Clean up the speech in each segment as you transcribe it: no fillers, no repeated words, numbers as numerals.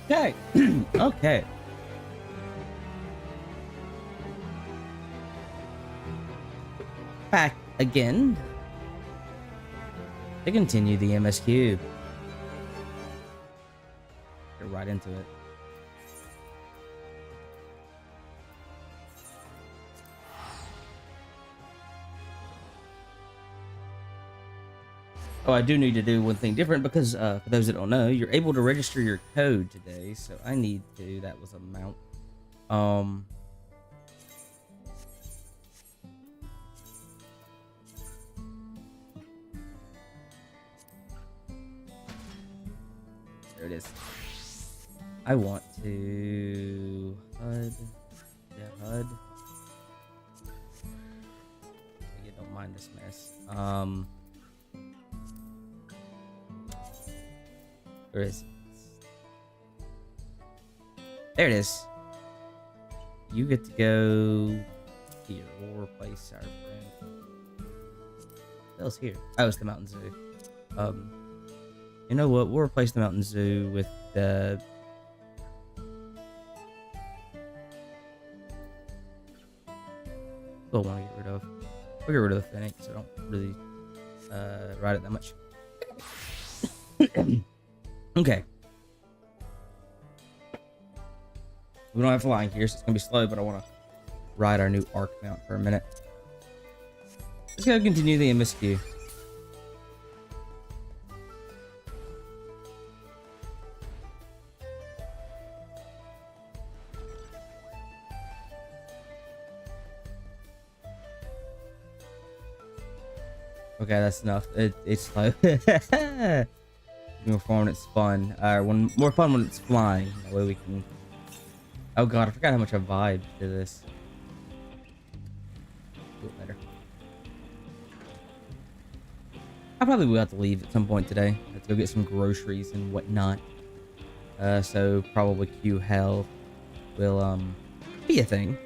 Okay. Okay. Back again to continue the MSQ. Get right into it. Oh, I do need to do one thing different because for those that don't know, you're able to register your code today. So I need to. That was a mount. There it is. I want to HUD. Yeah, HUD. You don't mind this mess. Where is it? There it is. You get to go here. We'll replace our friend. What else here? Oh, it's the Mountain Zoo. You know what? We'll replace the Mountain Zoo with the... We'll want to get rid of. We'll get rid of the Phoenix. I don't really ride it that much. Okay. We don't have flying here, so it's gonna be slow, but I want to ride our new arc mount for a minute. Let's go continue the MSQ. Okay, that's enough. It's slow. More fun when it's fun. More fun when it's flying. That way we can... Oh god, I forgot how much I vibe to this. Do it better. I probably will have to leave at some point today. I have to go get some groceries and whatnot. So probably Q Health will be a thing.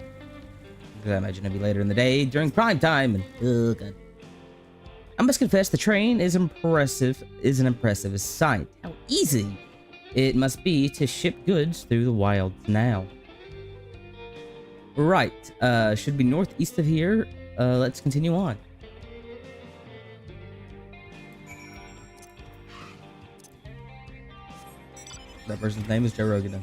Because I imagine it'll be later in the day during prime time. And oh god. I must confess, the train is an impressive sight. How easy it must be to ship goods through the wilds now. Right, should be northeast of here. Let's continue on. That person's name is Joe Rogan.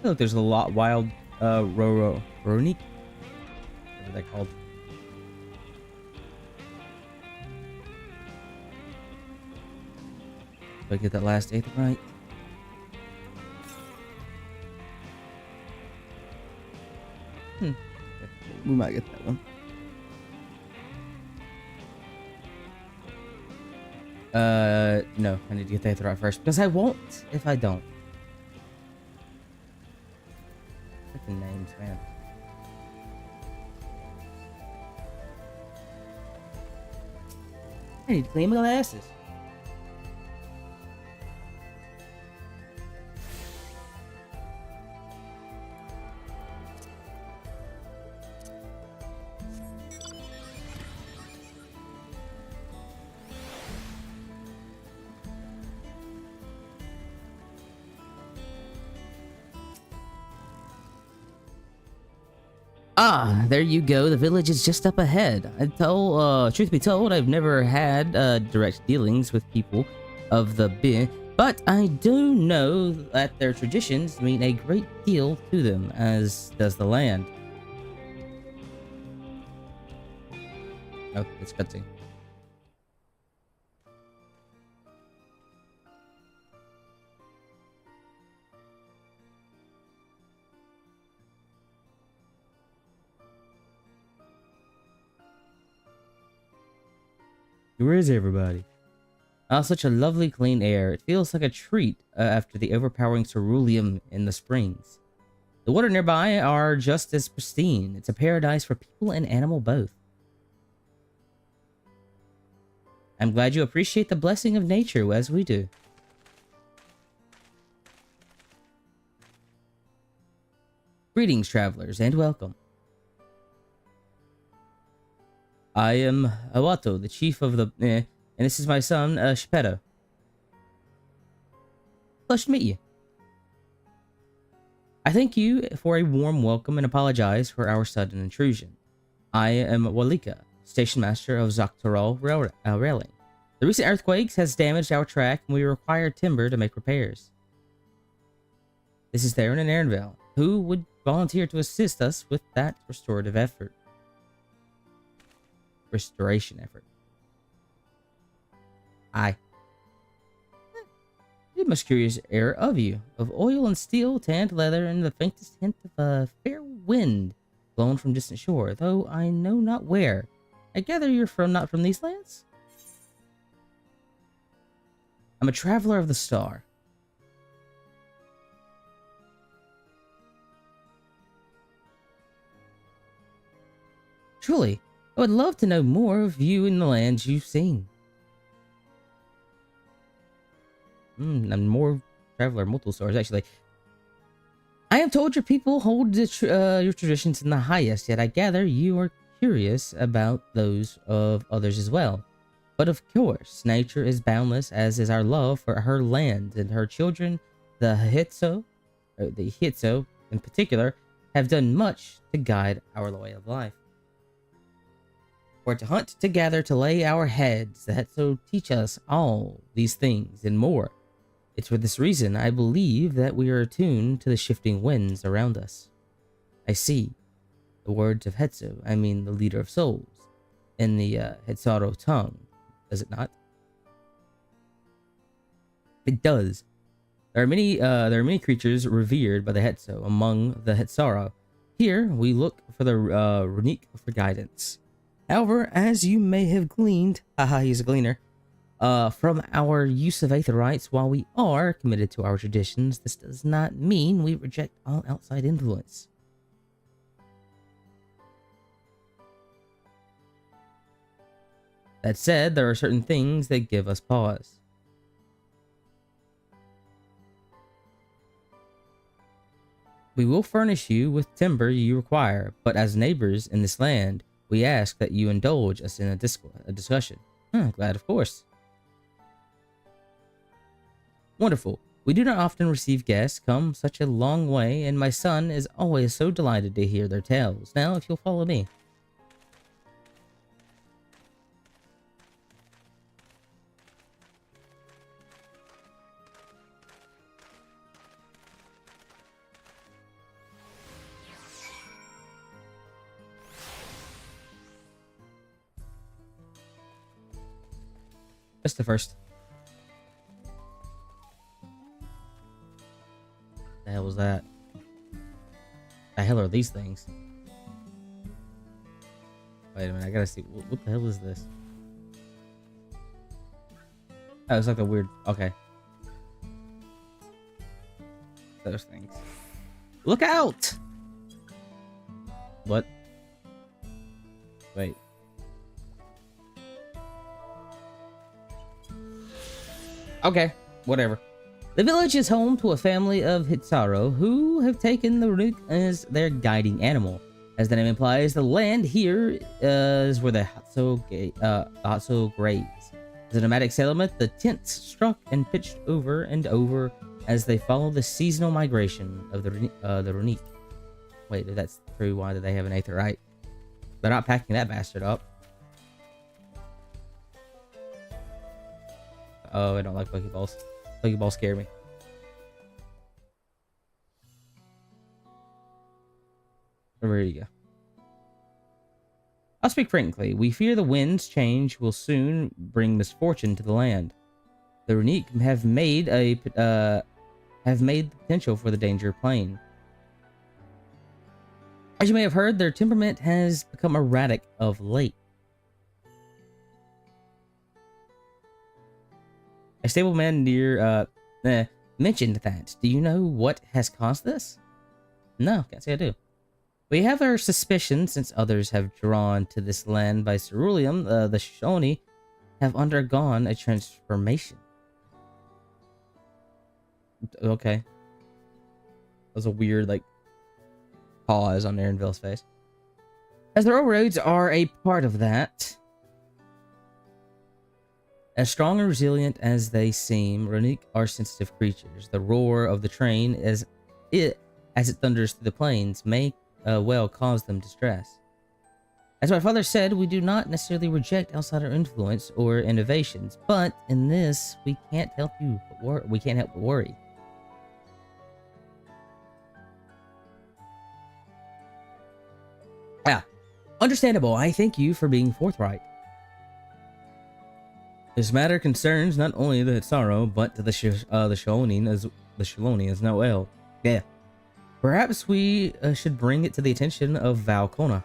I look, there's a lot wild, Ronique? What are they called? Do I get that last eighth right? We might get that one. No, I need to get the eighth right first because I won't if I don't. Freaking names, man. I need to clean my glasses. Ah, there you go. The village is just up ahead. Truth be told, I've never had direct dealings with people of the Bi, but I do know that their traditions mean a great deal to them, as does the land. Oh, it's cutscene. Where is everybody? Ah, such a lovely clean air. It feels like a treat after the overpowering ceruleum in the springs. The water nearby are just as pristine. It's a paradise for people and animal both. I'm glad you appreciate the blessing of nature as we do. Greetings, travelers, and welcome. I am Awato, the chief of the... and this is my son, Shepetto. Pleasure to meet you. I thank you for a warm welcome and apologize for our sudden intrusion. I am Walika, station master of Dawntrail railing. The recent earthquakes has damaged our track and we require timber to make repairs. This is Theron and Aaronville, who would volunteer to assist us with that restoration effort. Aye. A most curious air of you, of oil and steel, tanned leather, and the faintest hint of a fair wind blown from distant shore, though I know not where. I gather you're not from these lands? I'm a traveler of the star. Truly, I would love to know more of you and the lands you've seen. I'm more traveler, multiple stars, actually. I am told your people hold your traditions in the highest, yet I gather you are curious about those of others as well. But of course, nature is boundless, as is our love for her land and her children. The Hitso in particular, have done much to guide our way of life. We're to hunt, to gather, to lay our heads. The Hitso teach us all these things and more. It's for this reason I believe that we are attuned to the shifting winds around us. I see. The words of Hetzo, I mean the leader of souls, in the Hetsaro tongue, does it not? It does. There are many creatures revered by the Hetso among the Hetsaro. Here we look for the Runique for guidance. However, as you may have gleaned, he's a gleaner, from our use of aether rites, while we are committed to our traditions, this does not mean we reject all outside influence. That said, there are certain things that give us pause. We will furnish you with timber you require, but as neighbors in this land, we ask that you indulge us in a discussion. Glad, of course. Wonderful. We do not often receive guests come such a long way, and my son is always so delighted to hear their tales. Now, if you'll follow me. Just the first. The hell was that? The hell are these things? Wait a minute, I gotta see. What the hell is this? Oh, it's like a weird. Okay. Those things. Look out! What? Wait. Okay, whatever. The village is home to a family of Hitsaro who have taken the Runique as their guiding animal. As the name implies, the land here is where the Hatso graze. As a nomadic settlement, the tents struck and pitched over and over as they follow the seasonal migration of the Runique. Wait, if that's true, why do they have an aetherite? They're not packing that bastard up. Oh, I don't like Pokeballs. Pokeballs scare me. Where do you go? I'll speak frankly. We fear the wind's change will soon bring misfortune to the land. The Runique have made the potential for the danger plain. As you may have heard, their temperament has become erratic of late. A stableman near mentioned that. Do you know what has caused this? No, can't say I do. We have our suspicions, since others have drawn to this land by ceruleum. The Shoshone have undergone a transformation. Okay. That was a weird, like, pause on Aaronville's face. As the railroads are a part of that. As strong and resilient as they seem, Runic are sensitive creatures. The roar of the train as it thunders through the plains may well cause them distress. As my father said, we do not necessarily reject outsider influence or innovations, but in this, we can't help but worry. Understandable. I thank you for being forthright. This matter concerns not only the Hitsaro, but the Shaloni as well. Yeah. Perhaps we should bring it to the attention of Valkona.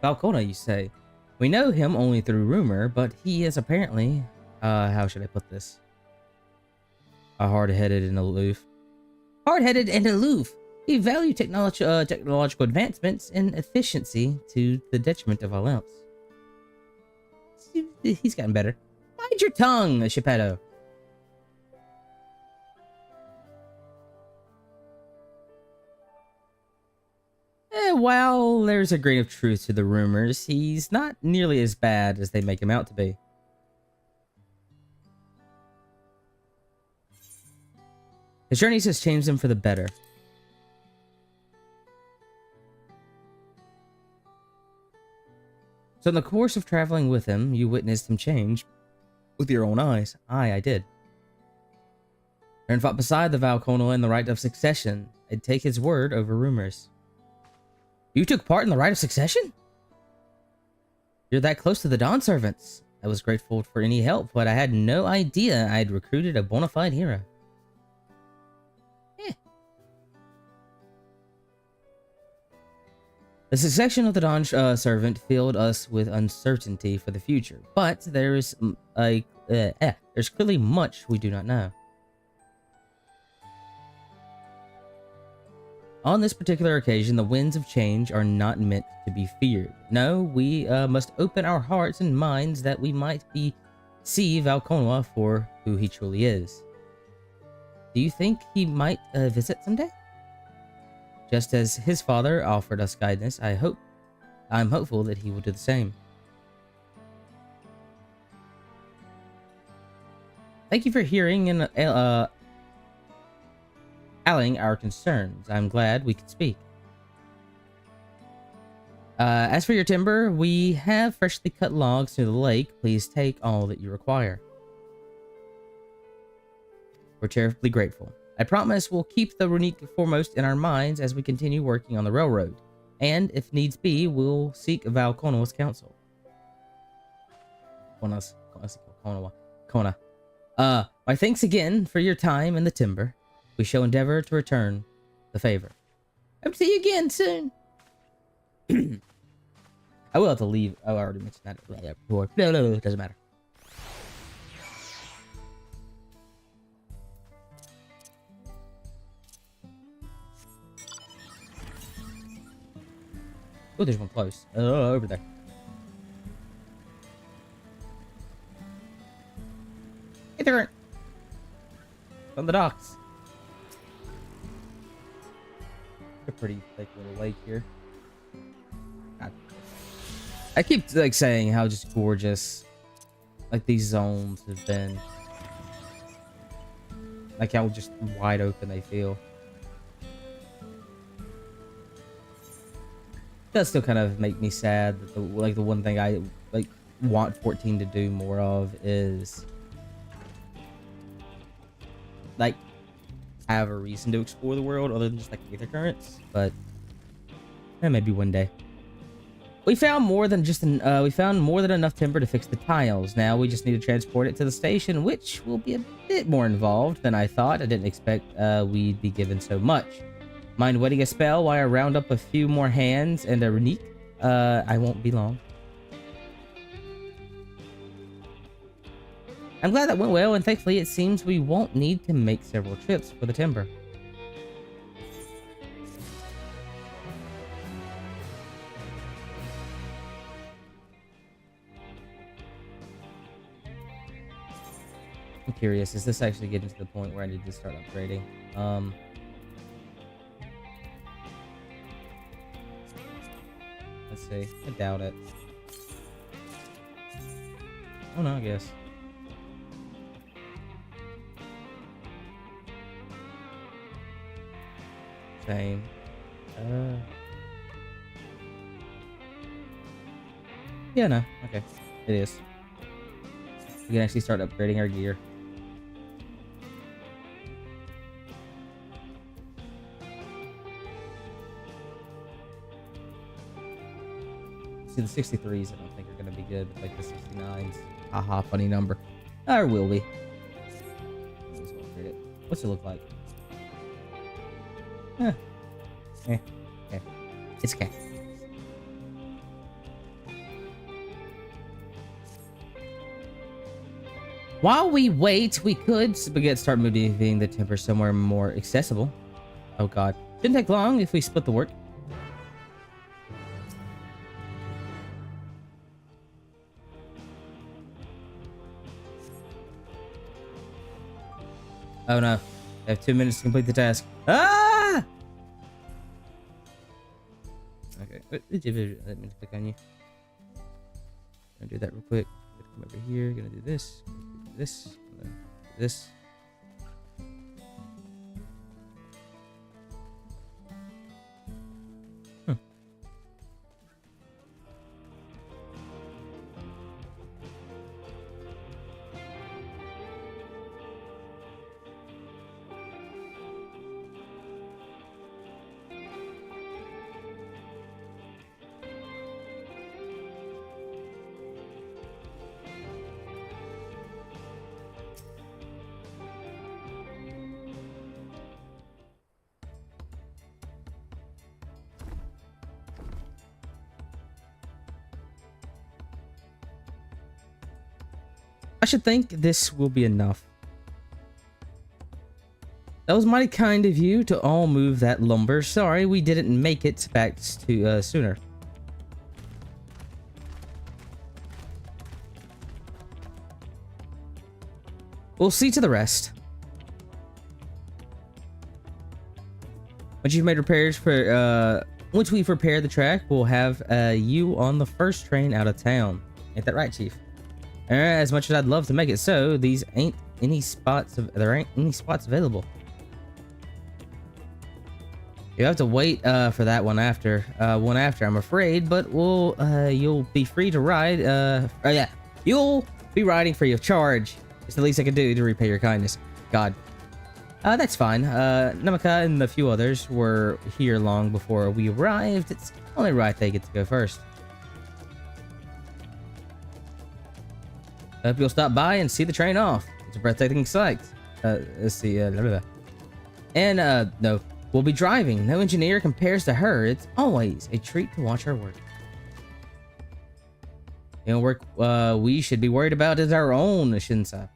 Valkona, you say? We know him only through rumor, but he is apparently, how should I put this? Hard-headed and aloof. Hard-headed and aloof! We value technological advancements and efficiency to the detriment of all else. He's gotten better. Mind your tongue, Geppetto. While there's a grain of truth to the rumors, he's not nearly as bad as they make him out to be. His journeys has changed him for the better. So in the course of traveling with him, you witnessed him change with your own eyes. I did. Aaron fought beside the Valkona in the rite of succession. I'd take his word over rumors. You took part in the rite of succession? You're that close to the Dawn servants. I was grateful for any help, but I had no idea I'd recruited a bona fide hero. The succession of the Dawn servant filled us with uncertainty for the future, but there's clearly much we do not know. On this particular occasion, the winds of change are not meant to be feared. No, we must open our hearts and minds that we might see Valkona for who he truly is. Do you think he might visit someday? Just as his father offered us guidance, I'm hopeful that he will do the same. Thank you for hearing and allaying our concerns. I'm glad we could speak. As for your timber, we have freshly cut logs to the lake. Please take all that you require. We're terribly grateful. I promise we'll keep the Runic foremost in our minds as we continue working on the railroad. And, if needs be, we'll seek Valkona's counsel. Kona. My thanks again for your time and the timber. We shall endeavor to return the favor. Hope to see you again soon. I will have to leave. Oh, I already mentioned that before. No, it doesn't matter. Oh, there's one close. Oh, over there. Hey there. On the docks. A pretty thick little lake here. God. I keep saying how just gorgeous these zones have been. How just wide open they feel. Does still kind of make me sad that the one thing I want 14 to do more of is have a reason to explore the world other than just ether currents, but maybe one day. We found more than enough timber to fix the tiles. Now we just need to transport it to the station, which will be a bit more involved than I thought. I didn't expect we'd be given so much. Mind waiting a spell while I round up a few more hands and a Runic? I won't be long. I'm glad that went well, and thankfully it seems we won't need to make several trips for the timber. I'm curious, is this actually getting to the point where I need to start upgrading? Let's see. I doubt it. Oh no, I guess. Same. Yeah, no. Okay. It is. We can actually start upgrading our gear. See, the 63s I don't think are going to be good. Like the 69s. Haha, funny number. Or will be. What's it look like? Eh. Okay. It's okay. While we wait, we could start moving the temper somewhere more accessible. Oh god. Didn't take long if we split the work. Oh no. I have 2 minutes to complete the task. Ah! Okay. Let me click on you. Gonna do that real quick. Gonna come over here. Gonna do this. This. This. I should think this will be enough. That was mighty kind of you to all move that lumber. Sorry we didn't make it back to sooner. We'll see to the rest. Once you've made repairs for once we've repaired the track, we'll have you on the first train out of town. Ain't that right, Chief? As much as I'd love to make it so, there ain't any spots available. You have to wait for that one after, I'm afraid, but you'll be free to ride. Yeah, you'll be riding free of charge. It's the least I can do to repay your kindness. God. That's fine. Namaka and a few others were here long before we arrived. It's only right they get to go first. Hope you'll stop by and see the train off. It's a breathtaking sight. Let's see. And, no. We'll be driving. No engineer compares to her. It's always a treat to watch her work. The only work we should be worried about is our own Shinsa.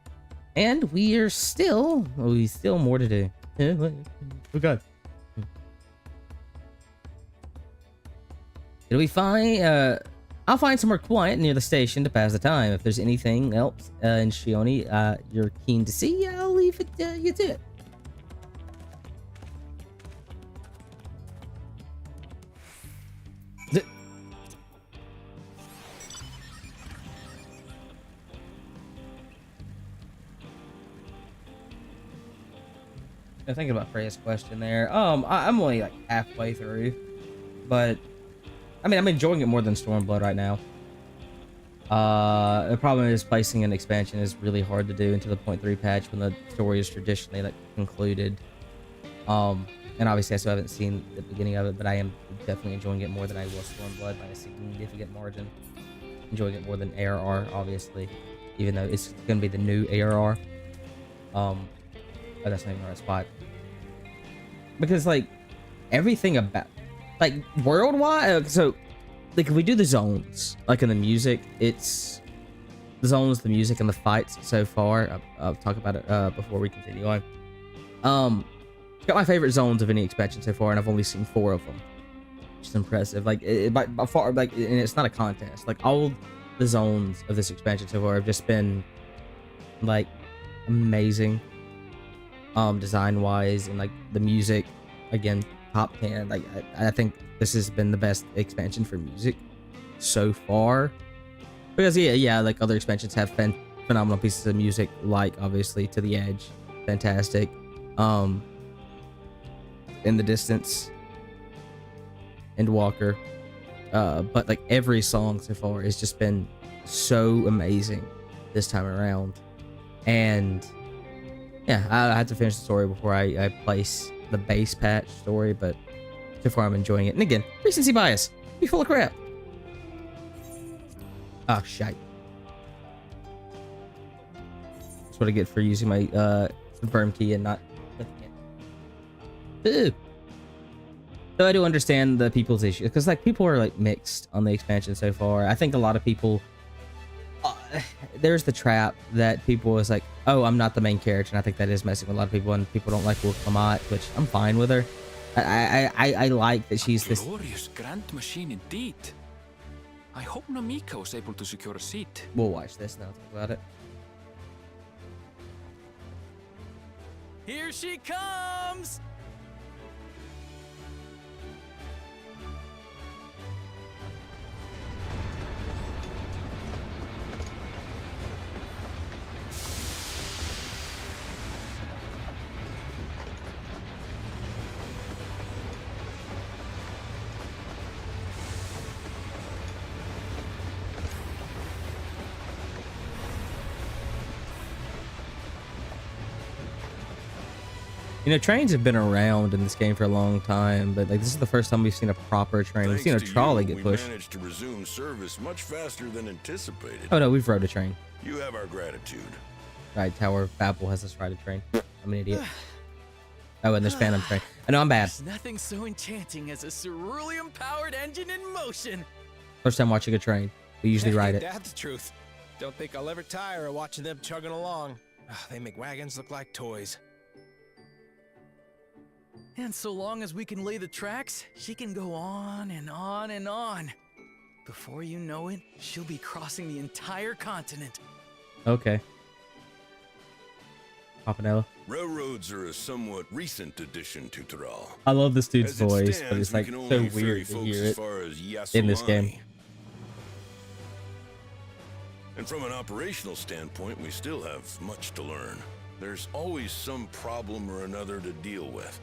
And we still more to do. Oh god. It'll be fine. I'll find somewhere quiet near the station to pass the time. If there's anything else in Shioni you're keen to see, I'll leave it you to it. I'm thinking about Freya's question there. I'm only like halfway through, but I mean, I'm enjoying it more than Stormblood right now. The problem is placing an expansion is really hard to do until the 0.3 patch when the story is traditionally like concluded. And obviously I still haven't seen the beginning of it, but I am definitely enjoying it more than I was Stormblood by a significant margin. Enjoying it more than ARR, obviously, even though it's going to be the new ARR. Oh, that's not even the right spot. Because, like, everything about... Like, worldwide... So, like, if we do the zones, like in the music, it's... The zones, the music, and the fights so far. I'll talk about it before we continue on. It's got my favorite zones of any expansion so far, and I've only seen 4 of them. Which is impressive. Like, by far, like, and it's not a contest. Like, all the zones of this expansion so far have just been, like, amazing. Design wise, and like the music, again, top 10. Like I think this has been the best expansion for music so far. Because yeah, like other expansions have phenomenal pieces of music, like obviously To the Edge, fantastic. In the Distance, and Walker. But like every song so far has just been so amazing this time around. And yeah, I had to finish the story before I place the base patch story, but so far I'm enjoying it. And again, recency bias. Be full of crap. Oh, shite. That's what I get for using my confirm key and not clicking it. Ooh. So I do understand the people's issue, because like people are like mixed on the expansion so far. I think a lot of people, there's the trap that people is like, oh, I'm not the main character, and I think that is messing with a lot of people, and people don't like Wilkamat, which I'm fine with her. I like that she's this glorious grand machine indeed. I hope Namika was able to secure a seat. We'll watch this now. Talk about it. Here she comes. You know, trains have been around in this game for a long time, but like this is the first time we've seen a proper train. We've seen a trolley get pushed. We managed to resume service much faster than anticipated. Oh no, we've rode a train. You have our gratitude. Right, Tower of Babel has us ride a train. I'm an idiot. Oh, and there's Phantom Train. I know I'm bad. There's nothing so enchanting as a cerulean-powered engine in motion. First time watching a train. We usually ride it. That's the truth. Don't think I'll ever tire of watching them chugging along. They make wagons look like toys. And so long as we can lay the tracks, she can go on and on and on. Before you know it, she'll be crossing the entire continent. Okay. Papanella. Railroads are a somewhat recent addition to Tyrol. I love this dude's As it voice, stands, but it's we like can so only ferry weird to folks hear as it far as in this game. Yasolani. And from an operational standpoint, we still have much to learn. There's always some problem or another to deal with.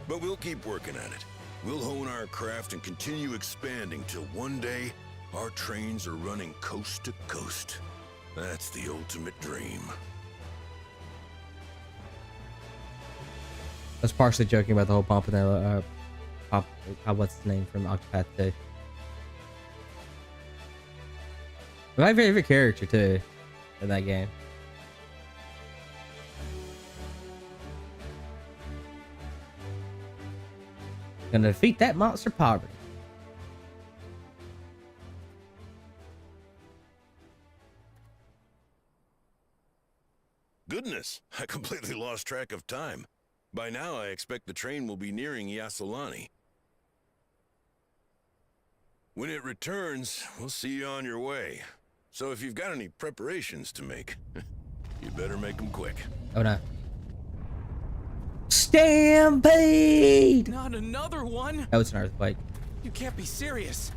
But we'll keep working at it. We'll hone our craft and continue expanding till one day our trains are running coast to coast. That's the ultimate dream. I was partially joking about the whole Pompanella, what's his name from Octopath 2. My favorite character too in that game. Gonna defeat that monster poverty. Goodness, I completely lost track of time. By now, I expect the train will be nearing Yasolani. When it returns, we'll see you on your way. So if you've got any preparations to make, you better make them quick. Oh no. Stampede! Not another one! Oh, it's an earthquake. You can't be serious.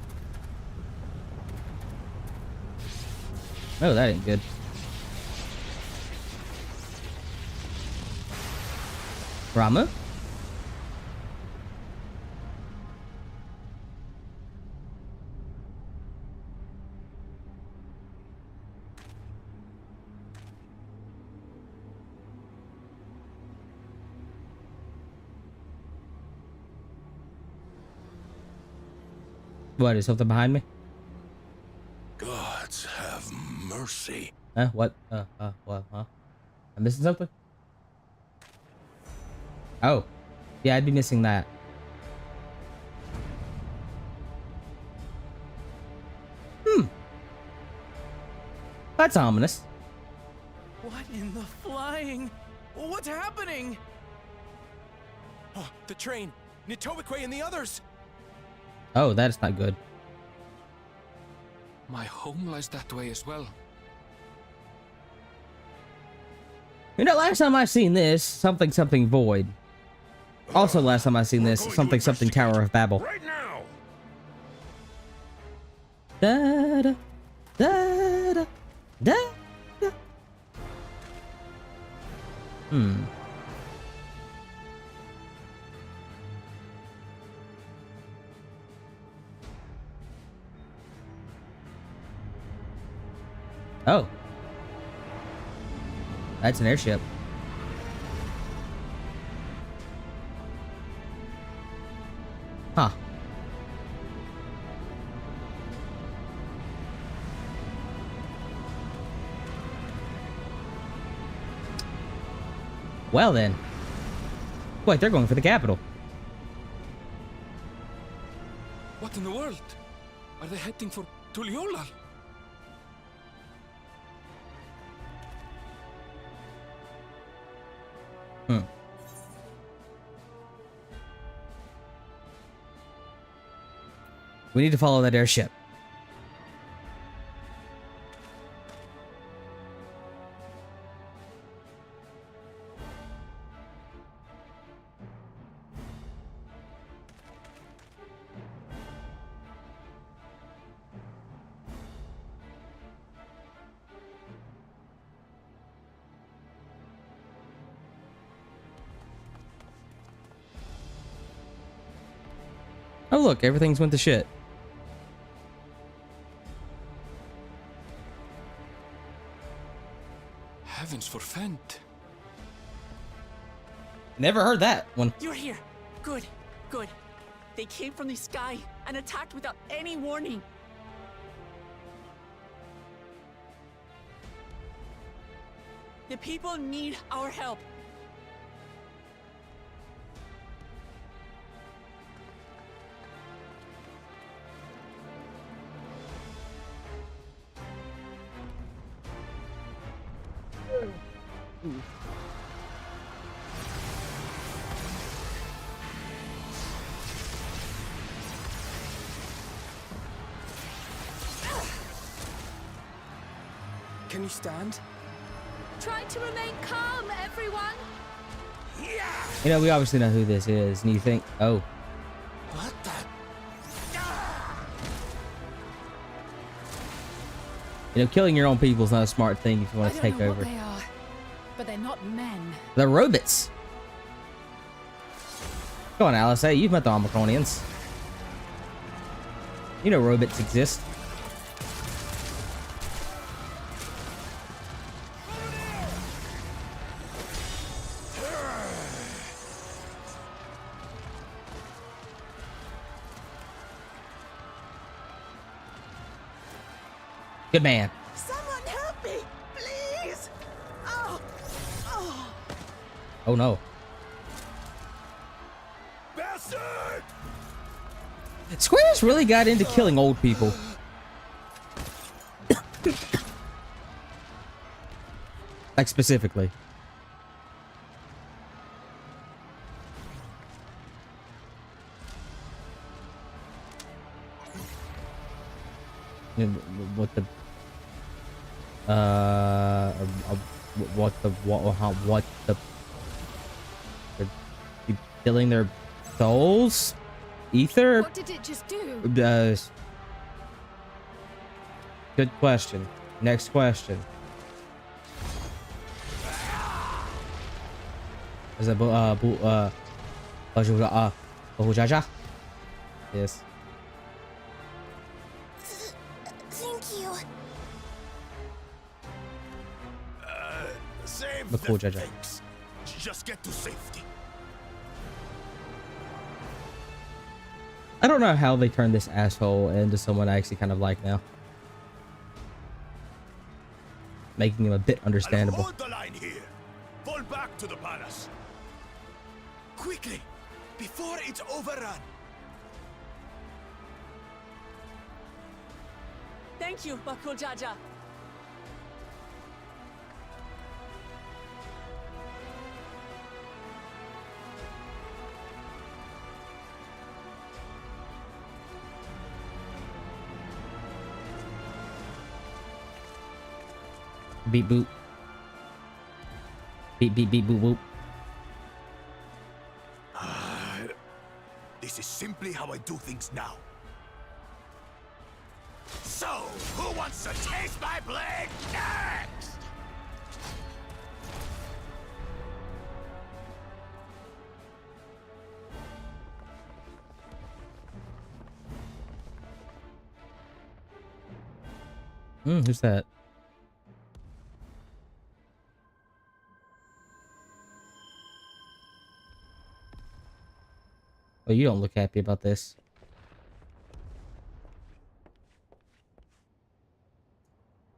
Oh, that ain't good. Ramu? What, is something behind me? Gods have mercy. Huh? What? What? Huh? I'm missing something? Oh. Yeah, I'd be missing that. That's ominous. What in the flying? What's happening? Oh, the train. Nitobekwe and the others. Oh, that's not good. My home lies that way as well. You know, last time I seen this, something void. Also, last time I seen this, something Tower of Babel. Right now. Da da da da da. Da. Hmm. Oh. That's an airship. Huh. Well then. Wait, they're going for the capital. What in the world? Are they heading for Tuliolal? Hmm. We need to follow that airship. Oh look, everything's went to shit. Heavens forfend. Never heard that one. You're here. Good, good. They came from the sky and attacked without any warning. The people need our help. Can you stand? Try to remain calm, everyone. You know, we obviously know who this is, and you think, oh. What the? You know, killing your own people is not a smart thing if you want to I take don't know over. what they are, but they're not men. They're robots. Go on, Alice. Hey, you've met the Omicronians. You know robots exist. Good man. Someone help me, please! Oh, oh. Oh no. Bastard! Square's really got into killing old people. Like specifically. What the they're killing their souls? Ether? What did it just do? Good question. Next question. Is it yes. Thank you. Save The cool the Jaja. thanks. Just get to safety. I don't know how they turned this asshole into someone I actually kind of like now. Making him a bit understandable. Hold the line here. Fall back to the palace. Quickly, before it's overrun. Thank you, Bakul Jaja. Beep boop. Beep beep beep boop boop. This is simply how I do things now. Who wants to taste my blade next? Who's that? Oh, you don't look happy about this.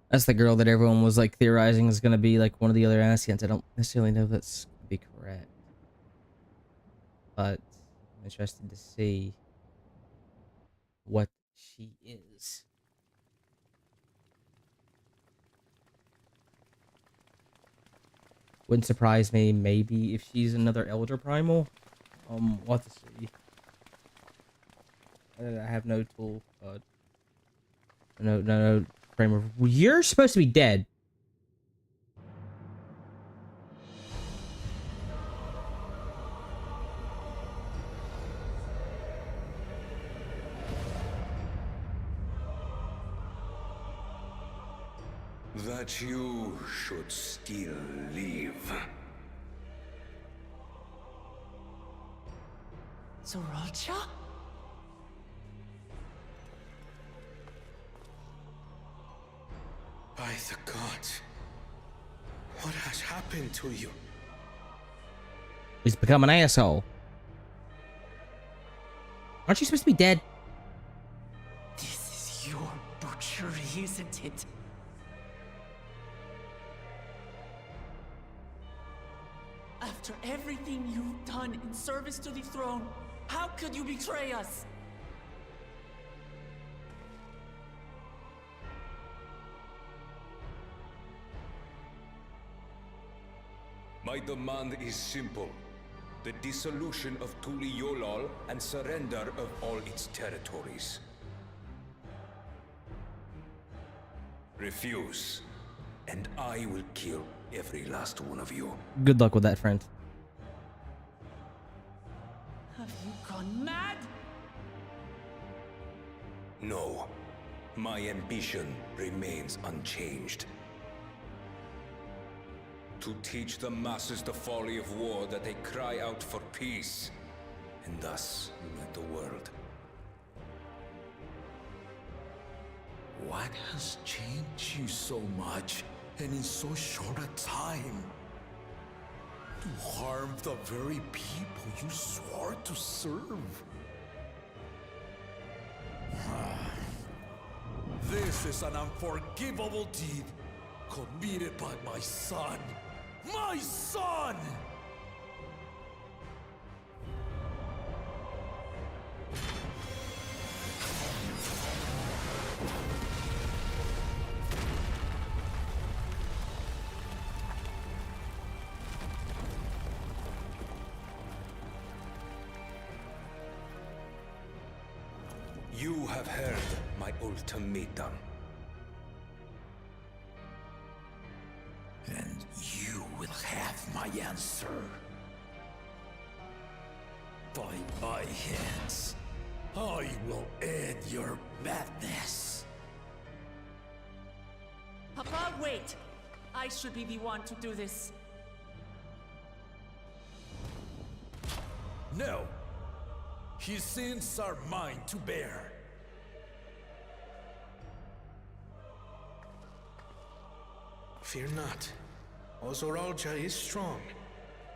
That's the girl that everyone was like theorizing is gonna be like one of the other Ascians. I don't necessarily know if that's gonna be correct, but I'm interested to see what she is. Wouldn't surprise me, maybe if she's another Elder Primal. We'll have to see. I have no tool. No frame of. You're supposed to be dead. That you should still live. Zoralcha? By the gods. What has happened to you? He's become an asshole. Aren't you supposed to be dead? This is your butchery, isn't it? After everything you've done in service to the throne, how could you betray us? My demand is simple. The dissolution of Tuli Yolal and surrender of all its territories. Refuse, and I will kill every last one of you. Good luck with that, friend. Have you gone mad? No, my ambition remains unchanged. To teach the masses the folly of war, that they cry out for peace, and thus unite the world. What has changed you so much, and in so short a time? To harm the very people you swore to serve. This is an unforgivable deed committed by my son. My son! You have heard my ultimatum. And you will have my answer. By my hands, I will end your madness. Papa, wait! I should be the one to do this. No. His sins are mine to bear. Fear not. Ozoralja is strong.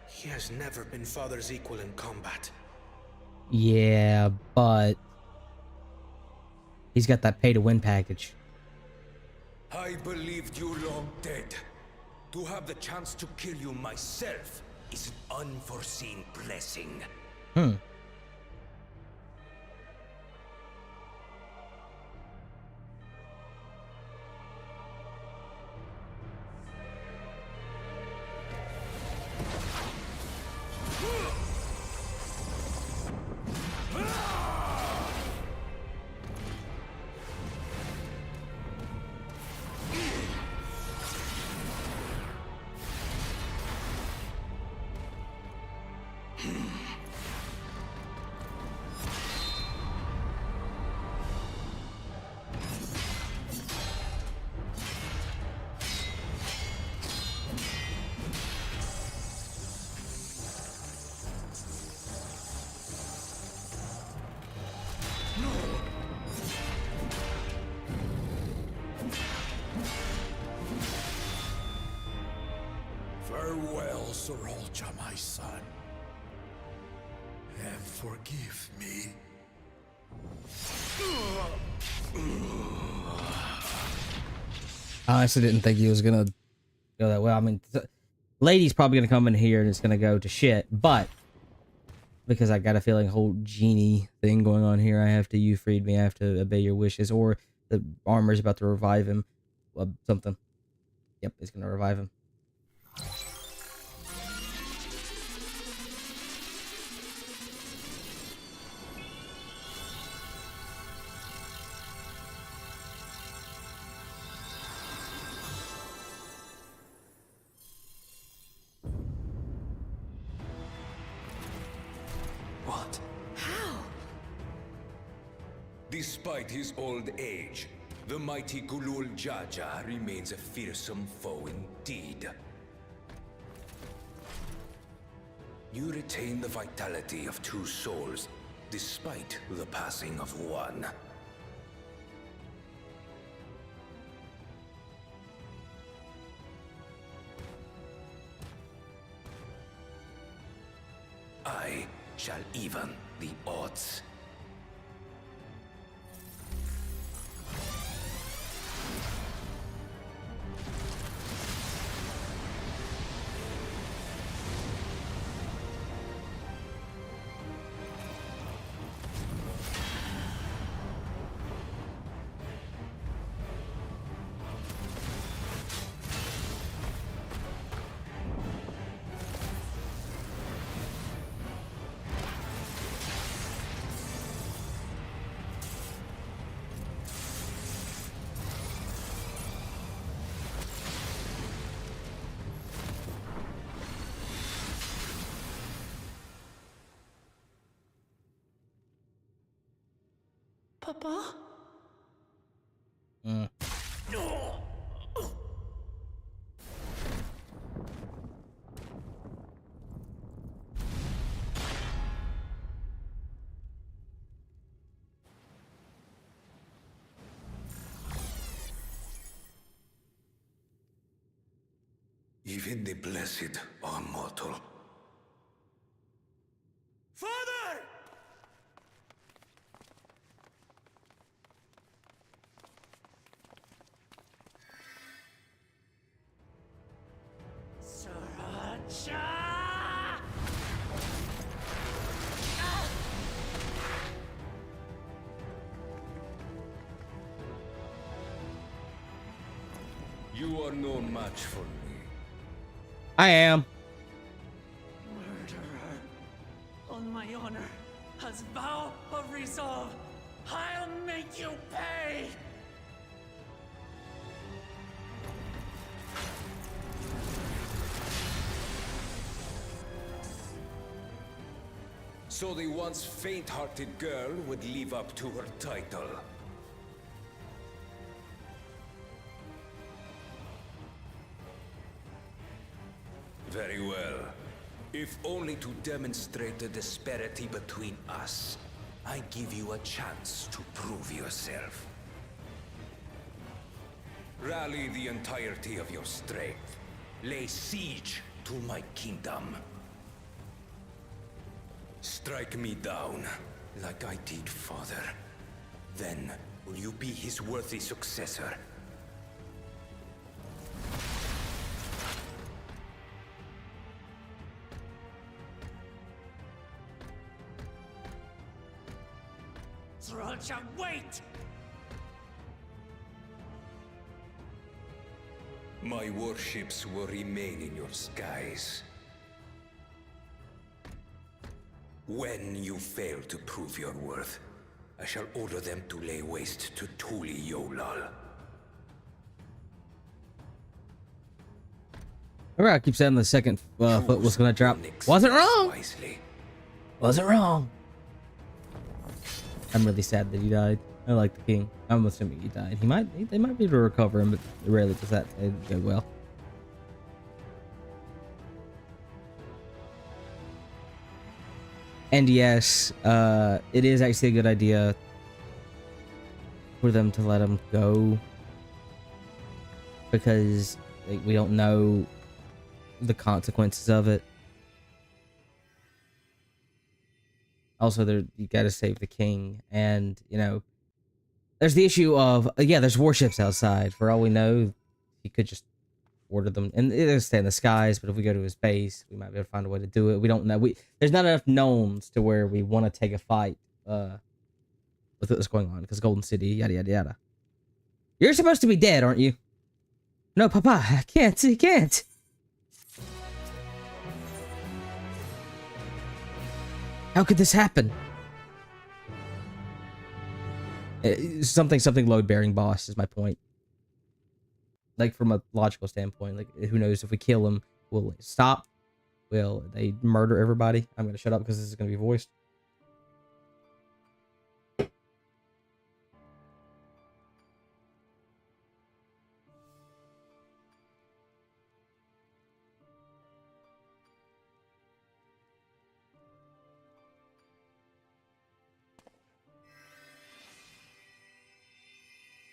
He has never been Father's equal in combat. Yeah, but he's got that pay-to-win package. I believed you long dead. To have the chance to kill you myself is an unforeseen blessing. Sorolja, my son, and forgive me. I honestly didn't think he was gonna go that well. I mean, lady's probably gonna come in here and it's gonna go to shit, but because I got a feeling whole genie thing going on here, I have to, you freed me, I have to obey your wishes, or the armor's about to revive him. Something. Yep, it's gonna revive him. What? Despite his old age, the mighty Gulul Jaja remains a fearsome foe indeed. You retain the vitality of 2 souls, despite the passing of 1. I shall even the odds. Papa? Even the blessed are mortal. Father! You are no match for me. I am. Murderer. On my honor, as vow of resolve, I'll make you pay! So the once faint-hearted girl would live up to her title. Very well. If only to demonstrate the disparity between us, I give you a chance to prove yourself. Rally the entirety of your strength. Lay siege to my kingdom. Strike me down, like I did father. Then, will you be his worthy successor? Sriracha, wait! My warships will remain in your skies. When you fail to prove your worth, I shall order them to lay waste to Tuli Yolal. Remember, I keep saying the second foot was gonna drop. Wasn't wrong. Wisely. Wasn't wrong. I'm really sad that he died. I like the king. I'm assuming he died. They might be able to recover him, but rarely does that go well. And yes, it is actually a good idea for them to let him go, because like, we don't know the consequences of it. Also, there you got to save the king, and you know, there's the issue of yeah, there's warships outside. For all we know, he could just order them, and they'll stay in the skies. But if we go to his base, we might be able to find a way to do it. We don't know. There's not enough knowns to where we want to take a fight with what's going on because Golden City, yada yada yada. You're supposed to be dead, aren't you? No, Papa, I can't. I can't. How could this happen? Something load bearing boss is my point. Like from a logical standpoint, like who knows if we kill him, will it stop? Will they murder everybody? I'm gonna shut up because this is gonna be voiced.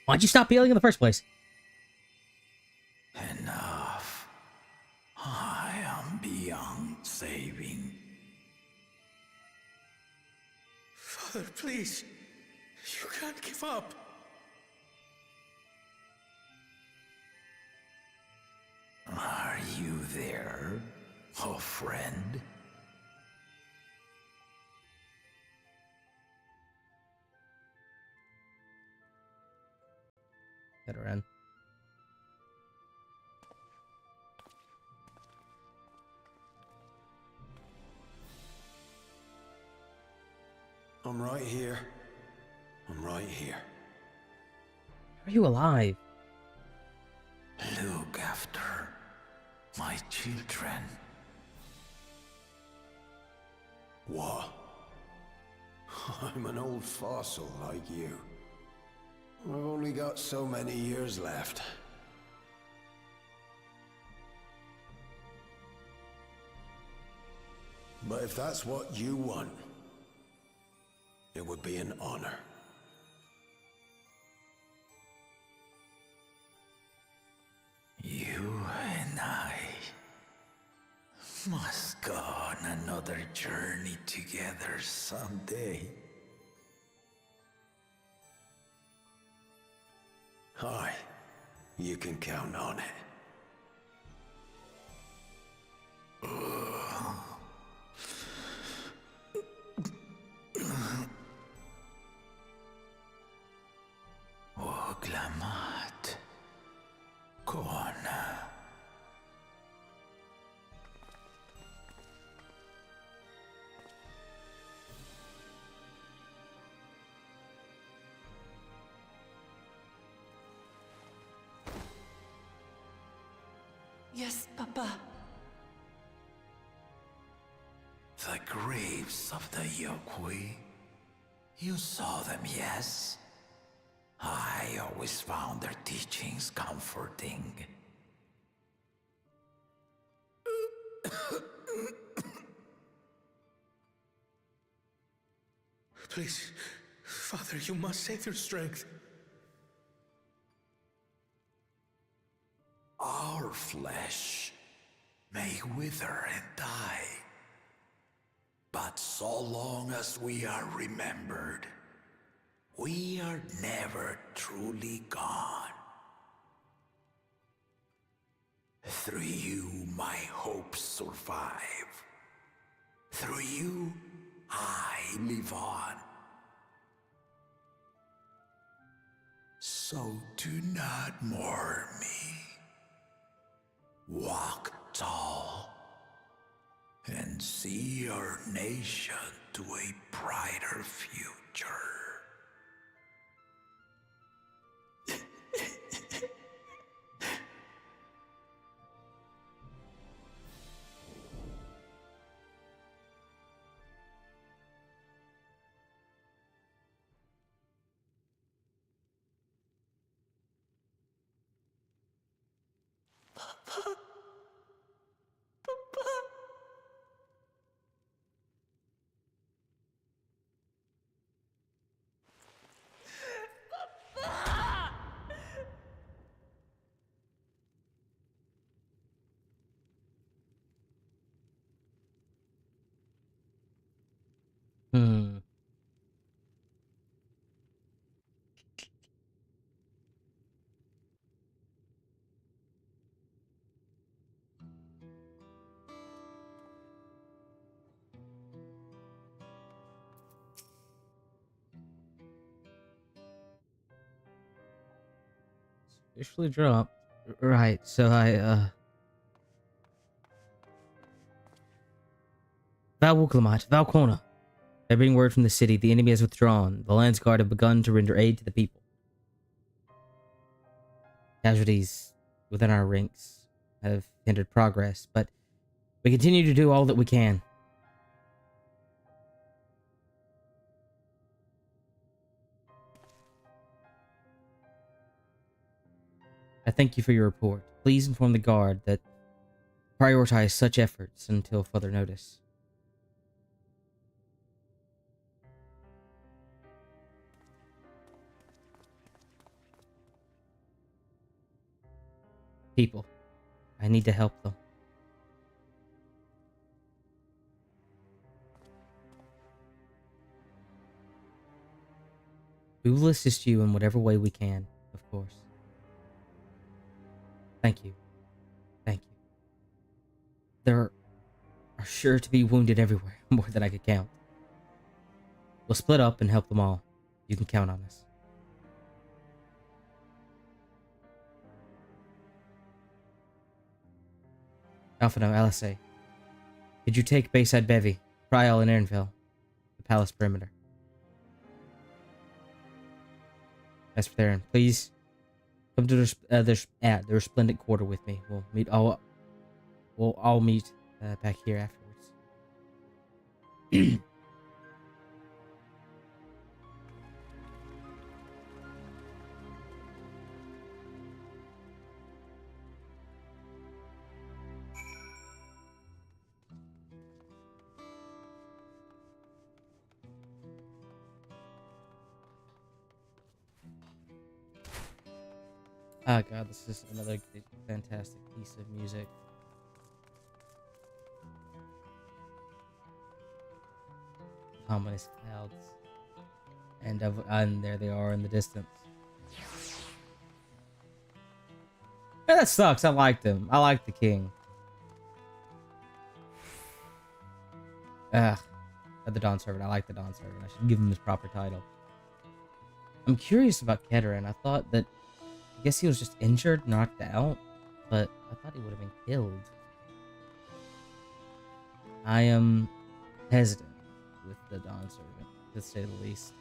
Why'd you stop yelling in the first place? Enough. I am beyond saving. Father, please. You can't give up. Are you there, oh friend? Head around. I'm right here. I'm right here. Are you alive? Look after my children. What? I'm an old fossil like you. I've only got so many years left. But if that's what you want, it would be an honor. You and I must go on another journey together someday. Aye, you can count on it. Oglamat. Kona. Yes, Papa. The graves of the Yokwi. You saw them, yes? I always found their teachings comforting. Please, Father, you must save your strength. Our flesh may wither and die, but so long as we are remembered, we are never truly gone. Through you, my hopes survive. Through you, I live on. So do not mourn me. Walk tall and see our nation to a brighter future. Officially dropped. Right, so Val Wuklamat, Valkona. I bring word from the city. The enemy has withdrawn. The Lance Guard have begun to render aid to the people. Casualties within our ranks have hindered progress, but we continue to do all that we can. I thank you for your report. Please inform the Guard that prioritize such efforts until further notice. People. I need to help them. We will assist you in whatever way we can, of course. Thank you. Thank you. There are sure to be wounded everywhere, more than I could count. We'll split up and help them all. You can count on us. Alphino, LSA. Did you take Bayside Bevy, Prial, and Erinville? The palace perimeter. As for Theron, please come to the resplendent quarter with me. We'll all meet back here afterwards. Oh god, this is another fantastic piece of music. Ominous clouds. And there they are in the distance. Yeah, that sucks. I liked him. I like the king. The Dawn Servant. I like the Dawn Servant. I should give him his proper title. I'm curious about Keterin. I thought that... I guess he was just injured, knocked out, but I thought he would have been killed. I am hesitant with the Dawn Servant, to say the least.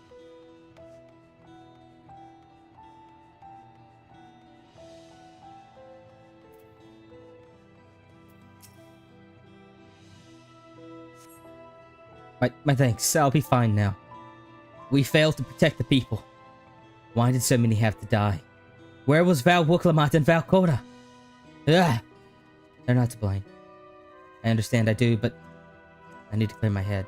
My thanks. I'll be fine now. We failed to protect the people. Why did so many have to die? Where was Val Wuklamat and Valkona? Ugh! They're not to blame. I understand I do, but I need to clear my head.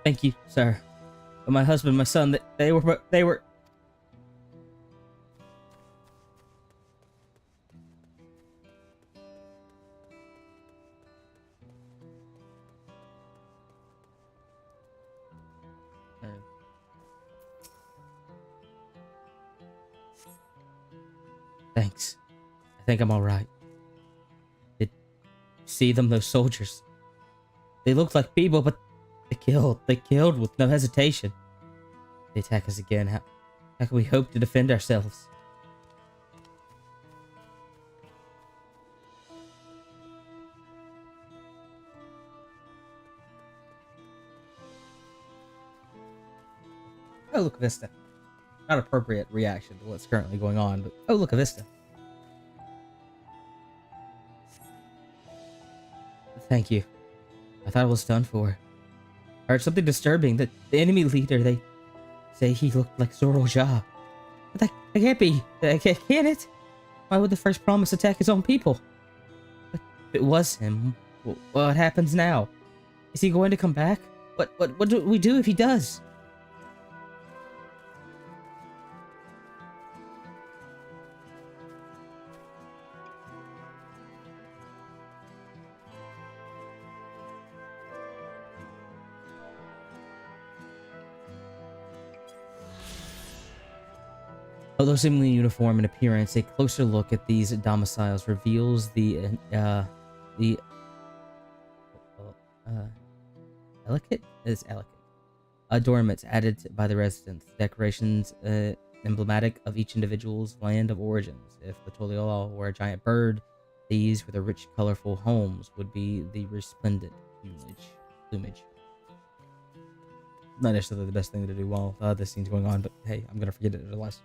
Thank you, sir. But my husband, my son, they were... Thanks. I think I'm alright. Did you see them, those soldiers? They looked like people, but they killed with no hesitation. They attack us again. How can we hope to defend ourselves? Oh, look, Vista. Not appropriate reaction to what's currently going on, but oh, look, a Vista. Thank you. I thought it was done for. I heard something disturbing. That the enemy leader, they say he looked like Zoro Ja. But that can't be. Can it? Why would the first promise attack his own people? But if it was him, what happens now? Is he going to come back? What do we do if he does? Although seemingly uniform in appearance, a closer look at these domiciles reveals the elegant is elegant adornments added by the residents, decorations emblematic of each individual's land of origins. If the Toliolo were a giant bird, these, with their rich, colorful homes, would be the resplendent plumage. Not necessarily the best thing to do while this scene's going on, but hey, I'm gonna forget it otherwise.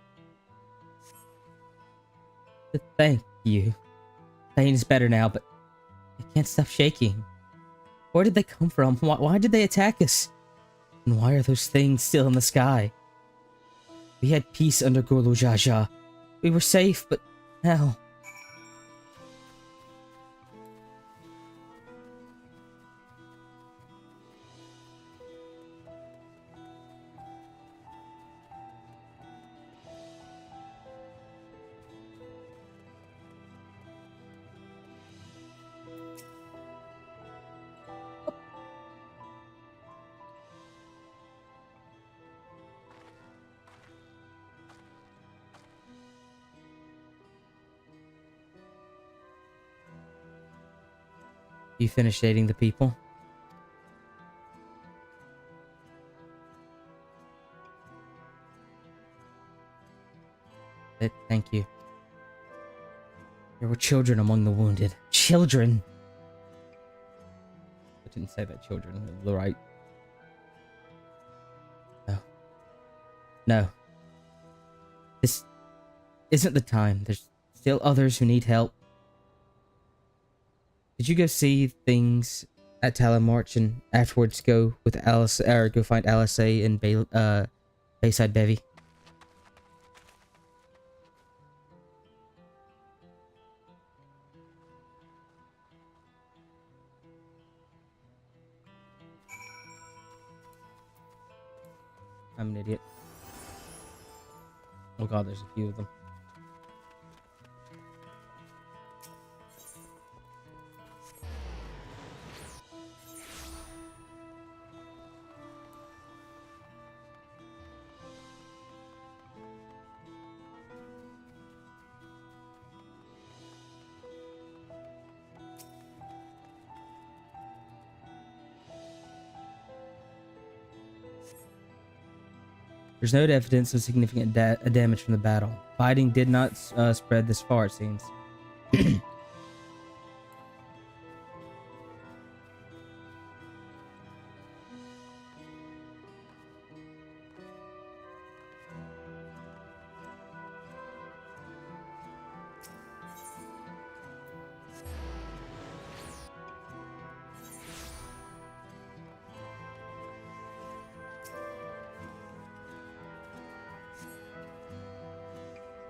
Thank you. Pain's better now, but I can't stop shaking. Where did they come from? Why did they attack us? And why are those things still in the sky? We had peace under Gulu Jaja. We were safe, but now... You finished dating the people? Thank you. There were children among the wounded. Children! I didn't say that, children. Right. No. No. This isn't the time. There's still others who need help. Did you go see things at Talamarch and afterwards go with Alice, or go find Alice in Bayside Bevy? I'm an idiot. Oh god, there's a few of them. There's no evidence of significant damage from the battle. Fighting did not spread this far, it seems.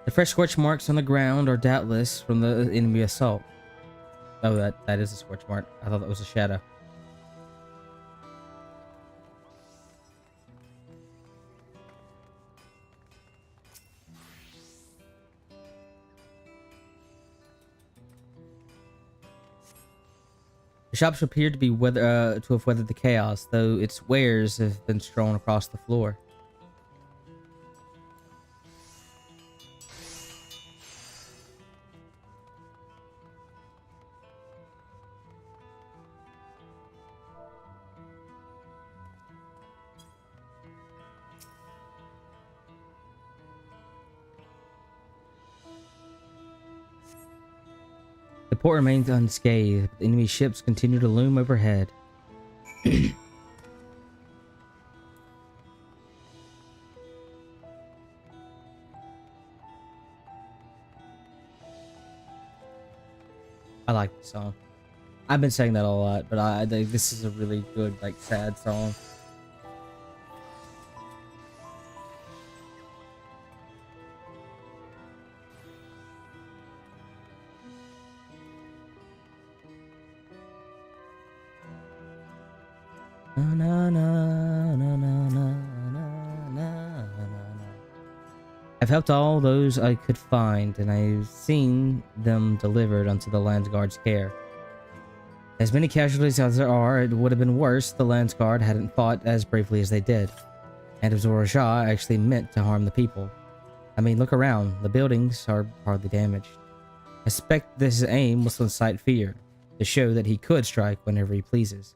The fresh scorch marks on the ground are doubtless from the enemy assault. Oh, that is a scorch mark. I thought that was a shadow. The shops appear to be to have weathered the chaos, though its wares have been strewn across the floor. The port remains unscathed. Enemy ships continue to loom overhead. I like the song. I've been saying that a lot, but I think this is a really good, like, sad song. Na, na, na, na, na, na, na, na, na. I've helped all those I could find, and I've seen them delivered unto the Landsguard's care. As many casualties as there are, it would have been worse if the Landsguard hadn't fought as bravely as they did, and if Zora Shah actually meant to harm the people. I mean, look around. The buildings are hardly damaged. I suspect this aim was to incite fear, to show that he could strike whenever he pleases.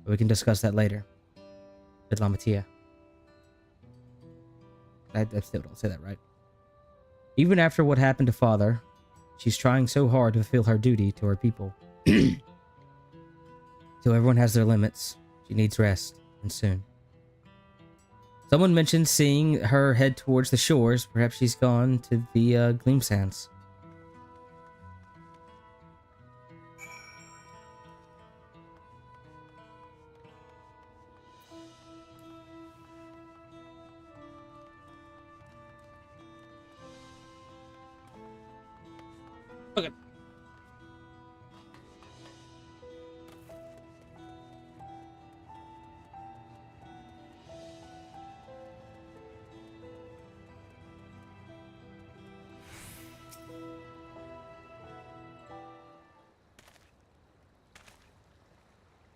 But we can discuss that later. With Lamatia. I still don't say that right. Even after what happened to Father, she's trying so hard to fulfill her duty to her people. So everyone has their limits. She needs rest, and soon. Someone mentioned seeing her head towards the shores. Perhaps she's gone to the Gleam Sands. Okay.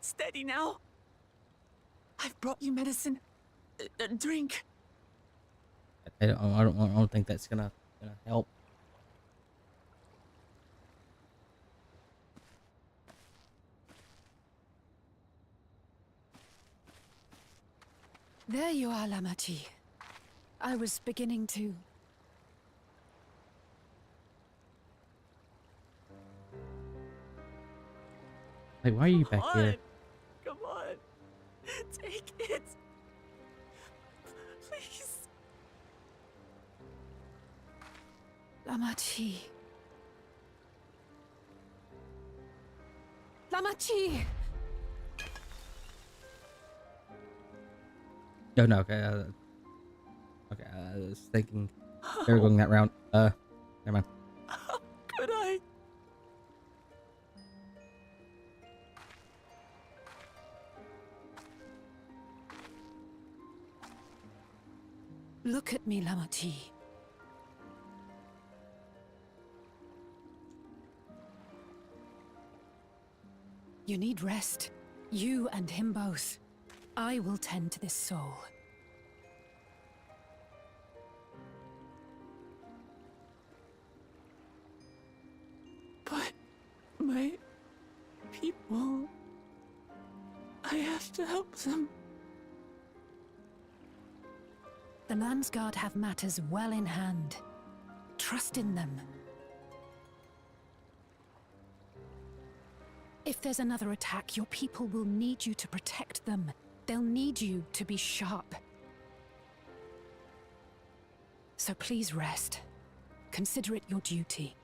Steady now. I've brought you medicine. Drink. I don't think that's gonna help. There you are, Lamachi. I was beginning to... Like, why are you back here? Come on. Take it. Please. Lamachi. Lamachi! Oh, no, okay. Okay, I was thinking they were going that round. Never mind. How could I? Look at me, Lamachi. You need rest. You and him both. I will tend to this soul. But my people... I have to help them. The Landsguard have matters well in hand. Trust in them. If there's another attack, your people will need you to protect them. They'll need you to be sharp. So please rest. Consider it your duty.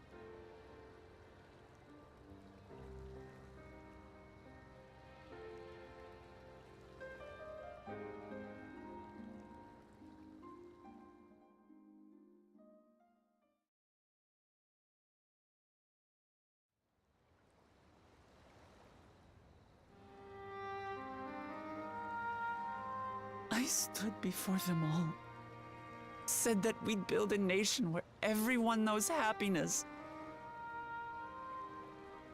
I stood before them all. Said that we'd build a nation where everyone knows happiness.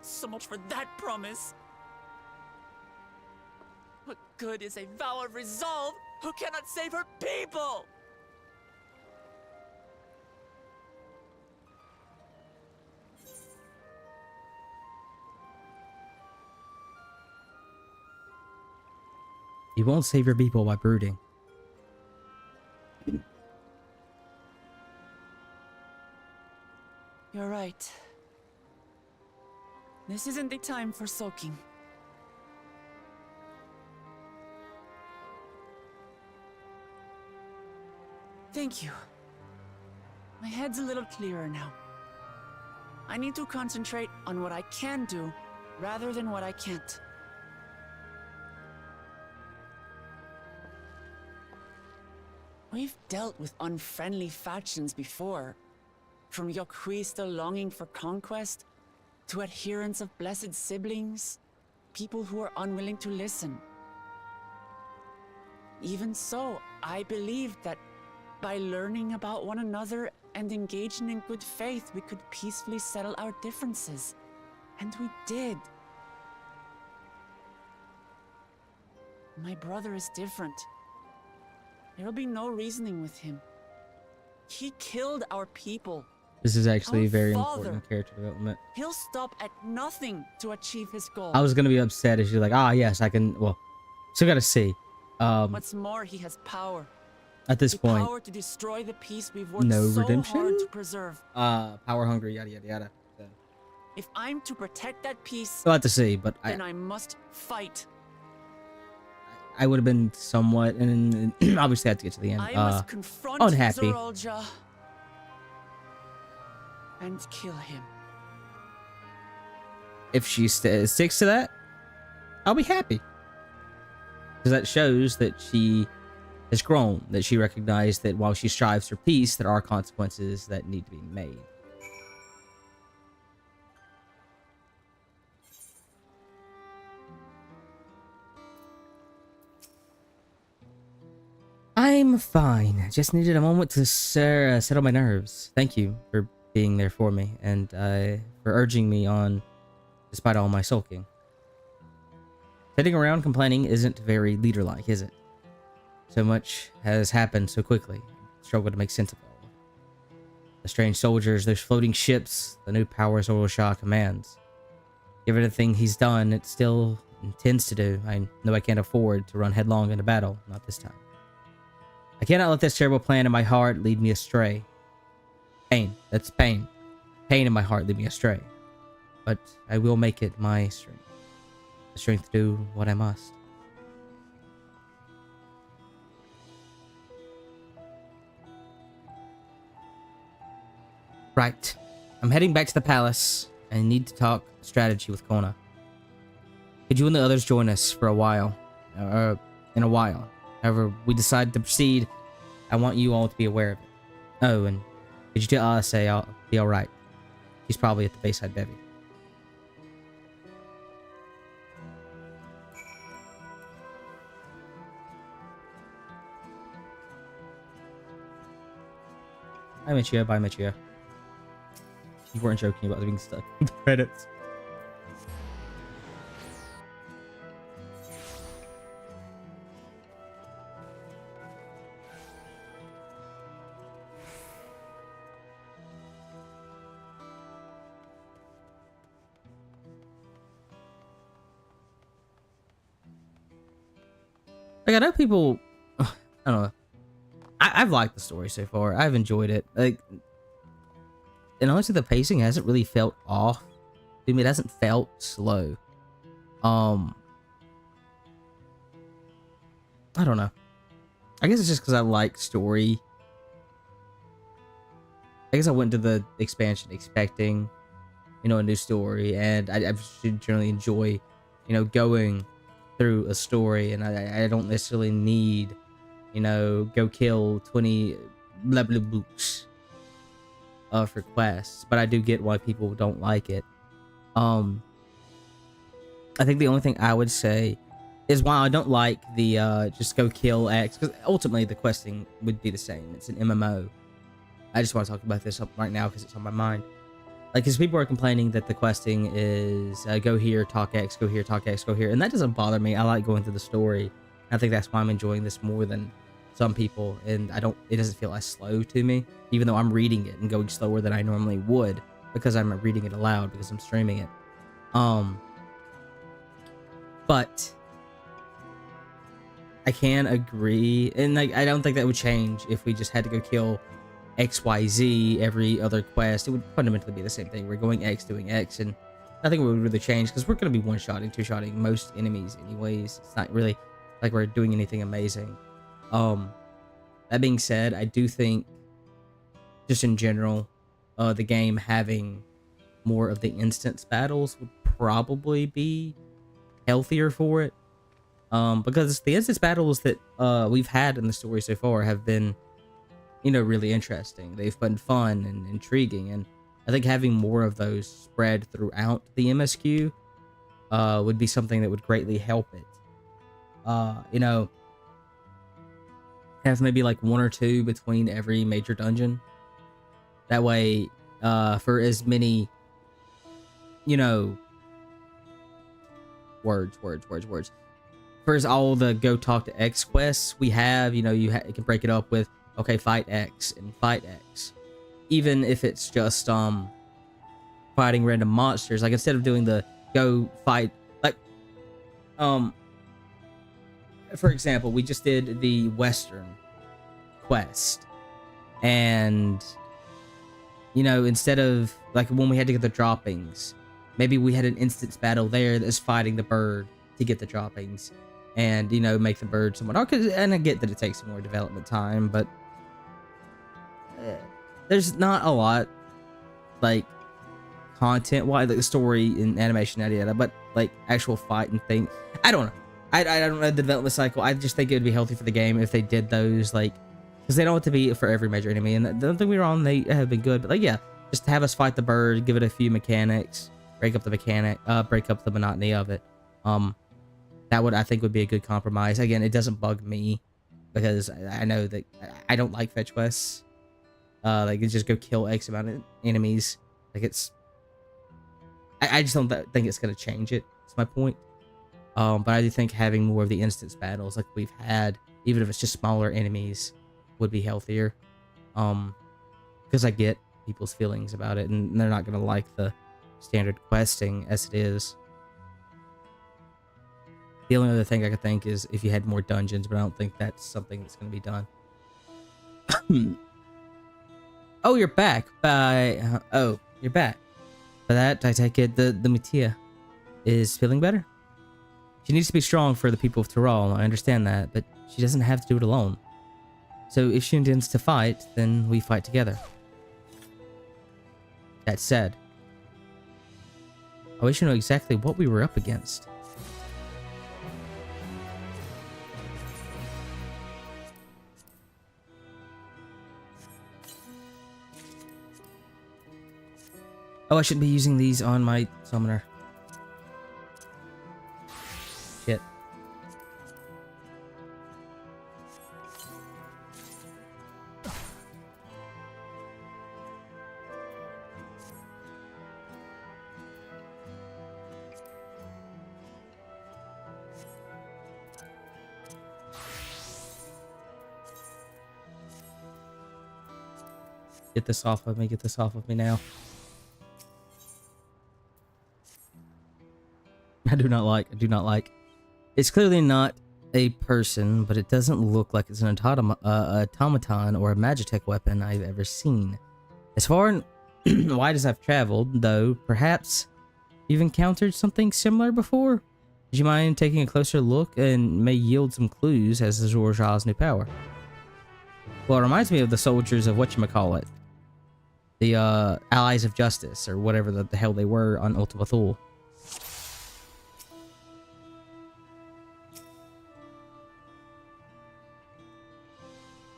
So much for that promise. What good is a vow of resolve who cannot save her people? You won't save your people by brooding. You're right. This isn't the time for sulking. Thank you. My head's a little clearer now. I need to concentrate on what I can do, rather than what I can't. We've dealt with unfriendly factions before. From Yokhui still longing for conquest, to adherents of blessed siblings, people who are unwilling to listen. Even so, I believed that by learning about one another and engaging in good faith, we could peacefully settle our differences. And we did. My brother is different. There will be no reasoning with him. He killed our people. This is actually Our very father. important character development. He'll stop at nothing to achieve his goal. I was gonna be upset if you're like, ah, yes, I can. Well, still gotta see. What's more, he has power. At this The point, power to destroy the peace we've worked no so redemption? hard to preserve. Power hungry, yada yada yada. So, If I'm to protect that peace, we'll have to see, but then I must fight. I would have been somewhat, and obviously I have to get to the end. I must confront unhappy. Zeralja and kill him. If she sticks to that, I'll be happy. Because that shows that she has grown, that she recognized that while she strives for peace, there are consequences that need to be made. I'm fine. Just needed a moment to settle my nerves. Thank you for being there for me and for urging me on despite all my sulking. Sitting around complaining isn't very leader-like, is it? So much has happened so quickly. I struggle to make sense of it all. The strange soldiers, those floating ships, the new powers Oral Shah commands. Given everything he's done, it still intends to do. I know I can't afford to run headlong into battle, not this time. I cannot let this terrible plan in my heart lead me astray. Pain, that's pain. Pain in my heart lead me astray. But I will make it my strength. The strength to do what I must. Right. I'm heading back to the palace. I need to talk strategy with Kona. Could you and the others join us for a while? In a while. However, we decide to proceed. I want you all to be aware of it. Oh, and could you tell Alise I'll be alright? She's probably at the Bayside Bevy. Bye, Michio. Bye, Michio. You weren't joking about being stuck in the credits. Like, I know people, I don't know. I've liked the story so far. I've enjoyed it. Like, and honestly, the pacing hasn't really felt off. I mean, it hasn't felt slow. I don't know. I guess it's just because I like story. I guess I went to the expansion expecting, you know, a new story, and I should generally enjoy, you know, going through a story, and I don't necessarily need, you know, go kill 20 blah blah books for quests, but I do get why people don't like it. I think the only thing I would say is why I don't like the just go kill X, because ultimately the questing would be the same. It's an MMO. I just want to talk about this right now because it's on my mind. Like, because people are complaining that the questing is go here, talk X, go here, talk X, go here. And that doesn't bother me. I like going through the story. I think that's why I'm enjoying this more than some people. And it doesn't feel as slow to me, even though I'm reading it and going slower than I normally would because I'm reading it aloud because I'm streaming it. But I can agree. And like, I don't think that would change if we just had to go kill XYZ every other quest. It would fundamentally be the same thing. We're going X, doing X, and nothing would really change because we're going to be one-shotting, two-shotting most enemies anyways. It's not really like we're doing anything amazing. That being said, I do think just in general, the game having more of the instance battles would probably be healthier for it. Because the instance battles that we've had in the story so far have been, you know, really interesting. They've been fun and intriguing, and I think having more of those spread throughout the MSQ would be something that would greatly help it. You know, have maybe like one or two between every major dungeon. That way, for as many, you know, words. For as all the go talk to X quests we have, you know, you can break it up with okay, fight X and fight X. Even if it's just fighting random monsters, like instead of doing the go fight, like for example, we just did the Western quest, and you know, instead of like when we had to get the droppings, maybe we had an instance battle there that's fighting the bird to get the droppings, and you know, make the bird somewhat. And I get that it takes some more development time, but there's not a lot like content wise, like the story and animation, yada, but like actual fight and thing. I don't know. I don't know the development cycle. I just think it would be healthy for the game if they did those, like, because they don't have to be for every major enemy. And don't get me wrong, they have been good, but like, yeah, just have us fight the bird, give it a few mechanics, break up the monotony of it. That would, I think, would be a good compromise. Again, it doesn't bug me because I know that I don't like fetch quests. Like, it's just go kill X amount of enemies. Like, it's, I just don't think it's gonna change it. That's my point. But I do think having more of the instance battles like we've had, even if it's just smaller enemies, would be healthier. Because I get people's feelings about it, and they're not gonna like the standard questing as it is. The only other thing I could think is if you had more dungeons, but I don't think that's something that's gonna be done. Oh, you're back. Oh, you're back. For that, I take it the Matia is feeling better. She needs to be strong for the people of Tyrol, I understand that, but she doesn't have to do it alone. So if she intends to fight, then we fight together. That said, I wish you know exactly what we were up against. Oh, I shouldn't be using these on my summoner. Shit. Get this off of me, get this off of me now. I do not like. It's clearly not a person, but it doesn't look like it's an automaton or a Magitech weapon I've ever seen. As far and wide as I've traveled, though, perhaps you've encountered something similar before? Would you mind taking a closer look and may yield some clues as to Zorja's new power? Well, it reminds me of the soldiers of whatchamacallit. The Allies of Justice, or whatever the hell they were on Ultima Thule.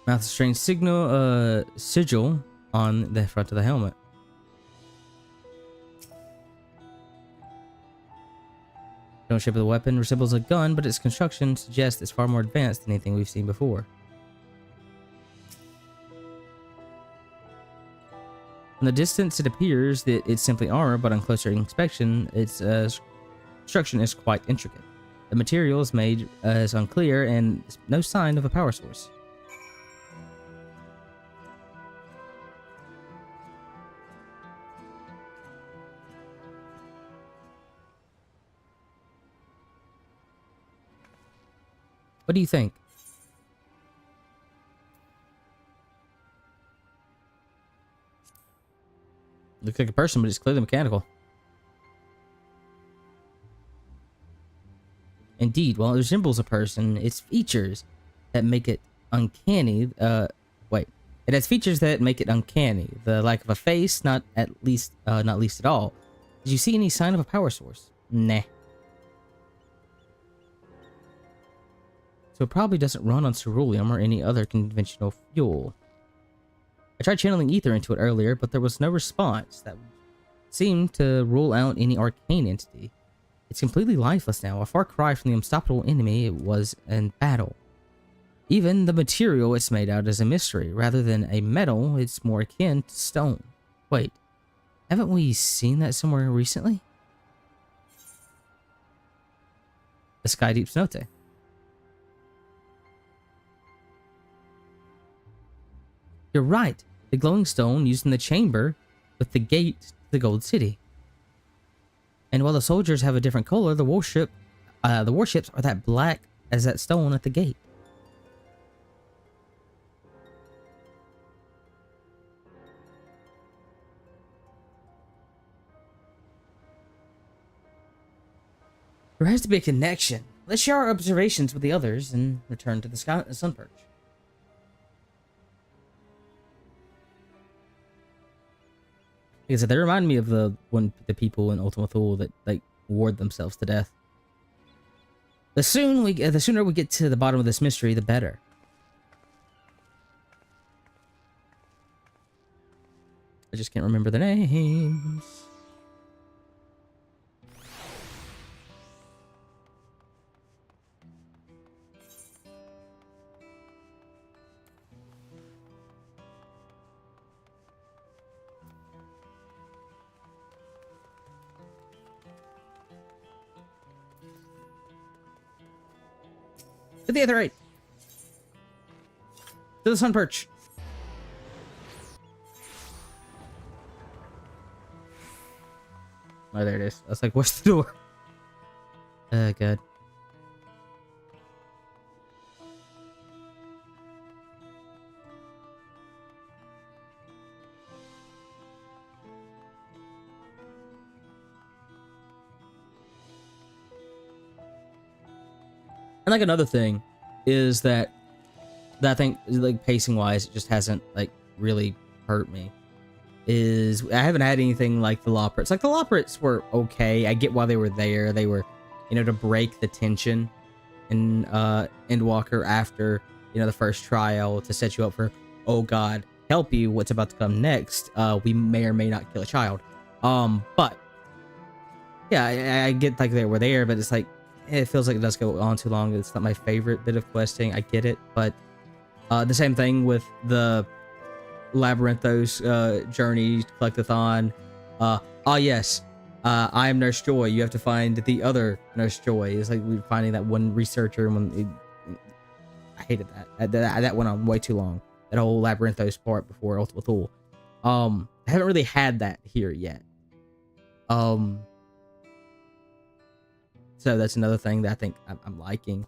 Mouth a strange sigil on the front of the helmet. The shape of the weapon resembles a gun, but its construction suggests it's far more advanced than anything we've seen before. From the distance, it appears that it's simply armor, but on closer inspection, its construction is quite intricate. The material is made as unclear, and no sign of a power source. What do you think? Looks like a person, but it's clearly mechanical. Indeed, while it resembles a person, its features that make it uncanny. It has features that make it uncanny. The lack of a face, not least at all. Did you see any sign of a power source? Nah. So it probably doesn't run on ceruleum or any other conventional fuel. I tried channeling ether into it earlier, but there was no response that seemed to rule out any arcane entity. It's completely lifeless now, a far cry from the unstoppable enemy it was in battle. Even the material it's made out is a mystery. Rather than a metal, it's more akin to stone. Wait, haven't we seen that somewhere recently? The Sky Deep's Note. You're right. The glowing stone used in the chamber with the gate to the Gold City. And while the soldiers have a different color, the warships are that black as that stone at the gate. There has to be a connection. Let's share our observations with the others and return to the sun perch. Like I said, they remind me of the people in Ultima Thule that like ward themselves to death. The sooner we get to the bottom of this mystery, the better. I just can't remember the names. To the other right. To the sun perch. Oh, there it is. I was like, where's the door? Oh, God. And like another thing is that I think like pacing wise, it just hasn't like really hurt me. Is I haven't had anything like the Loprits. Like the Loprits were okay. I get why they were there. They were, you know, to break the tension in Endwalker after, you know, the first trial, to set you up for, oh God, help you, what's about to come next. We may or may not kill a child. But yeah, I get like they were there, but it's like it feels like it does go on too long. It's not my favorite bit of questing. I get it, but the same thing with the Labyrinthos journey collectathon. Yes, I am Nurse Joy. You have to find the other Nurse Joy. It's like we're finding that one researcher. I hated that. That went on way too long. That whole Labyrinthos part before Ultima Thule. I haven't really had that here yet. So that's another thing that I think I'm liking.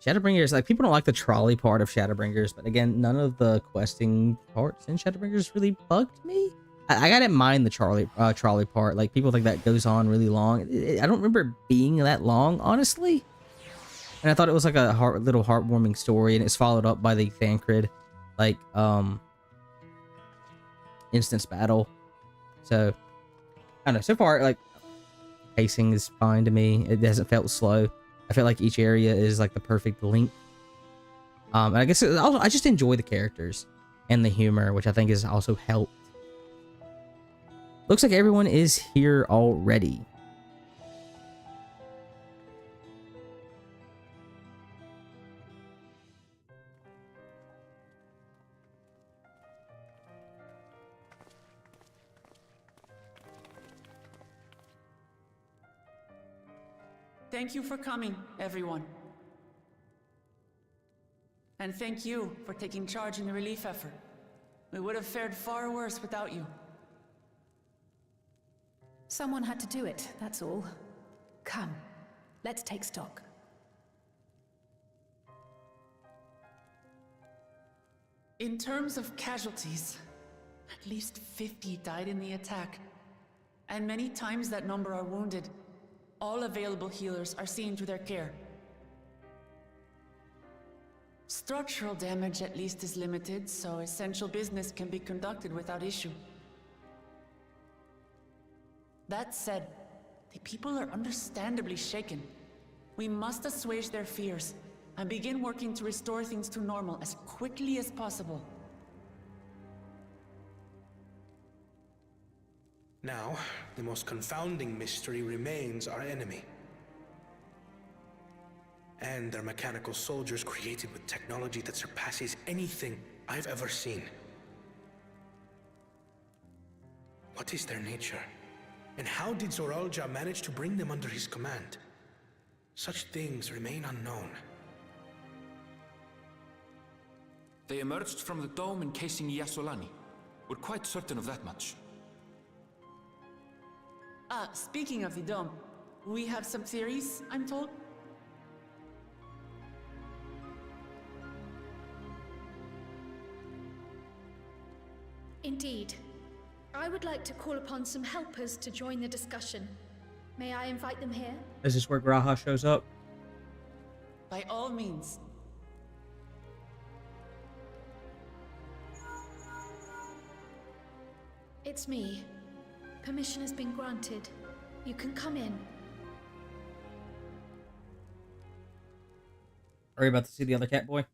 Shadowbringers, like people don't like the trolley part of Shadowbringers, but again, none of the questing parts in Shadowbringers really bugged me. I gotta mind the trolley part. Like people think that goes on really long. I don't remember it being that long, honestly. And I thought it was like a little heartwarming story, and it's followed up by the Thancred, like instance battle. So I don't know. So far, like pacing is fine to me. It hasn't felt slow. I feel like each area is like the perfect length. And I guess I just enjoy the characters and the humor, which I think has also helped. Looks like everyone is here already. Thank you for coming, everyone. And thank you for taking charge in the relief effort. We would have fared far worse without you. Someone had to do it, that's all. Come, let's take stock. In terms of casualties, at least 50 died in the attack. And many times that number are wounded. All available healers are seen to their care. Structural damage at least is limited, so essential business can be conducted without issue. That said, the people are understandably shaken. We must assuage their fears and begin working to restore things to normal as quickly as possible. Now, the most confounding mystery remains our enemy. And their mechanical soldiers created with technology that surpasses anything I've ever seen. What is their nature? And how did Zoralja manage to bring them under his command? Such things remain unknown. They emerged from the dome encasing Yasolani. We're quite certain of that much. Speaking of the dome, we have some theories, I'm told. Indeed. I would like to call upon some helpers to join the discussion. May I invite them here? Is this where Graha shows up? By all means. It's me. Permission has been granted. You can come in. Are you about to see the other cat boy?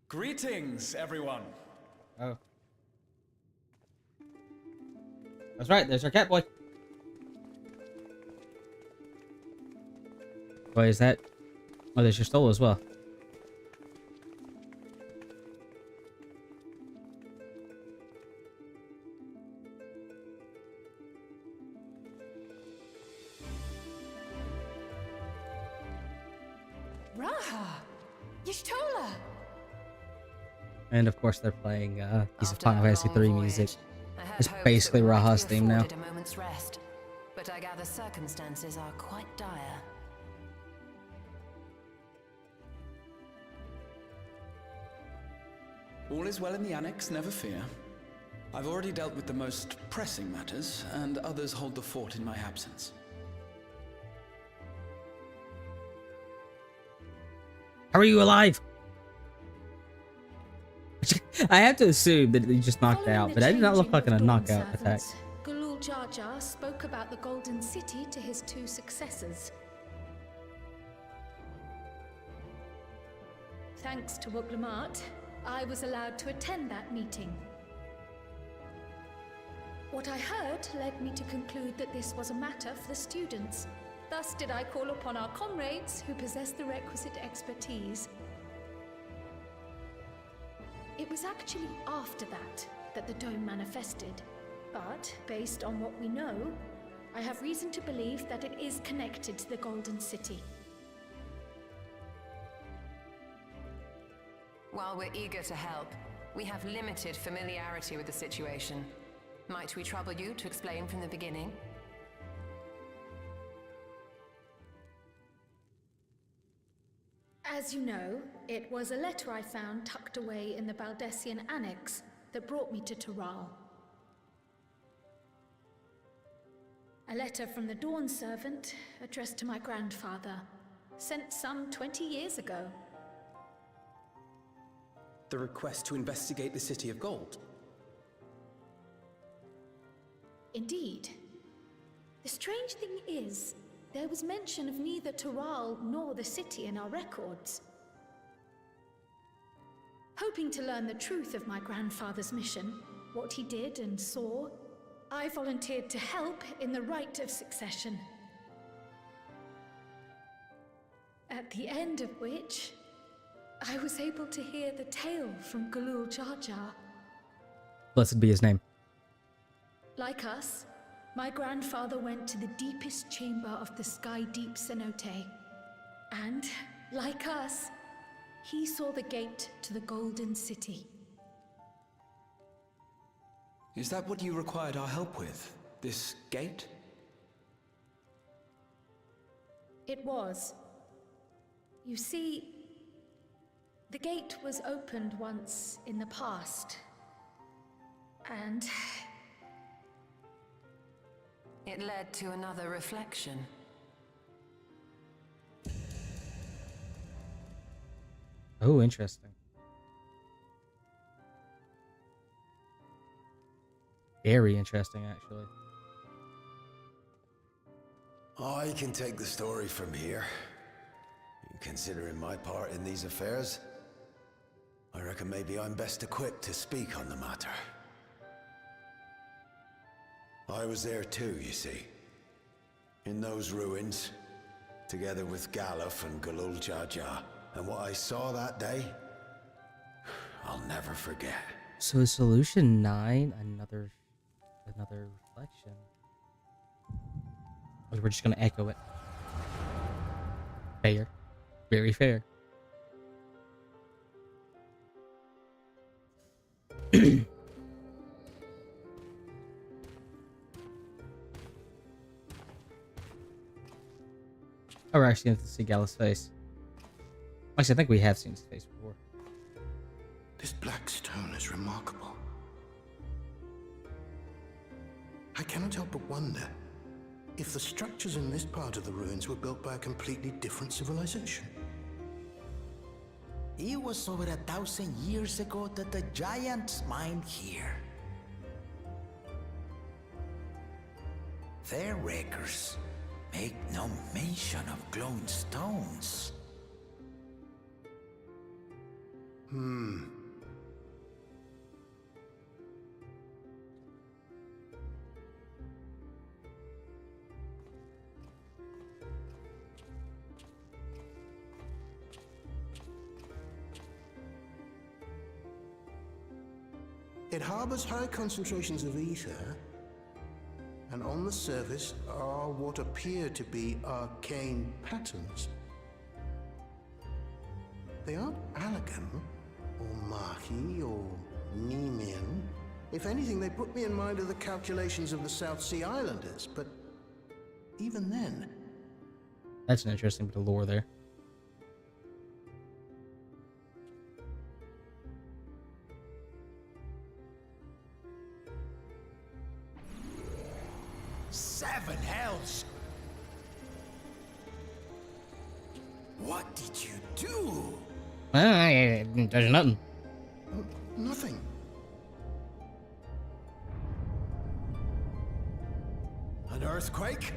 Greetings, everyone. Oh. That's right, there's our cat boy. Why is that? Oh, there's your stole as well. Raha! Y'shtola! And of course they're playing piece of Final Fantasy 3 music. It's basically Raha's theme now. A moment's rest, but I gather circumstances are quite dire. All is well in the Annex, never fear. I've already dealt with the most pressing matters, and others hold the fort in my absence. How are you alive? I have to assume that he just knocked out, but that did not look like a knockout attack. Galul Jar Jar spoke about the Golden City to his two successors. Thanks to Wuglamat, I was allowed to attend that meeting. What I heard led me to conclude that this was a matter for the students. Thus did I call upon our comrades who possess the requisite expertise. It was actually after that the dome manifested. But, based on what we know, I have reason to believe that it is connected to the Golden City. While we're eager to help, we have limited familiarity with the situation. Might we trouble you to explain from the beginning? As you know, it was a letter I found tucked away in the Baldessian Annex that brought me to Taral. A letter from the Dawn servant addressed to my grandfather, sent some 20 years ago. The request to investigate the City of Gold. Indeed. The strange thing is, there was mention of neither Taral nor the city in our records. Hoping to learn the truth of my grandfather's mission, what he did and saw, I volunteered to help in the rite of succession. At the end of which, I was able to hear the tale from Galul Jar Jar. Blessed be his name. Like us, my grandfather went to the deepest chamber of the Sky Deep Cenote. And, like us, he saw the gate to the Golden City. Is that what you required our help with? This gate? It was. You see, the gate was opened once in the past. And it led to another reflection. Oh, interesting. Very interesting, actually. I can take the story from here. Considering my part in these affairs, I reckon maybe I'm best equipped to speak on the matter. I was there too, you see. In those ruins, together with Galuf and Galul Jar Jar. And what I saw that day, I'll never forget. So is Solution 9 another another reflection. Or we're just gonna echo it. Fair. Very fair. Oh, we're actually going to see Gallus' face. Actually, I think we have seen his face before. This black stone is remarkable. I cannot help but wonder if the structures in this part of the ruins were built by a completely different civilization. It was over 1,000 years ago that the giants mined here. Their records make no mention of glowing stones. It harbors high concentrations of ether, and on the surface are what appear to be arcane patterns. They aren't Allagan, or Mahi, or Nemean. If anything, they put me in mind of the calculations of the South Sea Islanders, but even then... That's an interesting bit of lore there. Seven hells! What did you do? There's nothing. Nothing. An earthquake?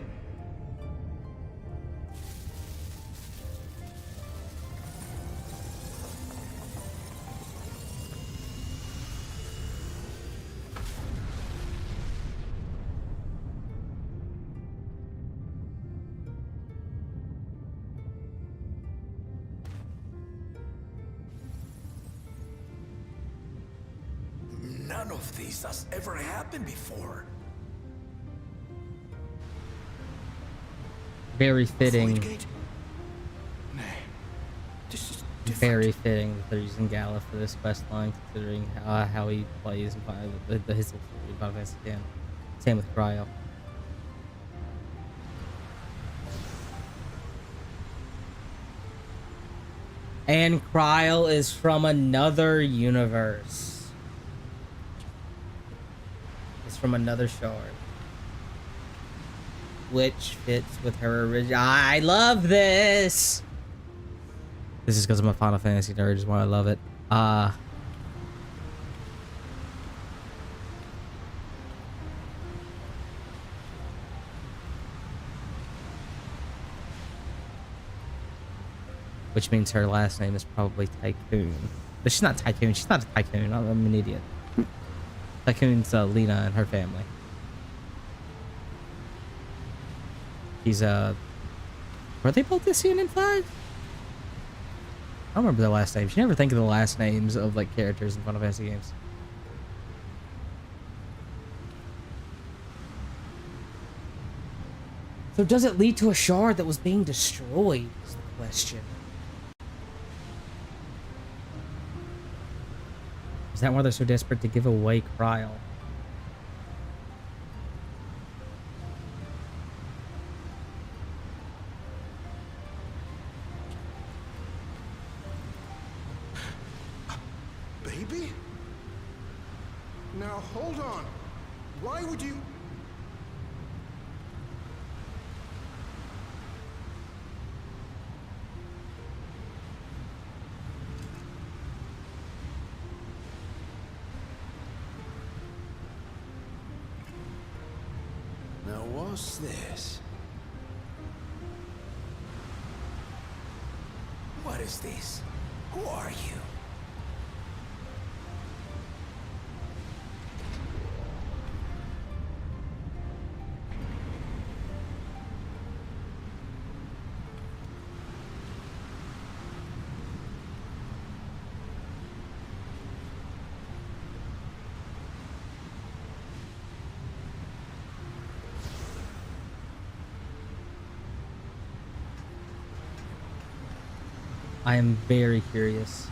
None of this has ever happened before. Very fitting. Nay, this is Very fitting that they're using Gala for this quest line, considering how he plays in his Final Fantasy X. Same with Cryo. And Cryo is from another universe. It's from another shard. Which fits with her original. I love this! This is because I'm a Final Fantasy nerd, is why I love it. Which means her last name is probably Tycoon. But she's not Tycoon. She's not a Tycoon. I'm an idiot. Tycoon's Lena and her family. He's were they both Isian in 5? I don't remember their last names. You never think of the last names of like characters in Final Fantasy games. So does it lead to a shard that was being destroyed is the question. Is that why they're so desperate to give away Cryo? Baby? Now hold on. Why would you... Now what's this? What is this? Who are you? I am very curious.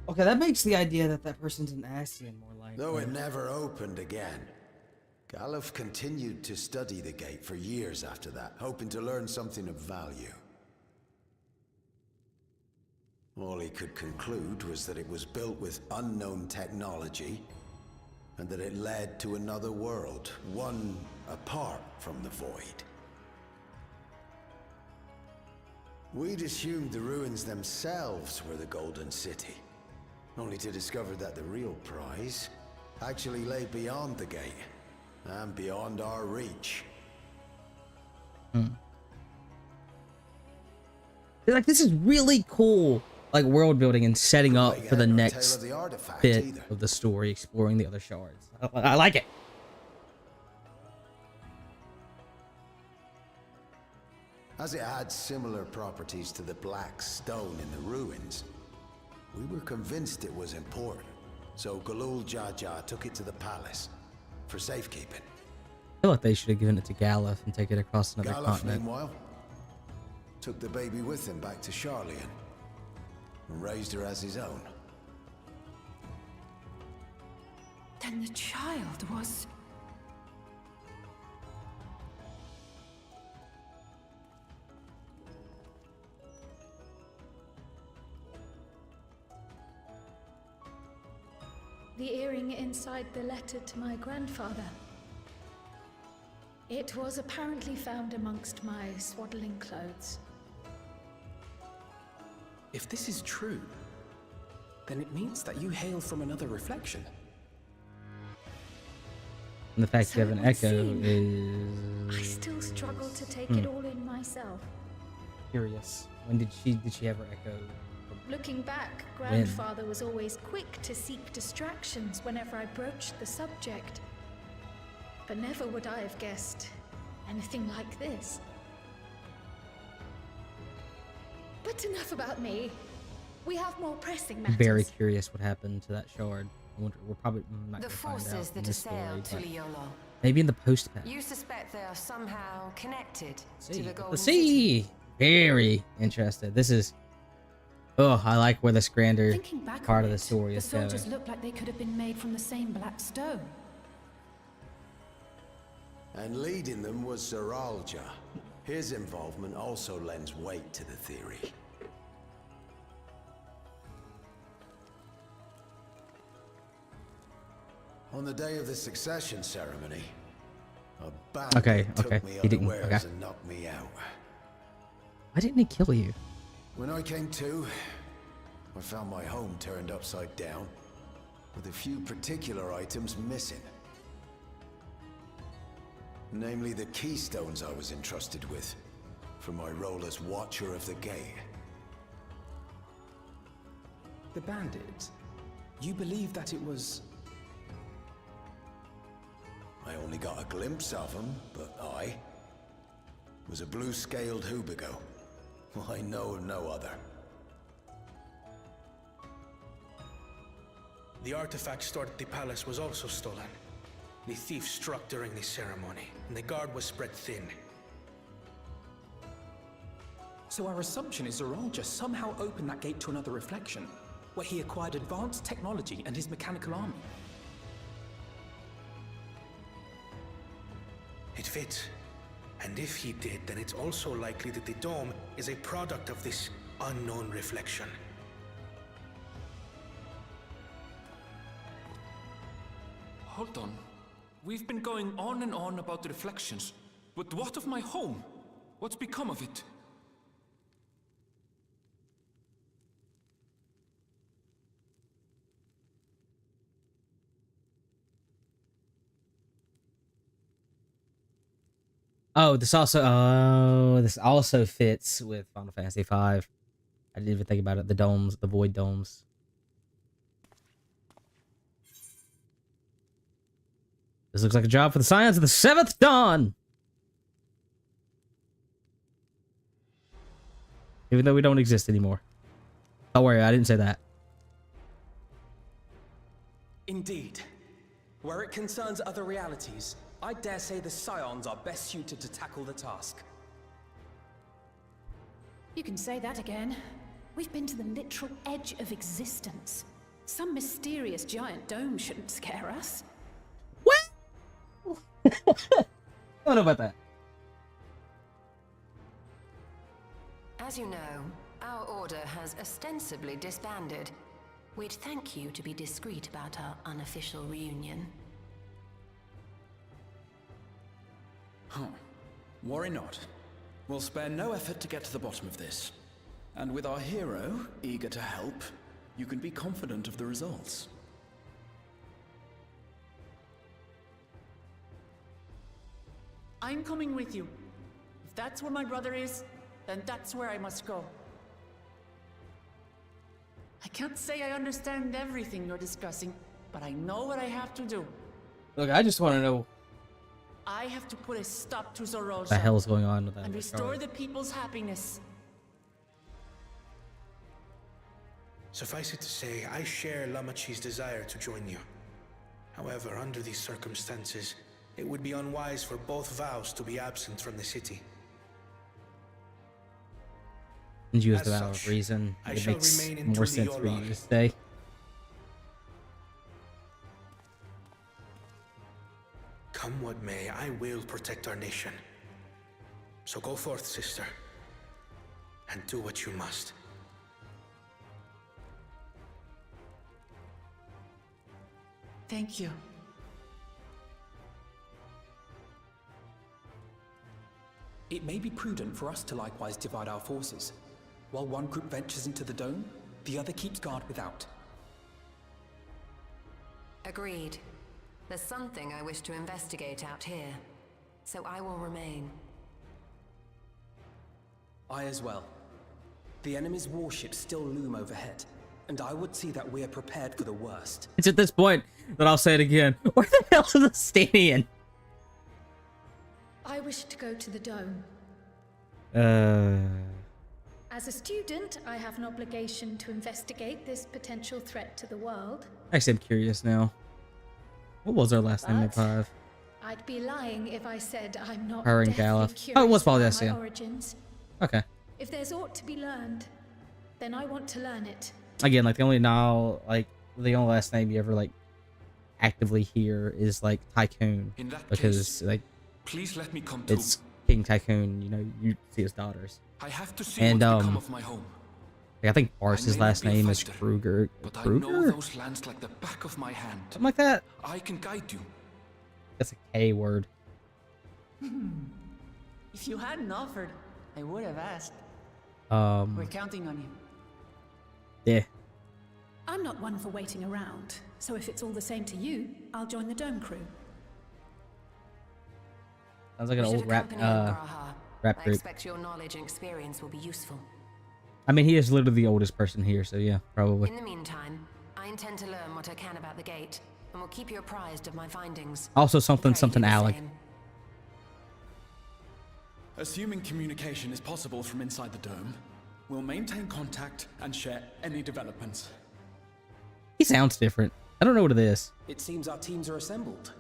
Okay, that makes the idea that that person's an Ascian more likely. Though it never opened again, Galuf continued to study the gate for years after that, hoping to learn something of value. All he could conclude was that it was built with unknown technology, and that it led to another world, one apart from the Void. We'd assumed the ruins themselves were the Golden City, only to discover that the real prize actually lay beyond the gate, and beyond our reach. Like, this is really cool, like, world building and setting up for the next bit of the story, exploring the other shards. I like it. As it had similar properties to the black stone in the ruins, we were convinced it was important, so Galul Jaja took it to the palace for safekeeping. I feel like they should have given it to Galuf and take it across another Galuf, continent. meanwhile, took the baby with him back to Sharlayan and raised her as his own. Then the child was... The earring inside the letter to my grandfather. It was apparently found amongst my swaddling clothes. If this is true, then it means that you hail from another reflection. And the fact you have an echo I is... still struggle to take it all in myself. Curious. When did she ever echo? Looking back, Grandfather was always quick to seek distractions whenever I broached the subject. But never would I have guessed anything like this. But enough about me. We have more pressing matters. Very curious what happened to that shard. I wonder, we're probably not The gonna find out forces in that this story, assailed but Tuliolo. maybe in the post-pack. You suspect they are somehow connected to the Golden Let's City? see. Very interested. This is... Oh, I like where this grander Thinking back part on of the it, story the is going. soldiers looked like they could have been made from the same black stone. And leading them was Zeralja. His involvement also lends weight to the theory. On the day of the succession ceremony, a bandit took me he didn't. unawares Okay. and knocked me out. Why didn't he kill you? When I came to, I found my home turned upside down, with a few particular items missing. Namely the keystones I was entrusted with, for my role as Watcher of the Gate. The bandit, you believe that it was... I only got a glimpse of him, but I was a blue-scaled Hubigo. I know of no other. The artifact stored at the palace was also stolen. The thief struck during the ceremony, and the guard was spread thin. So our assumption is Zeralja somehow opened that gate to another reflection, where he acquired advanced technology and his mechanical army. It fits. And if he did, then it's also likely that the dome is a product of this unknown reflection. Hold on. We've been going on and on about the reflections, but what of my home? What's become of it? Oh, this also fits with Final Fantasy V. I didn't even think about it. The domes, the void domes. This looks like a job for the Scions of the 7th Dawn. Even though we don't exist anymore. Don't worry, I didn't say that. Indeed. Where it concerns other realities, I dare say the Scions are best suited to tackle the task. You can say that again. We've been to the literal edge of existence. Some mysterious giant dome shouldn't scare us. What? I don't know about that. As you know, our order has ostensibly disbanded. We'd thank you to be discreet about our unofficial reunion. Huh. Worry not. We'll spare no effort to get to the bottom of this. And with our hero eager to help, you can be confident of the results. I'm coming with you. If that's where my brother is, then that's where I must go. I can't say I understand everything you're discussing, but I know what I have to do. Look, I just want to know I have to put a stop to Zorosha. what the hell is going on with that. And restore the people's happiness. Suffice it to say, I share Lamachi's desire to join you. However, under these circumstances, it would be unwise for both vows to be absent from the city. And use As the vow of such, reason. I It shall makes remain in more Tuli sense for you Olog. to stay. Come what may, I will protect our nation. So go forth, sister, and do what you must. Thank you. It may be prudent for us to likewise divide our forces. While one group ventures into the dome, the other keeps guard without. Agreed. There's something I wish to investigate out here, so I will remain. I as well. The enemy's warships still loom overhead, and I would see that we are prepared for the worst. It's at this point that I'll say it again. Where the hell is the Stanian? I wish to go to the dome. As a student, I have an obligation to investigate this potential threat to the world. Actually, I'm curious now. What was our last name in 5? I'd be lying if I said I'm not Her and deathly Galuf. curious Oh, it was about Valdez, my yeah. origins. Okay. If there's aught to be learned, then I want to learn it. Again, like the only last name you ever like actively hear is like Tycoon, In that because case, like please let me come to. it's King Tycoon. You know, you see his daughters. I have to see And what's become of my home. I think I Bars's may not last be a name is fighter, Kruger. But I Kruger? know those lands like the back of my hand. Something like that. I can guide you. That's a K word. If you hadn't offered, I would have asked. We're counting on you. Yeah. I'm not one for waiting around, so if it's all the same to you, I'll join the Dome crew. Sounds like an We should old rap accompany you, Graha. rap I group. expect your knowledge and experience will be useful. I mean, he is literally the oldest person here, so yeah, probably. In the meantime, I intend to learn what I can about the gate, and will keep you apprised of my findings. Also something Pray something you the Alec. same. Assuming communication is possible from inside the dome, we'll maintain contact and share any developments. He sounds different. I don't know what it is. It seems our teams are assembled.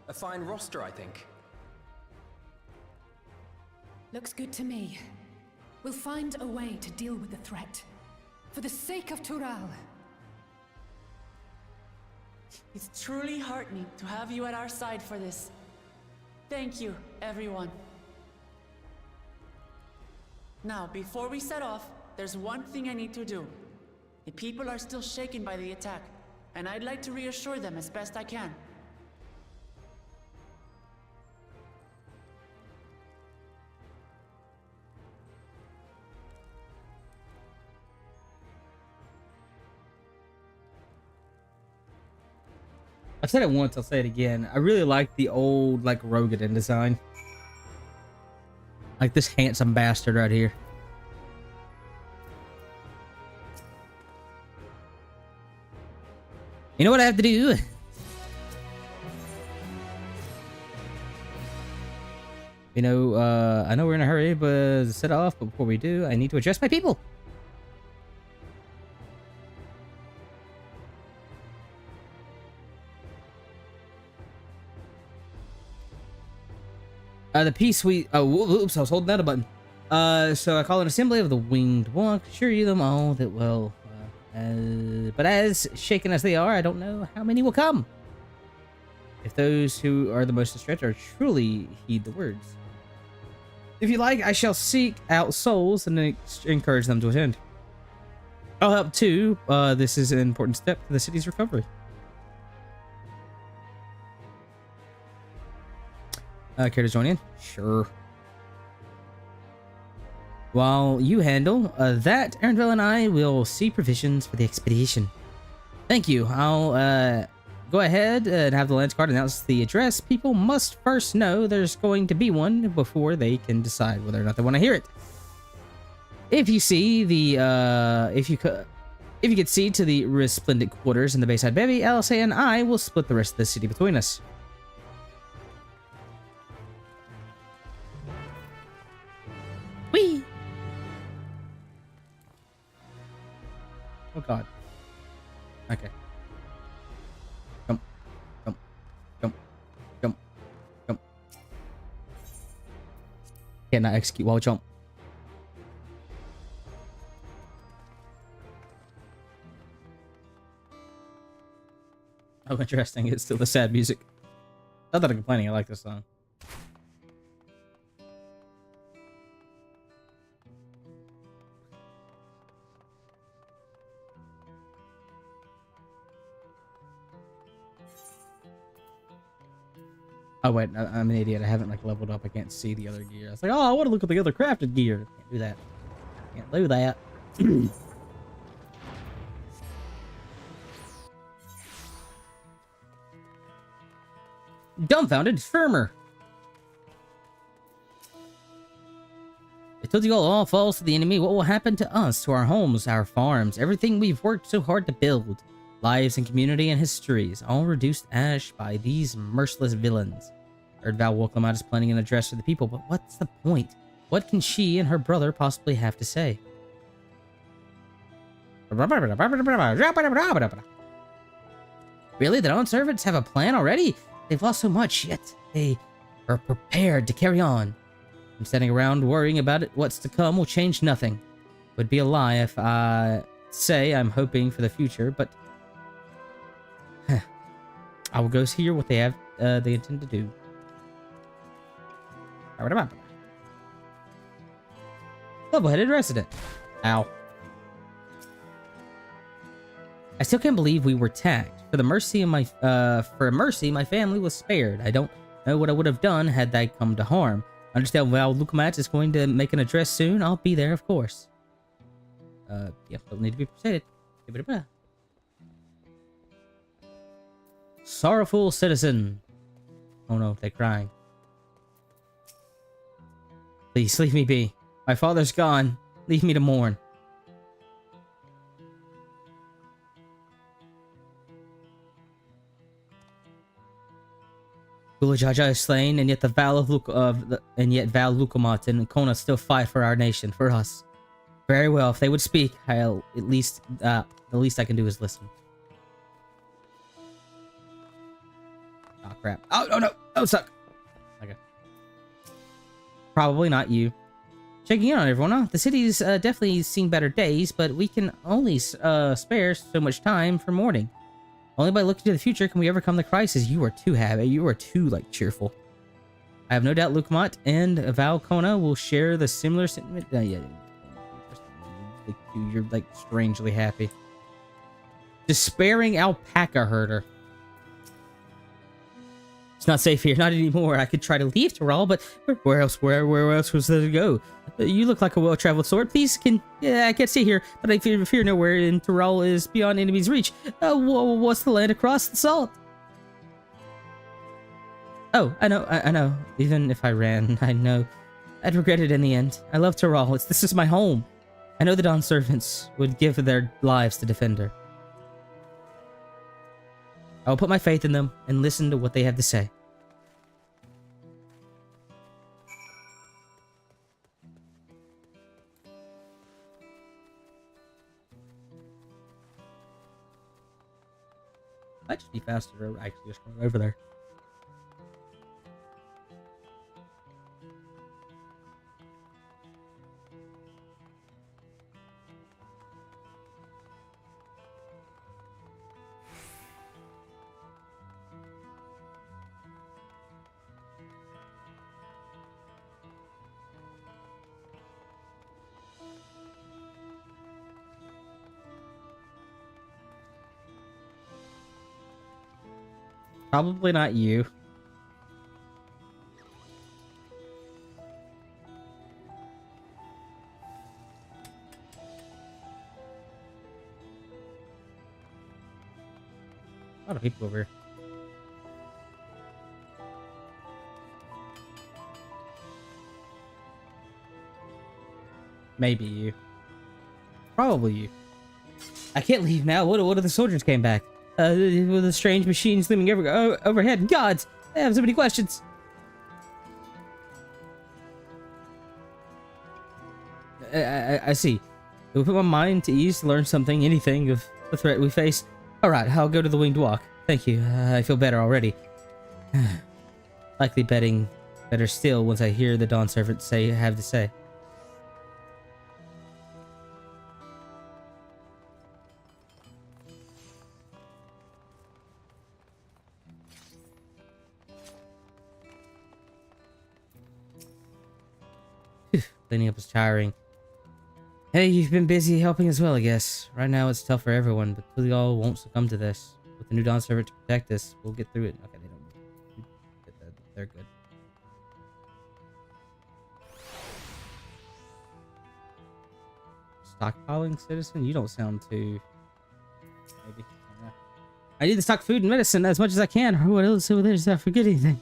A fine roster, I think. Looks good to me. We'll find a way to deal with the threat. For the sake of Tural. It's truly heartening to have you at our side for this. Thank you, everyone. Now, before we set off, there's one thing I need to do. The people are still shaken by the attack, and I'd like to reassure them as best I can. I've said it once, I'll say it again. I really like the old, like, Rogadin design. Like this handsome bastard right here. You know what I have to do? You know, I know we're in a hurry, but set off. But before we do, I need to address my people. The piece we... Oh, oops, I was holding down a button. So I call an assembly of the winged walk. Assure you them all that well... but as shaken as they are, I don't know how many will come. If those who are the most distressed are truly heed the words. If you like, I shall seek out souls and encourage them to attend. I'll help too. This is an important step to the city's recovery. Care to join in? Sure. While you handle that, Aaronville and I will see provisions for the expedition. Thank you. I'll go ahead and have the Lance Guard announce the address. People must first know there's going to be one before they can decide whether or not they want to hear it. If you see the if you could see to the resplendent quarters in the Bayside Bevy, LSA and I will split the rest of the city between us. Whee! Oh god. Okay. Jump. Jump. Jump. Jump. Jump. Cannot execute while jump. Oh, interesting. It's still the sad music. Not that I'm complaining. I like this song. Oh wait, I'm an idiot. I haven't like leveled up. I can't see the other gear. I was like, oh, I want to look at the other crafted gear. Can't do that. Can't do that. Dumbfounded firmer. I told you all falls to the enemy. What will happen to us, to our homes, our farms, everything we've worked so hard to build? Lives and community and histories, all reduced ash by these merciless villains. I heard Val Wolcomite is planning an address for the people, but what's the point? What can she and her brother possibly have to say? Really? The Dawn servants have a plan already? They've lost so much, yet they are prepared to carry on. I'm standing around worrying about it. What's to come will change nothing. It would be a lie if I say I'm hoping for the future, but I will go hear what they have they intend to do. Level-headed resident. Ow. I still can't believe we were attacked. For mercy, my family was spared. I don't know what I would have done had that come to harm. I understand Val Lucamat is going to make an address soon. I'll be there, of course. Yeah, don't need to be persuaded. Sorrowful citizen. Oh no, they're crying. Please, leave me be. My father's gone. Leave me to mourn. Gulajaja is slain, and yet the Val of Val Lucamat and Kona still fight for our nation, for us. Very well, if they would speak, I'll the least I can do is listen. Oh crap! Oh no! Oh suck! Okay. Probably not you. Checking in on everyone, huh? The city's definitely seen better days, but we can only spare so much time for mourning. Only by looking to the future can we overcome the crisis. You are too happy. You are too, like, cheerful. I have no doubt Lucamat and Val Kona will share the similar sentiment. Yeah. You're, like, strangely happy. Despairing alpaca herder. It's not safe here. Not anymore. I could try to leave Tyrell, but where else was there to go? You look like a well-traveled sort. Please, I can't stay here, but I fear nowhere in Tyrell is beyond enemy's reach. What's the land across the salt? Oh, I know. Even if I ran, I know I'd regret it in the end. I love Tyrell. This is my home. I know the Dawn servants would give their lives to defend her. I will put my faith in them and listen to what they have to say. Might just be faster to actually just run over there. Probably not you. A lot of people over here. Maybe you. Probably you. I can't leave now. What if the soldiers came back? With the strange machines looming overhead. Gods! I have so many questions. I see. It will put my mind to ease to learn something, anything, of the threat we face. Alright, I'll go to the winged walk. Thank you. I feel better already. Likely better still once I hear the Dawn Servant have to say. Cleaning up is tiring. Hey, you've been busy helping as well, I guess. Right now it's tough for everyone, but we all won't succumb to this. With the new Dawn Servant to protect us, we'll get through it. Okay, they don't. They're good. Stockpiling, citizen? You don't sound too... Maybe. I need to stock food and medicine as much as I can. What else over there? Did I forget anything?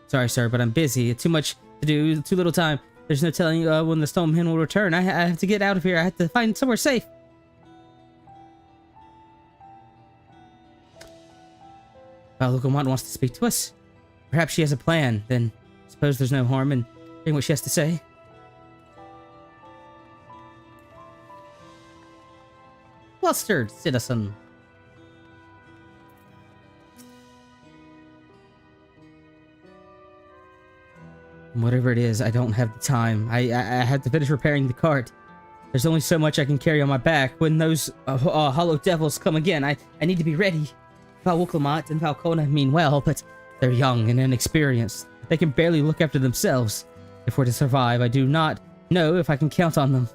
Sorry, sir, but I'm busy. Too much to do, too little time. There's no telling when the Stoneman will return. I have to get out of here. I have to find somewhere safe. Lokomont wants to speak to us. Perhaps she has a plan. Then I suppose there's no harm in hearing what she has to say. Flustered citizen. Whatever it is, I don't have the time. I have to finish repairing the cart. There's only so much I can carry on my back. When those hollow devils come again, I need to be ready. Lokomont and Falcona mean well, but they're young and inexperienced. They can barely look after themselves. If we're to survive, I do not know if I can count on them.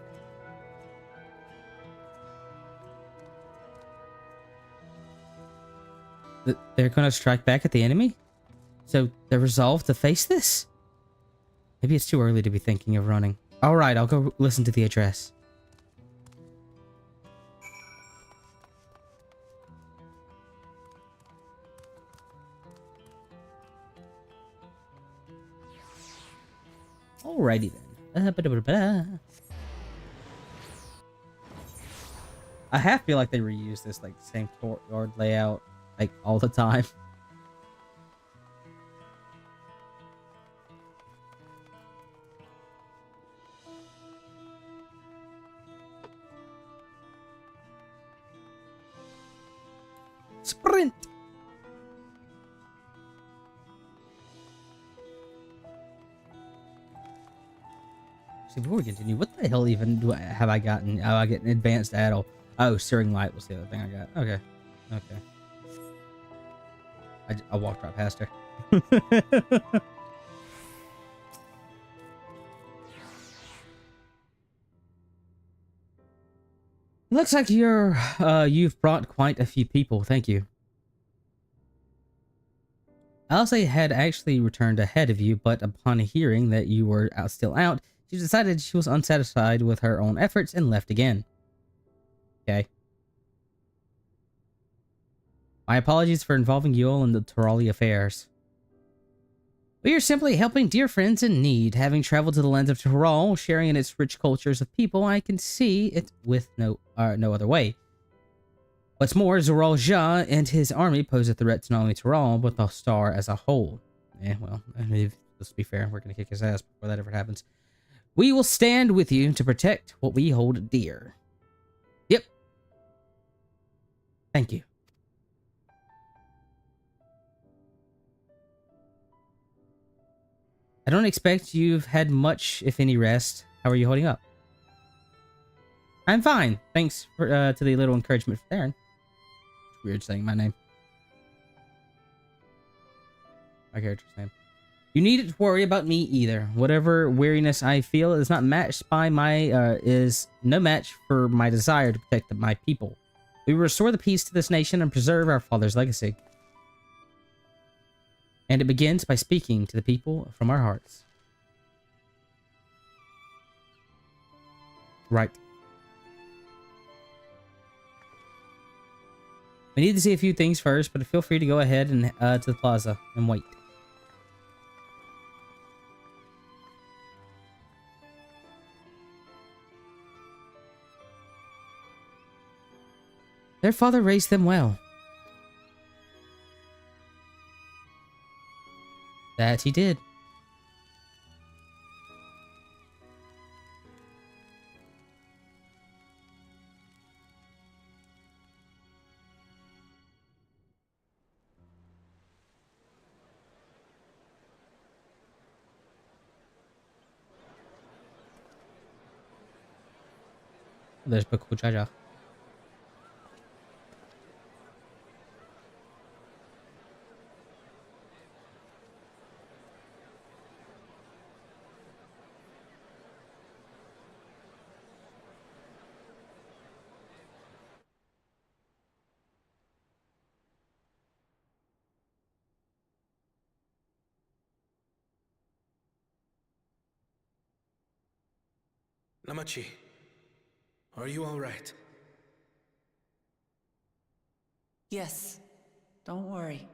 They're gonna strike back at the enemy? So they're resolved to face this? Maybe it's too early to be thinking of running. Alright, I'll go listen to the address. Alrighty then. I half feel like they reuse this like same courtyard layout like all the time. Sprint. See, before we continue, what the hell even have I gotten? Oh, I get an advanced addle. Oh, Searing Light was the other thing I got. Okay. I walked right past her. Looks like you've brought quite a few people. Thank you. Elsa had actually returned ahead of you, but upon hearing that you were still out, she decided she was unsatisfied with her own efforts and left again. Okay. My apologies for involving you all in the Torali affairs. We are simply helping dear friends in need. Having traveled to the lands of Toral, sharing in its rich cultures of people, I can see it with no other way. What's more, Zoral Ja and his army pose a threat to not only Toral, but the Star as a whole. Well, let's be fair, we're going to kick his ass before that ever happens. We will stand with you to protect what we hold dear. Thank you. I don't expect you've had much, if any, rest. How are you holding up? I'm fine. Thanks for, to the little encouragement from Theron. It's weird saying my name. My character's name. You needn't worry about me either. Whatever weariness I feel is not matched by my, is no match for my desire to protect my people. We will restore the peace to this nation and preserve our father's legacy. And it begins by speaking to the people from our hearts. Right. We need to see a few things first, but feel free to go ahead and to the plaza and wait. Their father raised them well. That he did. There's Bakujaja. Namachi, are you all right? Yes, don't worry.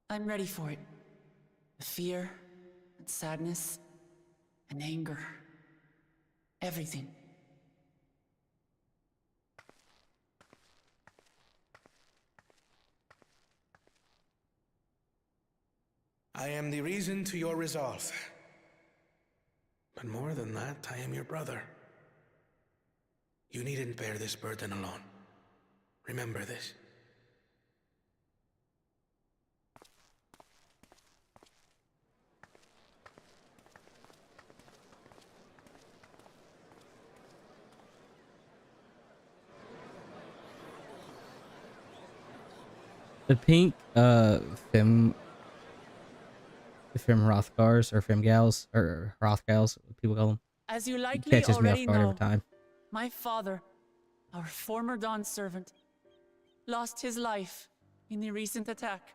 I'm ready for it. The fear, and sadness, and anger. Everything. I am the reason to your resolve. But more than that, I am your brother. You needn't bear this burden alone. Remember this. The pink, fem Rothgars, or femgals, or Rothgals, people call them. As you likely Catches me off already guard know, every time. my father, our former Dawn servant, lost his life in the recent attack.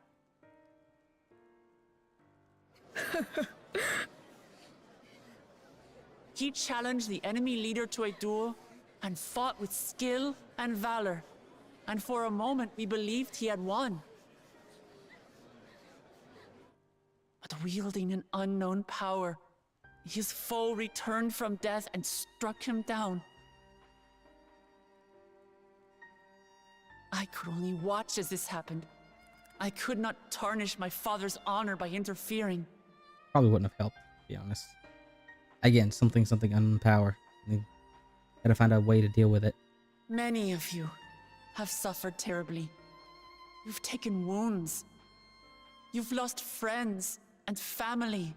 He challenged the enemy leader to a duel and fought with skill and valor. And for a moment, we believed he had won. But wielding an unknown power, his foe returned from death and struck him down. I could only watch as this happened. I could not tarnish my father's honor by interfering. Probably wouldn't have helped, to be honest. Again, something unknown power. Gotta find a way to deal with it. Many of you have suffered terribly. You've taken wounds. You've lost friends and family.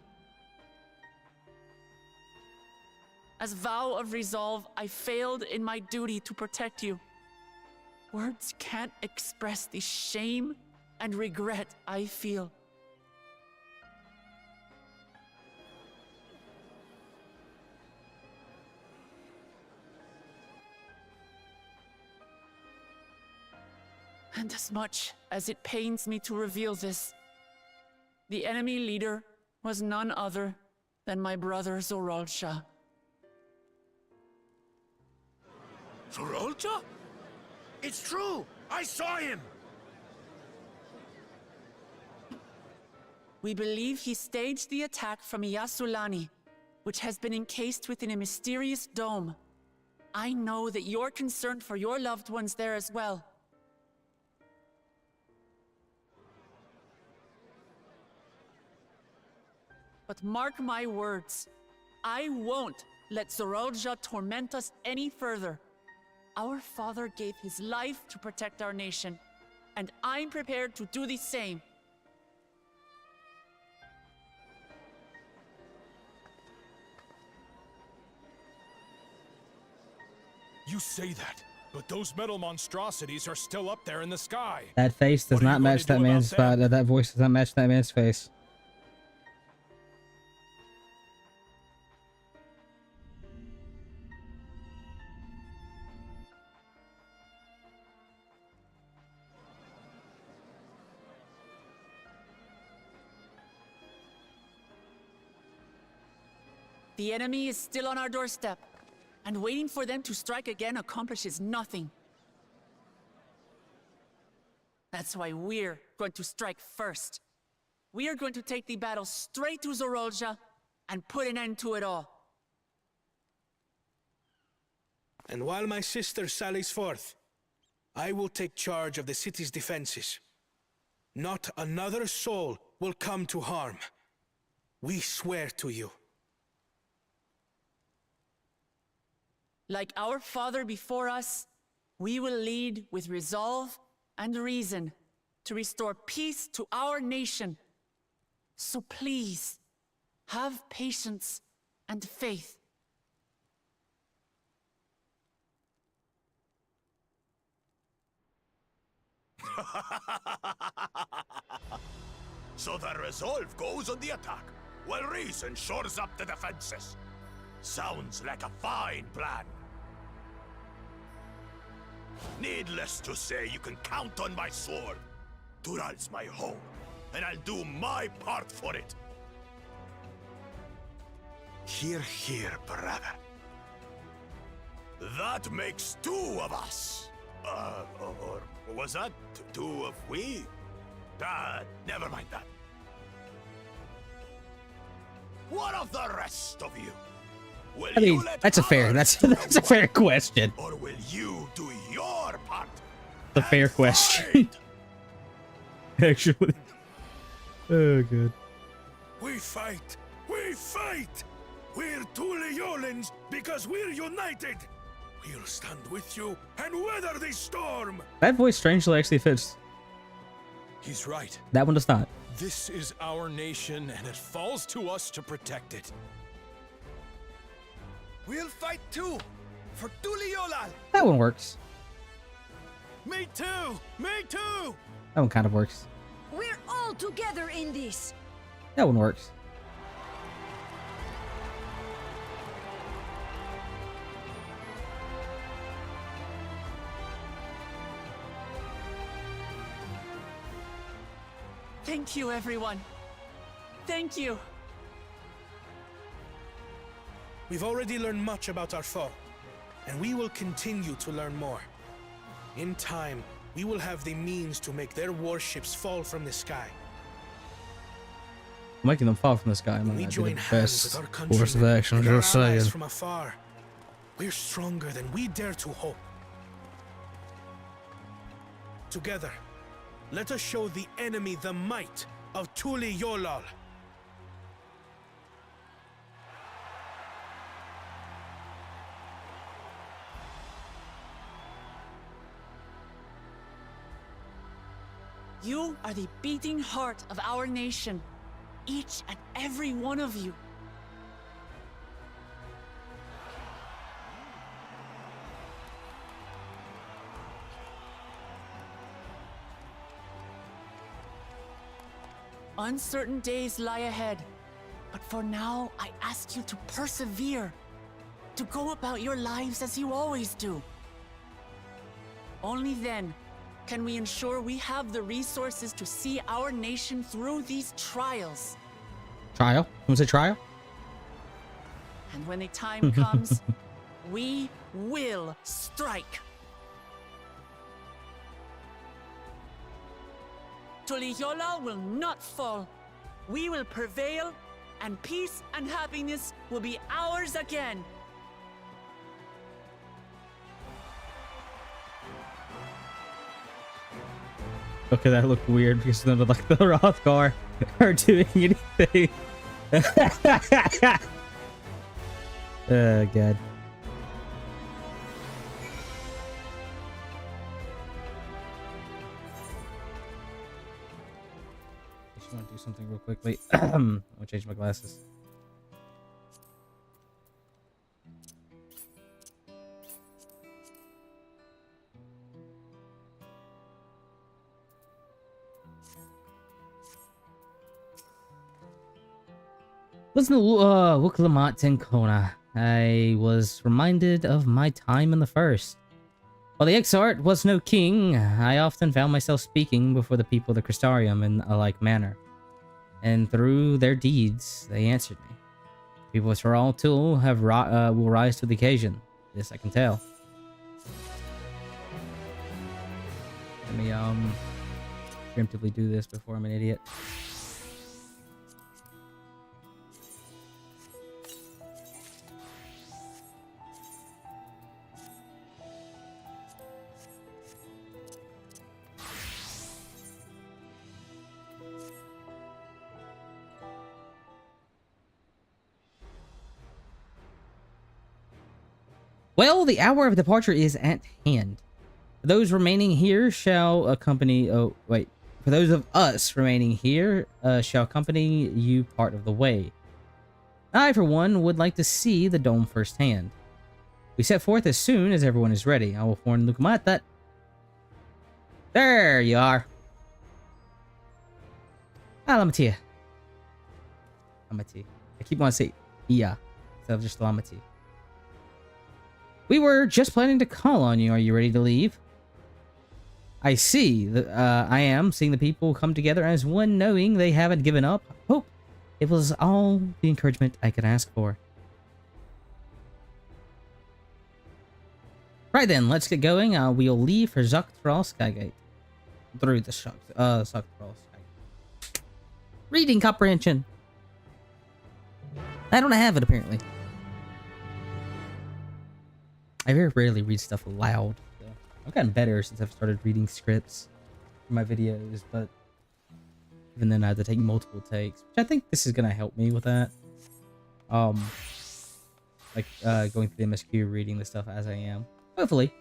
As vow of resolve, I failed in my duty to protect you. Words can't express the shame and regret I feel. And as much as it pains me to reveal this, the enemy leader was none other than my brother Zoralsha. Zoralcha? It's true! I saw him! We believe he staged the attack from Yasulani, which has been encased within a mysterious dome. I know that you're concerned for your loved ones there as well. But mark my words, I won't let Zoralja torment us any further. Our father gave his life to protect our nation, and I'm prepared to do the same. You say that, but those metal monstrosities are still up there in the sky. That face does not match that man's that voice does not match that man's face. The enemy is still on our doorstep, and waiting for them to strike again accomplishes nothing. That's why we're going to strike first. We are going to take the battle straight to Zorolja and put an end to it all. And while my sister sallies forth, I will take charge of the city's defenses. Not another soul will come to harm. We swear to you. Like our father before us, we will lead with resolve and reason to restore peace to our nation. So please, have patience and faith. So the resolve goes on the attack, while reason shores up the defenses. Sounds like a fine plan. Needless to say, you can count on my sword. Dural's my home, and I'll do my part for it. Hear, hear, brother. That makes two of us. Or was that two of we? Never mind that. What of the rest of you? Will I mean, you let that's a fair question. Or will you do your part? It's a fair question. Actually. Oh, good. We fight! We fight! We're Tuliolans because we're united! We'll stand with you and weather this storm! That voice strangely actually fits. He's right. That one does not. This is our nation, and it falls to us to protect it. We'll fight too! For Tuliolal! That one works. Me too! Me too! That one kind of works. We're all together in this! That one works. Thank you, everyone. Thank you. We've already learned much about our foe, and we will continue to learn more. In time, we will have the means to make their warships fall from the sky. Making them fall from the sky might We not be join the hands best with our course of countrymen action, I'm and our just allies saying. from afar. We're stronger than we dare to hope. Together, let us show the enemy the might of Tuliolal. You are the beating heart of our nation, each and every one of you. Uncertain days lie ahead, but for now, I ask you to persevere, to go about your lives as you always do. Only then can we ensure we have the resources to see our nation through these trials. Trial? You want to say trial? And when the time comes, we will strike. Tuliyola will not fall. We will prevail, and peace and happiness will be ours again. Okay, that looked weird because none of like the Rothgar are doing anything. Oh god. something real quickly. I'll change my glasses. Listen to Wuklamat and Kona. I was reminded of my time in the first. While the Exart was no king, I often found myself speaking before the people of the Crystarium in a like manner. And through their deeds, they answered me. People of Thrall too will rise to the occasion. This I can tell. Let me preemptively do this before I'm an idiot. Well, the hour of departure is at hand. For those remaining here shall accompany... Oh, wait. For those of us remaining here shall accompany you part of the way. I, for one, would like to see the dome firsthand. We set forth as soon as everyone is ready. I will warn Lukamat that... There you are. Lamati. Lamati. I keep wanting to say Iya instead of just Lamati. We were just planning to call on you. Are you ready to leave? I see. I am seeing the people come together as one, knowing they haven't given up. Hope it was all the encouragement I could ask for. Right then, let's get going. We'll leave for Zuchthrall Skygate. Through the Zuchthrall Skygate. Reading comprehension. I don't have it, apparently. I very rarely read stuff loud. So I've gotten better since I've started reading scripts for my videos, but even then I had to take multiple takes, which I think this is gonna help me with that. Like going through the MSQ, reading the stuff as I am. Hopefully.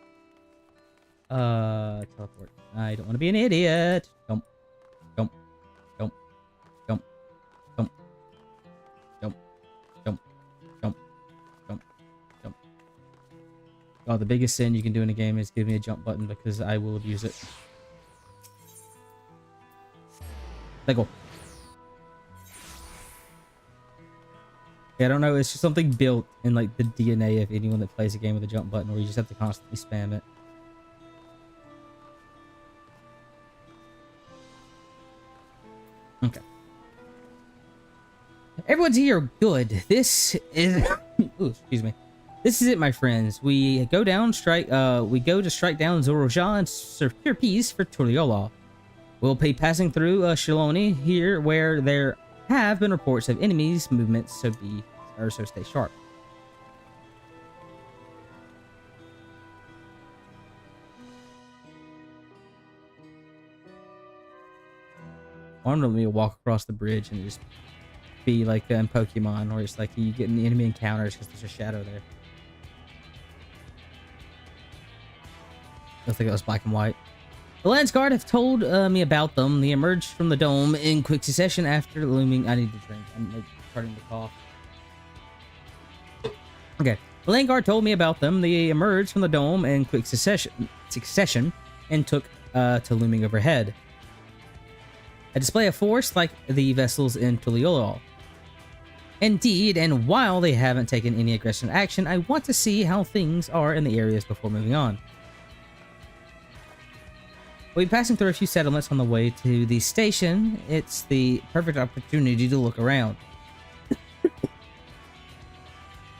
Teleport. I don't want to be an idiot. Jump. Jump. Jump. Jump. Jump. Jump. Jump. Jump. Jump. Jump. Oh, the biggest sin you can do in a game is give me a jump button because I will abuse it. Let go. Yeah, I don't know. It's just something built in like the DNA of anyone that plays a game with a jump button, where you just have to constantly spam it. Okay. Everyone's here. Good. This is. Ooh, excuse me. This is it, my friends. We go down, we go to strike down Zoroja and secure peace for Tuliyola. We'll be passing through Shiloni here, where there have been reports of enemies' movements, so stay sharp. I want to walk across the bridge and just be like in Pokemon, where it's like you get in the enemy encounters because there's a shadow there. I think it was black and white. The Lance Guard have told me about them. They emerged from the dome in quick succession after looming. I need to drink. I'm like, starting to cough. Okay. The Lance Guard told me about them. They emerged from the dome in quick succession and took to looming overhead. A display of force like the vessels in Tuliyola. Indeed, and while they haven't taken any aggressive action, I want to see how things are in the areas before moving on. We'll be passing through a few settlements on the way to the station. It's the perfect opportunity to look around.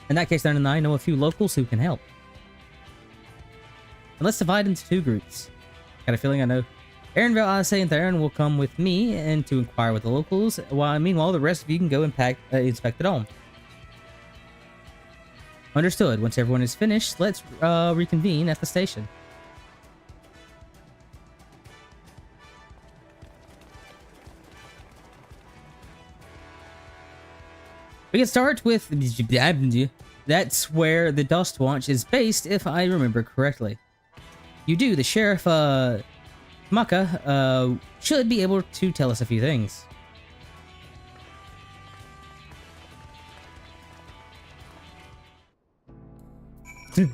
In that case, Darren and I know a few locals who can help. And let's divide into two groups. Got a feeling I know Aaronville, Odyssey, and Theron will come with me and to inquire with the locals, while meanwhile the rest of you can go inspect the dome. Understood. Once everyone is finished, let's reconvene at the station. We can start with... That's where the Dust Watch is based, if I remember correctly. You do. The Sheriff, Maka, should be able to tell us a few things. The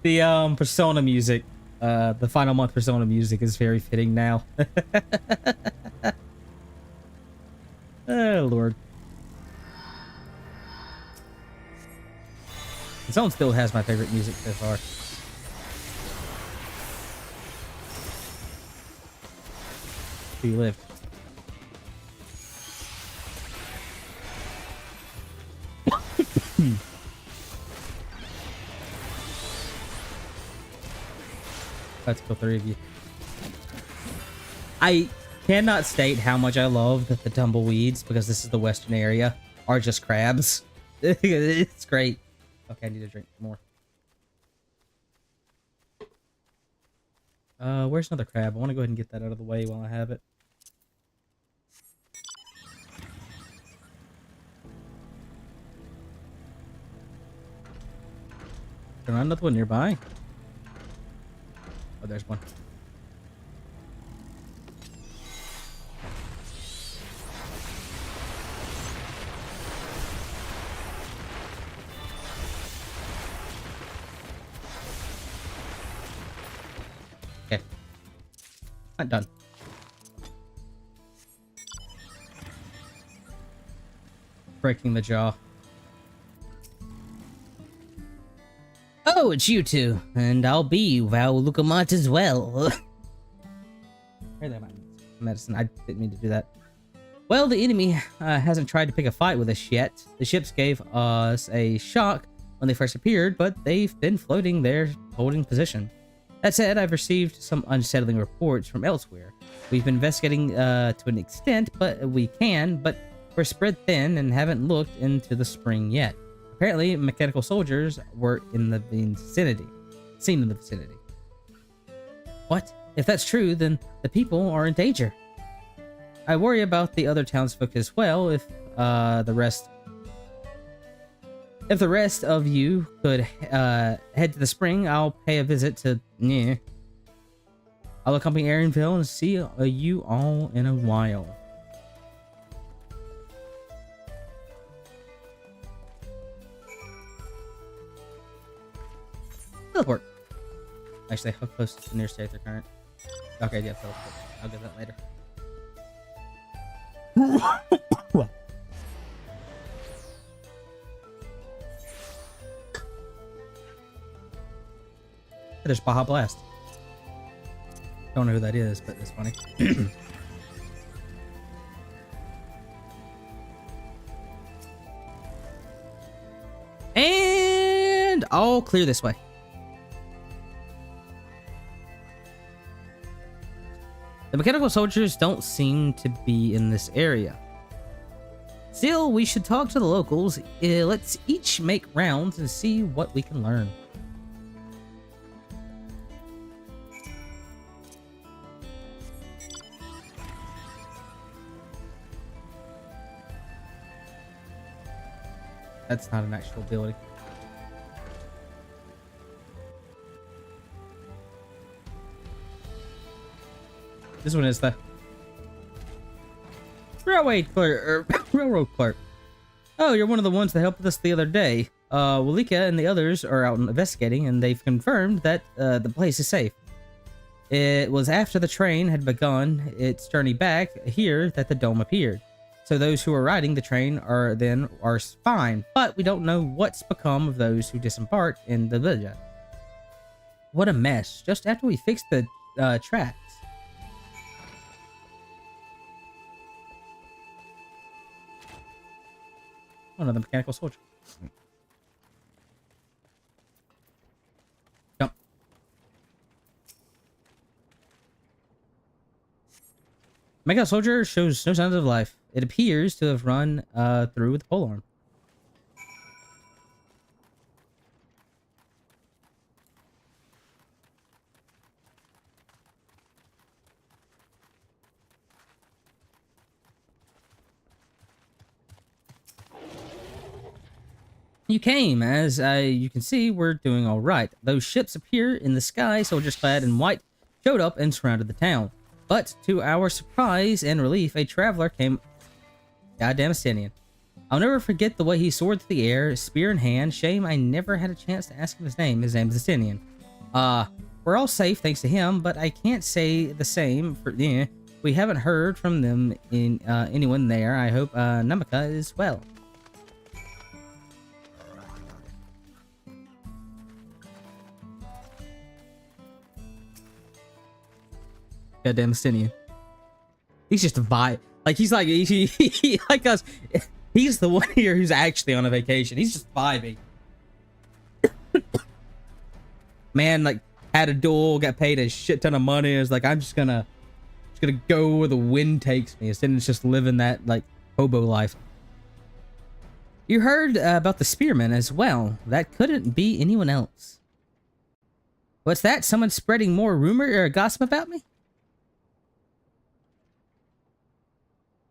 the Persona music, the final month Persona music is very fitting now. Oh Lord. Zone still has my favorite music so far. Do you live? Let's kill 3 of you. I cannot state how much I love that the tumbleweeds, because this is the western area, are just crabs. It's great. Okay, I need to drink more. Where's another crab? I want to go ahead and get that out of the way while I have it. Is there another one nearby? Oh, there's one. Okay. Not done. Breaking the jaw. Oh, it's you two, and I'll be Val Lucamat as well. Where that medicine? I didn't mean to do that. Well, the enemy hasn't tried to pick a fight with us yet. The ships gave us a shock when they first appeared, but they've been floating there, holding position. That said, I've received some unsettling reports from elsewhere. We've been investigating to an extent, but we're spread thin and haven't looked into the spring yet. Apparently, mechanical soldiers were in the vicinity. Seen in the vicinity. What? If that's true, then the people are in danger. I worry about the other townsfolk as well. If the rest of you could head to the spring, I'll pay a visit to. I'll accompany Aaronville and see you all in a while. Teleport. Actually, how close is the nearest Aether current? Okay, yeah, teleport. I'll get that later. There's Baja Blast. Don't know who that is, but it's funny. And I'll clear this way. The mechanical soldiers don't seem to be in this area. Still, we should talk to the locals. Let's each make rounds and see what we can learn. That's not an actual ability. This one is the railroad clerk. Oh, you're one of the ones that helped us the other day. Walika and the others are out investigating, and they've confirmed that the place is safe. It was after the train had begun its journey back here that the dome appeared. So those who are riding the train are fine, but we don't know what's become of those who disembarked in the village. What a mess! Just after we fixed the tracks. Oh, another mechanical soldier. Jump. Mechanical soldier shows no signs of life. It appears to have run through with the polearm. You came. As you can see, we're doing all right. Those ships appear in the sky. Soldiers clad in white showed up and surrounded the town. But to our surprise and relief, a traveler came Goddamn Estinian. I'll never forget the way he soared through the air, spear in hand. Shame I never had a chance to ask him his name. His name is Estinian. We're all safe thanks to him, but I can't say the same for we haven't heard from them in anyone there. I hope Namaka is well. Goddamn Estinian. He's just a vibe. Like he's like he like us. He's the one here who's actually on a vacation. He's just vibing. Man, like had a duel, got paid a shit ton of money. Is like I'm just gonna go where the wind takes me. Instead of just living that like hobo life. You heard about the spearmen as well. That couldn't be anyone else. What's that? Someone spreading more rumor or gossip about me?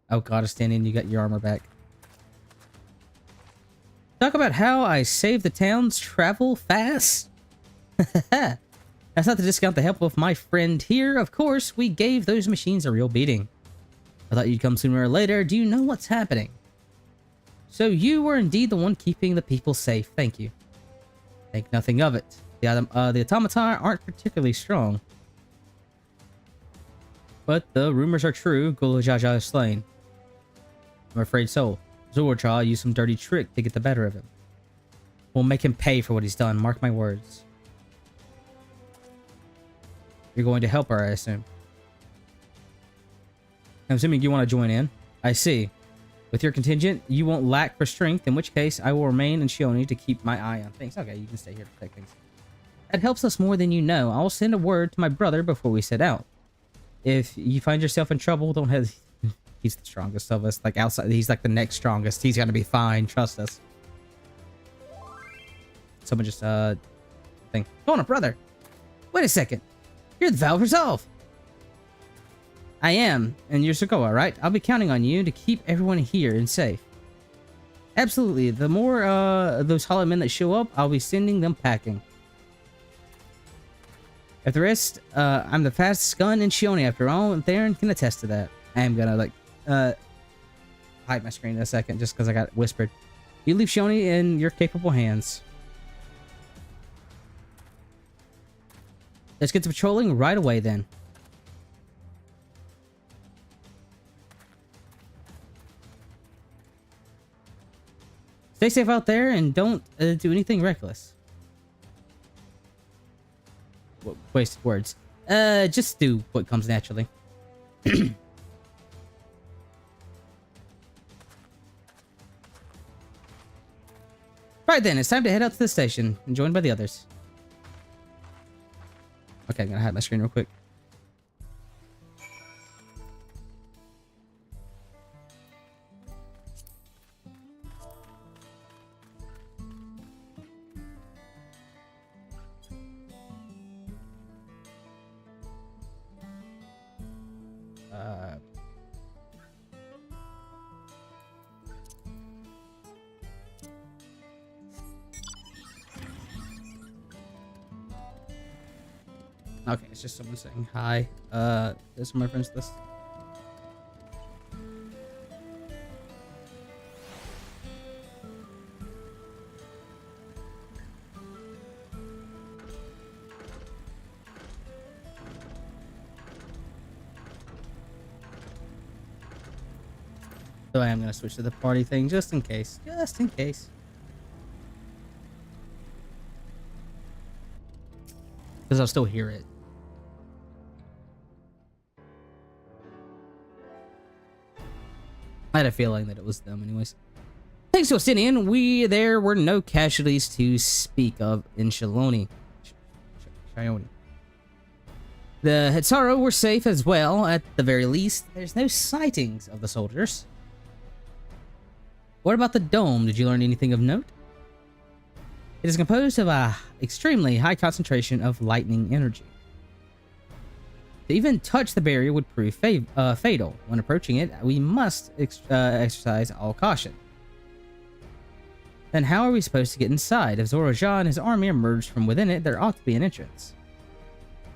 Oh god, Estinian, you got your armor back. Talk about how I saved the town's travel fast. That's not to discount the help of my friend here. Of course, we gave those machines a real beating. I thought you'd come sooner or later. Do you know what's happening? So you were indeed the one keeping the people safe. Thank you. Think nothing of it. The automata aren't particularly strong. But the rumors are true. Gulajaja is slain. I'm afraid so. Zorcha used some dirty trick to get the better of him. We'll make him pay for what he's done. Mark my words. You're going to help her, I assume. I'm assuming you want to join in. I see. With your contingent, you won't lack for strength, in which case I will remain in Shioni to keep my eye on things. Okay, you can stay here to protect things. That helps us more than you know. I'll send a word to my brother before we set out. If you find yourself in trouble, don't hesitate. He's the strongest of us. Like outside, he's like the next strongest. He's gonna be fine. Trust us. Someone just thing. Hold on, brother. Wait a second. You're the Valve Resolve. I am, and you're Sokoa, right? I'll be counting on you to keep everyone here and safe. Absolutely. The more those hollow men that show up, I'll be sending them packing. If the rest, I'm the fastest gun in Shioni after all, and Theron can attest to that. I am gonna like hide my screen in a second just because I got whispered. You leave Shioni in your capable hands. Let's get to patrolling right away then. Stay safe out there and don't do anything reckless. Wasted words. Just do what comes naturally. Right then, it's time to head out to the station and joined by the others. Okay, I'm gonna hide my screen real quick. Okay, it's just someone saying hi. This is my friend's list. So I am gonna switch to the party thing just in case. Just in case. Because I'll still hear it. I had a feeling that it was them anyways. Thanks to Ostinian, there were no casualties to speak of in Shioni. The Hitsaro were safe as well, at the very least. There's no sightings of the soldiers. What about the dome? Did you learn anything of note? It is composed of a extremely high concentration of lightning energy. To even touch the barrier would prove fatal. When approaching it, we must exercise all caution. Then how are we supposed to get inside? If Zoroja and his army emerged from within it, there ought to be an entrance.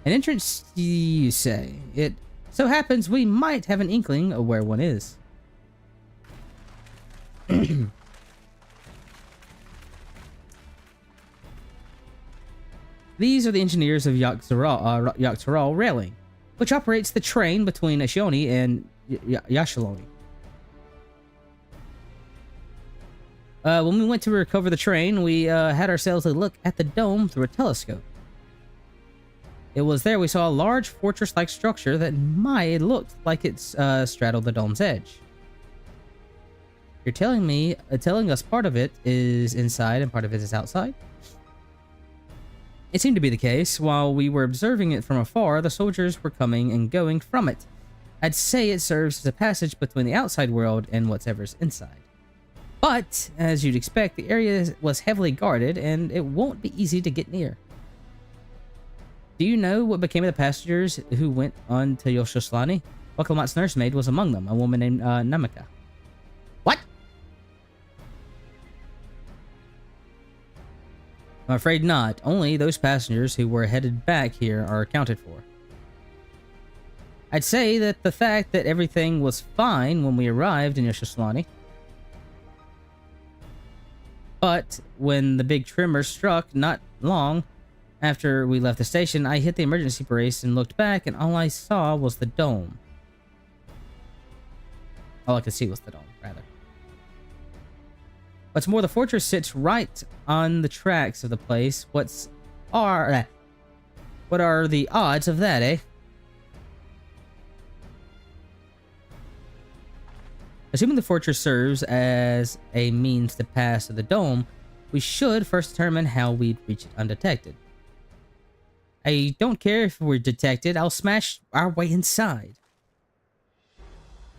An entrance, you say? It so happens we might have an inkling of where one is. These are the engineers of Yogg-Saral Railing, which operates the train between Ashoni and Yashaloni. When we went to recover the train, we had ourselves a look at the dome through a telescope. It was there we saw a large fortress-like structure that might looked like it straddled the dome's edge. You're telling us part of it is inside and part of it is outside? It seemed to be the case. While we were observing it from afar, the soldiers were coming and going from it. I'd say it serves as a passage between the outside world and whatever's inside. But, as you'd expect, the area was heavily guarded, and it won't be easy to get near. Do you know what became of the passengers who went on to Yoshoslani? Wakamat's nursemaid was among them, a woman named Namaka. What? I'm afraid not. Only those passengers who were headed back here are accounted for. I'd say that the fact that everything was fine when we arrived in Yoshoslani, but when the big tremor struck not long after we left the station, I hit the emergency brace and looked back, and all I saw was the dome. All I could see was the dome, rather. What's more, the fortress sits right on the tracks of the place. What are the odds of that, eh? Assuming the fortress serves as a means to pass to the dome, we should first determine how we'd reach it undetected. I don't care if we're detected, I'll smash our way inside.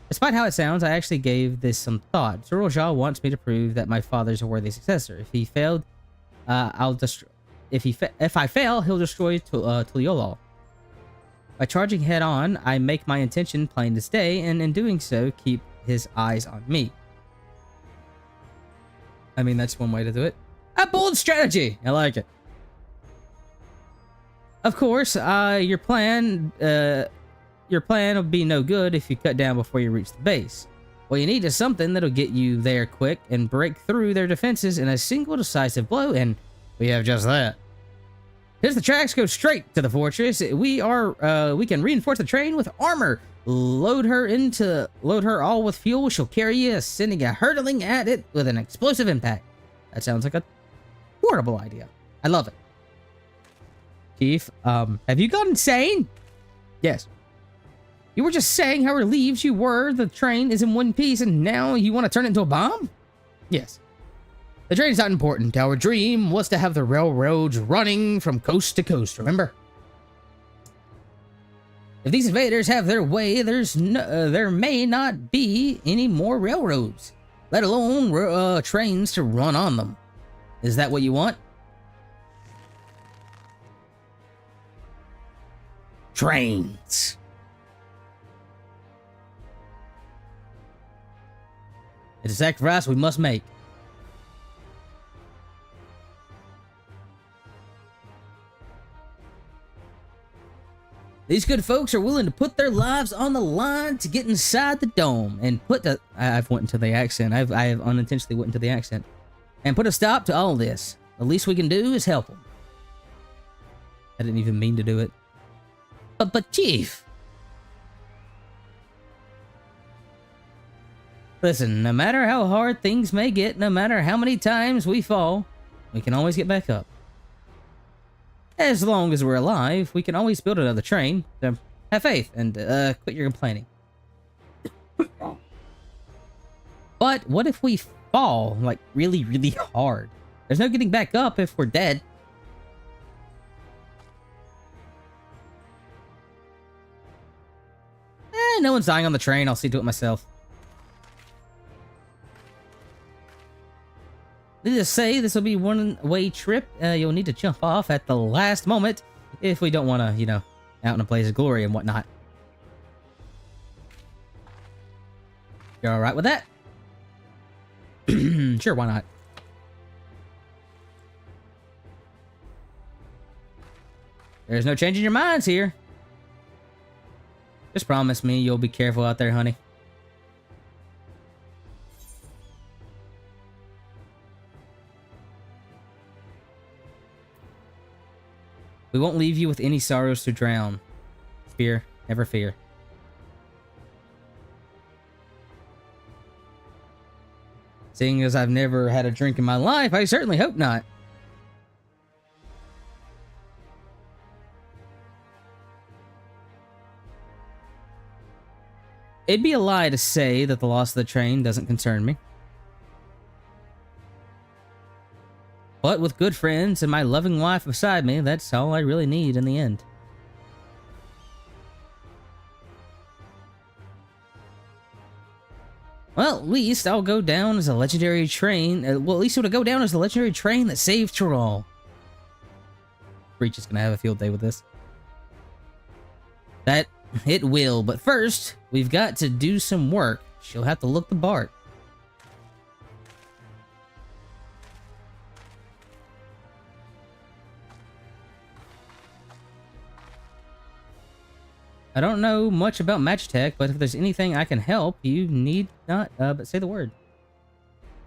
Despite how it sounds, I actually gave this some thought. Zoroja wants me to prove that my father's a worthy successor. If he failed, I'll destroy. If I fail, he'll destroy Tuliolol. By charging head on, I make my intention plain as day, and in doing so, keep his eyes on me. I mean, that's one way to do it. A bold strategy! I like it. Of course, your plan will be no good if you cut down before you reach the base. What you need is something that'll get you there quick and break through their defenses in a single decisive blow, and we have just that. Here's the tracks go straight to the fortress. We can reinforce the train with armor. Load her all with fuel. She'll carry you, sending you hurtling at it with an explosive impact. That sounds like a horrible idea. I love it. Chief, have you gone insane? Yes. You were just saying how relieved you were the train is in one piece, and now you want to turn it into a bomb? Yes. The train's not important. Our dream was to have the railroads running from coast to coast, remember? If these invaders have their way, there may not be any more railroads, let alone trains to run on them. Is that what you want? Trains. It's a sacrifice we must make. These good folks are willing to put their lives on the line to get inside the dome and put the... I've went into the accent. I have unintentionally went into the accent. And put a stop to all this. The least we can do is help them. I didn't even mean to do it. But Chief... Listen, no matter how hard things may get, no matter how many times we fall, we can always get back up. As long as we're alive, we can always build another train. So have faith and quit your complaining. But what if we fall, like, really, really hard? There's no getting back up if we're dead. No one's dying on the train. I'll see to it myself. Needless to say, this will be a one-way trip. You'll need to jump off at the last moment if we don't want to, you know, out in a blaze of glory and whatnot. You're alright with that? Sure, why not? There's no changing your minds here. Just promise me you'll be careful out there, honey. We won't leave you with any sorrows to drown. Fear, never fear. Seeing as I've never had a drink in my life, I certainly hope not. It'd be a lie to say that the loss of the train doesn't concern me. But with good friends and my loving wife beside me, that's all I really need in the end. Well, at least I'll go down as a legendary train. Well, at least it'll go down as the legendary train that saved Tyrol. Breach is gonna have a field day with this. That it will, but first, we've got to do some work. She'll have to look the part. I don't know much about Magitech, but if there's anything I can help, you need not, but say the word.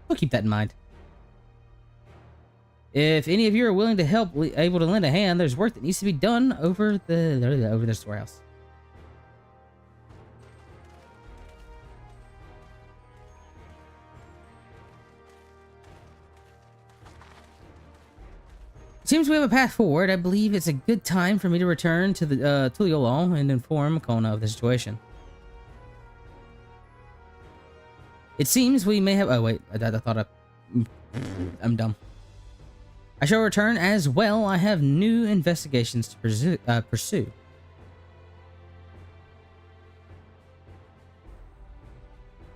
We'll keep that in mind. If any of you are willing to help, able to lend a hand, there's work that needs to be done over the storehouse. Seems we have a path forward. I believe it's a good time for me to return to the Tuliolol and inform Kona of the situation. It seems we may have... Oh, wait. I thought I'm dumb. I shall return as well. I have new investigations to pursue.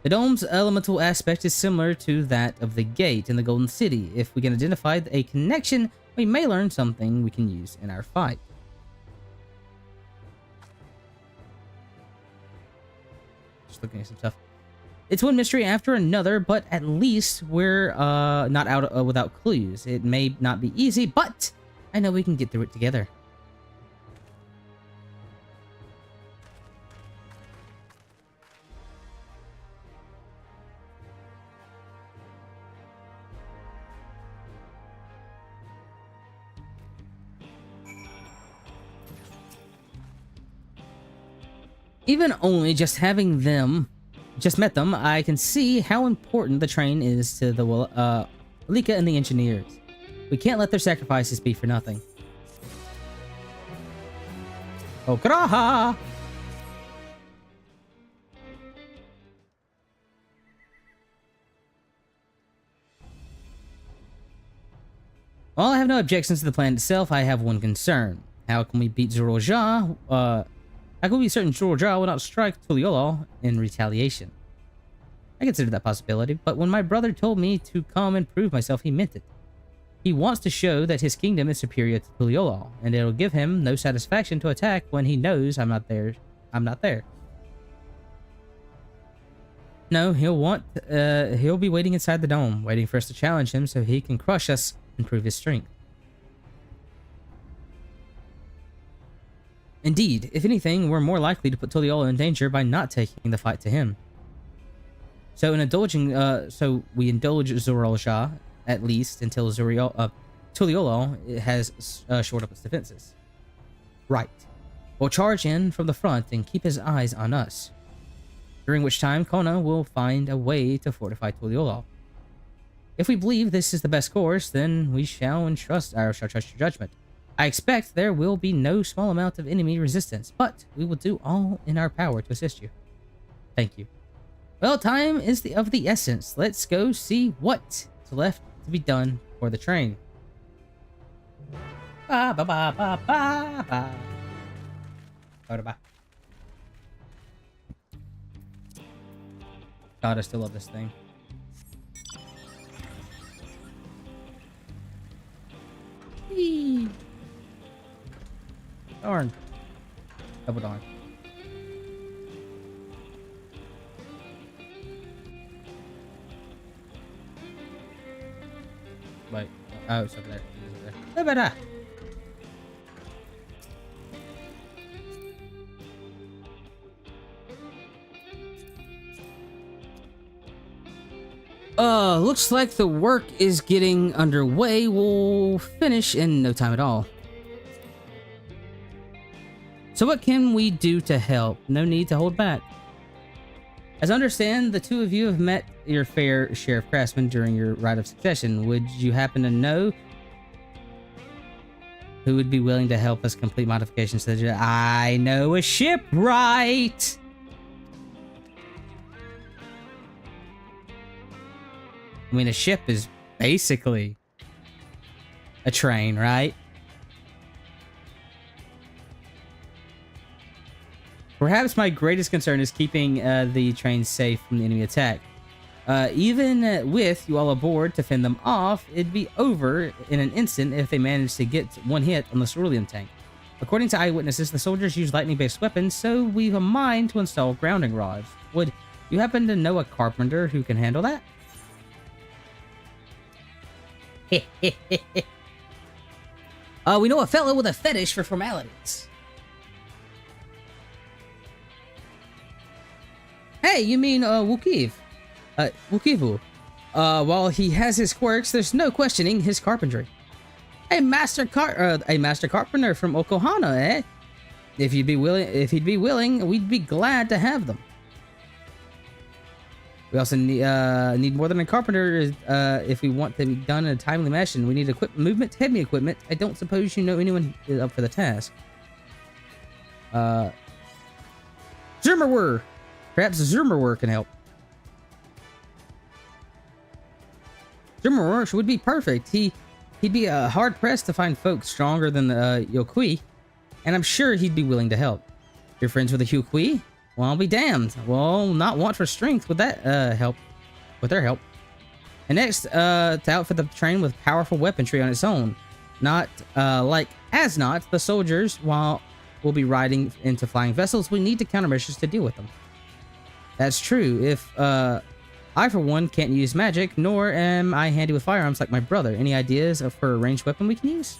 The dome's elemental aspect is similar to that of the gate in the Golden City. If we can identify a connection, we may learn something we can use in our fight. Just looking at some stuff. It's one mystery after another, but at least we're not out without clues. It may not be easy, but I know we can get through it together. Even only just having met them, I can see how important the train is to the Lika and the engineers. We can't let their sacrifices be for nothing. Okraha! While I have no objections to the plan itself, I have one concern. How can we beat Zoroja? I could be certain Zoroja will not strike Tuliolol in retaliation. I considered that possibility, but when my brother told me to come and prove myself, he meant it. He wants to show that his kingdom is superior to Tuliolol, and it'll give him no satisfaction to attack when he knows I'm not there. No, he'll be waiting inside the dome, waiting for us to challenge him so he can crush us and prove his strength. Indeed, if anything, we're more likely to put Tuliolol in danger by not taking the fight to him. So we indulge Zoroja, at least until Tuliolol has shored up its defenses. Right. We'll charge in from the front and keep his eyes on us. During which time, Kona will find a way to fortify Tuliolol. If we believe this is the best course, then we shall trust your judgment. I expect there will be no small amount of enemy resistance, but we will do all in our power to assist you. Thank you. Well, time is of the essence. Let's go see what's left to be done for the train. Ba ba ba ba ba ba. Ba. God, I still love this thing. Whee! Darn. Double darn. Wait. Oh, it's over there. It's over there. Looks like the work is getting underway. We'll finish in no time at all. So what can we do to help? No need to hold back. As I understand, the two of you have met your fair share of craftsmen during your rite of succession. Would you happen to know who would be willing to help us complete modifications to the... I know a shipwright! I mean, a ship is basically a train, right? Perhaps my greatest concern is keeping the train safe from the enemy attack. Even with you all aboard to fend them off, it'd be over in an instant if they managed to get one hit on the cerulean tank. According to eyewitnesses, the soldiers use lightning-based weapons, so we've a mind to install grounding rods. Would you happen to know a carpenter who can handle that? We know a fellow with a fetish for formalities. Hey, you mean Wukiv? Wukivu. While he has his quirks, there's no questioning his carpentry. A master carpenter from Okohana, eh? If he'd be willing, we'd be glad to have them. We also need more than a carpenter if we want them done in a timely fashion. We need movement, heavy equipment. I don't suppose you know anyone up for the task. Zermerwer. Perhaps Zermerwer can help. Zermerwer would be perfect. He'd be hard pressed to find folks stronger than the Yokui, and I'm sure he'd be willing to help. You're friends with the Yokui? Well, I'll be damned. Well, not want for strength with that help. With their help. And next, to outfit the train with powerful weaponry on its own. Not like as not the soldiers. While we'll be riding into flying vessels, we need countermeasures to deal with them. That's true. If I, for one, can't use magic, nor am I handy with firearms like my brother. Any ideas for a ranged weapon we can use?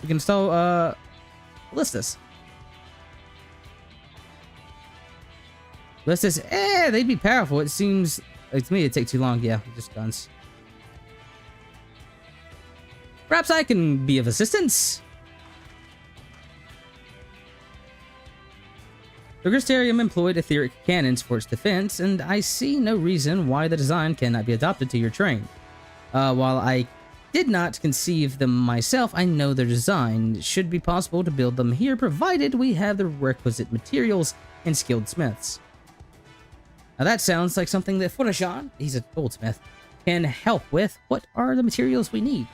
We can install, ballistas. Ballistas, they'd be powerful. It seems, like, to me, it'd take too long. Yeah, just guns. Perhaps I can be of assistance. The Crystarium employed etheric cannons for its defense, and I see no reason why the design cannot be adopted to your train. While I did not conceive them myself, I know their design. It should be possible to build them here, provided we have the requisite materials and skilled smiths. Now that sounds like something that Funasan, he's a goldsmith, can help with. What are the materials we need?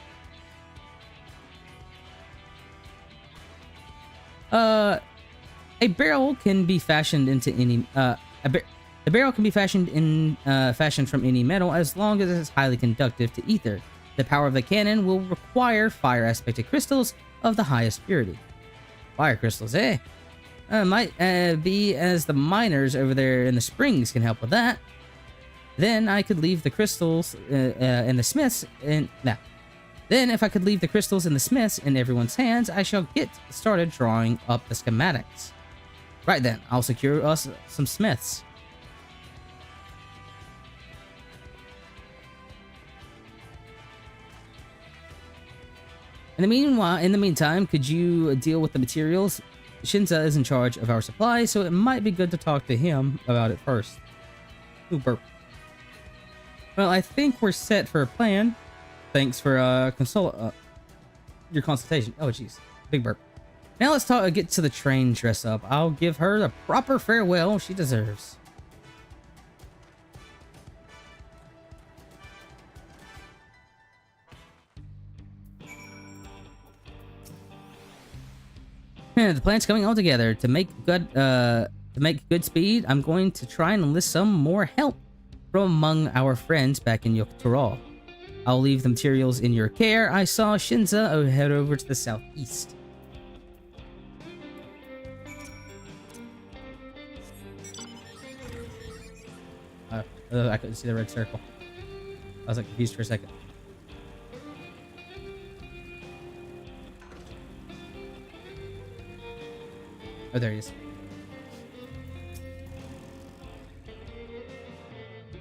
A barrel can be fashioned into any the barrel can be fashioned from any metal as long as it's highly conductive to ether. The power of the cannon will require fire aspected crystals of the highest purity. Fire crystals, eh? Might be as the miners over there in the springs can help with that. Then I could leave the crystals in the smiths and Then, if I could leave the crystals and the smiths in everyone's hands, I shall get started drawing up the schematics. Right then, I'll secure us some smiths. In the meantime, could you deal with the materials? Shinza is in charge of our supply, so it might be good to talk to him about it first. Ooh, burp. Well, I think we're set for a plan. Thanks for your consultation. Oh, jeez. Big burp. Now let's get to the train dress up. I'll give her the proper farewell she deserves. The plan's coming all together. To make good speed, I'm going to try and enlist some more help from among our friends back in Yokotaro. I'll leave the materials in your care. I saw Shinza head over to the southeast. I couldn't see the red circle. I was like confused for a second. Oh, there he is.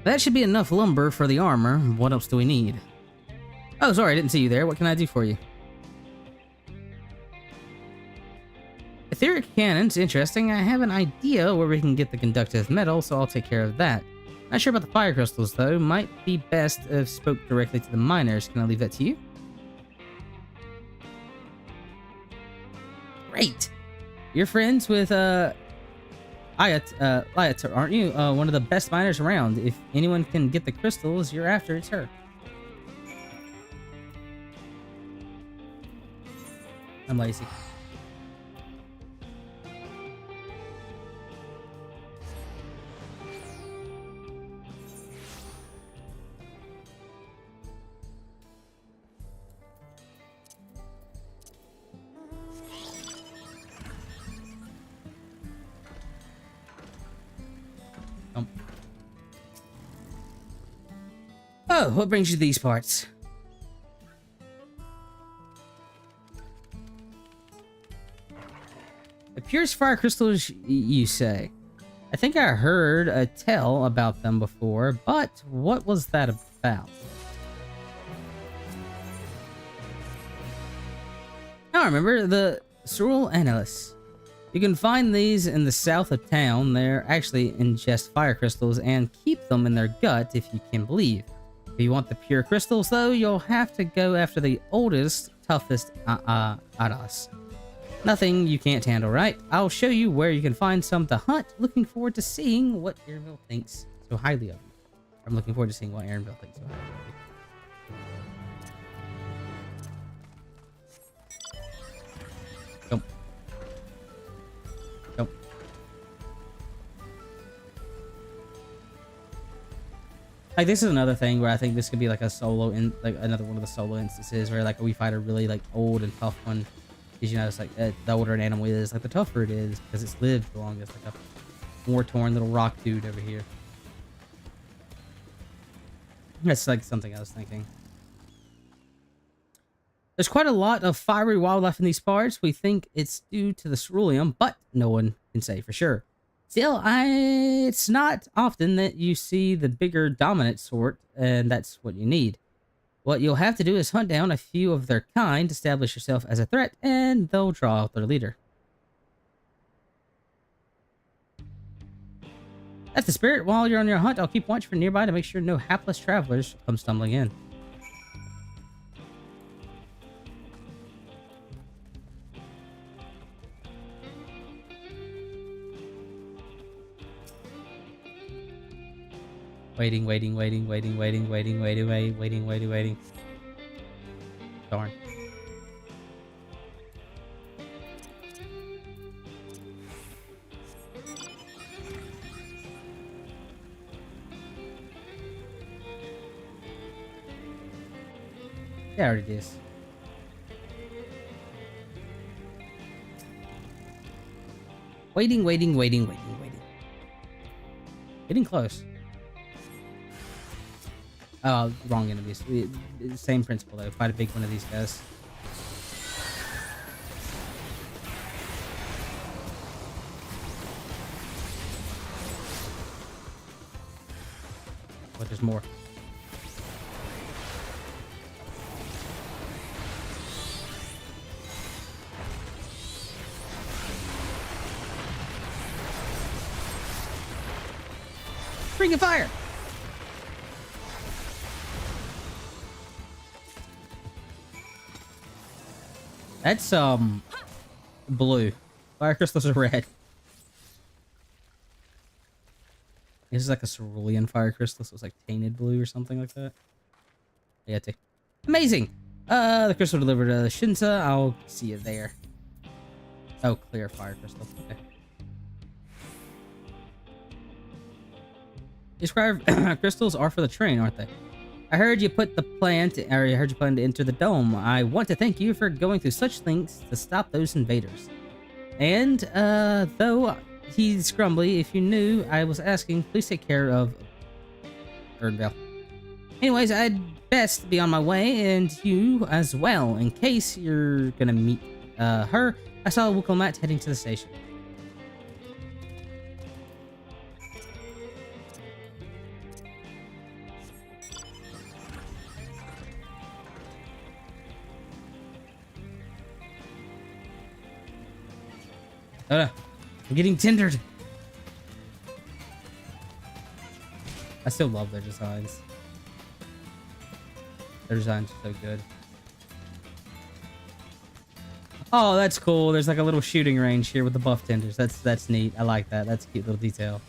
That should be enough lumber for the armor. What else do we need? Oh, sorry, I didn't see you there. What can I do for you? Etheric cannons, interesting. I have an idea where we can get the conductive metal, so I'll take care of that. Not sure about the fire crystals, though. Might be best if spoke directly to the miners. Can I leave that to you? Great! You're friends with, Ayat, aren't you? One of the best miners around. If anyone can get the crystals you're after, it's her. I'm lazy. Oh, what brings you to these parts? The purest fire crystals, you say? I think I heard a tell about them before, but what was that about? I remember the Cerulean Analysts. You can find these in the south of town. They're actually ingest fire crystals and keep them in their gut, if you can believe. If you want the pure crystals, though, you'll have to go after the oldest, toughest Adas. Nothing you can't handle, right? I'll show you where you can find some to hunt. Looking forward to seeing what Aaronville thinks so highly of you. I'm looking forward to seeing what Aaronville thinks so highly of you. Like, this is another thing where I think this could be like a solo, like another one of the solo instances where like we fight a really like old and tough one. Because you know it's like the older an animal is, like the tougher it is because it's lived the longest. Like a war-torn little rock dude over here. That's like something I was thinking. There's quite a lot of fiery wildlife in these parts. We think it's due to the ceruleum, but no one can say for sure. Still, it's not often that you see the bigger dominant sort, and that's what you need. What you'll have to do is hunt down a few of their kind, establish yourself as a threat, and they'll draw out their leader. That's the spirit. While you're on your hunt, I'll keep watch for nearby to make sure no hapless travelers come stumbling in. Waiting. Darn. There it is. Waiting. Getting close. Oh, wrong enemies. Same principle though. Fight a big one of these guys. But there's more. Ring of fire! That's, blue. Fire crystals are red. This is like a cerulean fire crystal, so it's like tainted blue or something like that. Yeah, amazing! The crystal delivered to Shinsa. I'll see you there. Oh, clear fire crystal. Okay. These crystals are for the train, aren't they? I heard you put the plan to, or I heard you plan to enter the dome. I want to thank you for going through such lengths to stop those invaders. And, though he's grumbly, if you knew I was asking, please take care of Erdvale. Anyways, I'd best be on my way, and you as well, in case you're gonna meet, her. I saw Wukelmat heading to the station. I'm getting tindered. I still love their designs. Their designs are so good. Oh, that's cool. There's like a little shooting range here with the buff tenders. That's neat. I like that. That's a cute little detail.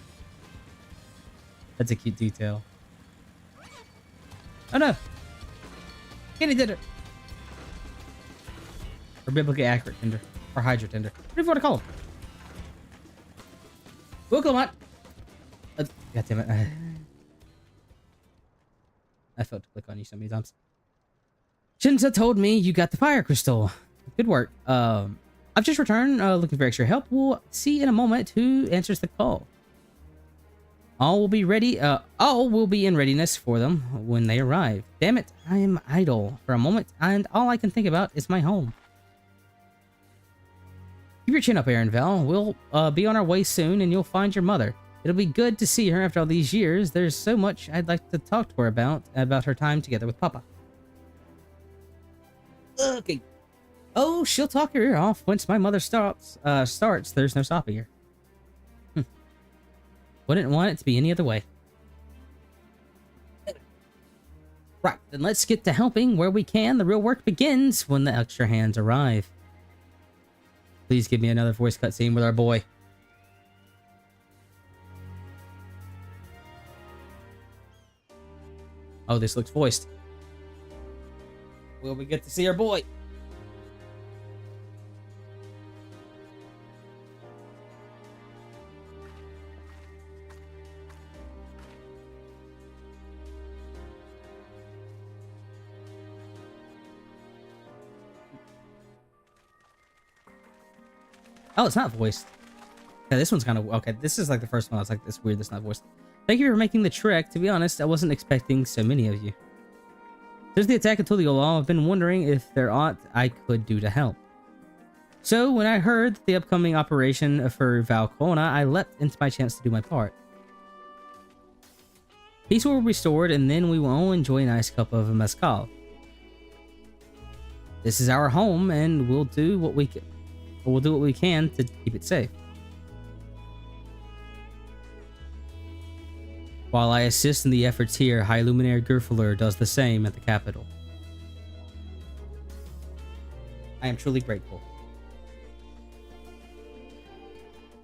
That's a cute detail. Oh no! Kitty tinder! Or biblically accurate tinder. Or hydra tinder. Whatever you want to call them. Welcome on! God damn it. I failed to click on you so many times. Shinza told me you got the fire crystal. Good work. I've just returned looking for extra help. We'll see in a moment who answers the call. All will be ready. All will be in readiness for them when they arrive. Damn it, I am idle for a moment, and all I can think about is my home. Keep your chin up, Aaron Val. We'll be on our way soon, and you'll find your mother. It'll be good to see her after all these years. There's so much I'd like to talk to her about her time together with Papa. Okay. Oh, she'll talk her ear off once my mother starts. There's no stopping her. Wouldn't want it to be any other way. Right, then let's get to helping where we can. The real work begins when the extra hands arrive. Please give me another voice cutscene with our boy. Oh, this looks voiced. Will we get to see our boy? Oh, it's not voiced. Yeah, this one's kind of... Okay, this is like the first one. I was like, it's weird that's not voiced. Thank you for making the trek. To be honest, I wasn't expecting so many of you. Since the attack of Tuliolal, I've been wondering if there aught I could do to help. So, when I heard the upcoming operation for Valcona, I leapt into my chance to do my part. Peace will be restored, and then we will all enjoy a nice cup of mezcal. This is our home, and we'll do what we can. We'll do what we can to keep it safe. While I assist in the efforts here, High Luminary Gerfalur does the same at the capital. I am truly grateful.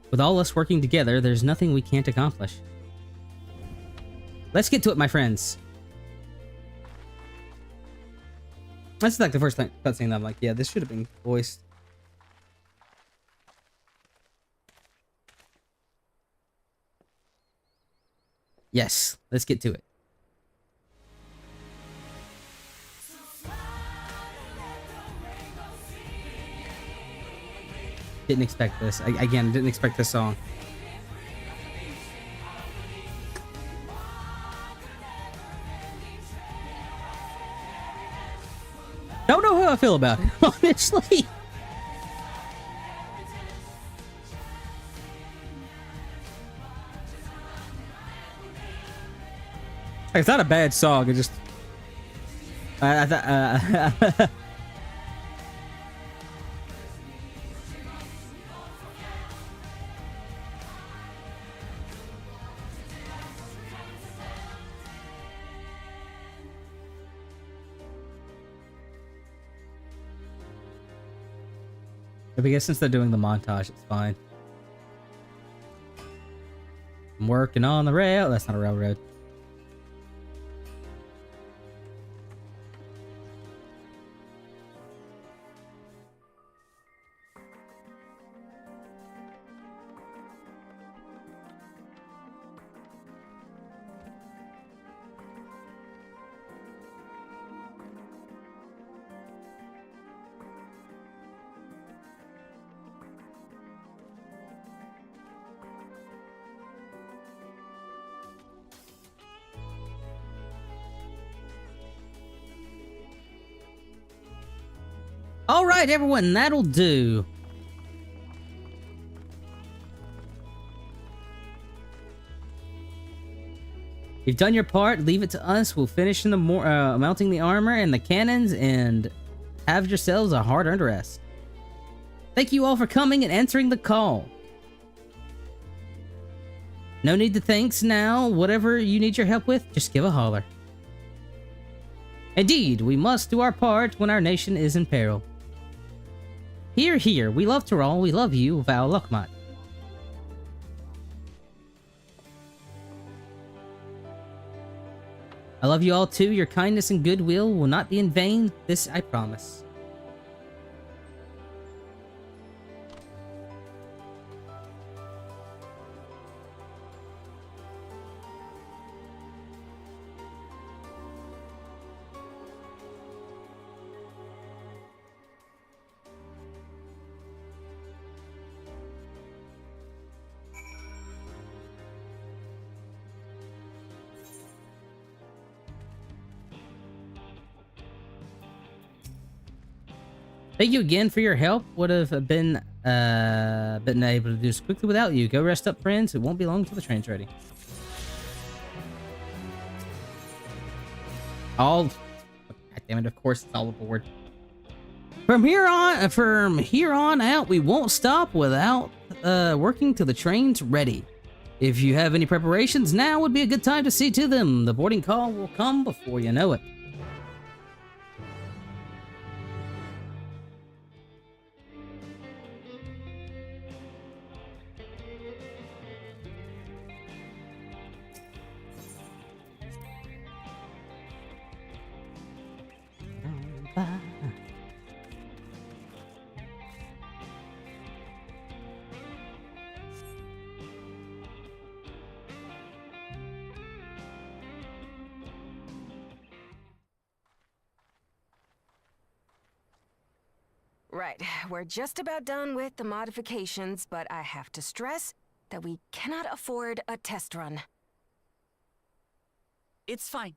With all us working together, there's nothing we can't accomplish. Let's get to it, my friends. That's like the first cutscene that I'm like, yeah, this should have been voiced. Yes, let's get to it. Didn't expect this. Again, didn't expect this song. Don't know how I feel about it, honestly. It's not a bad song. It just... I guess since they're doing the montage, it's fine. I'm working on the rail. That's not a railroad. All right, everyone, that'll do. You've done your part. Leave it to us. We'll finish in the mounting the armor and the cannons, and have yourselves a hard-earned rest. Thank you all for coming and answering the call. No need to thanks now. Whatever you need your help with, just give a holler. Indeed, we must do our part when our nation is in peril. Hear, hear. We love Tyrol. We love you, Val Luckmot. I love you all too. Your kindness and goodwill will not be in vain. This I promise. Thank you again for your help. Would have been able to do this quickly without you. Go rest up, friends. It won't be long till the train's ready. God damn it! Of course, it's all aboard. From here on out, we won't stop without working till the train's ready. If you have any preparations, now would be a good time to see to them. The boarding call will come before you know it. Right, we're just about done with the modifications, but I have to stress that we cannot afford a test run. It's fine.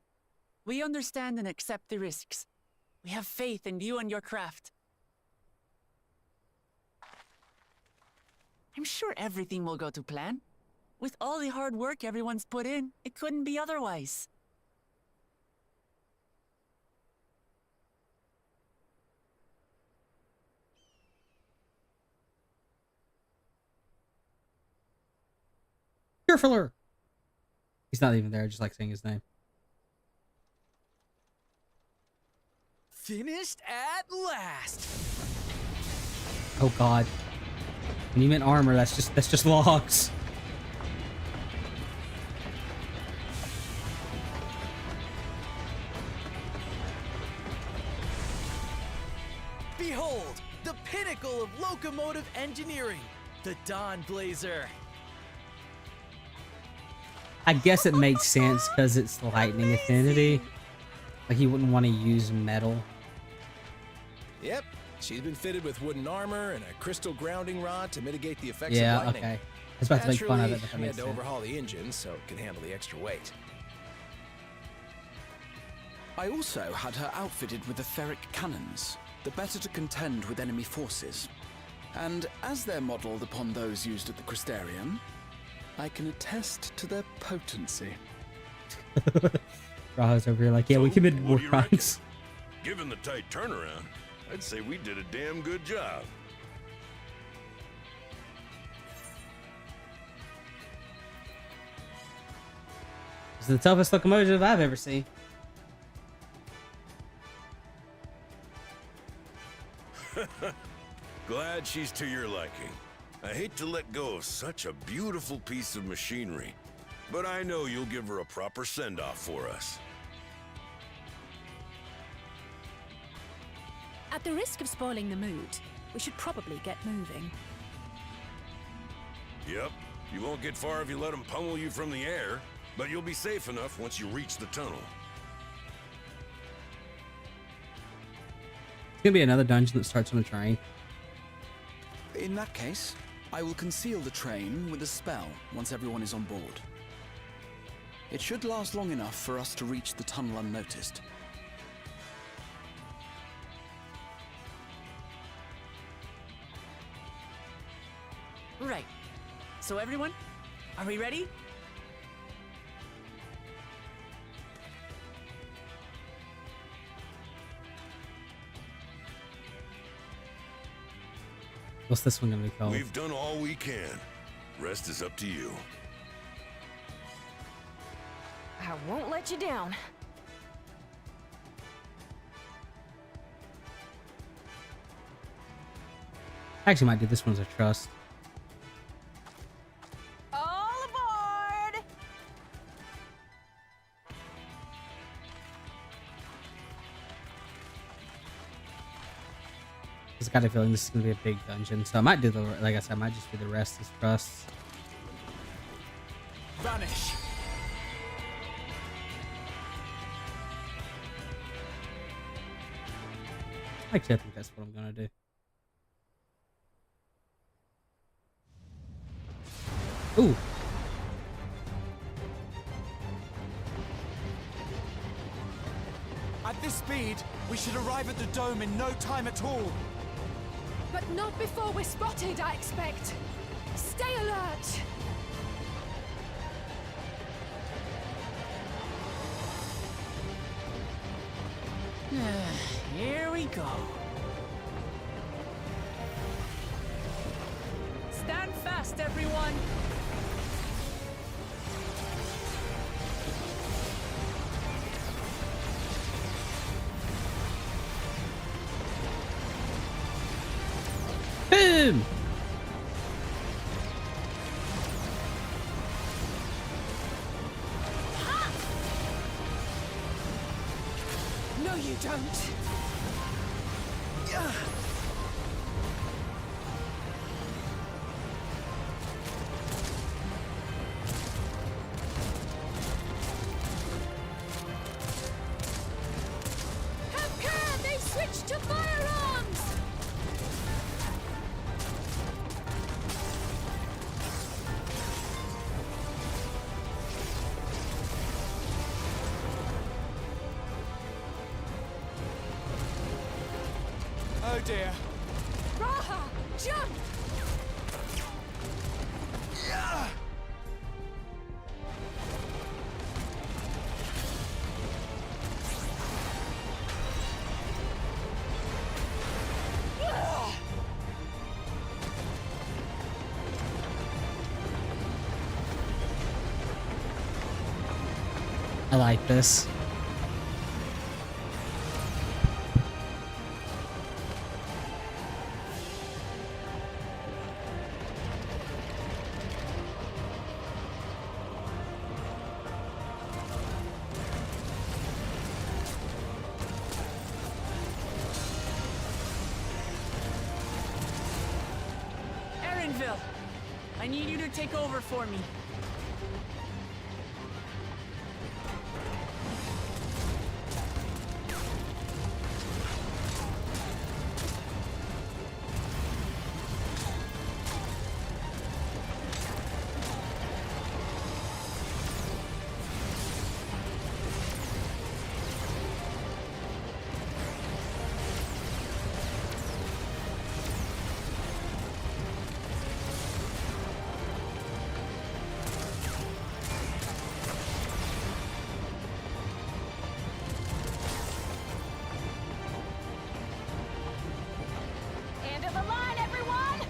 We understand and accept the risks. We have faith in you and your craft. I'm sure everything will go to plan. With all the hard work everyone's put in, it couldn't be otherwise. Careful. He's not even there. I just like saying his name. Finished at last. Oh God. When you meant armor, that's just logs. Behold, the pinnacle of locomotive engineering, the Dawn Blazer. I guess it makes sense because it's lightning affinity. Like you wouldn't want to use metal. Yep, she's been fitted with wooden armor and a crystal grounding rod to mitigate the effects Yeah, of lightning. okay. I was about to make fun of it, but that we had makes to sense. overhaul the engine so it could handle the extra weight. I also had her outfitted with etheric cannons, the better to contend with enemy forces. And as they're modelled upon those used at the Crystarium, I can attest to their potency. Raha's over here like, yeah, we committed war crimes. Given the tight turnaround, I'd say we did a damn good job. It's the toughest locomotive I've ever seen. Glad she's to your liking. I hate to let go of such a beautiful piece of machinery, but I know you'll give her a proper send-off for us. At the risk of spoiling the mood, we should probably get moving. Yep, you won't get far if you let them pummel you from the air, but you'll be safe enough once you reach the tunnel. It's gonna be another dungeon that starts on a train. In that case, I will conceal the train with a spell once everyone is on board. It should last long enough for us to reach the tunnel unnoticed. Right. So everyone, are we ready? What's this one gonna be called? We've done all we can. Rest is up to you. I won't let you down. I actually might do this one as a trust. All aboard! I've got a feeling this is gonna be a big dungeon, so I might do the, like I said, I might just do the rest as trusts. Vanish. Actually, I think that's what I'm gonna do. Ooh. At this speed, we should arrive at the dome in no time at all. But not before we're spotted, I expect. Stay alert! Here we go. Stand fast, everyone. Boom! No, you don't. Have care! They've switched to firearms! Oh dear. Raha! Jump! I like this. Erenville, I need you to take over for me. End of the line, everyone!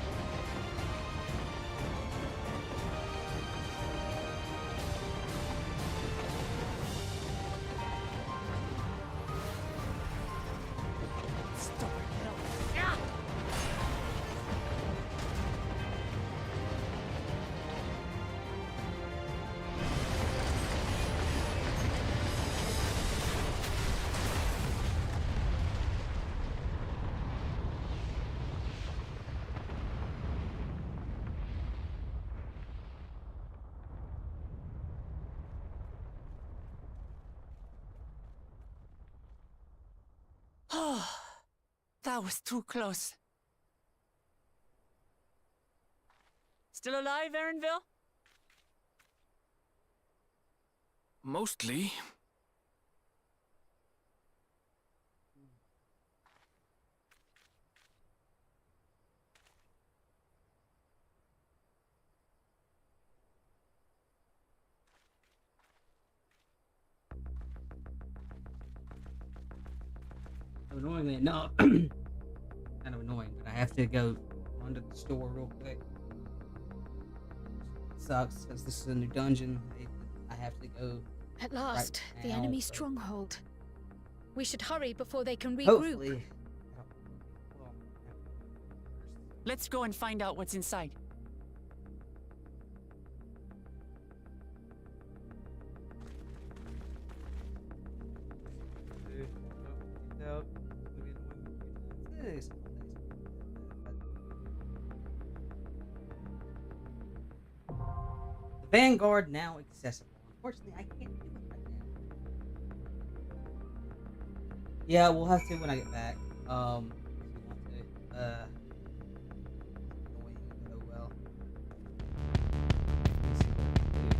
Oh, that was too close. Still alive, Erenville? Mostly. Annoyingly enough, kind of annoying, but I have to go run to the store real quick. Sucks because this is a new dungeon. I have to go. At last, right the now, enemy so- stronghold. We should hurry before they can regroup. Hopefully. Let's go and find out what's inside. The Vanguard now accessible. Unfortunately, I can't do it right now. Yeah, we'll have to when I get back. If you want to. Annoying, but oh well. Let's see what we can do.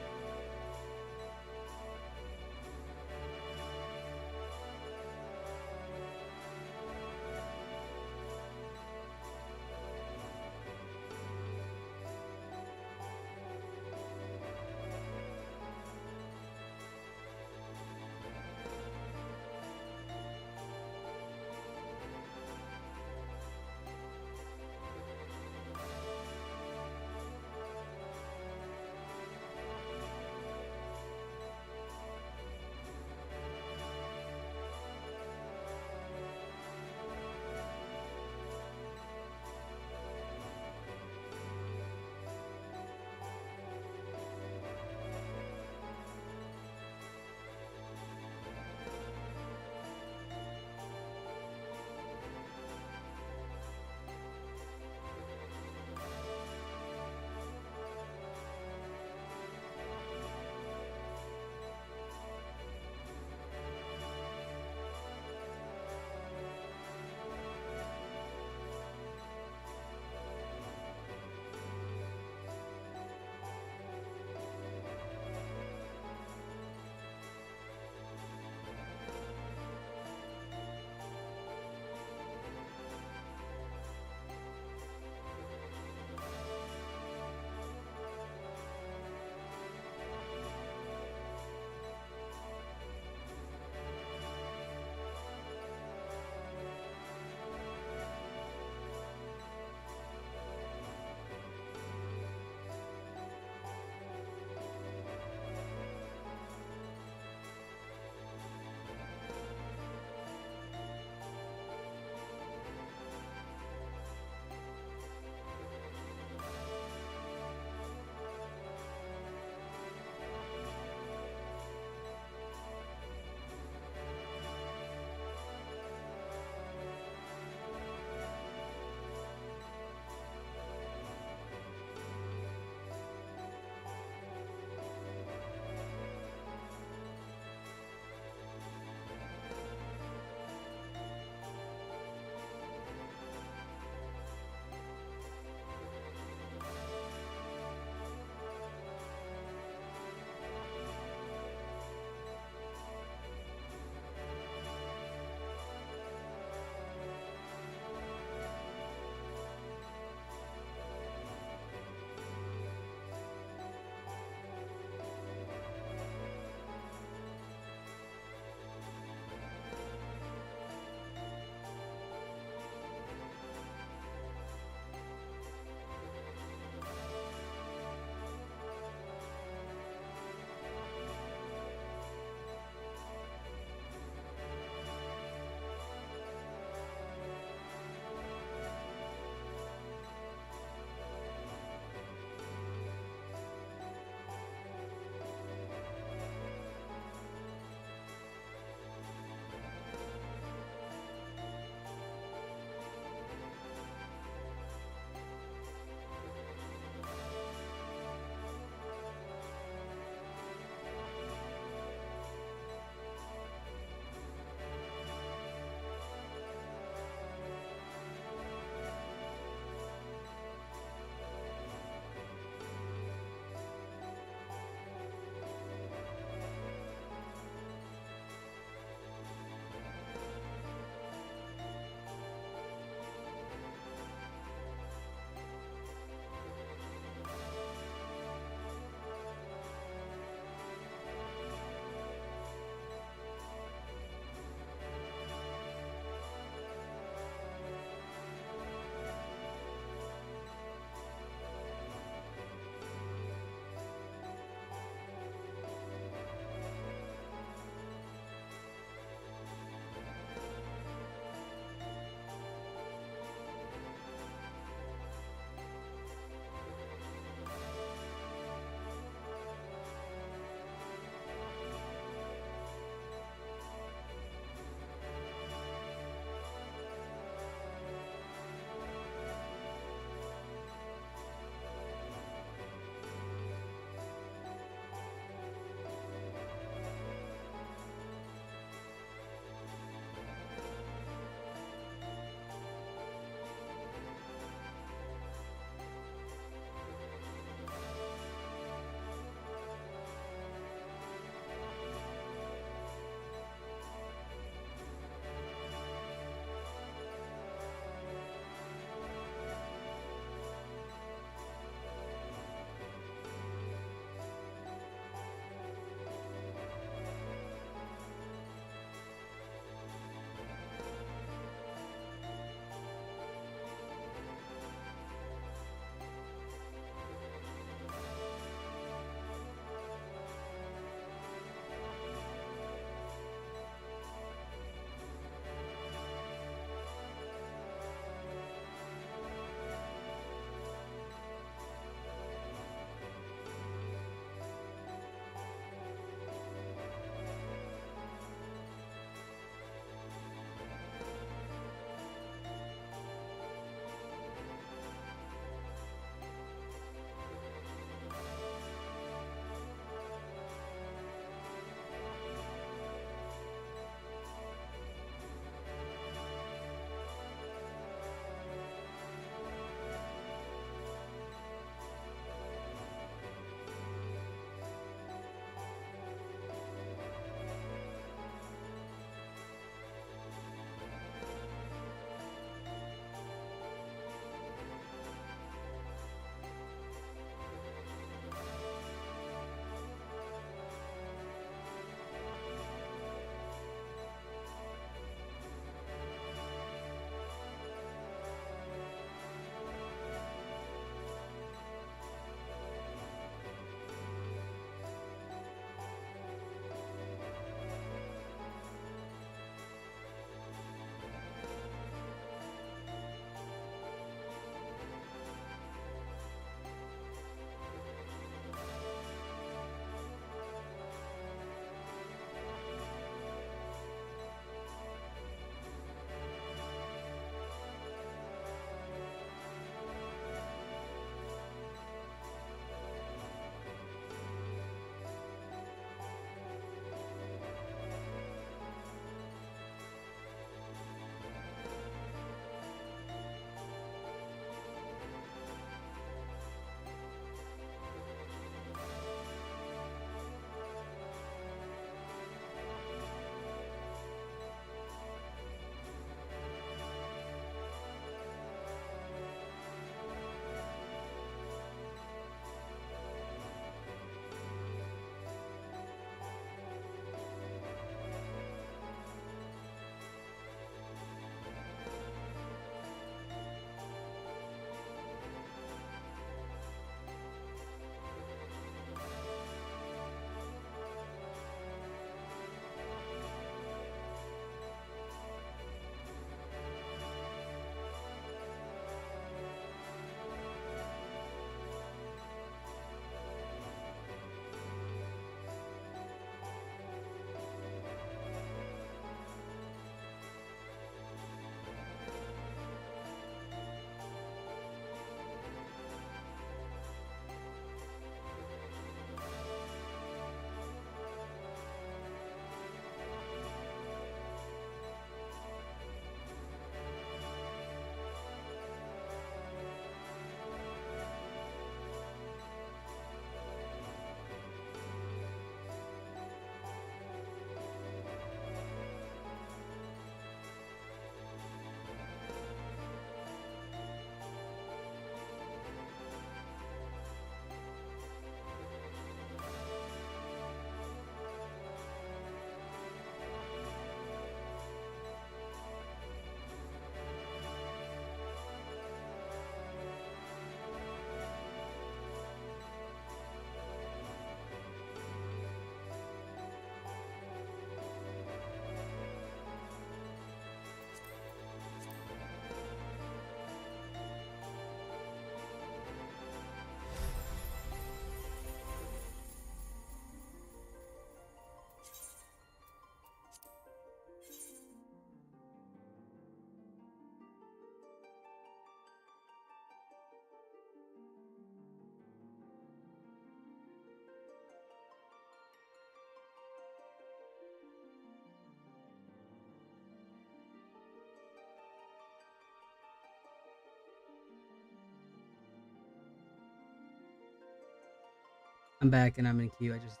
I'm back and I'm in queue. I just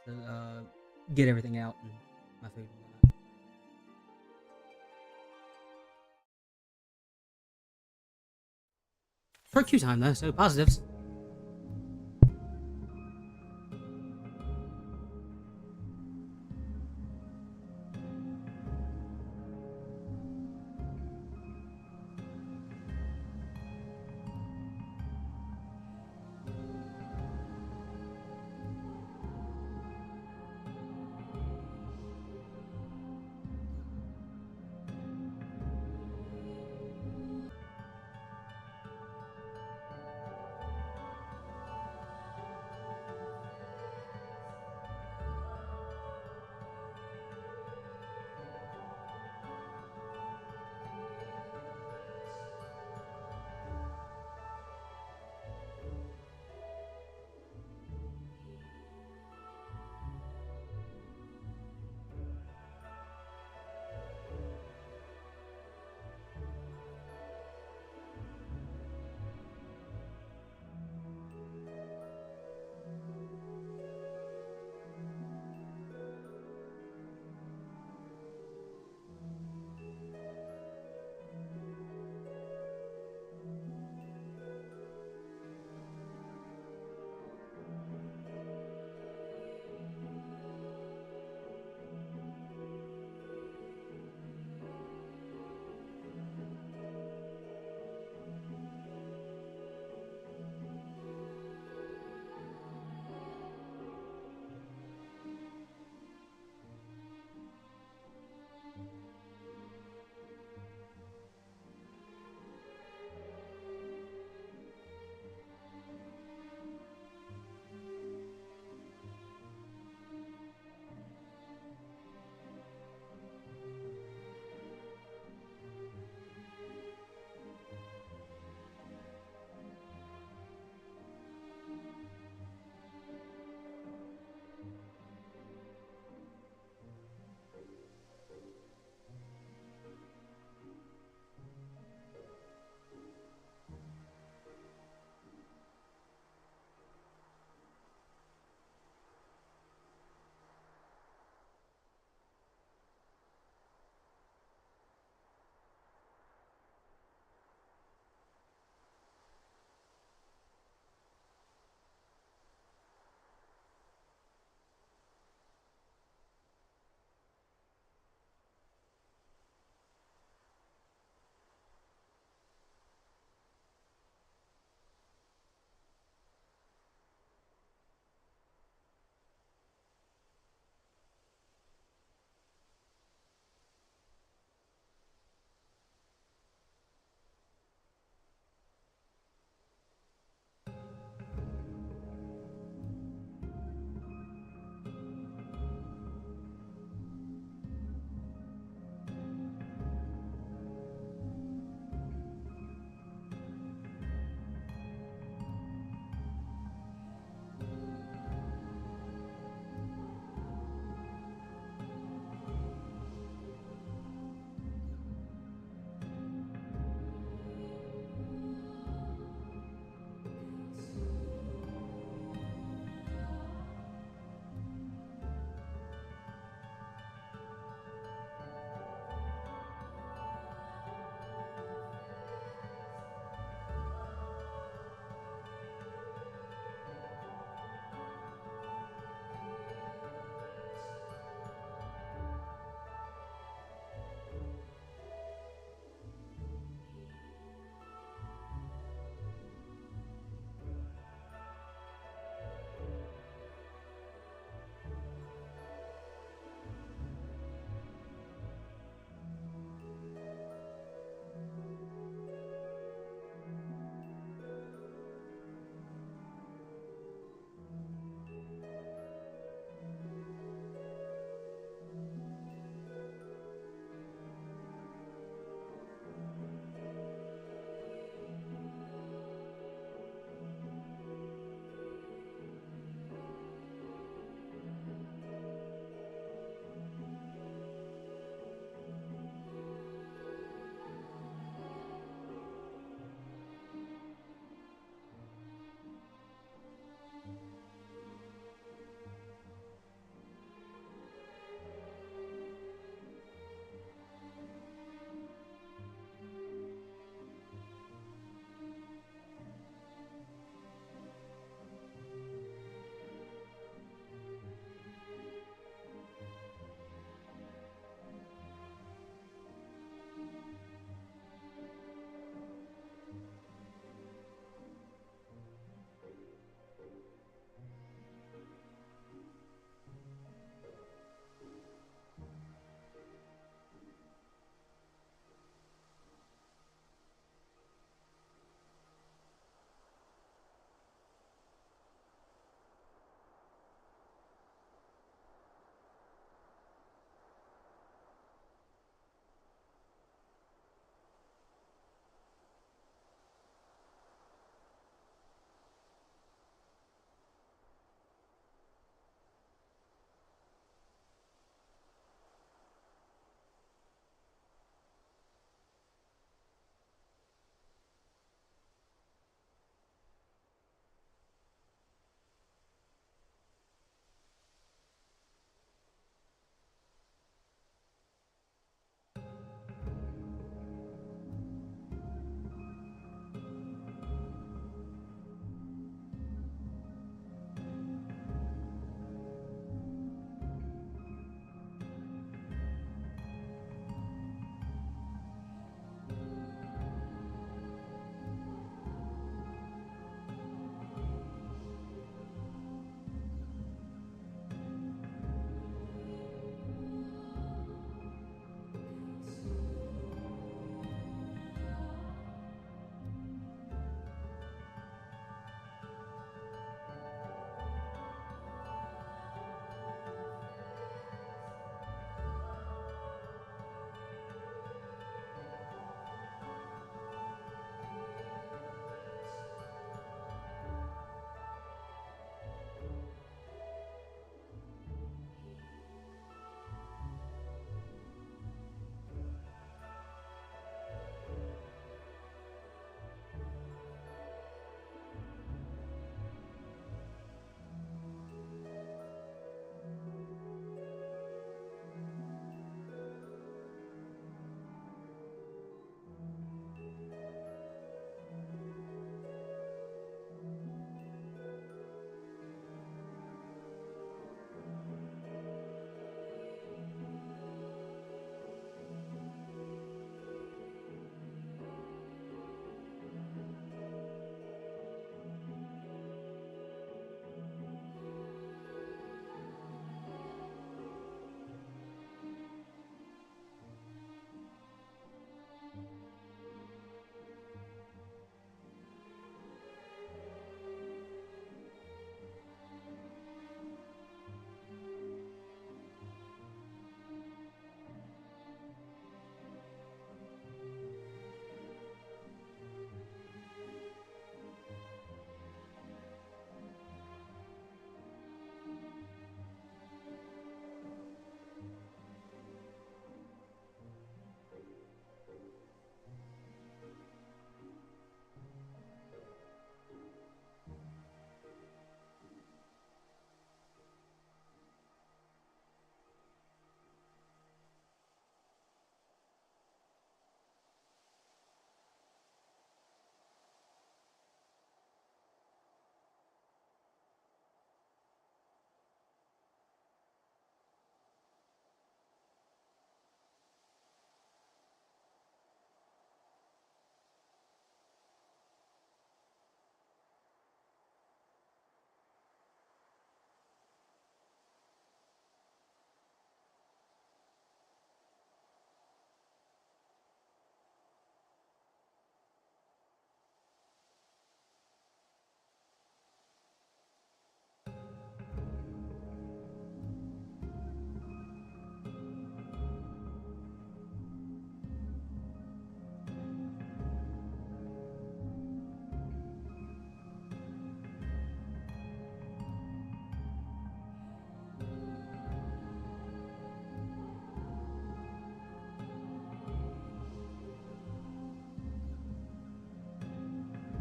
get everything out and my food and whatnot. For queue time though, so positives.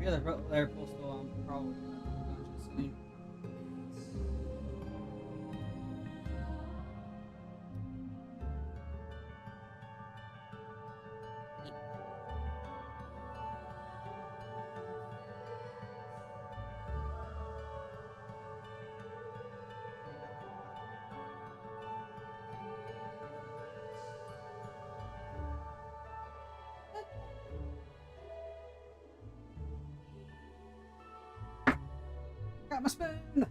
Yeah, they're postal. I'm probably gonna do dungeon soon. Got my spoon.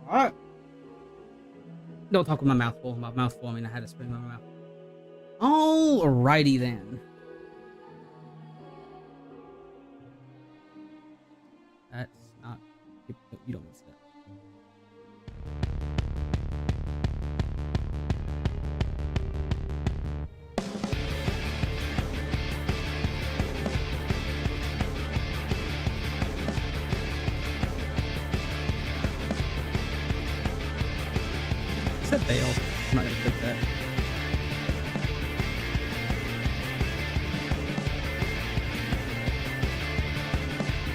Alright. Don't talk with my mouth full. My mouth full, I mean I had a spoon in my mouth. Alrighty then. That's not... You don't miss that. Except bail. I'm not gonna click that.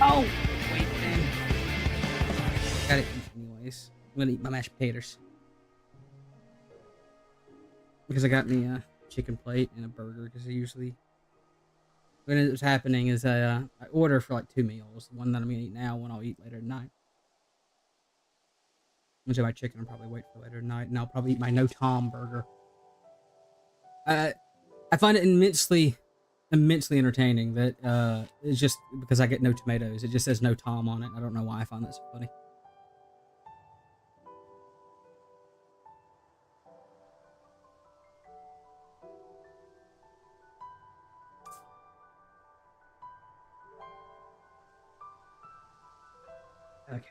Oh! Wait, man. Gotta eat anyways. I'm gonna eat my mashed potatoes. Because I got me a chicken plate and a burger, because I usually... What ends up happening is I order for like 2 meals. One that I'm gonna eat now, one I'll eat later at night. Once I buy chicken, I'll probably wait for later tonight, and I'll probably eat my no Tom burger. I find it immensely entertaining that it's just because I get no tomatoes. It just says no Tom on it. I don't know why I find that so funny. Okay.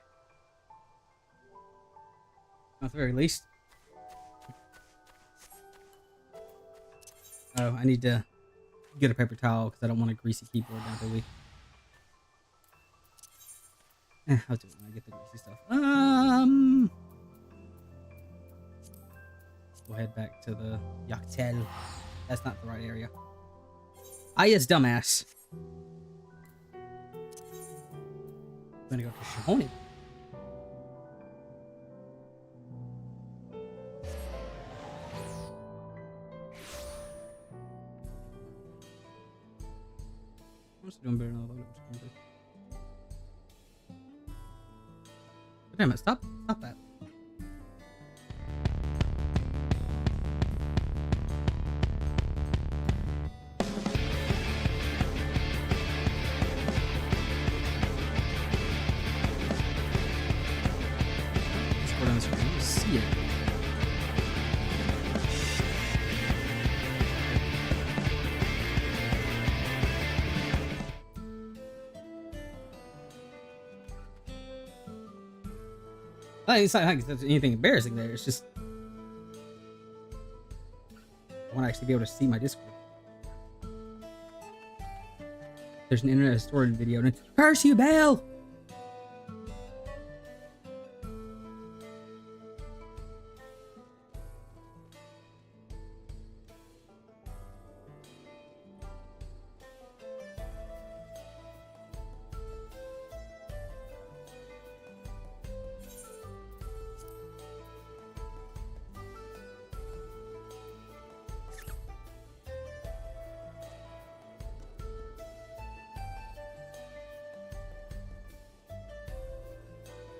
At the very least. Oh, I need to get a paper towel because I don't want a greasy keyboard now, do we? I'll do it when I get the greasy stuff. We'll head back to the Yaktel. That's not the right area. Ah, yes, dumbass. I'm gonna go to Shimoni. I'm still doing better than I thought it was going to. Damn it, stop that. Let's go down this way. Let's see it. It's not like there's anything embarrassing there. It's just I want to actually be able to see my Discord. There's an internet historian video and it's curse you, Belle!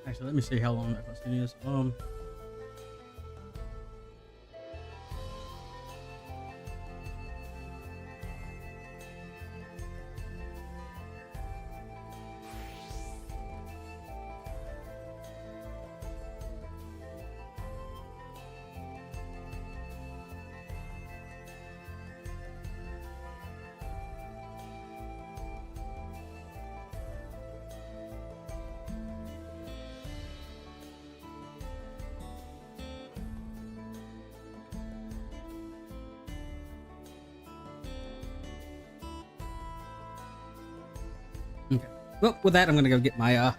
Actually, let me see how long that cutscene is. Okay. Well, with that, I'm gonna go get my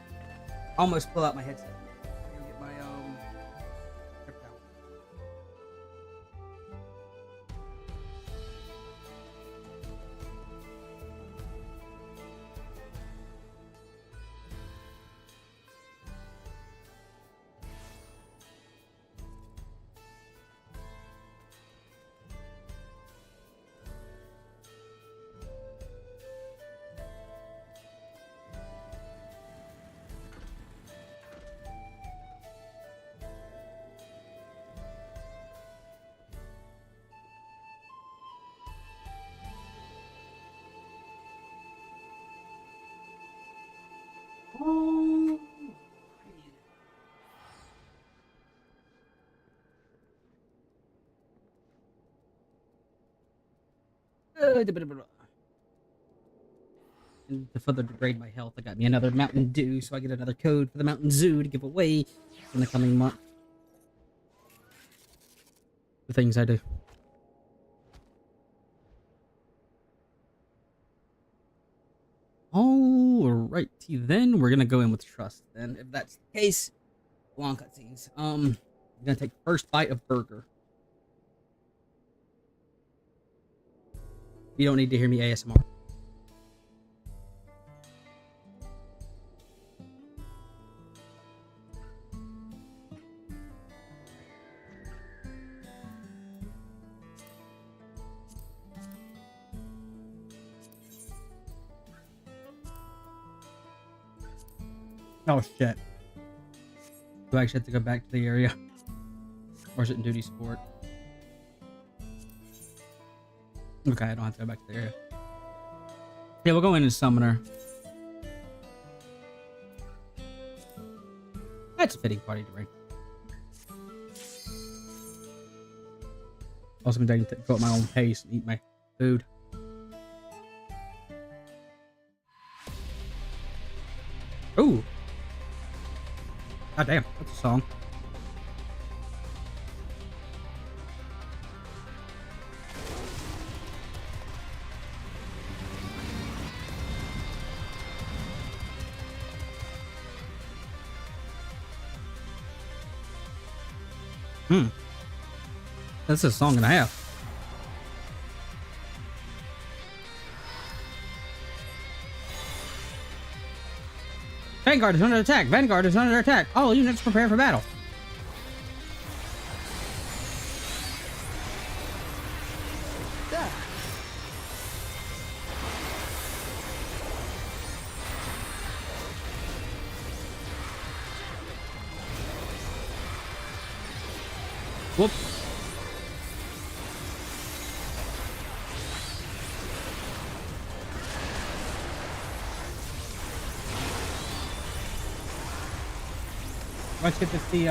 almost pull out my headset. Go get my trip out. And to further degrade my health, I got me another Mountain Dew, so I get another code for the Mountain Zoo to give away in the coming month. The things I do. Alrighty, then we're gonna go in with trust. Then, if that's the case, long cutscenes. I'm gonna take first bite of burger. You don't need to hear me ASMR. Oh shit. Do I actually have to go back to the area? Or is it in duty support? Okay, I don't have to go back to the area. Yeah, we'll go in as summoner. That's a fitting party drink. Also, been taking to go at my own pace and eat my food. Ooh. God damn, that's a song. That's a song and a half. Vanguard is under attack. Vanguard is under attack. All units prepare for battle. Whoop. Let's get to see,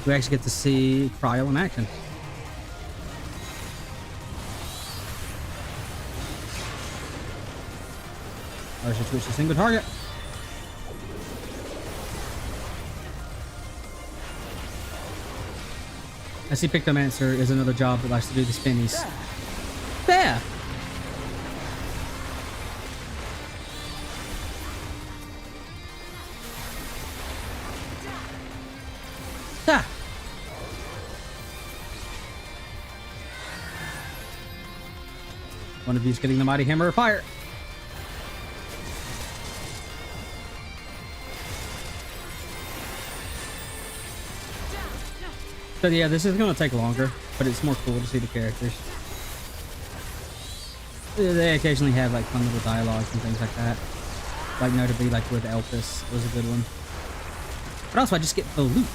we actually get to see Trial in action. Or should switch to single target. I see Pictomancer is another job that likes to do the spinnies. Yeah. Ah. One of you's getting the mighty hammer of fire. So yeah, this is gonna take longer, but it's more cool to see the characters. They occasionally have like fun little dialogues and things like that. Like notably like with Elpis was a good one. But also I just get the loot.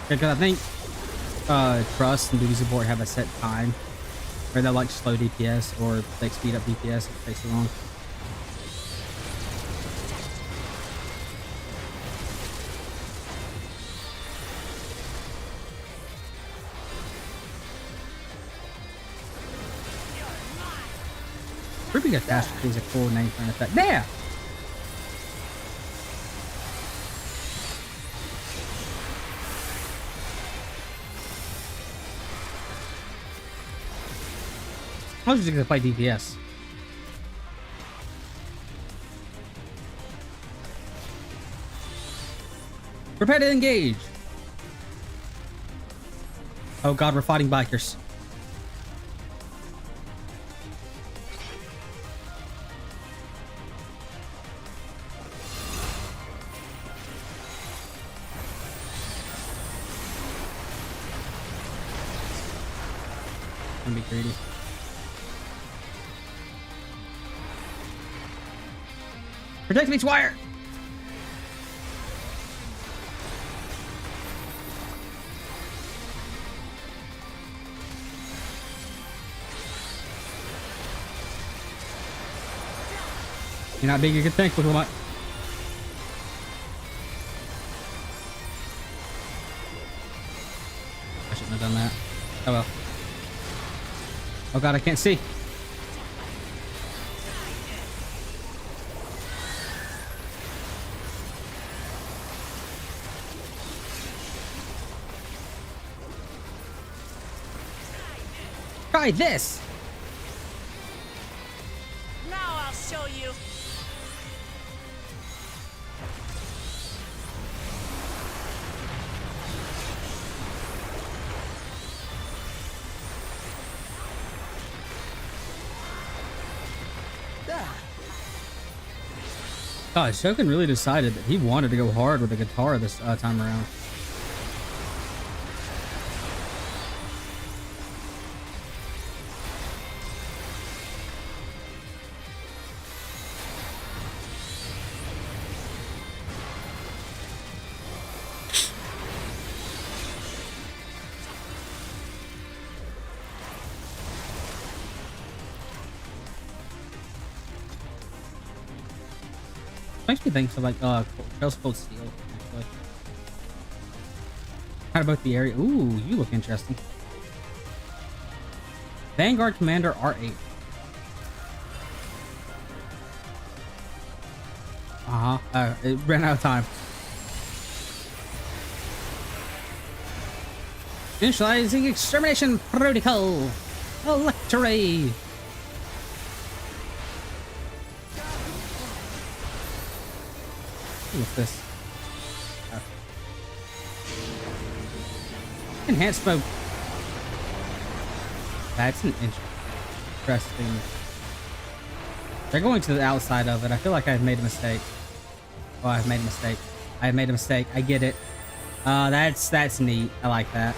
Because I think Trust and Duty Support have a set time where they'll like slow DPS or they speed up DPS if it takes too long. Grouping Catastrophe is a cool name for an effect. There! I was just gonna play DPS. Prepare to engage. Oh god, we're fighting bikers. I'm gonna be greedy. Protect me, Squire! You're not big, you can think. Look at my... I shouldn't have done that. Oh well. Oh god, I can't see. Try this! Now I'll show you. God, Shogun really decided that he wanted to go hard with the guitar this time around. Makes me think of like Trails Cold Steel, actually. How about the area? Ooh, you look interesting. Vanguard Commander R8. It ran out of time. Initializing extermination protocol. Electorate. What's this? Oh. Enhanced mode. That's an interesting. They're going to the outside of it. I feel like I've made a mistake. Oh, I've made a mistake. I've made a mistake. I get it. That's neat. I like that.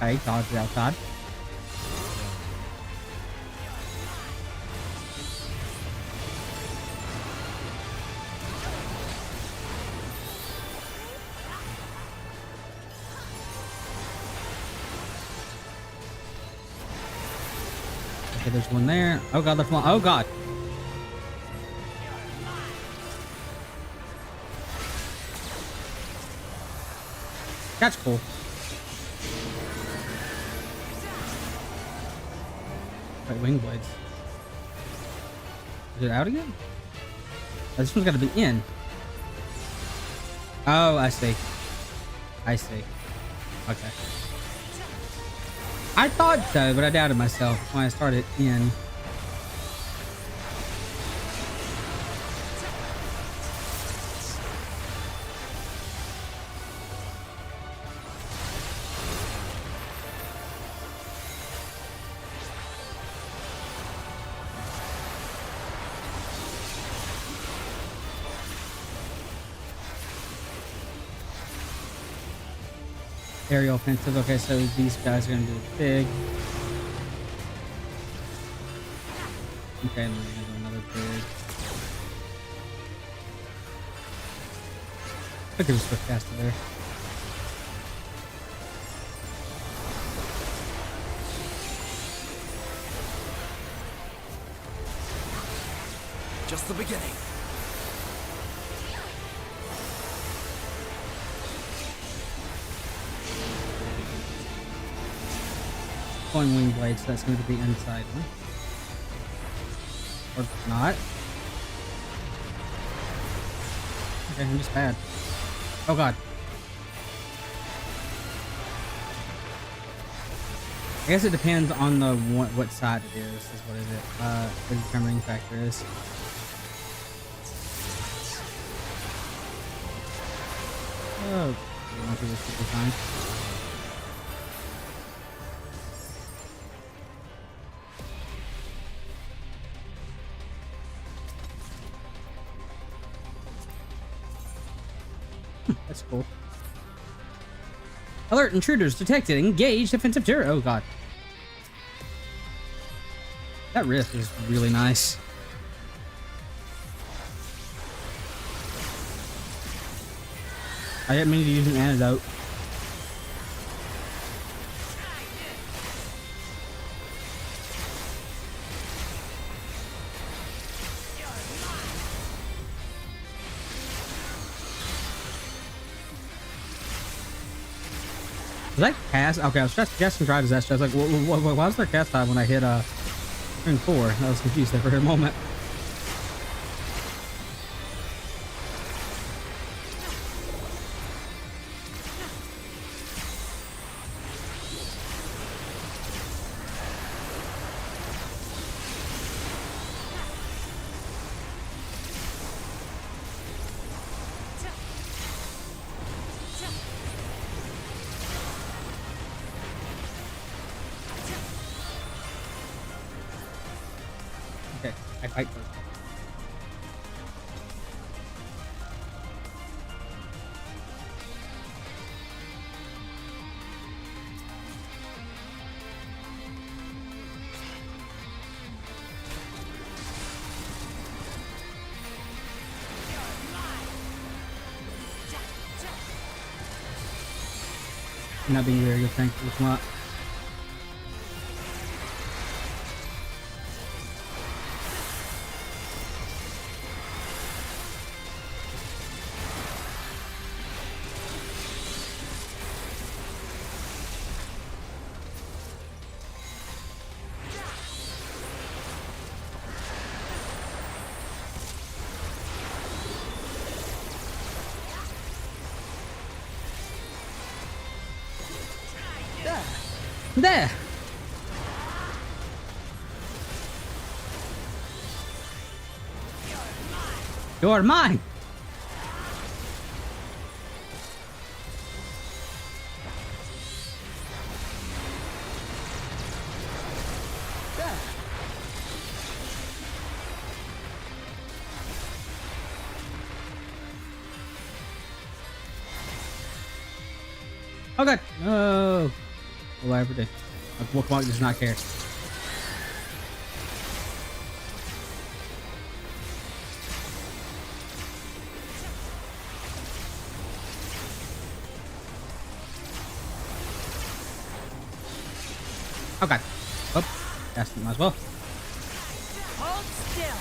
Okay, dodge the outside. Okay, there's one there. Oh god, they're flying. Oh god. That's cool. Right, wing blades. Is it out again? Oh, this one's got to be in. Oh, I see. I see. Okay. I thought so, but I doubted myself when I started in. Aerial offensive. Okay, so these guys are gonna do it big. Okay, and then we're gonna do another big. I could just switch faster there. Just the beginning. Going wing blades, so that's going to be the inside one. Or not. Okay, I'm just bad. Oh god. I guess it depends on the what side it is what is it? The determining factor is. Oh, I think this should be fine. That's cool. Alert, intruders detected. Engage defensive turret. Oh god. That rift is really nice. I didn't mean to use an antidote. Was that cast? Okay, I was just trying to disaster. I was like, why was there cast time when I hit turn 4? I was confused there for a moment. Okay, I fight first. Not being very good, thank you. It's not. There! You're mine! Oh god! No! What will I ever do? Wukong does not care. Oh god. Oh, that's might as well. Hold still.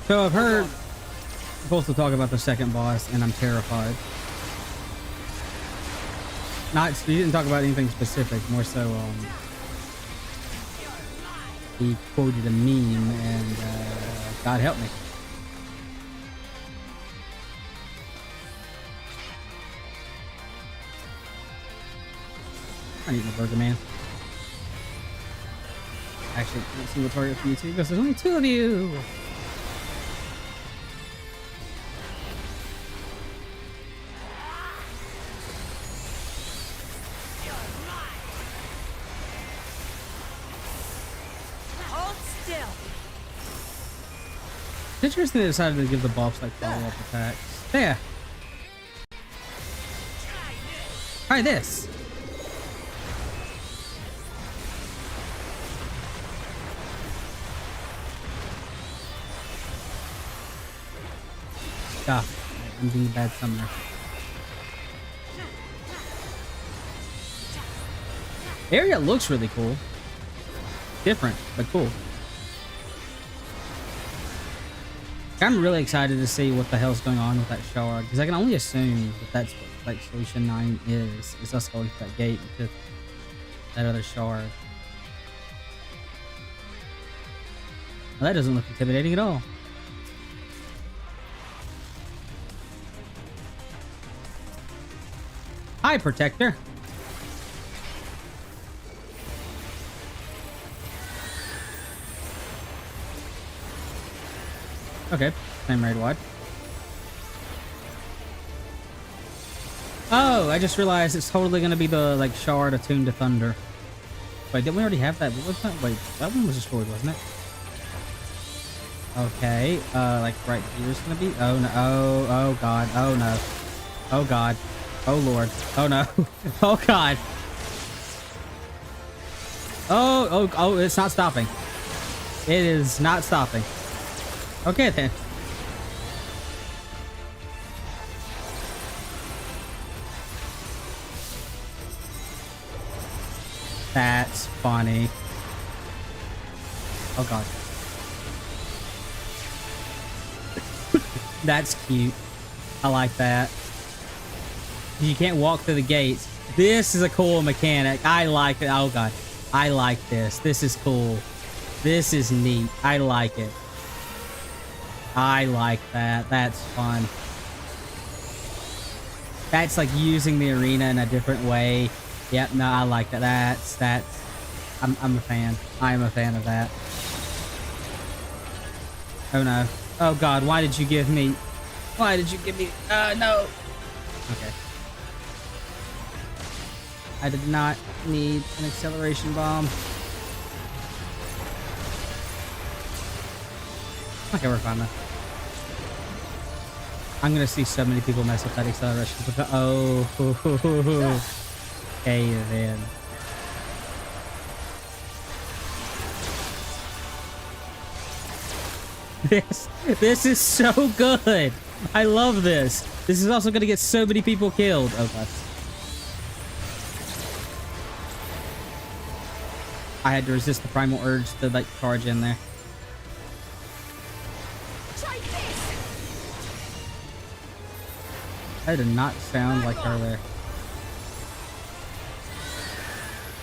So I've heard supposed to talk about the second boss, and I'm terrified. He didn't talk about anything specific, more so he quoted a meme, and God help me. I need my burger, man. Actually, let's see what target for you two, because there's only 2 of you. It's interesting they decided to give the boss like follow-up attacks. There. Try this. Ah, I'm being a bad summoner. The area looks really cool. Different, but cool. I'm really excited to see what the hell's going on with that shard, because I can only assume that that's what like solution 9 is us going to that gate into that other shard. Well, that doesn't look intimidating at all. Hi, Protector. Okay, same raid wide. Oh, I just realized it's totally gonna be the like shard attuned to thunder. Wait, didn't we already have that? What was that? Wait, that one was destroyed, wasn't it? Okay, like right here's gonna be. Oh no! Oh god! Oh no! Oh god! Oh lord! Oh no! Oh god! Oh! It's not stopping. It is not stopping. Okay then. That's funny. Oh god. That's cute. I like that. You can't walk through the gates. This is a cool mechanic. I like it. Oh god. I like this. This is cool. This is neat. I like it. I like that. That's fun. That's like using the arena in a different way. Yep, no, I like that. That's I'm a fan. I am a fan of that. Oh no. Oh god, why did you give me no. Okay. I did not need an acceleration bomb. Okay, we're fine now. I'm gonna see so many people mess with that acceleration. Oh, okay then. This is so good. I love this. This is also gonna get so many people killed. Oh god. I had to resist the primal urge to like charge in there. That did not sound like her there.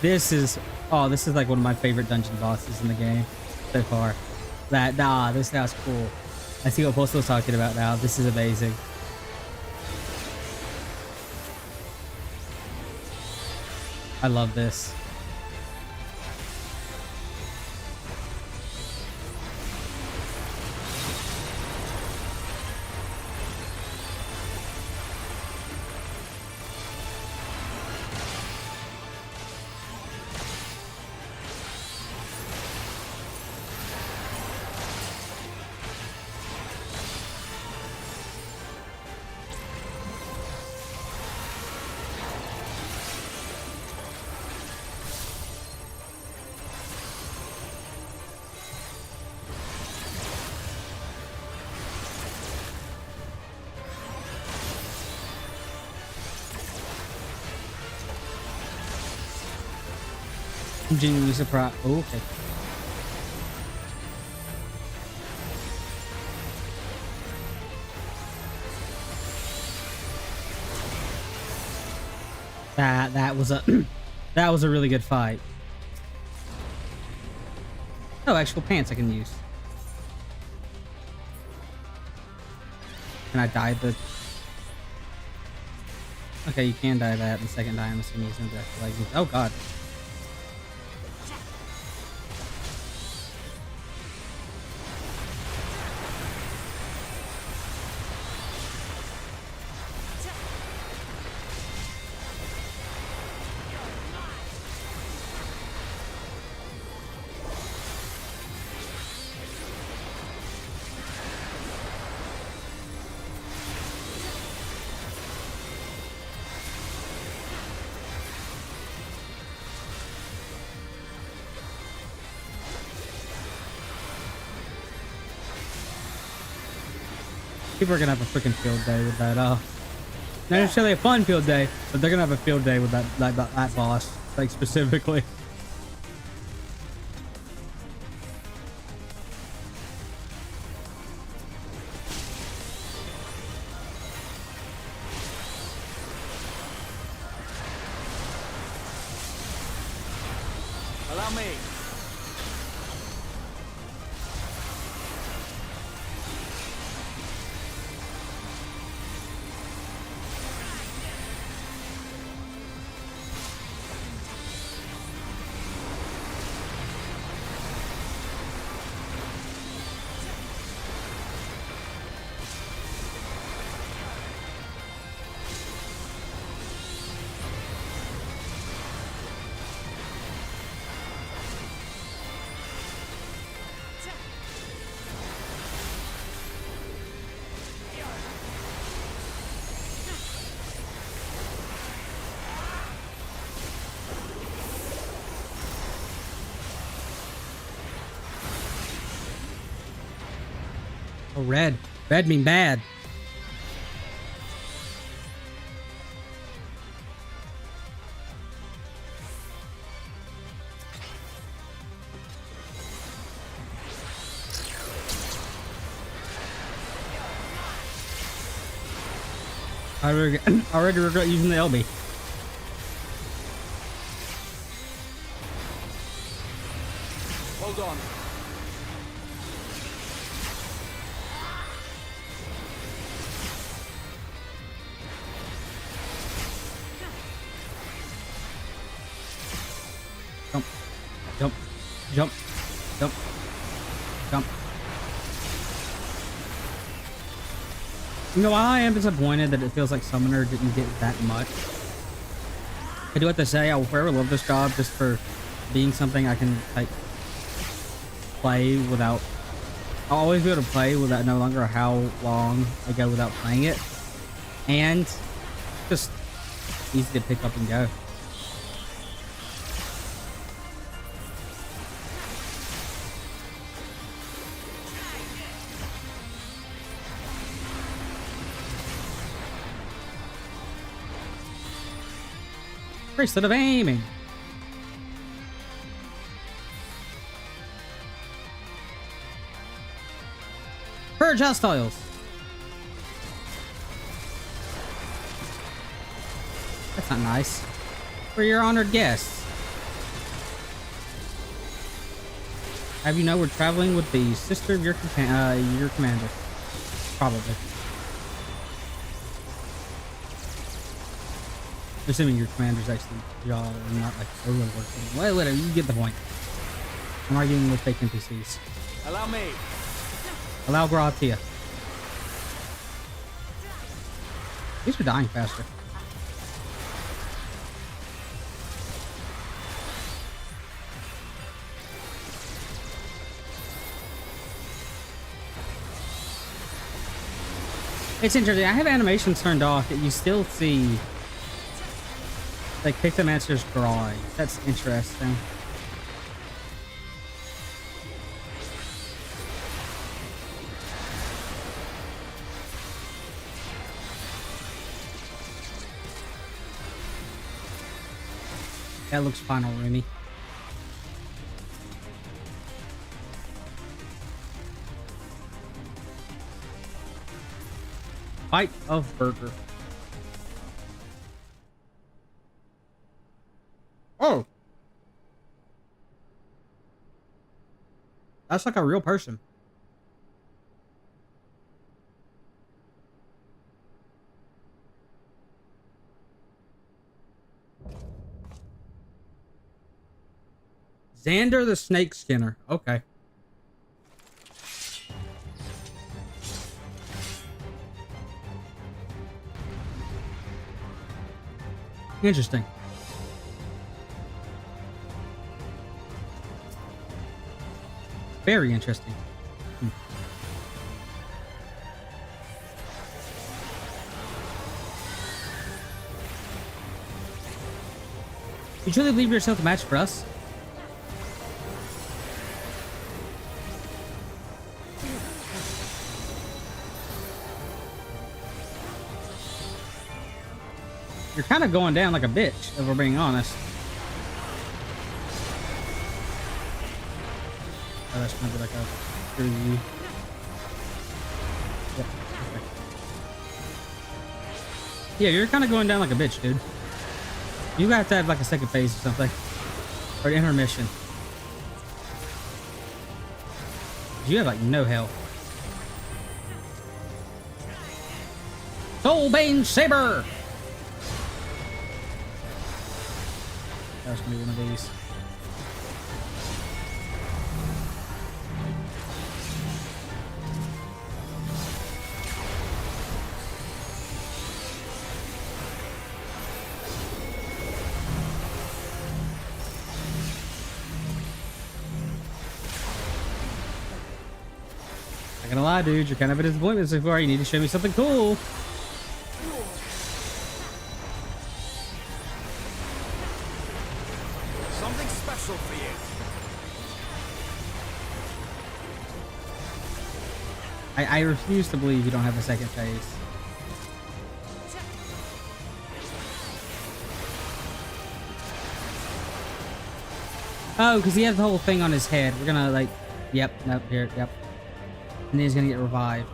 This is like one of my favorite dungeon bosses in the game so far. This sounds cool. I see what Postal's talking about now. This is amazing. I love this. I'm genuinely surprised. Oh, okay. That was a that was a really good fight. Oh, actual pants I can use. Can I dye the? Okay, you can dye that. The second dye, I'm assuming he's gonna be actual leggings. Oh god. People are gonna have a freaking field day with that. Not necessarily a fun field day, but they're gonna have a field day with that boss, like specifically. Allow me. Oh, red. Red mean bad. I already regret using the LB. Hold on. Jump. Jump. Jump. Jump. You know, while I am disappointed that it feels like Summoner didn't get that much, I do have to say I will forever love this job just for being something I can like play without. I'll always be able to play without no longer how long I go without playing it, and just easy to pick up and go. Bracelet of aiming. Purge hostiles. That's not nice. We're your honored guests. Have you know we're traveling with the sister of your commander? Probably. Assuming your commander's actually y'all and not like overlord. Well, whatever, you get the point. I'm arguing with fake NPCs. Allow me. Allow Gratia. These are dying faster. It's interesting. I have animations turned off that you still see. Like, Pictomancer's drawing. That's interesting. That looks final roomy. Fight of Burger. Oh, that's like a real person. Xander the Snake Skinner. Okay. Interesting. Very interesting. You truly believe yourself a match for us? You're kind of going down like a bitch, if we're being honest. Oh, that's gonna be like a screw you. Yep. Okay. Yeah, you're kind of going down like a bitch, dude. You have to have like a second phase or something. Or intermission. You have like no health. Soulbane Saber! That's gonna be one of these. Not gonna lie, dude, you're kind of a disappointment so far. You need to show me something cool. Something special for you. I refuse to believe you don't have a second phase. Oh, because he has the whole thing on his head. We're gonna like, yep, nope, here, yep. And then he's gonna get revived.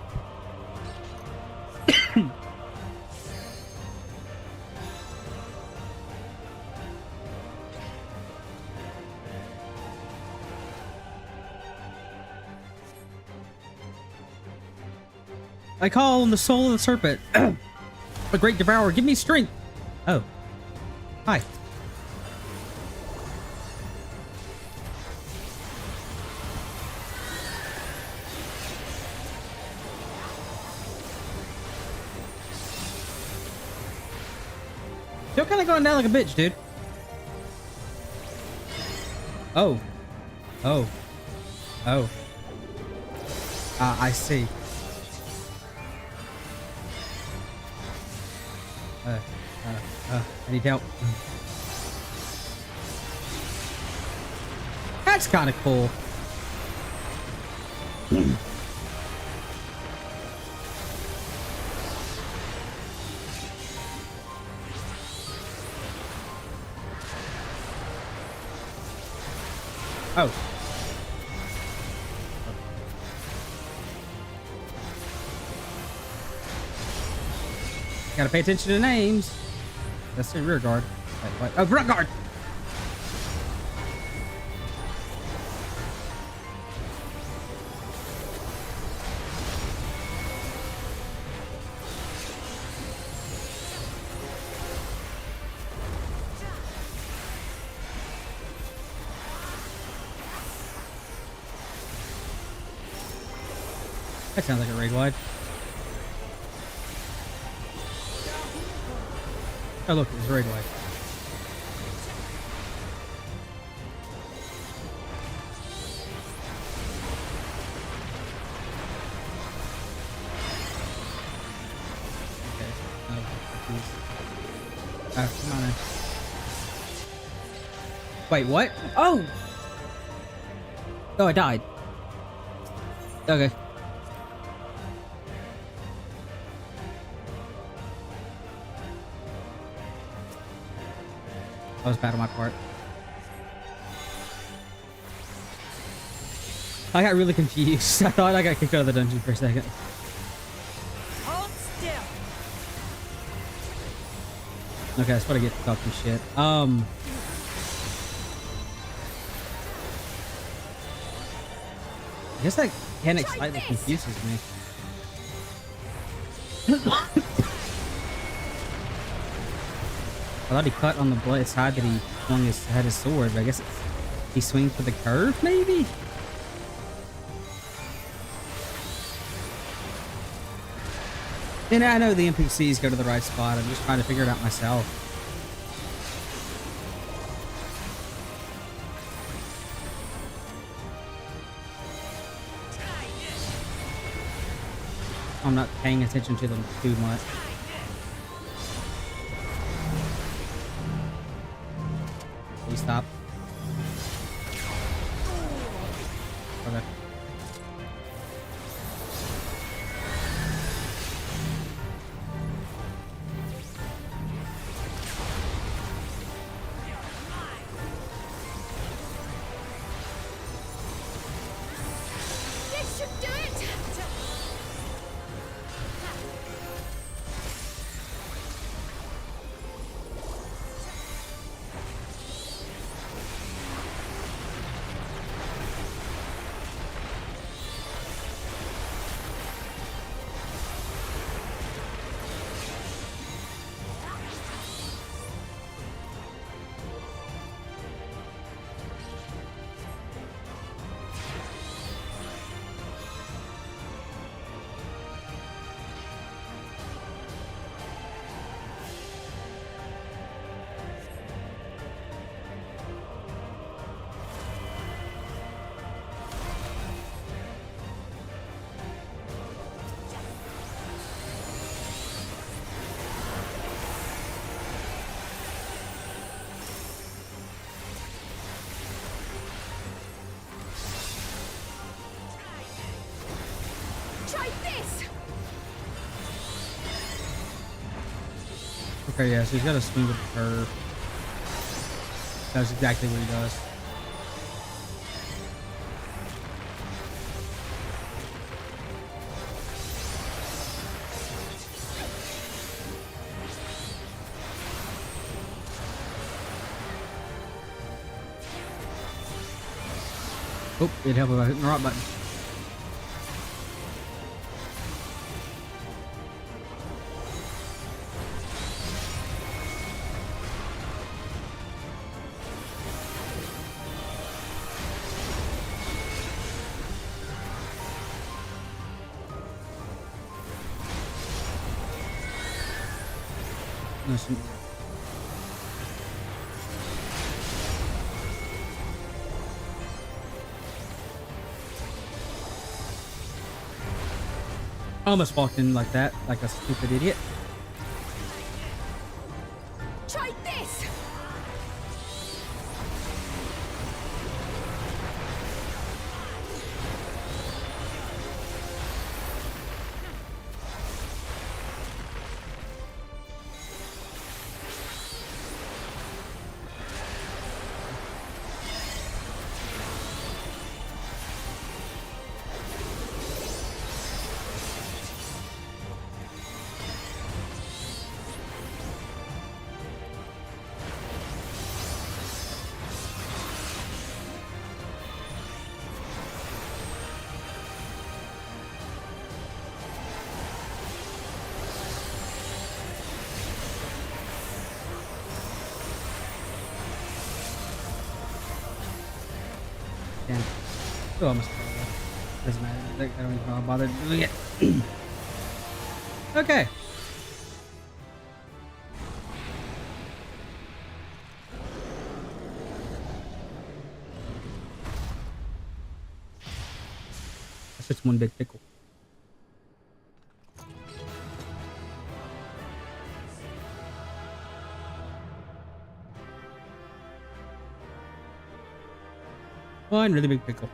I call on the soul of the serpent. A great devourer, give me strength. Oh. Hi. Still kind of going down like a bitch, dude. Oh. Oh. Oh. I see. I need help. That's kind of cool. Oh. Gotta pay attention to names. That's the rear guard. Wait, oh, front guard! That sounds like a raid wide. Oh look, it's raid wide. Okay. Oh, please. Oh, come on. Wait, what? Oh! Oh, I died. Okay. That was bad on my part. I got really confused. I thought I got kicked out of the dungeon for a second. Hold still. Okay, that's what I get to talking shit. I guess that mechanic slightly confuses me. I thought he cut on the blade side that he swung had his sword, but I guess he swings for the curve, maybe? And I know the NPCs go to the right spot. I'm just trying to figure it out myself. I'm not paying attention to them too much. Please stop. Okay. This should do it! Okay, yeah, so he's got to swing with the curve. That's exactly what he does. Oh, it'd help if I hit the right button. Nice. I almost walked in like that, like a stupid idiot. Try this! Damn. Oh, almost. Doesn't matter. I don't even know how I bothered doing it. Okay. That's just one big pickle. One really big pickle.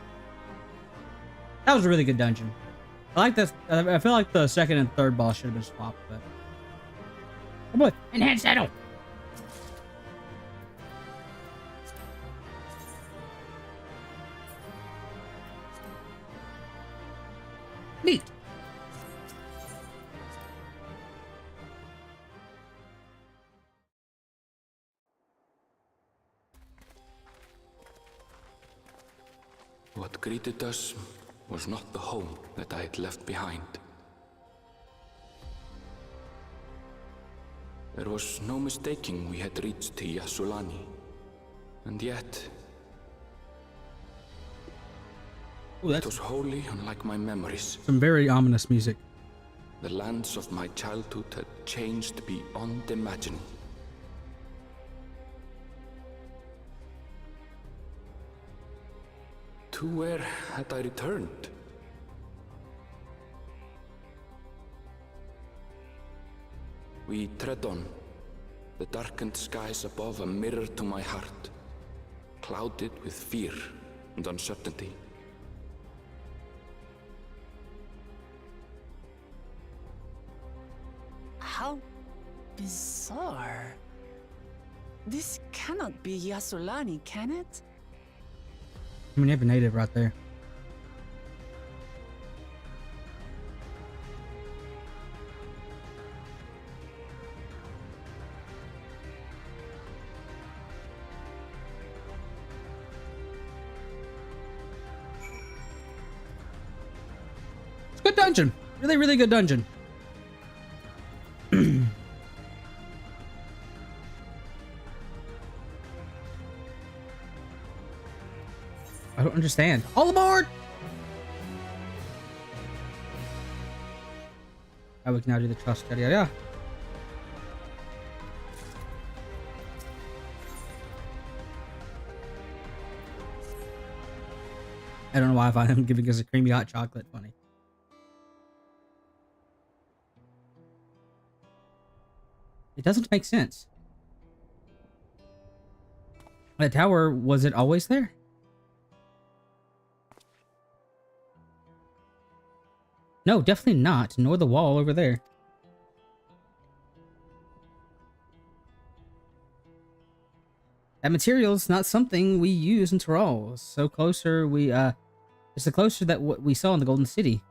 That was a really good dungeon. I like this. I feel like the second and third boss should have been swapped, but. Oh boy! Enhanced saddle! Neat! What greeted us was not the home that I had left behind. There was no mistaking we had reached Yasulani. And yet... Ooh, it was wholly unlike my memories. Some very ominous music. The lands of my childhood had changed beyond imagining. To where had I returned? We tread on, the darkened skies above a mirror to my heart, clouded with fear and uncertainty. How bizarre. This cannot be Yasulani, can it? I mean, you have a native right there. It's a good dungeon. Really, really good dungeon. I don't understand. All aboard! Oh, we can now do the trust area. Yeah. I don't know why I find him giving us a creamy hot chocolate funny. It doesn't make sense. The tower, was it always there? No, definitely not. Nor the wall over there. That material is not something we use in Tyrol. It's the closer that what we saw in the Golden City.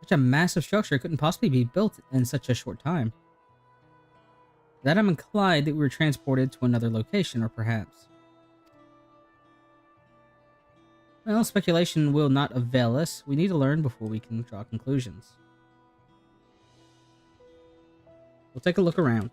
Such a massive structure couldn't possibly be built in such a short time. That I'm inclined that we were transported to another location, or perhaps. Well, speculation will not avail us. We need to learn before we can draw conclusions. We'll take a look around.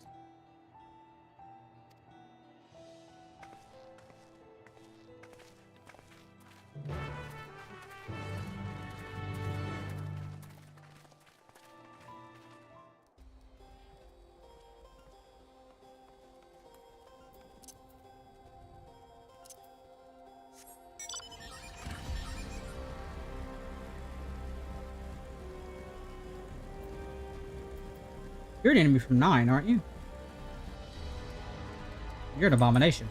You're an enemy from 9, aren't you? You're an abomination.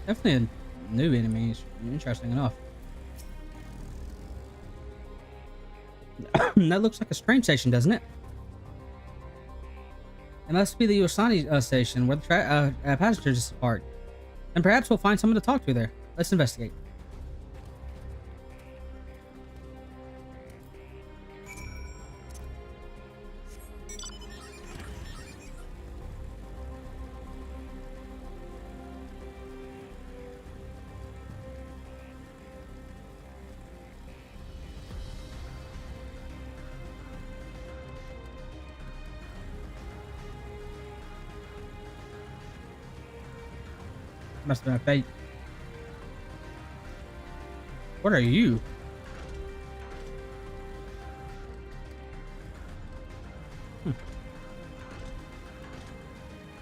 Definitely a new enemy. Interesting enough. That looks like a train station, doesn't it? It must be the Yosani station where the passengers depart. And perhaps we'll find someone to talk to there. Let's investigate. Must have been a fate. What are you?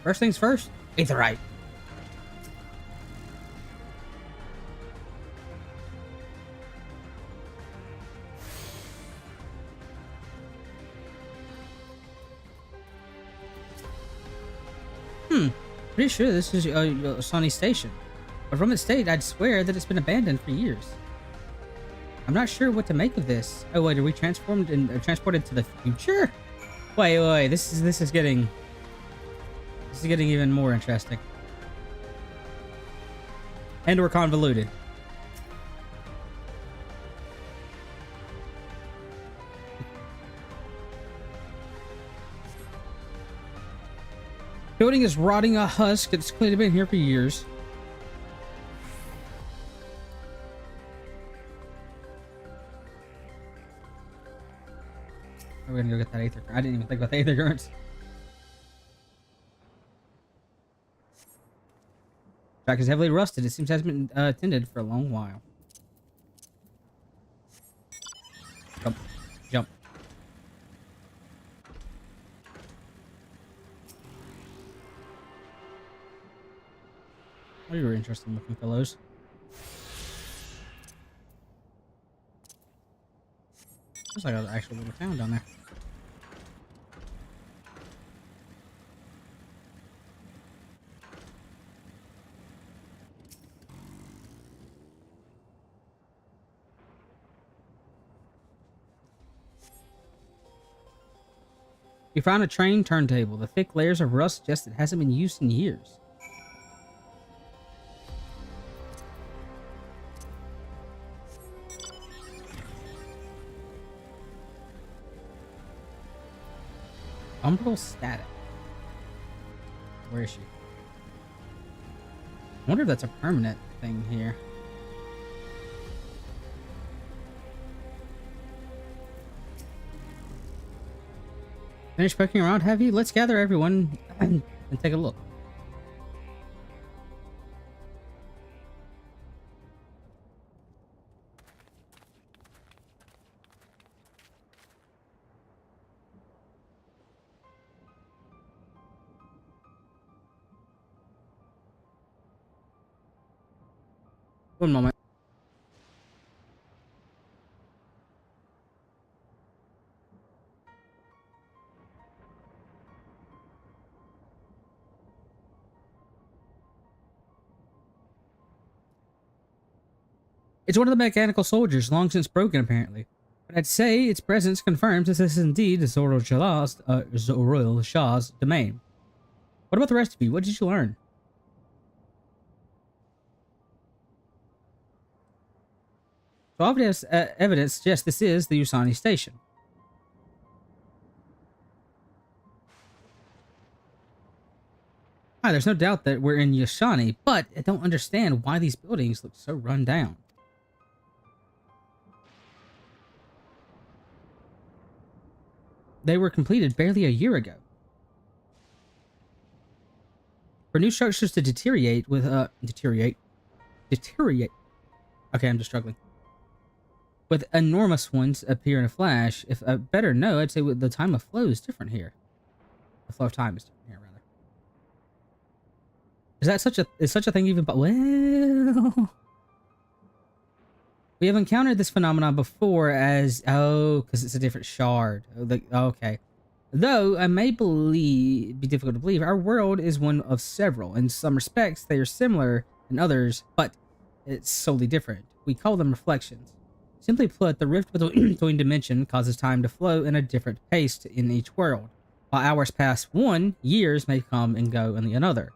First things first, Aetherite. Pretty sure this is Yosani Station, but from its state, I'd swear that it's been abandoned for years. I'm not sure what to make of this. Oh wait, are we transformed and transported to the future? Wait, this is getting even more interesting, and we're convoluted. Building is rotting a husk. It's clearly been here for years. We're gonna go get that aether. I didn't even think about the aether currents. Track is heavily rusted. It seems it has been tended for a long while. Jump. Jump. Oh, you were interesting looking fellows. Looks like an actual little town down there. You found a train turntable. The thick layers of rust suggest it hasn't been used in years. Umbral static. Where is she? I wonder if that's a permanent thing here. Finished poking around, have you? Let's gather everyone and take a look. One moment. It's one of the mechanical soldiers, long since broken apparently. But I'd say its presence confirms that this is indeed Zoro Shah's domain. What about the rest of you? What did you learn? So obvious evidence suggests this is the Usani station. Hi, there's no doubt that we're in Yoshani, but I don't understand why these buildings look so run down. They were completed barely a year ago. For new structures to deteriorate with deteriorate. Okay, I'm just struggling. With enormous ones appear in a flash. If I better know, I'd say the time of flow is different here. The flow of time is different here, rather. Is such a thing even? But well, we have encountered this phenomenon before as because it's a different shard. Okay. Though I may be difficult to believe, our world is one of several. In some respects, they are similar in others, but it's solely different. We call them reflections. Simply put, the rift between dimensions causes time to flow in a different pace in each world. While hours pass one, years may come and go in the another.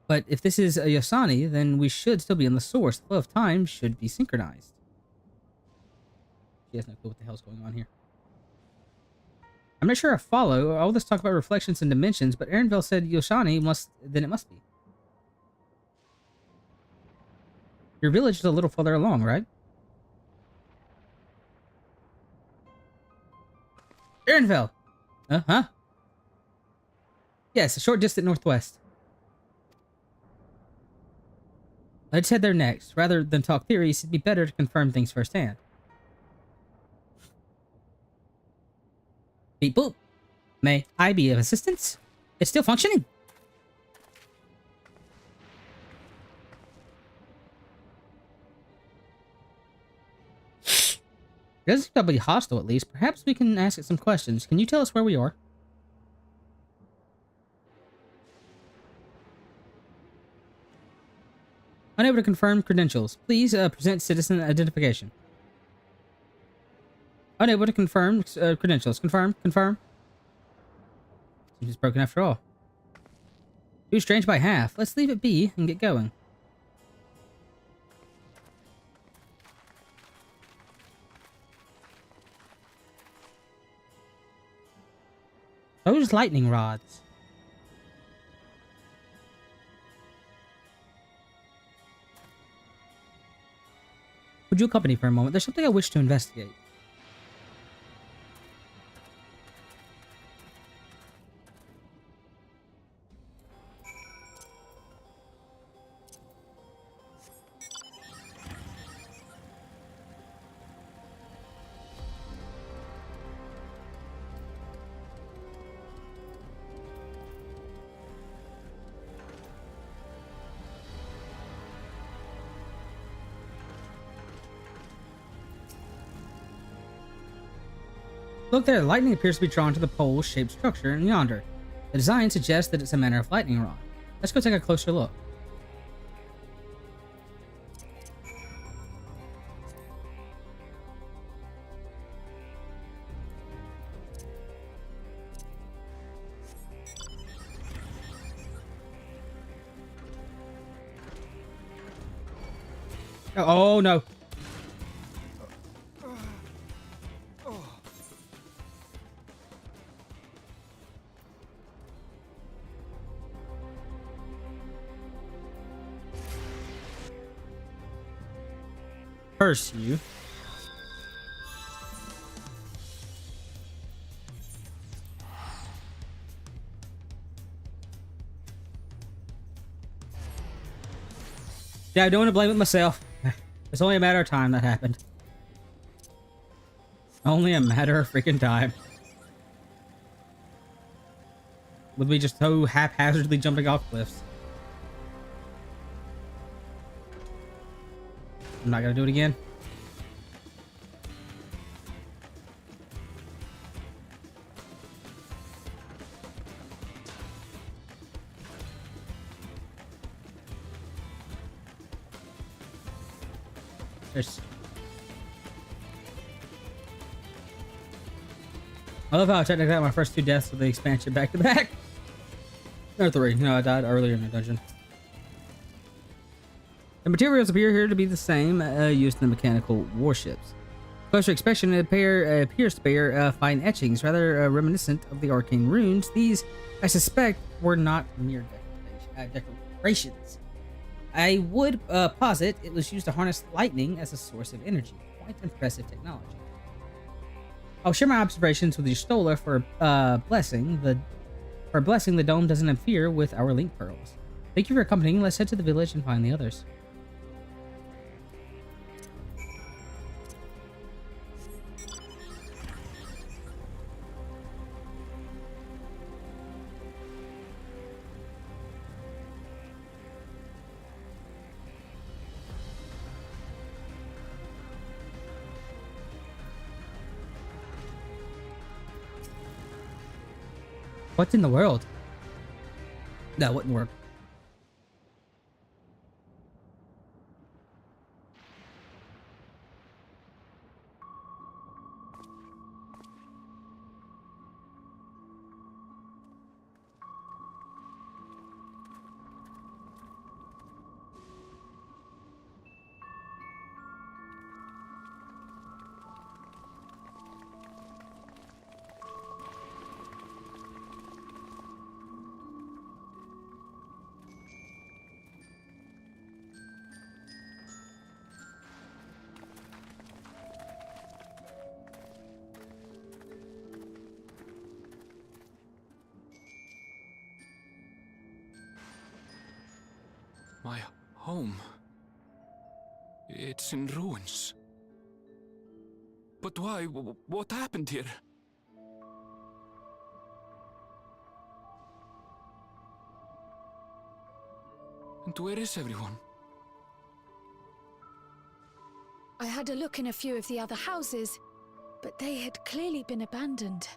But if this is a Yasani, then we should still be in the source. The flow of time should be synchronized. She has no clue what the hell's going on here. I'm not sure I follow all this talk about reflections and dimensions, but Aaronville said Yoshani then it must be. Your village is a little further along, right? Aaronville! Huh? Yes, a short distance northwest. Let's head there next. Rather than talk theories, it'd be better to confirm things firsthand. Beep boop. May I be of assistance? It's still functioning. It doesn't seem to be hostile, at least. Perhaps we can ask it some questions. Can you tell us where we are? Unable to confirm credentials. Please present citizen identification. Unable to confirm credentials. Confirm. Seems it's broken after all. Too strange by half. Let's leave it be and get going. Those lightning rods. Would you accompany for a moment? There's something I wish to investigate. Look there, lightning appears to be drawn to the pole-shaped structure in yonder. The design suggests that it's a manner of lightning rod. Let's go take a closer look. Oh no. Curse you. Yeah, I don't want to blame it myself. It's only a matter of time that happened. Only a matter of freaking time. With me just so haphazardly jumping off cliffs. I'm not gonna do it again. There's... I love how I technically got my first 2 deaths with the expansion back to back. Or 3. No, I died earlier in the dungeon. The materials appear here to be the same used in the mechanical warships. Closer inspection appears to bear fine etchings, rather reminiscent of the arcane runes. These, I suspect, were not mere decorations. I would posit it was used to harness lightning as a source of energy. Quite impressive technology. I'll share my observations with Y'shtola for blessing. The dome doesn't interfere with our link pearls. Thank you for accompanying. Let's head to the village and find the others. What in the world? That wouldn't work. My home. It's in ruins. But why? What happened here? And where is everyone? I had a look in a few of the other houses, but they had clearly been abandoned.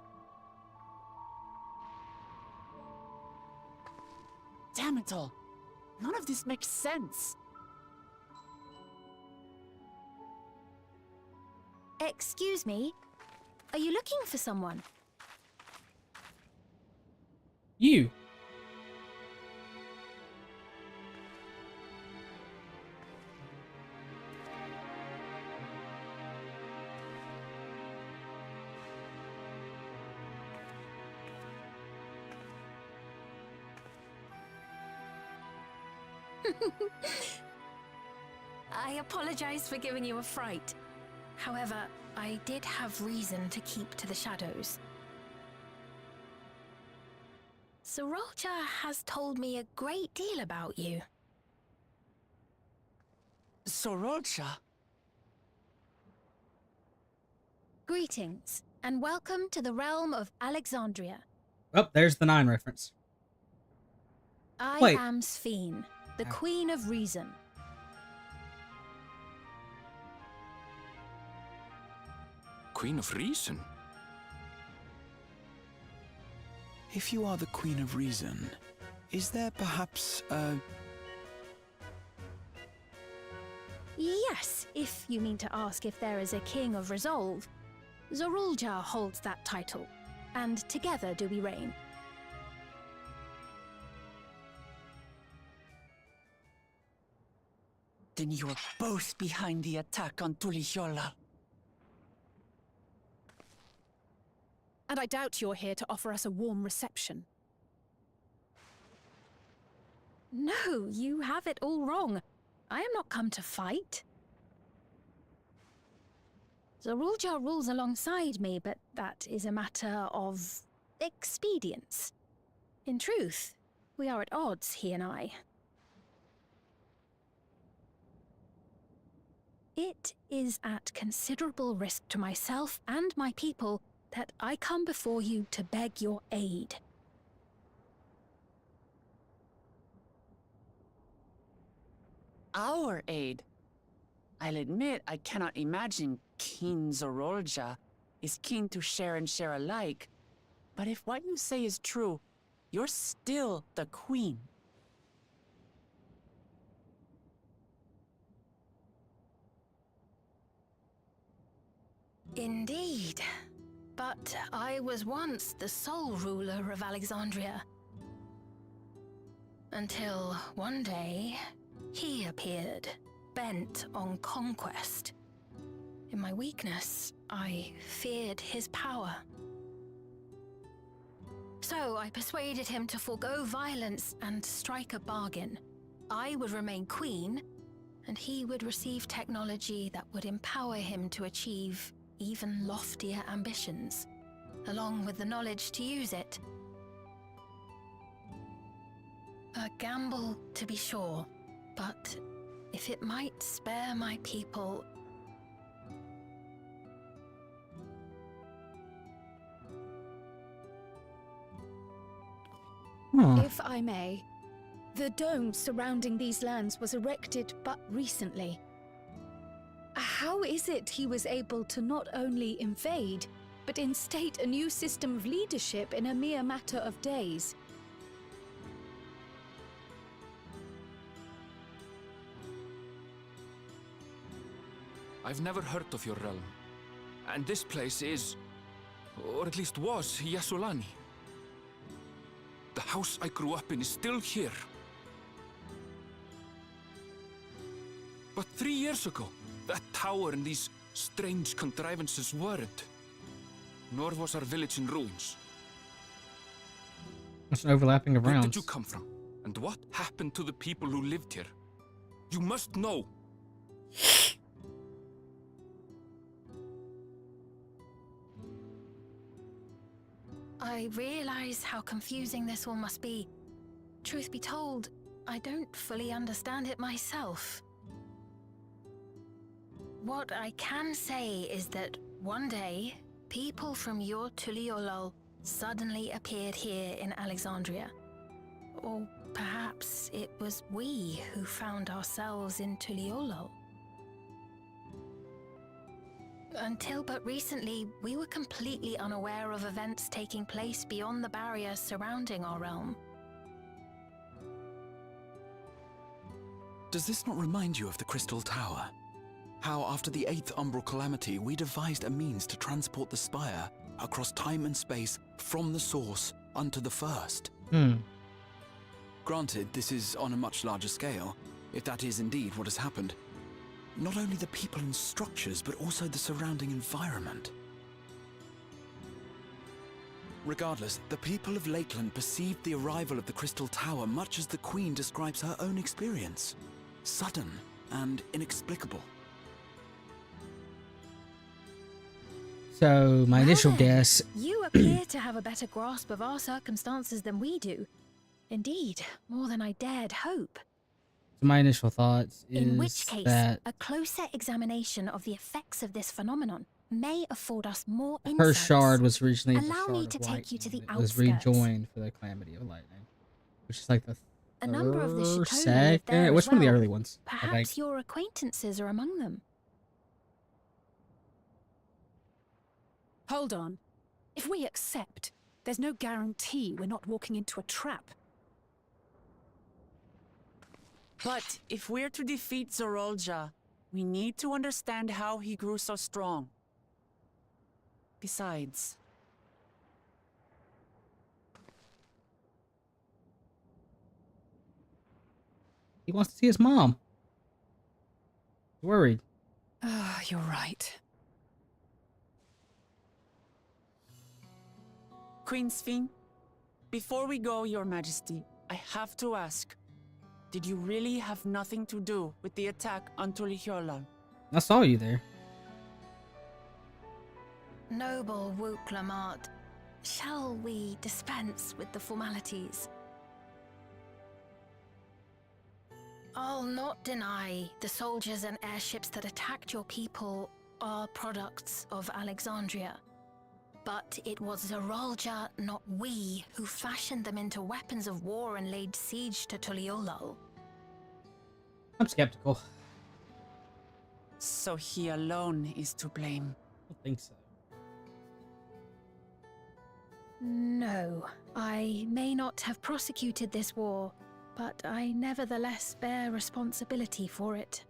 Damn it all. None of this makes sense. Excuse me? Are you looking for someone? You. I apologize for giving you a fright. However, I did have reason to keep to the shadows. Sorolcha has told me a great deal about you. Sorolcha? Greetings, and welcome to the realm of Alexandria. Oh, there's the 9 reference. I am Sphene, the Queen of Reason. Queen of Reason? If you are the Queen of Reason, is there perhaps a... Yes, if you mean to ask if there is a King of Resolve. Zorulja holds that title, and together do we reign. Then you are both behind the attack on Tulishola. And I doubt you're here to offer us a warm reception. No, you have it all wrong. I am not come to fight. Zorulja rules alongside me, but that is a matter of expedience. In truth, we are at odds, he and I. It is at considerable risk to myself and my people that I come before you to beg your aid. Our aid? I'll admit I cannot imagine King Zorolja is keen to share and share alike. But if what you say is true, you're still the Queen. Indeed. But I was once the sole ruler of Alexandria. Until one day, he appeared, bent on conquest. In my weakness, I feared his power. So I persuaded him to forego violence and strike a bargain. I would remain queen, and he would receive technology that would empower him to achieve even loftier ambitions, along with the knowledge to use it. A gamble, to be sure, but if it might spare my people... If I may, the dome surrounding these lands was erected but recently. How is it he was able to not only invade, but instate a new system of leadership in a mere matter of days? I've never heard of your realm. And this place is, or at least was, Yasulani. The house I grew up in is still here. But 3 years ago, that tower and these strange contrivances weren't. Nor was our village in ruins. There's an overlapping of Where rounds. did you come from? And what happened to the people who lived here? You must know. I realize how confusing this all must be. Truth be told, I don't fully understand it myself. What I can say is that one day, people from your Tuliolol suddenly appeared here in Alexandria. Or perhaps it was we who found ourselves in Tuliolol. Until but recently, we were completely unaware of events taking place beyond the barriers surrounding our realm. Does this not remind you of the Crystal Tower? How after the 8th Umbral Calamity, we devised a means to transport the Spire across time and space from the source unto the first. Granted, this is on a much larger scale, if that is indeed what has happened. Not only the people and structures, but also the surrounding environment. Regardless, the people of Lakeland perceived the arrival of the Crystal Tower much as the Queen describes her own experience. Sudden and inexplicable. So, my initial guess... You appear to have a better grasp of our circumstances than we do. Indeed, more than I dared hope. My initial thoughts is In which case, that a closer examination of the effects of this phenomenon may afford us more insights. her shard was originally the Allow shard me of to take you to the lightning that was outskirts. rejoined for the Calamity of Lightning, which is like the A number of the Chitoni live second. there Which as one of the well. early ones? I think. Perhaps your acquaintances are among them. Hold on. If we accept, there's no guarantee we're not walking into a trap. But if we're to defeat Zorolja, we need to understand how he grew so strong. Besides... He wants to see his mom. He's worried. Ah, you're right. Queen Sphene, before we go, Your Majesty, I have to ask, did you really have nothing to do with the attack on Tulihiolal? I saw you there. Noble Wook Lamart, shall we dispense with the formalities? I'll not deny the soldiers and airships that attacked your people are products of Alexandria. But it was Zorolja, not we, who fashioned them into weapons of war and laid siege to Tuliolol. I'm skeptical. So he alone is to blame. I don't think so. No, I may not have prosecuted this war, but I nevertheless bear responsibility for it.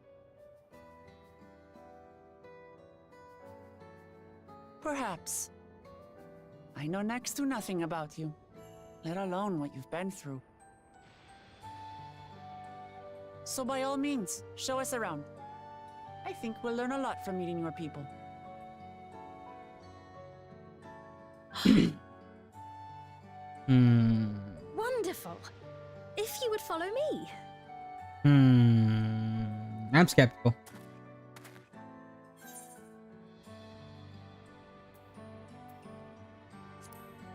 Perhaps. I know next to nothing about you, let alone what you've been through. So by all means, show us around. I think we'll learn a lot from meeting your people. Wonderful. If you would follow me. I'm skeptical.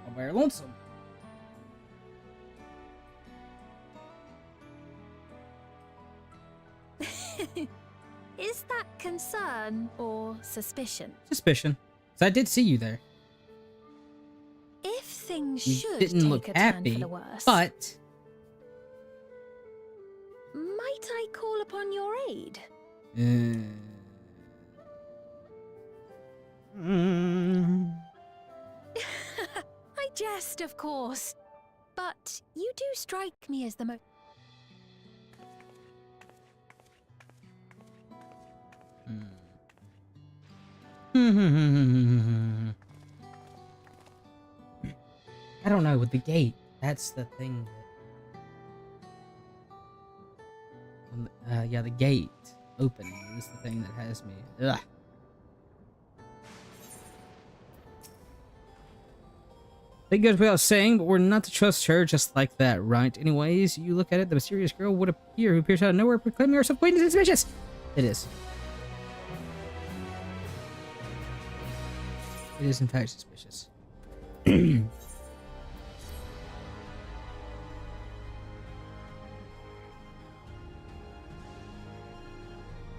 I'm very lonesome. Is that concern or suspicion? Suspicion. So I did see you there. If things You should didn't take look a turn happy, for the worse, but might I call upon your aid? I jest, of course, but you do strike me as the most. I don't know with the gate. That's the thing. Yeah, the gate opening is the thing that has me. Ugh. It goes without saying, but we're not to trust her just like that, right? Anyways, you look at it, the mysterious girl would appear who appears out of nowhere, proclaiming herself queen is suspicious. It is. It is in fact suspicious.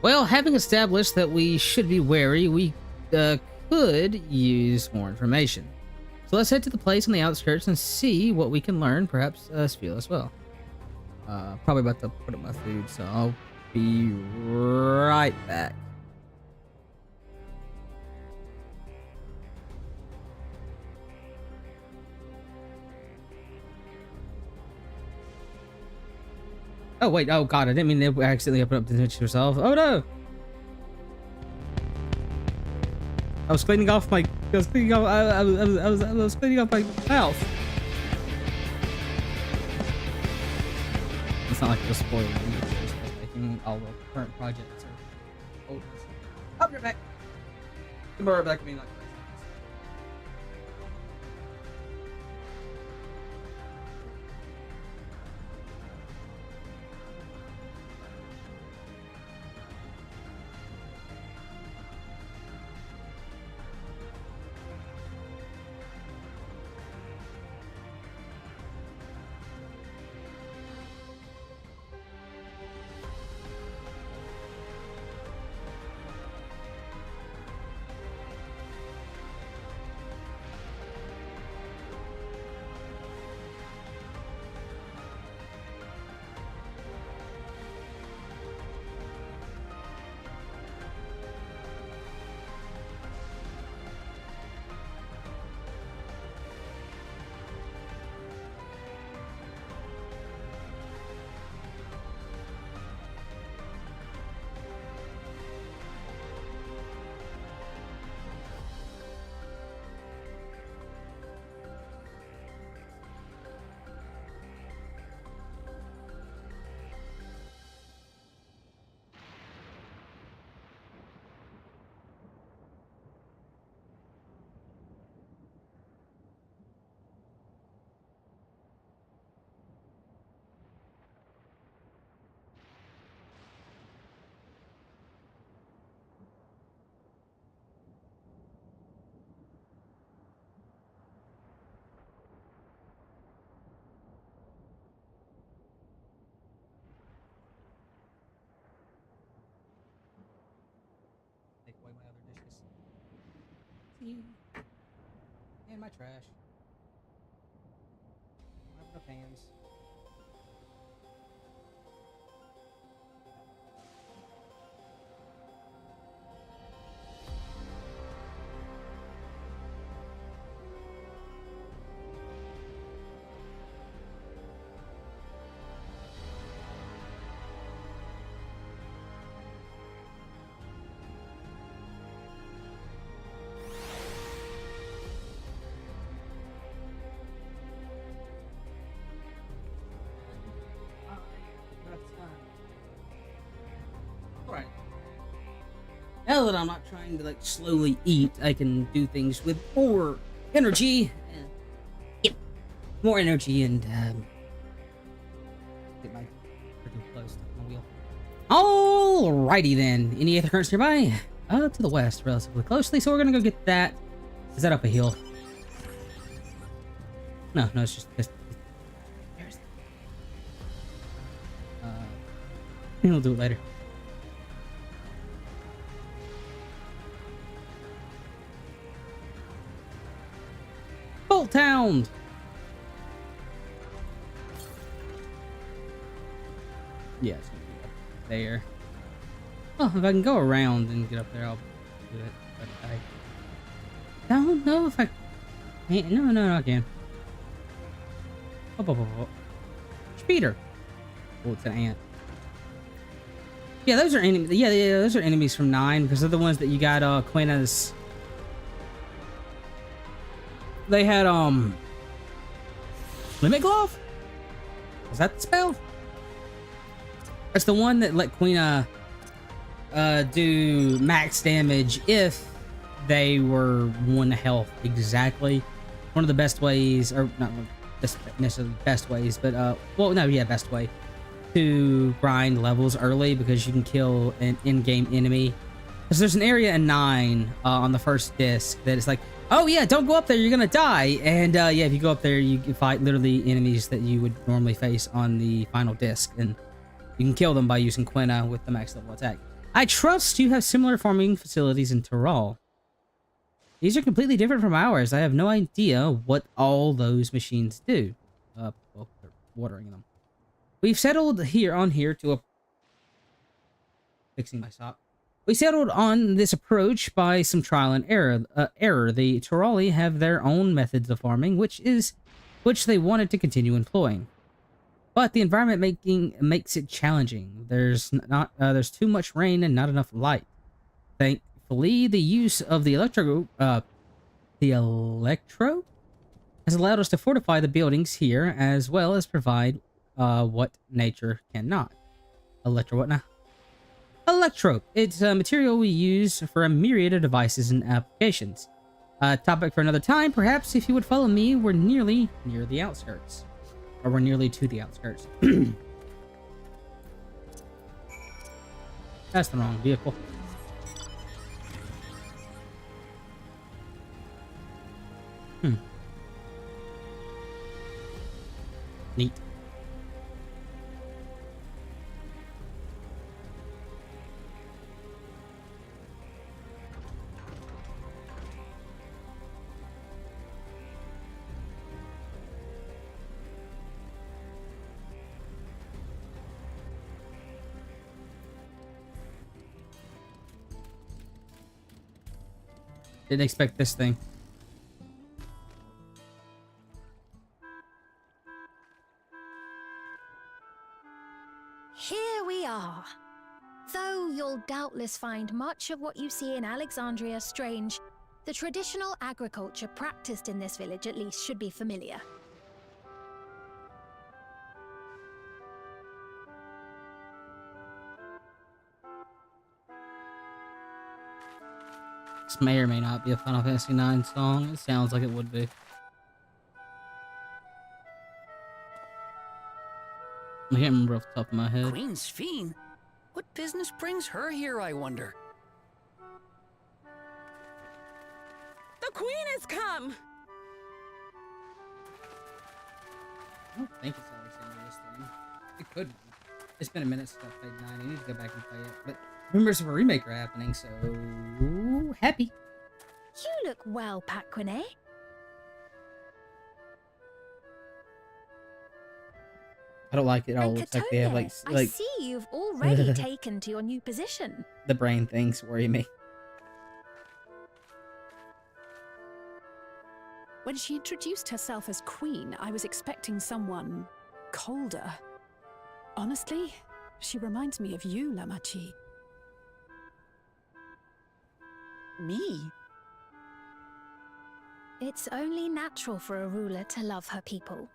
Well, having established that we should be wary, we could use more information. So let's head to the place on the outskirts and see what we can learn, perhaps Spiel as well. Probably about to put up my food, so I'll be right back. Oh wait, oh god, I didn't mean to accidentally open up the niche yourself. Oh no! I was cleaning off my I was cleaning off my mouth. It's not like it was spoiled. Making all the current projects are old. I'll be right back. Come right back to me. Take away my other dishes. See? And my trash. I have enough hands. now that I'm not trying to like slowly eat, I can do things with more energy. Yep, more energy and get my pretty close to my wheel. Alrighty then. Any other currents nearby? To the west, relatively closely. So we're gonna go get that. Is that up a hill? No, it's just. We'll do it later. Bolt Town! Yeah, it's gonna be up there. Oh, if I can go around and get up there, I'll do it. But I don't know if I can. No, I can. Oh. Speeder. Oh, it's an ant. Yeah, those are enemies. Yeah, those are enemies from 9 because they're the ones that you got. Quina's. They had Limit Glove. Was that the spell? That's the one that let Quina do max damage if they were 1 health exactly. One of the best ways, or not necessarily best ways, but well, no, yeah, best way to grind levels early because you can kill an in-game enemy. Because there's an area in 9 on the first disc that is like, oh yeah, don't go up there, you're gonna die. And yeah, if you go up there, you can fight literally enemies that you would normally face on the final disc, and you can kill them by using Quina with the max level attack. I trust you have similar farming facilities in Tyrol. These are completely different from ours. I have no idea what all those machines do. Well, they're watering them. We've settled here to a... Fixing my sock. We settled on this approach by some trial and error. The Tyroli have their own methods of farming, which they wanted to continue employing. But the environment makes it challenging. There's too much rain and not enough light. Thankfully, the use of the electro has allowed us to fortify the buildings here, as well as provide what nature cannot. What now? Electrope. It's a material we use for a myriad of devices and applications. Topic for another time, perhaps. If you would follow me, we're nearly near the outskirts. Or we're nearly to the outskirts. That's the wrong vehicle. Neat. Didn't expect this thing. Here we are. Though you'll doubtless find much of what you see in Alexandria strange, the traditional agriculture practiced in this village at least should be familiar. This may or may not be a Final Fantasy IX song. It sounds like it would be. I can't remember off the top of my head. Queen's Fiend? What business brings her here, I wonder? The Queen has come! I don't think it's always in this thing. It could be. It's been a minute since I played 9. I need to go back and play it. But rumors of a remake are happening, so happy. You look well, Paquine. I don't like it all. Looks like they have like I see you've already taken to your new position. The brain things worry me. When she introduced herself as queen, I was expecting someone colder. Honestly, she reminds me of you, Lamachi. Me? It's only natural for a ruler to love her people.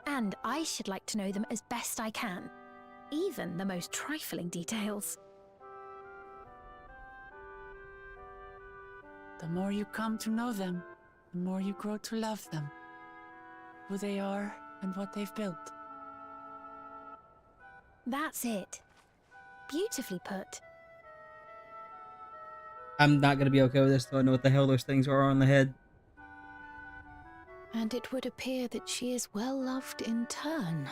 And I should like to know them as best I can, even the most trifling details. The more you come to know them, the more you grow to love them. Who they are and what they've built. That's it. Beautifully put. I'm not gonna be okay with this till I know what the hell those things are on the head. And it would appear that she is well loved in turn.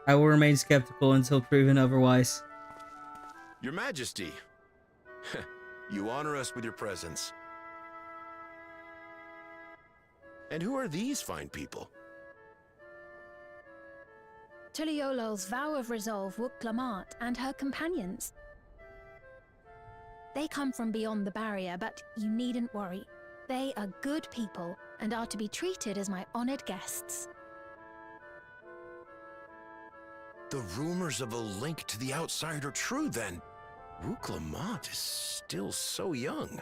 I will remain skeptical until proven otherwise. Your Majesty, you honor us with your presence. And who are these fine people? Tuliolol's vow of resolve Wuk-Lamat and her companions. They come from beyond the barrier, but you needn't worry. They are good people and are to be treated as my honored guests. The rumors of a link to the outside are true, then. Wuk-Lamat is still so young.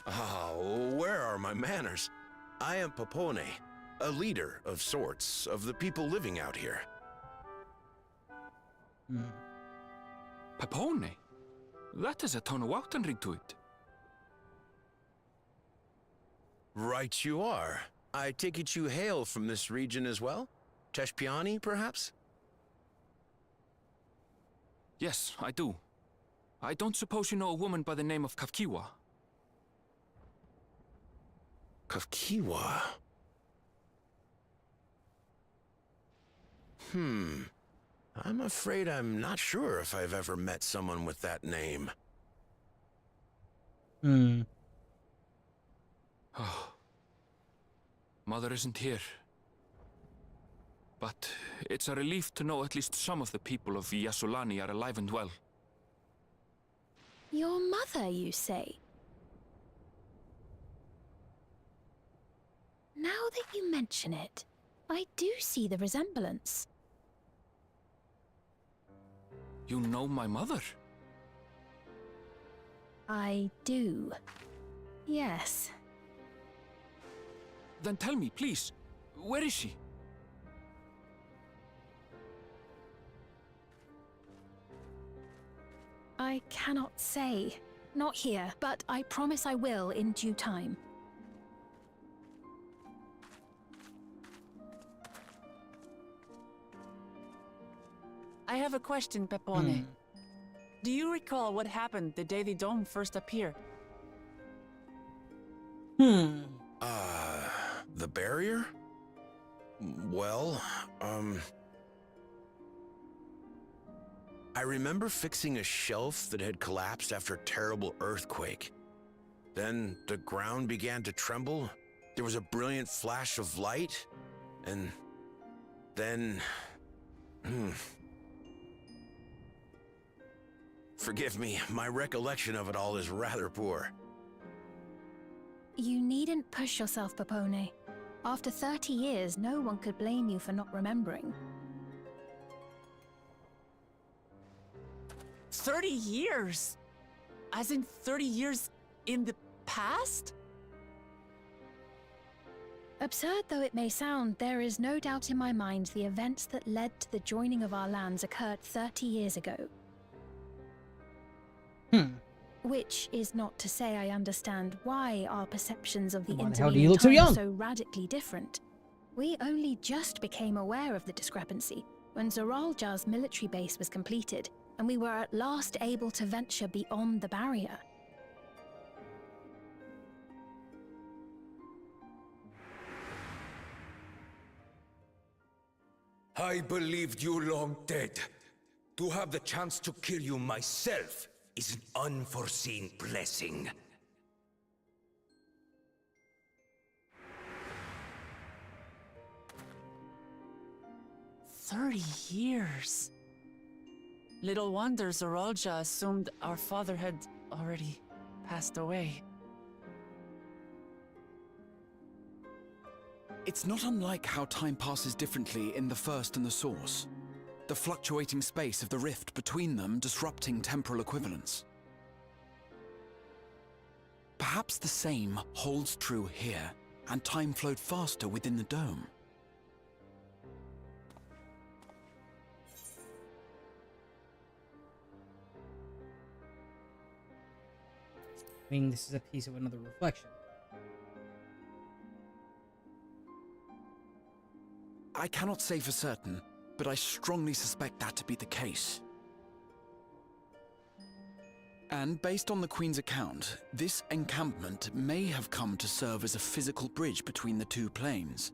Oh, where are my manners? I am Papone, a leader of sorts of the people living out here. Papone? That is a Tonawautan ring to it. Right you are. I take it you hail from this region as well? Teshpiani, perhaps? Yes, I do. I don't suppose you know a woman by the name of Kafkiwa? Kafkiwa? I'm afraid I'm not sure if I've ever met someone with that name. Oh. Mother isn't here. But it's a relief to know at least some of the people of Yasulani are alive and well. Your mother, you say? Now that you mention it, I do see the resemblance. You know my mother? I do. Yes. Then tell me, please, where is she? I cannot say. Not here, but I promise I will in due time. I have a question, Pepone. Do you recall what happened the day the dome first appeared? The barrier? Well, I remember fixing a shelf that had collapsed after a terrible earthquake. Then the ground began to tremble. There was a brilliant flash of light, and then... Forgive me, my recollection of it all is rather poor. You needn't push yourself, Papone. After 30 years, no one could blame you for not remembering. 30 years? As in 30 years in the past? Absurd though it may sound, there is no doubt in my mind the events that led to the joining of our lands occurred 30 years ago. Which is not to say I understand why our perceptions of the intervening time are so radically different. We only just became aware of the discrepancy when Zoraljar's military base was completed, and we were at last able to venture beyond the barrier. I believed you long dead. To have the chance to kill you myself is an unforeseen blessing. "30 years. Little wonder Zoralja assumed our father had already passed away. It's not unlike how time passes differently in the First and the Source. The fluctuating space of the rift between them disrupting temporal equivalence. Perhaps the same holds true here, and time flowed faster within the dome. I mean, this is a piece of another reflection. I cannot say for certain, but I strongly suspect that to be the case. And based on the Queen's account, this encampment may have come to serve as a physical bridge between the two planes,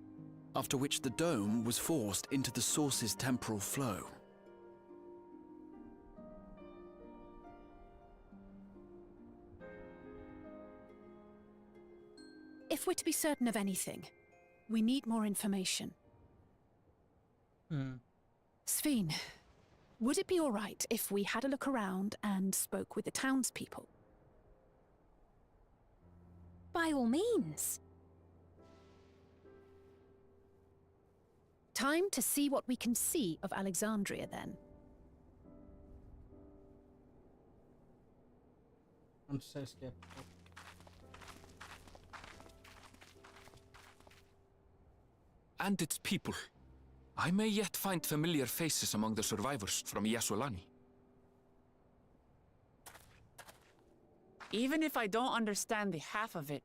after which the dome was forced into the source's temporal flow. If we're to be certain of anything, we need more information. Sphene, would it be all right if we had a look around and spoke with the townspeople? By all means. Time to see what we can see of Alexandria, then. I'm so skeptical. And its people. I may yet find familiar faces among the survivors from Yasolani. Even if I don't understand the half of it,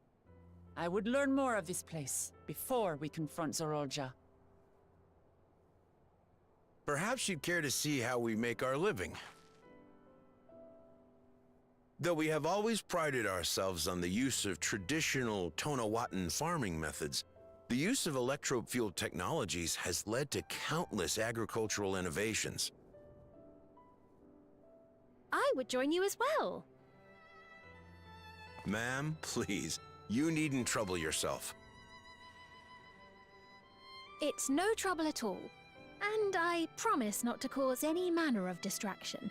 I would learn more of this place before we confront Zorolja. Perhaps you'd care to see how we make our living. Though we have always prided ourselves on the use of traditional Tonawatan farming methods, the use of electro-fueled technologies has led to countless agricultural innovations. I would join you as well. Ma'am, please, you needn't trouble yourself. It's no trouble at all, and I promise not to cause any manner of distraction.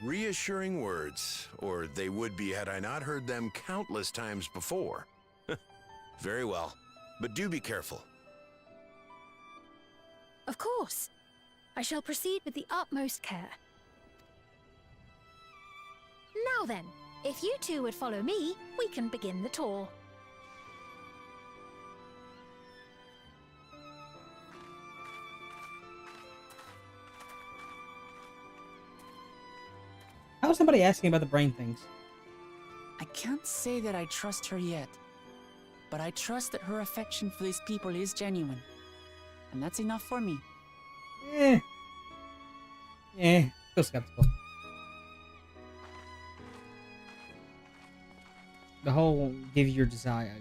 Reassuring words, or they would be had I not heard them countless times before. Very well, but do be careful. Of course. I shall proceed with the utmost care. Now then, if you two would follow me, we can begin the tour. How is somebody asking about the brain things? I can't say that I trust her yet, but I trust that her affection for these people is genuine. And that's enough for me. Still skeptical. The whole give your desire.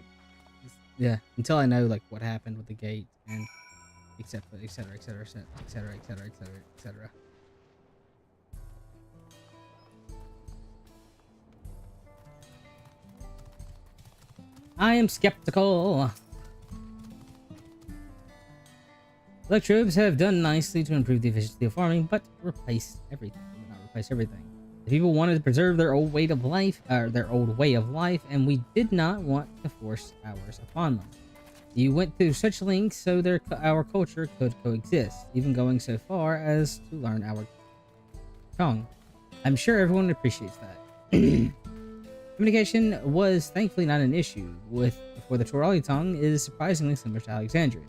Yeah, until I know like what happened with the gate and etc. etc. etc. etc. etc. etc. etc. I am skeptical. Electrobes have done nicely to improve the efficiency of farming, but replace everything. Not replace everything. The people wanted to preserve their old way of life, and we did not want to force ours upon them. You went through such lengths so our culture could coexist, even going so far as to learn our tongue. I'm sure everyone appreciates that. Communication was thankfully not an issue, for the Torali tongue is surprisingly similar to Alexandrian.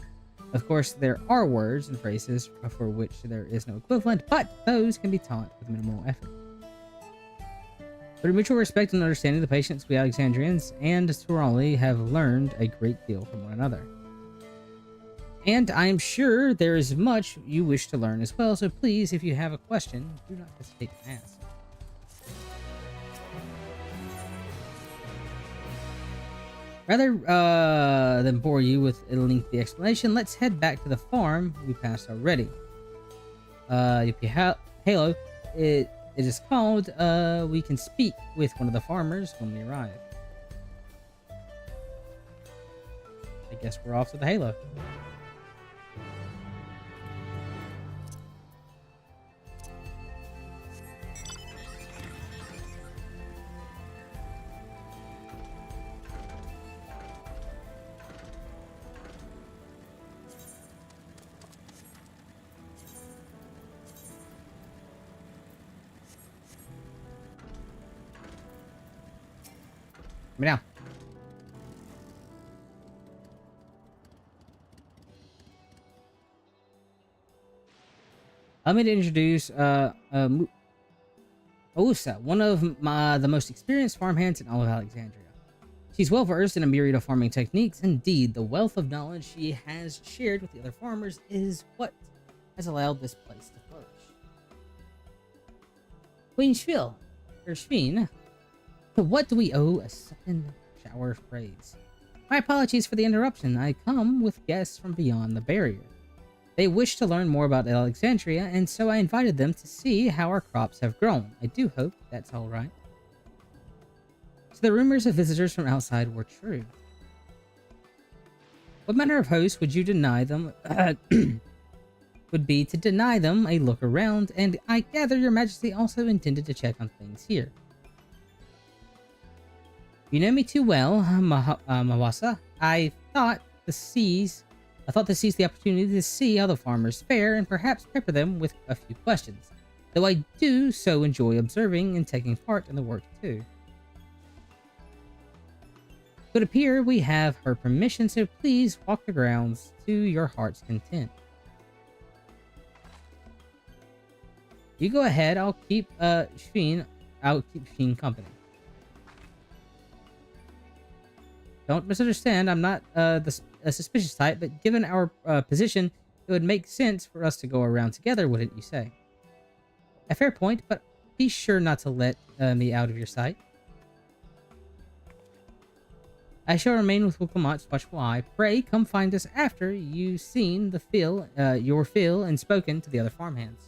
Of course, there are words and phrases for which there is no equivalent, but those can be taught with minimal effort. Through mutual respect and understanding, the patients we Alexandrians and Torali have learned a great deal from one another. And I am sure there is much you wish to learn as well, so please, if you have a question, do not hesitate to ask. Rather than bore you with a lengthy explanation, let's head back to the farm we passed already. Halo, it is called. We can speak with one of the farmers when we arrive. I guess we're off to the Halo. Me now. Allow me to introduce Ousa, one of the most experienced farmhands in all of Alexandria. She's well versed in a myriad of farming techniques. Indeed, the wealth of knowledge she has shared with the other farmers is what has allowed this place to flourish. Queen Schvil, or Schveen, to what do we owe a second shower of praise? My apologies for the interruption. I come with guests from beyond the barrier. They wish to learn more about Alexandria, and so I invited them to see how our crops have grown. I do hope that's all right. So the rumors of visitors from outside were true. What manner of host would you deny them? Would be to deny them a look around, and I gather your majesty also intended to check on things here. You know me too well, Mawasa. I thought to seize the opportunity to see how the farmers fare and perhaps pepper them with a few questions, though I do so enjoy observing and taking part in the work too. It would appear we have her permission, so please walk the grounds to your heart's content. You go ahead, I'll keep Schveen company. Don't misunderstand, I'm not a suspicious type, but given our position, it would make sense for us to go around together, wouldn't you say? A fair point, but be sure not to let me out of your sight. I shall remain with Wilcomot's watchful eye. Pray come find us after you've seen your fill and spoken to the other farmhands.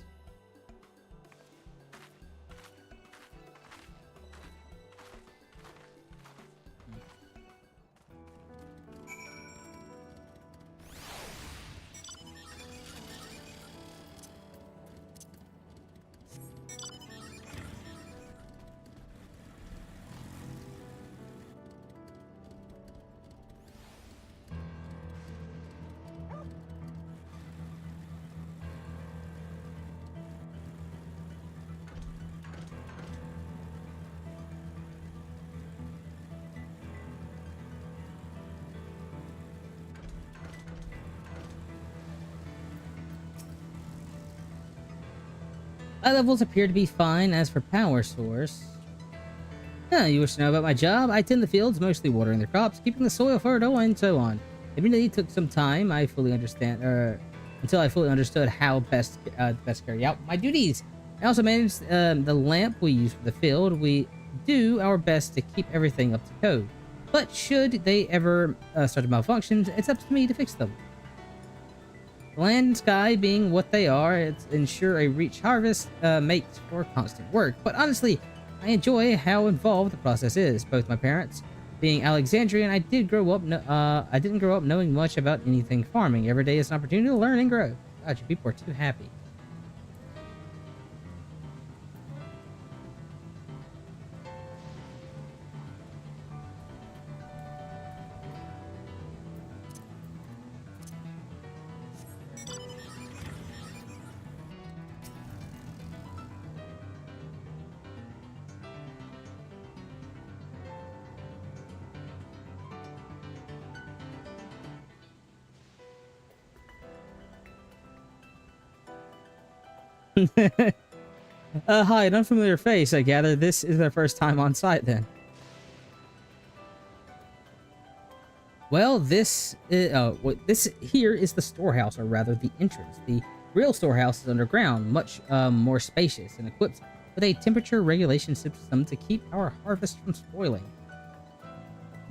My levels appear to be fine. As for power source... you wish to know about my job? I tend the fields, mostly watering their crops, keeping the soil fertile, and so on. It really took some time until I fully understood how best carry out my duties. I also manage the lamp we use for the field. We do our best to keep everything up to code. But should they ever start to malfunction, it's up to me to fix them. Land and sky being what they are, it's ensure a reach harvest makes for constant work. But honestly, I enjoy how involved the process is. Both my parents, being Alexandrian, I didn't grow up knowing much about anything farming. Every day is an opportunity to learn and grow. God, you people are too happy. Hi, an unfamiliar face. I gather this is their first time on site then. Well, this here is the storehouse, or rather the entrance. The real storehouse is underground, much more spacious and equipped with a temperature regulation system to keep our harvest from spoiling.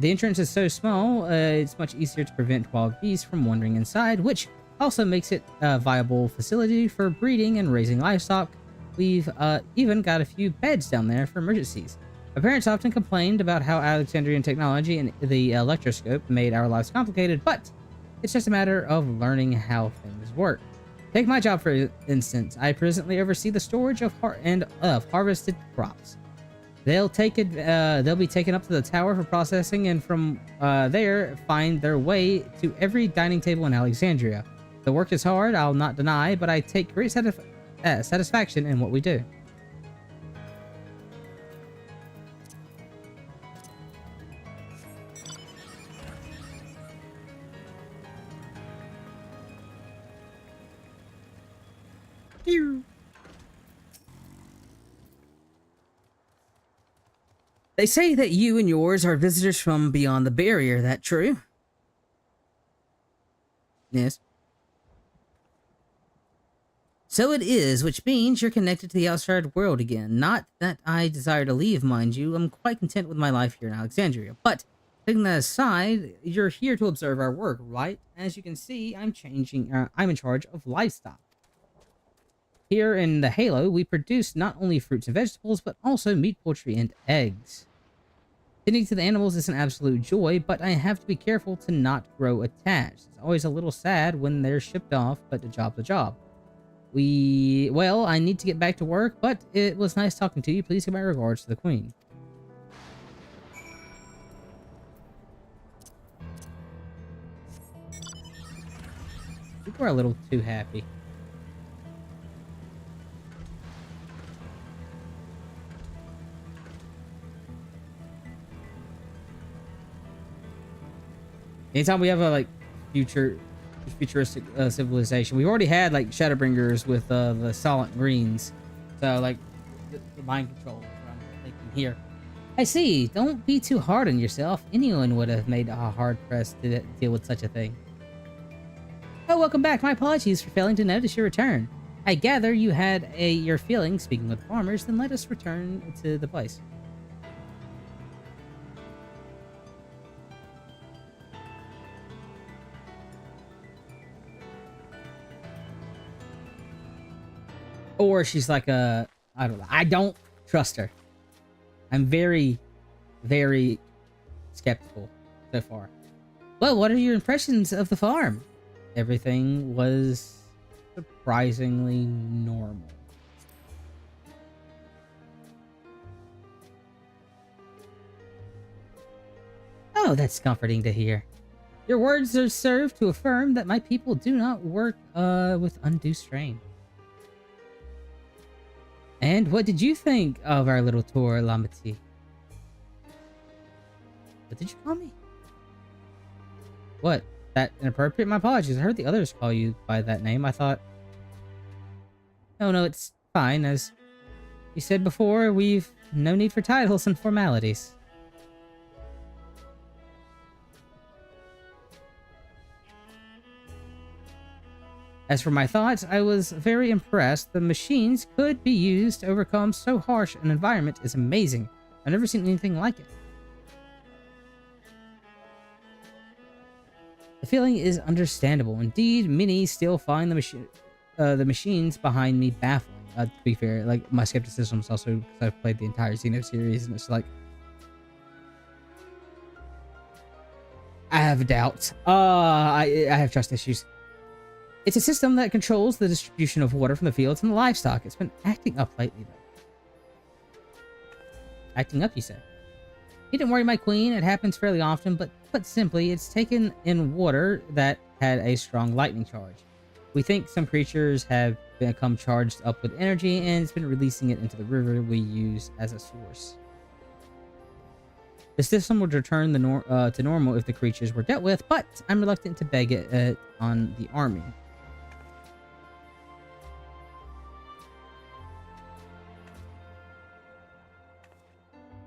The entrance is so small, it's much easier to prevent wild beasts from wandering inside, which also makes it a viable facility for breeding and raising livestock. We've even got a few beds down there for emergencies. My parents often complained about how Alexandrian technology and the electroscope made our lives complicated, but it's just a matter of learning how things work. Take my job for instance. I presently oversee the storage of harvested crops. They'll be taken up to the tower for processing, and from there find their way to every dining table in Alexandria. The work is hard, I'll not deny, but I take great satisfaction in what we do. They say that you and yours are visitors from beyond the barrier, that true? Yes. So it is, which means you're connected to the outside world again. Not that I desire to leave, mind you. I'm quite content with my life here in Alexandria. But, taking that aside, you're here to observe our work, right? As you can see, I'm in charge of livestock. Here in the Halo, we produce not only fruits and vegetables, but also meat, poultry, and eggs. Tending to the animals is an absolute joy, but I have to be careful to not grow attached. It's always a little sad when they're shipped off, but a job's a job. Well, I need to get back to work, but it was nice talking to you. Please give my regards to the Queen. People are a little too happy. Anytime we have a, like, futuristic civilization. We've already had, like, Shadowbringers with the Silent Greens. So, like, the mind control is what I'm thinking here. I see. Don't be too hard on yourself. Anyone would have made a hard press to deal with such a thing. Oh, welcome back. My apologies for failing to notice your return. I gather you had your feelings speaking with farmers, then let us return to the place. Or she's like I don't know. I don't trust her. I'm very, very skeptical so far. Well, what are your impressions of the farm? Everything was surprisingly normal. Oh, that's comforting to hear. Your words are served to affirm that my people do not work with undue strain. And what did you think of our little tour, Lamati? What did you call me? What? That inappropriate? My apologies. I heard the others call you by that name. I thought... No, it's fine. As you said before, we've no need for titles and formalities. As for my thoughts, I was very impressed. The machines could be used to overcome so harsh an environment is amazing. I've never seen anything like it. The feeling is understandable. Indeed, many still find the machines behind me baffling. To be fair, like, my skepticism is also because I've played the entire Xeno series, and it's like... I have doubts. I have trust issues. It's a system that controls the distribution of water from the fields and the livestock. It's been acting up lately, though. Acting up, you say? You didn't worry, my queen. It happens fairly often, but put simply, it's taken in water that had a strong lightning charge. We think some creatures have become charged up with energy, and it's been releasing it into the river we use as a source. The system would return to normal if the creatures were dealt with, but I'm reluctant to beg it on the army.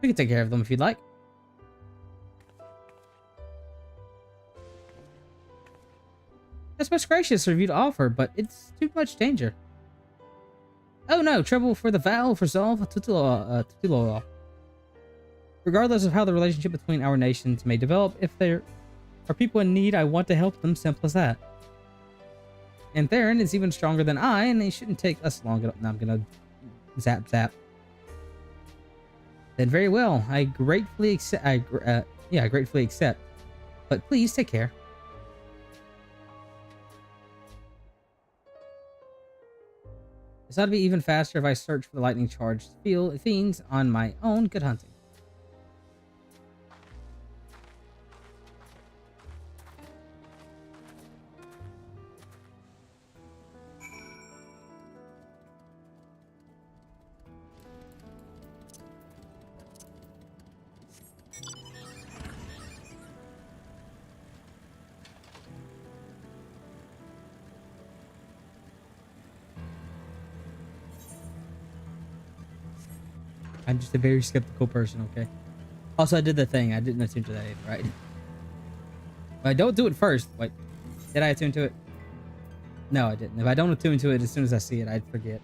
We can take care of them if you'd like. That's most gracious of you to offer, but it's too much danger. Oh no, trouble for the vow for resolve tutulo. Regardless of how the relationship between our nations may develop, if there are people in need, I want to help them, simple as that. And Theron is even stronger than I, and it shouldn't take us long enough. Now I'm gonna zap. Then very well, I gratefully accept. I gratefully accept. But please take care. This ought to be even faster if I search for the lightning charged fiends on my own. Good hunting. I'm just a very skeptical person, okay? Also, I did the thing. I didn't attune to that either, right? But don't do it first. Wait, did I attune to it? No, I didn't. If I don't attune to it as soon as I see it, I'd forget.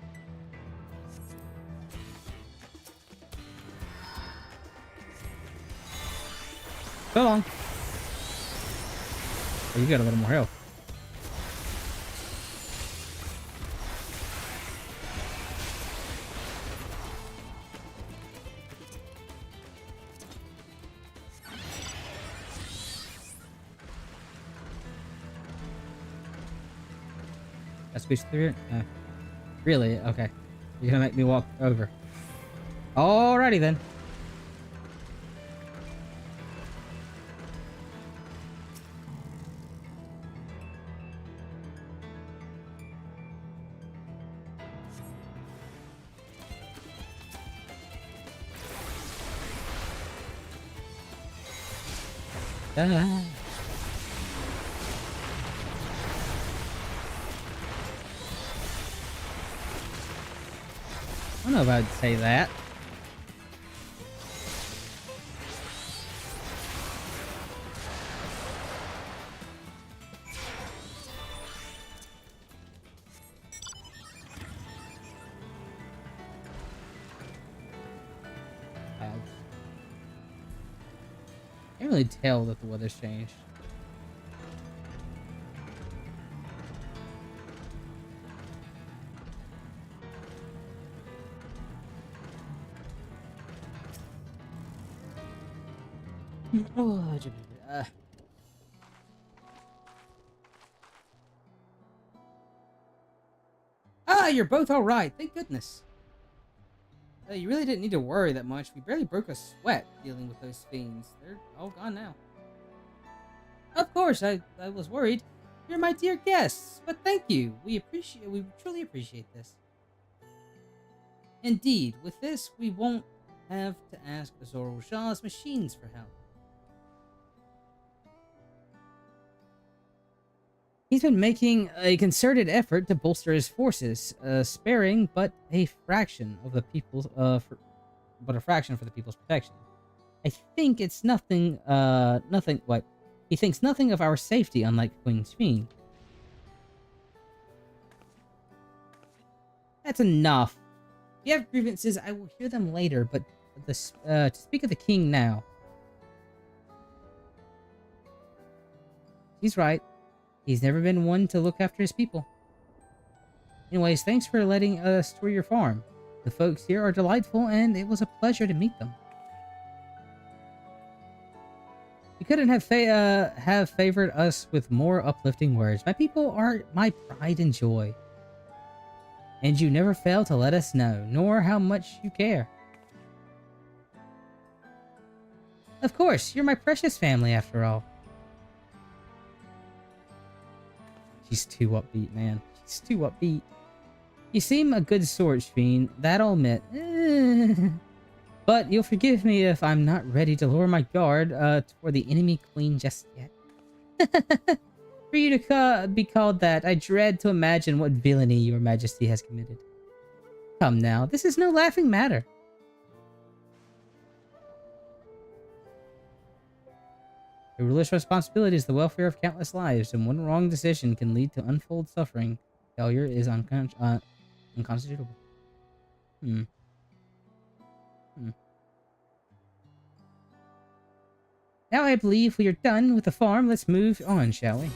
So long. Oh, you got a little more health. I switched through it? Really? Okay. You're gonna make me walk over. Alrighty then. Ah. I don't know if I'd say that. I can't really tell that the weather's changed. You're both all right. Thank goodness. You really didn't need to worry that much. We barely broke a sweat dealing with those fiends. They're all gone now. Of course, I was worried. You're my dear guests, but thank you. We truly appreciate this. Indeed, with this, we won't have to ask Zoro Shah's machines for help. He's been making a concerted effort to bolster his forces, sparing but a fraction of the people's a fraction for the people's protection. I think it's nothing. What? He thinks nothing of our safety, unlike Queen Fiend. That's enough. If you have grievances, I will hear them later. But to speak of the king now, he's right. He's never been one to look after his people. Anyways, thanks for letting us tour your farm. The folks here are delightful, and it was a pleasure to meet them. You couldn't have favored us with more uplifting words. My people are my pride and joy. And you never fail to let us know, nor how much you care. Of course, you're my precious family after all. She's too upbeat, man. She's too upbeat. You seem a good sort, Fiend, that I'll admit. But you'll forgive me if I'm not ready to lower my guard toward the enemy queen just yet. For you to be called that, I dread to imagine what villainy your majesty has committed. Come now, this is no laughing matter. A ruler's responsibility is the welfare of countless lives, and one wrong decision can lead to untold suffering. Failure is unconstitutable. Now I believe we are done with the farm. Let's move on, shall we?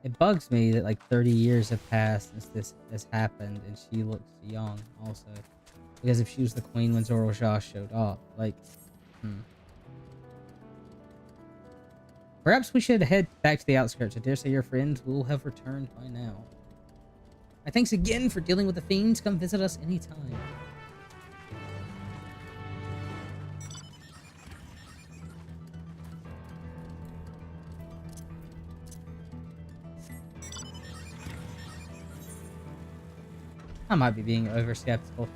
It bugs me that like 30 years have passed since this has happened, and she looks young also. Because if she was the queen when Zoro Shah showed up, like, Perhaps we should head back to the outskirts. I dare say your friends will have returned by now. My thanks again for dealing with the fiends. Come visit us anytime. I might be being over skeptical.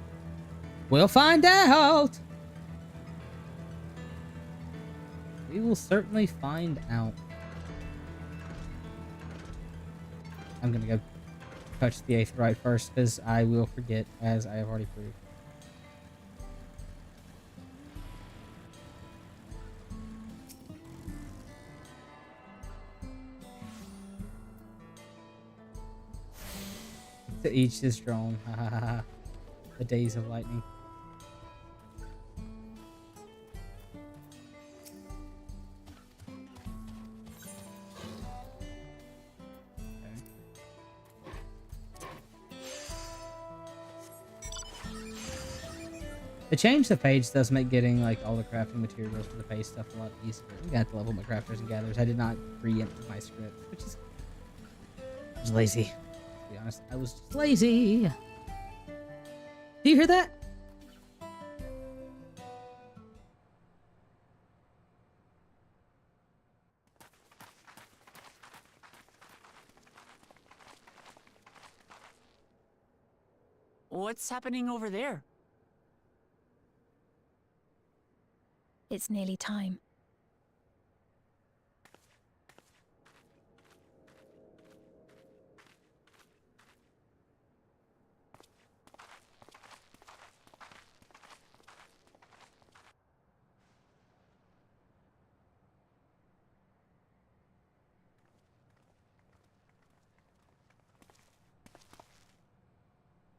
We'll find out! We will certainly find out. I'm gonna go touch the 8th right first, because I will forget, as I have already proved. To each his drone. Ha ha ha ha. The days of lightning. The change the page does make getting like all the crafting materials for the page stuff a lot easier. I'm gonna have to level my crafters and gatherers. I did not preempt my script, which is I was lazy. To be honest, I was just lazy. Do you hear that? What's happening over there? It's nearly time.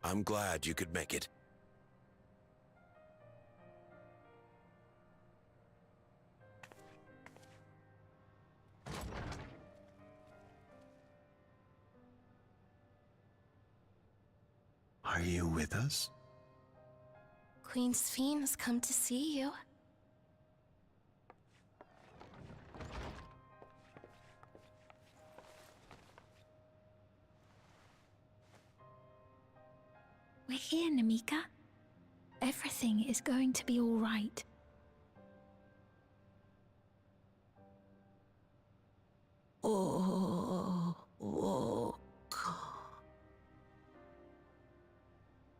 I'm glad you could make it. Are you with us? Queen Sphene has come to see you. We're here, Namika. Everything is going to be all right.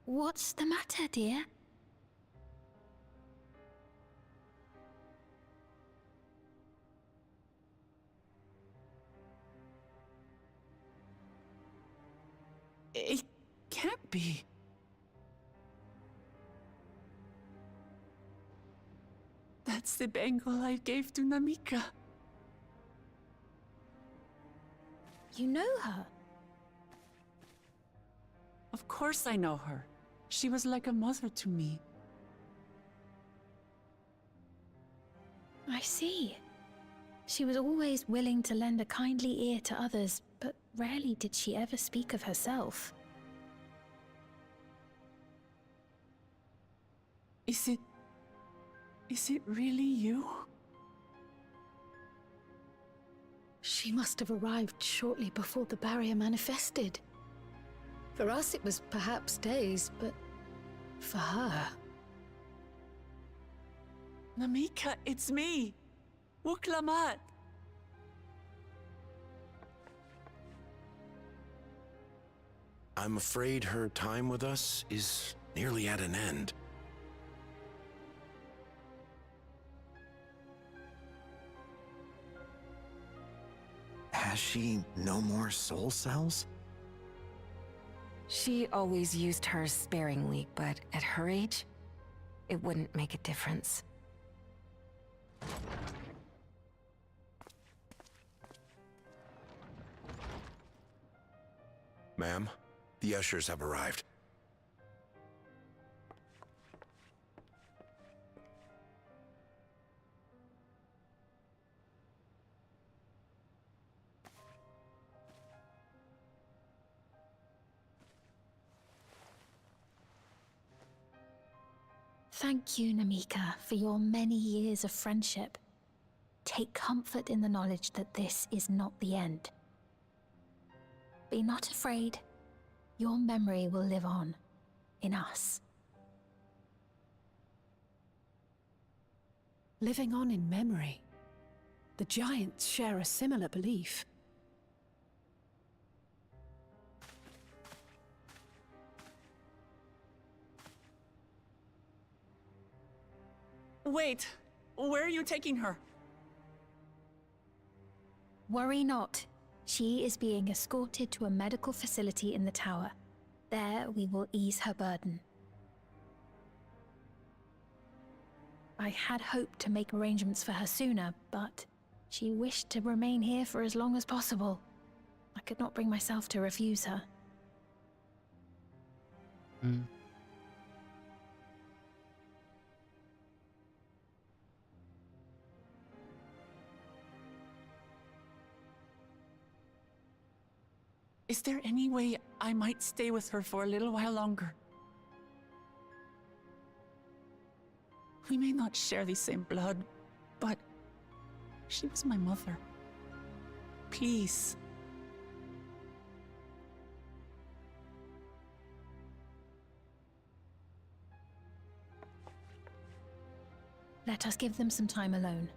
What's the matter, dear? It can't be. That's the bangle I gave to Namika. You know her? Of course I know her. She was like a mother to me. I see. She was always willing to lend a kindly ear to others, but rarely did she ever speak of herself. Is it really you? She must have arrived shortly before the barrier manifested. For us, it was perhaps days, but for her... Namika, it's me! Wuklamat! I'm afraid her time with us is nearly at an end. Has she no more soul cells? She always used hers sparingly, but at her age, it wouldn't make a difference. Ma'am, the ushers have arrived. Thank you, Namika, for your many years of friendship. Take comfort in the knowledge that this is not the end. Be not afraid. Your memory will live on in us. Living on in memory. The giants share a similar belief. Wait, where are you taking her? Worry not. She is being escorted to a medical facility in the tower. There, we will ease her burden. I had hoped to make arrangements for her sooner, but she wished to remain here for as long as possible. I could not bring myself to refuse her. Is there any way I might stay with her for a little while longer? We may not share the same blood, but she was my mother. Please. Let us give them some time alone.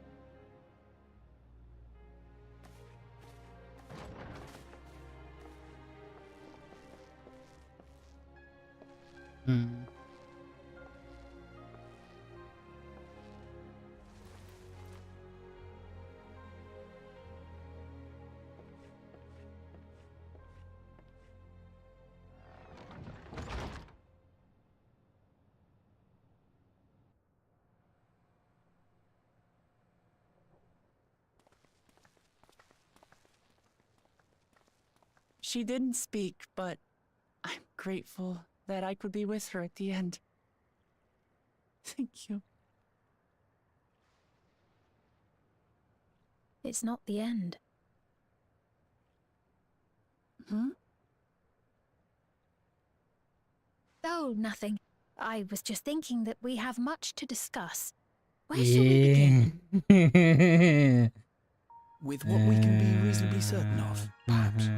She didn't speak, but I'm grateful that I could be with her at the end. Thank you. It's not the end. Oh, nothing. I was just thinking that we have much to discuss. Where shall we begin? With what we can be reasonably certain of, perhaps.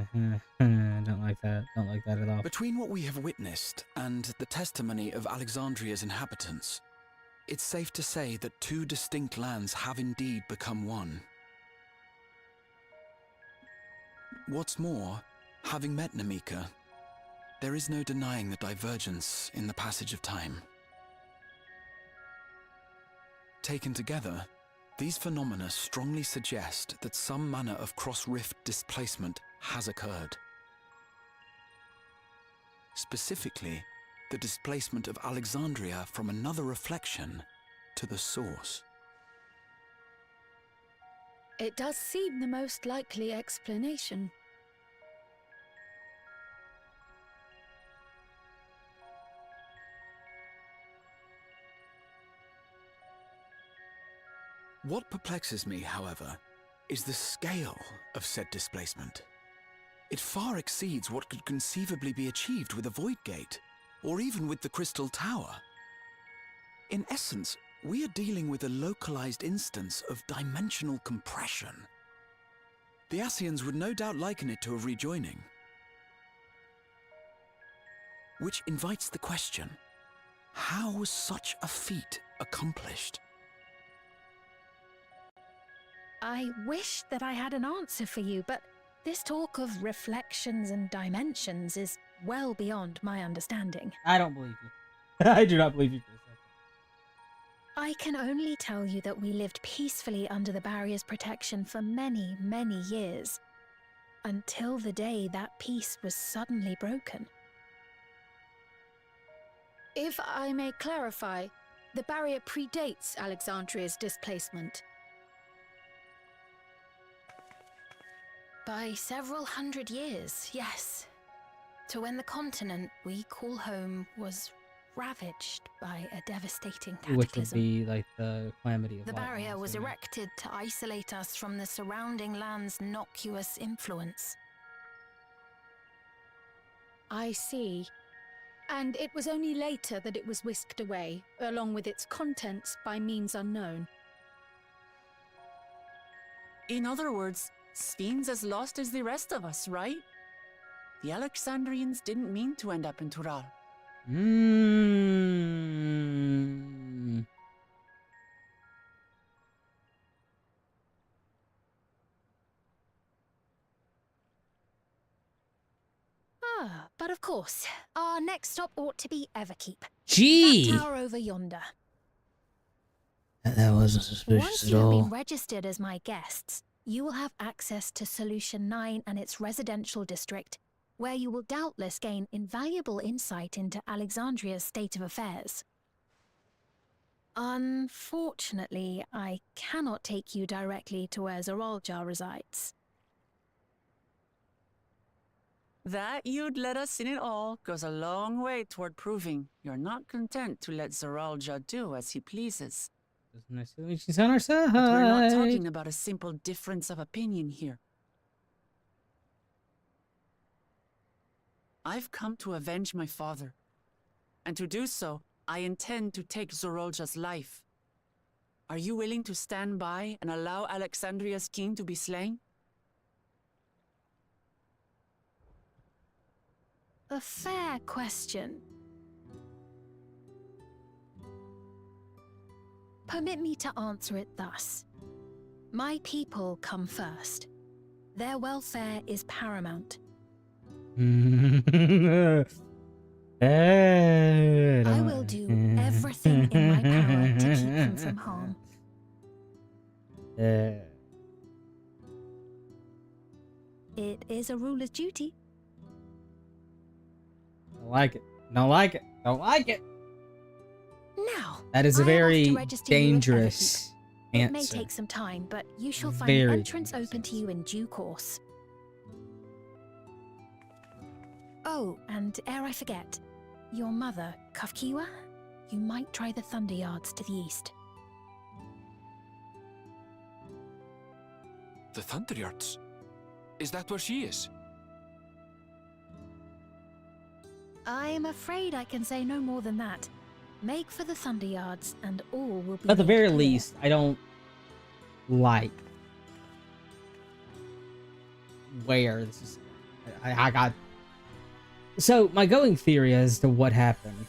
Don't like that. Don't like that at all. Between what we have witnessed and the testimony of Alexandria's inhabitants, it's safe to say that two distinct lands have indeed become one. What's more, having met Namika, there is no denying the divergence in the passage of time. Taken together, these phenomena strongly suggest that some manner of cross-rift displacement has occurred. Specifically, the displacement of Alexandria from another reflection to the source. It does seem the most likely explanation. What perplexes me, however, is the scale of said displacement. It far exceeds what could conceivably be achieved with a void gate, or even with the Crystal Tower. In essence, we are dealing with a localized instance of dimensional compression. The Ascians would no doubt liken it to a rejoining. Which invites the question, how was such a feat accomplished? I wish that I had an answer for you, but this talk of reflections and dimensions is well beyond my understanding. I don't believe you. I do not believe you for a second. I can only tell you that we lived peacefully under the barrier's protection for many, many years, until the day that peace was suddenly broken. If I may clarify, the barrier predates Alexandria's displacement. By several hundred years, yes. To when the continent we call home was ravaged by a devastating cataclysm. Which would be like the calamity of The light, barrier was assuming. erected to isolate us from the surrounding land's noxious influence. I see. And it was only later that it was whisked away, along with its contents, by means unknown. In other words, Sphinx as lost as the rest of us, right? The Alexandrians didn't mean to end up in Tural. But of course, our next stop ought to be Everkeep. Gee! That tower over yonder. That wasn't suspicious Once at you have all. been registered as my guests, you will have access to Solution 9 and its residential district, where you will doubtless gain invaluable insight into Alexandria's state of affairs. Unfortunately, I cannot take you directly to where Zoraljar resides. That you'd let us in it all goes a long way toward proving you're not content to let Zoralja do as he pleases. She's on our side. But we're not talking about a simple difference of opinion here. I've come to avenge my father, and to do so, I intend to take Zoralja's life. Are you willing to stand by and allow Alexandria's king to be slain? A fair question. Permit me to answer it thus. My people come first. Their welfare is paramount. I will do everything in my power to keep them from harm. It is a ruler's duty. Don't like it. Don't like it. Don't like it. Now, That is a I am off to very register you with dangerous Everkeep. answer. It may take some time, but you shall find Very entrance open to you in due course. Oh, and ere I forget, your mother, Kafkiwa, you might try the Thunder Yards to the east. The Thunder Yards? Is that where she is? I'm afraid I can say no more than that. Make for the Thunder Yards, and all will be At the made very clear. least, I don't like where this is. I got. So my going theory as to what happened.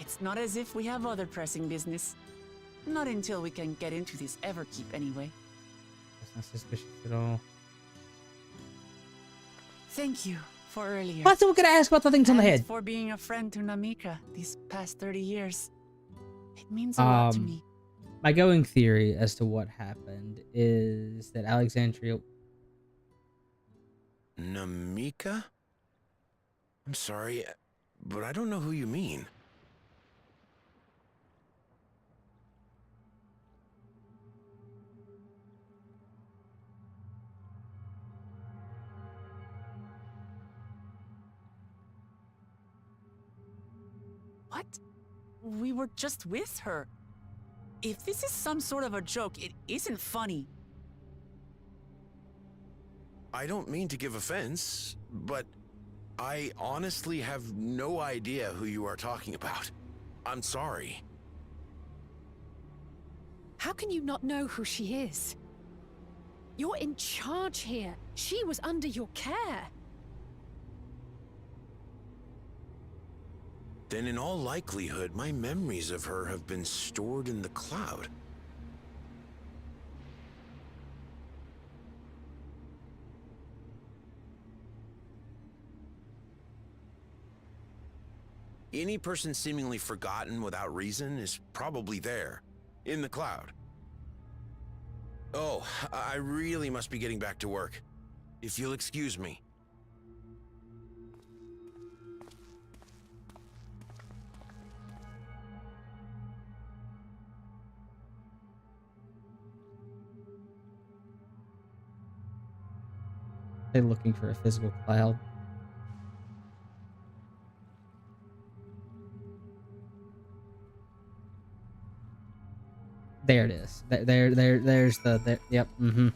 It's not as if we have other pressing business. Not until we can get into this Everkeep, anyway. That's not suspicious at all. Thank you for earlier. I thought we could ask about the things on the And head. for being a friend to Namika these past 30 years. It means a lot to me. My going theory as to what happened is that Alexandria. Namika? I'm sorry, but I don't know who you mean. What? We were just with her. If this is some sort of a joke, it isn't funny. I don't mean to give offense, but I honestly have no idea who you are talking about. I'm sorry. How can you not know who she is? You're in charge here. She was under your care. Then in all likelihood, my memories of her have been stored in the cloud. Any person seemingly forgotten without reason is probably there, in the cloud. Oh, I really must be getting back to work. If you'll excuse me. They're looking for a physical cloud. There it is. There's the, yep, mm-hmm.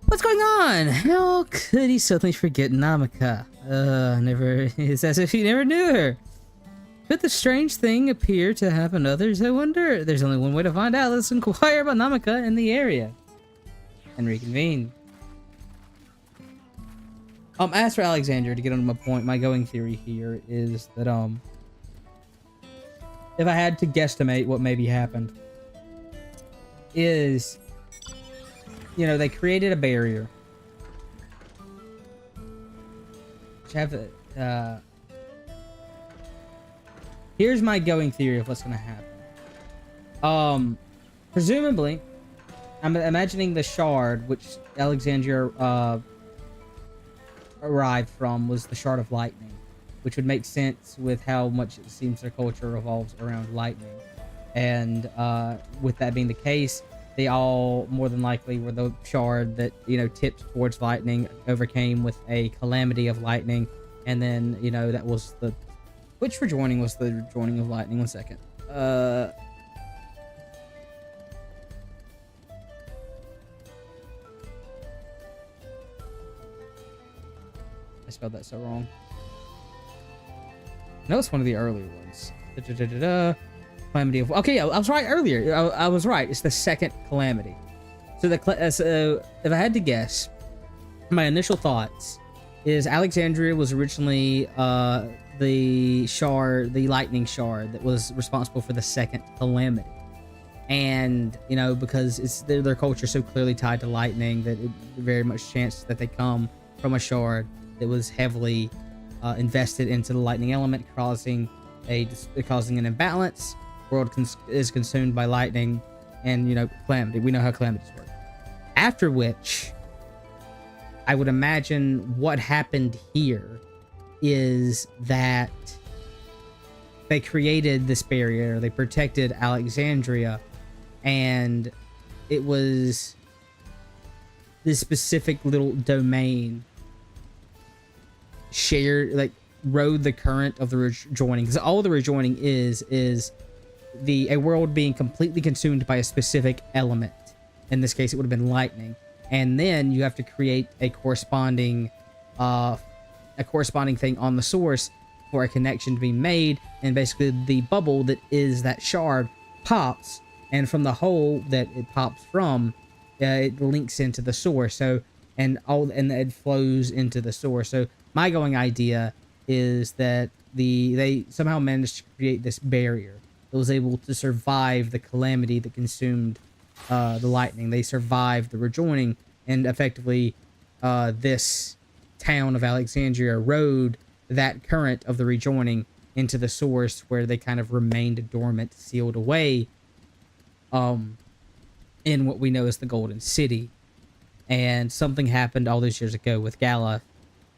What's going on? How could he suddenly forget Namika? It's as if he never knew her. Could the strange thing appear to happen to others, I wonder? There's only one way to find out. Let's inquire about Namika in the area. And reconvene. As for Alexandria, to get on my point, my going theory here is that, if I had to guesstimate what maybe happened, is, you know, they created a barrier. Which have, here's my going theory of what's gonna happen. Presumably, I'm imagining the shard which Alexandria arrived from was the shard of lightning, which would make sense with how much it seems their culture revolves around lightning. And with that being the case, they all more than likely were the shard that, you know, tipped towards lightning, overcame with a calamity of lightning, and then, you know, that was the... Which rejoining was the rejoining of lightning? 1 second. I spelled that so wrong. No, it's one of the earlier ones. Calamity of... Okay, yeah, I was right earlier. I was right. It's the second calamity. So so if I had to guess, my initial thoughts is Alexandria was originally the shard, the lightning shard that was responsible for the second calamity. And, you know, because it's their culture so clearly tied to lightning that it very much chance that they come from a shard that was heavily invested into the lightning element, causing an imbalance. World is consumed by lightning, and, you know, calamity. We know how calamities work. After which, I would imagine what happened here is that they created this barrier, they protected Alexandria, and it was this specific little domain shared, like, rode the current of the rejoining, because all the rejoining is a world being completely consumed by a specific element. In this case, it would have been lightning, and then you have to create a corresponding thing on the source for a connection to be made, and basically the bubble that is that shard pops, and from the hole that it pops from, it links into the source. So and it flows into the source. So my going idea is that they somehow managed to create this barrier that was able to survive the calamity that consumed the lightning. They survived the rejoining, and effectively this town of Alexandria rode that current of the rejoining into the source, where they kind of remained dormant, sealed away in what we know as the Golden City. And something happened all those years ago with Gala,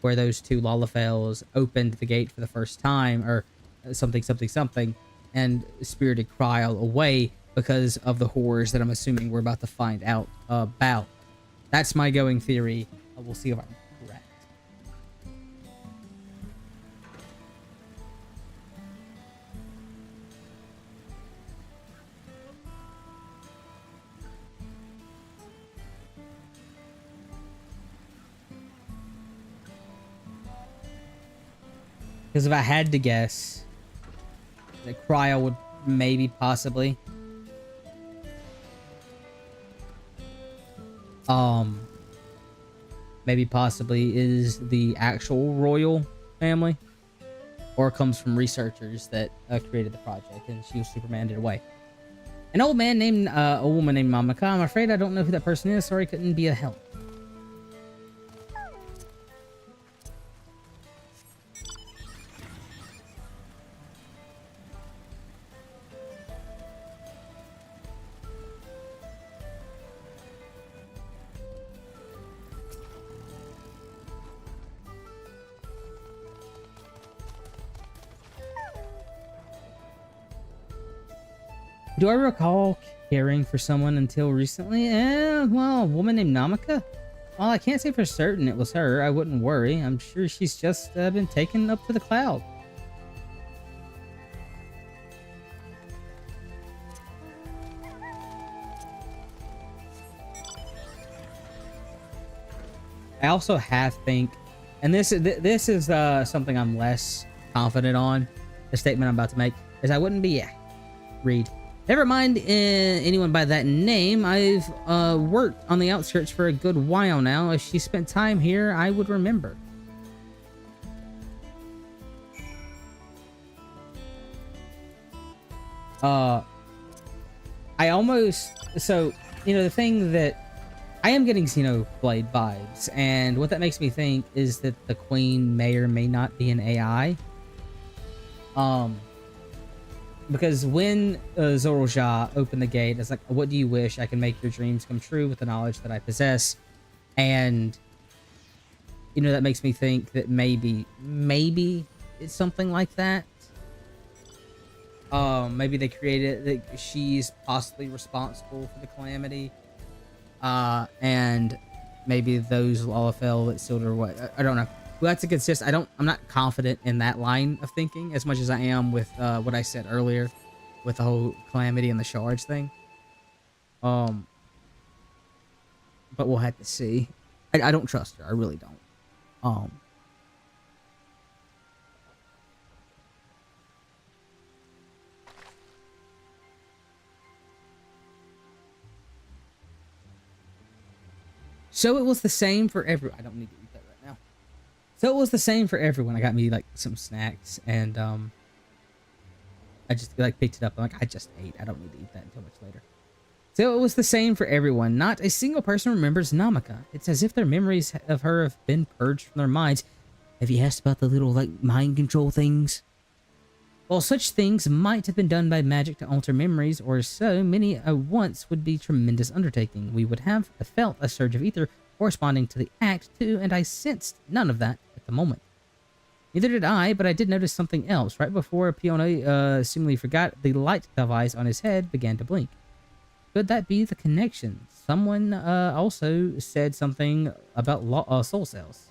where those two Lalafels opened the gate for the first time, or something, and spirited Kryl away because of the horrors that I'm assuming we're about to find out about. That's my going theory. We'll see if I'm correct. Because if I had to guess, that Kryl would maybe possibly is the actual royal family, or comes from researchers that created the project, and she was Supermaned away. An old man named a woman named Mamaka. I'm afraid I don't know who that person is. Sorry, couldn't be a help. Do I recall caring for someone until recently? Well, a woman named Namaka? Well, I can't say for certain it was her. I wouldn't worry. I'm sure she's just been taken up to the cloud. I also think, and this is something I'm less confident on, the statement I'm about to make, is I wouldn't be... Read. Never mind anyone by that name. I've worked on the outskirts for a good while now. If she spent time here, I would remember. I almost... So, you know, the thing that... I am getting Xenoblade vibes, and what that makes me think is that the Queen may or may not be an AI. because when Zorojah opened the gate, it's like, what do you wish? I can make your dreams come true with the knowledge that I possess. And, you know, that makes me think that maybe it's something like that. Maybe they created that she's possibly responsible for the calamity. And maybe those Lalafell that sealed her away. I don't know. Well, that's a consist. I'm not confident in that line of thinking as much as I am with what I said earlier with the whole calamity and the shards thing. But we'll have to see. I don't trust her. I really don't. So it was the same for everyone. I don't need to eat that right now. So it was the same for everyone. I got me like some snacks and I just like picked it up. I'm like, I just ate. I don't need to eat that until much later. So it was the same for everyone. Not a single person remembers Namaka. It's as if their memories of her have been purged from their minds. Have you asked about the little like mind control things? While such things might have been done by magic to alter memories or so, many at once would be tremendous undertaking. We would have felt a surge of ether corresponding to the act too, and I sensed none of that at the moment. Neither did I, but I did notice something else. Right before Pione seemingly forgot, the light device on his head began to blink. Could that be the connection? Someone also said something about soul cells.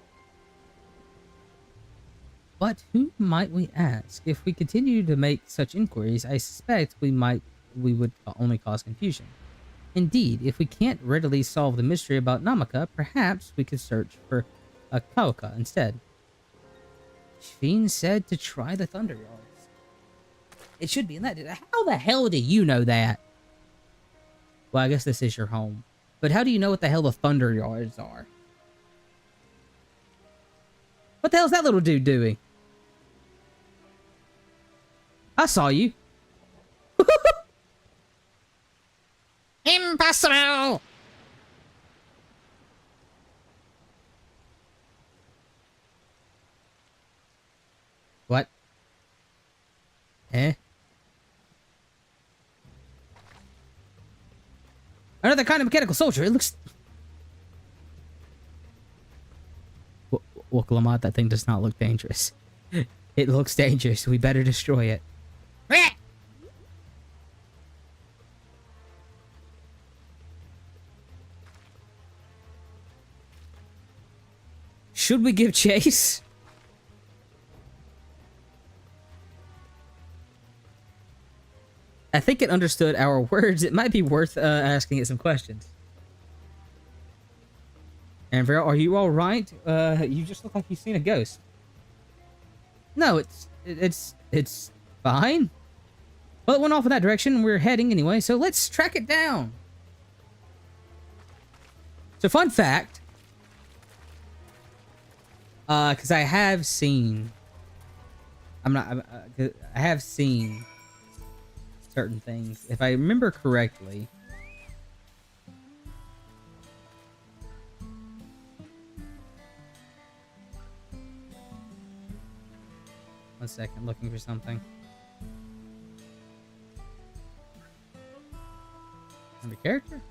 But who might we ask? If we continue to make such inquiries, I suspect we would only cause confusion. Indeed, if we can't readily solve the mystery about Namaka, perhaps we could search for a Kauka instead. Fiend said to try the Thunder Yards. It should be in that. How the hell do you know that? Well, I guess this is your home. But how do you know what the hell the Thunder Yards are? What the hell's that little dude doing? I saw you. Impossible! What? Eh? Another kind of mechanical soldier. It looks... Well, Lamont, that thing does not look dangerous. It looks dangerous. We better destroy it. Should we give chase? I think it understood our words. It might be worth asking it some questions. And Vera, are you all right? You just look like you've seen a ghost. No, it's fine. Well, it went off in that direction, and we're heading anyway, so let's track it down. So, fun fact. Because I have seen... I have seen certain things. If I remember correctly... One second, looking for something. Number character?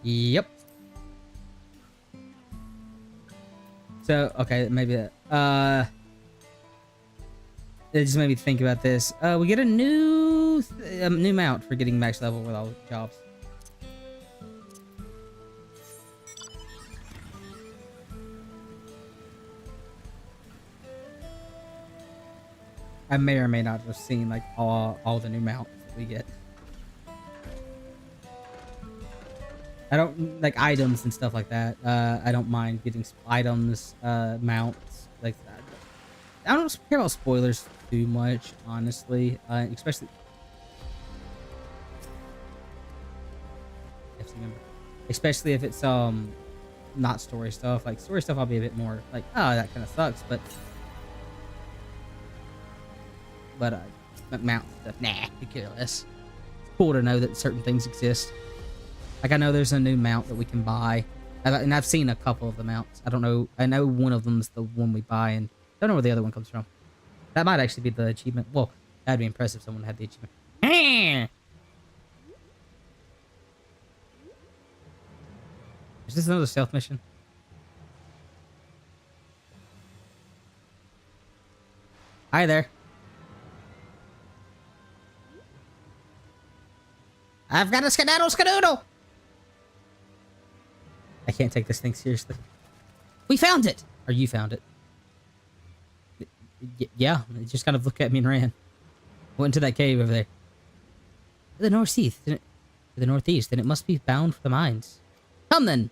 Yep. So, okay, maybe that. It just made me think about this. We get a new mount for getting max level with all jobs. I may or may not have seen like all the new mounts that we get. I don't like items and stuff like that. I don't mind getting items, mounts like that. I don't care about spoilers too much, honestly. Especially if it's not story stuff. Like story stuff, I'll be a bit more like, oh, that kind of sucks, but mount stuff, nah, be careless. It's cool to know that certain things exist. Like, I know there's a new mount that we can buy. And I've seen a couple of the mounts. I don't know. I know one of them's the one we buy, and don't know where the other one comes from. That might actually be the achievement. Well, That'd be impressive if someone had the achievement. Is this another stealth mission? Hi there. I've got a skedaddle. I can't take this thing seriously. We found it! Or you found it. Yeah, it just kind of looked at me and ran. Went into that cave over there. To the northeast. To the northeast, and it must be bound for the mines. Come then!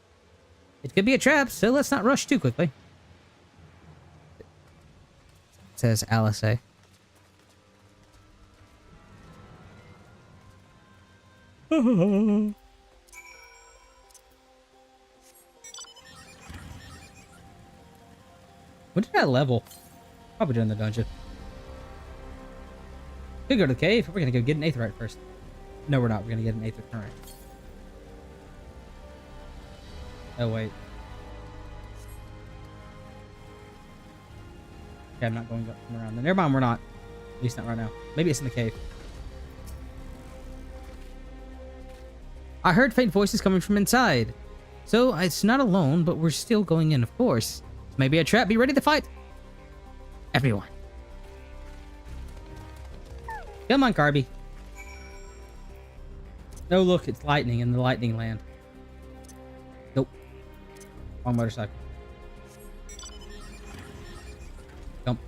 It could be a trap, so let's not rush too quickly. Says Alice. When did I level? Probably during the dungeon. Could go to the cave. We're gonna go get an aetherite first. No, we're not. We're gonna get an aether current. Oh wait. Okay, I'm not going up from around there. Never mind, we're not. At least not right now. Maybe it's in the cave. I heard faint voices coming from inside. So it's not alone, but we're still going in, of course. This may be a trap. Be ready to fight. Everyone. Come on, Carby. No, look, it's lightning in the lightning land. Nope. Wrong motorcycle. Jump.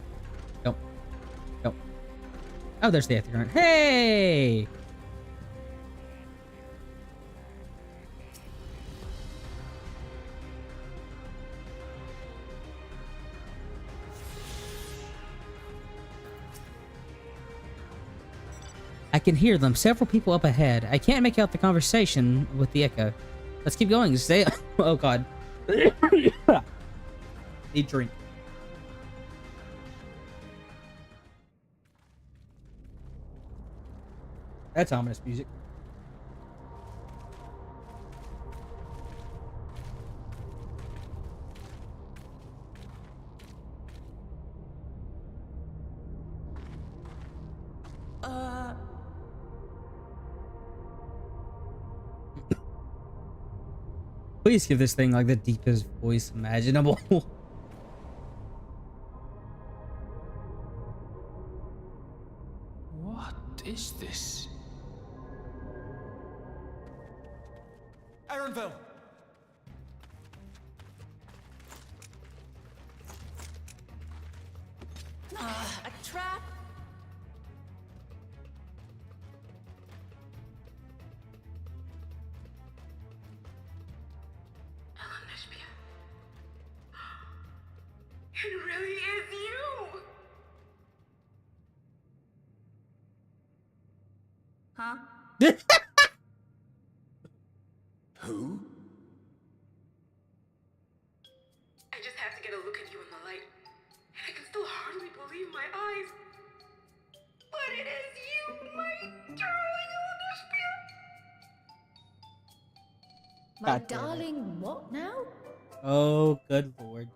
Jump. Jump. Oh, there's the aether. Hey! I can hear them. Several people up ahead. I can't make out the conversation with the echo. Let's keep going. Stay. Oh god. Need drink. That's ominous music. Please give this thing like the deepest voice imaginable. What is this? Ironville! A trap? It really is you! Huh? Who? I just have to get a look at you in the light. And I can still hardly believe my eyes. But it is you, my darling Olympia! My darling, what now? Oh, good lord.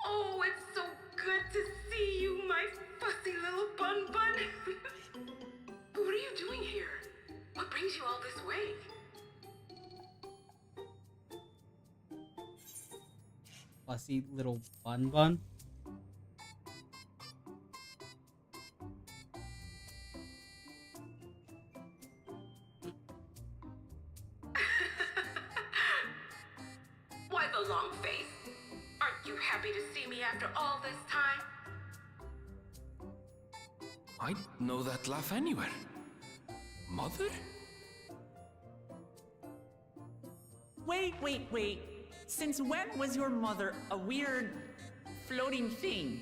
Oh, it's so good to see you, my fussy little bun bun. But what are you doing here? What brings you all this way? Fussy little bun bun. Why the long face? Aren't you happy to see me after all this time? I know that laugh anywhere. Mother? Wait. Since when was your mother a weird floating thing?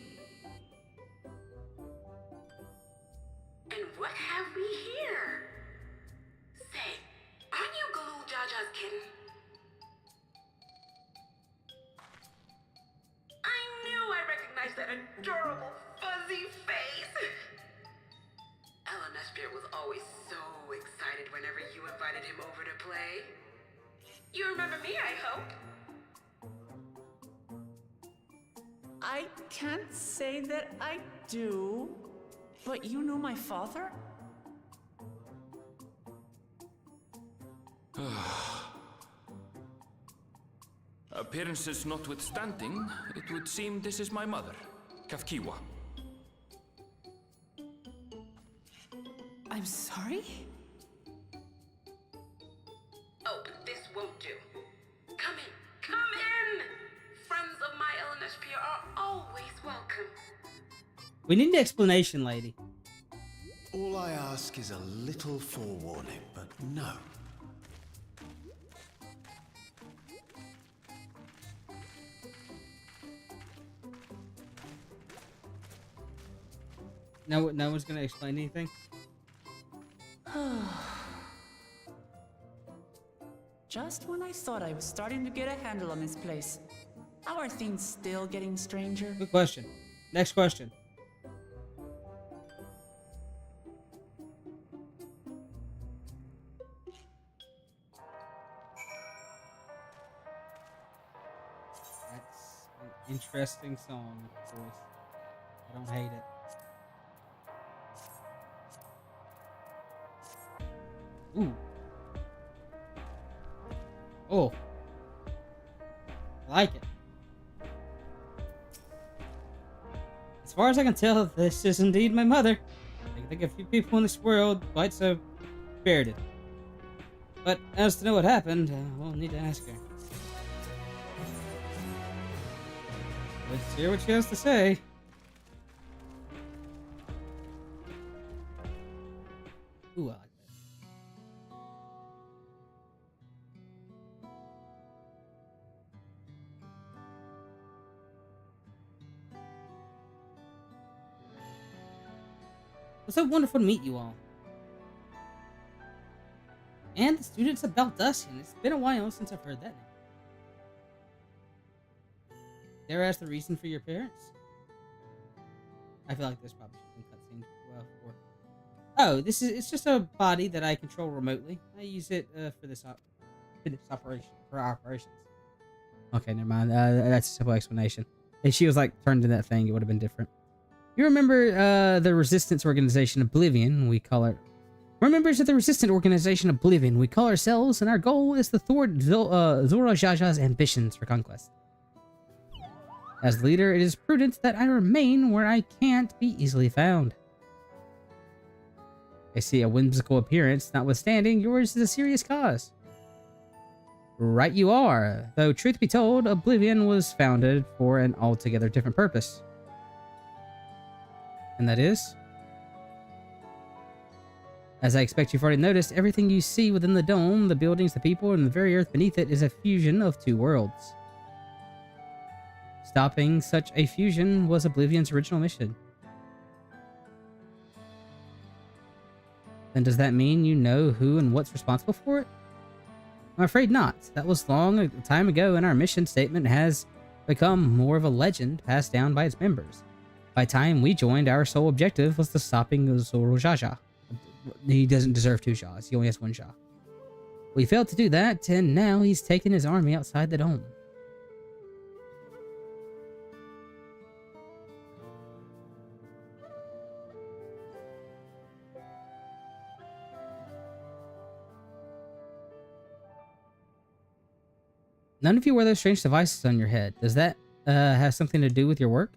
And what have we here? Say, aren't you Galul Jaja's kitten? I knew You remember me, I hope. I can't say that I do, but you knew my father? Appearances notwithstanding, it would seem this is my mother, Kafkiwa. I'm sorry? Oh, but this won't do. Come in, come in! Friends of my LNSP are always welcome. We need an explanation, lady. All I ask is a little forewarning, but no. No one's gonna explain anything? Just when I thought I was starting to get a handle on this place. How are things still getting stranger? Good question. Next question. That's an interesting song, of course. I don't hate it. Ooh. Oh. I like it. As far as I can tell, this is indeed my mother. I can think of a few people in this world quite so spirited. But as to know what happened, we'll need to ask her. Let's hear what she has to say. Ooh, I like that. It's so wonderful to meet you all. And the students of Baldusian. It's been a while since I've heard that name. Dare I ask the reason for your appearance? I feel like this probably should have been cutscene for. Oh, it's just a body that I control remotely. I use it for this operation, for operations. Okay, never mind. That's a simple explanation. If she was like turned into that thing, it would have been different. You remember the Resistance Organization Oblivion? We call it. We're members of the Resistant Organization Oblivion. We call ourselves, and our goal is to thwart Zora Jaja's ambitions for conquest. As leader, it is prudent that I remain where I can't be easily found. I see a whimsical appearance, notwithstanding, yours is a serious cause. Right you are, though truth be told, Oblivion was founded for an altogether different purpose. And that is? As I expect you've already noticed, everything you see within the dome, the buildings, the people, and the very earth beneath it is a fusion of two worlds. Stopping such a fusion was Oblivion's original mission. Then does that mean you know who and what's responsible for it? I'm afraid not. That was long a time ago, and our mission statement has become more of a legend passed down by its members. By the time we joined, our sole objective was the stopping of Zoro Jaja. He doesn't deserve two Shahs. He only has one Shah. We failed to do that, and now he's taken his army outside the dome. None of you wear those strange devices on your head. Does that have something to do with your work?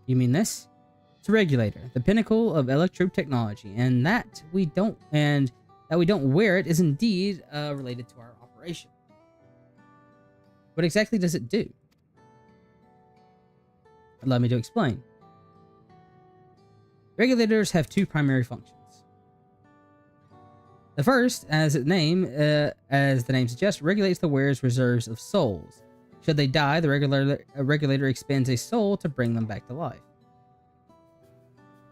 You mean this? It's a regulator, the pinnacle of electrobe technology, and that we don't wear it is indeed related to our operation. What exactly does it do? Allow me to explain. Regulators have two primary functions. The first, as the name suggests, regulates the wearer's reserves of souls. Should they die, the regulator expends a soul to bring them back to life.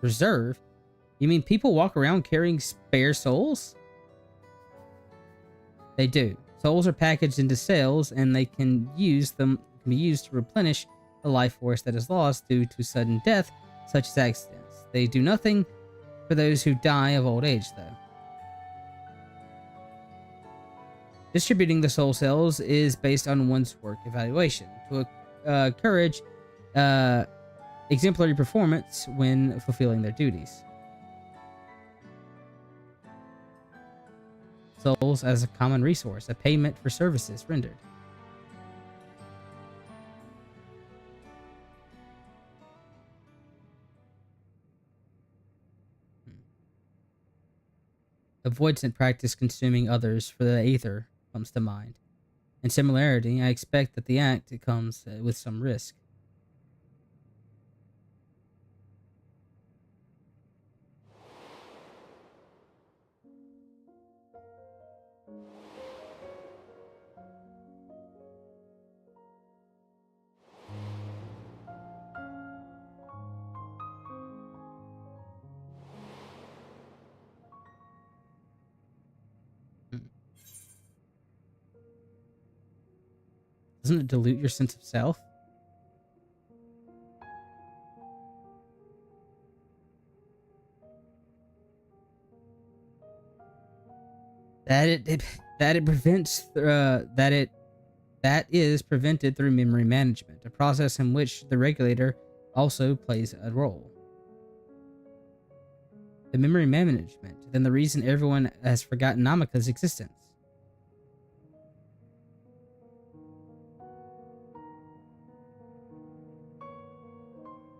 Reserve? You mean people walk around carrying spare souls? They do. Souls are packaged into cells, and they can be used to replenish the life force that is lost due to sudden death, such as accidents. They do nothing for those who die of old age, though. Distributing the soul cells is based on one's work evaluation to encourage exemplary performance when fulfilling their duties. Souls as a common resource, a payment for services rendered. Avoidant practice consuming others for the aether comes to mind. In similarity, I expect that the act comes with some risk. Doesn't it dilute your sense of self? That is prevented through memory management, a process in which the regulator also plays a role. The memory management, then the reason everyone has forgotten Namaka's existence.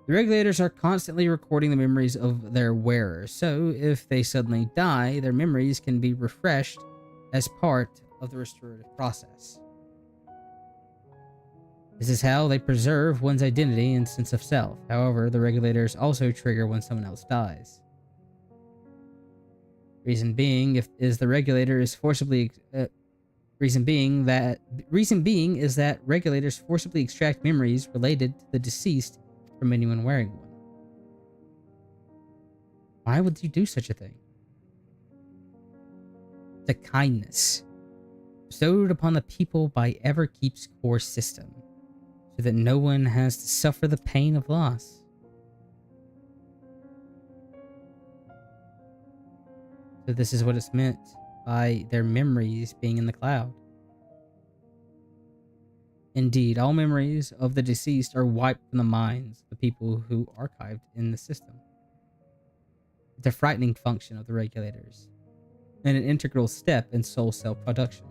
The regulators are constantly recording the memories of their wearers, so if they suddenly die, their memories can be refreshed as part of the restorative process. This is how they preserve one's identity and sense of self. However, the regulators also trigger when someone else dies. Reason being is that regulators forcibly extract memories related to the deceased from anyone wearing one. Why would you do such a thing? It's a kindness bestowed upon the people by Everkeep's core system, so that no one has to suffer the pain of loss. So this is what it's meant by their memories being in the cloud. Indeed, all memories of the deceased are wiped from the minds of the people who archived in the system. It's a frightening function of the regulators, and an integral step in soul cell production.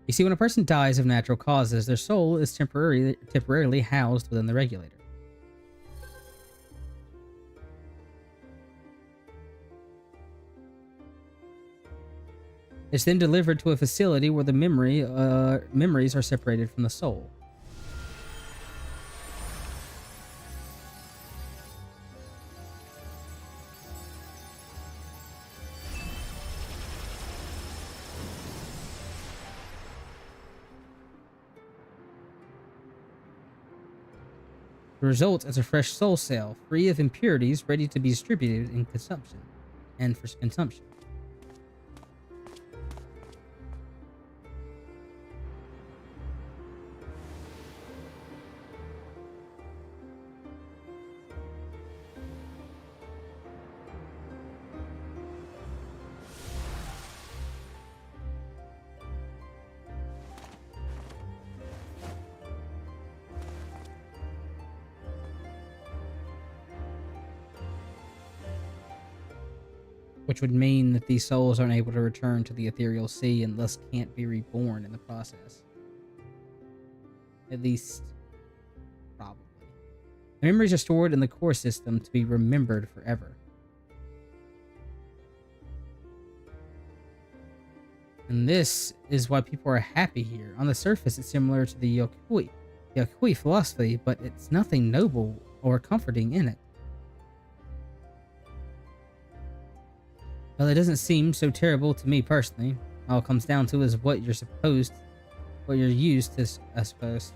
You see, when a person dies of natural causes, their soul is temporarily housed within the regulator. It's then delivered to a facility where the memories are separated from the soul. The result is a fresh soul cell, free of impurities, ready to be distributed in consumption, and for consumption. Which would mean that these souls aren't able to return to the ethereal sea and thus can't be reborn in the process. At least, probably. The memories are stored in the core system to be remembered forever. And this is why people are happy here. On the surface, it's similar to the Yokui philosophy, but it's nothing noble or comforting in it. Well, it doesn't seem so terrible to me personally. All it comes down to is what you're used to, I suppose.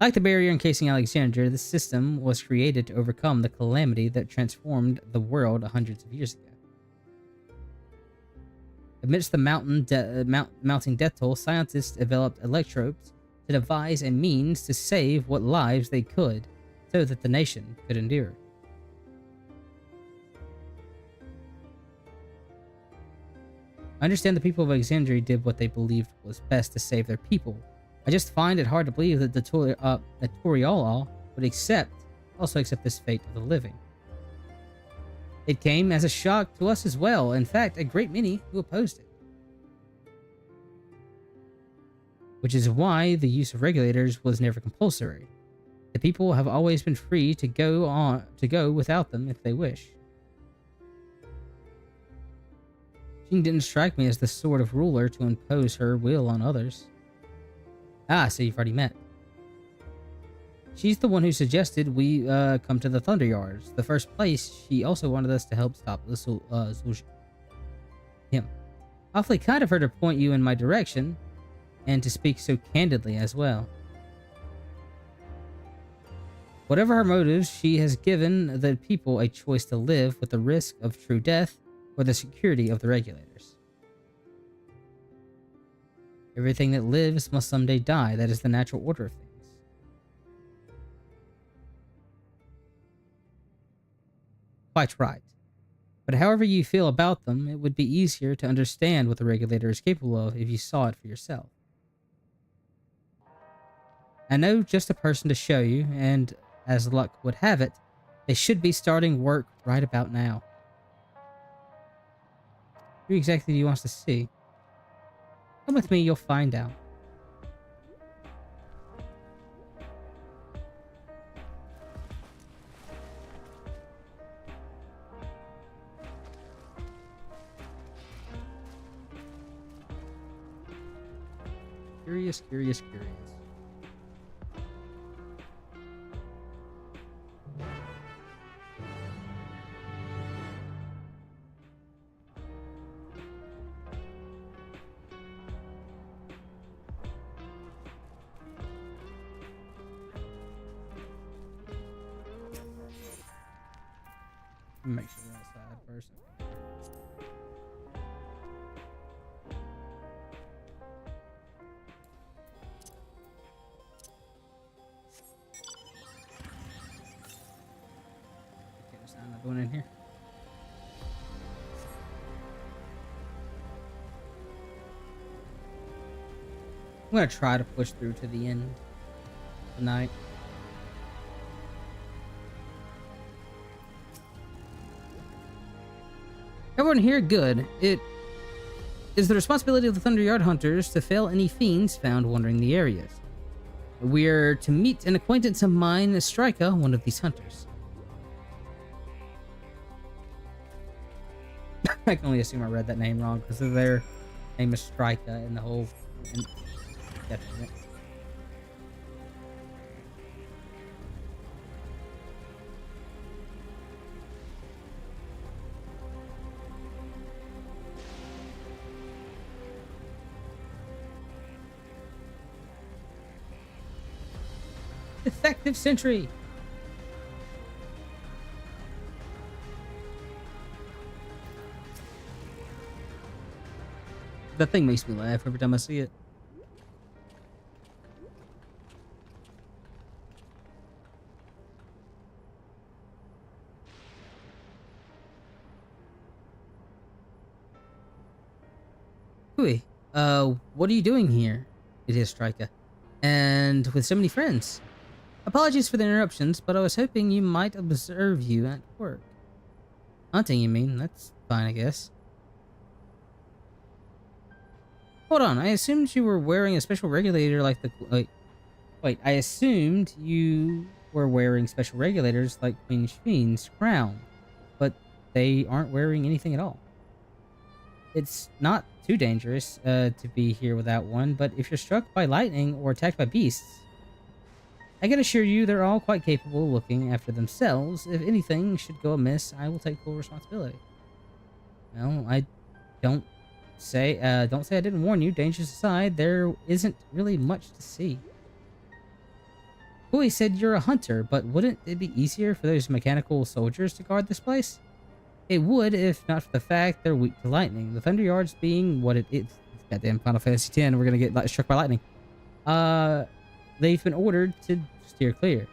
Like the barrier encasing Alexandria, this system was created to overcome the calamity that transformed the world hundreds of years ago. Amidst the mounting death toll, scientists developed electrodes to devise a means to save what lives they could, so that the nation could endure. I understand the people of Alexandria did what they believed was best to save their people. I just find it hard to believe that the Toriala would also accept this fate of the living. It came as a shock to us as well. In fact, a great many who opposed it. Which is why the use of regulators was never compulsory. The people have always been free to go without them if they wish. She didn't strike me as the sort of ruler to impose her will on others. Ah, so you've already met. She's the one who suggested we come to the Thunder Yards. The first place, she also wanted us to help stop the him. Awfully kind of her to point you in my direction, and to speak so candidly as well. Whatever her motives, she has given the people a choice to live with the risk of true death or the security of the regulators. Everything that lives must someday die. That is the natural order of things. Quite right. But however you feel about them, it would be easier to understand what the regulator is capable of if you saw it for yourself. I know just a person to show you, and as luck would have it, they should be starting work right about now. Who exactly do you want to see? Come with me, you'll find out. Curious, curious, curious. Make sure we're outside first. Okay, there's another one in here. I'm gonna try to push through to the end tonight. Everyone here, good. It is the responsibility of the Thunderyard Hunters to fell any fiends found wandering the areas. We're to meet an acquaintance of mine, Strika, one of these hunters. I can only assume I read that name wrong because their name is Strika in the whole... Definitely. Effective sentry. That thing makes me laugh every time I see it. Hui, what are you doing here? It is Striker. And with so many friends. Apologies for the interruptions, but I was hoping you might observe you at work. Hunting, you mean? That's fine, I guess. Hold on, I assumed you were wearing a special regulator like the... Wait, I assumed you were wearing special regulators like Queen Sheen's crown, but they aren't wearing anything at all. It's not too dangerous to be here without one, but if you're struck by lightning or attacked by beasts, I can assure you they're all quite capable of looking after themselves. If anything should go amiss, I will take full responsibility. Well, I don't say I didn't warn you. Dangers aside, there isn't really much to see. Boy said you're a hunter, but wouldn't it be easier for those mechanical soldiers to guard this place? It would, if not for the fact they're weak to lightning. The Thunder Yards being what it is. Goddamn Final Fantasy X, we're gonna get struck by lightning. They've been ordered to steer clear.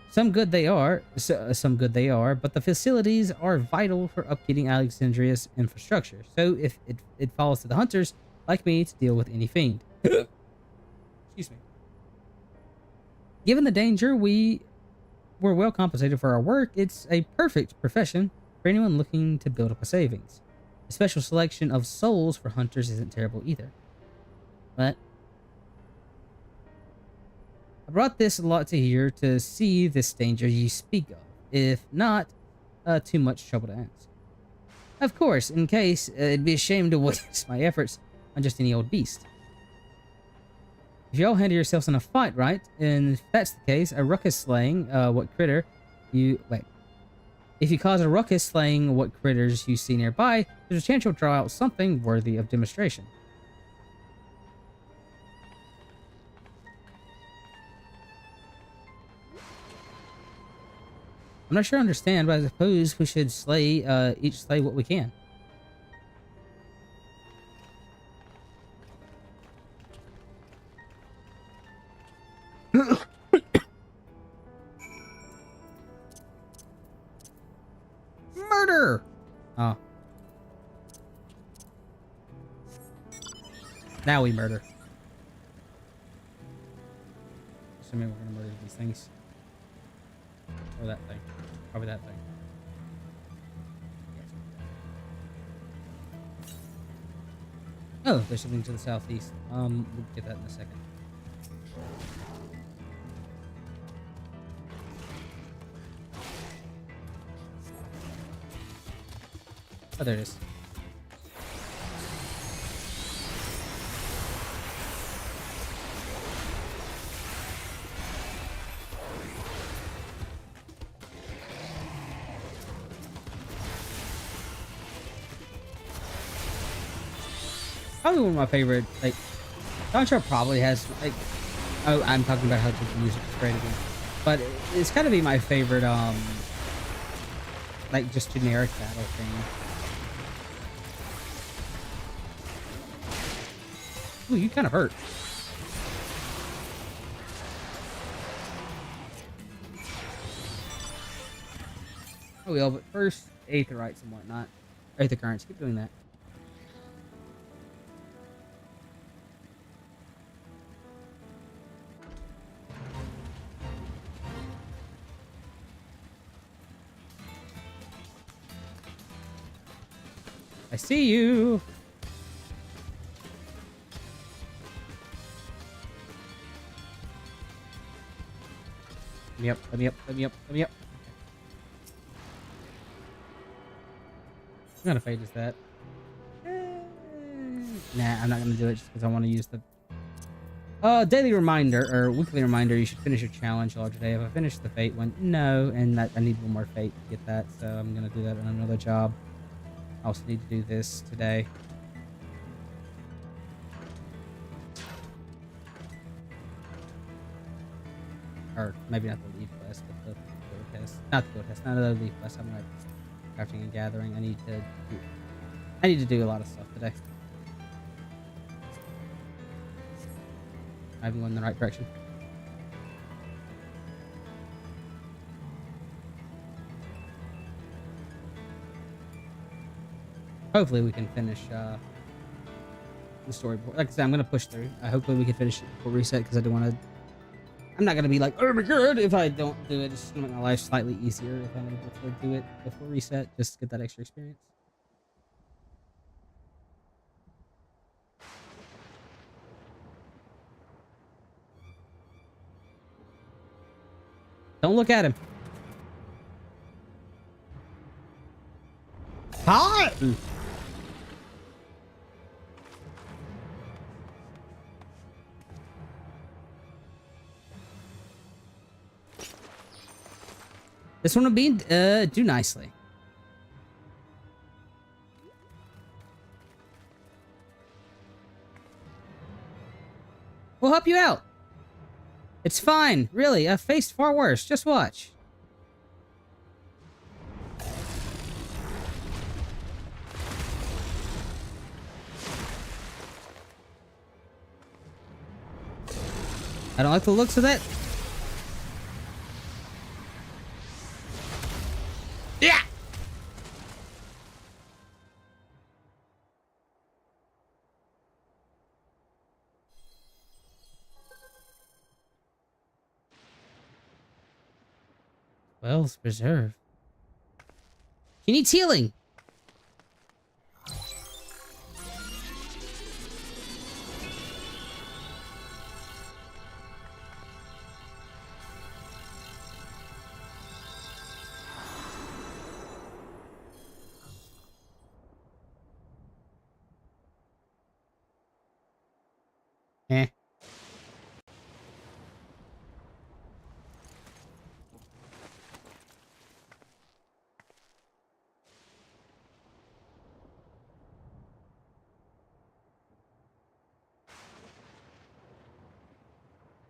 Some good they are, but the facilities are vital for upkeeping Alexandria's infrastructure. So if it falls to the hunters, like me, to deal with any fiend. Excuse me. Given the danger, we're well compensated for our work. It's a perfect profession for anyone looking to build up a savings. A special selection of souls for hunters isn't terrible either. But I brought this lot to here to see this danger you speak of, if not too much trouble to ask. Of course, in case, it'd be a shame to waste my efforts on just any old beast. If y'all handle yourselves in a fight, right? And if that's the case, a ruckus slaying If you cause a ruckus slaying what critters you see nearby, there's a chance you'll draw out something worthy of demonstration. I'm not sure I understand, but I suppose we should each slay what we can. Murder! Oh. Now we murder. Assuming we're gonna murder these things. Or that thing. Probably that thing. Oh, there's something to the southeast. We'll get that in a second. Oh, there it is. Probably one of my favorite, like, Dawntrail probably has, like, oh, I'm talking about how to use it great again. But it's gotta be my favorite, like, just generic battle thing. Ooh, you kind of hurt. Oh, well, but first, Aetherites and whatnot. Aether Currents, keep doing that. I see you. Let me up. I'm gonna fade as that. Nah, I'm not gonna do it just because I want to use the daily reminder or weekly reminder. You should finish your challenge larger day. If I finish the fate one, no, and I need one more fate to get that, so I'm gonna do that on another job. I also need to do this today. Or maybe not the lead quest, but the guild test. Not the guild test, not the lead quest. I'm like crafting and gathering. I need to do a lot of stuff today. I'm going in the right direction. Hopefully we can finish the storyboard. Like I said, I'm gonna push through. Hopefully we can finish it before reset because I don't want to. I'm not gonna be like, oh my god, if I don't do it. It's gonna make my life slightly easier if I'm able to do it before reset, just to get that extra experience. Don't look at him. Hi. This one will be do nicely. We'll help you out. It's fine, really. I've faced far worse. Just watch. I don't like the looks of that. Yeah! Wells Preserve. She needs healing. Eh.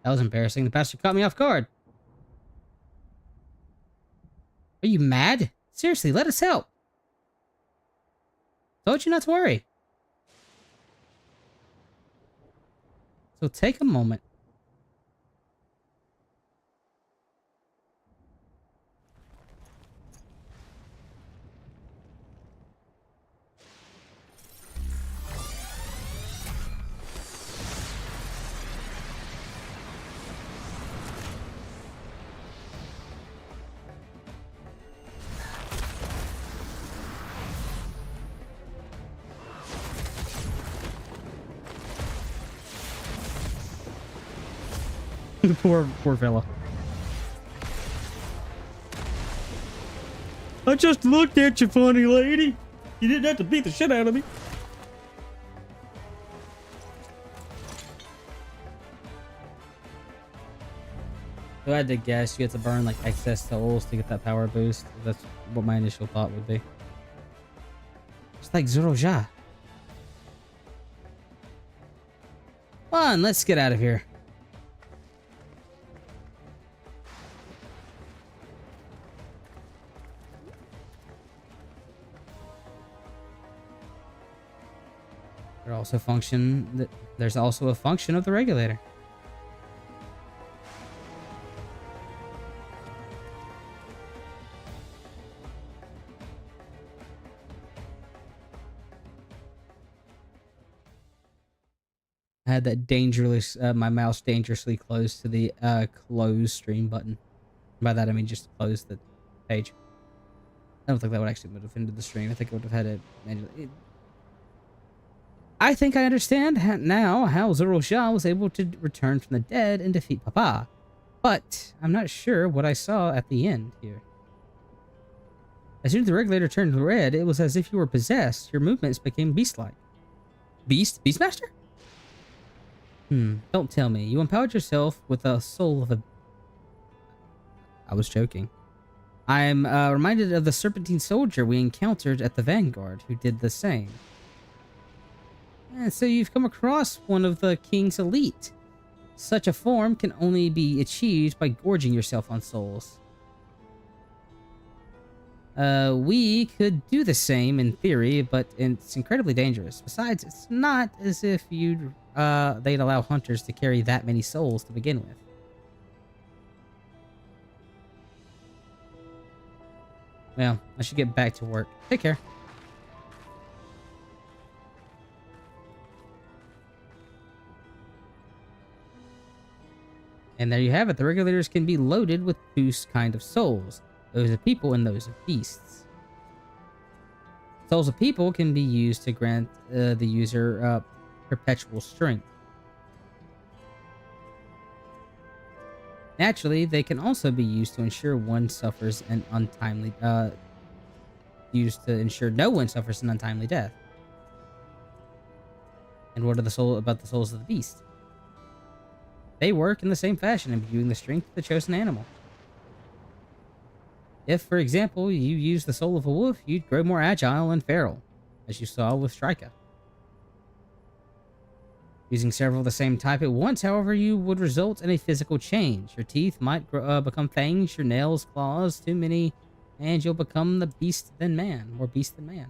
That was embarrassing. The bastard caught me off guard. Are you mad? Seriously, let us help. Told you not to worry. So take a moment. poor fella. I just looked at you, funny lady. You didn't have to beat the shit out of me. If I had to guess, you have to burn like excess souls to get that power boost. That's what my initial thought would be. It's like Zoroja. Come on, let's get out of here. There's also a function of the regulator. I had that my mouse dangerously close to the close stream button. By that I mean just close the page. I don't think that would actually would have ended the stream. I think I would have had it manually. I think I understand now how Zoro Shah was able to return from the dead and defeat Papa. But I'm not sure what I saw at the end here. As soon as the regulator turned red, it was as if you were possessed. Your movements became beast-like. Beastmaster? Don't tell me. You empowered yourself with a soul of a... I was joking. I'm reminded of the Serpentine soldier we encountered at the Vanguard, who did the same. And so you've come across one of the King's elite. Such a form can only be achieved by gorging yourself on souls. We could do the same in theory, but it's incredibly dangerous. Besides, it's not as if they'd allow hunters to carry that many souls to begin with. Well, I should get back to work. Take care. And there you have it. The regulators can be loaded with two kinds of souls. Those of people and those of beasts. Souls of people can be used to grant the user perpetual strength. Naturally, they can also be used to ensure one suffers an untimely... used to ensure no one suffers an untimely death. And what are about the souls of the beast? They work in the same fashion, imbuing the strength of the chosen animal. If, for example, you use the soul of a wolf, you'd grow more agile and feral, as you saw with Strika. Using several of the same type at once, however, you would result in a physical change. Your teeth might become fangs, your nails, claws, too many, and you'll become the beast than man, more beast than man.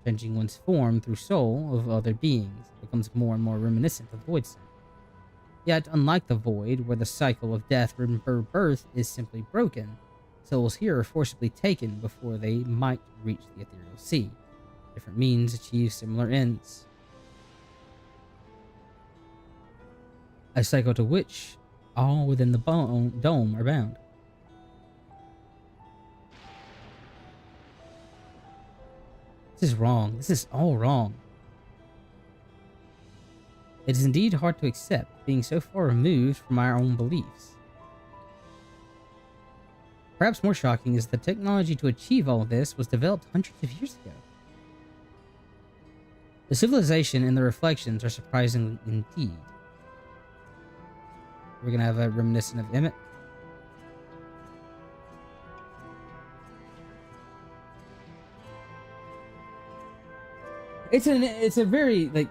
Changing one's form through soul of other beings, it becomes more and more reminiscent of void sin. Yet, unlike the void, where the cycle of death and birth is simply broken, souls here are forcibly taken before they might reach the ethereal sea. Different means achieve similar ends. A cycle to which all within the dome are bound. This is wrong. This is all wrong. It is indeed hard to accept, being so far removed from our own beliefs. Perhaps more shocking is the technology to achieve all this was developed hundreds of years ago. The civilization and the reflections are surprising indeed. We're gonna have a reminiscent of Emmett. It's a very like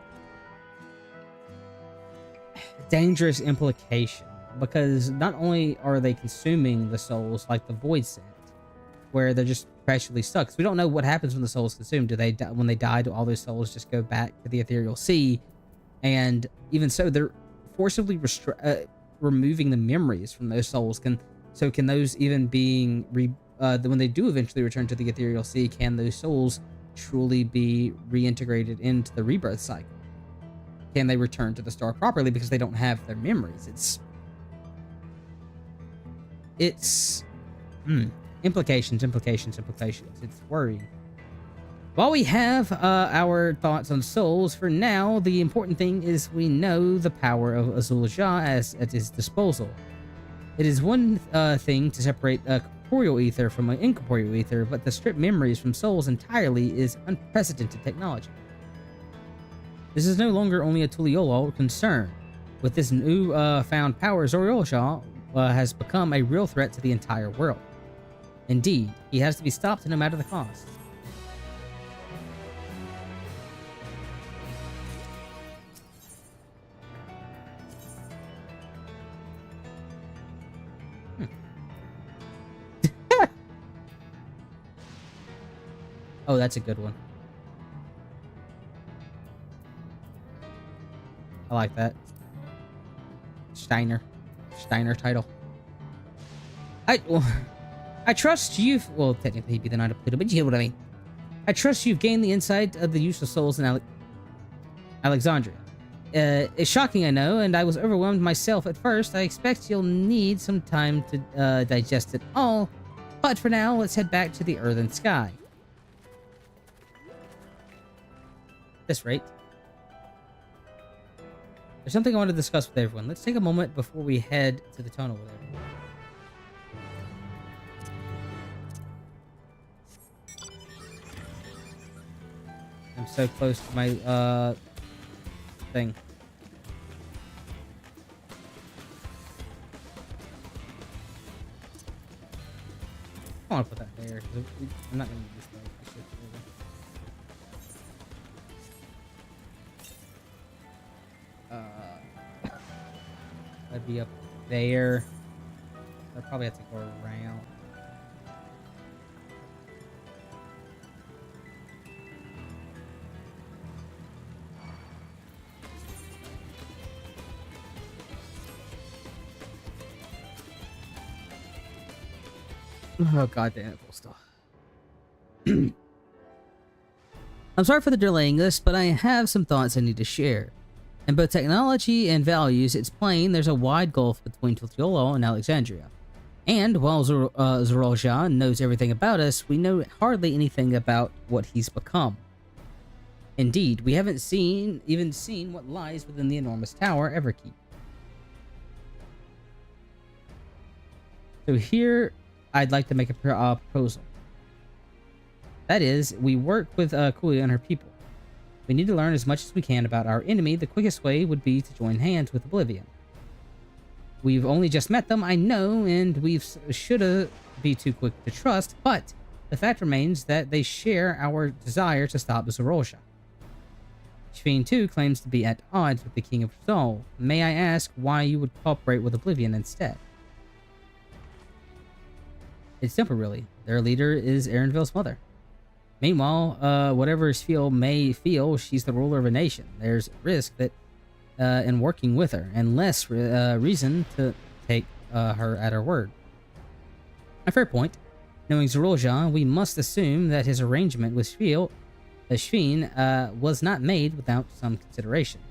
dangerous implication, because not only are they consuming the souls like the void scent, where they're just perpetually stuck. So we don't know what happens when the soul is consumed. Do they when they die? Do all those souls just go back to the ethereal sea? And even so, they're forcibly removing the memories from those souls. Can those even being when they do eventually return to the ethereal sea, can those souls truly be reintegrated into the rebirth cycle? Can they return to the star properly because they don't have their memories? It's implications. It's worrying. While we have our thoughts on souls, for now, the important thing is we know the power of Azul Jah as at his disposal. It is one thing to separate corporeal ether from an incorporeal ether, but to strip memories from souls entirely is unprecedented technology. This is no longer only a Tuliolo concern. With this new found power, Zoriol has become a real threat to the entire world. Indeed, he has to be stopped no matter the cost. Oh, that's a good one. I like that. Steiner title. I trust you've... Well, technically he'd be the Knight of Pluto, but you get what I mean. I trust you've gained the insight of the use of souls in Alexandria. It's shocking, I know, and I was overwhelmed myself at first. I expect you'll need some time to digest it all. But for now, let's head back to the earth and sky. At this rate. There's something I want to discuss with everyone. Let's take a moment before we head to the tunnel with everyone. I'm so close to my thing. I want to put that there because I'm not going to use this thing. That'd be up there. I'd probably have to go around. Oh god damn it, full stop. I'm sorry for the delaying this, but I have some thoughts I need to share. In both technology and values, it's plain there's a wide gulf between Tultiolo and Alexandria. And while Zoriol Jah knows everything about us, we know hardly anything about what he's become. Indeed, we haven't even seen what lies within the enormous tower Everkeep. So here, I'd like to make a proposal. That is, we work with Kuya and her people. We need to learn as much as we can about our enemy. The quickest way would be to join hands with Oblivion. We've only just met them, I know, and we should be too quick to trust, but the fact remains that they share our desire to stop Zoriol Jah. Shveen too claims to be at odds with the King of Sol. May I ask why you would cooperate with Oblivion instead? It's simple, really. Their leader is Erenville's mother. Meanwhile, whatever Shveel may feel, she's the ruler of a nation. There's risk that in working with her, and less reason to take her at her word. A fair point. Knowing Zorolja, we must assume that his arrangement with Shveen was not made without some consideration.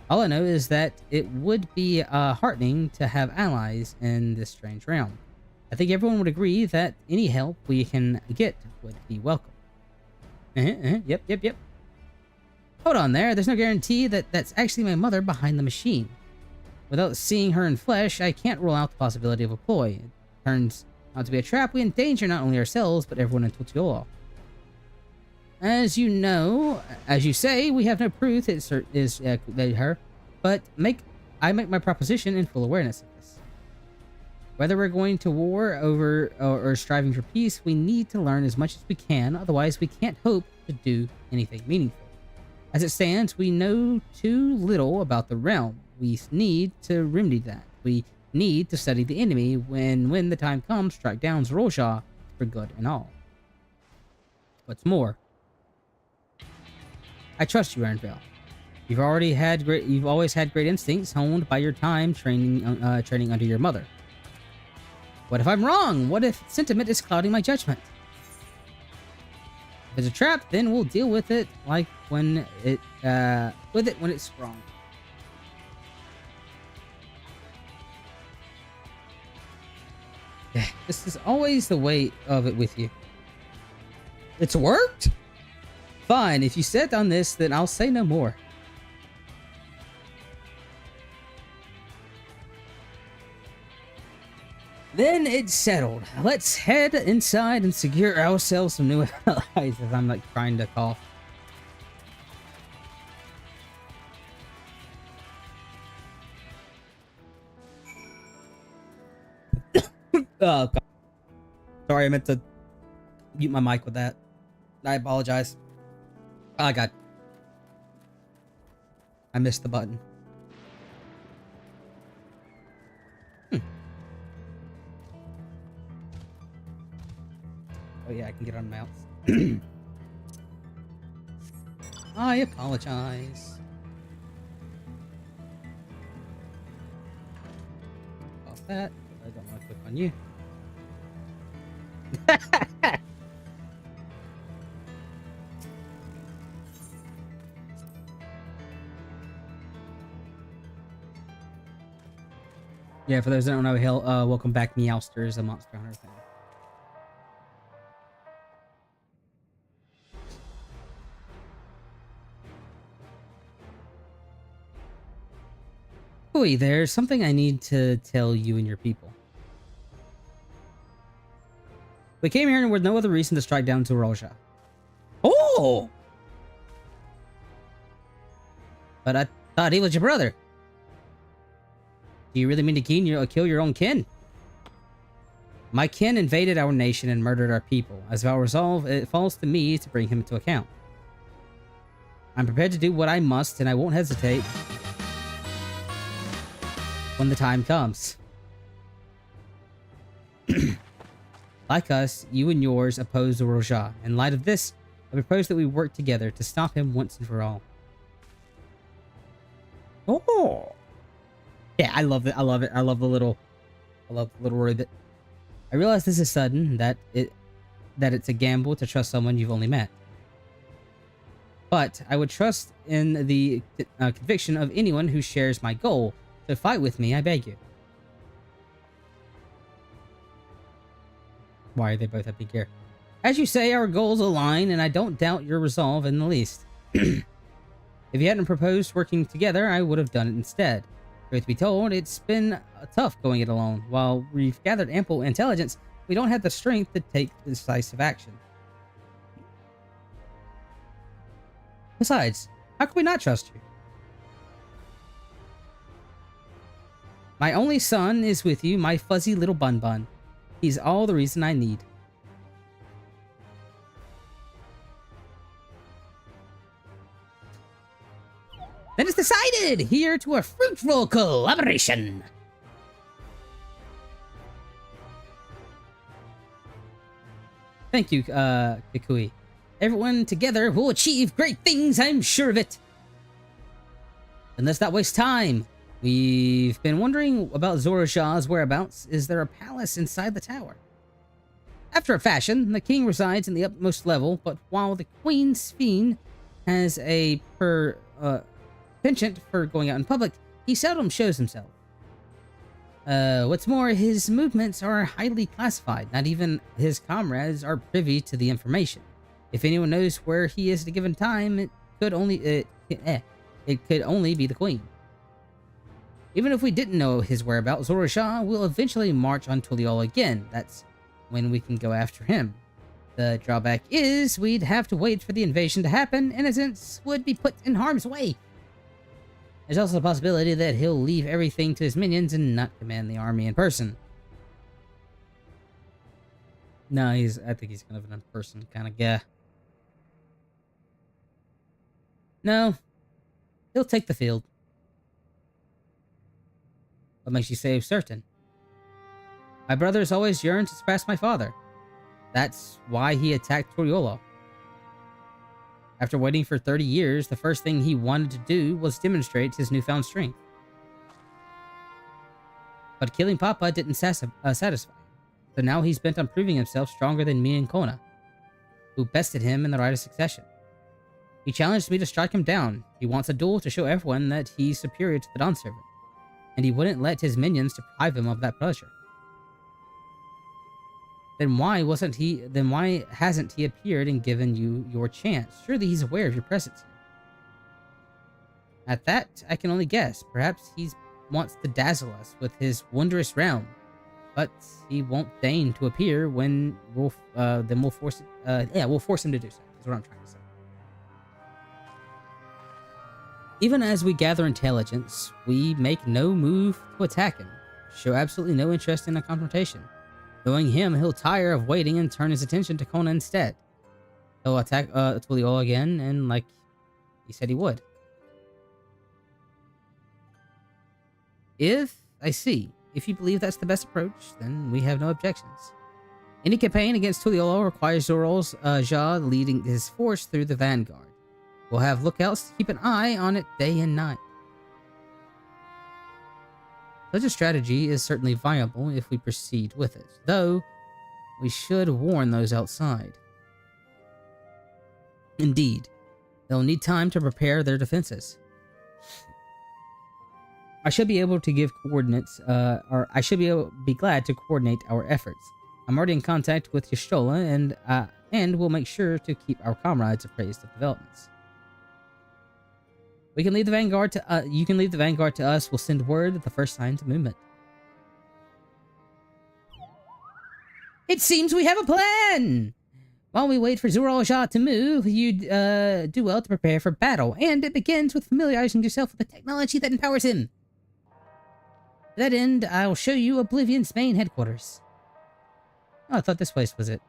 All I know is that it would be heartening to have allies in this strange realm. I think everyone would agree that any help we can get would be welcome. Yep. Hold on there. There's no guarantee that that's actually my mother behind the machine. Without seeing her in flesh, I can't rule out the possibility of a ploy. It turns out to be a trap. We endanger not only ourselves, but everyone in Totiola. As you know, as you say, we have no proof it is her, but I make my proposition in full awareness of this. Whether we're going to war over or striving for peace, we need to learn as much as we can, otherwise we can't hope to do anything meaningful. As it stands, we know too little about the realm. We need to remedy that. We need to study the enemy when the time comes, strike down Zorolja for good and all. What's more, I trust you, Erenville. You've always had great instincts honed by your time training under your mother. What if I'm wrong? What if sentiment is clouding my judgment? If it's a trap, then we'll deal with it when it's sprung. This is always the way of it with you. It's worked? Fine, if you set on this, then I'll say no more. Then it's settled. Let's head inside and secure ourselves some new allies, as I'm trying to cough. Oh, God. Sorry, I meant to mute my mic with that. I apologize. Oh, God. I missed the button. Oh yeah, I can get on mouse. I apologize. Off that. I don't want to click on you. Yeah, for those that don't know, welcome back, Meowster is a Monster Hunter thing. Oi, there's something I need to tell you and your people. We came here with no other reason to strike down Zorolja. Oh! But I thought he was your brother. Do you really mean to kill your own kin? My kin invaded our nation and murdered our people. As our resolve, it falls to me to bring him to account. I'm prepared to do what I must, and I won't hesitate when the time comes. Like us, you and yours oppose Zorolja. In light of this, I propose that we work together to stop him once and for all. Oh! Yeah, I love it. I love it. I love the little ribbit. I realize this is sudden, that it's a gamble to trust someone you've only met. But I would trust in the conviction of anyone who shares my goal. So fight with me, I beg you. Why are they both up here? As you say, our goals align, and I don't doubt your resolve in the least. If you hadn't proposed working together, I would have done it instead. Truth be told, it's been tough going it alone. While we've gathered ample intelligence, we don't have the strength to take decisive action. Besides, how can we not trust you? My only son is with you, my fuzzy little bun-bun. He's all the reason I need. did! Here to a fruitful collaboration! Thank you, Kikui. Everyone together will achieve great things, I'm sure of it. And let's not waste time. We've been wondering about Zorajah's whereabouts. Is there a palace inside the tower? After a fashion, the king resides in the upmost level, but while the queen's fiend has a penchant for going out in public, he seldom shows himself. What's more, his movements are highly classified. Not even his comrades are privy to the information. If anyone knows where he is at a given time, it could only be the queen. Even if we didn't know his whereabouts, Zorajah will eventually march on Tuliol again. That's when we can go after him. The drawback is we'd have to wait for the invasion to happen, and innocents would be put in harm's way. There's also the possibility that he'll leave everything to his minions and not command the army in person. No, I think he's kind of an in-person kind of guy. No, he'll take the field. What makes you say certain? My brother has always yearned to surpass my father. That's why he attacked Toriolo. After waiting for 30 years, the first thing he wanted to do was demonstrate his newfound strength. But killing Papa didn't satisfy him, so now he's bent on proving himself stronger than me and Kona, who bested him in the right of succession. He challenged me to strike him down. He wants a duel to show everyone that he's superior to the Dawn Servant, and he wouldn't let his minions deprive him of that pleasure. Then why hasn't he appeared and given you your chance? Surely he's aware of your presence here. At that, I can only guess. Perhaps he wants to dazzle us with his wondrous realm, but he won't deign to appear when we'll force him to do so. Is what I'm trying to say. Even as we gather intelligence, we make no move to attack him. Show absolutely no interest in a confrontation. Knowing him, he'll tire of waiting and turn his attention to Kona instead. He'll attack Tuliol again, and like he said he would. If you believe that's the best approach, then we have no objections. Any campaign against Tuliol requires Zorajah leading his force through the vanguard. We'll have lookouts to keep an eye on it day and night. Such a strategy is certainly viable if we proceed with it, though we should warn those outside. Indeed, they'll need time to prepare their defenses. I should be able to give coordinates, be glad to coordinate our efforts. I'm already in contact with Y'shtola, and we'll make sure to keep our comrades appraised of developments. You can leave the vanguard to us. We'll send word at the first signs of movement. It seems we have a plan! While we wait for Zorajah to move, you'd do well to prepare for battle, and it begins with familiarizing yourself with the technology that empowers him. To that end, I'll show you Oblivion's main headquarters. Oh, I thought this place was it.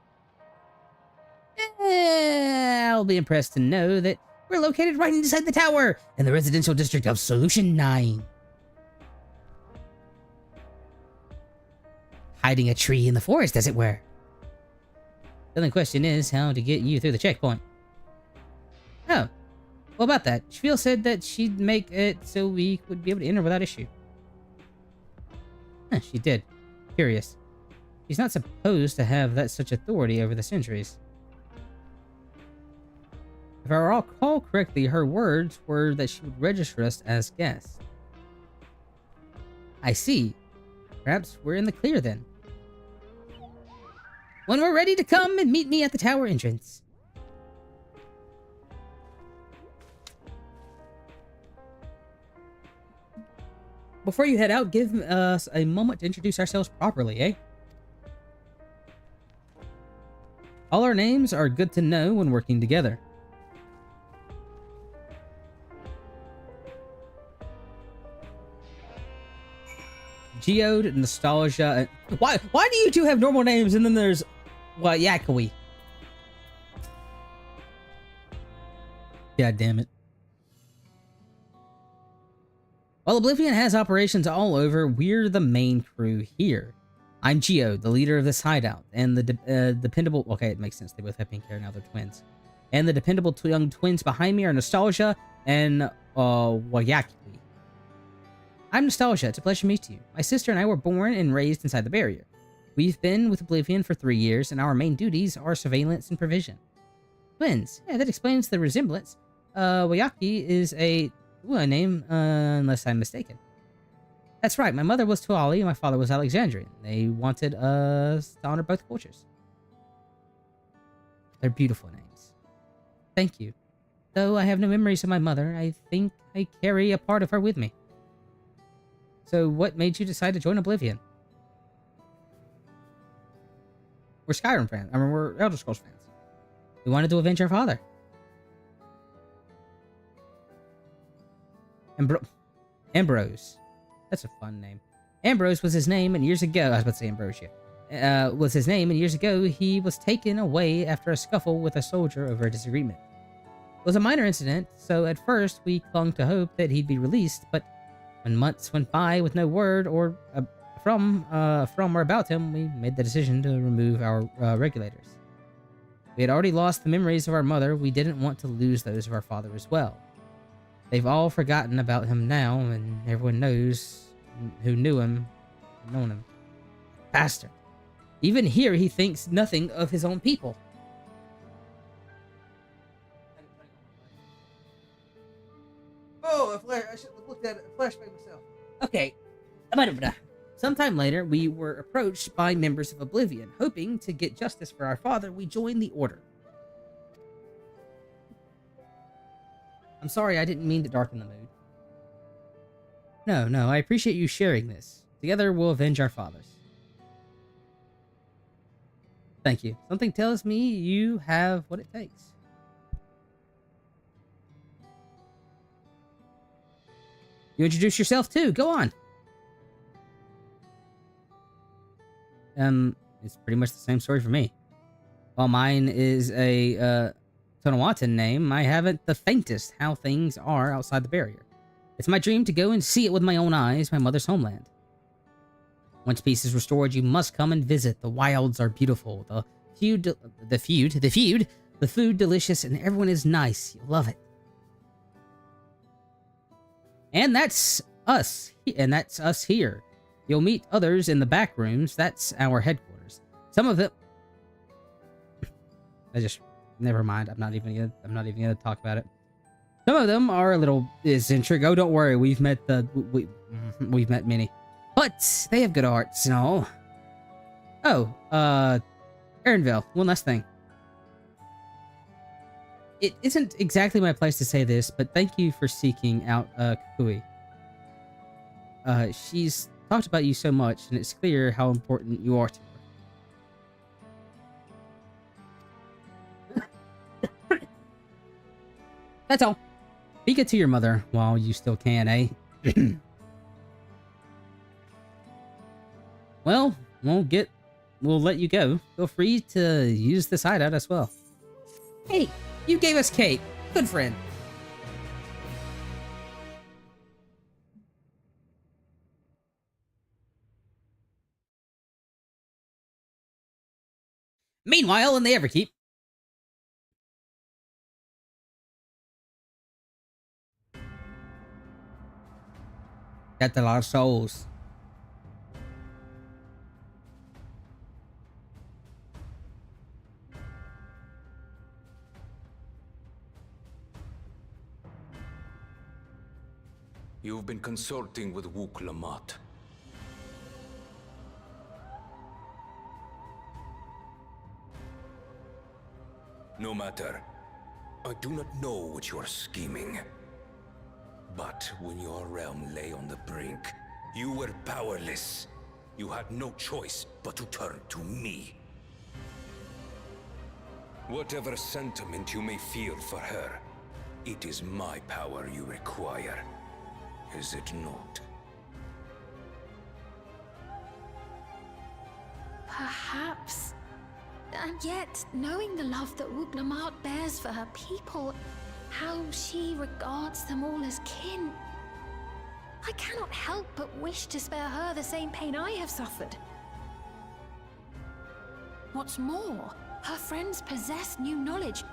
I'll be impressed to know that we're located right inside the tower, in the residential district of Solution 9. Hiding a tree in the forest, as it were. The only question is how to get you through the checkpoint. Oh, well about that. Shveel said that she'd make it so we would be able to enter without issue. Huh, she did. Curious. She's not supposed to have such authority over the centuries. If I recall correctly, her words were that she would register us as guests. I see. Perhaps we're in the clear then. When we're ready to come and meet me at the tower entrance. Before you head out, give us a moment to introduce ourselves properly, eh? All our names are good to know when working together. Geode, Nostalgia. Why do you two have normal names and then there's Yakui? God damn it. While Oblivion has operations all over, we're the main crew here. I'm Geo, the leader of this hideout, and the dependable... Okay, it makes sense. They both have pink hair, now they're twins. And the dependable young twins behind me are Nostalgia and Wayaki. I'm Nostalgia. It's a pleasure to meet you. My sister and I were born and raised inside the barrier. We've been with Oblivion for 3 years, and our main duties are surveillance and provision. Twins. Yeah, that explains the resemblance. Wayaki is a name, unless I'm mistaken. That's right. My mother was Tuali, and my father was Alexandrian. They wanted us to honor both cultures. They're beautiful names. Thank you. Though I have no memories of my mother, I think I carry a part of her with me. So what made you decide to join Oblivion? We're Skyrim fans. I mean, we're Elder Scrolls fans. We wanted to avenge our father. Ambrose. That's a fun name. Ambrose was his name, and years ago... I was about to say Ambrosia. Was his name, and years ago, he was taken away after a scuffle with a soldier over a disagreement. It was a minor incident, so at first we clung to hope that he'd be released, but when months went by with no word or from or about him, we made the decision to remove our regulators. We had already lost the memories of our mother. We didn't want to lose those of our father as well. They've all forgotten about him now, and everyone knows who knew him, known him. Bastard. Even here, he thinks nothing of his own people. Oh, I should have looked at it. Flashback myself. Okay. Sometime later, we were approached by members of Oblivion. Hoping to get justice for our father, we joined the Order. I'm sorry, I didn't mean to darken the mood. No, I appreciate you sharing this. Together, we'll avenge our fathers. Thank you. Something tells me you have what it takes. You introduce yourself too. Go on. It's pretty much the same story for me. While mine is a Tonawatan name, I haven't the faintest how things are outside the barrier. It's my dream to go and see it with my own eyes, my mother's homeland. Once peace is restored, you must come and visit. The wilds are beautiful. The food delicious, and everyone is nice. You'll love it. And that's us. And that's us here. You'll meet others in the back rooms. That's our headquarters. Some of them... Never mind. I'm not even gonna talk about it. Some of them are a little eccentric. Oh, don't worry. We've met many. But they have good hearts and all. Oh, Erenville, one last thing. It isn't exactly my place to say this, but thank you for seeking out Kukui. She's talked about you so much, and it's clear how important you are to her. That's all. Be good to your mother while you still can, eh? Well, we'll let you go. Feel free to use this hideout as well. Hey, you gave us cake. Good friend. Meanwhile, in the Everkeep. Got a lot of souls. You've been consulting with Wook Lamont. No matter. I do not know what you are scheming. But when your realm lay on the brink, you were powerless. You had no choice but to turn to me. Whatever sentiment you may feel for her, it is my power you require. Is it not? Perhaps. And yet, knowing the love that Wook Lamont bears for her people, how she regards them all as kin, I cannot help but wish to spare her the same pain I have suffered. What's more, her friends possess new knowledge.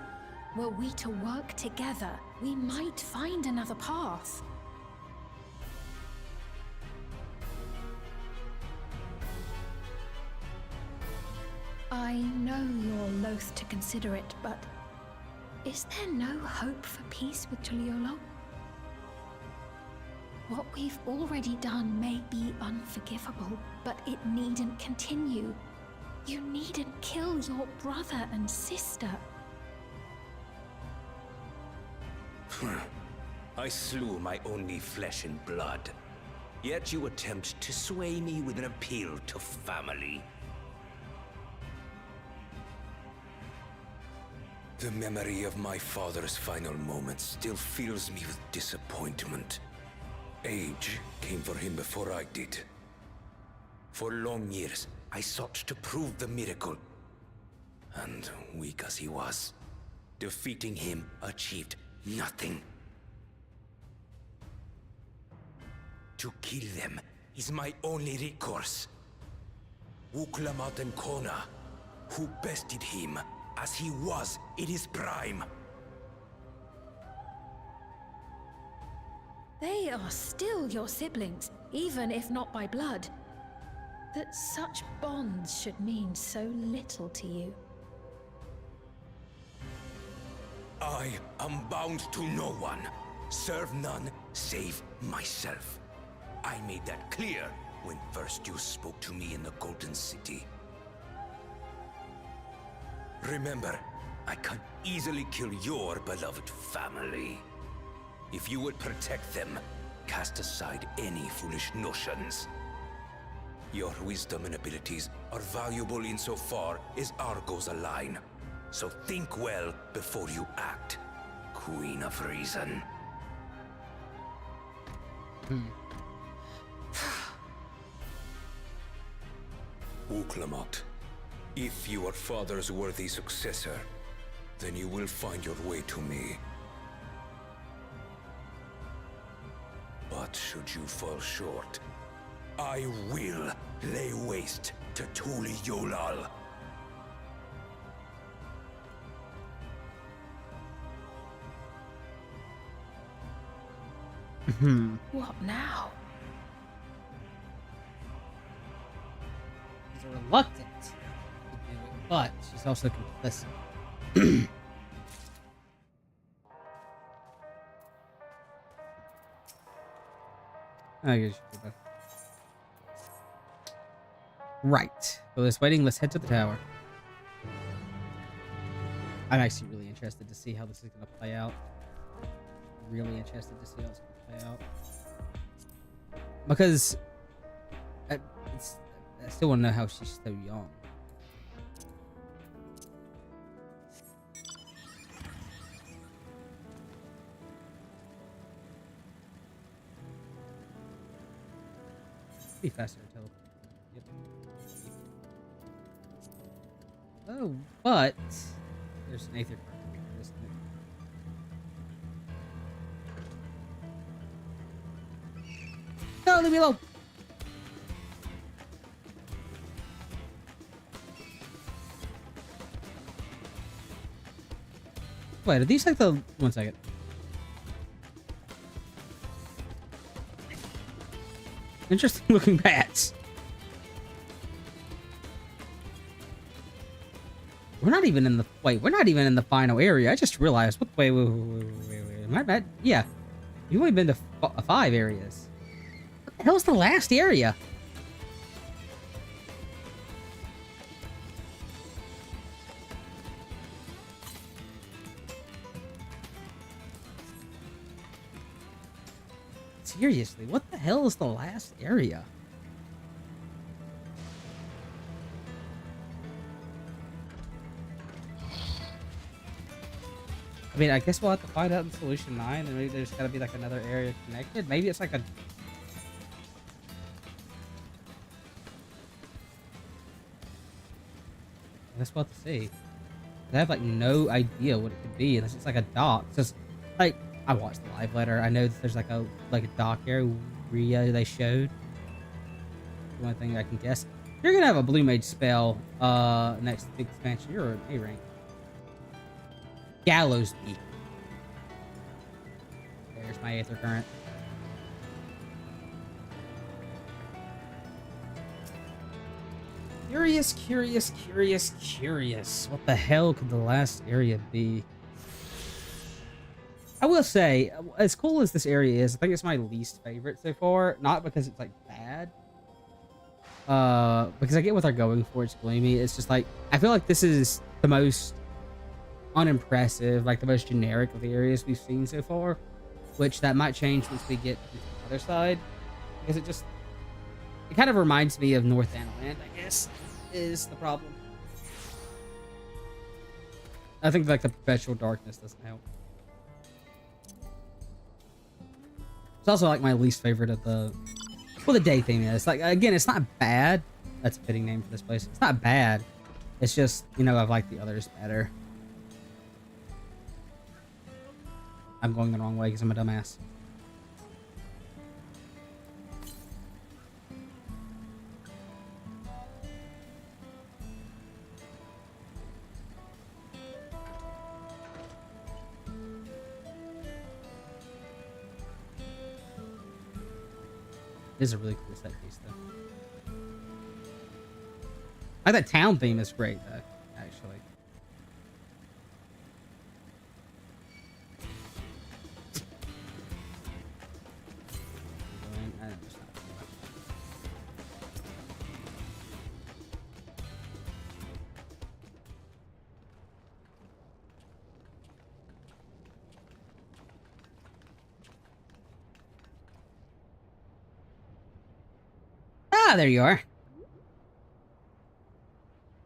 Were we to work together, we might find another path. I know you're loath to consider it, but is there no hope for peace with Tuliolo? What we've already done may be unforgivable, but it needn't continue. You needn't kill your brother and sister. I slew my only flesh and blood. Yet you attempt to sway me with an appeal to family. The memory of my father's final moments still fills me with disappointment. Age came for him before I did. For long years, I sought to prove the miracle. And weak as he was, defeating him achieved nothing. To kill them is my only recourse. Uklamat and Kona, who bested him as he was in his prime. They are still your siblings, even if not by blood. That such bonds should mean so little to you. I am bound to no one. Serve none save myself. I made that clear when first you spoke to me in the Golden City. Remember, I can easily kill your beloved family. If you would protect them, cast aside any foolish notions. Your wisdom and abilities are valuable insofar as our goals align. So think well before you act, Queen of Reason. Uklamat, if you are father's worthy successor, then you will find your way to me. But should you fall short, I will lay waste to Tuli Yolal. What now? She's reluctant to do it, but she's also complicit. I guess you should do that. Right. While it's waiting, let's head to the tower. I'm actually really interested to see how this is going to play out. Really interested to see how it's going to play out. Because I still want to know how she's so young. Be faster to teleport. Yep. Oh, but there's an Aether card, isn't it? No, leave me alone. Wait, are these like the... One second. Interesting looking bats. We're not even in the... Wait, we're not even in the final area. I just realized... What? Wait. Am I bad? Yeah. You've only been to 5 areas. What the hell's the last area? Seriously, what the hell is the last area? I mean, I guess we'll have to find out in Solution 9, and maybe there's gotta be like another area connected. Maybe it's like a... I guess we'll have to see. I have like no idea what it could be, unless it's like a dock. Just like, I watched the live letter. I know that there's like a dock area. area they showed. The only thing I can guess. You're gonna have a blue mage spell next expansion. You're an A rank. Gallows Peak. There's my Aether Current. Curious, curious, curious, curious. What the hell could the last area be? I will say, as cool as this area is, I think it's my least favorite so far. Not because it's like bad. Because I get what they're going for. It's gloomy. It's just like, I feel like this is the most unimpressive, like the most generic of the areas we've seen so far. Which that might change once we get to the other side. Because it kind of reminds me of North Analand, I guess, is the problem. I think like the perpetual darkness doesn't help. It's also like my least favorite of the, well, the day theme is. Like, again, it's not bad. That's a fitting name for this place. It's not bad. It's just, you know, I've liked the others better. I'm going the wrong way because I'm a dumbass. It is a really cool set piece, though. I think that town theme is great, though, actually. Ah, there you are.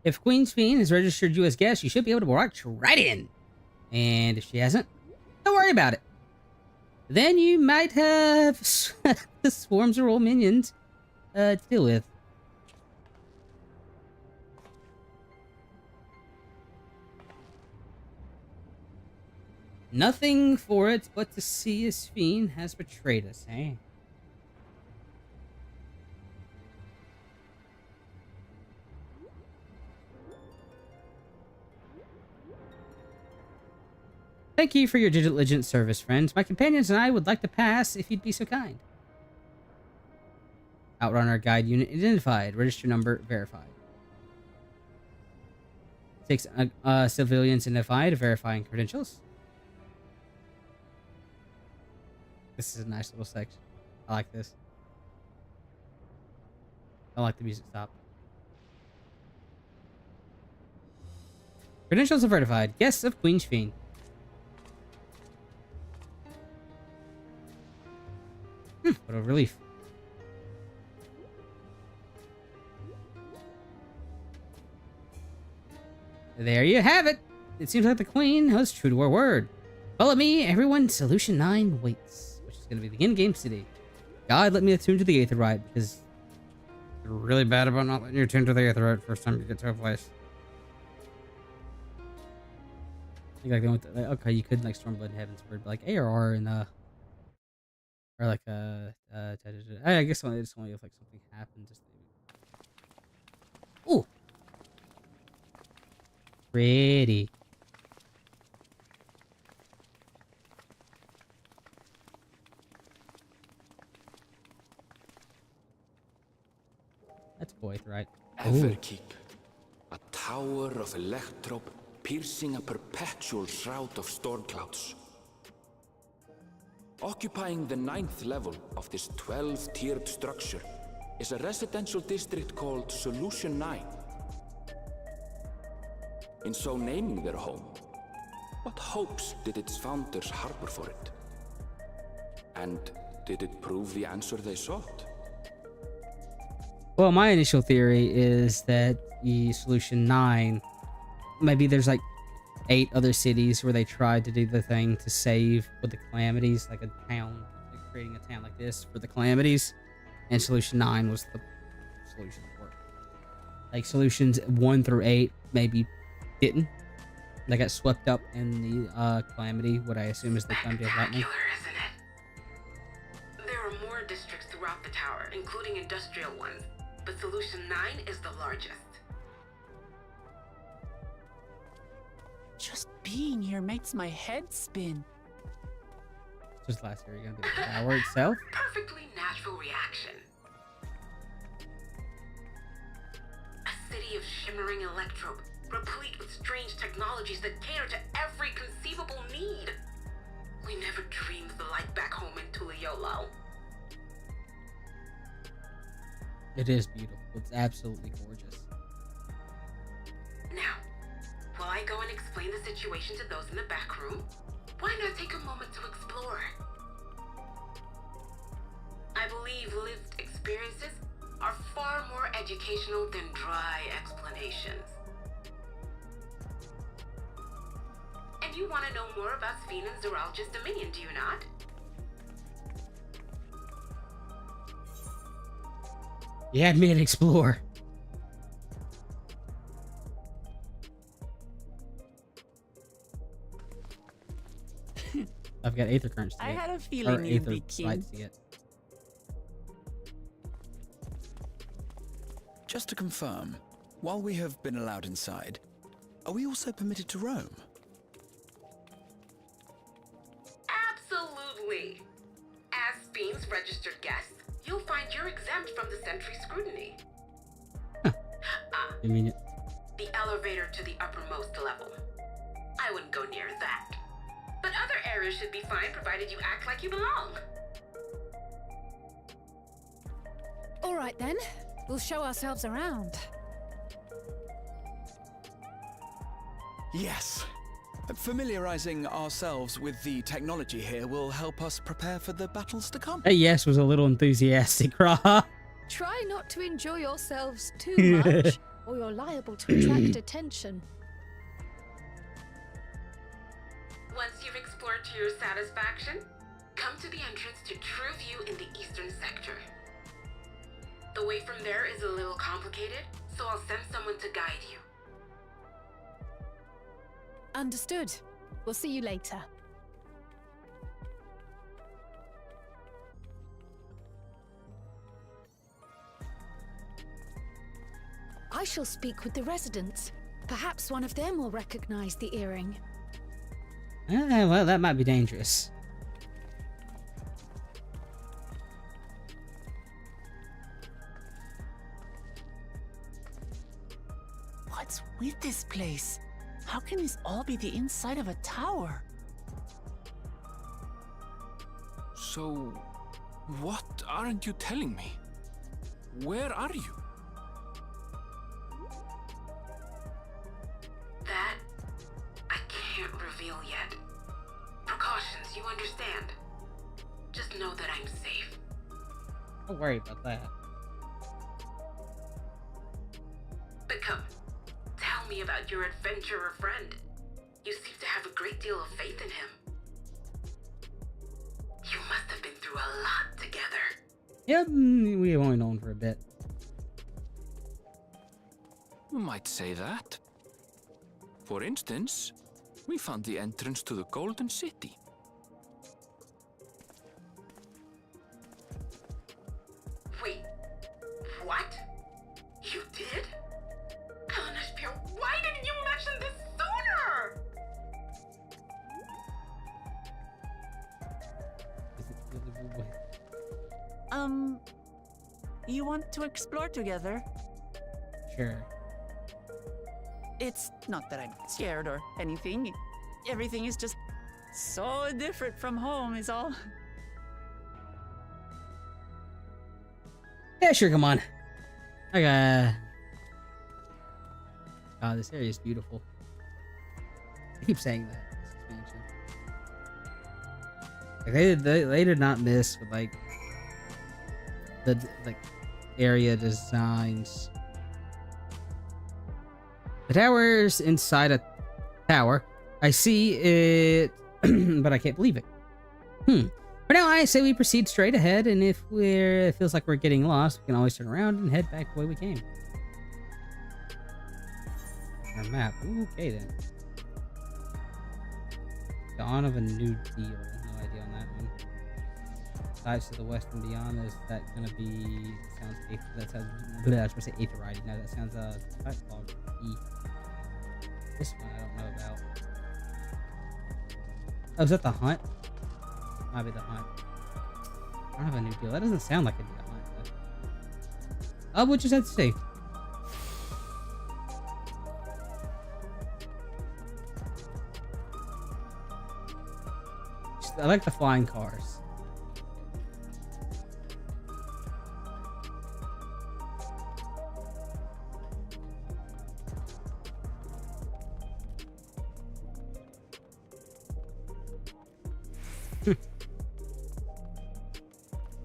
If Queen's Fiend has registered you as guest, you should be able to walk right in. And if she hasn't, don't worry about it. Then you might have the swarms of roll minions to deal with. Nothing for it but to see his fiend has betrayed us, eh? Thank you for your diligent service, friends. My companions and I would like to pass if you'd be so kind. Outrunner guide unit identified. Register number verified. 6 civilians identified. Verifying credentials. This is a nice little section. I like this. I like the music stop. Credentials are verified. Guests of Queen's Fiend. What a relief. There you have it. It seems like the Queen was true to her word. Follow me, everyone. Solution 9 waits, which is going to be the in-game city. God, let me attune to the Aetherite, because you're really bad about not letting you attune to the Aetherite first time you get to a place. I think like okay, you could like Stormblood and Heaven's Word, but like ARR and or like I guess it's only if like something happens. Just ooh, pretty. That's boy, right? Everkeep, a tower of electrope piercing a perpetual shroud of storm clouds. Occupying the 9th level of this 12-tiered structure is a residential district called Solution 9. In so naming their home, what hopes did its founders harbor for it? And did it prove the answer they sought? Well, my initial theory is that the Solution 9, maybe there's like 8 other cities where they tried to do the thing to save with the calamities, like a town, like creating a town like this for the calamities, and Solution 9 was the solution that worked. Like Solutions 1 through 8 maybe didn't. They got swept up in the calamity, what I assume is the Columbia Lightning. Isn't it? There are more districts throughout including industrial ones, but Solution 9 is the largest. Just being here makes my head spin. Just last year, you're gonna be the tower itself. Perfectly natural reaction. A city of shimmering electrobe, replete with strange technologies that cater to every conceivable need. We never dreamed the light back home in Tuliolo. It is beautiful. It's absolutely gorgeous. Now, while I go and explain the situation to those in the back room, why not take a moment to explore? I believe lived experiences are far more educational than dry explanations. And you want to know more about Sphene and Zoralja's dominion, do you not? You had me at explore. I've got Aether Currents to get. I had a feeling you'd be keen. Lights to get. Just to confirm, while we have been allowed inside, are we also permitted to roam? Absolutely. As Sphene's registered guest, you'll find you're exempt from the sentry scrutiny. Convenient. The elevator to the uppermost level. I wouldn't go near that. But other areas should be fine provided you act like you belong. All right then, we'll show ourselves around. Yes. Familiarizing ourselves with the technology here will help us prepare for the battles to come. That yes was a little enthusiastic, Raha. Try not to enjoy yourselves too much, or you're liable to attract attention. Once you've explored to your satisfaction, come to the entrance to True View in the eastern sector. The way from there is a little complicated, so I'll send someone to guide you. Understood. We'll see you later. I shall speak with the residents. Perhaps one of them will recognize the earring. Well, that might be dangerous. What's with this place? How can this all be the inside of a tower? So, what aren't you telling me? Where are you? That I can't reveal yet. Precautions, you understand. Just know that I'm safe. Don't worry about that. But come, tell me about your adventurer friend. You seem to have a great deal of faith in him. You must have been through a lot together. Yep, we've only known for a bit. You might say that. For instance, we found the entrance to the Golden City. Wait, what? You did? Kalanaspia, why didn't you mention this sooner? You want to explore together? Sure. It's not that I'm scared or anything. Everything is just so different from home is all. Yeah, sure, come on. I got... Oh, this area is beautiful. I keep saying that. This expansion. Like, they did not miss with, like, the, like, area designs. The tower's inside a tower. I see it, but I can't believe it. For now, I say we proceed straight ahead, and if it feels like we're getting lost, we can always turn around and head back the way we came. Our map. Okay, then. Dawn of a New Deal. No idea on that one. sides to the west and beyond. Is that gonna be? Sounds eighth. That sounds. I was supposed to say aetheryte. No, that sounds type log E. This one I don't know about. Oh, is that the hunt? Might be the hunt. I don't have a new deal. That doesn't sound like a new hunt. Oh, we'll just have to see. I like the flying cars.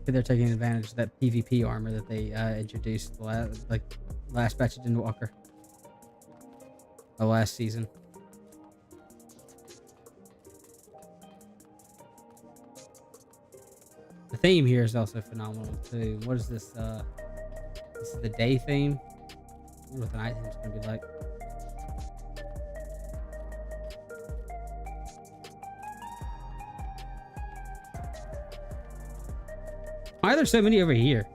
They're taking advantage of that PvP armor that they introduced last batch of Walker. The last season. The theme here is also phenomenal too. What is this? This is the day theme. I wonder what the night theme is gonna be like. Why are there so many over here?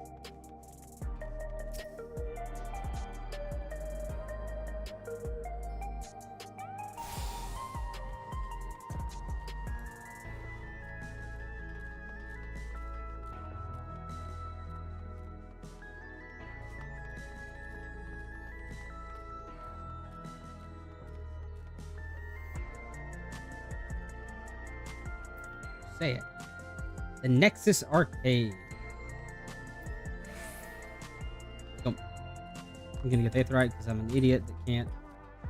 Say it. The Nexus Arcade. I'm gonna get that right because I'm an idiot that can't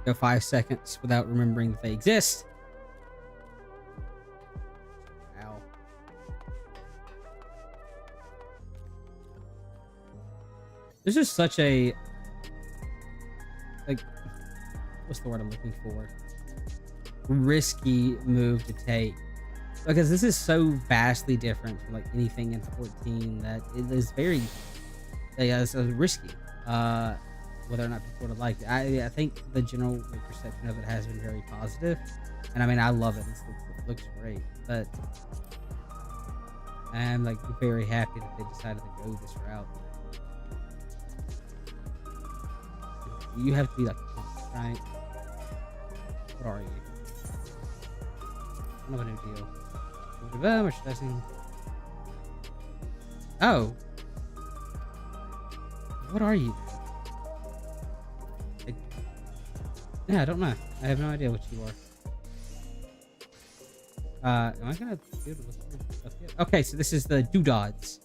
go 5 seconds without remembering that they exist. Ow. This is such a what's the word I'm looking for? Risky move to take. Because this is so vastly different from anything in 14 that it is very it's risky. Whether or not people would like it. I think the general perception of it has been very positive. And I mean, I love it. It looks great. But I'm very happy that they decided to go this route. You have to be right? What are you? I don't have a new deal. Merchandising. Oh. What are you? Yeah, I don't know. I have no idea what you are. Am I gonna be able to look for stuff yet? Okay, so this is the doodads.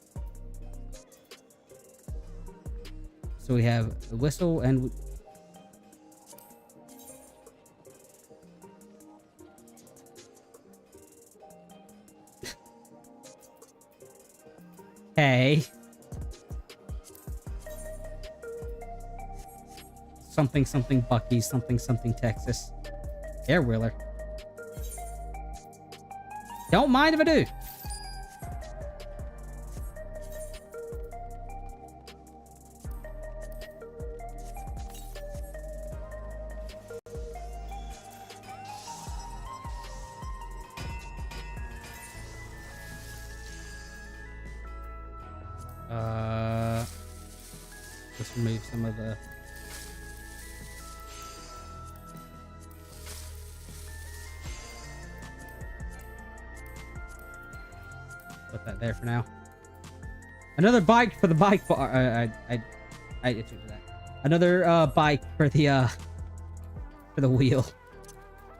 So we have the whistle and hey. Something something Bucky's, something something Texas. Air Wheeler. Don't mind if I do. Let's remove some of the put that there for now. Another bike for the bike bar. I did that. Another bike for the wheel.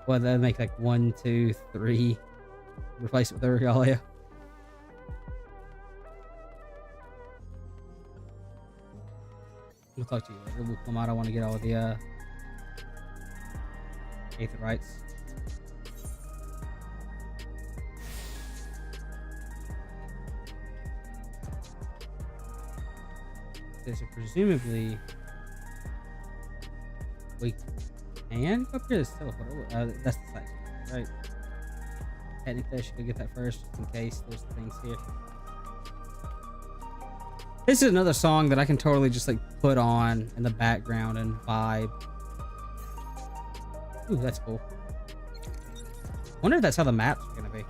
Well, they make 1, 2, 3. Replace it with a regalia. We'll talk to you later. We'll come out. I want to get all the aetherytes. Okay, so presumably we can go up here to teleport. That's the site, right? Technically, I should go get that first, in case there's things here. This is another song that I can totally just put on in the background and vibe. Ooh, that's cool. Wonder if that's how the maps are gonna be.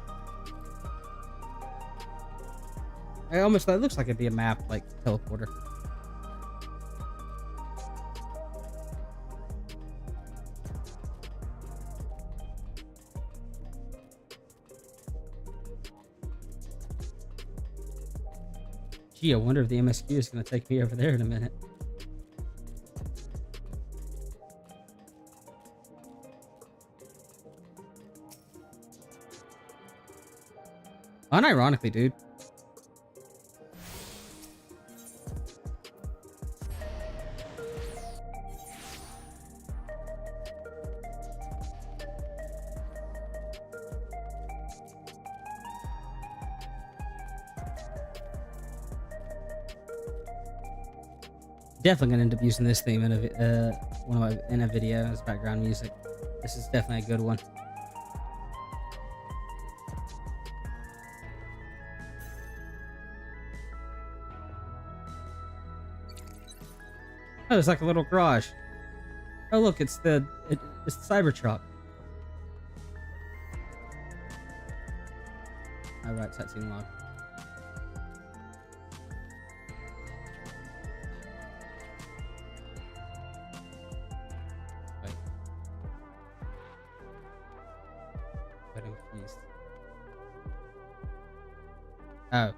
It looks like it'd be a map, like teleporter. Gee, I wonder if the MSQ is going to take me over there in a minute. Unironically, dude. Definitely gonna end up using this theme in a video as background music. This is definitely a good one. Oh, it's like a little garage. Oh, look, it's the Cybertruck. All right, cutscene log. Wait. Wedding feast. Oh.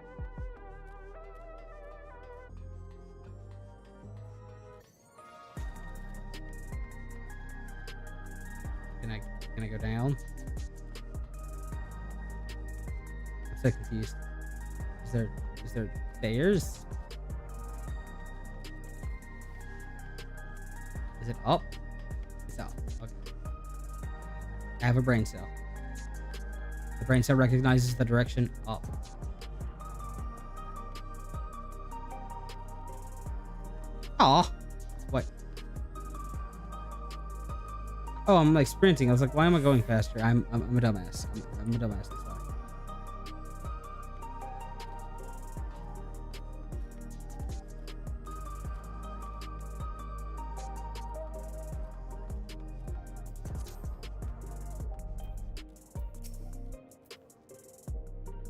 Can I go down? I'm so confused. Is there stairs? Is it up? It's up. Okay. I have a brain cell. The brain cell recognizes the direction up. Aw. What? Oh, I'm like sprinting. I was like, why am I going faster? I'm a dumbass. I'm a dumbass. That's why.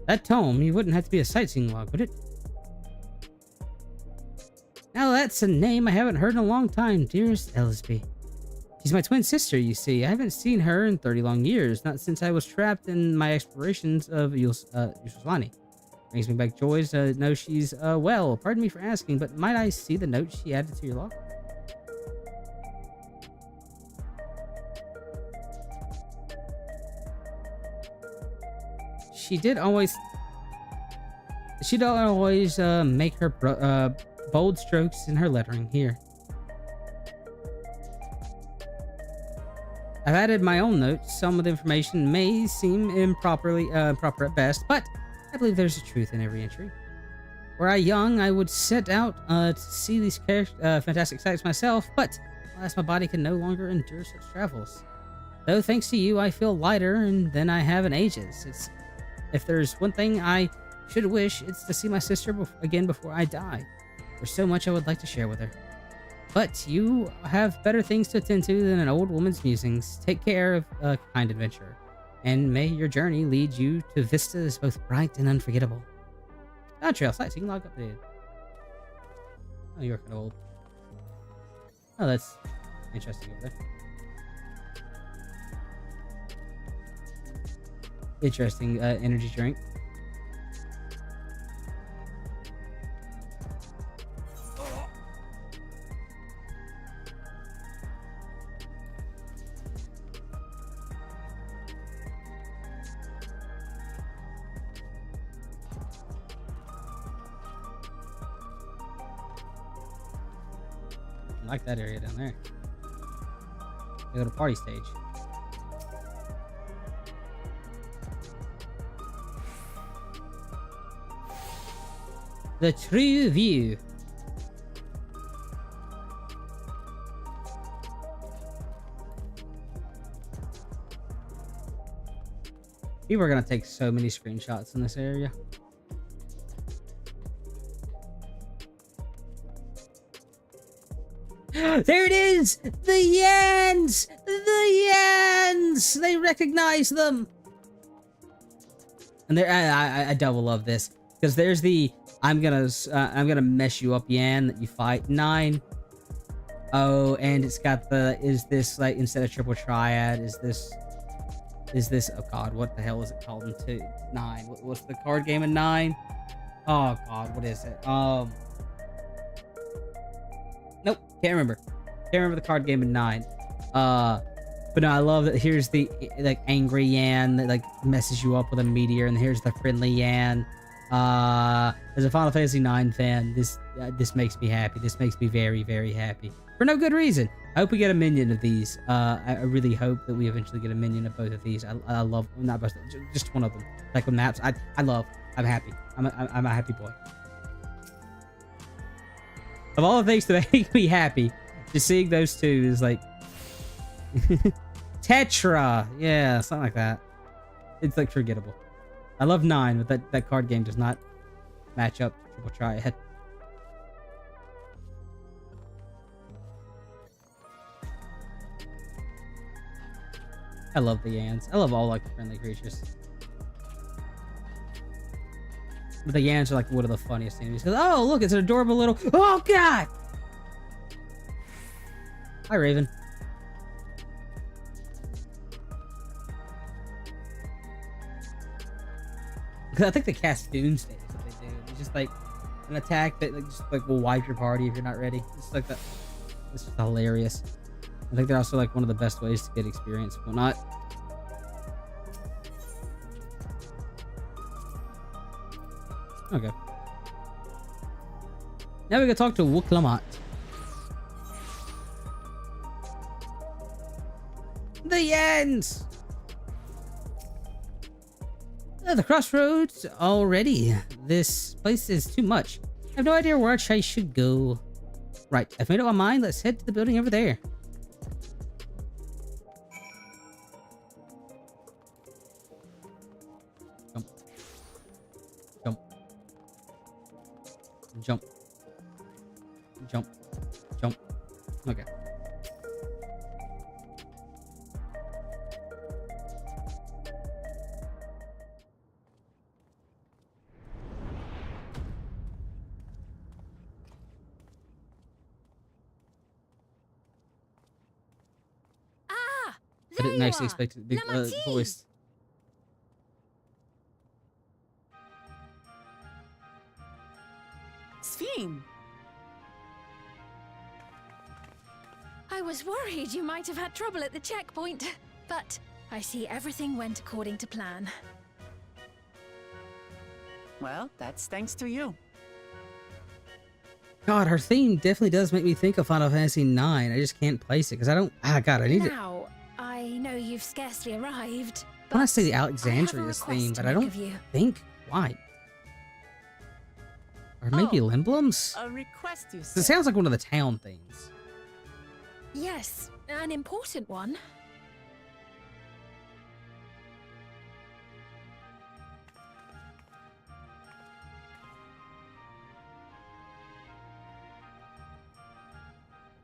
That tome, you wouldn't have to be a sightseeing log, would it? Now that's a name I haven't heard in a long time, dearest Elsby. She's my twin sister, you see. I haven't seen her in 30 long years, not since I was trapped in my explorations of Yuslani. Brings me back joys to know she's well. Pardon me for asking, but might I see the note she added to your log? She'd always make her bold strokes in her lettering here. I've added my own notes. Some of the information may seem improper at best, but I believe there's a truth in every entry. Were I young, I would set out to see these fantastic sights myself, but alas, my body can no longer endure such travels. Though thanks to you, I feel lighter than I have in ages. If there's one thing I should wish, it's to see my sister again before I die. There's so much I would like to share with her. But you have better things to attend to than an old woman's musings. Take care of a kind adventurer, and may your journey lead you to vistas both bright and unforgettable. Dawntrail sightseeing log updated. Oh, you're kind of old. Oh, that's interesting over there. Interesting energy drink. I like that area down there. A little party stage. The true view. People are gonna take so many screenshots in this area. There it is! The Yans! The Yans! They recognize them! And I double love this. Because there's the I'm gonna mess you up, Yan, that you fight. 9. Oh, and it's got the, is this like, instead of triple triad, is this, oh god, what the hell is it called in 9? What's the card game in 9? Oh god, what is it? Nope, can't remember. Can't remember the card game in 9. But no, I love that here's the, like, angry Yan that, like, messes you up with a meteor, and here's the friendly Yan. As a Final Fantasy 9 fan, this makes me happy. This makes me very, very happy. For no good reason. I hope we get a minion of these. I really hope that we eventually get a minion of both of these. I love, not both, just one of them. Like with maps, I love. I'm happy. I'm a happy boy. Of all the things that make me happy, just seeing those two is like Tetra. Yeah, something like that. It's like forgettable. I love 9, but that card game does not match up to Triple Triad. I love the Yans. I love all like the friendly creatures. But the Yans are like one of the funniest enemies. Oh, look, it's an adorable little... Oh, God! Hi, Raven. I think they cast Doomsday is what they do. It's just like an attack that just like will wipe your party if you're not ready. It's like that. It's just hilarious. I think they're also like one of the best ways to get experience and whatnot. Okay. Now we can talk to Wuklamot. The Yens! The crossroads already. This place is too much. I have no idea where I should go. Right, I've made up my mind. Let's head to the building over there. Jump. Jump. Jump. Jump. Jump. Okay. I didn't actually expect it to be voiced. Sphene! I was worried you might have had trouble at the checkpoint, but I see everything went according to plan. Well, that's thanks to you. God, her theme definitely does make me think of Final Fantasy 9. I just can't place it because I don't... Ah, God, I need it. Now, I know you've scarcely arrived. I want to say the Alexandria's theme, but I don't think quite. Or maybe Limblom's? A request you It said. sounds like one of the town things. Yes, an important one.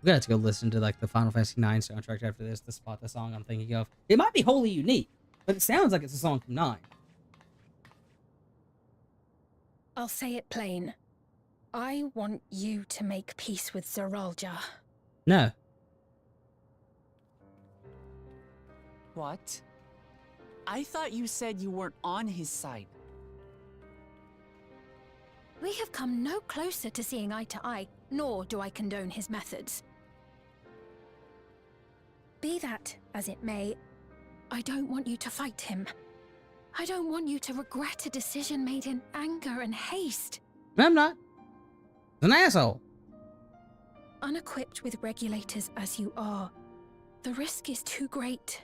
We're gonna have to go listen to like the Final Fantasy 9 soundtrack after this to spot the song I'm thinking of. It might be wholly unique, but it sounds like it's a song from 9. I'll say it plain. I want you to make peace with Zeralja. No. What? I thought you said you weren't on his side. We have come no closer to seeing eye to eye, nor do I condone his methods. Be that as it may, I don't want you to fight him. I don't want you to regret a decision made in anger and haste. I'm not. He's an asshole. Unequipped with regulators as you are, the risk is too great.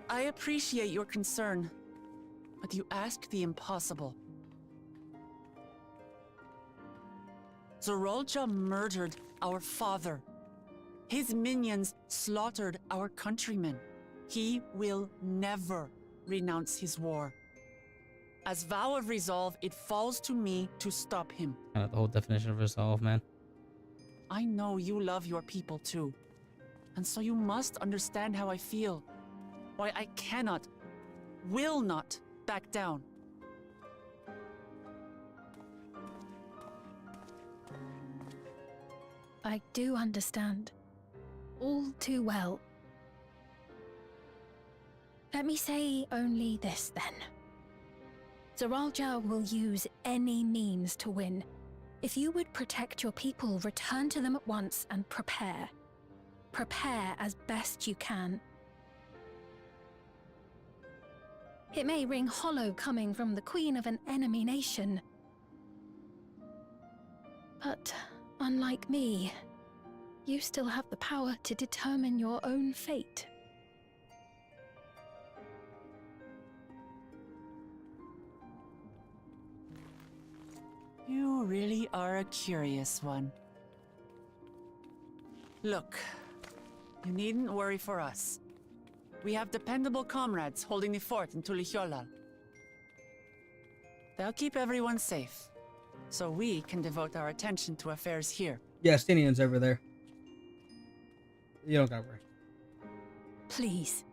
I appreciate your concern, but you asked the impossible. Zeralja murdered our father. His minions slaughtered our countrymen. He will never renounce his war. As vow of resolve, it falls to me to stop him. The whole definition of resolve, man. I know you love your people too. And so you must understand how I feel. Why I cannot, will not back down. I do understand. All too well. Let me say only this then. Zoralja will use any means to win. If you would protect your people, return to them at once and prepare. Prepare as best you can. It may ring hollow coming from the queen of an enemy nation. But unlike me, you still have the power to determine your own fate. You really are a curious one. Look, you needn't worry for us. We have dependable comrades holding the fort in Tulichola. They'll keep everyone safe, so we can devote our attention to affairs here. Yeah, Stinian's over there. You don't gotta worry. Please.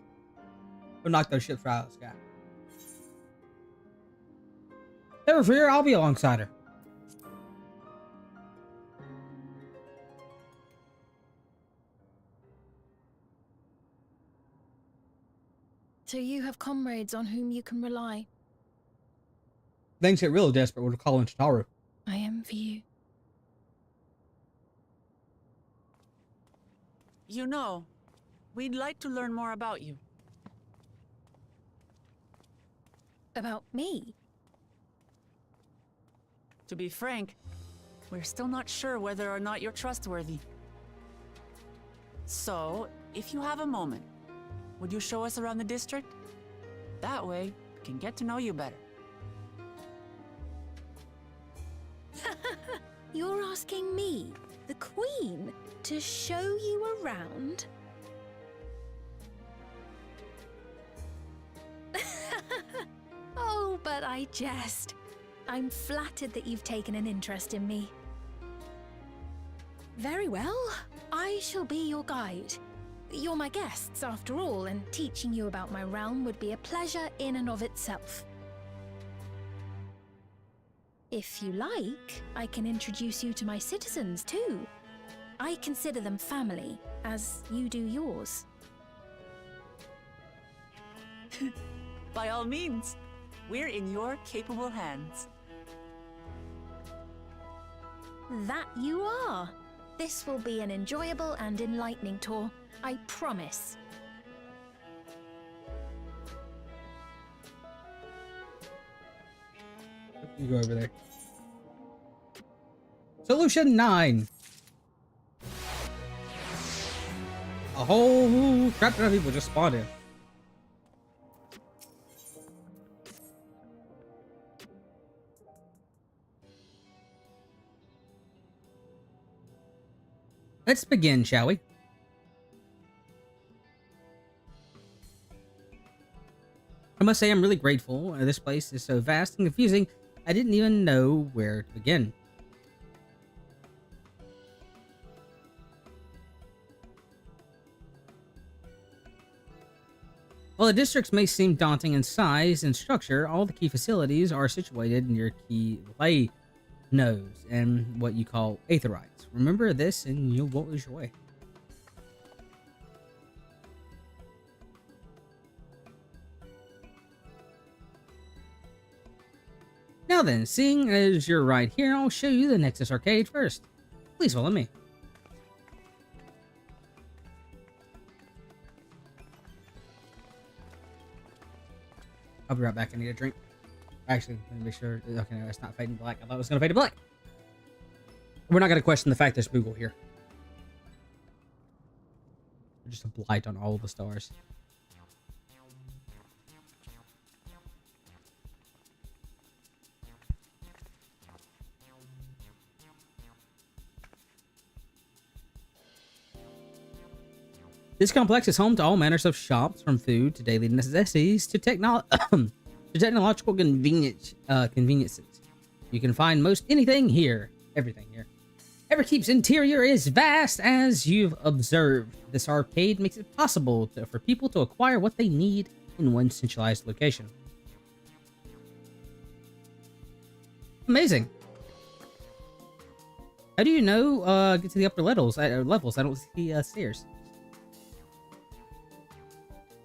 We'll knock those ships right out of the sky. Never fear, I'll be alongside her. So you have comrades on whom you can rely. Things get real desperate, we'll call in Chitaru. I envy you. You know, we'd like to learn more about you. About me? To be frank, we're still not sure whether or not you're trustworthy. So, if you have a moment, would you show us around the district? That way, we can get to know you better. You're asking me, the Queen, to show you around? Oh, but I jest. I'm flattered that you've taken an interest in me. Very well. I shall be your guide. You're my guests, after all, and teaching you about my realm would be a pleasure in and of itself. If you like, I can introduce you to my citizens, too. I consider them family, as you do yours. By all means, we're in your capable hands. That you are. This will be an enjoyable and enlightening tour, I promise. You go over there. Solution 9. A whole crap ton of people just spawned in. Let's begin, shall we? I must say I'm really grateful. This place is so vast and confusing, I didn't even know where to begin. While the districts may seem daunting in size and structure, all the key facilities are situated near key lay nodes and what you call aetherites. Remember this and you won't lose your way. Now then, seeing as you're right here, I'll show you the Nexus Arcade first. Please follow me. I'll be right back. I need a drink. Actually, let me make sure. Okay, no, it's not fading black. I thought it was going to fade to black. We're not going to question the fact there's Boogle here. Just a blight on all the stars. This complex is home to all manners of shops, from food to daily necessities to technological conveniences. You can find most anything here. Everything here. Everkeep's interior is vast, as you've observed. This arcade makes it possible for people to acquire what they need in one centralized location. Amazing. How do you know, get to the upper levels? Levels. I don't see stairs.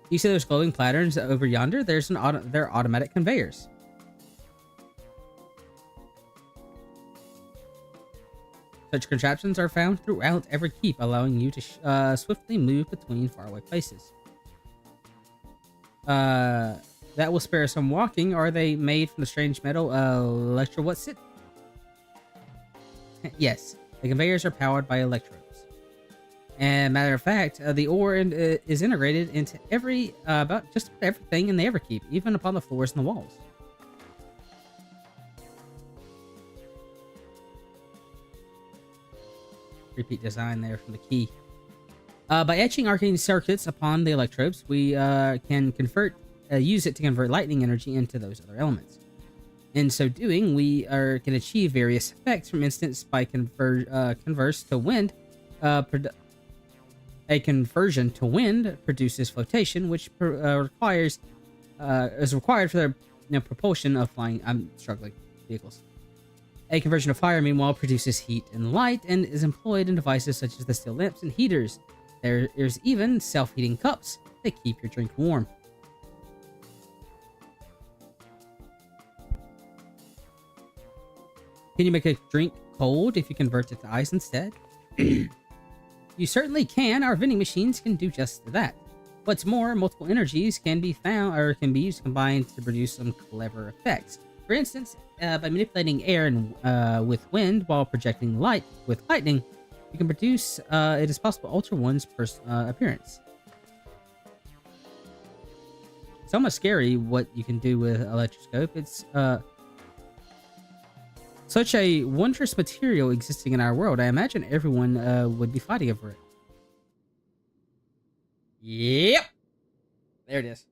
You see those glowing patterns over yonder? They're automatic conveyors. Such contraptions are found throughout every keep, allowing you to swiftly move between faraway places. That will spare some walking. Are they made from the strange metal electro what's it? Yes, the conveyors are powered by electrodes. And matter of fact, the ore is integrated into about just everything in the Everkeep, even upon the floors and the walls. Repeat design there from the key. By etching arcane circuits upon the electrodes, we can use it to convert lightning energy into those other elements. In so doing, we can achieve various effects. For instance, by converse to wind, a conversion to wind produces flotation, which is required for the propulsion of flying. I'm struggling vehicles. A conversion of fire, meanwhile, produces heat and light and is employed in devices such as the steel lamps and heaters. There's even self-heating cups that keep your drink warm. Can you make a drink cold if you convert it to ice instead? You certainly can. Our vending machines can do just that. What's more, multiple energies can be found or can be used combined to produce some clever effects. For instance, by manipulating air and with wind while projecting light with lightning, you can produce. It is possible to alter one's appearance. It's almost scary what you can do with electroscope. It's such a wondrous material existing in our world. I imagine everyone would be fighting over it. Yep, there it is.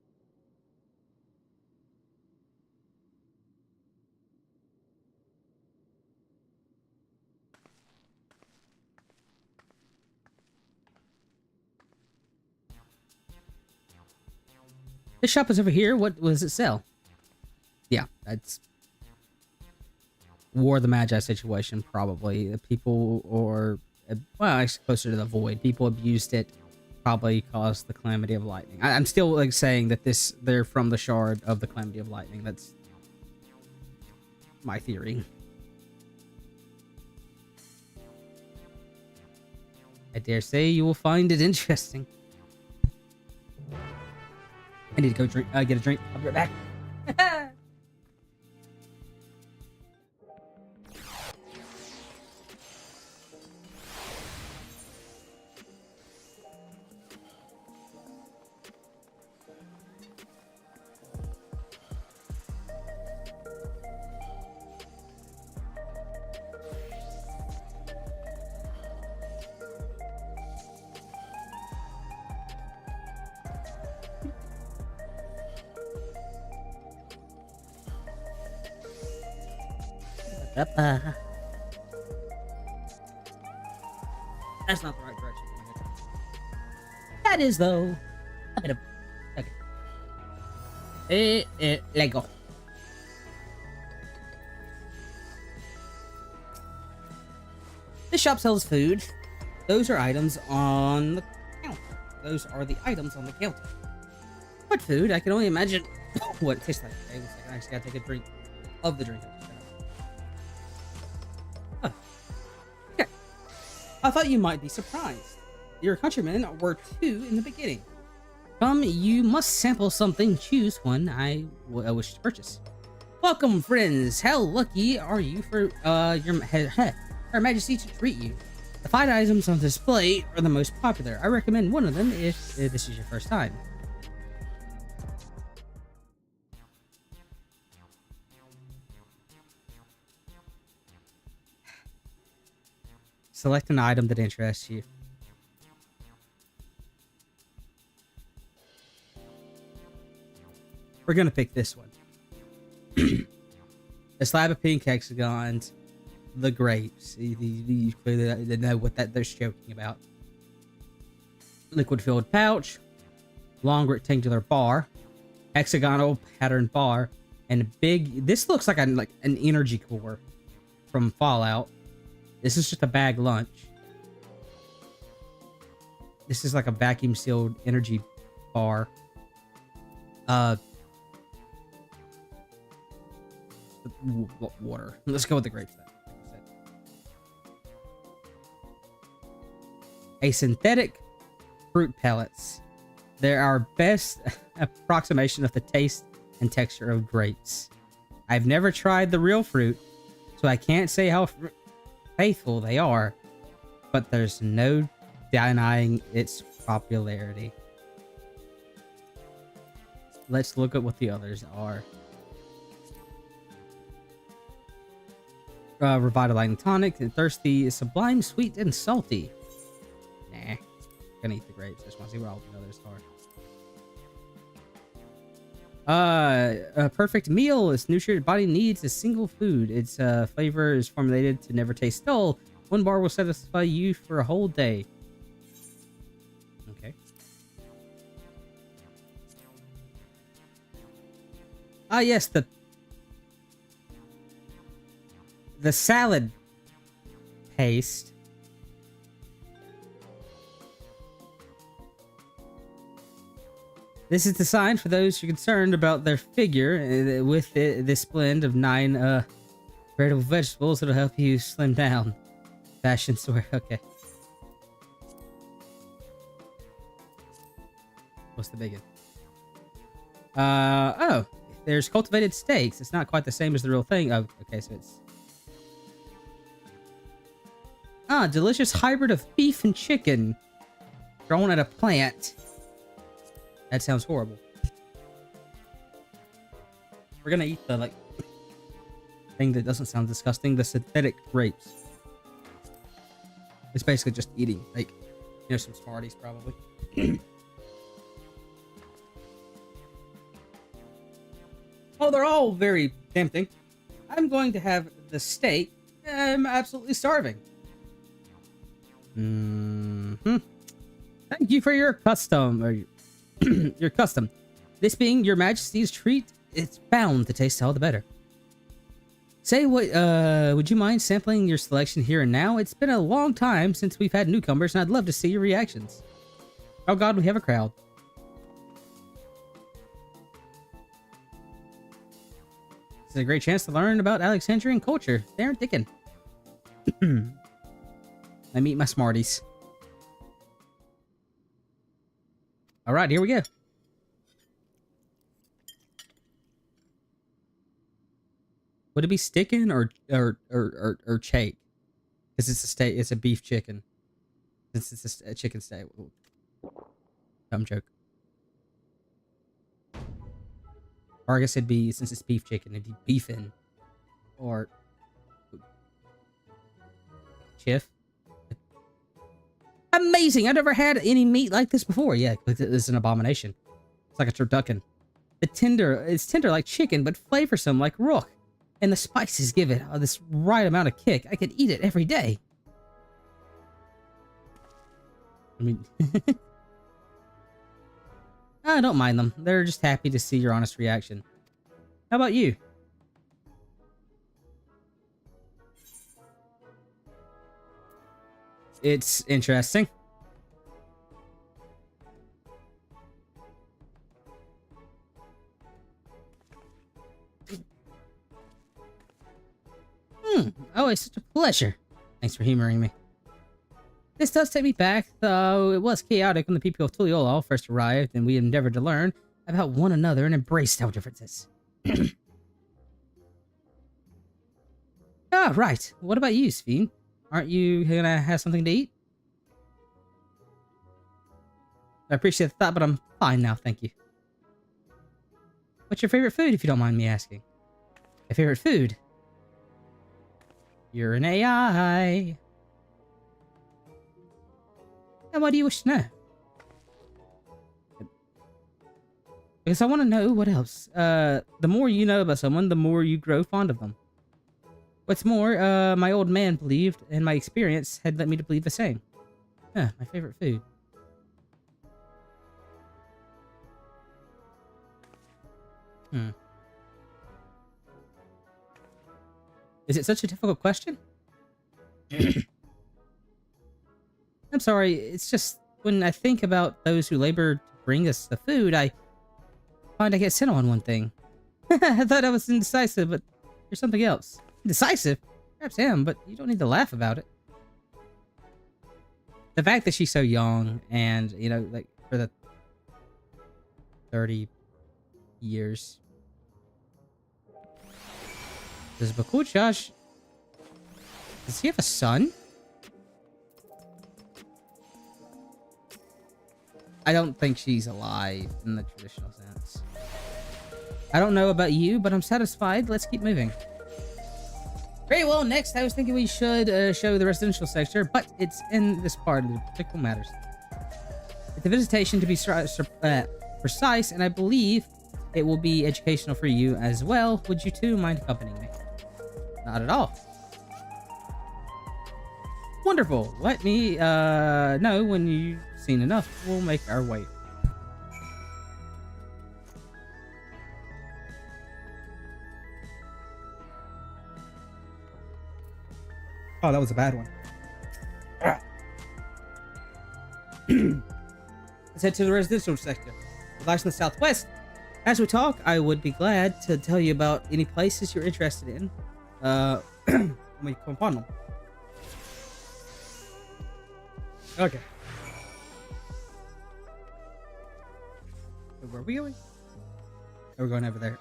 This shop is over here. What does it sell? Yeah, that's War of the Magi situation, probably. The people, or well, actually closer to the void. People abused it, probably caused the calamity of lightning. I'm still like saying that they're from the shard of the calamity of lightning. That's my theory. I dare say you will find it interesting. I need to go get a drink. I'll be right back. That's not the right direction. That is, though. A bit of... Okay. Lego. This shop sells food. Those are items on the counter. Those are the items on the counter. What food? I can only imagine what it tastes like. Okay, I actually gotta take a drink of the drink. I thought you might be surprised. Your countrymen were two in the beginning. Come, you must sample something. Choose one I wish to purchase. Welcome, friends. How lucky are you for Her Majesty to treat you. The 5 items on display are the most popular. I recommend one of them if this is your first time. Select an item that interests you. We're gonna pick this one. A slab of pink hexagons, the grapes. You clearly know what they're joking about. Liquid-filled pouch, long rectangular bar, hexagonal patterned bar, and a big. This looks like an energy core from Fallout. This is just a bag lunch. This is like a vacuum sealed energy bar. Water. Let's go with the grapes then. A synthetic fruit pellets. They're our best approximation of the taste and texture of grapes. I've never tried the real fruit, so I can't say how faithful they are, but there's no denying its popularity. Let's look at what the others are. Revitalizing tonic and thirsty, sublime, sweet, and salty. Nah, gonna eat the grapes. I just want to see what all the others are. A perfect meal is nutrient body needs a single food. Its flavor is formulated to never taste dull. One bar will satisfy you for a whole day. Okay. Ah, yes, the salad paste. This is designed for those who are concerned about their figure. With this blend of 9 veritable vegetables, it'll help you slim down. Fashion swear. Okay. What's the big one? Oh, there's cultivated steaks. It's not quite the same as the real thing. Oh, okay, so it's delicious hybrid of beef and chicken grown at a plant. That sounds horrible. We're gonna eat the, like, thing that doesn't sound disgusting. The synthetic grapes. It's basically just eating, like, you know, some Smarties, probably. Oh, they're all very tempting. I'm going to have the steak. I'm absolutely starving. Thank you for your custom, or your custom. This being your majesty's treat, it's bound to taste all the better. Say what, would you mind sampling your selection here and now? It's been a long time since we've had newcomers, and I'd love to see your reactions. Oh god, we have a crowd. This is a great chance to learn about Alexandrian culture. Darren Dickin. Let me eat my Smarties. Alright, here we go. Would it be sticking or shake? Because it's a steak, it's a beef chicken. Since it's a chicken steak. Dumb joke. Or I guess it'd be, since it's beef chicken, it'd be beefin. Or chiff. Amazing! I've never had any meat like this before. Yeah, it's an abomination. It's like a turducken. It's tender like chicken, but flavorsome like rook. And the spices give it this right amount of kick. I could eat it every day. I mean, I don't mind them. They're just happy to see your honest reaction. How about you? It's interesting. Oh, it's such a pleasure. Thanks for humoring me. This does take me back, though it was chaotic when the people of Tuliolo first arrived, and we endeavored to learn about one another and embraced our differences. Ah, right. What about you, Sven? Aren't you gonna have something to eat? I appreciate the thought, but I'm fine now, thank you. What's your favorite food, if you don't mind me asking? My favorite food? You're an AI. And what do you wish to know? Because I want to know what else. The more you know about someone, the more you grow fond of them. What's more, my old man believed, and my experience had led me to believe the same. Huh, my favorite food. Is it such a difficult question? I'm sorry, it's just when I think about those who labor to bring us the food, I find I get sent on one thing. I thought I was indecisive, but you're something else. Indecisive? Perhaps I am, but you don't need to laugh about it. The fact that she's so young and, you know, like, for the 30 years. Does Bakuchash... Does he have a son? I don't think she's alive in the traditional sense. I don't know about you, but I'm satisfied. Let's keep moving. Very well, next I was thinking we should show the residential sector, but it's in this part of the political matters. It's a visitation to be precise, and I believe it will be educational for you as well. Would you two mind accompanying me? Not at all. Wonderful. Let me know when you've seen enough. We'll make our way. Oh, that was a bad one. Let's head to the residential sector. It lies in the southwest. As we talk, I would be glad to tell you about any places you're interested in. We come upon them. Okay. Where are we going? We're going over there.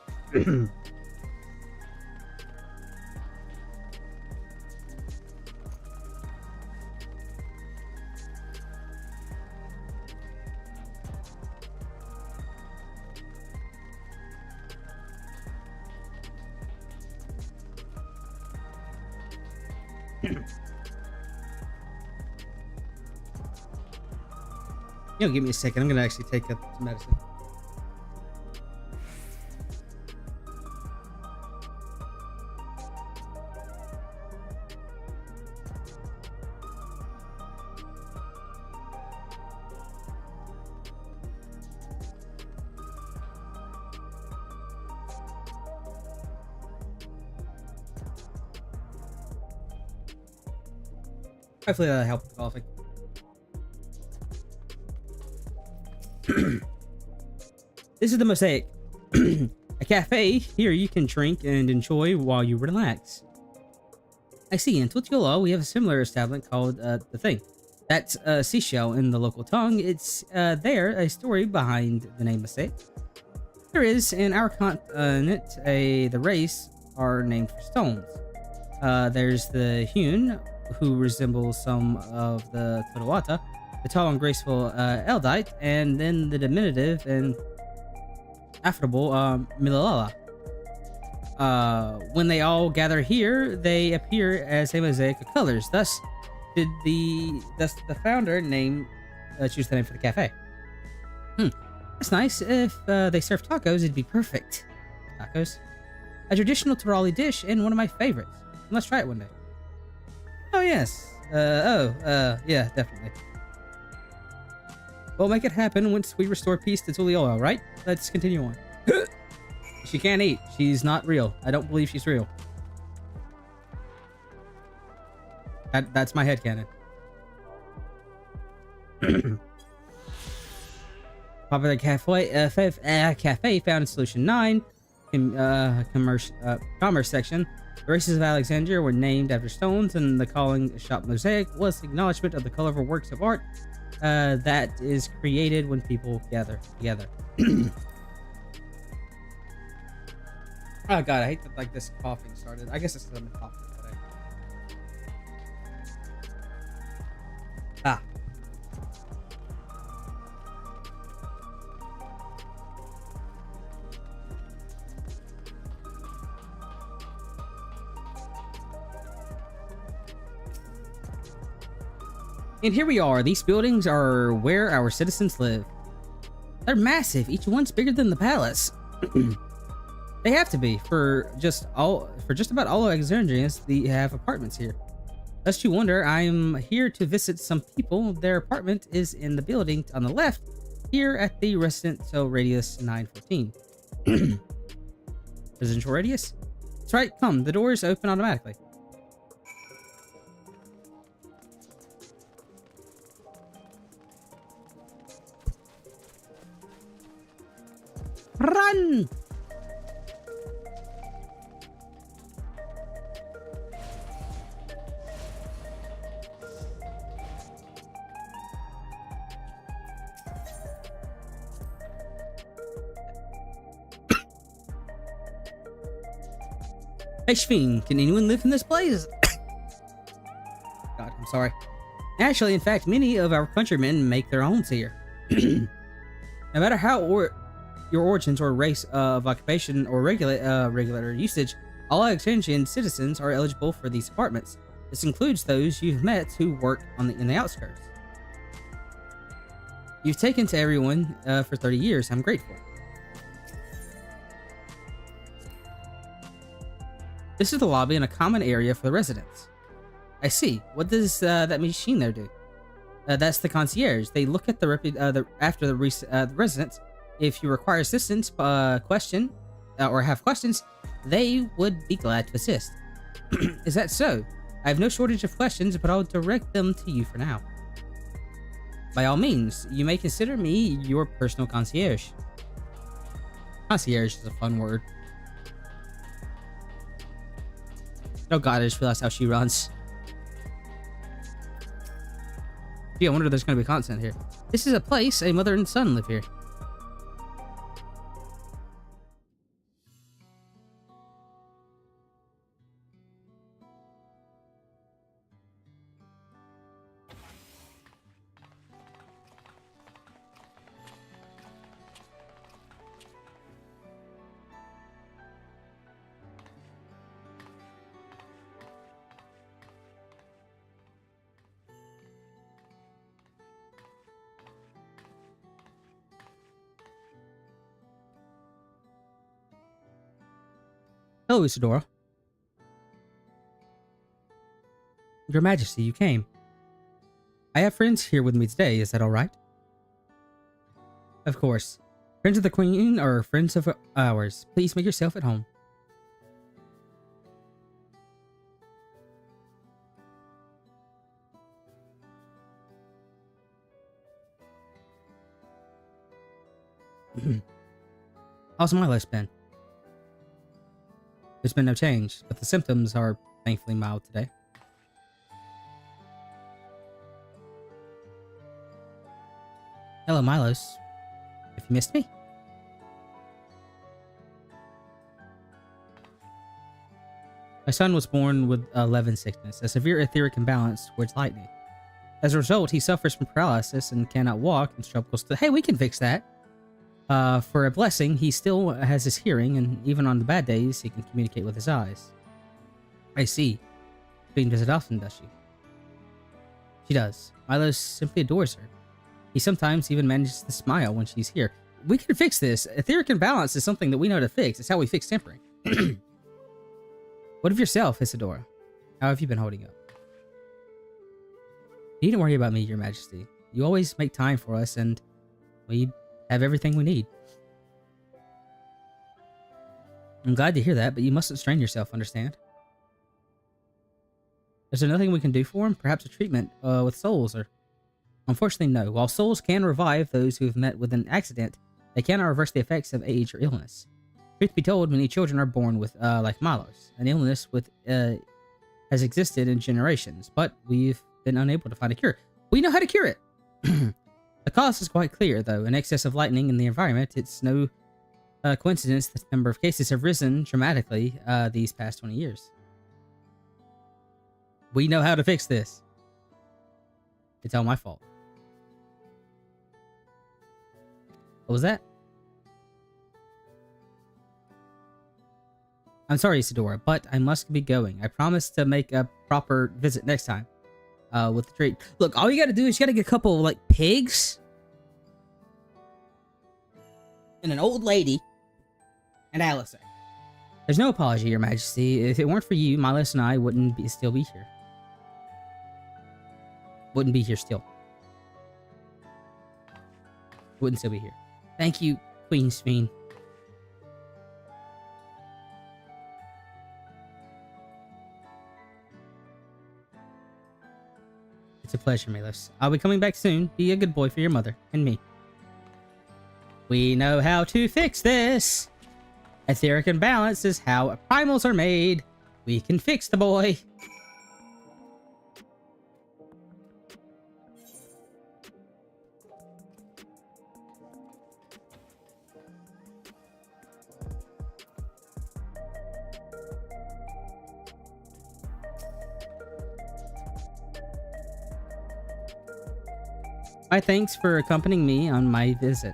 You know, give me a second. I'm gonna actually take up some medicine. Hopefully that'll help with the coughing. This is the Mosaic. A cafe. Here you can drink and enjoy while you relax. I see. In Tutiola, we have a similar establishment called The Thing. That's a seashell in the local tongue. It's there, a story behind the name Mosaic. There is, in our continent, the race are named for stones. There's the hewn, who resembles some of the Todawata, the tall and graceful Eldite, and then the diminutive and affable Milalala. When they all gather here, they appear as a mosaic of colors. Thus, the founder choose the name for the cafe. That's nice. If they serve tacos, it'd be perfect. Tacos, a traditional Torali dish and one of my favorites. Let's try it one day. Oh yes. Yeah, definitely. We'll make it happen once we restore peace to Tuliola, right? Let's continue on. She can't eat. She's not real. I don't believe she's real. That's my headcanon. Popular cafe found in Solution 9, commerce section. The races of Alexandria were named after stones, and the calling shop Mosaic was acknowledgement of the colorful works of art that is created when people gather together. Oh god, I hate that like this coughing started. I guess it's because I'm coughing today. Ah. And here we are. These buildings are where our citizens live. They're massive. Each one's bigger than the palace. They have to be for just about all of Alexandrians. They have apartments here. Lest you wonder, I'm here to visit some people. Their apartment is in the building on the left, here at the residential radius 914. Residential radius? That's right. Come, the doors open automatically. Run! Hey, Shveen, can anyone live in this place? God, I'm sorry. Actually, in fact, many of our countrymen make their homes here. No matter how your origins or race of occupation or regular usage, all Alexandrian citizens are eligible for these apartments. This includes those you've met who work in the outskirts. You've taken to everyone for 30 years. I'm grateful. This is the lobby and a common area for the residents. I see. What does that machine there do? That's the concierge. They look at after the residents. If you require assistance, or have questions, they would be glad to assist. Is that so? I have no shortage of questions, but I'll direct them to you for now. By all means, you may consider me your personal concierge. Concierge is a fun word. Oh god, I just realized how she runs. Gee, I wonder if there's going to be content here. This is a place a mother and son live here. Hello, Isadora. Your Majesty, you came. I have friends here with me today, is that alright? Of course. Friends of the Queen are friends of ours. Please make yourself at home. How's my list been? There's been no change, but the symptoms are thankfully mild today. Hello, Milos. Have you missed me? My son was born with Levin sickness, a severe etheric imbalance towards lightning. As a result, he suffers from paralysis and cannot walk and struggles to... Hey, we can fix that! For a blessing, he still has his hearing, and even on the bad days, he can communicate with his eyes. I see. Queen does it often, does she? She does. Milos simply adores her. He sometimes even manages to smile when she's here. We can fix this. Etheric imbalance is something that we know how to fix. It's how we fix tempering. What of yourself, Isadora? How have you been holding up? You needn't worry about me, Your Majesty. You always make time for us, and we have everything we need. I'm glad to hear that, but you mustn't strain yourself, understand? Is there nothing we can do for him? Perhaps a treatment with souls, or... Unfortunately, no. While souls can revive those who have met with an accident, they cannot reverse the effects of age or illness. Truth be told, many children are born with, like Milos, an illness has existed in generations, but we've been unable to find a cure. We know how to cure it! The cause is quite clear, though. An excess of lightning in the environment, it's no coincidence that the number of cases have risen dramatically these past 20 years. We know how to fix this. It's all my fault. What was that? I'm sorry, Isadora, but I must be going. I promise to make a proper visit next time. With the treat. Look, all you gotta do is you gotta get a couple of, like, pigs. And an old lady. And Alistair. There's no apology, Your Majesty. If it weren't for you, Milos and I wouldn't still be here. Wouldn't be here still. Wouldn't still be here. Thank you, Queen Sveen. It's a pleasure, Milos. I'll be coming back soon. Be a good boy for your mother and me. We know how to fix this. Etheric imbalance is how primals are made. We can fix the boy. My thanks for accompanying me on my visit.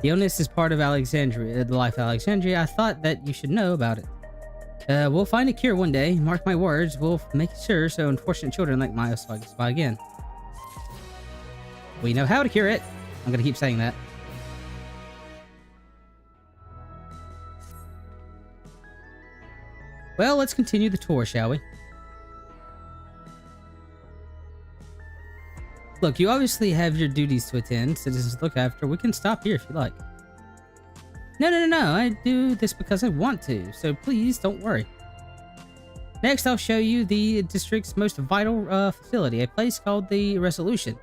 The illness is part of Alexandria, the life of Alexandria. I thought that you should know about it. We'll find a cure one day. Mark my words. We'll make sure so unfortunate children like Maya spy again. We know how to cure it. I'm gonna keep saying that. Well, let's continue the tour, shall we? Look, you obviously have your duties to attend, citizens to look after. We can stop here if you like. No. I do this because I want to, so please don't worry. Next, I'll show you the district's most vital facility, a place called the Resolution.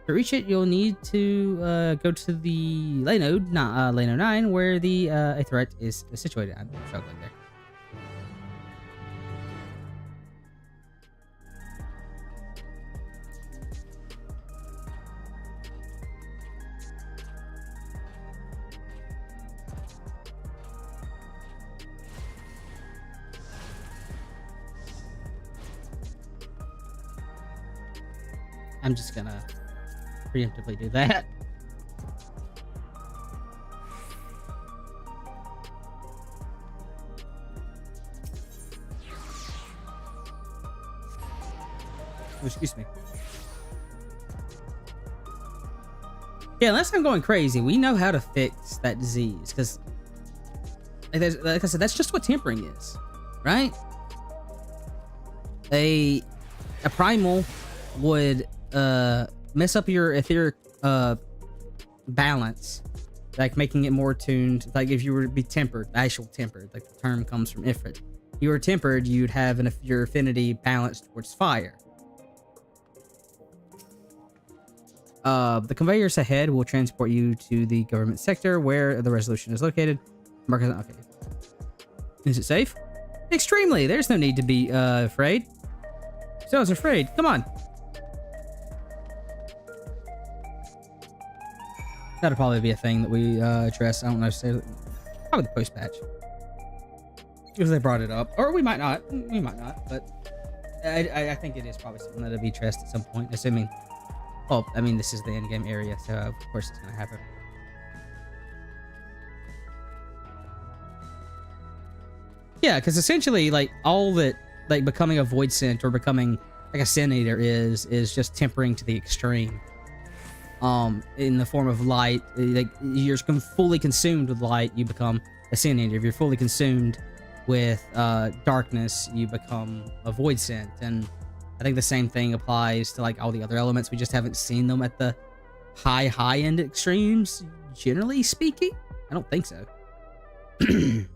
To reach it, you'll need to go to the Lanode 9, where the a threat is situated. I'm struggling there. I'm just gonna preemptively do that. Oh, excuse me. Yeah, unless I'm going crazy, we know how to fix that disease, because like I said, that's just what tempering is, right? A primal would mess up your etheric balance, like making it more tuned. Like if you were to be tempered, actual tempered, like the term comes from Ifrit. If you were tempered, you'd have your affinity balanced towards fire. The conveyors ahead will transport you to the government sector where the Resolution is located. Okay. Is it safe? Extremely. There's no need to be afraid. So I was afraid. Come on. That'll probably be a thing that we address. I don't know. Probably the post patch, because they brought it up, or we might not. We might not, but I think it is probably something that'll be addressed at some point. Assuming, well, I mean, this is the end game area, so of course it's gonna happen. Yeah, because essentially, like all that, like becoming a void scent or becoming like a sin eater is just tempering to the extreme. In the form of light, like you're fully consumed with light, you become a sin eater. If you're fully consumed with darkness, you become a void scent. And I think the same thing applies to like all the other elements. We just haven't seen them at the high end extremes, generally speaking. I don't think so. And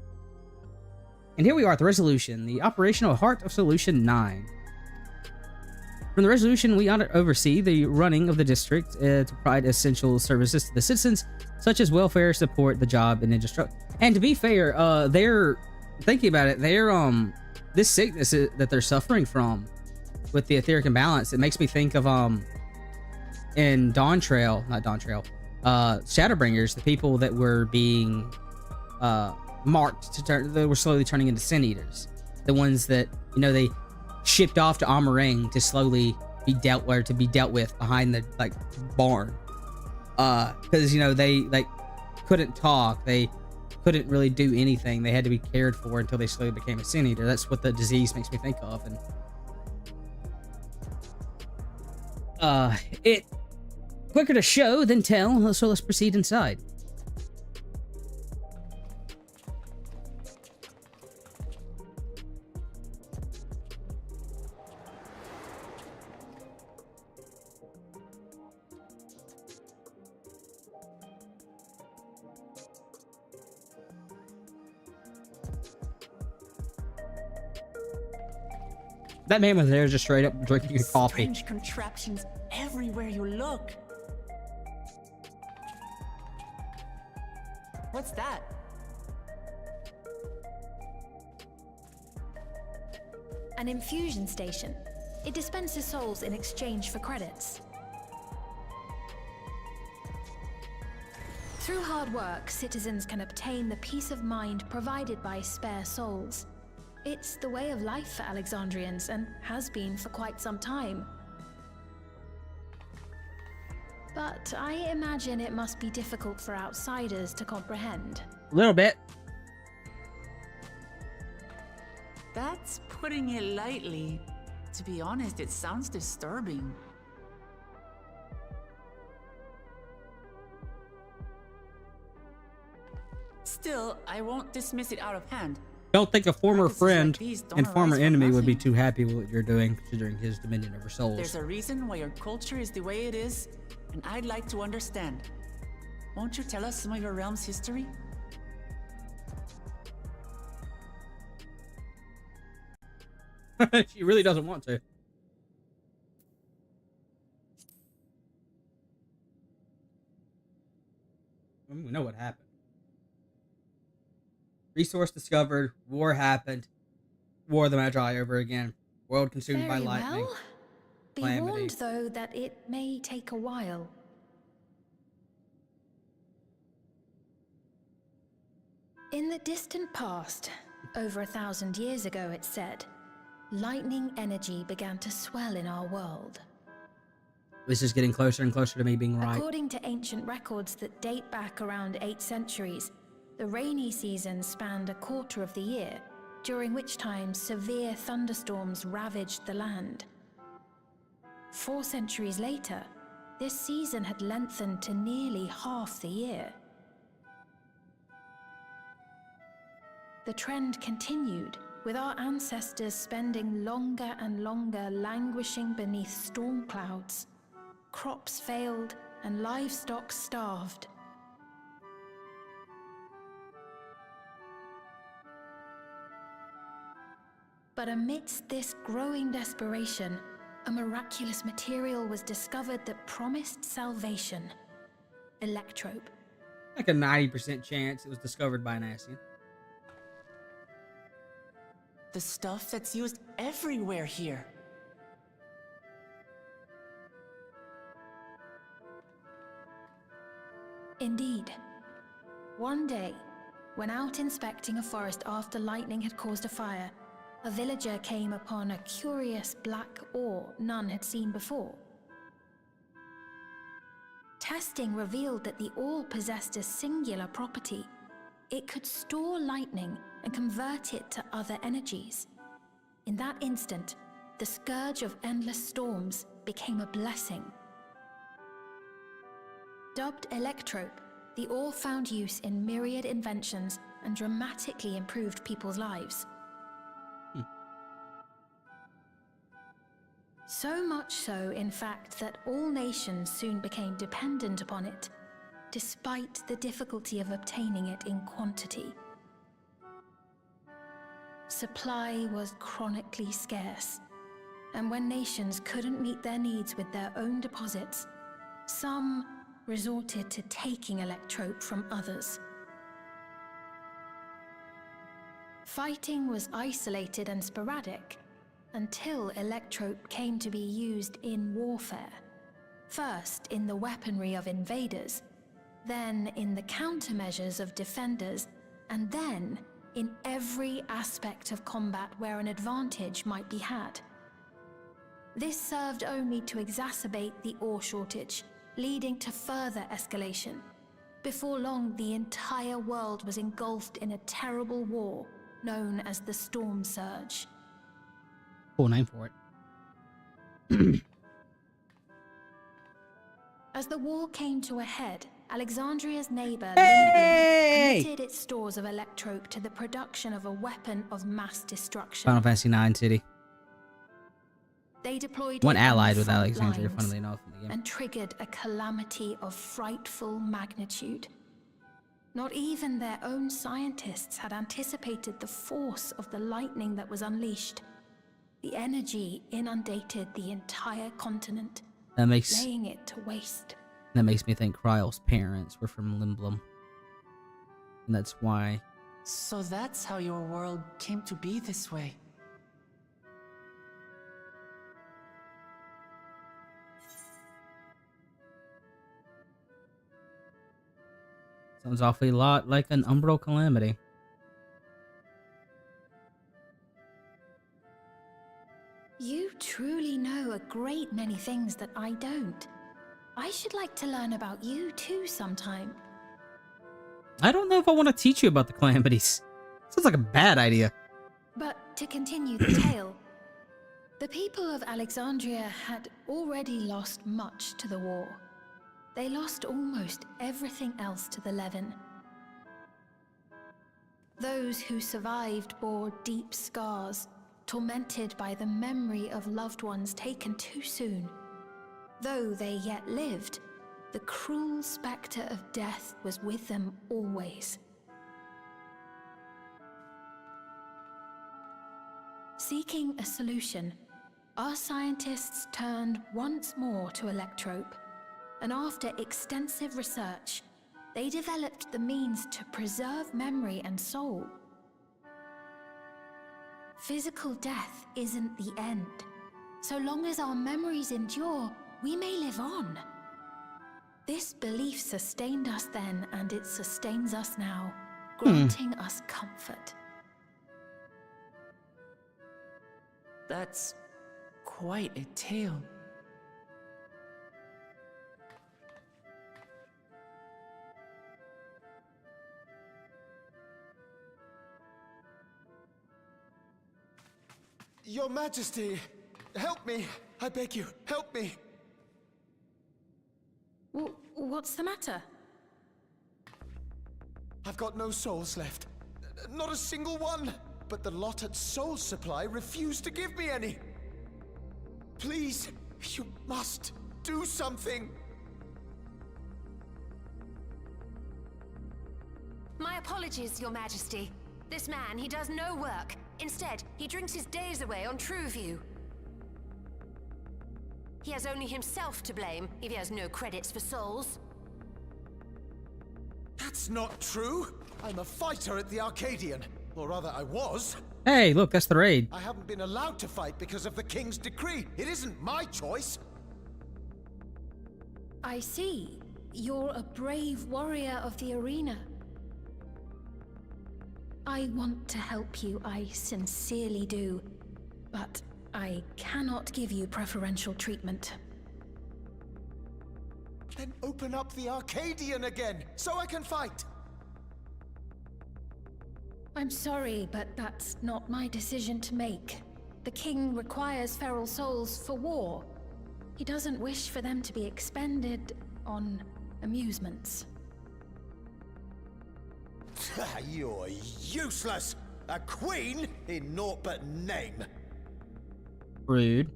here we are at the Resolution, the operational heart of Solution 9. From the Resolution, we oversee the running of the district to provide essential services to the citizens, such as welfare, support, the job, and infrastructure. And to be fair, they're thinking about it. They're this sickness that they're suffering from with the etheric imbalance. It makes me think of in Dawntrail, Shadowbringers, the people that were being marked to turn. They were slowly turning into sin eaters. The ones that they shipped off to Amarang to slowly be dealt with behind the barn, because they couldn't talk, they couldn't really do anything, they had to be cared for until they slowly became a sin eater. That's what the disease makes me think of. And it quicker to show than tell, so let's proceed inside. That man was there just straight up drinking coffee. Strange contraptions everywhere you look. What's that? An infusion station. It dispenses souls in exchange for credits. Through hard work, citizens can obtain the peace of mind provided by spare souls. It's the way of life for Alexandrians and has been for quite some time. But I imagine it must be difficult for outsiders to comprehend. A little bit. That's putting it lightly. To be honest, it sounds disturbing. Still, I won't dismiss it out of hand. Don't think a former Practices like friend these don't and former arise from enemy would be nothing. too happy with what you're doing, considering his dominion over souls. There's a reason why your culture is the way it is, and I'd like to understand. Won't you tell us some of your realm's history? She really doesn't want to. I mean, we know what happened. Resource discovered. War happened. War of the Magi over again. World consumed by Very lightning. well. Be Calamity. warned, though, that it may take a while. In the distant past, over 1,000 years ago, it's said, lightning energy began to swell in our world. This is getting closer and closer to me being right. According to ancient records that date back around 8 centuries, the rainy season spanned a quarter of the year, during which time severe thunderstorms ravaged the land. 4 centuries later, this season had lengthened to nearly half the year. The trend continued, with our ancestors spending longer and longer languishing beneath storm clouds. Crops failed and livestock starved. But amidst this growing desperation, a miraculous material was discovered that promised salvation. Electrope. Like a 90% chance it was discovered by an Asian. The stuff that's used everywhere here. Indeed. One day, when out inspecting a forest after lightning had caused a fire, a villager came upon a curious black ore none had seen before. Testing revealed that the ore possessed a singular property. It could store lightning and convert it to other energies. In that instant, the scourge of endless storms became a blessing. Dubbed Electrope, the ore found use in myriad inventions and dramatically improved people's lives. So much so, in fact, that all nations soon became dependent upon it, despite the difficulty of obtaining it in quantity. Supply was chronically scarce, and when nations couldn't meet their needs with their own deposits, some resorted to taking Electrope from others. Fighting was isolated and sporadic until Electrope came to be used in warfare. First in the weaponry of invaders, then in the countermeasures of defenders, and then in every aspect of combat where an advantage might be had. This served only to exacerbate the ore shortage, leading to further escalation. Before long, the entire world was engulfed in a terrible war known as the Storm Surge. Cool name for it. As the war came to a head, Alexandria's neighbor Hey! committed its stores of Electrope to the production of a weapon of mass destruction. Final Fantasy IX City. They deployed One it on the allied with front Alexandria, lines funnily enough, in the game. and triggered a calamity of frightful magnitude. Not even their own scientists had anticipated the force of the lightning that was unleashed. The energy inundated the entire continent, That makes laying it to waste. me think Kryle's parents were from Limblum. And that's why. So that's how your world came to be this way. Sounds awfully lot like an umbral calamity. You truly know a great many things that I don't. I should like to learn about you too sometime. I don't know if I want to teach you about the calamities. Sounds like a bad idea. But to continue the tale, the people of Alexandria had already lost much to the war. They lost almost everything else to the Levin. Those who survived bore deep scars, tormented by the memory of loved ones taken too soon. Though they yet lived, the cruel spectre of death was with them always. Seeking a solution, our scientists turned once more to Electrope, and after extensive research, they developed the means to preserve memory and soul. Physical death isn't the end. So long as our memories endure, we may live on. This belief sustained us then, and it sustains us now, granting us comfort. That's quite a tale. Your Majesty, help me! I beg you, help me! What's the matter? I've got no souls left. Not a single one! But the lot at Soul Supply refused to give me any! Please, you must do something! My apologies, Your Majesty. This man, he does no work. Instead, he drinks his days away on Trueview. He has only himself to blame if he has no credits for souls. That's not true! I'm a fighter at the Arcadian. Or rather, I was. Hey, look, that's the raid. I haven't been allowed to fight because of the King's decree. It isn't my choice. I see. You're a brave warrior of the arena. I want to help you, I sincerely do. But I cannot give you preferential treatment. Then open up the Arcadian again, so I can fight! I'm sorry, but that's not my decision to make. The king requires feral souls for war. He doesn't wish for them to be expended on amusements. You're useless! A queen in naught but name! Rude.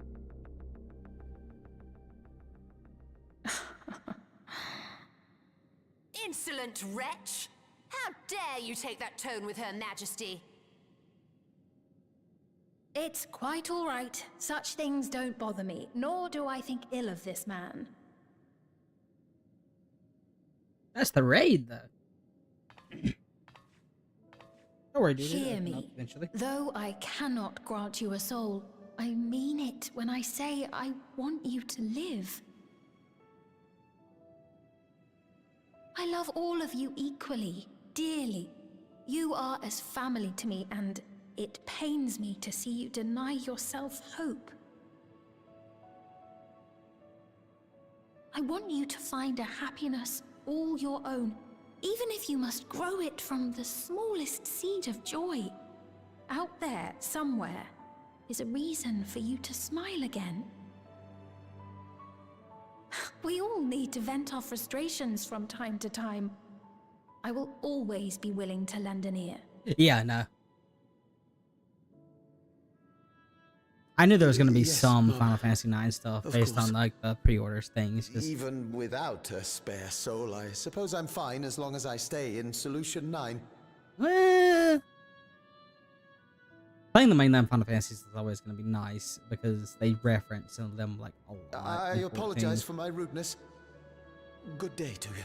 Insolent wretch! How dare you take that tone with Her Majesty? It's quite all right. Such things don't bother me, nor do I think ill of this man. That's the raid, though. Don't worry, dude. Hear me. Though I cannot grant you a soul, I mean it when I say I want you to live. I love all of you equally, dearly. You are as family to me, and it pains me to see you deny yourself hope. I want you to find a happiness all your own, even if you must grow it from the smallest seed of joy. Out there, somewhere, is a reason for you to smile again. We all need to vent our frustrations from time to time. I will always be willing to lend an ear. Yeah, no. I knew there was going to be some Final Fantasy IX stuff based on like the pre-orders things. Even without a spare soul, I suppose I'm fine as long as I stay in Solution 9. Playing the mainline Final Fantasies is always going to be nice because they reference them like a lot. I apologize for my rudeness. Good day to you.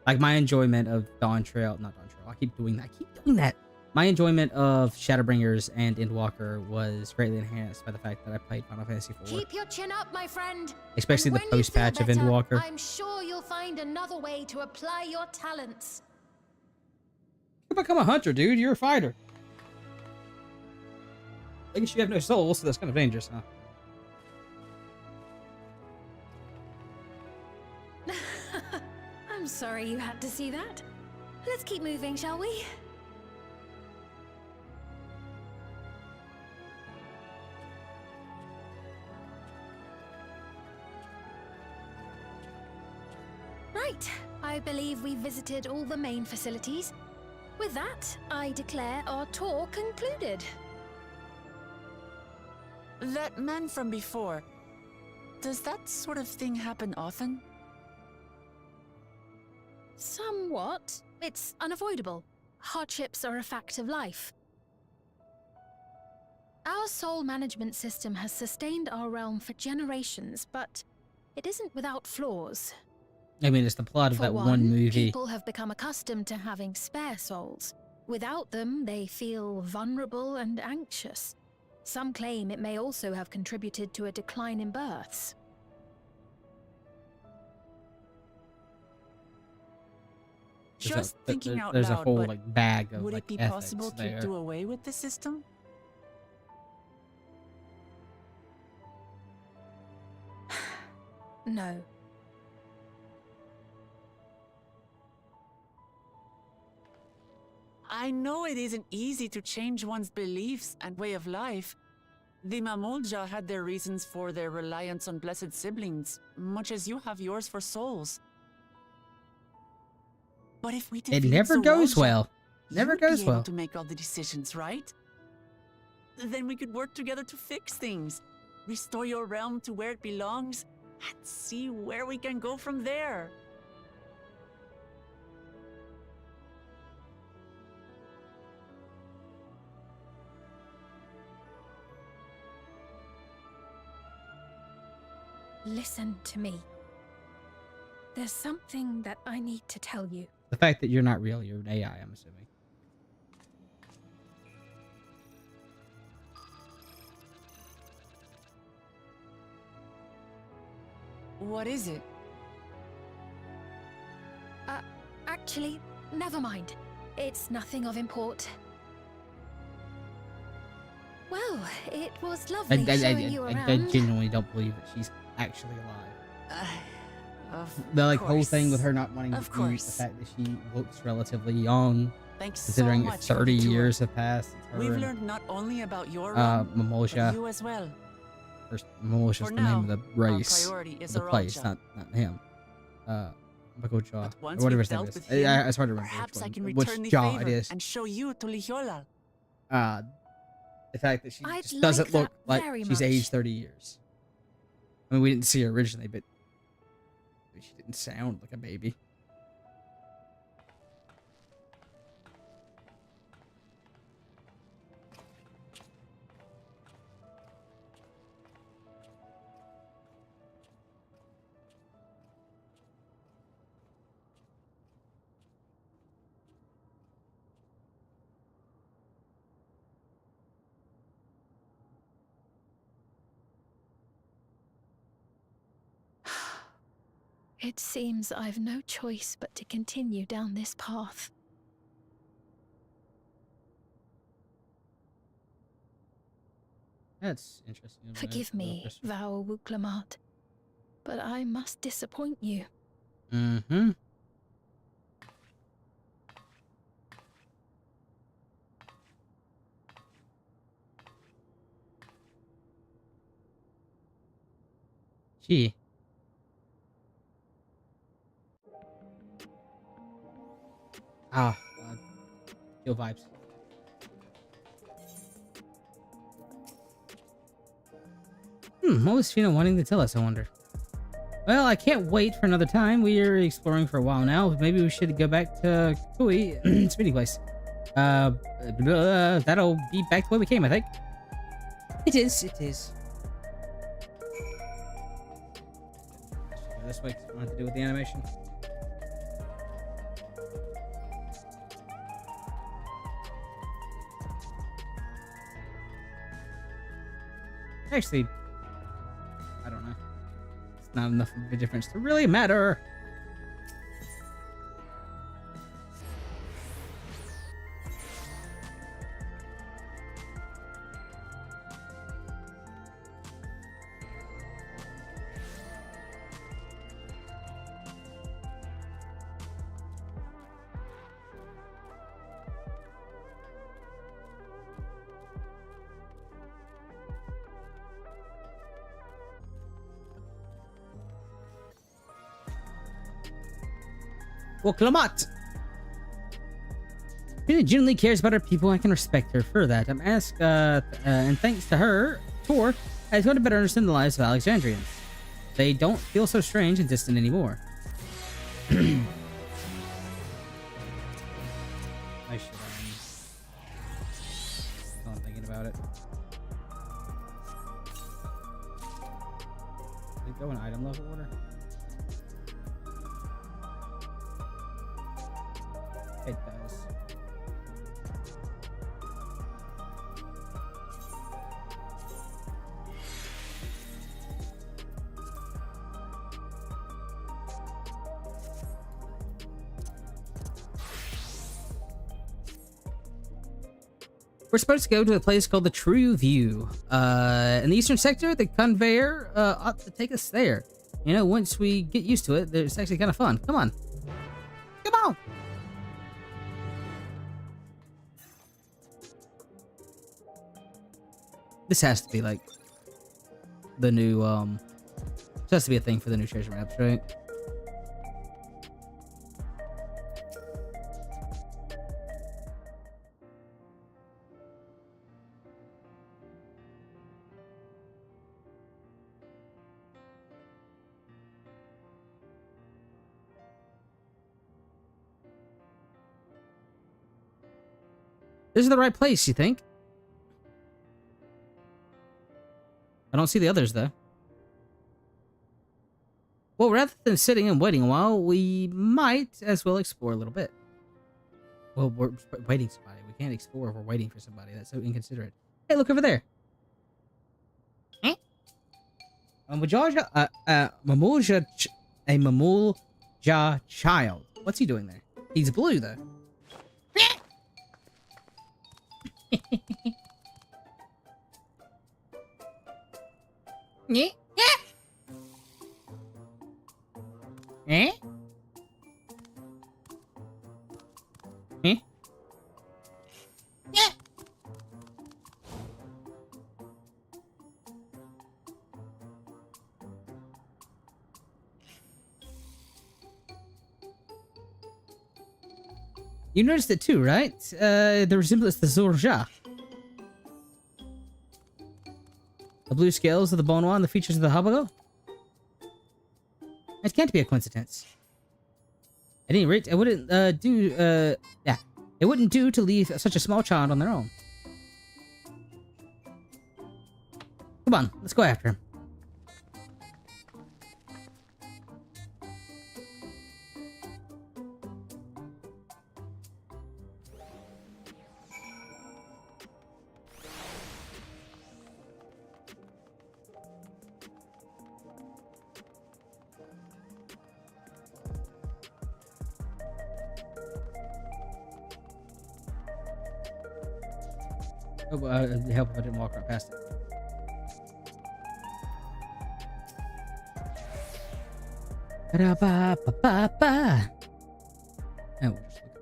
Like my enjoyment of Dawntrail, not Dawntrail. I keep doing that. I keep doing that. My enjoyment of Shadowbringers and Endwalker was greatly enhanced by the fact that I played Final Fantasy IV. Keep your chin up, my friend. Especially And the when you feel post-patch of better, Endwalker. I'm sure you'll find another way to apply your talents. You become a hunter, dude. You're a fighter. I guess you have no soul, so that's kind of dangerous, huh? I'm sorry you had to see that. Let's keep moving, shall we? Right, I believe we've visited all the main facilities. With that, I declare our tour concluded. That man from before, does that sort of thing happen often? Somewhat. It's unavoidable. Hardships are a fact of life. Our soul management system has sustained our realm for generations, but it isn't without flaws. I mean, it's the plot of For that one movie. People have become accustomed to having spare souls. Without them, they feel vulnerable and anxious. Some claim it may also have contributed to a decline in births. Just thinking out there's loud, a whole but like bag of would like it be ethics possible there. to do away with the system? No. I know it isn't easy to change one's beliefs and way of life. The Mamulja had their reasons for their reliance on blessed siblings, much as you have yours for souls. But if we It defeat never goes Zoraja, well. Never you'd goes be able well. to make all the decisions, right? Then we could work together to fix things, restore your realm to where it belongs, and see where we can go from there. Listen to me. There's something that I need to tell you. The fact that you're not real, you're an AI, I'm assuming. What is it? Actually, never mind. It's nothing of import. Well, it was lovely showing you around. I genuinely don't believe that she's actually alive. Of The like course. whole thing with her not wanting to Of eat, the course. fact that she looks relatively young, Thanks considering so that much for 30 the tour. years have passed. Since her We've and, learned not only about your realm, Mamulja. but you as well. First, Mamulja's For the name of now, the race, our priority is the place, Zoraja. not him. Bakoja, or Once whatever we've his name dealt is. with him, It's hard to remember perhaps I which can one, return which the jaw favor it is. and show you to Lihiola. The fact that she I'd just doesn't like look that like very she's much. aged 30 years. I mean, we didn't see her originally, but she didn't sound like a baby. It seems I've no choice but to continue down this path. That's interesting. Forgive me, Val Wuklamat, but I must disappoint you. Mm-hmm. Gee. Kill vibes. What was Fina wanting to tell us, I wonder? Well, I can't wait for another time. We are exploring for a while now. Maybe we should go back to Kui, its meeting place. That'll be back the way we came, I think. It is. This way, 'cause I wanted to do with the animation. Actually, I don't know. It's not enough of a difference to really matter. Well, Clamat! She genuinely cares about her people. I can respect her for that. I'm asked, and thanks to her, Tor has got to better understand the lives of Alexandrians. They don't feel so strange and distant anymore. I should, while I'm thinking about it. Did it go in item level order? It does. We're supposed to go to a place called the True View. In the eastern sector, the conveyor ought to take us there. You know, once we get used to it, it's actually kind of fun. Come on. Come on! This has to be like the new this has to be a thing for the new treasure maps, right? This is the right place, you think? I don't see the others, though. Well, rather than sitting and waiting a while, we might as well explore a little bit. Well, we're waiting for somebody. We can't explore if we're waiting for somebody. That's so inconsiderate. Hey, look over there. Eh? A Mamulja child. What's he doing there? He's blue, though. Yeah. Eh? Eh? Yeah. You noticed it too, right? The resemblance to Zorja. The blue scales of the Bonwa and the features of the Habago? It can't be a coincidence. At any rate, it wouldn't it wouldn't do to leave such a small child on their own. Come on, let's go after him. Oh, it'd help if I didn't walk right past it. Ba-da-ba-ba-ba-ba. Oh, we'll just look at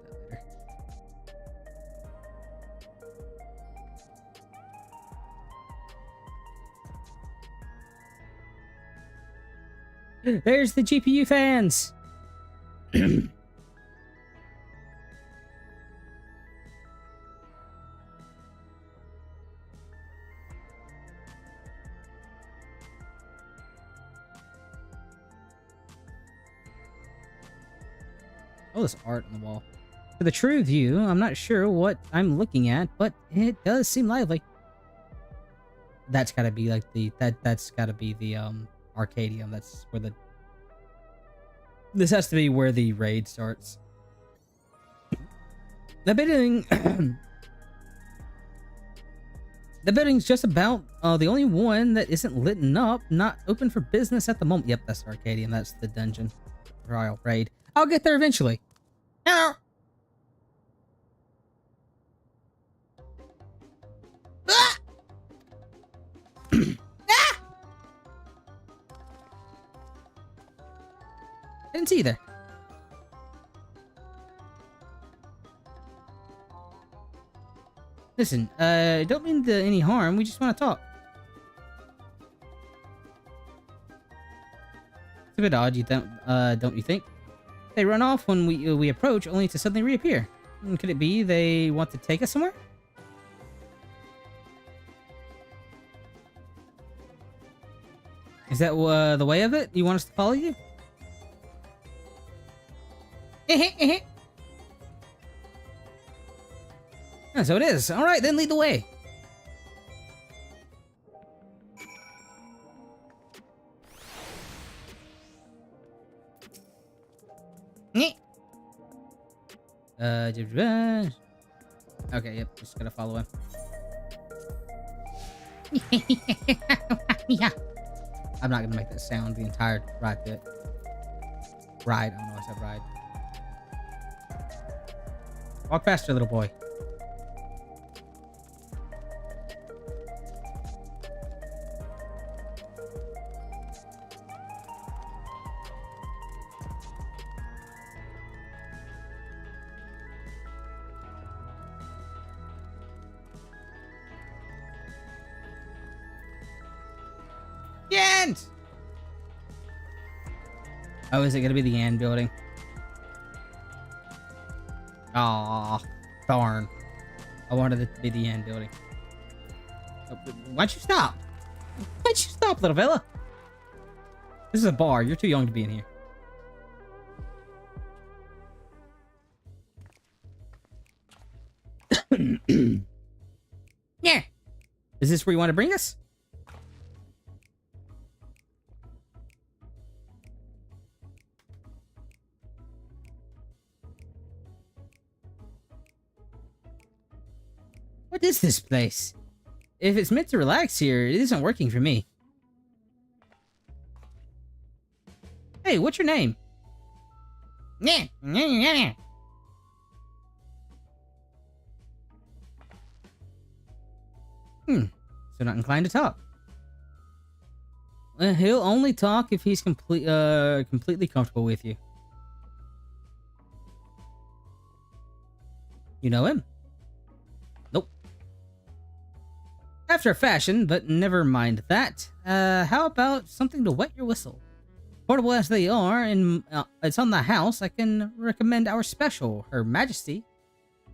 that later. There's the GPU fans. Oh, this art on the wall. For the true view, I'm not sure what I'm looking at, but it does seem lively. That's gotta be like that's gotta be the Arcadium. That's where this has to be where the raid starts. The The building's just about the only one that isn't lit up, not open for business at the moment. Yep, that's Arcadian. That's the dungeon. Royal raid. I'll get there eventually. Hello. Ah! Ah! Didn't see you there. Listen, don't mean to any harm. We just want to talk. It's a bit odd, don't you think? They run off when we approach, only to suddenly reappear. Could it be they want to take us somewhere? Is that the way of it? You want us to follow you? Yeah, so it is. All right, then lead the way. Okay, yep, just gotta follow him. Yeah. I'm not gonna make that sound the entire ride bit. Ride, I don't know why I said ride. Walk faster, little boy. Oh, is it gonna be the Ann building? Aw, darn. I wanted it to be the Ann building. Oh, why'd you stop? Why'd you stop, little fella? This is a bar. You're too young to be in here. Yeah. Is this where you want to bring us? What is this place? If it's meant to relax here, it isn't working for me. Hey, what's your name? So not inclined to talk. He'll only talk if he's completely comfortable with you. You know him? Nope. After a fashion, but never mind that. How about something to wet your whistle? Portable as they are, and it's on the house, I can recommend our special, Her Majesty.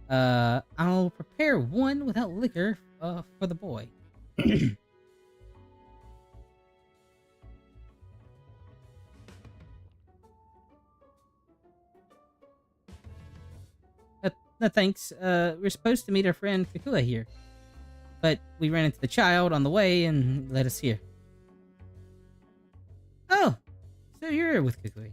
I'll prepare one without liquor for the boy. Thanks. We're supposed to meet our friend Kakua here, but we ran into the child on the way and led us here. Oh, so you're with Kakua.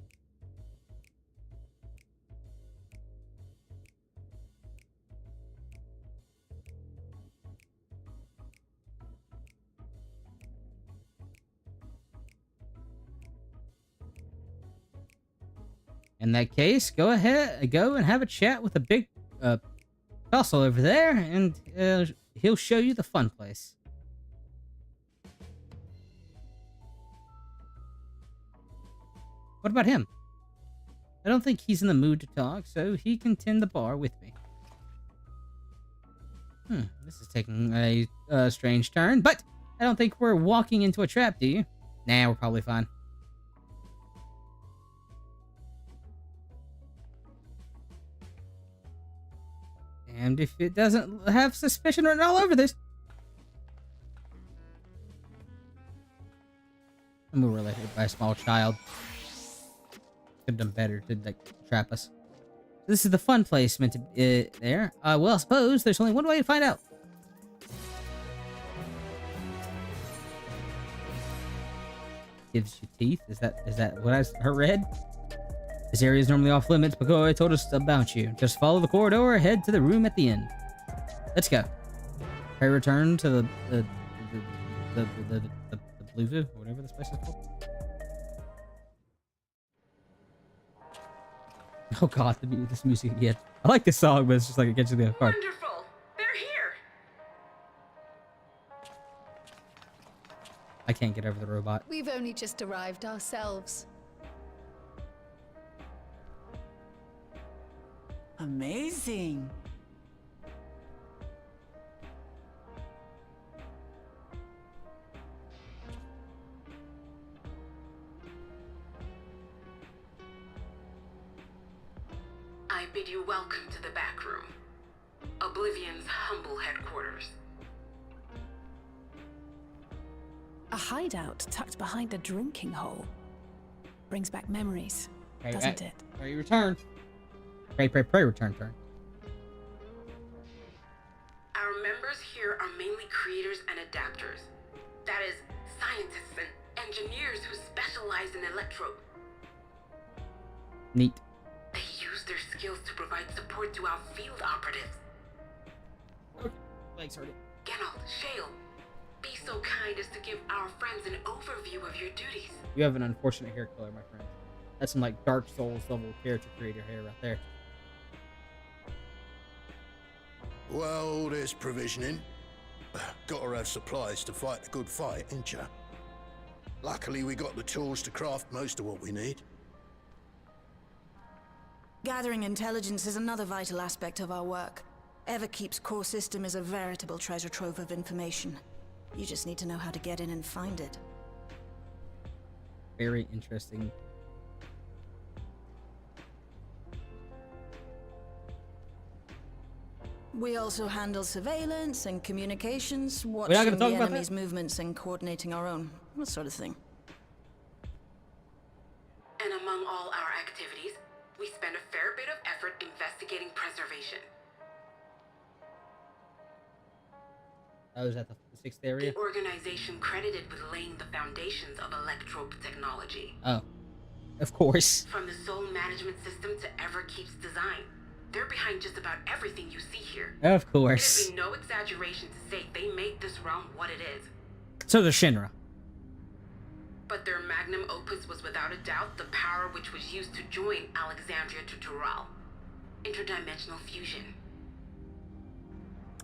In that case, go and have a chat with the big Fossil over there, and he'll show you the fun place. What about him? I don't think he's in the mood to talk, so he can tend the bar with me. This is taking a strange turn, but I don't think we're walking into a trap, do you? Nah, we're probably fine. And if it doesn't have suspicion written all over this. And we're related by a small child. Could have done better to like trap us. This is the fun place meant to be there. Well, I suppose there's only one way to find out. Gives you teeth? Is that what I read? This area is normally off limits, but Koi told us about you. Just follow the corridor, head to the room at the end. Let's go. Pray return to the Blue View, or whatever this place is called. Oh god, this music again. I like this song, but it's just like it gets you the card. Wonderful! They're here! I can't get over the robot. We've only just arrived ourselves. Amazing. I bid you welcome to the back room. Oblivion's humble headquarters. A hideout tucked behind a drinking hole. Brings back memories, doesn't it? Pray return. Pray return turn. Our members here are mainly creators and adapters. That is, scientists and engineers who specialize in electro. Neat. They use their skills to provide support to our field operatives. Legs hurting. Geralt, Shale, be so kind as to give our friends an overview of your duties. You have an unfortunate hair color, my friend. That's some like Dark Souls level character creator hair right there. Well, there's provisioning. Gotta have supplies to fight a good fight, ain't ya? Luckily, we got the tools to craft most of what we need. Gathering intelligence is another vital aspect of our work. Everkeep's core system is a veritable treasure trove of information. You just need to know how to get in and find it. Very interesting. We also handle surveillance and communications, not watching gonna the talk about enemy's that? movements and coordinating our own. That sort of thing. And among all our activities, we spend a fair bit of effort investigating preservation. I was at the 6th area. The organization credited with laying the foundations of electrope technology. Oh, of course. From the soul management system to Everkeep's design, they're behind just about everything you see here. Of course. It'd be no exaggeration to say they made this realm what it is. So the Shinra. But their magnum opus was without a doubt the power which was used to join Alexandria to Tural. Interdimensional fusion.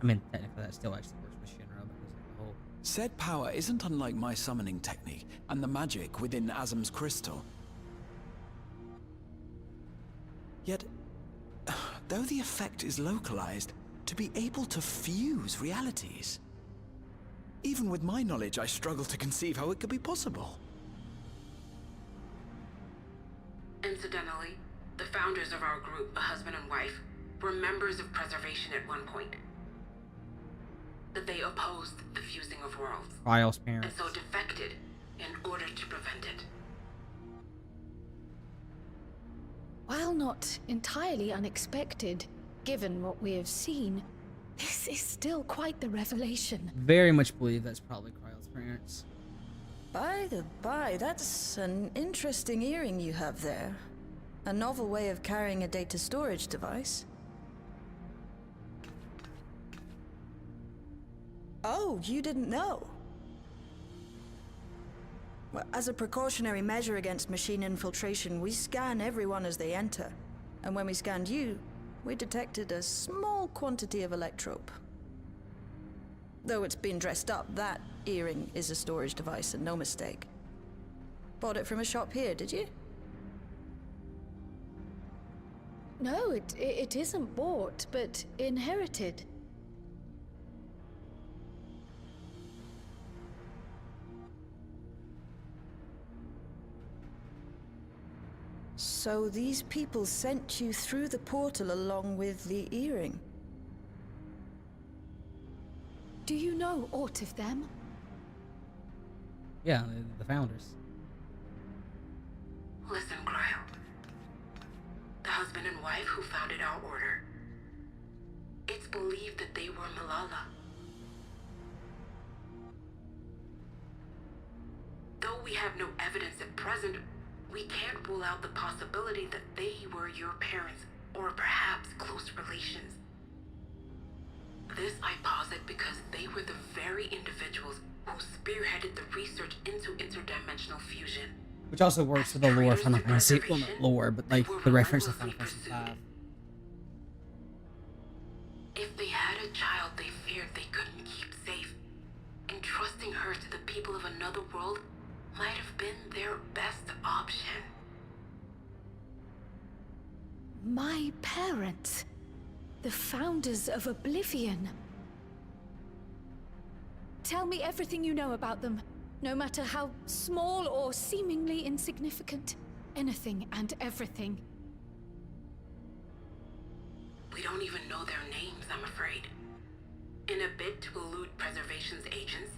I mean, technically that still actually works with Shinra, but it's like a whole... Said power isn't unlike my summoning technique and the magic within Azam's crystal. Yet, though the effect is localized, to be able to fuse realities. Even with my knowledge, I struggle to conceive how it could be possible. Incidentally, the founders of our group, a husband and wife, were members of Preservation at one point. But they opposed the fusing of worlds. Ryle's parents. And so defected in order to prevent it. While not entirely unexpected, given what we have seen, this is still quite the revelation. Very much believe that's probably Ryle's parents. By the by, that's an interesting earring you have there. A novel way of carrying a data storage device. Oh, you didn't know? Well, as a precautionary measure against machine infiltration, we scan everyone as they enter. And when we scanned you, we detected a small quantity of electrope. Though it's been dressed up, that earring is a storage device and no mistake. Bought it from a shop here, did you? No, it isn't bought, but inherited. So these people sent you through the portal along with the earring? Do you know aught of them? Yeah, the founders. Listen, Cryle. The husband and wife who founded our order. It's believed that they were Malala. Though we have no evidence at present, we can't rule out the possibility that they were your parents, or perhaps close relations. This I posit because they were the very individuals who spearheaded the research into interdimensional fusion. Which also works for the lore of Final Fantasy. Well, not lore, but like the reference to Final Fantasy V. If they had a child they feared they couldn't keep safe, entrusting her to the people of another world might have been their best option. My parents, the founders of Oblivion. Tell me everything you know about them, no matter how small or seemingly insignificant. Anything and everything. We don't even know their names, I'm afraid. In a bid to elude preservation's agents,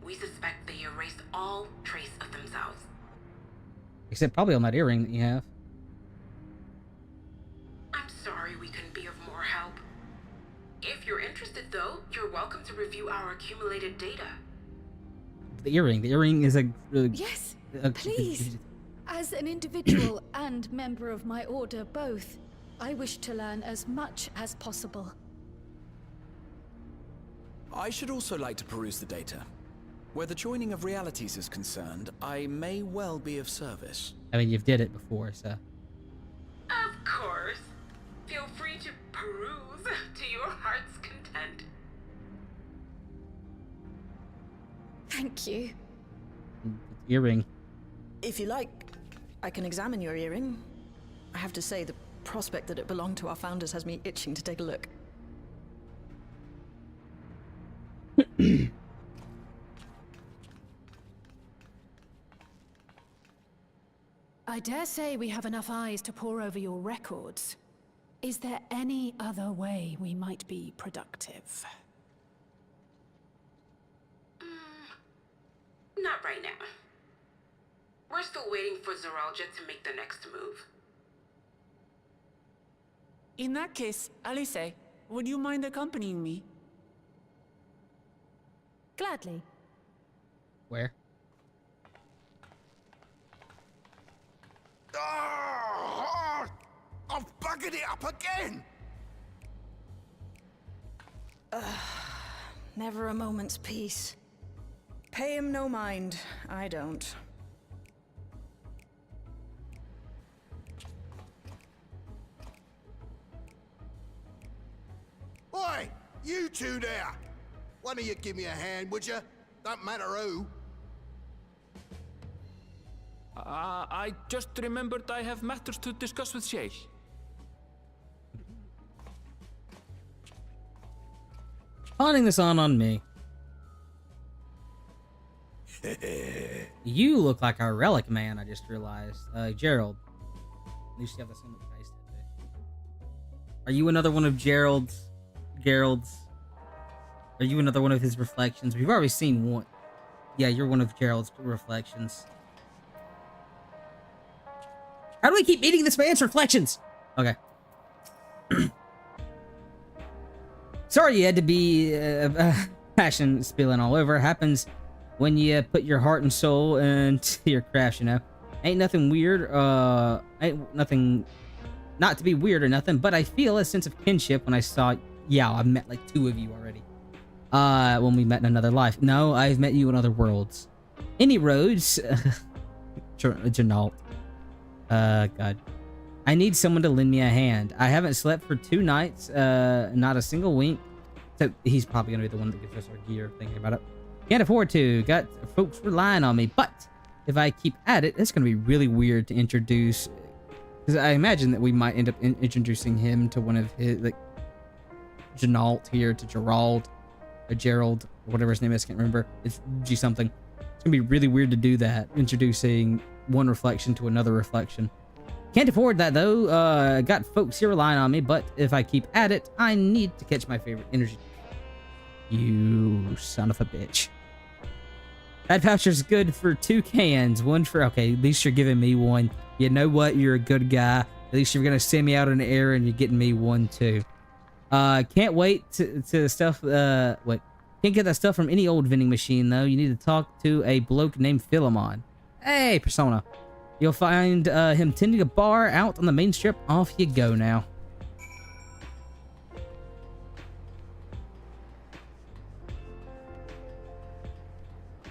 we suspect they erased all trace of themselves. Except probably on that earring that you have. I'm sorry we couldn't be of more help. If you're interested, though, you're welcome to review our accumulated data. The earring is a... Yes, please. As an individual and member of my order both, I wish to learn as much as possible. I should also like to peruse the data. Where the joining of realities is concerned, I may well be of service. I mean, you've did it before, so... Of course. Feel free to peruse to your heart's content. Thank you. Earring. If you like, I can examine your earring. I have to say, the prospect that it belonged to our founders has me itching to take a look. I dare say we have enough eyes to pore over your records. Is there any other way we might be productive? Not right now. We're still waiting for Zoralja to make the next move. In that case, Alice, would you mind accompanying me? Gladly. Where? Oh, I've buggered it up again! Never a moment's peace. Pay him no mind. I don't. Oi! You two there! One of you give me a hand, would you? Don't matter who. I just remembered I have matters to discuss with Shay. Pawning this on me. You look like a relic man, I just realized. Gerald. At least you have the same look I used to do. Are you another one of Gerald's? Are you another one of his reflections? We've already seen one. Yeah, you're one of Gerald's reflections. How do we keep meeting this man's reflections? Okay. Sorry you had to be passion spilling all over. Happens when you put your heart and soul into your craft, you know. Ain't nothing weird, ain't nothing, not to be weird or nothing, but I feel a sense of kinship when I saw, yeah, I've met like 2 of you already. When we met in another life. No, I've met you in other worlds. Any roads? Janalt. God. I need someone to lend me a hand. I haven't slept for 2 nights, not a single wink. So he's probably gonna be the one that gives us our gear, thinking about it. Can't afford to. Got folks relying on me, but if I keep at it, it's gonna be really weird to introduce. Because I imagine that we might end up introducing him to one of his, like, Janalt here, to Gerald, or Gerald, or whatever his name is, I can't remember. It's G something. It's gonna be really weird to do that, introducing one reflection to another reflection. Can't afford that though. Got folks here relying on me, but if I keep at it, I need to catch my favorite energy. You son of a bitch. That voucher's good for 2 cans. One for, okay, at least you're giving me one. You know what? You're a good guy. At least you're gonna send me out on an errand. You're getting me one too. Can't wait to stuff, what? Can't get that stuff from any old vending machine though. You need to talk to a bloke named Philemon. Hey, Persona. You'll find him tending a bar out on the main strip. Off you go now.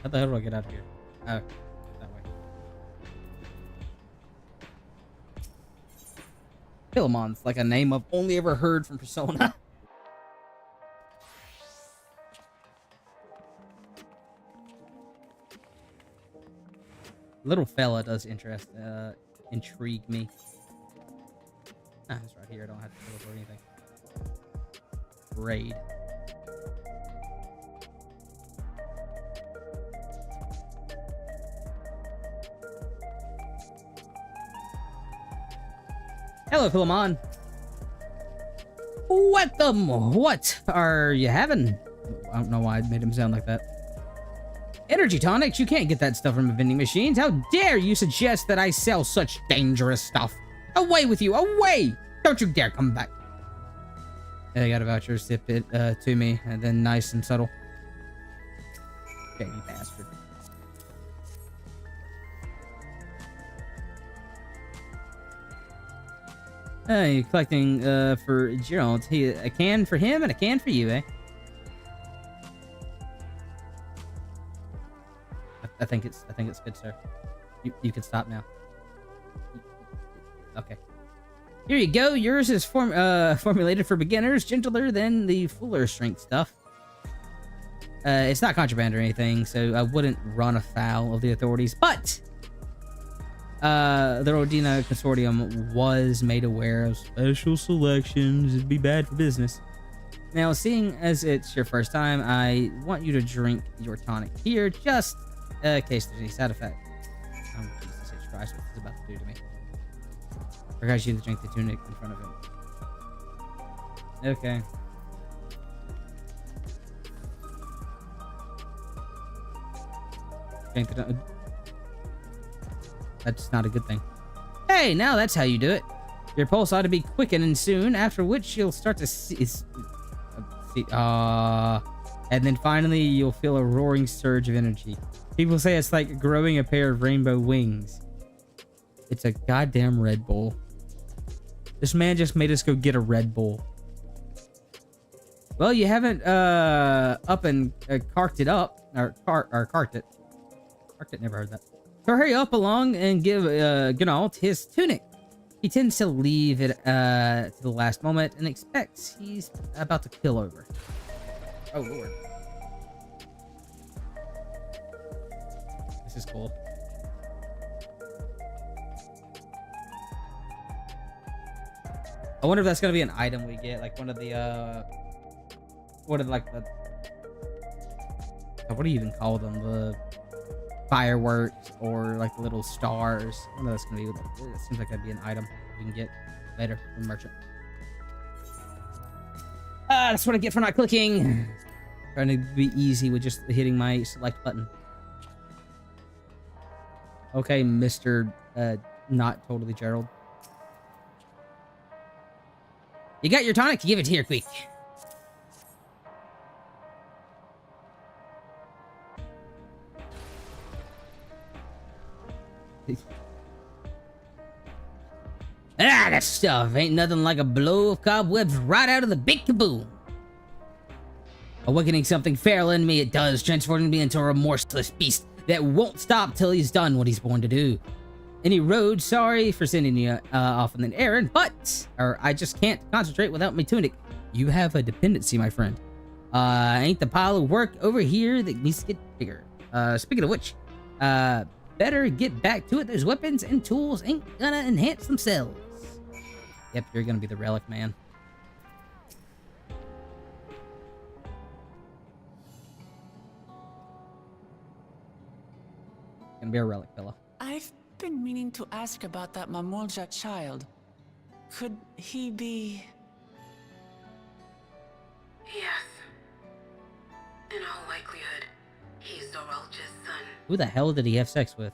How the hell do I get out of here? Oh, that way. Philemon's like a name I've only ever heard from Persona. Little fella does intrigue me. Ah, it's right here. I don't have to look for anything. Raid. Hello, Philemon. Welcome. What are you having? I don't know why I made him sound like that. Energy tonics? You can't get that stuff from vending machines. How dare you suggest that I sell such dangerous stuff? Away with you! Away! Don't you dare come back. I got a voucher. Sip it to me, and then nice and subtle. Okay, you bastard. You're collecting for Gerald. A can for him and a can for you, eh? I think it's good, sir. You can stop now. Okay. Here you go. Yours is formulated for beginners, gentler than the fuller strength stuff. It's not contraband or anything, so I wouldn't run afoul of the authorities. But the Rodina Consortium was made aware of special selections. It'd be bad for business. Now, seeing as it's your first time, I want you to drink your tonic here, just in case there's any side effect. Oh, Jesus Christ, what this is about to do to me. I got you to drink the tunic in front of him. Okay. Drink the That's not a good thing. Hey, now that's how you do it. Your pulse ought to be quickening soon, after which you'll start to see... and then finally, you'll feel a roaring surge of energy. People say it's like growing a pair of rainbow wings. It's a goddamn Red Bull. This man just made us go get a Red Bull. Well, you haven't up and carked it up. Or carked it. Carked it, never heard that. So hurry up along and give Gnault his tunic. He tends to leave it to the last moment and expects he's about to kill over. Oh, Lord. This is cool. I wonder if that's gonna be an item we get, like one of the what do you even call them? The fireworks or like the little stars. I don't know, that's gonna be. It seems like that'd be an item we can get later from merchant. That's what I get for not clicking. Trying to be easy with just hitting my select button. Okay, Mr. Not totally Gerald. You got your tonic? Give it here, quick. That stuff ain't nothing like a blow of cobwebs right out of the big kaboom. Awakening something feral in me, it does, transforming me into a remorseless beast that won't stop till he's done what he's born to do. Any road, sorry for sending you off on an errand, but I just can't concentrate without my tunic. You have a dependency, my friend. Ain't the pile of work over here that needs to get bigger. Speaking of which, better get back to it. Those weapons and tools ain't gonna enhance themselves. Yep, you're gonna be the relic man. Gonna be a relic fella. I've been meaning to ask about that Mamulja child. Could he be... Yes. In all likelihood, he's Doralja's son. Who the hell did he have sex with?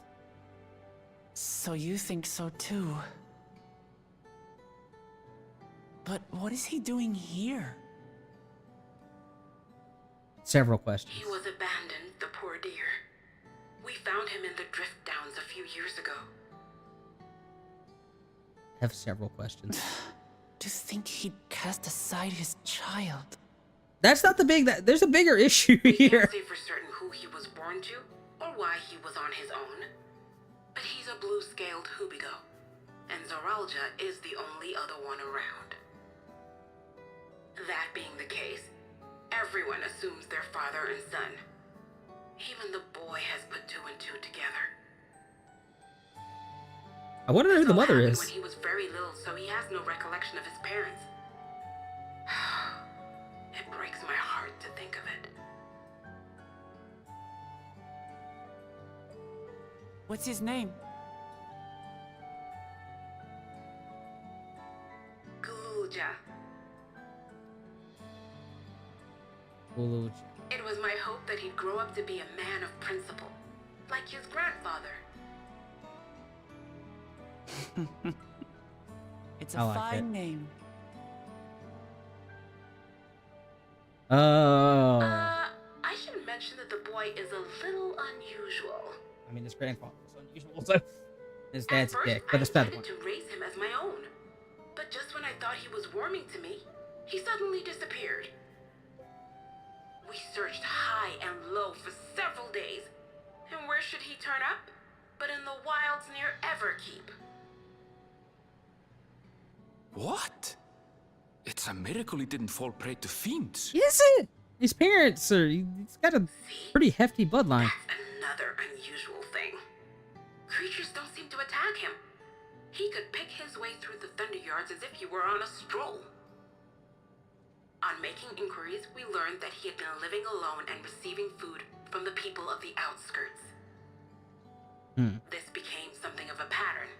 So you think so too? But what is he doing here? Several questions. He was abandoned, the poor dear. We found him in the drift downs a few years ago. Have several questions. To think he'd cast aside his child. That's not the big... There's a bigger issue We here. can't say for certain who he was born to, or why he was on his own, but he's a blue-scaled Hubigo, and Zoralja is the only other one around. That being the case, everyone assumes they're father and son. Even the boy has put 2 and 2 together. I wonder who the mother When is. he was very little, so he has no recollection of his parents. It breaks my heart to think of it. What's his name? Gululja. Gululja. It was my hope that he'd grow up to be a man of principle, like his grandfather. It's a I like fine it. name. Oh. I should mention that the boy is a little unusual. I mean, his grandfather was unusual, so his dad's a First, dick, I but it's better intended one. to raise him as my own. But just when I thought he was warming to me, he suddenly disappeared. We searched high and low for several days. And where should he turn up? But in the wilds near Everkeep. What? It's a miracle he didn't fall prey to fiends. Is it? His parents are. He's got a pretty hefty bloodline. Another unusual thing. Creatures don't seem to attack him. He could pick his way through the Thunder Yards as if he were on a stroll. On making inquiries, we learned that he had been living alone and receiving food from the people of the outskirts. This became something of a pattern.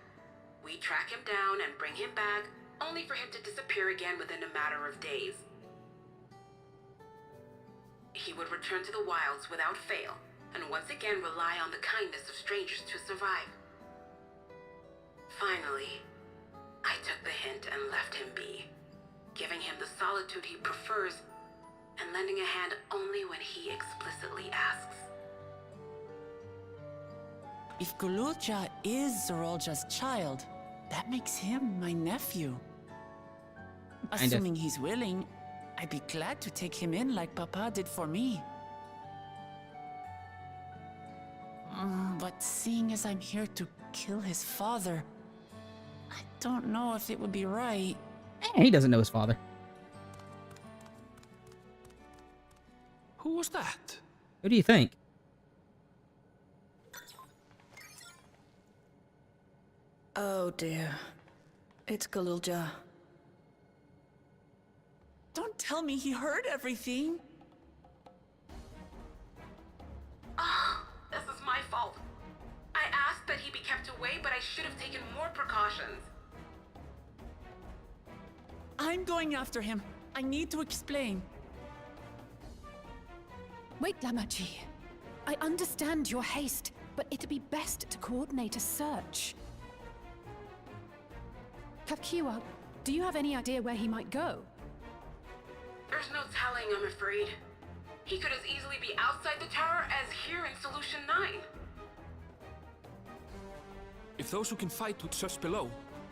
We track him down and bring him back, only for him to disappear again within a matter of days. He would return to the wilds without fail, and once again rely on the kindness of strangers to survive. Finally, I took the hint and left him be, giving him the solitude he prefers, and lending a hand only when he explicitly asks. If Gululja is Zoralja's child, that makes him my nephew. Assuming he's willing, I'd be glad to take him in like Papa did for me. But seeing as I'm here to kill his father, I don't know if it would be right. He doesn't know his father. Who was that? Who do you think? Oh dear. It's Gululja. Don't tell me he heard everything. This is my fault. I asked that he be kept away, but I should have taken more precautions. I'm going after him. I need to explain. Wait, Namazu. I understand your haste, but it'd be best to coordinate a search. Kapkiwa, do you have any idea where he might go? There's no telling, I'm afraid. He could as easily be outside the tower as here in Solution 9. If those who can fight would search below,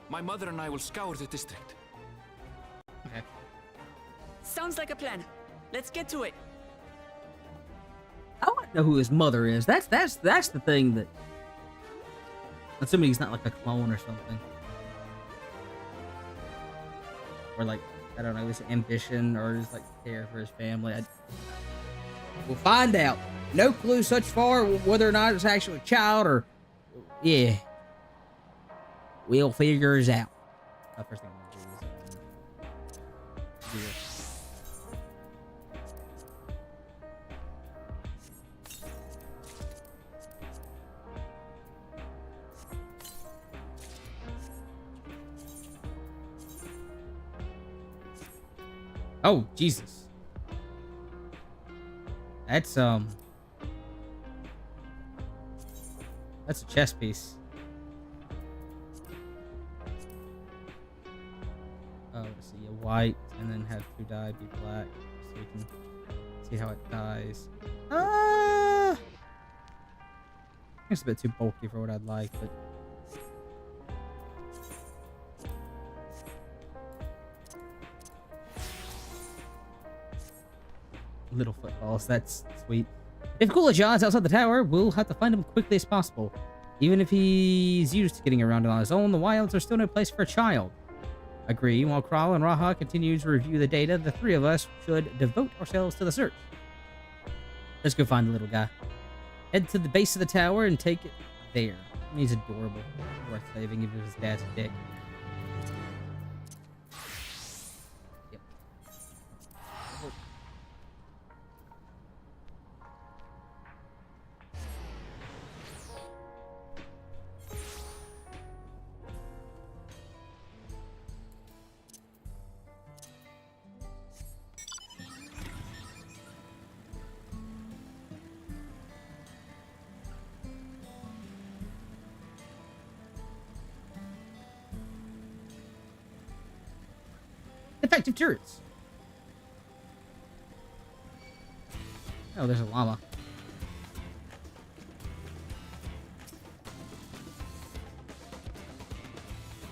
my mother and I will scour the district. Okay. Sounds like a plan. Let's get to it. I want to know who his mother is. That's the thing that. Assuming he's not like a clone or something. Or like, I don't know, his ambition or just like care for his family. We'll find out. No clue such far whether or not it's actually a child or. Yeah. We'll figure it out. First thing I'm gonna do is. Oh, Jesus. That's a chess piece. Oh, let's see, a white, and then have 2 die be black, so you can see how it dies. It's a bit too bulky for what I'd like, but. Little footballs, that's sweet. If Gulajah is outside the tower, we'll have to find him quickly as possible. Even if he's used to getting around on his own, the wilds are still no place for a child. Agree. While Kral and Raha continue to review the data, the three of us should devote ourselves to the search. Let's go find the little guy. Head to the base of the tower and take it there. He's adorable. Worth saving even if his dad's a dick. Yep. Effective turrets. Oh, there's a llama.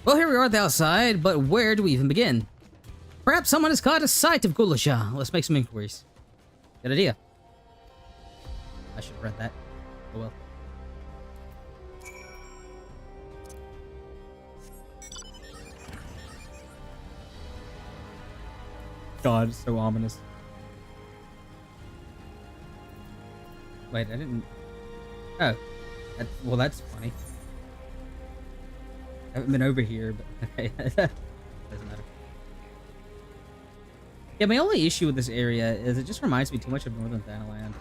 Well, here we are at the outside, but where do we even begin? Perhaps someone has caught a sight of Gulajah. Let's make some inquiries. Good idea. I should have read that. Oh well. God, it's so ominous. Wait, I didn't... Oh. Well, that's funny. I haven't been over here, but okay. Doesn't matter. Yeah, my only issue with this area is it just reminds me too much of Northern Thanaland.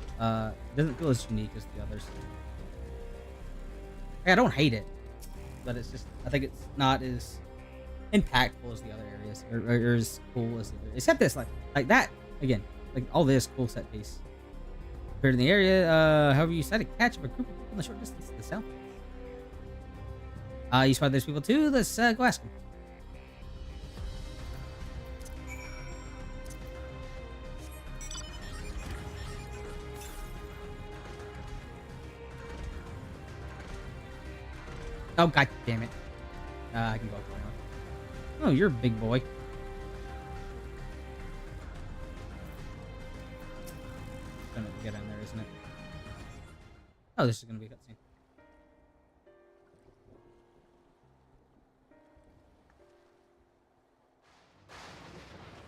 It doesn't feel as unique as the others. Like, I don't hate it, but it's just... I think it's not as impactful as the other areas, or as cool as the other, except this, like that again, like all this cool set piece. Appeared in the area, however, you decided to catch up a group of people in the short distance to the south. You spotted those people too. Let's go ask them. Oh god damn it! I can go up now. Oh, you're a big boy. Gonna get in there, isn't it? Oh, this is gonna be a cutscene.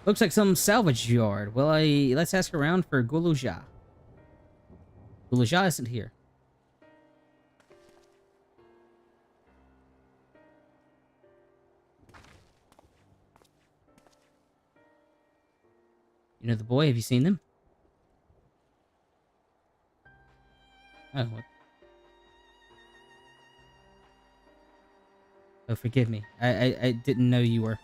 Looks like some salvage yard. Well, let's ask around for Gulajah. Gulajah isn't here. You know the boy? Have you seen them? Oh, what? Oh, forgive me. I didn't know you were.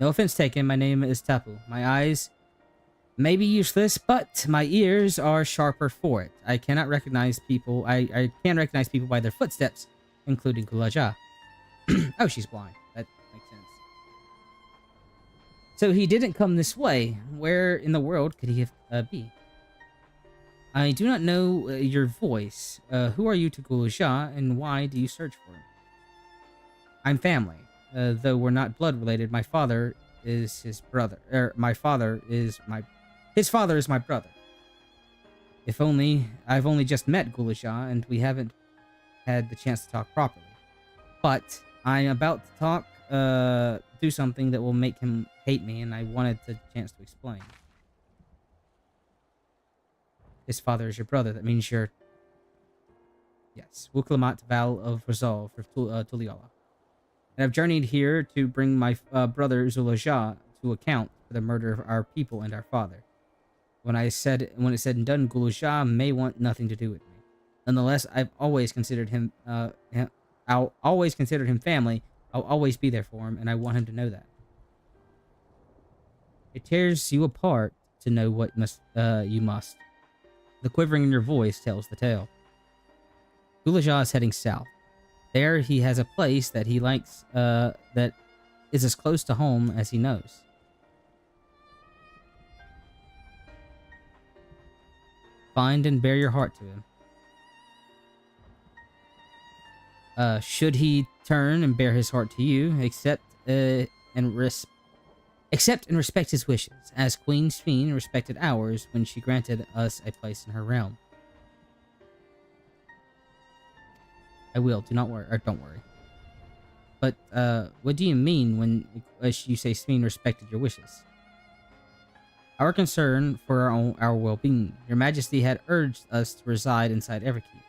No offense taken. My name is Tapu. My eyes may be useless, but my ears are sharper for it. I cannot recognize people. I can recognize people by their footsteps, including Gulajah. Oh, she's blind. That makes sense. So he didn't come this way. Where in the world could he be? I do not know your voice. Who are you to Gulajah, and why do you search for him? I'm family. Though we're not blood related, my father is his brother. His father is my brother. If only I've only just met Gulajah, and we haven't had the chance to talk properly. But I'm about to talk, do something that will make him hate me, and I wanted the chance to explain. His father is your brother. That means you're... Yes. Wuklamat vow of resolve for Tuliala. And I've journeyed here to bring my brother Zulajah to account for the murder of our people and our father. When it's said and done, Gulajah may want nothing to do with me. Nonetheless, I've always considered him. I'll always consider him family. I'll always be there for him, and I want him to know that. It tears you apart to know what you must. The quivering in your voice tells the tale. Gulajah is heading south. There he has a place that he likes, that is as close to home as he knows. Find and bear your heart to him. Should he turn and bear his heart to you, accept and Accept and respect his wishes, as Queen Sphene respected ours when she granted us a place in her realm. I will. Do not worry. Or don't worry. But, what do you mean when you say Sphene respected your wishes? Our concern for our well-being. Your Majesty had urged us to reside inside Everkeep.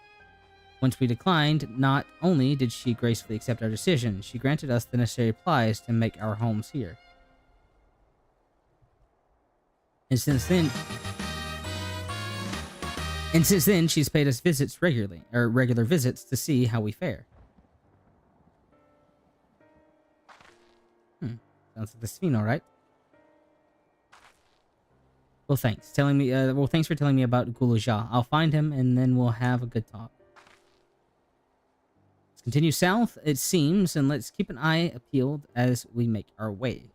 Once we declined, not only did she gracefully accept our decision, she granted us the necessary supplies to make our homes here. And since then, she's paid us visits regularly, or regular visits to see how we fare. Sounds like the Sphene, all right. Well, thanks. Thanks for telling me about Guluja. I'll find him, and then we'll have a good talk. Let's continue south, it seems, and let's keep an eye peeled as we make our way.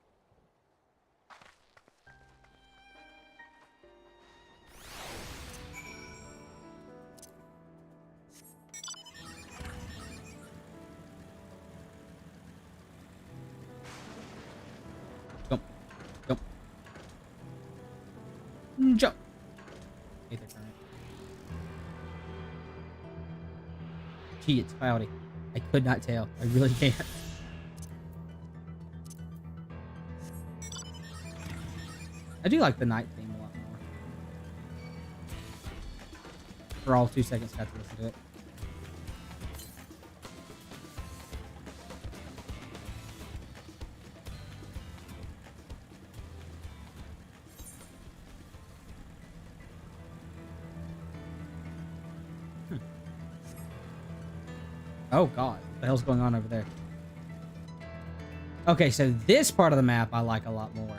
Jump. Gee, it's cloudy. I could not tell. I really can't. I do like the night theme a lot more. For all 2 seconds, got to listen to it. Oh god, what the hell's going on over there? Okay, so this part of the map I like a lot more.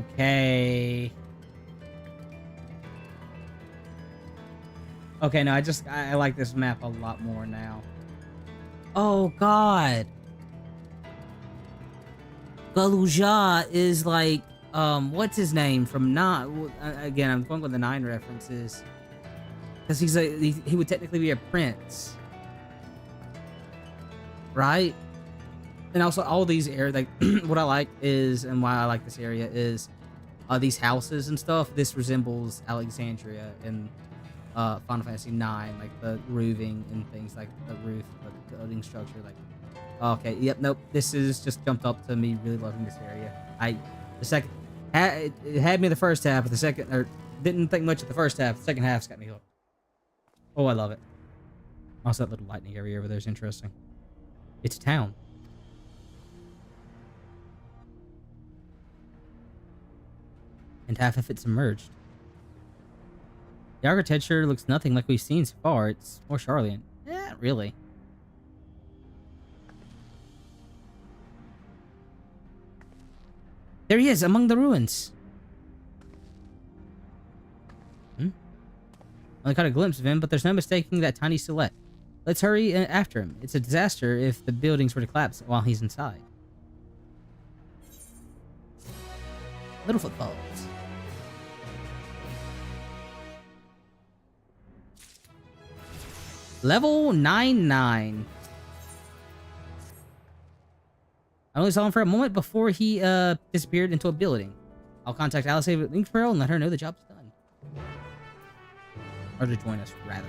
Okay. Okay, no, I like this map a lot more now. Oh god. Guluja is like, what's his name from again, I'm going with the 9 references. Because he would technically be a prince. Right? And also all these areas, like, what I like is, and why I like this area is, these houses and stuff, this resembles Alexandria in Final Fantasy 9, like the roofing and things like the roof, the building structure, like, okay, yep, nope, this is just jumped up to me really loving this area. It had me the first half, but the second, or didn't think much of the first half, the second half's got me hooked. Oh, I love it. Also, that little lightning area over there is interesting. It's a town. And half of it's submerged. The architecture looks nothing like we've seen so far. It's more Charlian. Yeah, really. There he is, among the ruins. I caught a glimpse of him, but there's no mistaking that tiny silhouette. Let's hurry after him. It's a disaster if the buildings were to collapse while he's inside. Little footfalls. Level 99. I only saw him for a moment before he disappeared into a building. I'll contact Alice at Dawntrail and let her know the job's done. Or to join us, rather.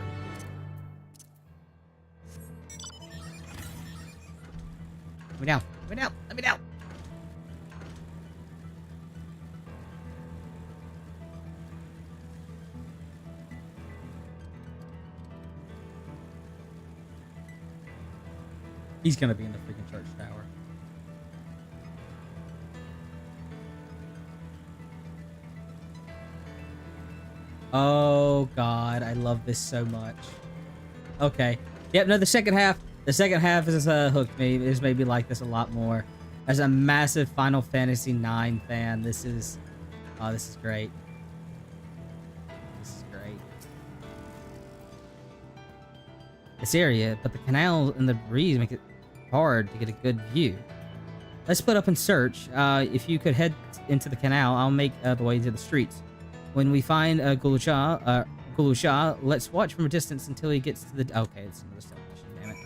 Let me down. Let me down. Let me down. He's gonna be in the freaking church tower. Oh god, I love this so much. Okay. Yep, no, the second half has hooked me. It's made me like this a lot more. As a massive Final Fantasy IX fan, this is great. This is great. This area, but the canal and the breeze make it hard to get a good view. Let's split up and search. If you could head into the canal, I'll make the way to the streets. When we find Guluja, let's watch from a distance until he gets to the... Okay, it's another stealth mission, damn it.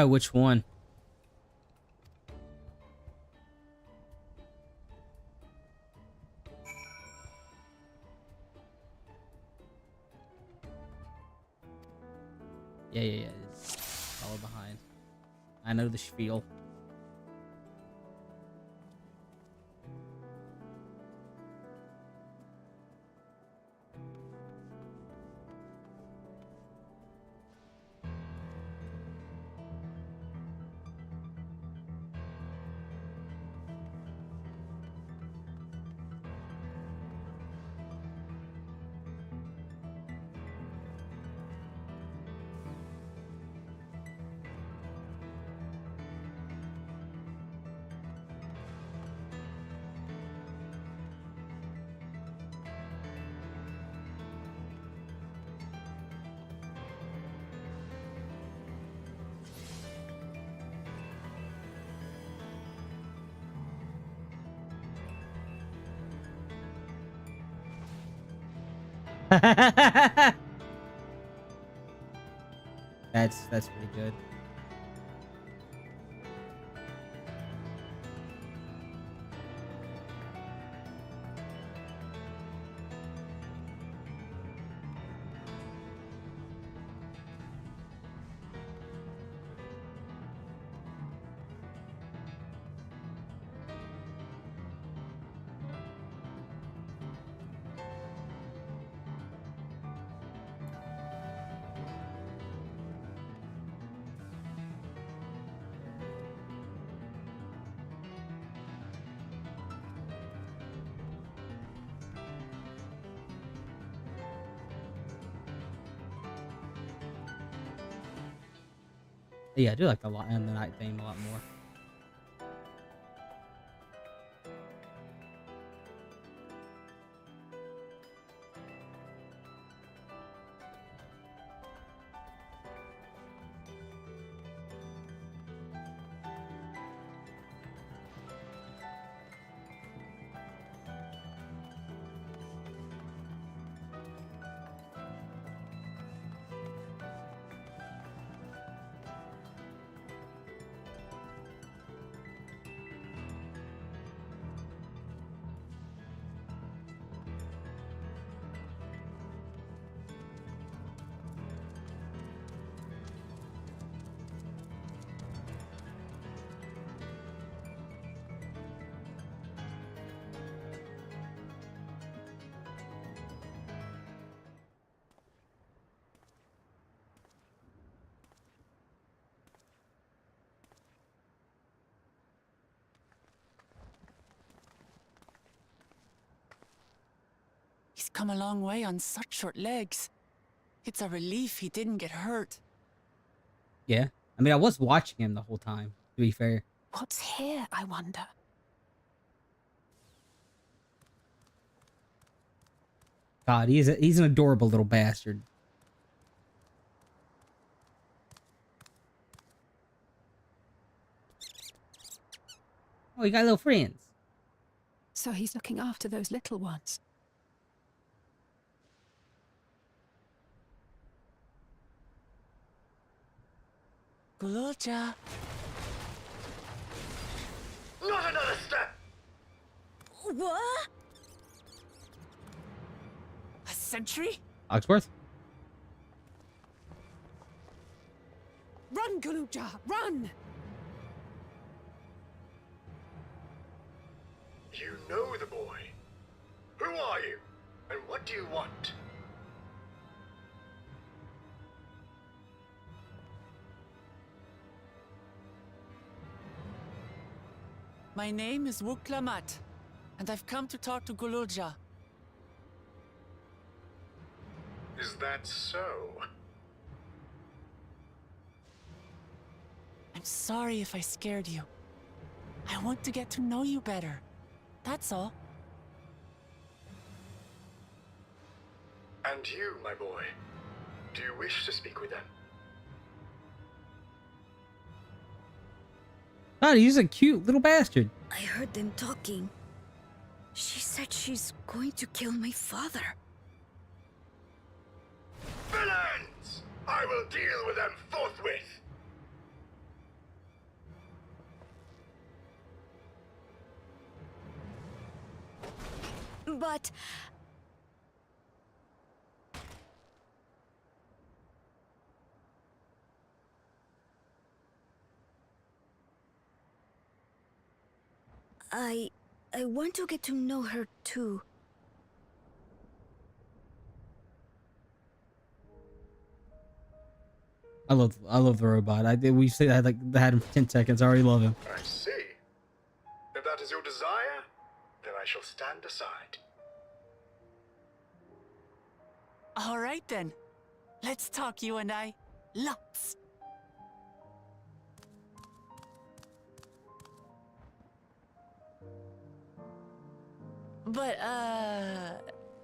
Oh, which one? Yeah. It's follow behind. I know the spiel. That's pretty good. Yeah, I do like the light and the night theme a lot more. He's come a long way on such short legs. It's a relief he didn't get hurt. Yeah. I mean, I was watching him the whole time, to be fair. What's here, I wonder? God, he's an adorable little bastard. Oh, you got little friends. So he's looking after those little ones. Gululja. Not another step! What? A sentry? Oxworth? Run, Gululja, run! You know the boy. Who are you? And what do you want? My name is Wuklamat, and I've come to talk to Gululja. Is that so? I'm sorry if I scared you. I want to get to know you better. That's all. And you, my boy, do you wish to speak with them? God, he's a cute little bastard. I heard them talking. She said she's going to kill my father. Villains! I will deal with them forthwith! but... I want to get to know her too. I love the robot. We say that had him for 10 seconds. I already love him. I see. If that is your desire, then I shall stand aside. All right then. Let's talk, you and I. Lots. But,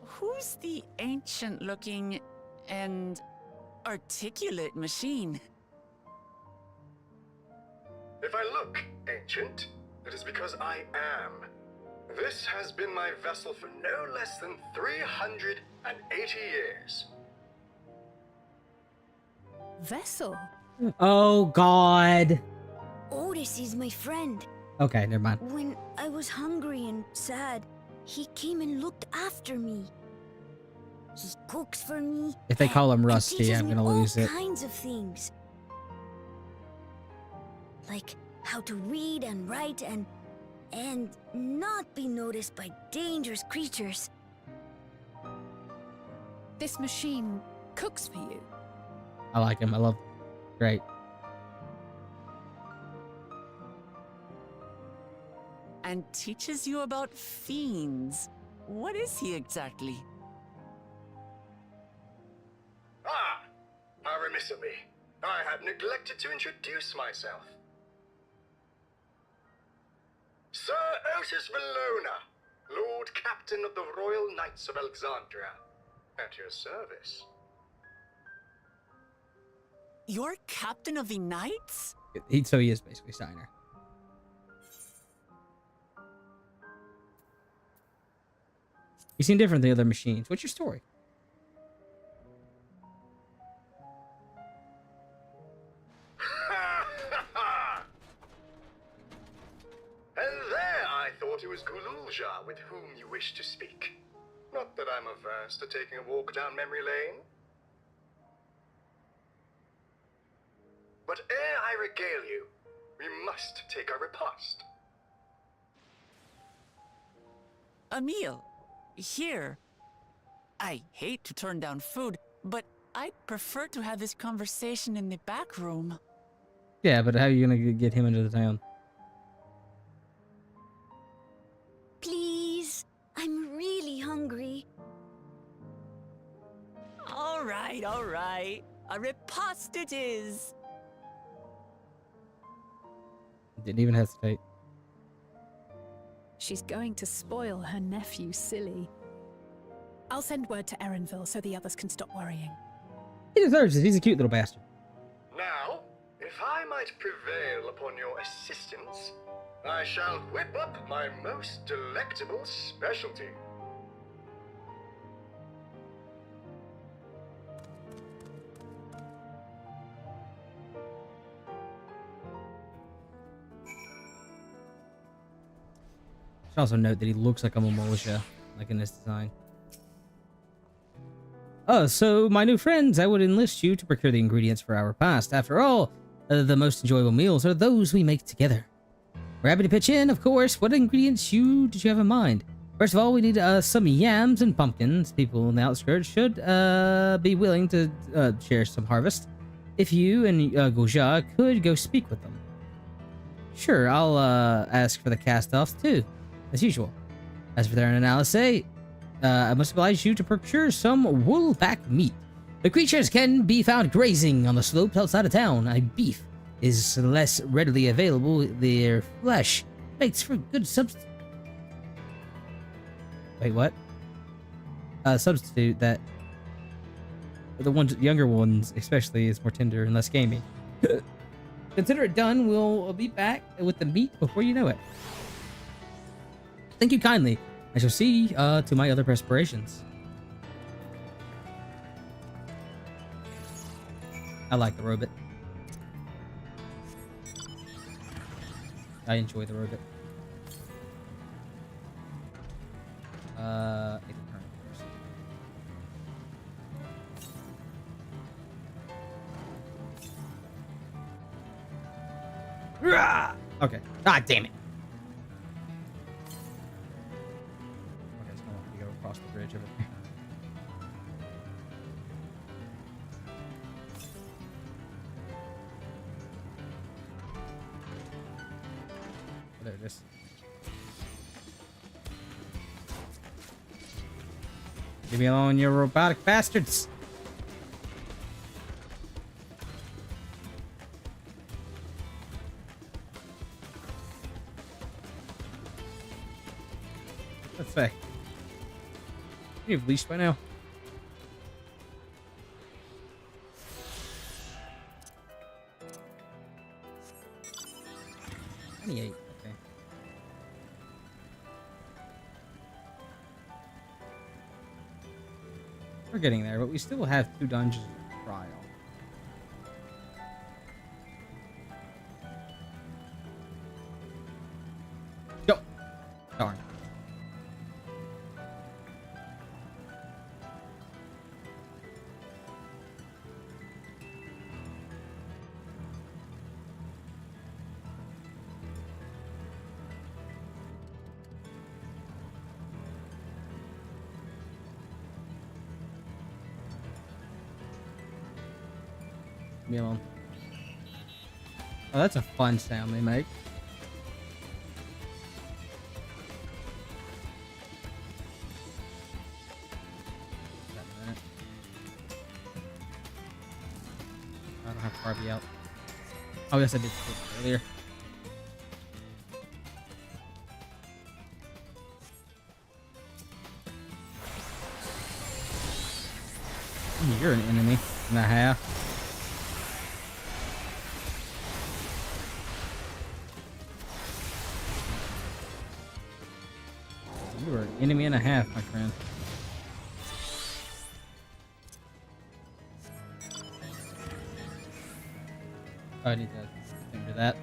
who's the ancient-looking and articulate machine? If I look ancient, it is because I am. This has been my vessel for no less than 380 years. Vessel? Oh, God. Otis is my friend. Okay, never mind. When I was hungry and sad, he came and looked after me. He cooks for me. If they call him and Rusty, teaches I'm me gonna lose it. all kinds of things. Like how to read and write and not be noticed by dangerous creatures. This machine cooks for you? I like him. I love him. Great. And teaches you about fiends. What is he exactly? Ah! How remiss of me. I had neglected to introduce myself. Sir Otis Valona, Lord Captain of the Royal Knights of Alexandria. At your service. You're Captain of the Knights? So he is basically Steiner. You seem different than the other machines. What's your story? And there I thought it was Gululja with whom you wish to speak. Not that I'm averse to taking a walk down memory lane. But ere I regale you, we must take our repast. A meal. Here. I hate to turn down food, but I'd prefer to have this conversation in the back room. Yeah, but how are you gonna get him into the town? Please, I'm really hungry. All right, all right. A repast it is. Didn't even hesitate. She's going to spoil her nephew silly. I'll send word to Erenville so the others can stop worrying. He deserves it. He's a cute little bastard. Now, if I might prevail upon your assistance, I shall whip up my most delectable specialty. Should also note that he looks like a militia, like in this design. Oh, so my new friends, I would enlist you to procure the ingredients for our repast. After all, the most enjoyable meals are those we make together. We're happy to pitch in, of course. What ingredients did you have in mind? First of all, we need some yams and pumpkins. People in the outskirts should be willing to share some harvest. If you and Goja could go speak with them. Sure, I'll ask for the cast-offs too, as usual. As for their analysis, I must oblige you to procure some wool-back meat. The creatures can be found grazing on the slopes outside of town. Beef is less readily available. Their flesh makes for good substitute. Wait, what? Substitute that the younger ones, especially, is more tender and less gamey. Consider it done. We'll be back with the meat before you know it. Thank you kindly. I shall see to my other preparations. I like the robot. I enjoy the robot. Okay. Ah, damn it. Okay, it's gonna have to go across the bridge over there. Oh, there it is. Leave me alone, you robotic bastards! Let's say. You've leashed by now. $28. Okay. We're getting there, but we still have 2 dungeons of trial. Go! Darn. Leave me alone. Oh, that's a fun sound they make. I don't have Barbie out. Oh, yes, I did earlier. You're an enemy and a half. You are an enemy and a half, my friend. Oh, I need to think of that.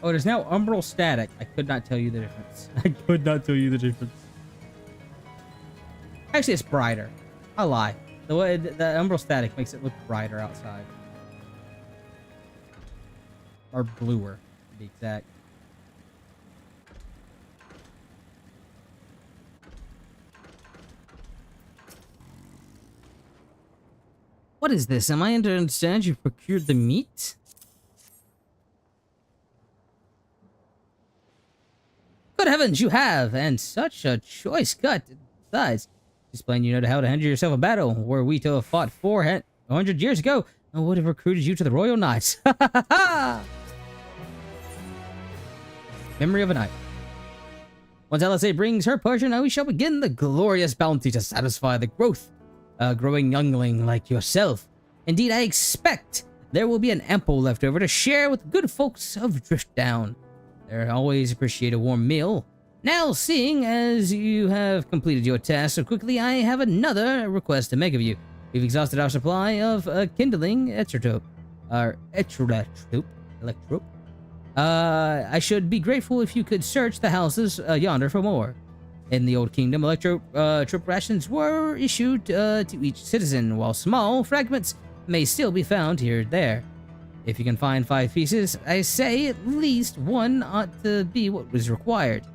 Oh, it is now umbral static. I could not tell you the difference. I could not tell you the difference. Actually, it's brighter. I lie. The way the umbral static makes it look brighter outside. Or bluer, to be exact. What is this? Am I to understand you procured the meat? Good heavens, you have! And such a choice cut. Besides, just plain you know how to handle yourself a battle. Were we to have fought 400 years ago, I would have recruited you to the Royal Knights. Ha ha ha ha! Memory of a night. Once LSA brings her portion, we shall begin the glorious bounty to satisfy the growing youngling like yourself. Indeed, I expect there will be an ample leftover to share with good folks of Driftdown. They always appreciate a warm meal. Now, seeing as you have completed your task so quickly, I have another request to make of you. We've exhausted our supply of kindling electrope. I should be grateful if you could search the houses yonder for more. In the Old Kingdom, electrope rations were issued to each citizen, while small fragments may still be found here and there. If you can find 5 pieces, I say at least one ought to be what was required.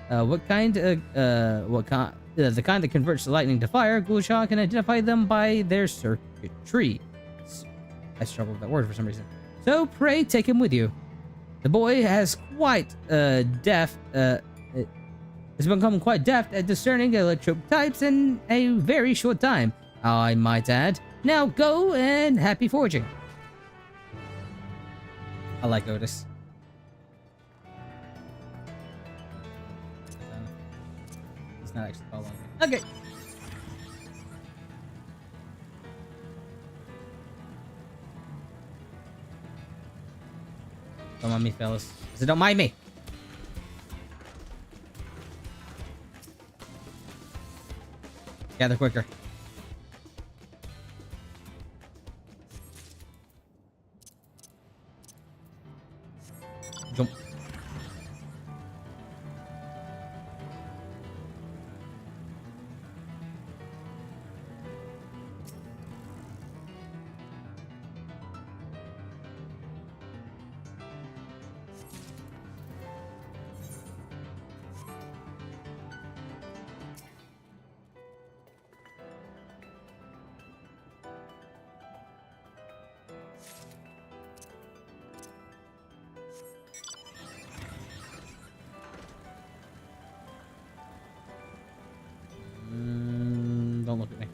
The kind that converts lightning to fire, Gulsha can identify them by their circuitry. I struggle with that word for some reason. So pray take him with you. The boy has has become quite deft at discerning electrope types in a very short time, I might add. Now go and happy forging. I like Otis. He's not actually following me. Okay. Don't mind me, fellas. So don't mind me. Gather quicker. Jump. Don't look at me.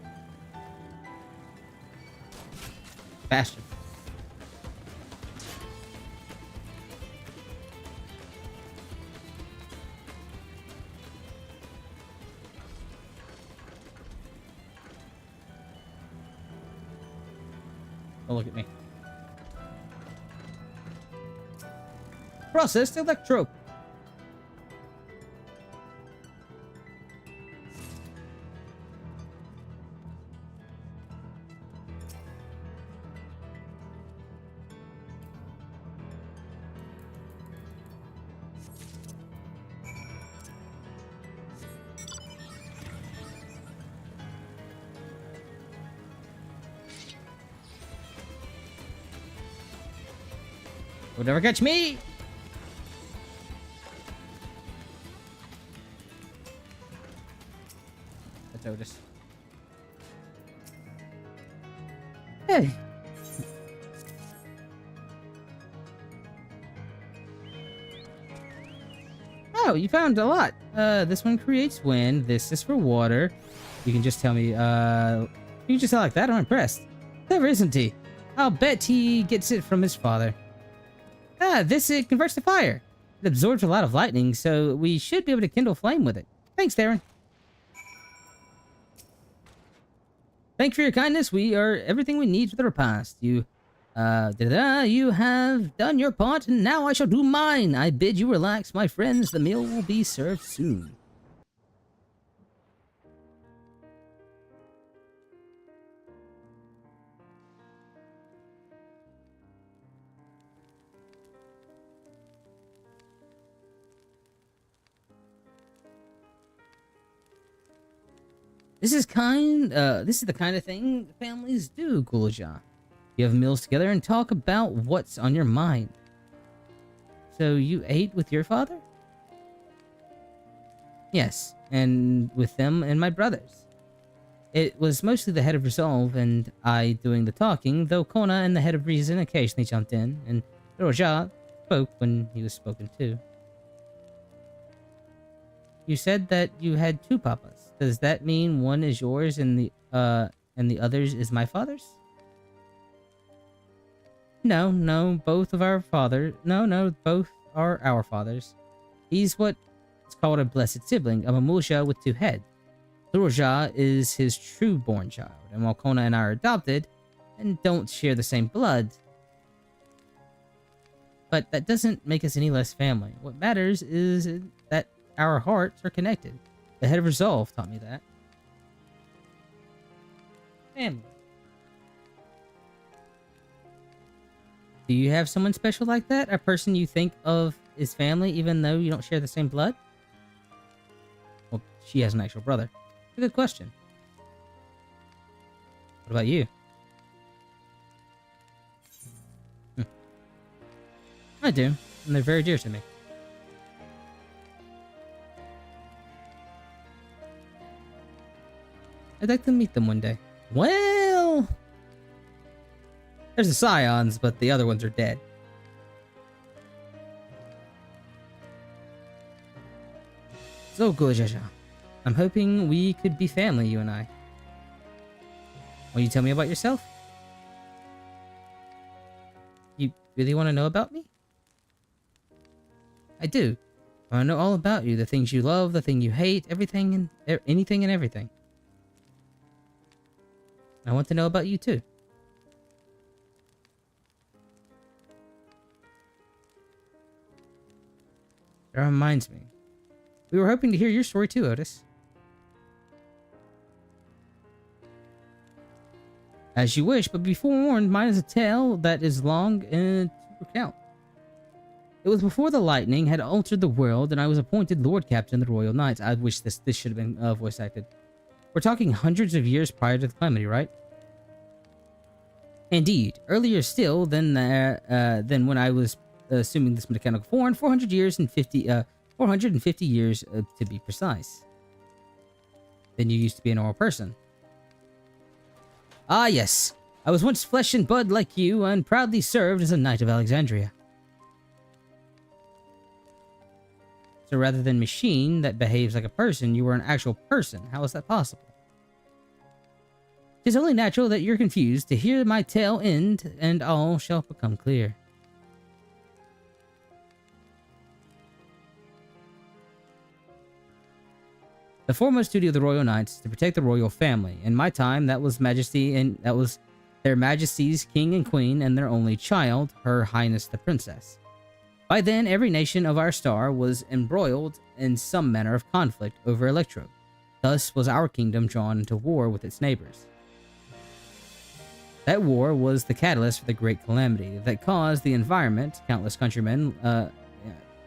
Bastion. Don't look at me. Processed electro. Would never catch me! That's Otis. Hey! Oh, you found a lot. This one creates wind. This is for water. You can just tell me, you can just tell like that? I'm impressed. Clever, isn't he? I'll bet he gets it from his father. Ah, this it converts to fire. It absorbs a lot of lightning, so we should be able to kindle flame with it. Thanks, Darren. Thank you for your kindness. We are everything we need for the repast. You have done your part, and now I shall do mine. I bid you relax, my friends. The meal will be served soon. This is the kind of thing families do, Gulaja. You have meals together and talk about what's on your mind. So you ate with your father? Yes, and with them and my brothers. It was mostly the head of Resolve and I doing the talking, though Kona and the head of Reason occasionally jumped in, and Roja spoke when he was spoken to. You said that you had two papas. Does that mean one is yours and the others is my father's? No, both of our fathers. No, both are our fathers. He's what is called a blessed sibling, a Mamusha with two heads. Roja is his true-born child, and while Kona and I are adopted and don't share the same blood, but that doesn't make us any less family. What matters is that our hearts are connected. The head of Resolve taught me that. Family. Do you have someone special like that? A person you think of as family even though you don't share the same blood? Well, she has an actual brother. A good question. What about you? I do, and they're very dear to me. I'd like to meet them one day. Well, there's the Scions, but the other ones are dead. So, Gojaja, I'm hoping we could be family, you and I. Will you tell me about yourself? You really want to know about me? I do. I want to know all about you, the things you love, the thing you hate, everything and anything and everything. I want to know about you too. That reminds me. We were hoping to hear your story too, Otis. As you wish, but be forewarned, mine is a tale that is long to recount. It was before the lightning had altered the world, and I was appointed Lord Captain of the Royal Knights. I wish this should have been voice acted. We're talking hundreds of years prior to the calamity, right? Indeed, earlier still than when I was assuming this mechanical form, 450 years to be precise. Then you used to be a normal person. Ah, yes. I was once flesh and blood like you, and proudly served as a Knight of Alexandria. So rather than machine that behaves like a person, you were an actual person. How is that possible? 'Tis only natural that you're confused. To hear my tale end, and all shall become clear. The foremost duty of the Royal Knights is to protect the royal family. In my time, that was their Majesties King and Queen and their only child, Her Highness the Princess. By then, every nation of our star was embroiled in some manner of conflict over Electro. Thus was our kingdom drawn into war with its neighbors. That war was the catalyst for the Great Calamity that caused the environment, countless countrymen,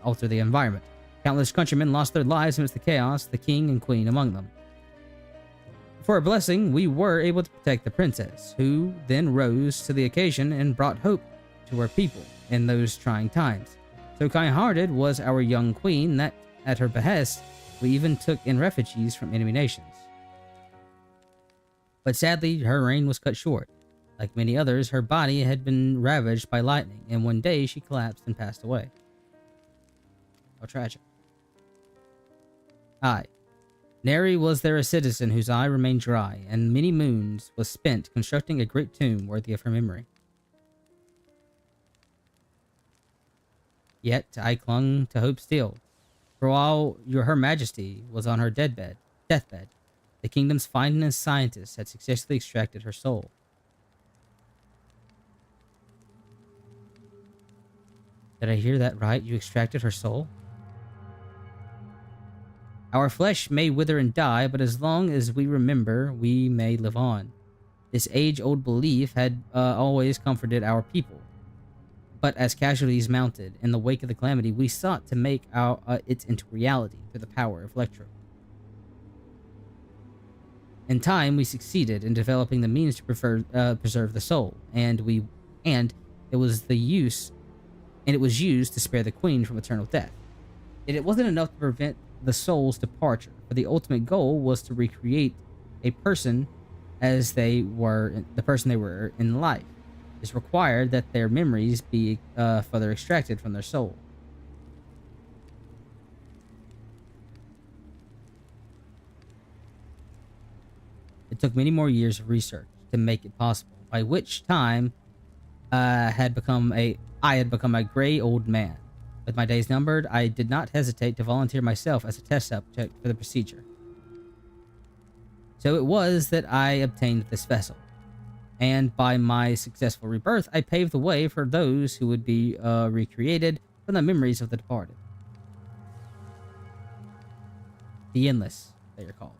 alter the environment. Countless countrymen lost their lives amidst the chaos, the king and queen among them. For a blessing, we were able to protect the princess, who then rose to the occasion and brought hope to her people in those trying times. So kind-hearted was our young queen that, at her behest, we even took in refugees from enemy nations. But sadly, her reign was cut short. Like many others, her body had been ravaged by lightning, and one day she collapsed and passed away. How tragic. Aye. Nary was there a citizen whose eye remained dry, and many moons was spent constructing a great tomb worthy of her memory. Yet I clung to hope still, for while Her Majesty was on her deathbed, the kingdom's finest scientists had successfully extracted her soul. Did I hear that right? You extracted her soul? Our flesh may wither and die, but as long as we remember, we may live on. This age-old belief had always comforted our people. But as casualties mounted in the wake of the calamity, we sought to make it into reality through the power of Electro. In time, we succeeded in developing the means to preserve the soul, and it was used to spare the queen from eternal death. Yet it wasn't enough to prevent the soul's departure, for the ultimate goal was to recreate a person as the person they were in life. This required that their memories be further extracted from their soul. It took many more years of research to make it possible, by which time I had become a gray old man. With my days numbered, I did not hesitate to volunteer myself as a test subject for the procedure. So it was that I obtained this vessel, and by my successful rebirth, I paved the way for those who would be recreated from the memories of the departed. The Endless, they are called.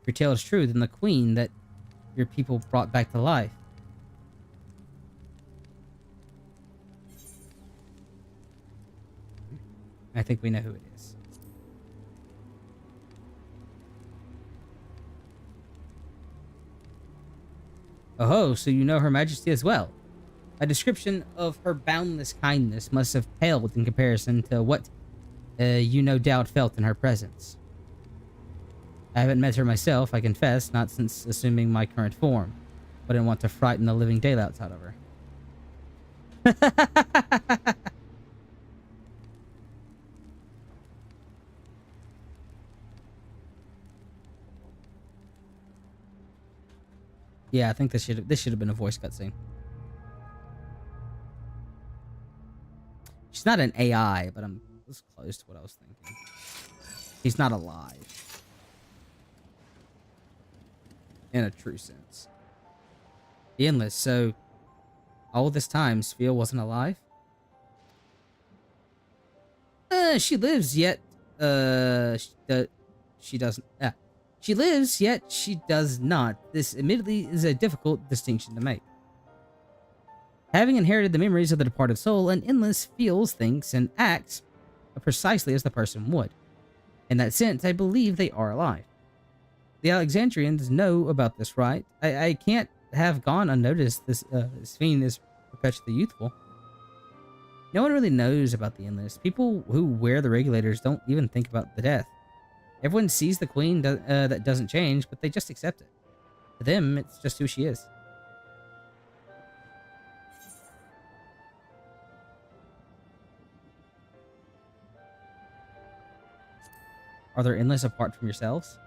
If your tale is true, then the queen that your people brought back to life I think we know who it is. Oh, so you know Her Majesty as well. A description of her boundless kindness must have paled in comparison to what you no doubt felt in her presence. I haven't met her myself, I confess, not since assuming my current form. But I didn't want to frighten the living daylights out of her. Yeah, I think this should have been a voice cutscene. She's not an AI, but I'm this close to what I was thinking. He's not alive. In a true sense. The Endless, so all this time Sphia wasn't alive? She lives, yet she doesn't. She lives, yet she does not. This admittedly is a difficult distinction to make. Having inherited the memories of the departed soul, an Endless feels, thinks, and acts precisely as the person would. In that sense, I believe they are alive. The Alexandrians know about this, right? I can't have gone unnoticed. This fiend is perpetually youthful. No one really knows about the Endless. People who wear the regulators don't even think about the death. Everyone sees the queen that doesn't change, but they just accept it. To them, it's just who she is. Are there Endless apart from yourselves?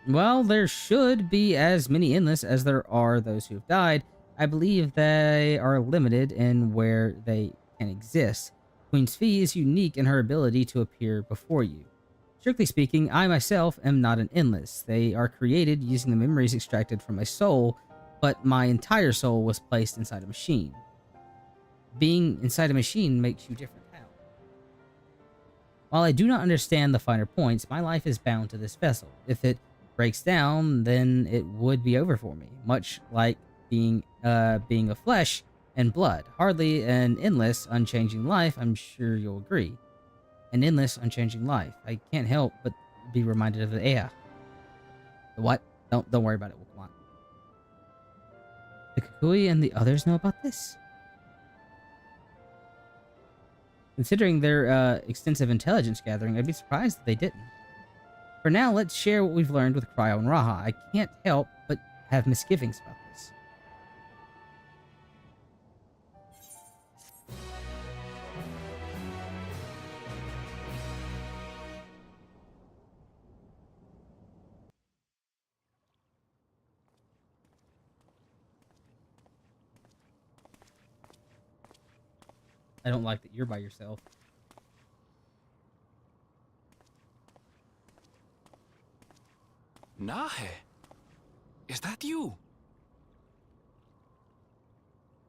While there should be as many endless as there are those who have died, I believe they are limited in where they can exist. Queen's Fee is unique in her ability to appear before you. Strictly speaking, I myself am not an endless. They are created using the memories extracted from my soul, but my entire soul was placed inside a machine. Being inside a machine makes you different. How? While I do not understand the finer points, my life is bound to this vessel. If it breaks down, then it would be over for me, much like being of flesh and blood. Hardly an endless, unchanging life, I'm sure you'll agree. An endless, unchanging life. I can't help but be reminded of the Ea. The what? Don't worry about it. We'll come on. The Kukui and the others know about this? Considering their extensive intelligence gathering, I'd be surprised if they didn't. For now, let's share what we've learned with Cryo and Raha. I can't help but have misgivings about this. I don't like that you're by yourself. Nahe, is that you?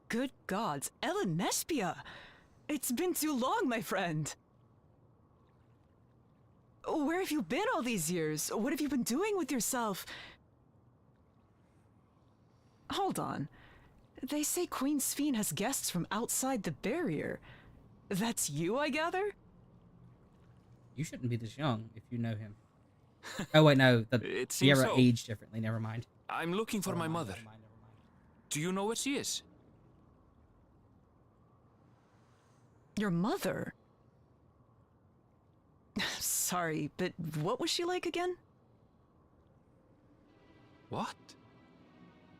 Good gods, Ellen Nespia! It's been too long, my friend! Where have you been all these years? What have you been doing with yourself? Hold on. They say Queen Sphene has guests from outside the barrier. That's you, I gather? You shouldn't be this young if you know him. Oh wait, no, the It seems Sierra so. aged differently. Never mind. I'm looking for my mother. Do you know where she is? Your mother? Sorry, but what was she like again? What?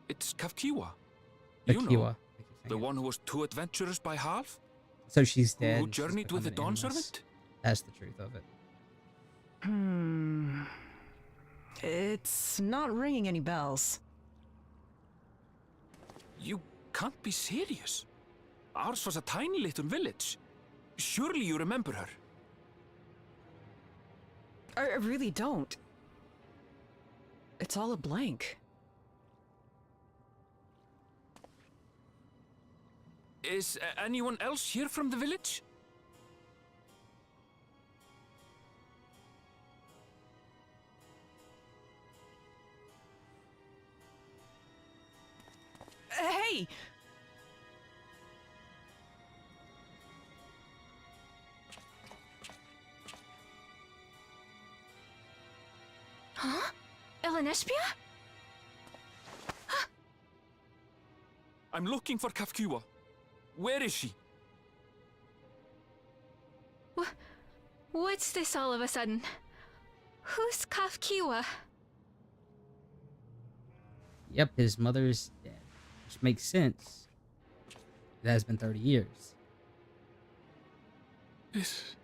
It's Kafkiwa. The You know, Kiwa. the one who was too adventurous by half? So she's dead. Who She's journeyed with the become an Dawn endless. Servant? That's the truth of it. It's not ringing any bells. You can't be serious. Ours was a tiny little village. Surely you remember her. I really don't. It's all a blank. Is anyone else here from the village? Hey! Huh? Elenespia? I'm looking for Kafkiwa. Where is she? What's this all of a sudden? Who's Kafkiwa? Yep, his mother's dead. Which makes sense. It has been 30 years. This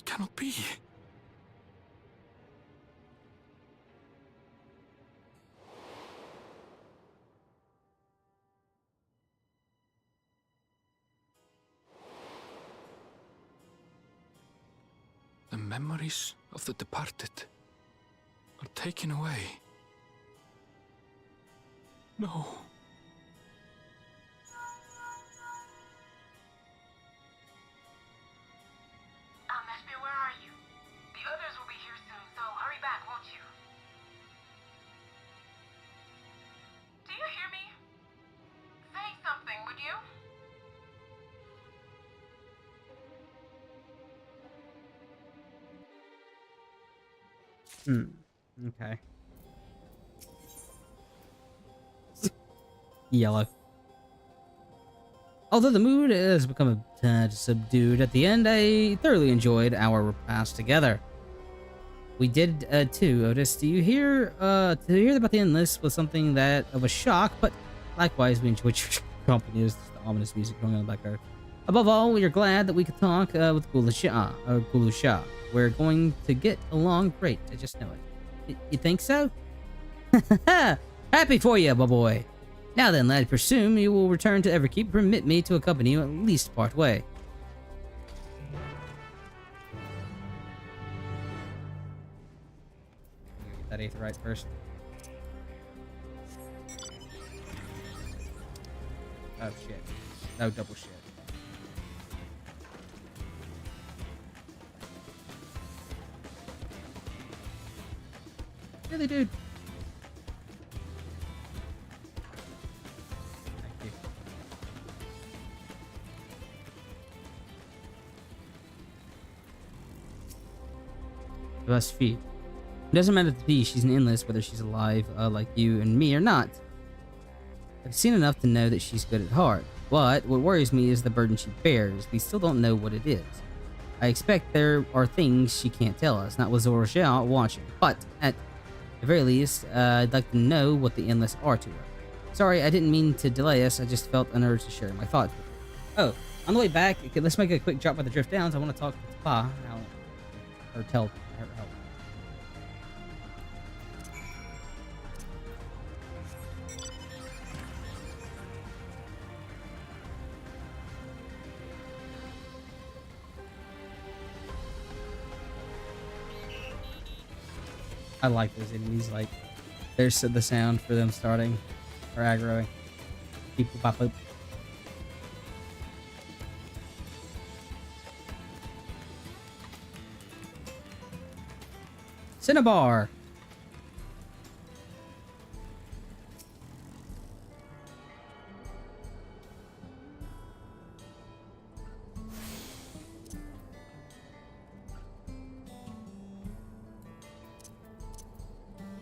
cannot be. The memories of the departed are taken away. No. Meshpia, where are you? The others will be here soon, so hurry back, won't you? Do you hear me? Say something, would you? Okay. Yellow. Although the mood has become a tad subdued at the end, I thoroughly enjoyed our repast together. We did too, Otis. To hear about the endless was something that of a shock, but likewise we enjoyed your company. There's the ominous music going on in the background. Above all, we are glad that we could talk with Gulu Shah. We're going to get along great. I just know it. You think so? Happy for you, my boy. Now then, lad, presume you will return to Everkeep. Permit me to accompany you at least part way. Get that 8th right first. Oh shit. No double shit. Really, dude? Thank you. BuzzFeed. It doesn't matter to me, she's an endless, whether she's alive, like you and me or not. I've seen enough to know that she's good at heart. But what worries me is the burden she bears. We still don't know what it is. I expect there are things she can't tell us, not with Zorja watching. But at the very least, I'd like to know what the endless are to her. Sorry, I didn't mean to delay us. I just felt an urge to share my thoughts with you. Oh, on the way back, let's make a quick drop by the Drift Downs. I want to talk to Pa now, or tell her how. I like those enemies, like, there's the sound for them starting, or aggroing. People pop up. Cinnabar!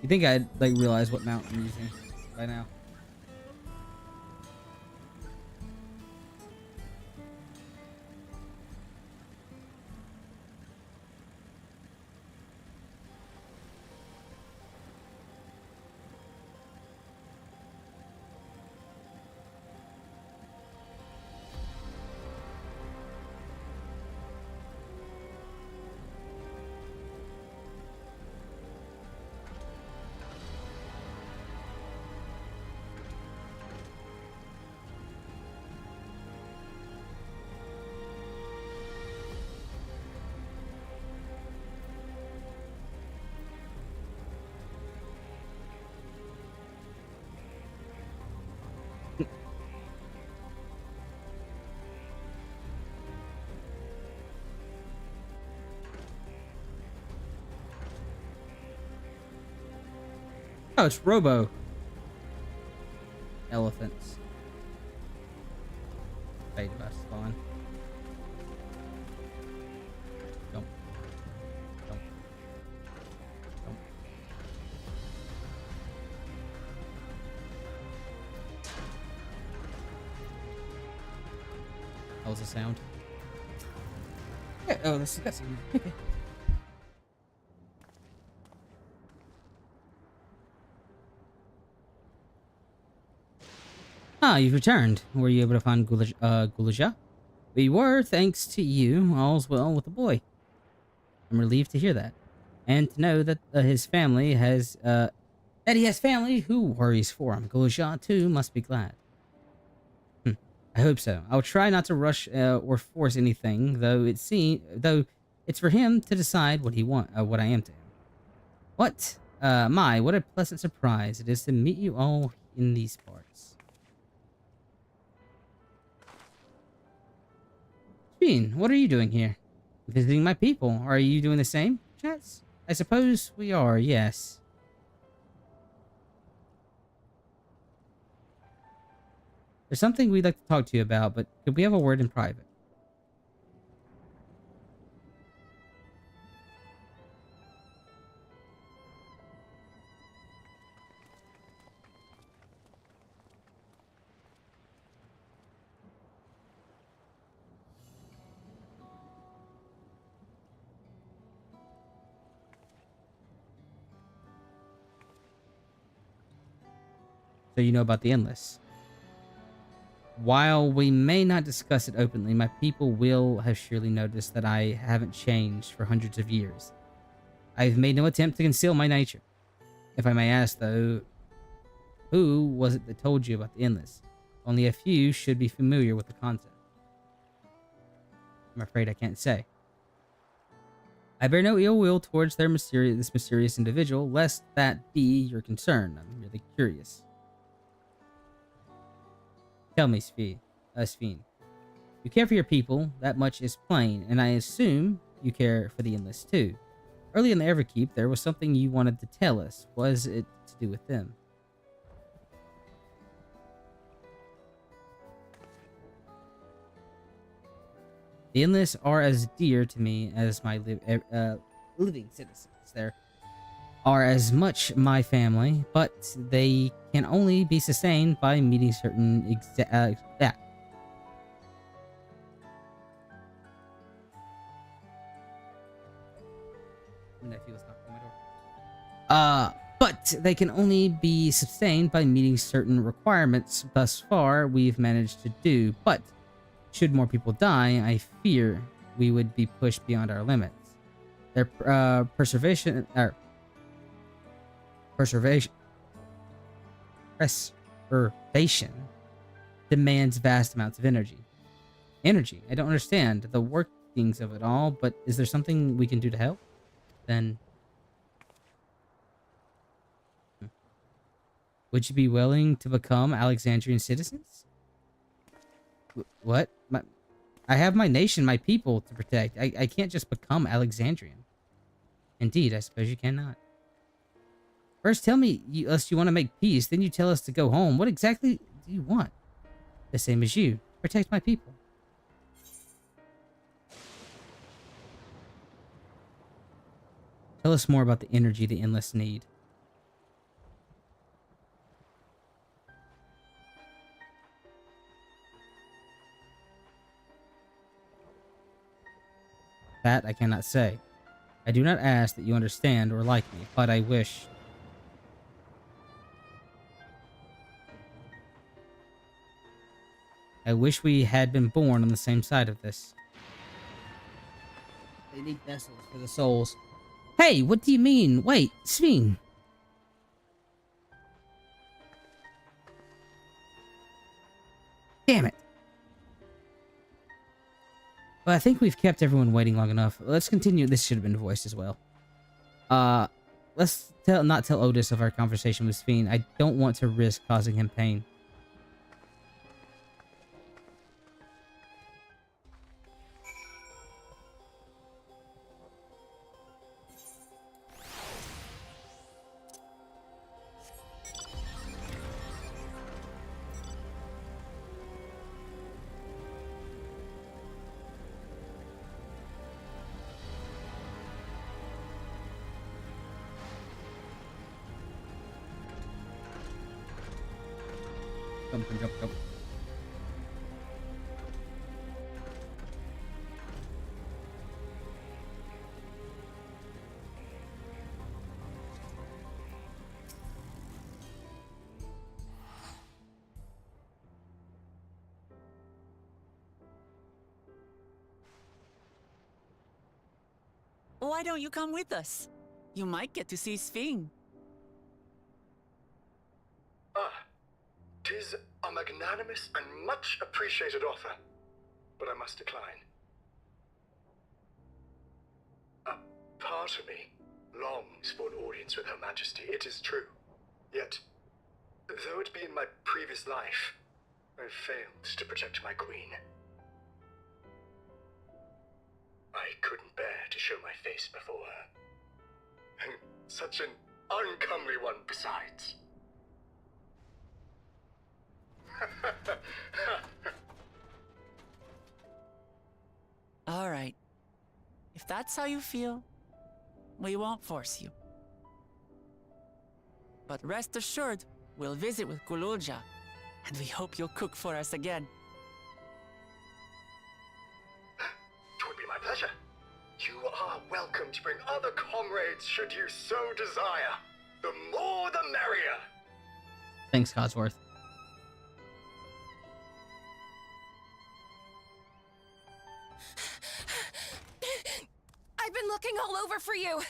You think I'd, like, realize what mount I'm using by now? Oh, it's Robo. Elephants. Fade bus spawn. Jump. Jump. Jump. That was the sound. Yeah, oh, this is cutscene. Okay. Ah, you've returned. Were you able to find Gulaja? We were, thanks to you. All's well with the boy. I'm relieved to hear that. And to know that his family has, that he has family who worries for him. Gulaja, too, must be glad. I hope so. I'll try not to rush or force anything, though it's for him to decide what what I am to him. What? What a pleasant surprise it is to meet you all in these parts. Bean, what are you doing here? Visiting my people. Are you doing the same, chats? I suppose we are, yes. There's something we'd like to talk to you about, but could we have a word in private? So you know about the Endless. While we may not discuss it openly, my people will have surely noticed that I haven't changed for hundreds of years. I've made no attempt to conceal my nature. If I may ask, though, who was it that told you about the Endless? Only a few should be familiar with the concept. I'm afraid I can't say. I bear no ill will towards this mysterious individual, lest that be your concern. I'm merely curious. Tell me, Sphene. You care for your people, that much is plain, and I assume you care for the Endless too. Early in the Everkeep, there was something you wanted to tell us. Was it to do with them? The Endless are as dear to me as my living citizens. There are as much my family, but they can only be sustained by meeting certain but they can only be sustained by meeting certain requirements. Thus far, we've managed to do, but should more people die, I fear we would be pushed beyond our limits. Their preservation demands vast amounts of energy. Energy? I don't understand the workings of it all, but is there something we can do to help? Then would you be willing to become Alexandrian citizens? What? I have my nation, my people to protect. I can't just become Alexandrian. Indeed, I suppose you cannot. First, tell me you want to make peace, then you tell us to go home. What exactly do you want? The same as you. Protect my people. Tell us more about the energy the Endless need. That I cannot say. I do not ask that you understand or like me, but I wish... we had been born on the same side of this. They need vessels for the souls. Hey, what do you mean? Wait, Sphene. Damn it. Well, I think we've kept everyone waiting long enough. Let's continue. This should have been voiced as well. Let's not tell Otis of our conversation with Sphene. I don't want to risk causing him pain. Jump. Why don't you come with us? You might get to see Sphene. Tis a magnanimous and much appreciated offer, but I must decline. A part of me longs for an audience with Her Majesty, it is true. Yet, though it be in my previous life, I've failed to protect my queen. I couldn't bear to show my face before her. And such an uncomely one besides. All right. If that's how you feel, we won't force you. But rest assured, we'll visit with Gululja, and we hope you'll cook for us again. It would be my pleasure. You are welcome to bring other comrades should you so desire. The more the merrier. Thanks, Codsworth. I've been looking all over for you.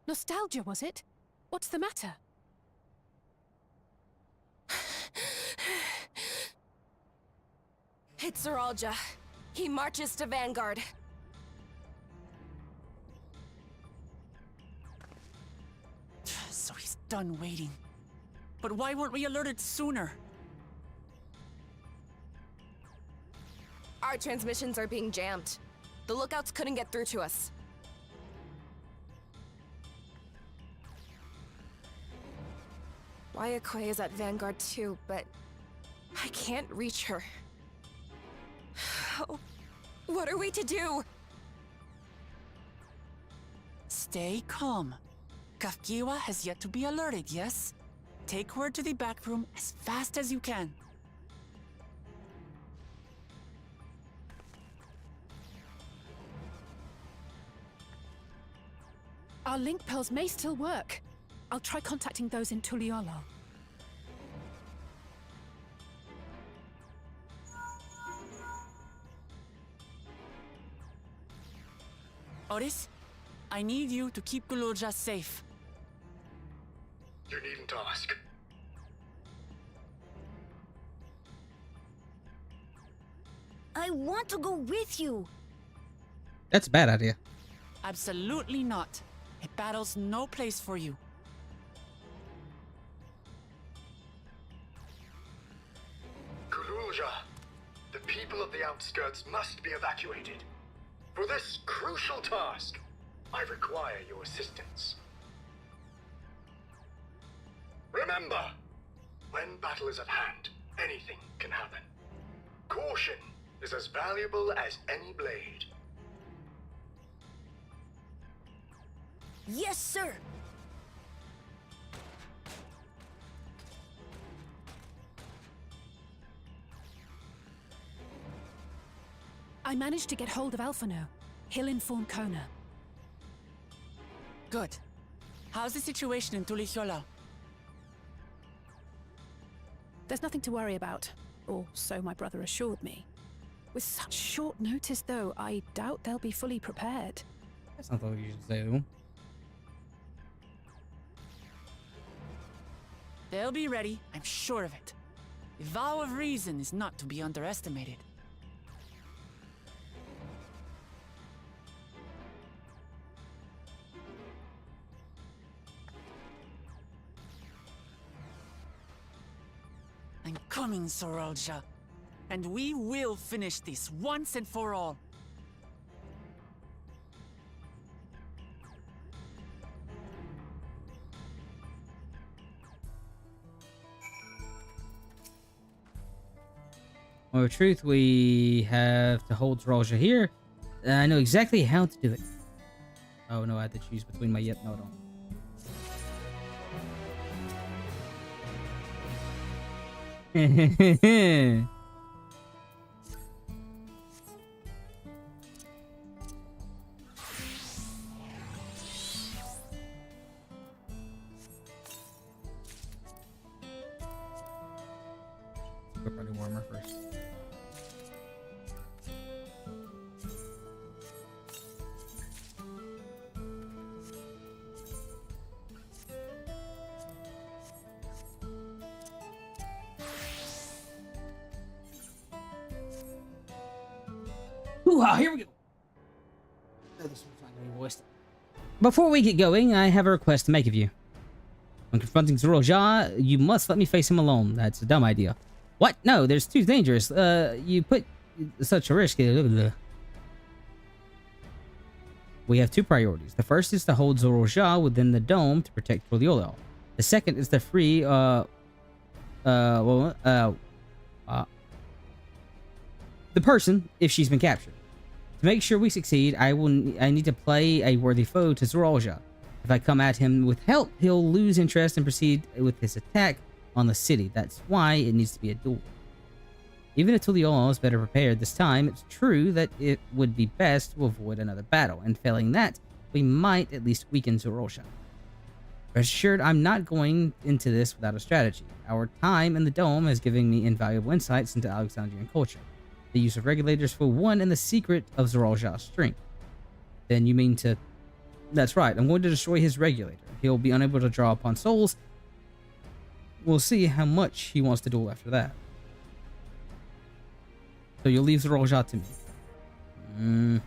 Nostalgia, was it? What's the matter? It's Zeralja. He marches to Vanguard. So he's done waiting. But why weren't we alerted sooner? Our transmissions are being jammed. The lookouts couldn't get through to us. Wayakwe is at Vanguard too, but I can't reach her. Oh, what are we to do? Stay calm. Kafkiwa has yet to be alerted, yes? Take her to the back room as fast as you can. Our link pearls may still work. I'll try contacting those in Tuliolo. Otis, I need you to keep Gulurja safe. You needn't ask. I want to go with you. That's a bad idea. Absolutely not. A battle's no place for you. Gululja, the people of the outskirts must be evacuated. For this crucial task, I require your assistance. Remember, when battle is at hand, anything can happen. Caution is as valuable as any blade. Yes, sir. I managed to get hold of Alphano. He'll inform Kona. Good. How's the situation in Tulichola? There's nothing to worry about, or so my brother assured me. With such short notice, though, I doubt they'll be fully prepared. That's not what you should say to them. They'll be ready, I'm sure of it. The vow of reason is not to be underestimated. I'm coming, Sorolja. And we will finish this once and for all. Well, in truth, we have to hold Zeralja here. I know exactly how to do it. Oh no, I have to choose between my yep, no, I don't. Go probably warmer first. Ooh, here we go. Oh, this one's not gonna be voiced. Before we get going, I have a request to make of you. When confronting Zeralja, you must let me face him alone. That's a dumb idea. What? No, there's too dangerous. You put such a risk. We have two priorities. The first is to hold Zeralja within the dome to protect Tuliolo. The second is to free, the person if she's been captured. To make sure we succeed, I need to play a worthy foe to Zeralja. If I come at him with help, he'll lose interest and proceed with his attack on the city. That's why it needs to be a duel. Even if Tuliolo is better prepared this time, it's true that it would be best to avoid another battle, and failing that, we might at least weaken Zeralja. Rest assured, I'm not going into this without a strategy. Our time in the dome has given me invaluable insights into Alexandrian culture. The use of regulators for one, and the secret of Zeralja's strength. Then you mean to That's right. I'm going to destroy his regulator. He'll be unable to draw upon souls. We'll see how much he wants to do after that. So you'll leave the Rolja to me.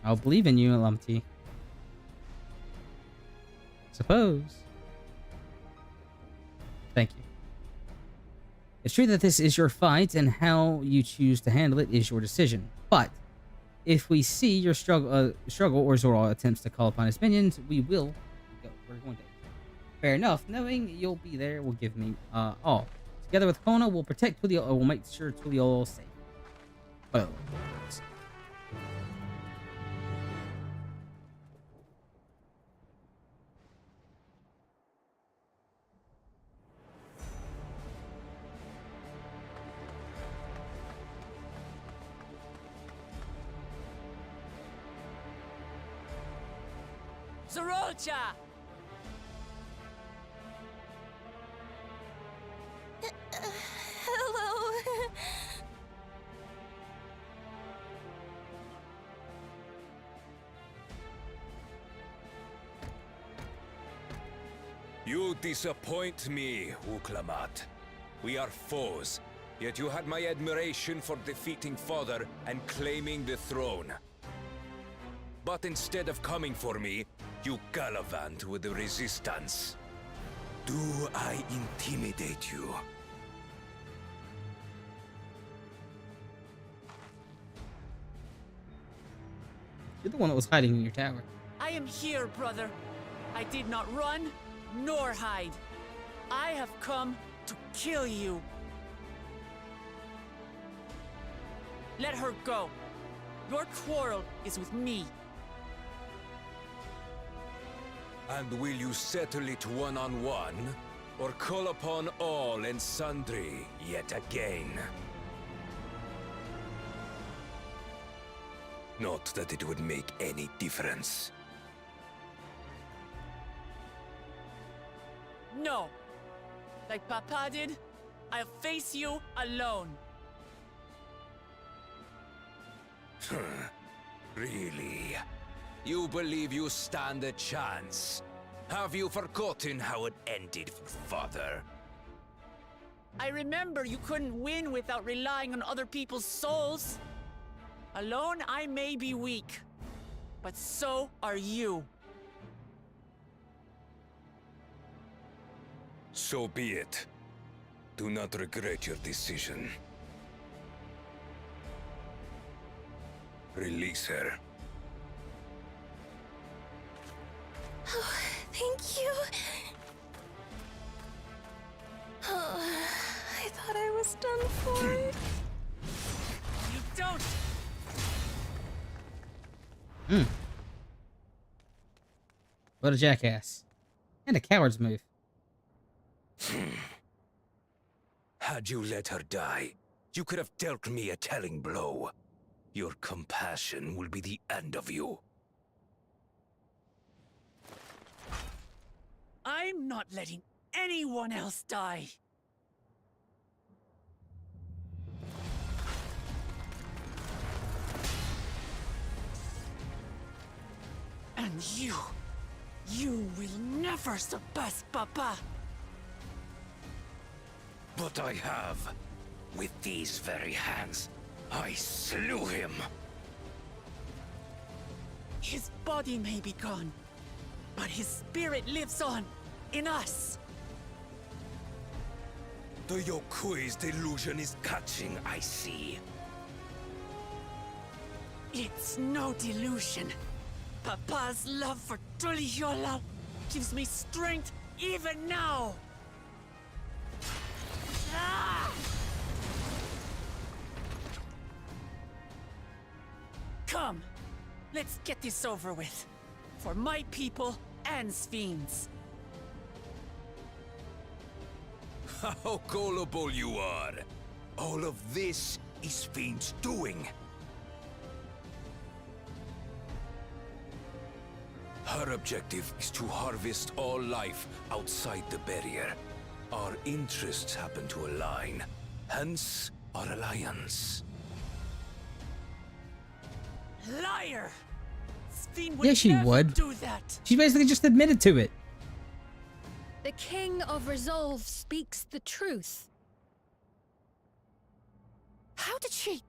I'll believe in you, Lumty. Suppose. Thank you. It's true that this is your fight, and how you choose to handle it is your decision. But if we see your struggle or Zoral attempts to call upon his minions, we will go. We're going to. Fair enough. Knowing you'll be there will give me all. Together with Kona, we'll protect Tuliol. We'll make sure Tuliol is safe. Well. Zorolcha! Hello. You disappoint me, Uklamat. We are foes, yet you had my admiration for defeating Father and claiming the throne. But instead of coming for me, you gallivant with the resistance. Do I intimidate you? You're the one that was hiding in your tower. I am here, brother. I did not run, nor hide. I have come to kill you. Let her go. Your quarrel is with me. And will you settle it one-on-one, or call upon all and sundry yet again? Not that it would make any difference. No. Like Papa did, I'll face you alone. Really? You believe you stand a chance? Have you forgotten how it ended for Father? I remember you couldn't win without relying on other people's souls. Alone, I may be weak, but so are you. So be it. Do not regret your decision. Release her. Oh, thank you. Oh, I thought I was done for. You don't. What a jackass. And a coward's move. Had you let her die, you could have dealt me a telling blow. Your compassion will be the end of you. I'm not letting anyone else die. And you will never surpass Papa. But I have. With these very hands, I slew him. His body may be gone, but his spirit lives on, in us. The Yokui's delusion is catching, I see. It's no delusion. Papa's love for Tuliyola gives me strength even now. Ah! Come, let's get this over with. For my people and Sphinx. How gullible you are! All of this is Fiend's doing. Her objective is to harvest all life outside the barrier. Our interests happen to align, hence our alliance. Liar! Sphene would Yeah, she never would. do that. She basically just admitted to it. The King of Resolve speaks the truth. How did she?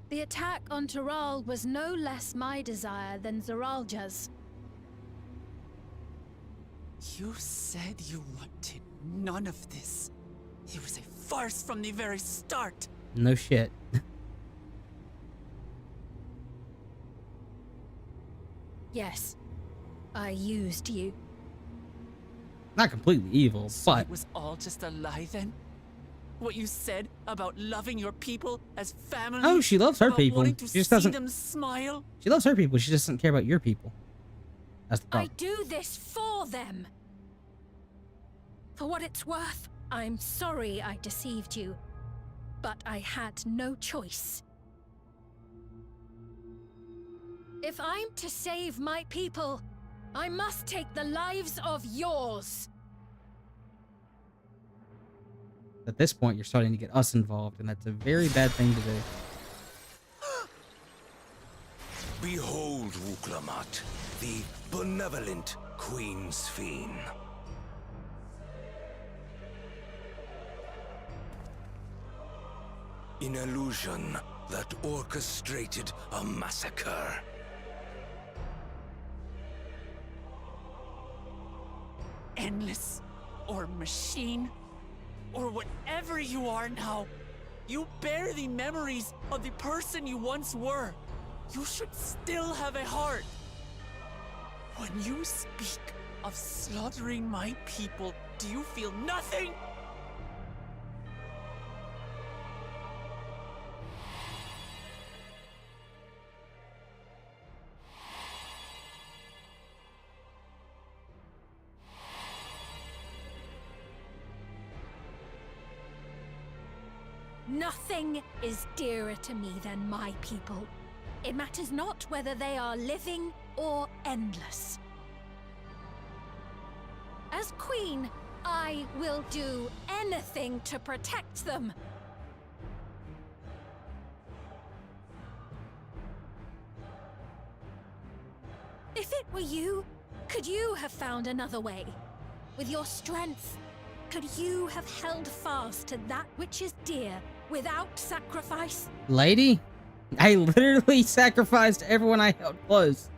The attack on Taral was no less my desire than Zaralja's. You said you wanted none of this. It was a farce from the very start. No shit. Yes, I used you. Not completely evil, but It was all just a lie then? What you said about loving your people as family? oh, she loves her about people. wanting to She just see doesn't. them smile? She loves her people. She doesn't care about your people. That's the I problem. do this for them. For what it's worth, I'm sorry I deceived you, but I had no choice. If I'm to save my people, I must take the lives of yours. At this point, you're starting to get us involved, and that's a very bad thing to do. Behold, Wuklamat, the benevolent Queen Sphene. An illusion that orchestrated a massacre. Endless, or machine, or whatever you are now, you bear the memories of the person you once were. You should still have a heart. When you speak of slaughtering my people, do you feel nothing? Nothing is dearer to me than my people. It matters not whether they are living or endless. As queen, I will do anything to protect them. If it were you, could you have found another way? With your strength, could you have held fast to that which is dear without sacrifice? Lady, I literally sacrificed everyone I held close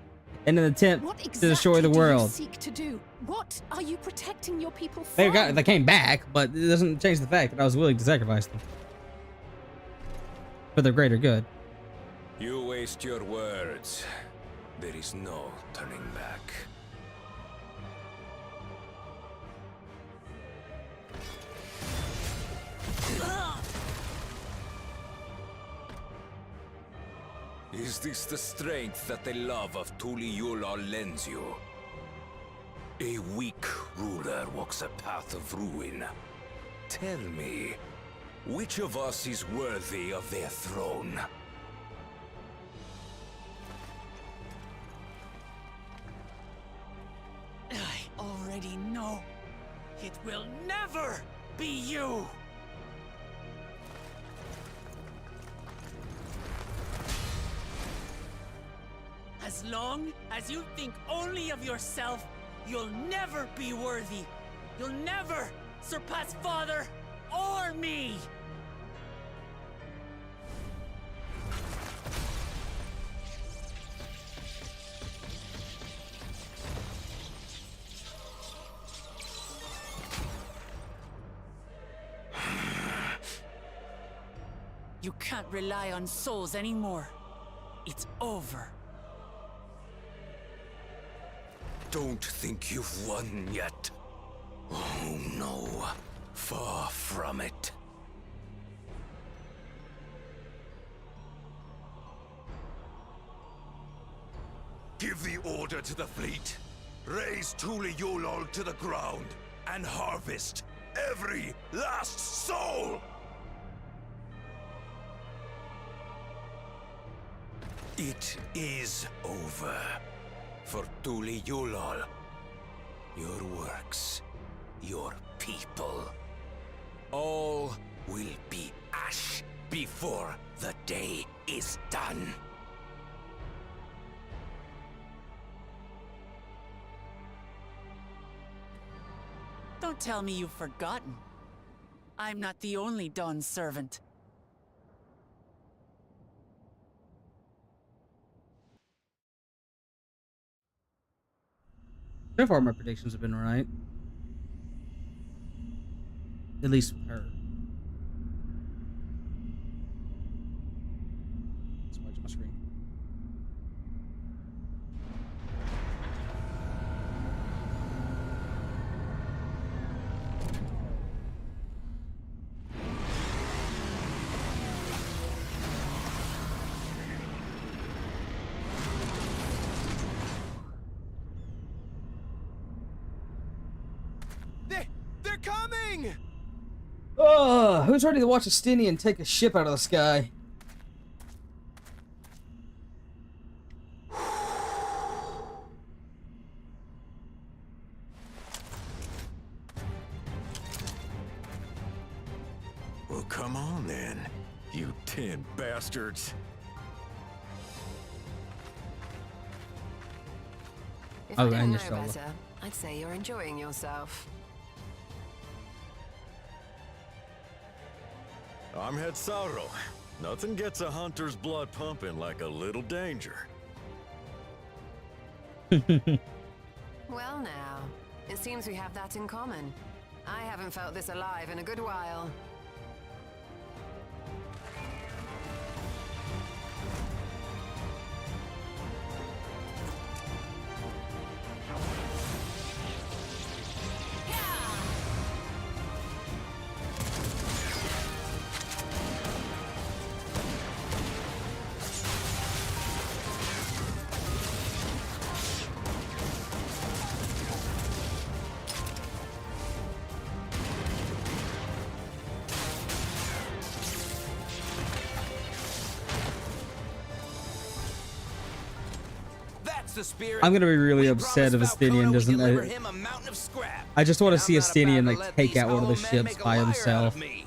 in an attempt What to destroy exactly the do you world. seek to do? What are you protecting your people from? They came back, but it doesn't change the fact that I was willing to sacrifice them for the greater good. You waste your words. There is no turning back. Is this the strength that the love of Tuliyola lends you? A weak ruler walks a path of ruin. Tell me, which of us is worthy of their throne? I already know. It will never be you! As long as you think only of yourself, you'll never be worthy. You'll never surpass Father or me! You can't rely on souls anymore. It's over. Don't think you've won yet. Oh no, far from it. Give the order to the fleet. Raise Tuliyola to the ground and harvest every last soul! It is over. For Tuli Yulol. Your works, your people, all will be ash before the day is done. Don't tell me you've forgotten. I'm not the only Dawn's servant. So far, my predictions have been right. At least with her. Let's watch my screen. They're coming! Oh, who's ready to watch a Stinian take a ship out of the sky? Well, come on then, you 10 bastards. If Oh, I didn't and know you're solo. better, I'd say you're enjoying yourself. I'm Head Sauro. Nothing gets a hunter's blood pumping like a little danger. Well now, it seems we have that in common. I haven't felt this alive in a good while. The spirit. I'm gonna be really upset if Estinian doesn't. Him a mountain of scrap. I just want to see I'm not Estinian about to like let take these out one of the hollow men ships make a by liar out himself. of me.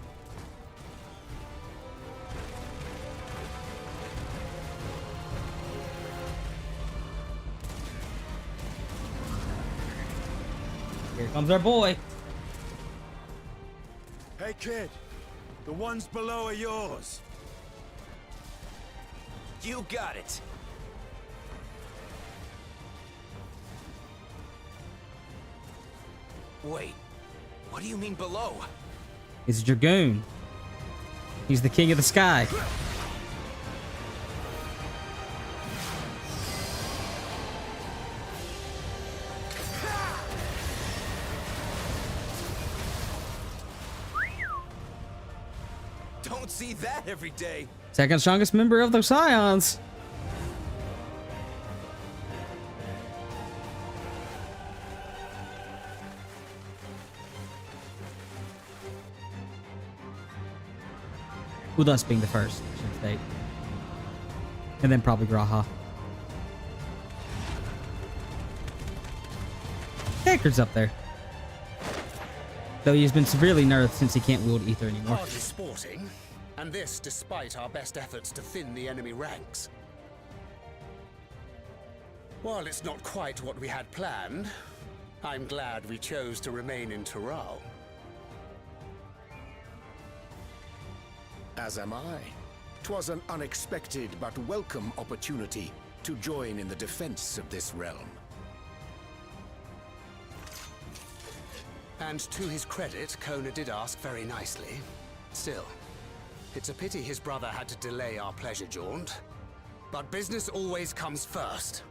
Here comes our boy. Hey kid, the ones below are yours. You got it. Wait, what do you mean below? He's a dragoon. He's the king of the sky. Don't see that every day. Second strongest member of the Scions. With us being the first, I should state. And then probably Graha. Deckard's up there. Though he's been severely nerfed since he can't wield ether anymore. Hardly sporting, and this despite our best efforts to thin the enemy ranks. While it's not quite what we had planned, I'm glad we chose to remain in Taral. As am I. 'Twas an unexpected but welcome opportunity to join in the defense of this realm. And to his credit, Kona did ask very nicely. Still, it's a pity his brother had to delay our pleasure jaunt. But business always comes first.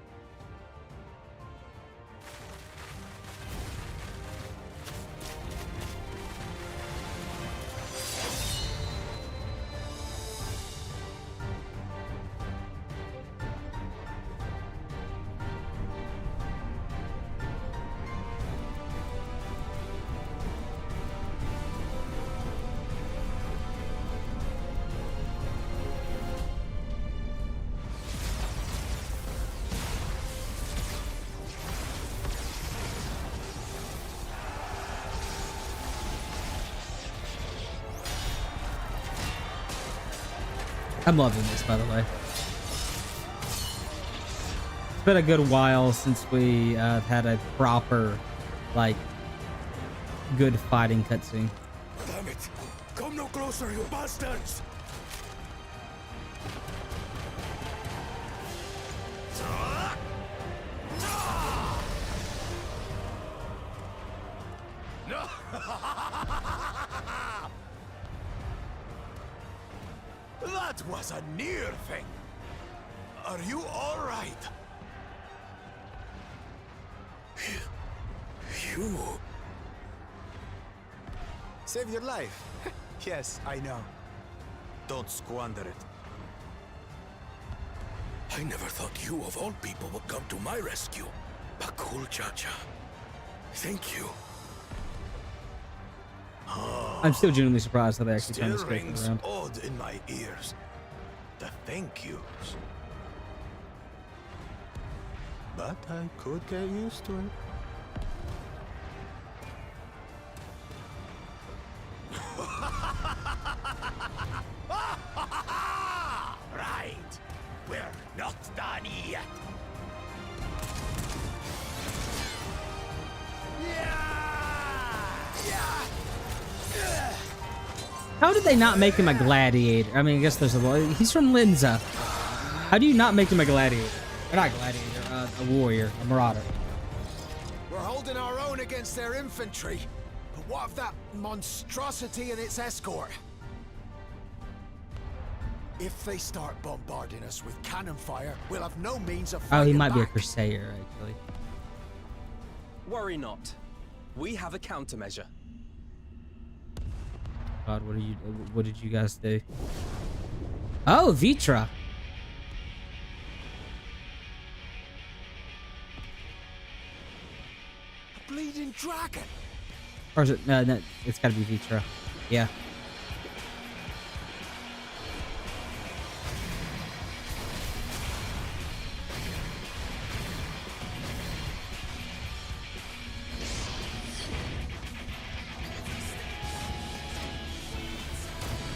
I'm loving this, by the way. It's been a good while since we had a proper, like, good fighting cutscene. Damn it! Come no closer, you bastards! That was a near thing. Are you all right? You... Save your life. Yes, I know. Don't squander it. I never thought you of all people would come to my rescue. Bakul Chacha. Thank you. I'm still genuinely surprised that they actually turned this Still character rings around. odd in my ears. The thank yous. But I could get used to it. Right. We're not done yet. How did they not make him a gladiator? I mean, I guess there's a lot. He's from Linza. How do you not make him a gladiator? Or not a gladiator, a warrior, a marauder. We're holding our own against their infantry. But what of that monstrosity and its escort? If they start bombarding us with cannon fire, we'll have no means of Oh, fighting he might be a back. crusader, actually. Worry not. We have a countermeasure. God, what did you guys do? Oh, Vitra. A bleeding dragon. Or is it? No, it's gotta be Vitra. Yeah.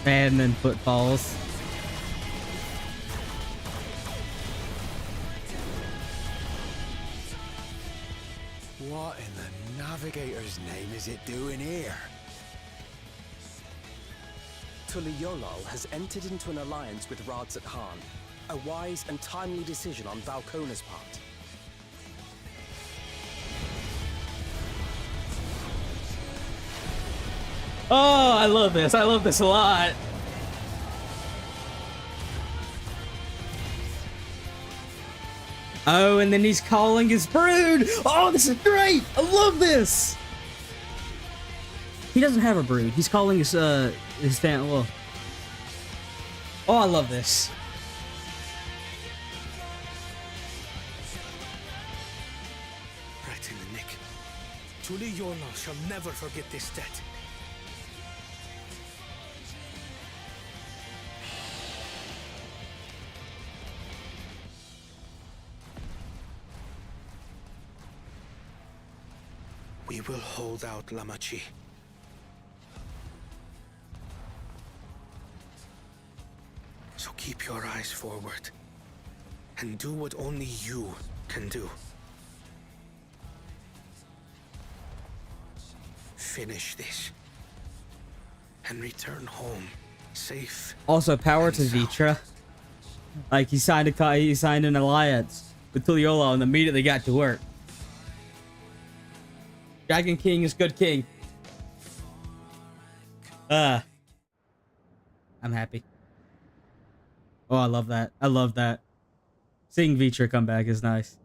And then footfalls. What in the Navigator's name is it doing here? Tuliyollal has entered into an alliance with Radzat Khan. A wise and timely decision on Valkona's part. Oh, I love this. I love this a lot. Oh, and then he's calling his brood. Oh, this is great. I love this. He doesn't have a brood. He's calling his family. Well, oh, I love this. Right in the nick. Tuliyollal shall never forget this debt. We will hold out, Lamachi. So keep your eyes forward and do what only you can do. Finish this and return home safe. Also, power to Vitra. Like he signed an alliance with Tuliyollal and immediately got to work. Dragon King is good king. I'm happy. Oh, I love that. I love that. Seeing Vitra come back is nice. To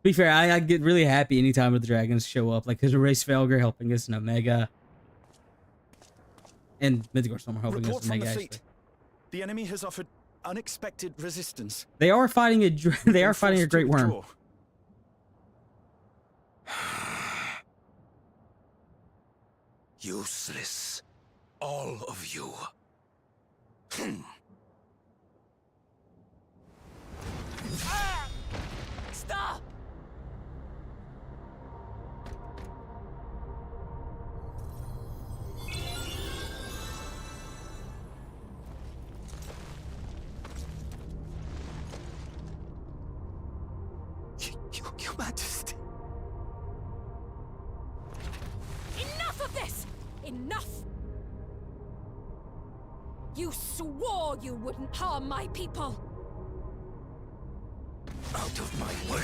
be fair, I get really happy anytime the dragons show up. Like, there's a Race Felger helping us in Omega. And Mythgor Storm helping us in Omega, actually. The enemy has offered unexpected resistance. They are fighting a great worm. Useless. All of you. Stop! You swore you wouldn't harm my people! Out of my way!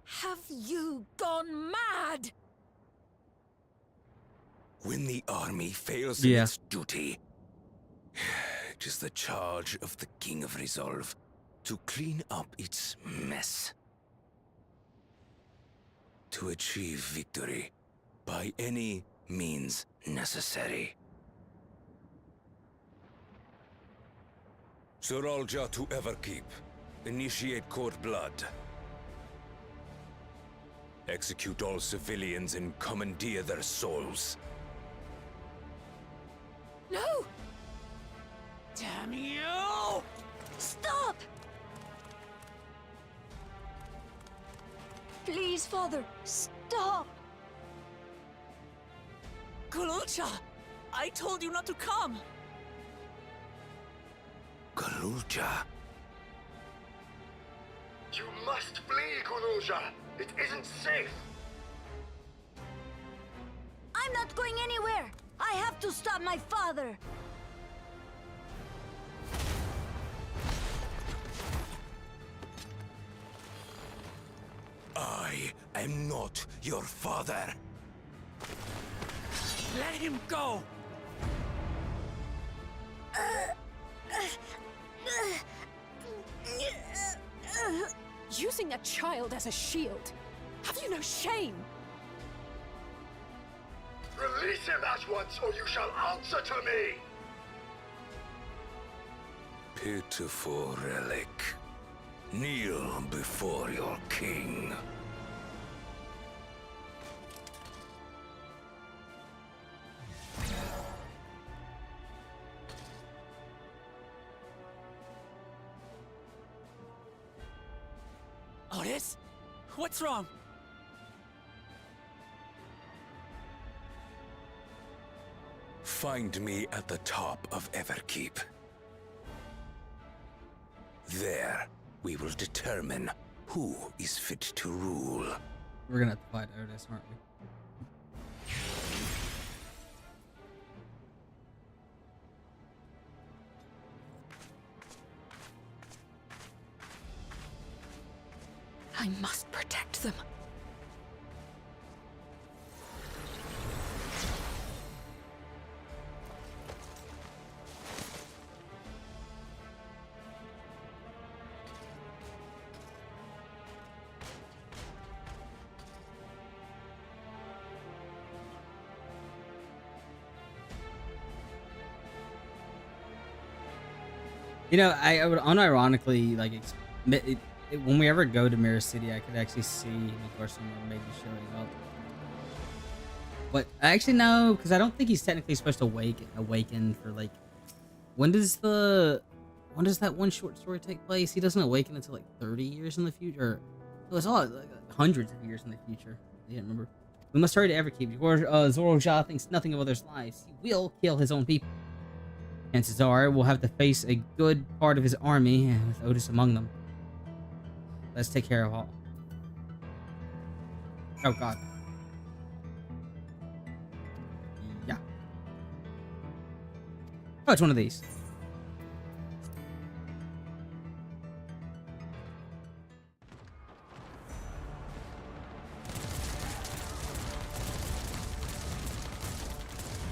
Have you gone mad? When the army fails in its duty, it is the charge of the King of Resolve to clean up its mess. To achieve victory by any means necessary. Zoralja to Everkeep. Initiate Court Blood. Execute all civilians and commandeer their souls. No! Damn you! Stop! Please, Father, stop! Kululcha! I told you not to come! Galulja. You must flee, Kululja! It isn't safe! I'm not going anywhere! I have to stop my father! I am not your father. Let him go! Using a child as a shield. Have you no shame? Release him at once, or you shall answer to me! Pitiful relic. Kneel before your king. Otis? What's wrong? Find me at the top of Everkeep. There, we will determine who is fit to rule. We're gonna have to fight Otis, aren't we? I must protect them. You know, I would unironically like when we ever go to Mirror City, I could actually see Nicorson maybe showing up. But actually no, because I don't think he's technically supposed to awaken for like when does that one short story take place? He doesn't awaken until like 30 years in the future. It was all like hundreds of years in the future. I didn't remember. We must hurry to Everkeep. Zoralja thinks nothing of others' lives. He will kill his own people. Chances are we'll have to face a good part of his army, with Otis among them. Let's take care of all. Oh god. Yeah. Oh, it's one of these.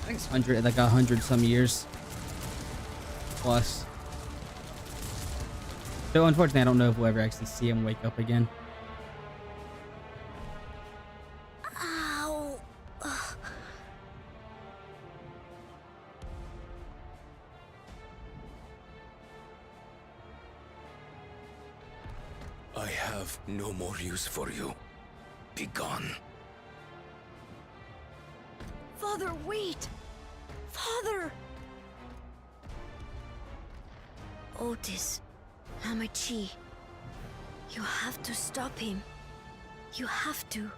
I think it's 100 some years. Plus. So unfortunately, I don't know if we'll ever actually see him wake up again. Ow! I have no more use for you. Be gone. Father, wait! Father! Otis, Hamachi. You have to stop him. You have to.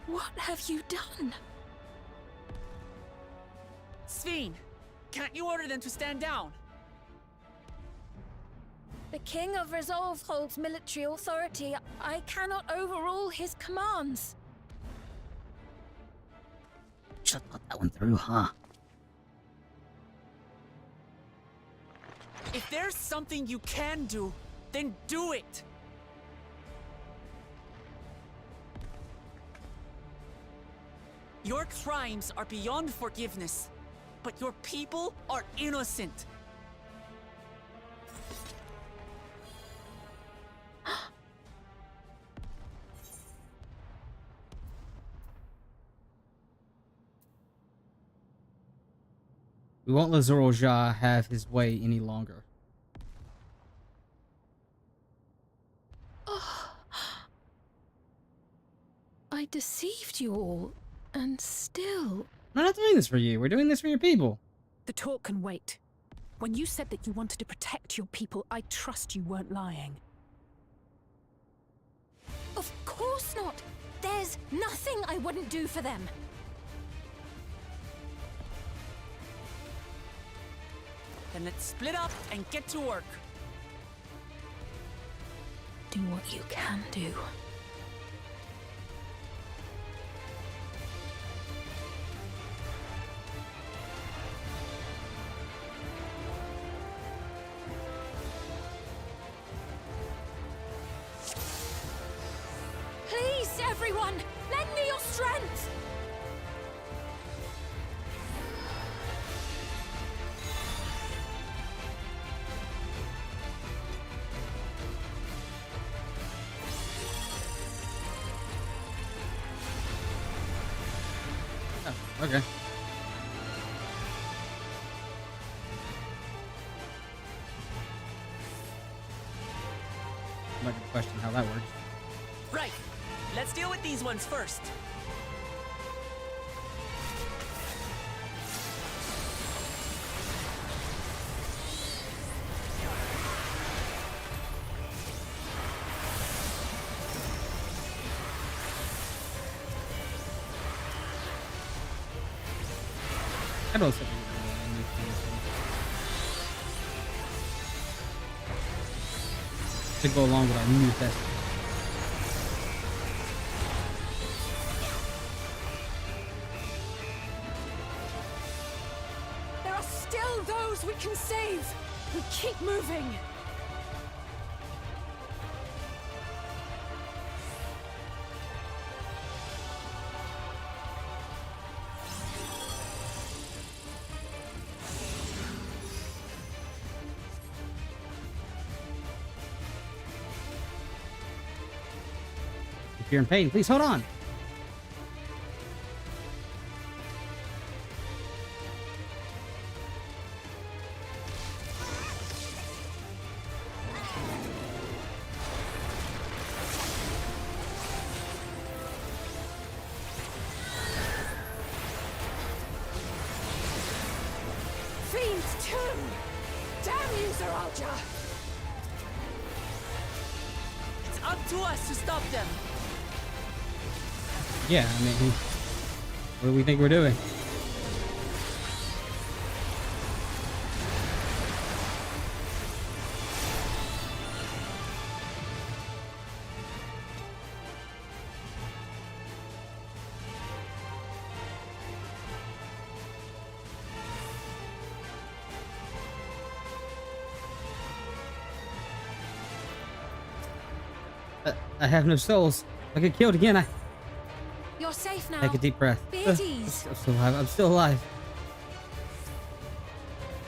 What have you done? Sveen, can't you order them to stand down? The King of Resolve holds military authority. I cannot overrule his commands. Should have thought that one through, huh? If there's something you can do, then do it! Your crimes are beyond forgiveness, but your people are innocent. We won't let Zorojah have his way any longer. I deceived you all, and still... We're not doing this for you. We're doing this for your people. The talk can wait. When you said that you wanted to protect your people, I trust you weren't lying. Of course not! There's nothing I wouldn't do for them! Then let's split up and get to work. Do what you can do. Please, everyone! Lend me your strength! Okay. I'm not gonna question how that works. Right. Let's deal with these ones first. I don't think to go along with our new testament. There are still those we can save! We keep moving! If you're in pain, please hold on. Fiends too! Damn you, Zoralja! It's up to us to stop them. Yeah, I mean, what do we think we're doing? I have no souls. If I get killed again, I You're safe now. take a deep breath. Be at ease. I'm still alive. I'm still alive.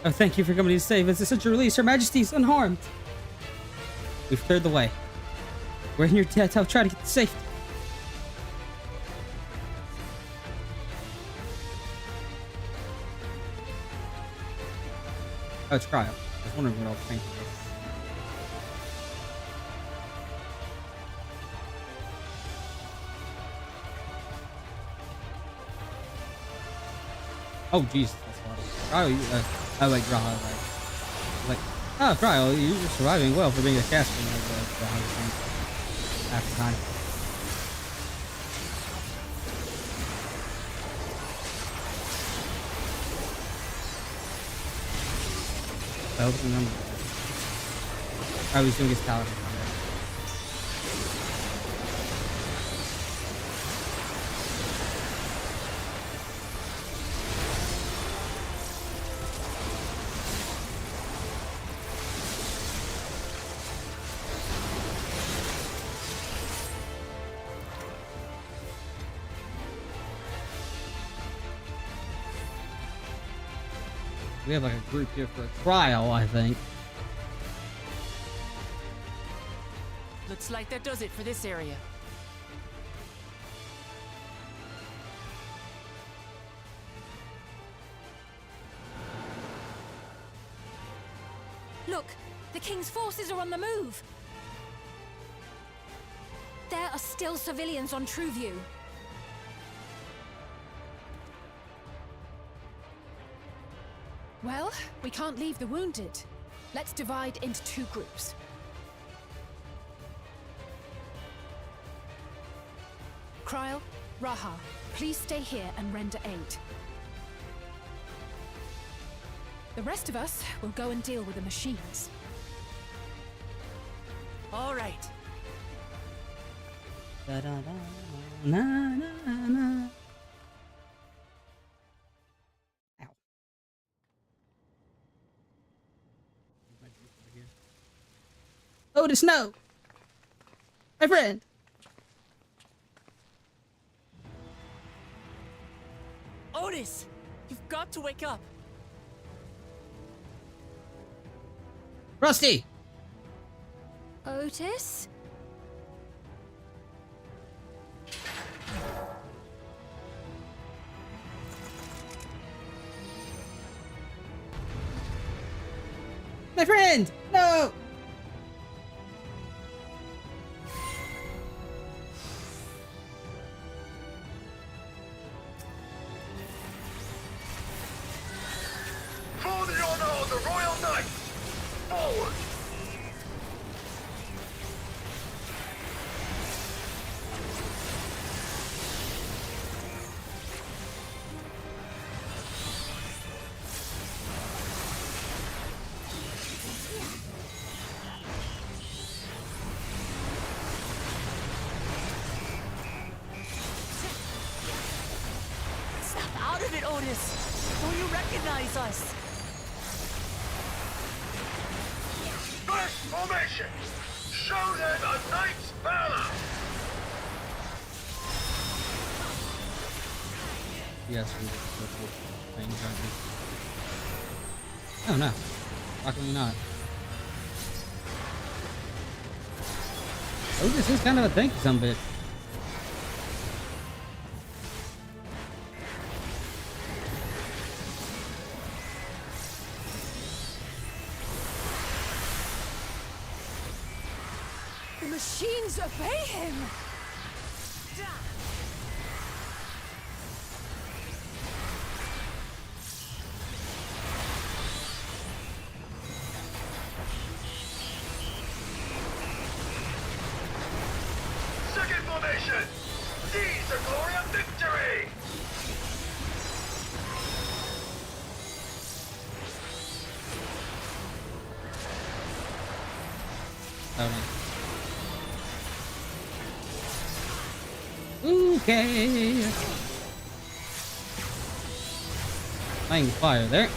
Oh, thank you for coming to save us. It's such a release. Her Majesty's unharmed. We've cleared the way. We're in your debt. I'll try to get to safety. Oh, it's Cryo. I was wondering what all the paint was. Oh, Jesus, that's a lot of Cryo, oh, wait, Graha, like, oh, Cryo, you're surviving well for being a caster of Graha, half the time. I hope you remember. Oh, he's doing his paladin. We have like a group here for a trial, I think. Looks like that does it for this area. Look, the king's forces are on the move. There are still civilians on Trueview. Well, we can't leave the wounded. Let's divide into 2 groups. Kryl, Raha, please stay here and render aid. The rest of us will go and deal with the machines. All right. Da, da, da, na, na, na. Otis, no! My friend! Otis, you've got to wake up. Rusty! Otis? My friend! No! For the honor of the Royal Knights! Forward! Snap out of it, Otis. Will you recognize us? First formation! Show them a knight's valor! Yes, we things, aren't we? Oh no. Luckily not. Oh, this is kind of a tanky sumbitch. The machines obey him! Second formation! Seize the glory of victory! Oh no. Okay. Laying fire there.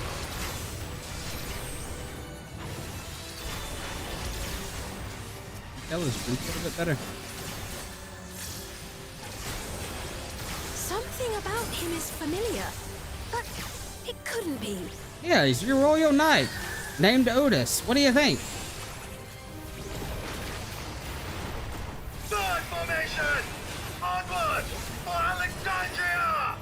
Ella's fruit's a little bit better. Something about him is familiar, but it couldn't be. Yeah, he's your royal knight, named Otis. What do you think? Third formation! Onward for Alexandria!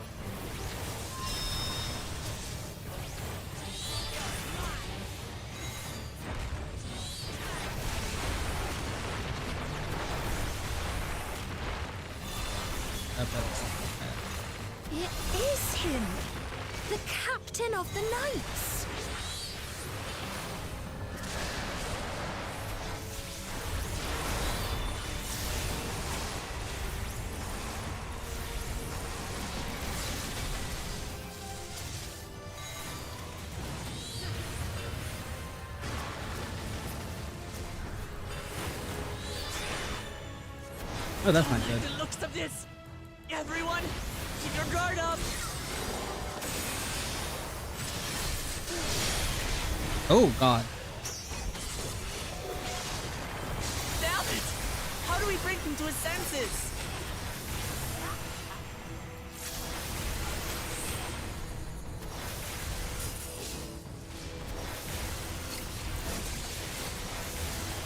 It is him, the captain of the knights. Oh, that's not good. The looks of this! Everyone, keep your guard up! Oh, God. Damn it! How do we bring him to his senses?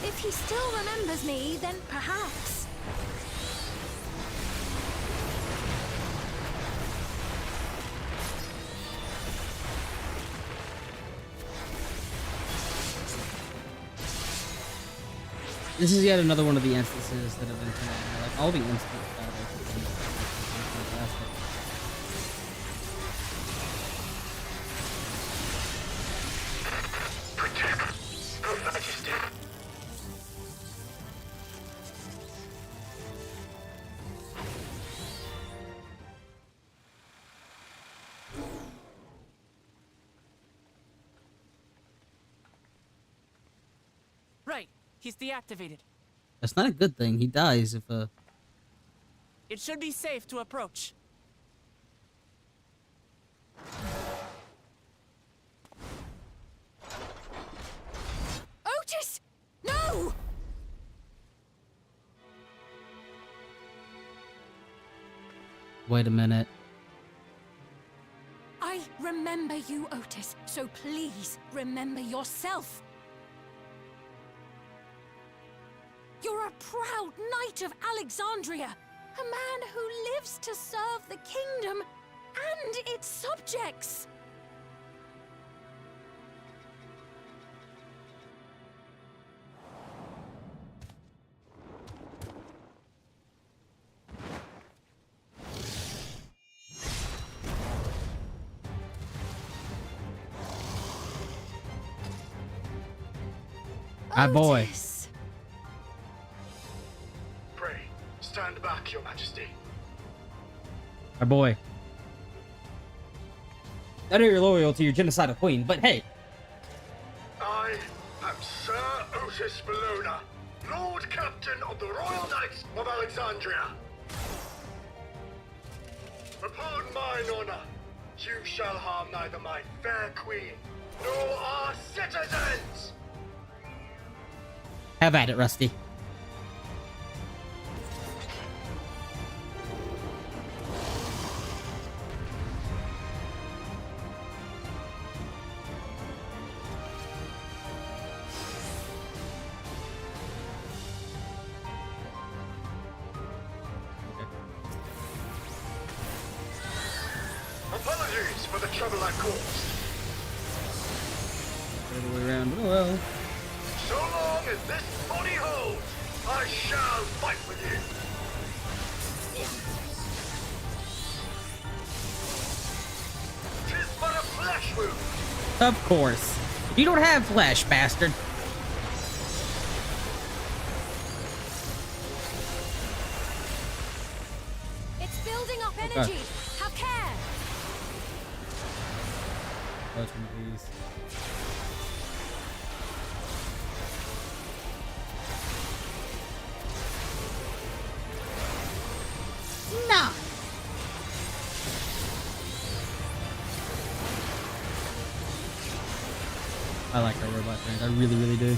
If he still remembers me, then perhaps. This is yet another one of the instances that have been kind of like all the instance battles have been fantastic. Protect Her Majesty. Right, he's deactivated. That's not a good thing. He dies if It should be safe to approach. Otis! No! Wait a minute. I remember you, Otis, so please remember yourself. You're a proud knight of Alexandria, a man who lives to serve the kingdom and its subjects. My boy. Pray, stand back, Your Majesty. My boy. I know you're loyal to your genocidal queen, but hey. I am Sir Otis Bologna, Lord Captain of the Royal Knights of Alexandria. Upon mine honor, you shall harm neither my fair queen nor our citizens. Have at it, Rusty. Apologies for the trouble I caused. All the way around. Oh well. So long as this body holds, I shall fight with you. Tis but a flesh wound. Of course. You don't have flesh, bastard. It's building up energy. Have care. Touch me, please. No. I like our robot trains. I really, really do.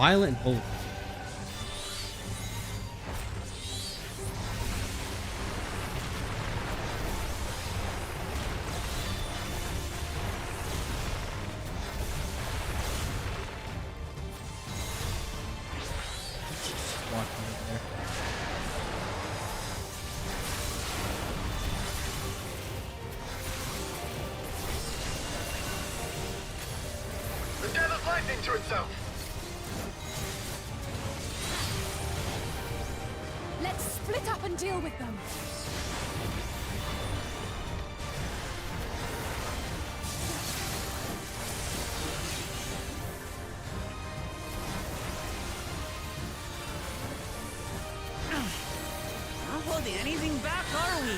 Violent and bold. The gathered lightning to itself. Let's split up and deal with them. Not holding anything back, are we?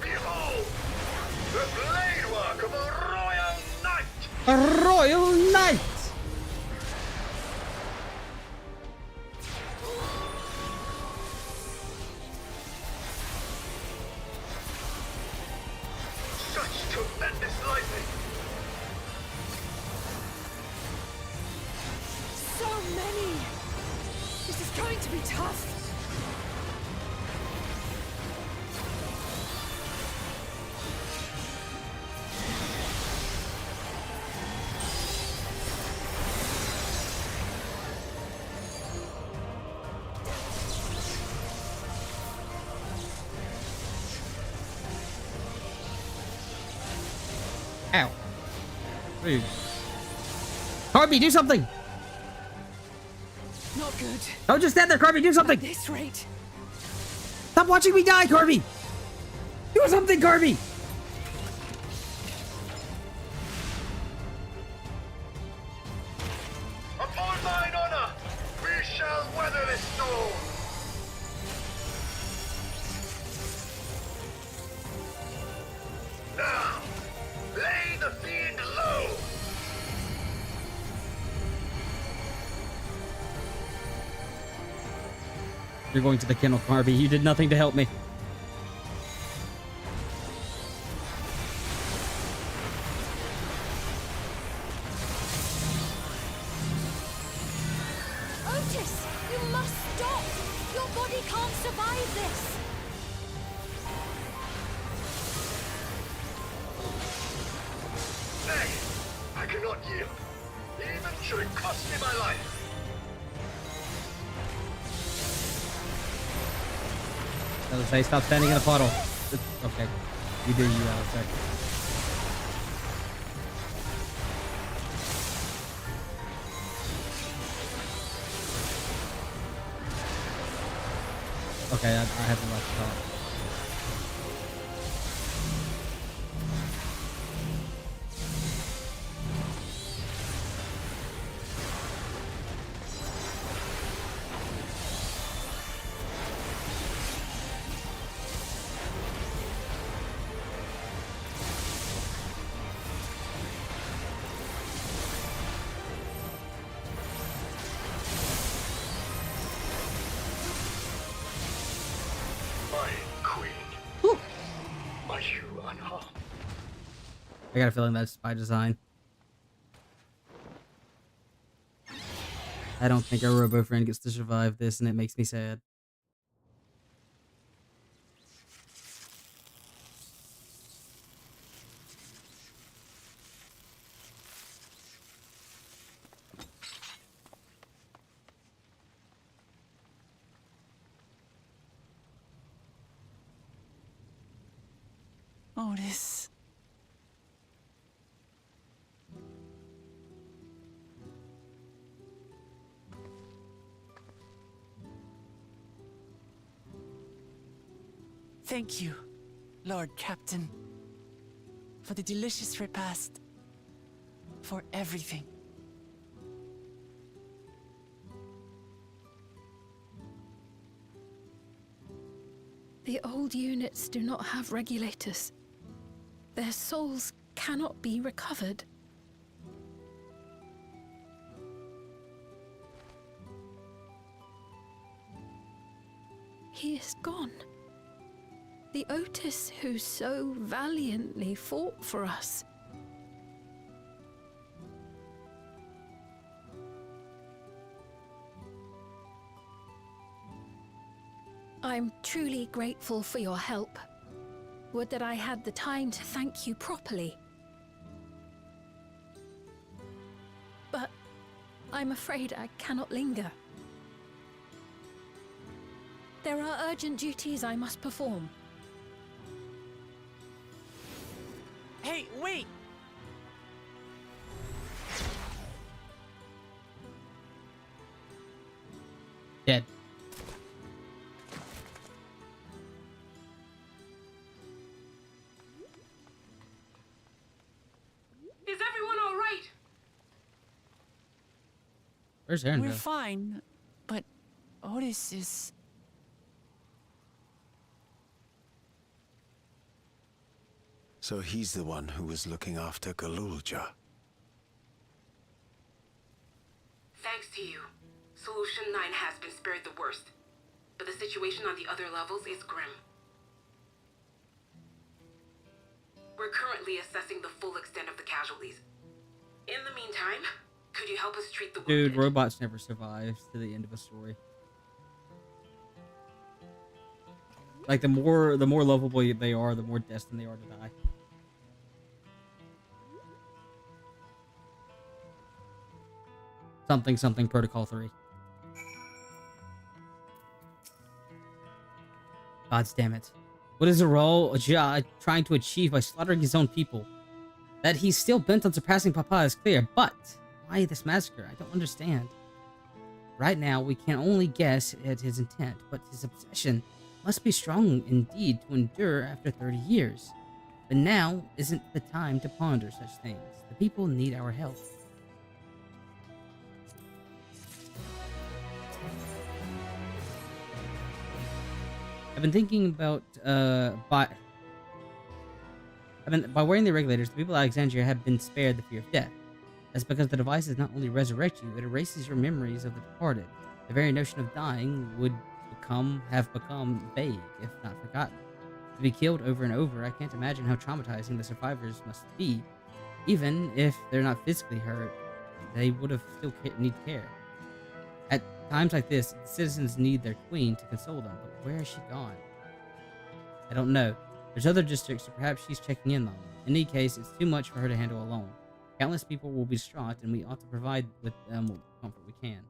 Behold, the blade work of a royal knight. A royal knight! Such tremendous lightning. So many! This is going to be tough. Ow. Rude. Kirby, do something! Not good. Don't just stand there, Kirby, do something! At this rate. Stop watching me die, Kirby! Do something, Kirby! Upon mine honor, we shall weather this storm. Now, lay the fiend low. You're going to the kennel, Kirby. You did nothing to help me. Otis, you must stop! Your body can't survive this! Nay, I cannot yield, even should it cost me my life. Say, stop standing in a puddle. Okay. You do you, Alistair. Okay, I haven't left the top. I got a feeling that's by design. I don't think our robo friend gets to survive this, and it makes me sad. Otis. Thank you, Lord Captain, for the delicious repast, for everything. The old units do not have regulators. Their souls cannot be recovered. He is gone. The Otis who so valiantly fought for us. I'm truly grateful for your help. Would that I had the time to thank you properly. But I'm afraid I cannot linger. There are urgent duties I must perform. Hey, wait! Dead. Is everyone all right? Where's Aaron? We're fine, but Otis is... So he's the one who was looking after Galulja. Thanks to you, Solution 9 has been spared the worst. But the situation on the other levels is grim. We're currently assessing the full extent of the casualties. In the meantime, could you help us treat the Dude, robots never survive to the end of a story. Like the more lovable they are, the more destined they are to die. Something Protocol 3. God damn it. What is Arol trying to achieve by slaughtering his own people? That he's still bent on surpassing Papa is clear, but why this massacre? I don't understand. Right now, we can only guess at his intent, but his obsession must be strong indeed to endure after 30 years. But now isn't the time to ponder such things. The people need our help. I've been thinking about by wearing the regulators, the people of Alexandria have been spared the fear of death. That's because the devices not only resurrect you, it erases your memories of the departed. The very notion of dying would have become vague, if not forgotten. To be killed over and over, I can't imagine how traumatizing the survivors must be. Even if they're not physically hurt, they would have still need care. At times like this, the citizens need their queen to console them, but where has she gone? I don't know. There's other districts, so perhaps she's checking in on them. In any case, it's too much for her to handle alone. Countless people will be distraught, and we ought to provide with them what comfort we can.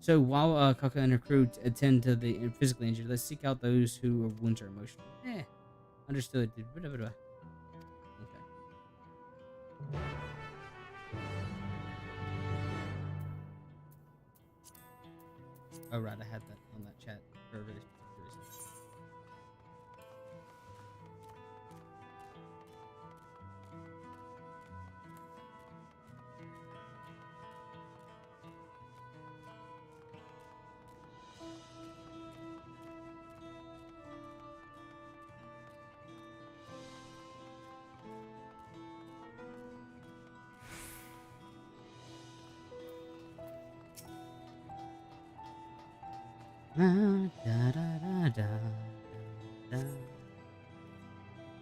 So while Kaka and her crew attend to the physically injured, let's seek out those whose wounds are emotional. Understood. Okay. Oh right, I had that on that chat for a very specific reason.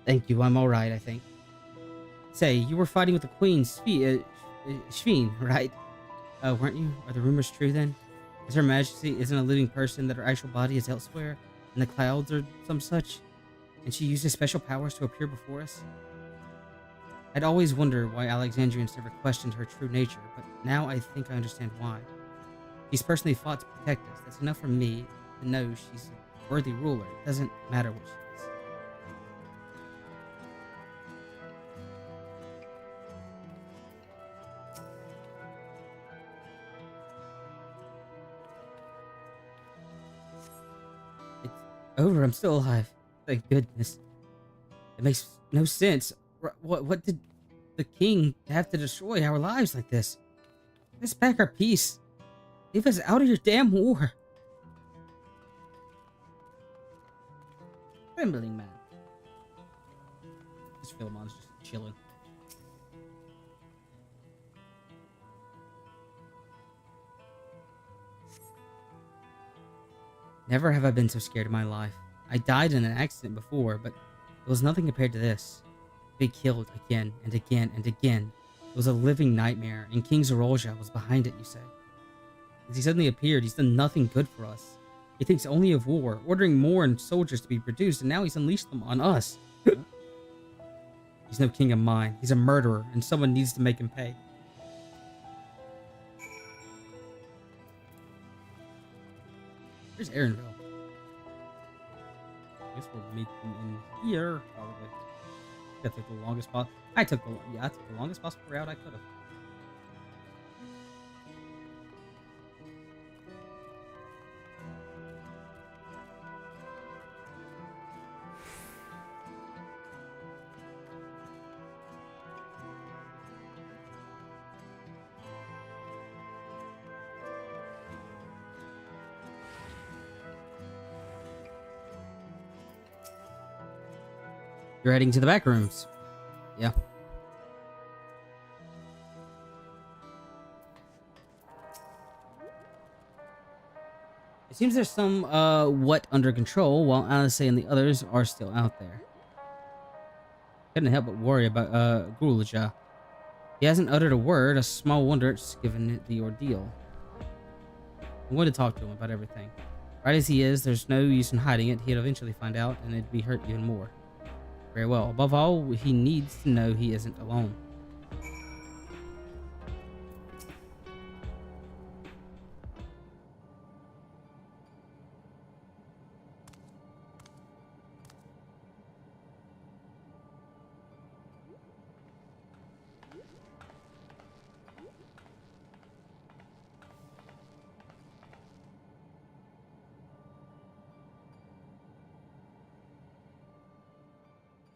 Thank you, I'm alright, I think. Say, you were fighting with the Queen, Shveen, right? Weren't you? Are the rumors true then? Is Her Majesty isn't a living person, that her actual body is elsewhere, in the clouds or some such? And she uses special powers to appear before us? I'd always wondered why Alexandrians never questioned her true nature, but now I think I understand why. She's personally fought to protect us. That's enough for me to know she's a worthy ruler. It doesn't matter what she is. It's over. I'm still alive. Thank goodness. It makes no sense. What did the king have to destroy our lives like this? Let's back our peace. Leave us out of your damn war. Trembling man. This Philemon's just chilling. Never have I been so scared in my life. I died in an accident before, but it was nothing compared to this. Be killed again and again and again. It was a living nightmare, and King Zorolja was behind it, you say. As he suddenly appeared, he's done nothing good for us. He thinks only of war, ordering more soldiers to be produced, and now he's unleashed them on us. He's no king of mine. He's a murderer, and someone needs to make him pay. Where's Aaronville? I guess we'll meet them in here, probably. I took the longest I took the longest possible route I could have. You're heading to the back rooms. Yeah. It seems there's some what under control, while Alice and the others are still out there. Couldn't help but worry about Gulja. He hasn't uttered a word. A small wonder it's given it the ordeal. I'm going to talk to him about everything. Right as he is, there's no use in hiding it. He'd eventually find out, and it'd be hurt even more. Very well. Above all, he needs to know he isn't alone.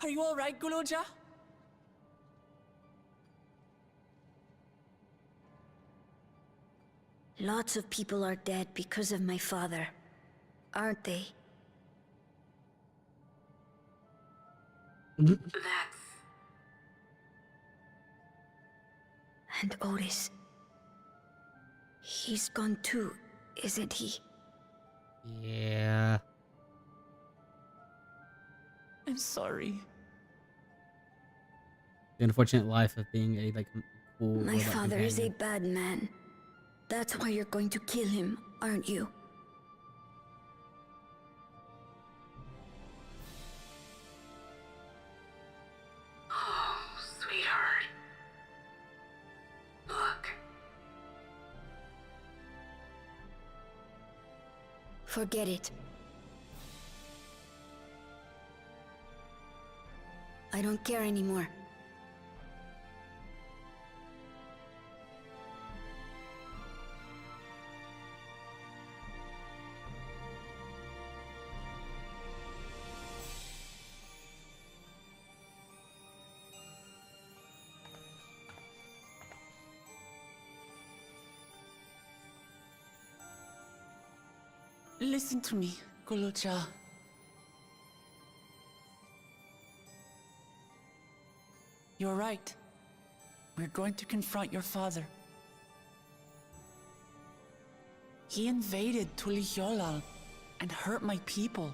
Are you all right, Gulja? Lots of people are dead because of my father, aren't they? That's... And Otis. He's gone too, isn't he? Yeah. I'm sorry. The unfortunate life of being a cool. My father is a bad man. That's why you're going to kill him, aren't you? Oh, sweetheart. Look. Forget it. I don't care anymore. Listen to me, Gulja. You're right. We're going to confront your father. He invaded Tuliyollal and hurt my people.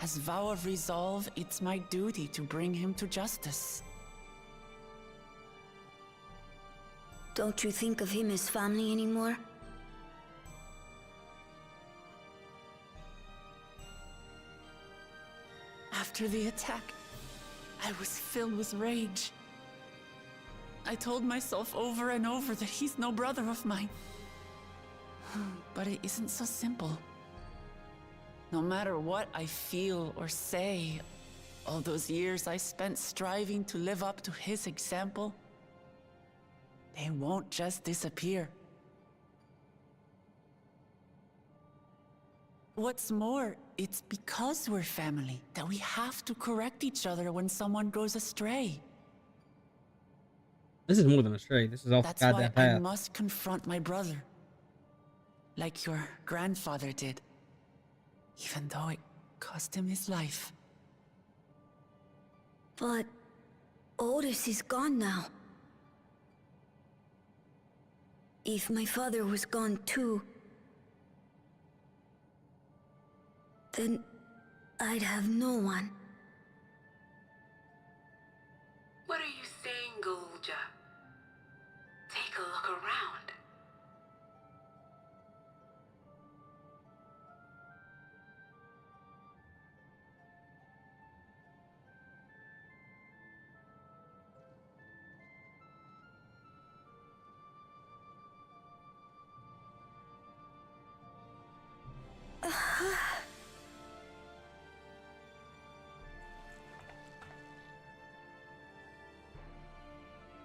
As vow of resolve, it's my duty to bring him to justice. Don't you think of him as family anymore? After the attack, I was filled with rage. I told myself over and over that he's no brother of mine. But it isn't so simple. No matter what I feel or say, all those years I spent striving to live up to his example, they won't just disappear. What's more, it's because we're family that we have to correct each other when someone goes astray. This is more than a stray. This is off That's goddamn why I path. must confront my brother. Like your grandfather did. Even though it cost him his life. But Otis is gone now. If my father was gone too, then I'd have no one. What are you saying, Galulja? Take a look around.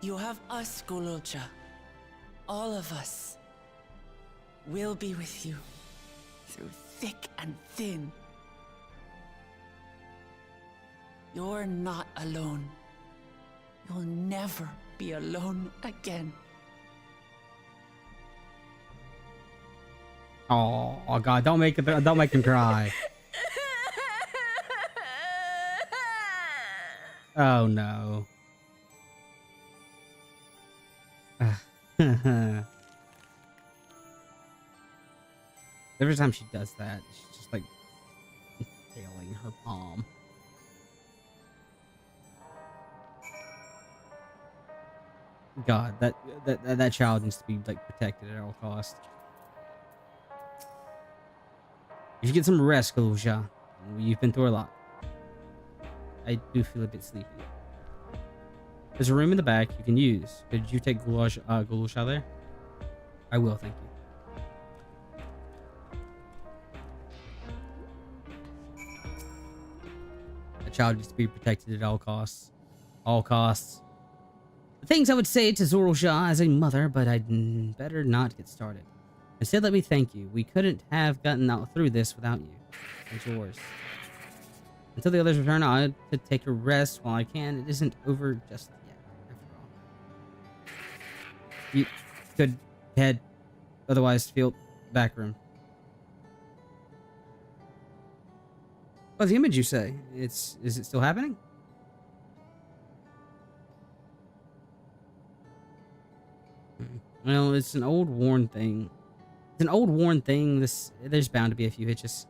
You have us, Galulja. All of us. We'll be with you. Through thick and thin. You're not alone. You'll never be alone again. Oh God! Don't make him cry. Oh no. Every time she does that, she's just like failing her palm. God, that child needs to be like protected at all costs. You should get some rest, Galulja. You've been through a lot. I do feel a bit sleepy. There's a room in the back you can use. Could you take Galulja there? I will, thank you. A child needs to be protected at all costs. All costs. The things I would say to Zorulja as a mother, but I'd better not get started. Instead, let me thank you. We couldn't have gotten out through this without you. It's yours. Until the others return, I have to take a rest while I can. It isn't over just yet, after all. You could head, otherwise feel back room. What's the image you say? Is it still happening? Well, it's an old worn thing. It's an old worn thing. There's bound to be a few hitches.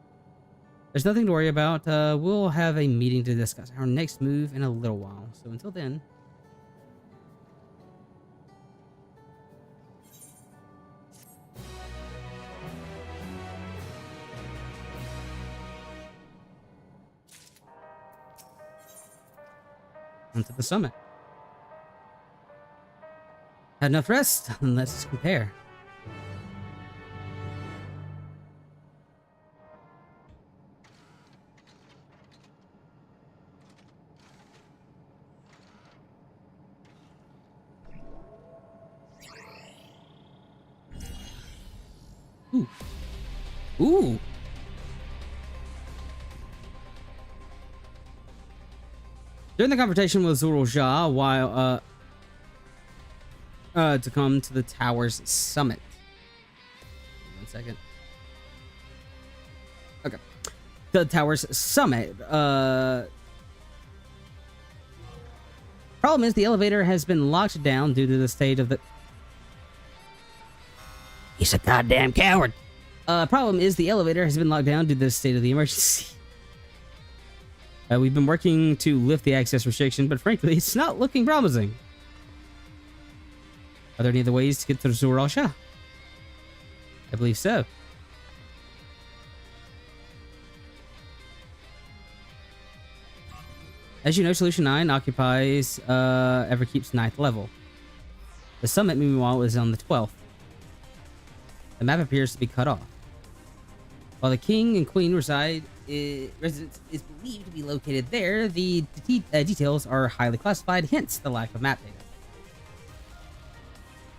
There's nothing to worry about. We'll have a meeting to discuss our next move in a little while. So until then. Onto the summit. Had enough rest? Let's compare. Ooh. Ooh. During the confrontation with Zorulja, while to come to the tower's summit. 1 second. Okay. The tower's summit. Problem is the elevator has been locked down due to the state of the... He's a goddamn coward. Problem is the elevator has been locked down due to the state of the emergency. We've been working to lift the access restriction, but frankly, it's not looking promising. Are there any other ways to get to Zorulja? I believe so. As you know, Solution 9 occupies Everkeep's 9th level. The summit, meanwhile, is on the 12th. The map appears to be cut off. While the king and queen residence is believed to be located there, the details are highly classified, hence the lack of map data.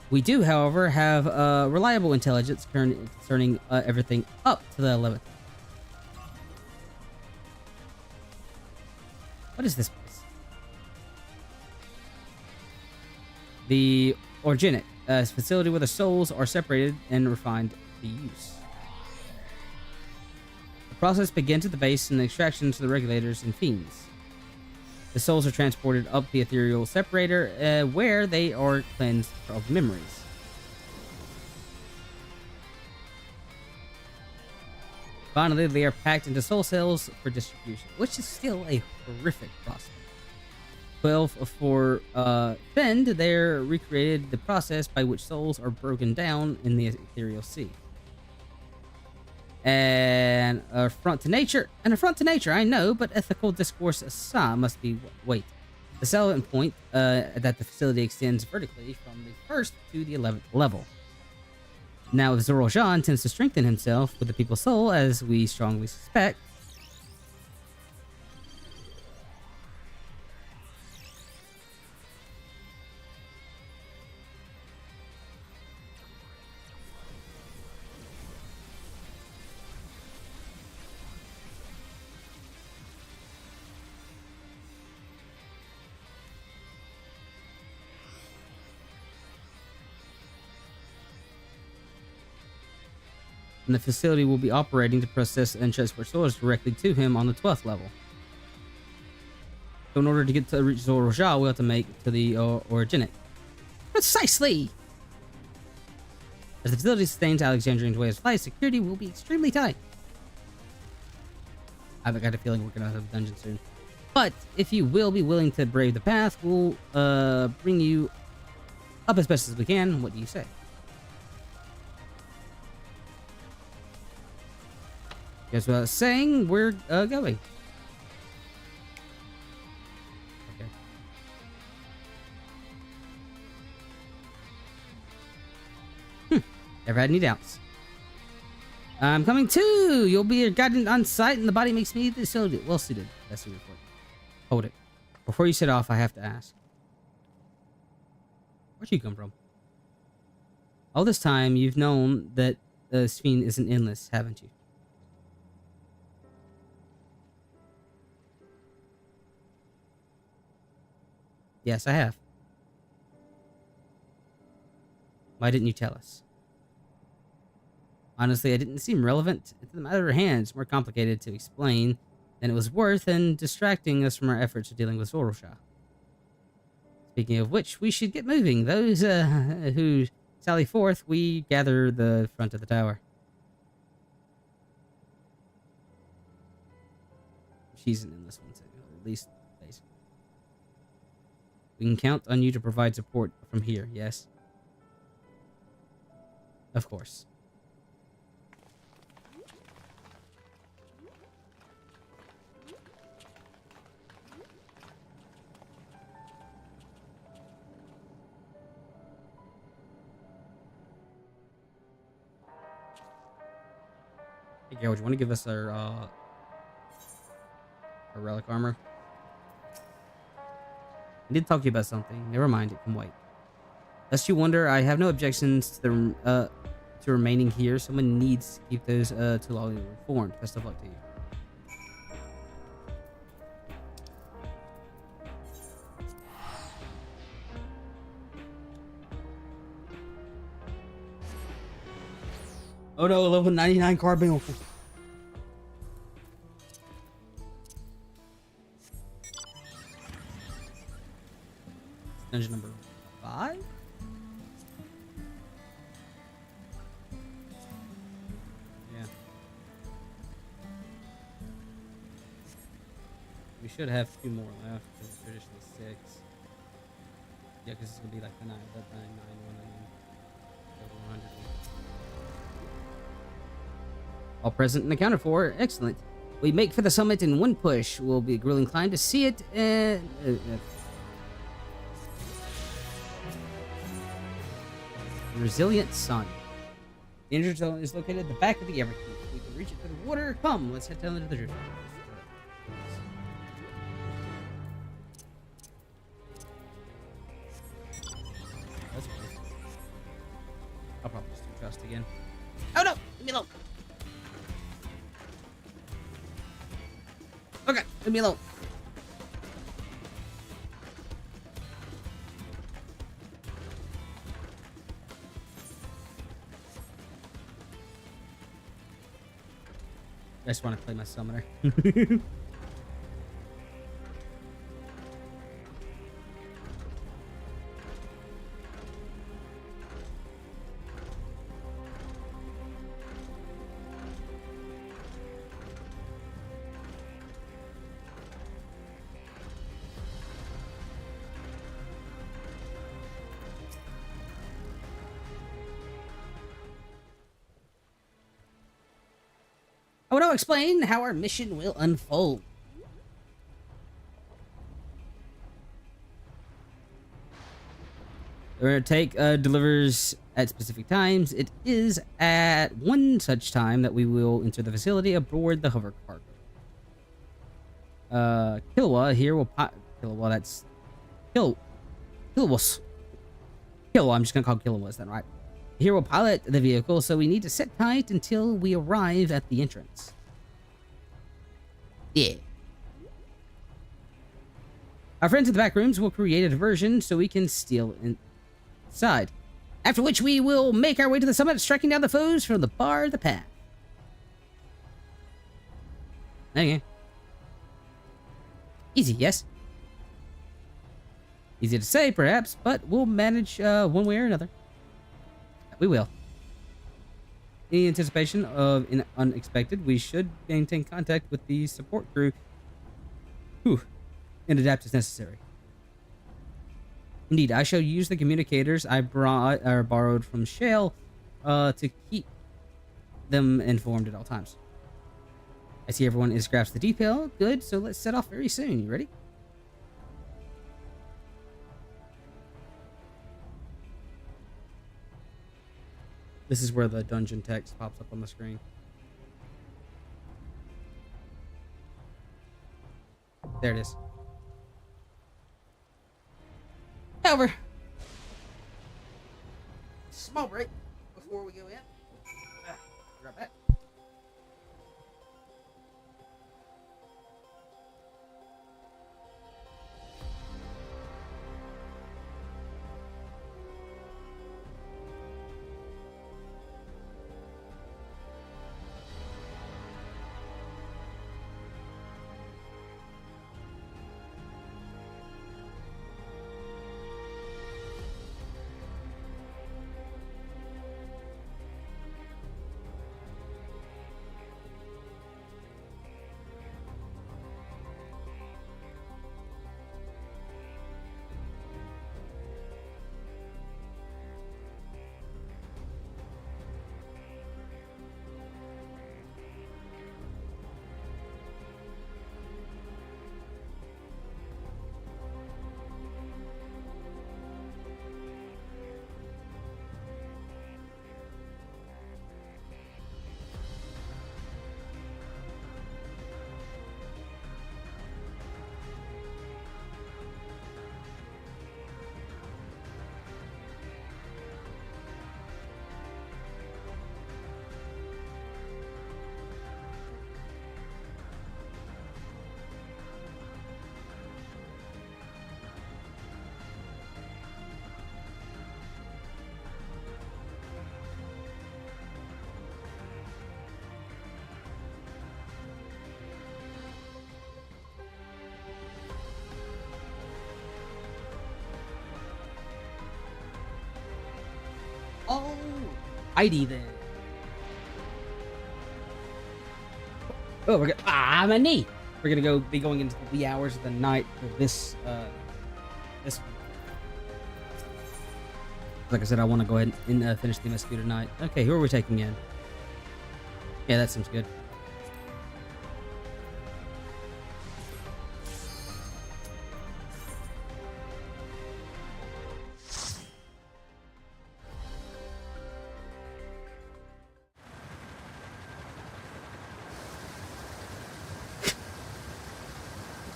We do, however, have reliable intelligence concerning everything up to the 11th. What is this place? The Organic, a facility where the souls are separated and refined for use. Process begins at the base and the extraction to the regulators and fiends. The souls are transported up the ethereal separator, where they are cleansed of memories. Finally, they are packed into soul cells for distribution, which is still a horrific process. 12 for Fend, they're recreated the process by which souls are broken down in the ethereal sea. And affront to nature, I know, but ethical discourse aside must be wait. The settlement point that the facility extends vertically from the 1st to the 11th level. Now, if Zoro-Jean tends to strengthen himself with the people's soul, as we strongly suspect, and the facility will be operating to process and transfer souls directly to him on the 12th level. So in order to get to reach Zoro-Jean, we have to make it to the Origenic. Precisely! As the facility sustains Alexandrian's way of life, security will be extremely tight. I've got a feeling we're going to have a dungeon soon. But if you will be willing to brave the path, we'll bring you up as best as we can. What do you say? Guess what I was saying? We're going. Okay. Never had any doubts. I'm coming too! You'll be guided on site and the body makes me well suited. That's the report. Hold it. Before you set off, I have to ask. Where'd you come from? All this time, you've known that the Sphinx isn't endless, haven't you? Yes, I have. Why didn't you tell us? Honestly, it didn't seem relevant. It's a matter of hands, more complicated to explain than it was worth, and distracting us from our efforts of dealing with Zoro-Jean. Speaking of which, we should get moving. Those who sally forth, we gather the front of the tower. She's in this one, too, at least. We can count on you to provide support from here, yes? Of course. Hey, Garrett, you want to give us our relic armor? I did talk to you about something. Never mind, it can wait. Lest you wonder, I have no objections to the to remaining here. Someone needs to keep those two laws informed. Best of luck to you. Oh no, level 99 carbine. Dungeon number 5? Yeah. We should have 2 more left, because it's traditionally 6. Yeah, because it's going to be like the 9, that 9, 1, and then 100. All present and accounted for. Excellent. We make for the summit in one push. We'll be real inclined to see it. Resilient sun. The injured zone is located at the back of the Everkeep. We can reach it through the water. Come, let's head down into the river. That's close. I'll probably just do trust again. Oh no! Leave me alone! Okay, leave me alone. just want to play my summoner. I will now explain how our mission will unfold. Our take delivers at specific times. It is at one such time that we will enter the facility aboard the hover cargo. Killua here will Killua, that's Killua's. Killua, I'm just gonna call Killua's then, right? Here will pilot the vehicle, so we need to sit tight until we arrive at the entrance. Yeah. Our friends in the back rooms will create a diversion so we can steal inside. After which we will make our way to the summit, striking down the foes from the bar of the path. Okay. Easy, yes? Easy to say, perhaps, but we'll manage one way or another. We will. In anticipation of an unexpected, we should maintain contact with the support crew. And adapt as necessary. Indeed, I shall use the communicators I borrowed from Shale to keep them informed at all times. I see everyone is grasped the detail. Good, so let's set off very soon. You ready? This is where the dungeon text pops up on the screen. There it is. Over. Small break before we go in. Right back. Alrighty then. Oh, we're gonna my knee. We're gonna be going into the wee hours of the night for this this one. Like I said, I want to go ahead and finish the MSQ tonight. Okay, who are we taking in? Yeah, that seems good.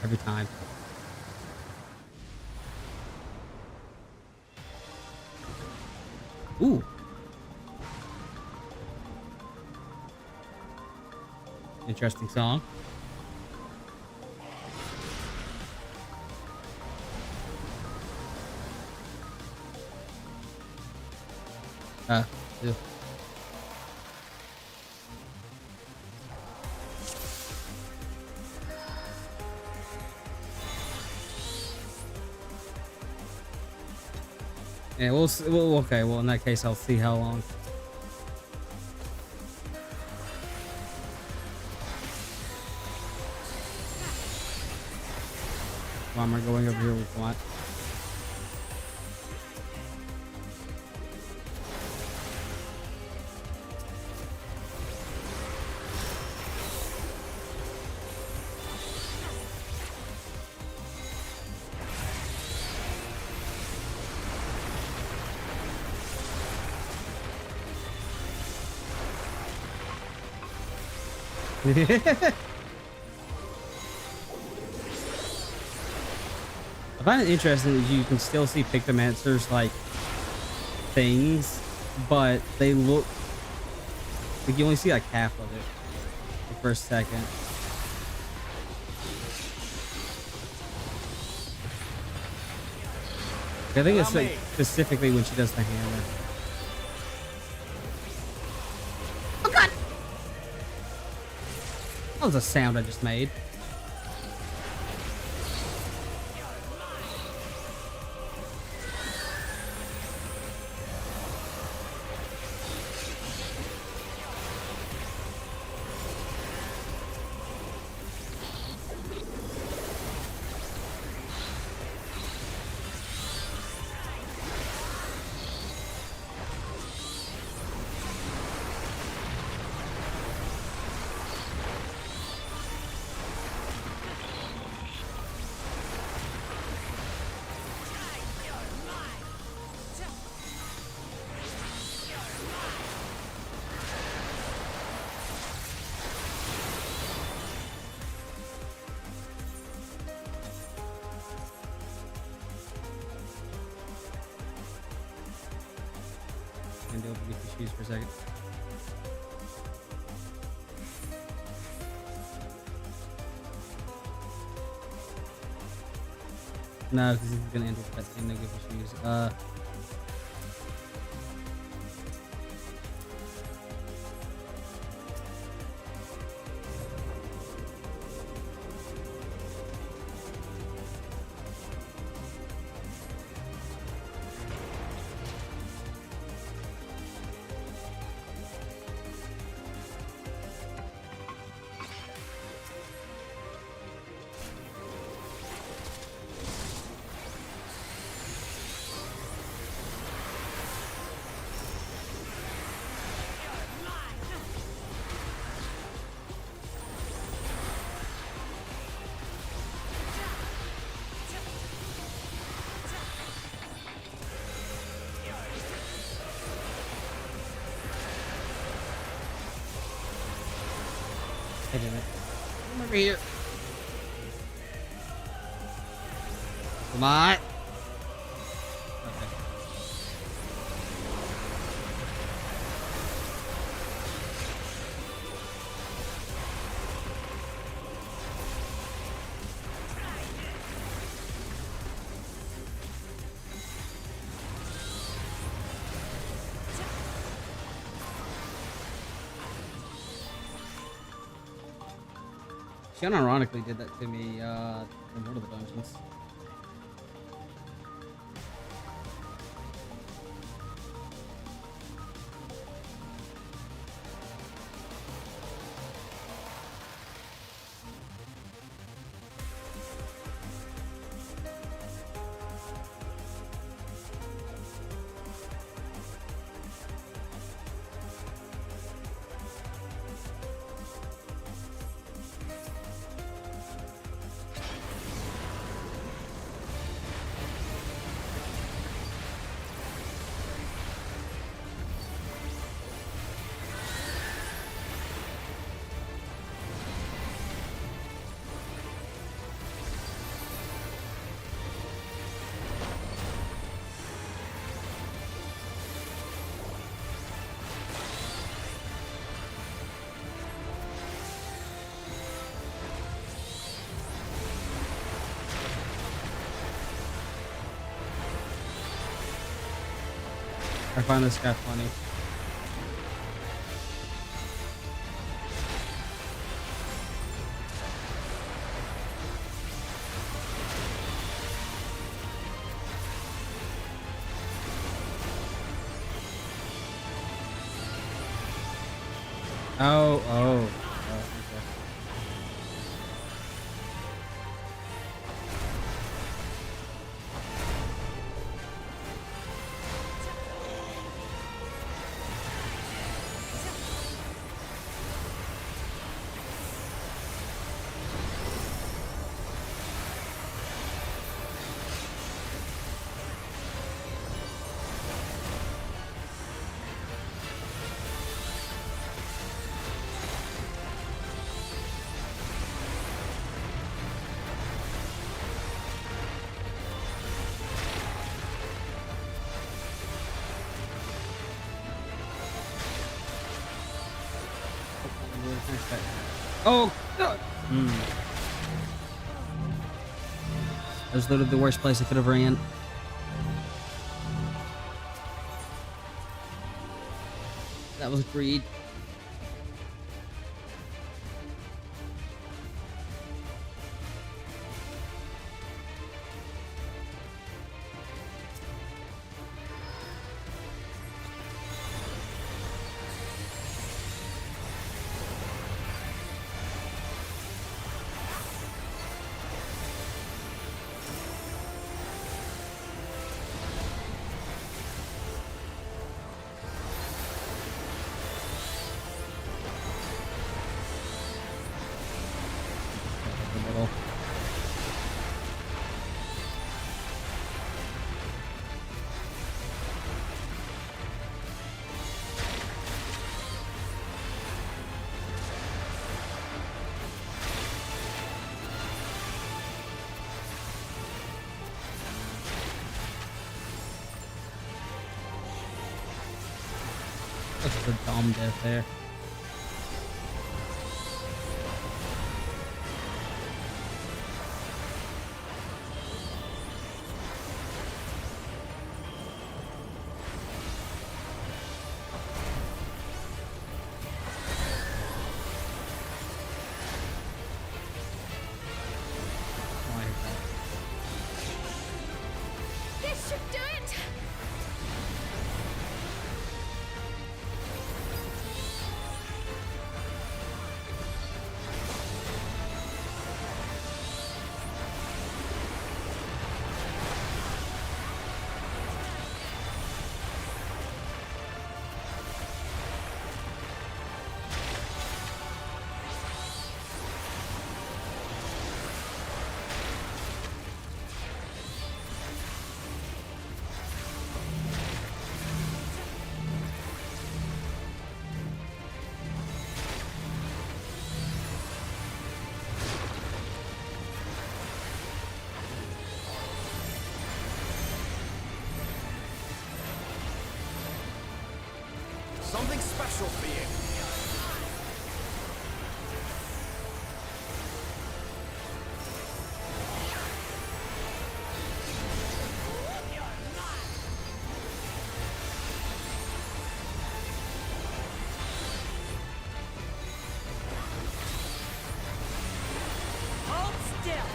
Every time. Ooh. Interesting song. Ew. Yeah, we'll okay. Well, in that case, I'll see how long. Why am I going over here with what? I find it interesting that you can still see Pictomancer's like things, but they look like you only see like half of it the first second. I think it's like specifically when she does the hammer. Oh god! That was a sound I just made. Shoes for a second. No, because this is gonna end with that same no give issues. I did it. Come over here. Come on. Okay. She unironically did that to me in one of the dungeons. I find this guy funny. Oh. Oh, God. That was literally the worst place I could have ran. That was greed. That's just a dumb death there. This should do it! Something special for you. Hold still!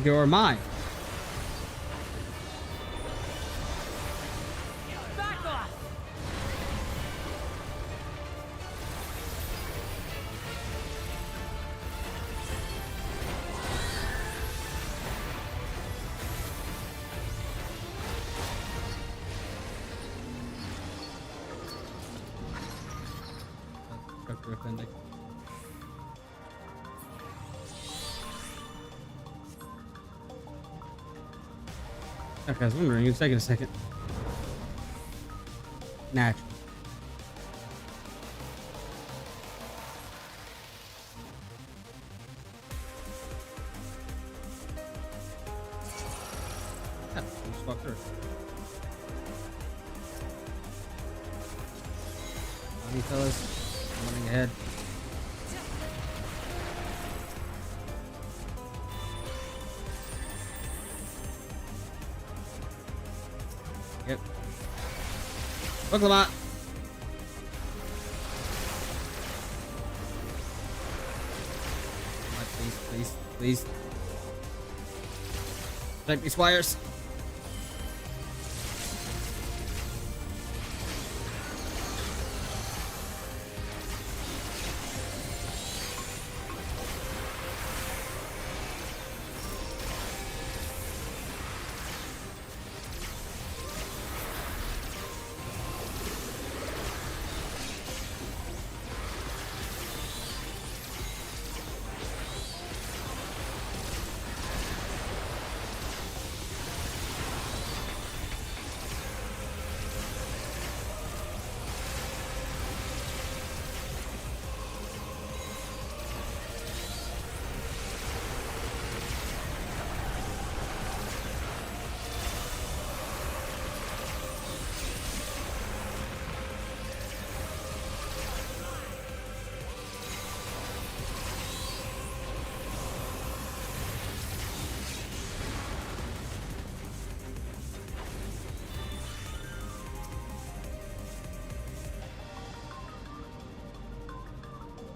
You're mine. Back off! Structure appendix. Okay, I was wondering, it's taking a second. Natural. Yeah, just walk through. On you fellas, I'm running ahead. Proclamat. Please, please, please. Take these wires.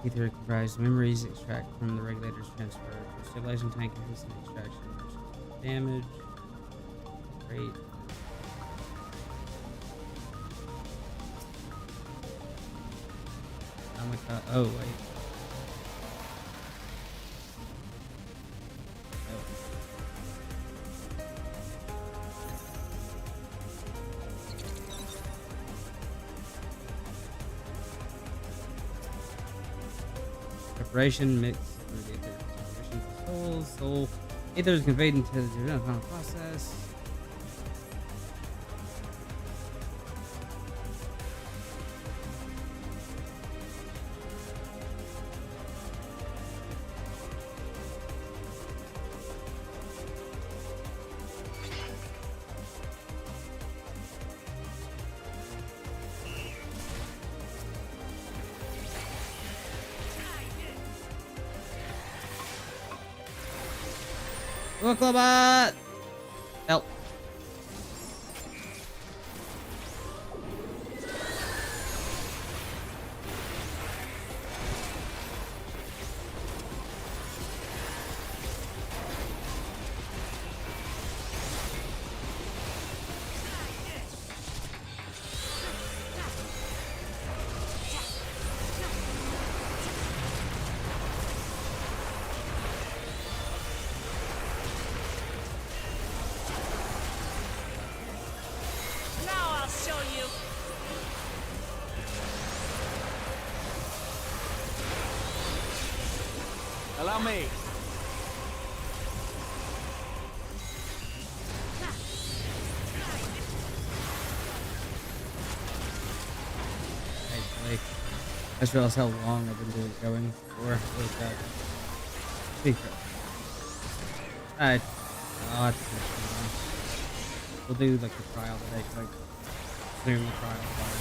Ether comprised memories extract from the regulators transferred to a stabilizing tank and hasten extraction. Damage. Great. Oh my god. Oh, wait. Preparation mix through the ether. Soul. Ether is conveyed into the development process. Proclamat! Help. Allow me. Actually, I just realized how long I've been doing going for. With that. Alright. We'll do like the trial today, like clearing the trial fire.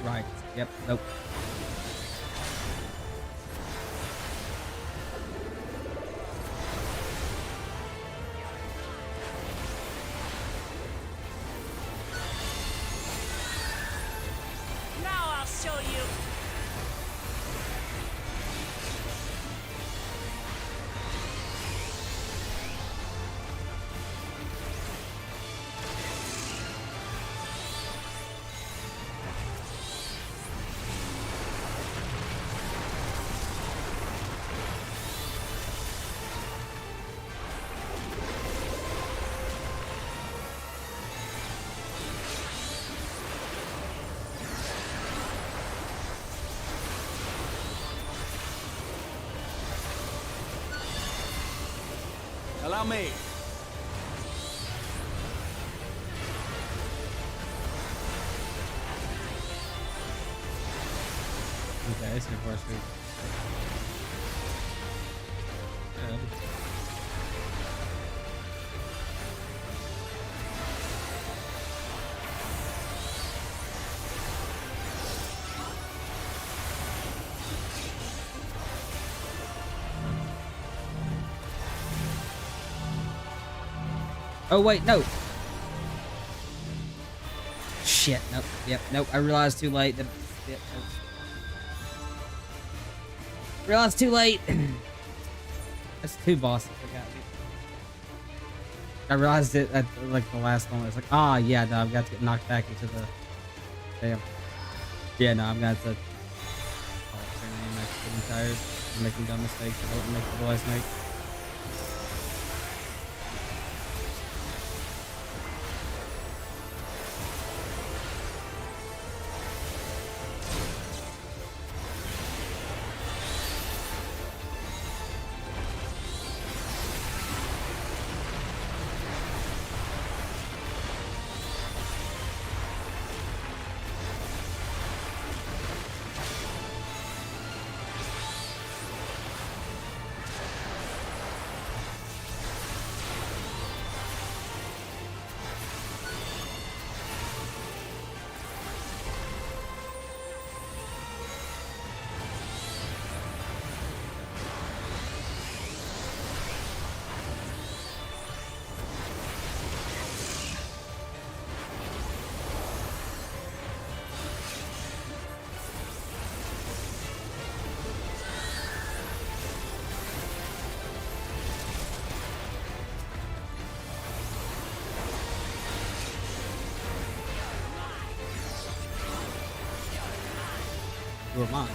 Right. Yep. Nope. Now I'll show you. Allow me. Okay, it's an anniversary. Good. Oh wait, no. Shit, nope, yep, nope. I realized too late that. Yep, nope. Realized too late. That's two bosses that got me. I realized it at like the last one. It's like, ah, yeah, no, I've got to get knocked back into the. Damn. Yeah, no, I'm gonna have to. Oh, I'm getting tired. I'm making dumb mistakes. I don't make the last make. You were mine.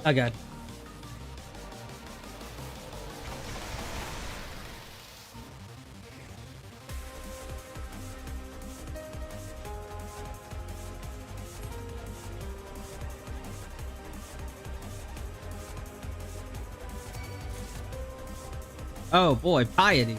Oh god. Oh boy, piety.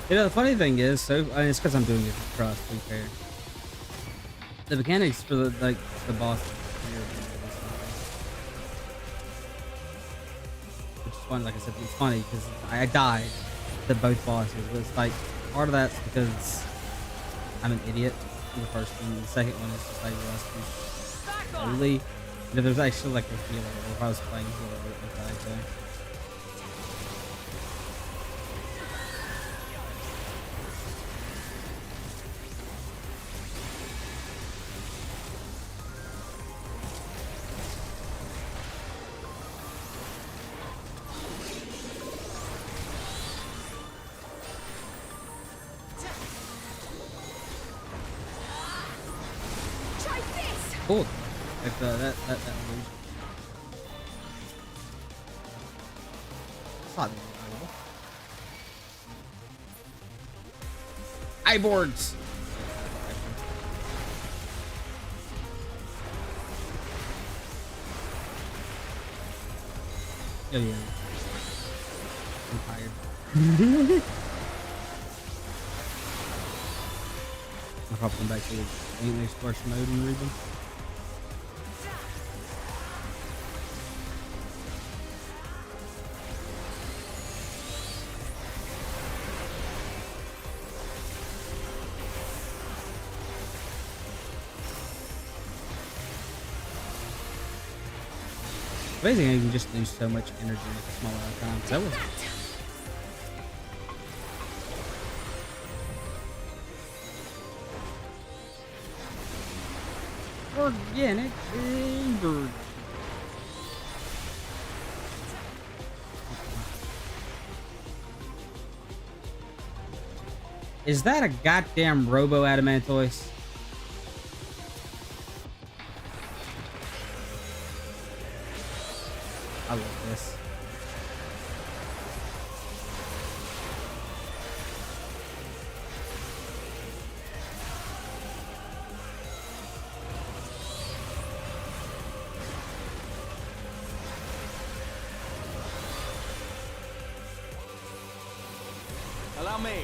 You know, the funny thing is, so it's because I'm doing it for trust. To be fair, the mechanics for the boss, which is funny. Like I said, it's funny because I died to both bosses, but it's like part of that's because I'm an idiot in the first one. The second one is just like slowly. And if there's actually like a healer, or if I was playing healer, it would die there. Cool. Like that illusion. It's not valuable. Eyeboards. Oh yeah. I'm tired. I'll probably come back to the exploration mode in the region. Amazing how you can just lose so much energy in a small amount of time. That was organic bird. Is that a goddamn Robo Adamantoise? I love this. Allow me.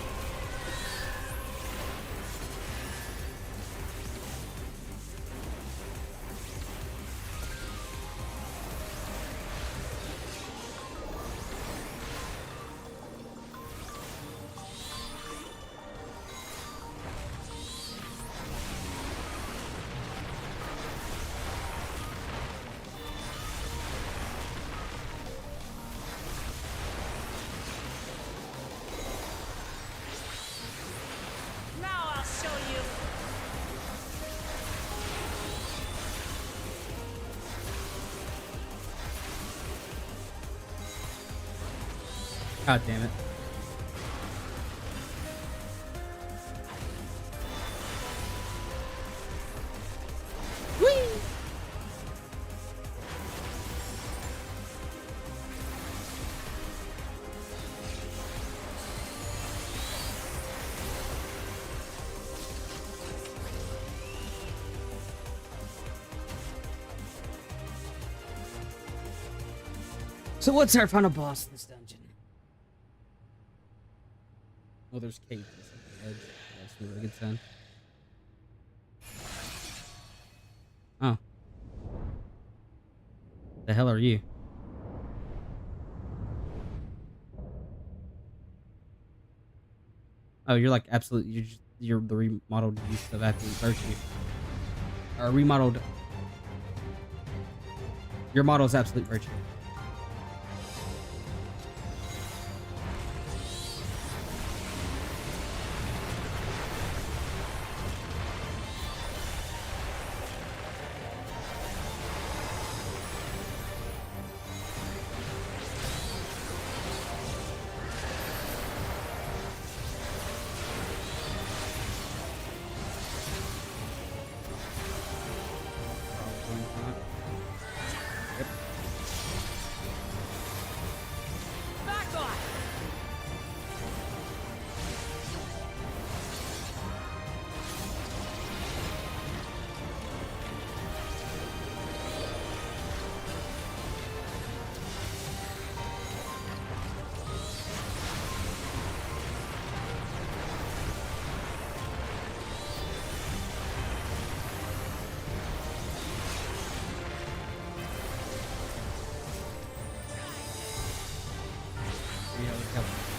God damn it. Whee! So what's our final boss in this dungeon? Oh, there's cages at the edge. That's a really good sign. Oh. The hell are you? Oh, you're like absolute. You're the remodeled use of absolute virtue. Or remodeled. Your model is absolute virtue.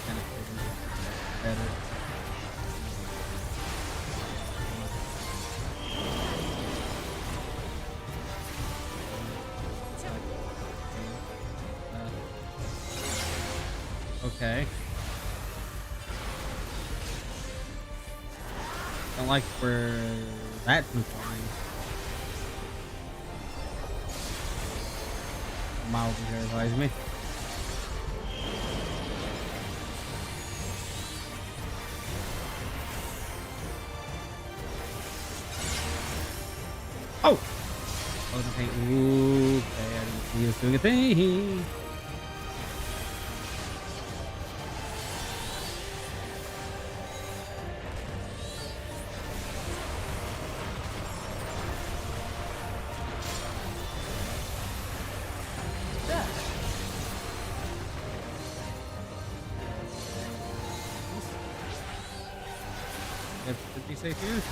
kind of better. Okay. Don't like where that's flying. Mildly terrifies me. Oh! I wasn't paying. Ooh, okay, I didn't see he was doing a thing. Did you say fuse?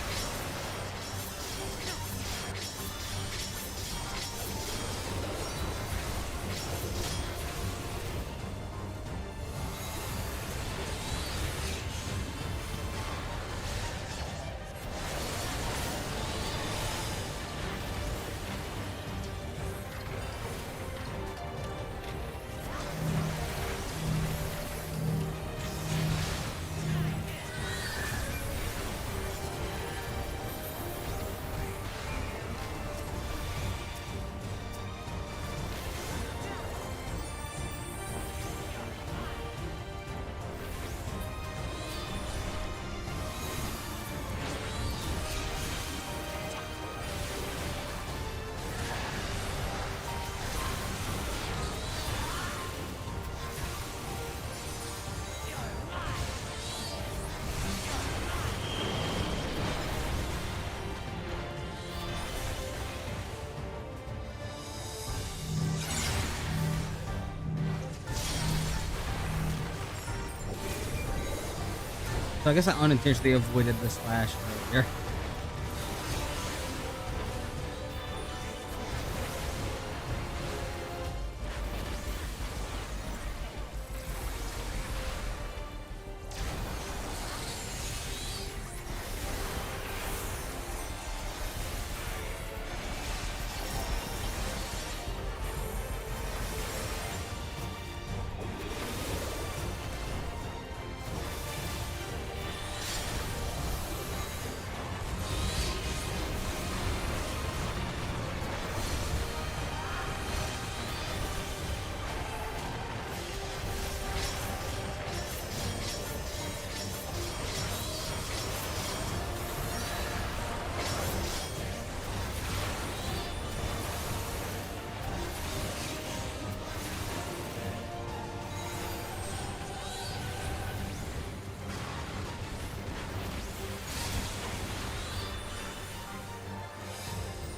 So I guess I unintentionally avoided the slash earlier.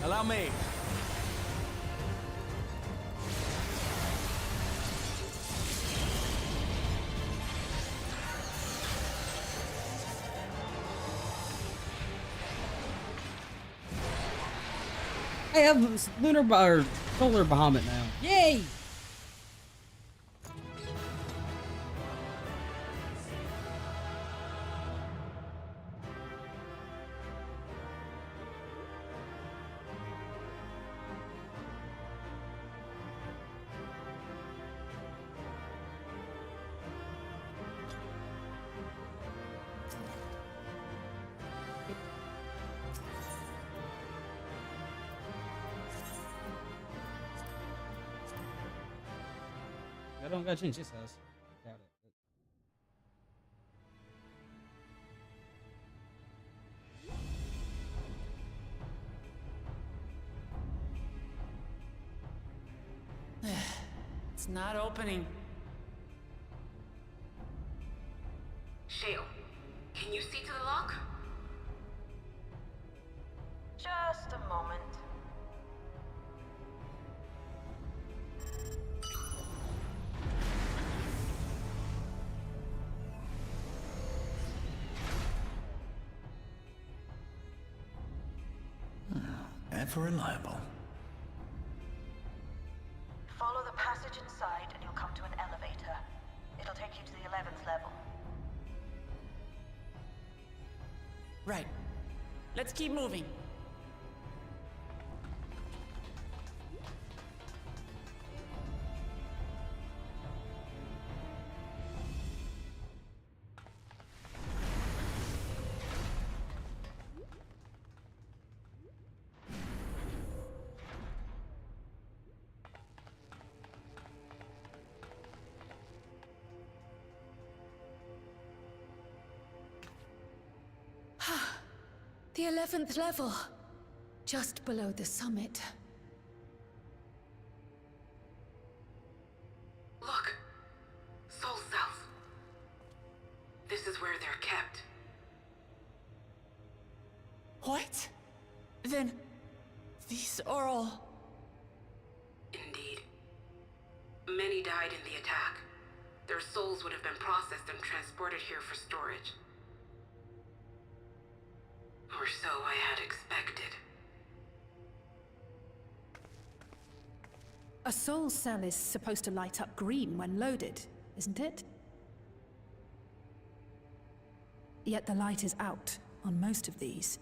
Allow me. I have or solar Bahamut now. Yay! I don't gotta change this house. Doubt it. It's not opening. Shale, can you see to the lock? Just a moment. Ever reliable. Follow the passage inside and you'll come to an elevator. It'll take you to the 11th level. Right. Let's keep moving. The 11th level, just below the summit. Look! Soul cells. This is where they're kept. What? Then, these are all... Indeed. Many died in the attack. Their souls would have been processed and transported here for storage. Or so I had expected. A soul cell is supposed to light up green when loaded, isn't it? Yet the light is out on most of these.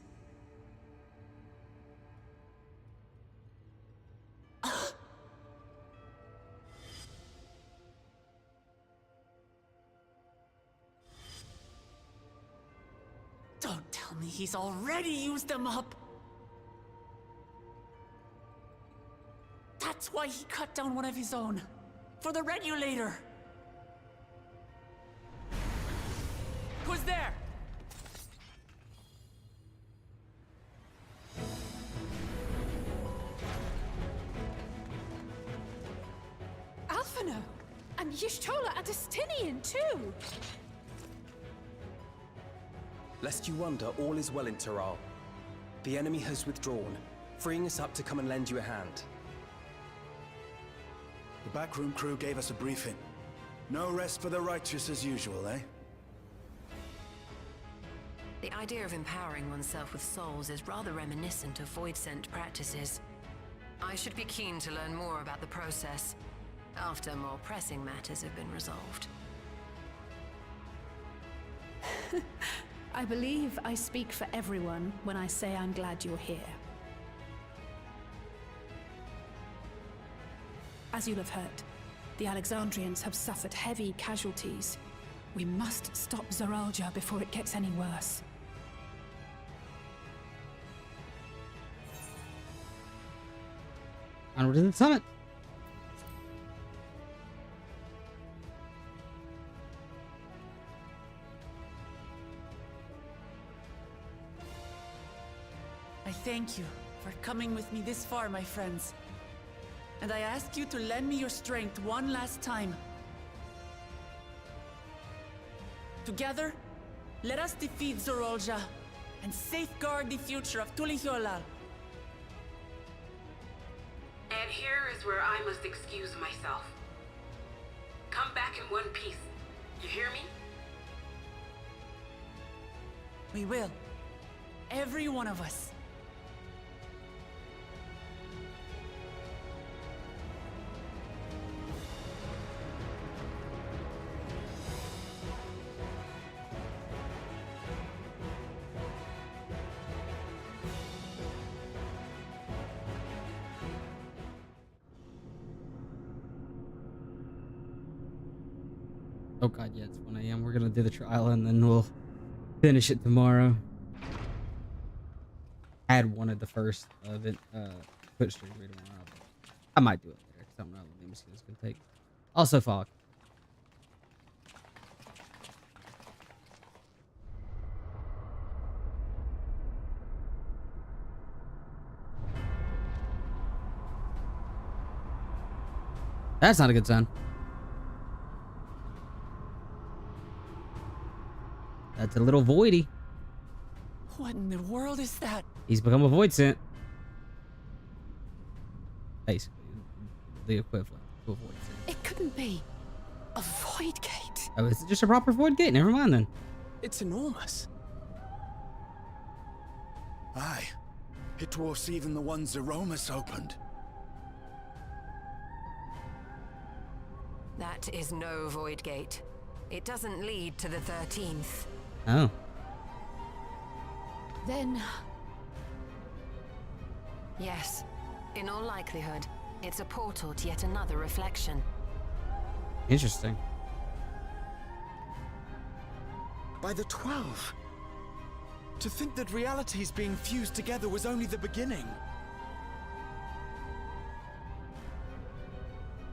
Don't tell me he's already used them up! That's why he cut down one of his own. For the regulator! Who's there? Alphino! And Y'shtola and Astinian too! Lest you wonder, all is well in Taral. The enemy has withdrawn, freeing us up to come and lend you a hand. The backroom crew gave us a briefing. No rest for the righteous as usual, eh? The idea of empowering oneself with souls is rather reminiscent of Void-Sent practices. I should be keen to learn more about the process, after more pressing matters have been resolved. I believe I speak for everyone when I say I'm glad you're here. As you'll have heard, the Alexandrians have suffered heavy casualties. We must stop Zoralja before it gets any worse. Onward to the summit. I thank you for coming with me this far, my friends. And I ask you to lend me your strength one last time. Together, let us defeat Zoralja and safeguard the future of Tulihyolal. And here is where I must excuse myself. Come back in one piece. You hear me? We will. Every one of us. Oh god, yeah, it's 1 a.m. We're gonna do the trial and then we'll finish it tomorrow. I had wanted the first Twitch stream tomorrow, but I might do it later because I don't know how long the MSQ is gonna take. Also, fog. That's not a good sign. That's a little voidy. What in the world is that? He's become a void scent. Basically, the equivalent to a void scent. It couldn't be. A void gate. Oh, is it just a proper void gate? Never mind then. It's enormous. Aye. It dwarfs even the one Zeromus opened. That is no void gate. It doesn't lead to the 13th. Oh. Then... Yes. In all likelihood, it's a portal to yet another reflection. Interesting. By the 12. To think that realities being fused together was only the beginning.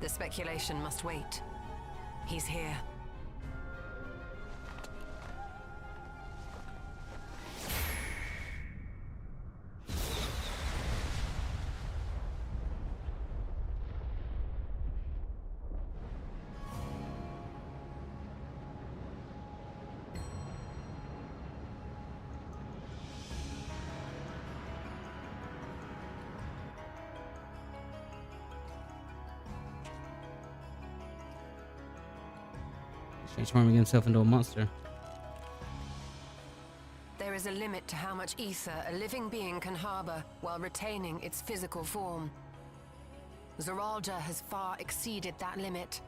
The speculation must wait. He's here. Transforming himself into a monster. There is a limit to how much ether a living being can harbor while retaining its physical form. Zoralja has far exceeded that limit.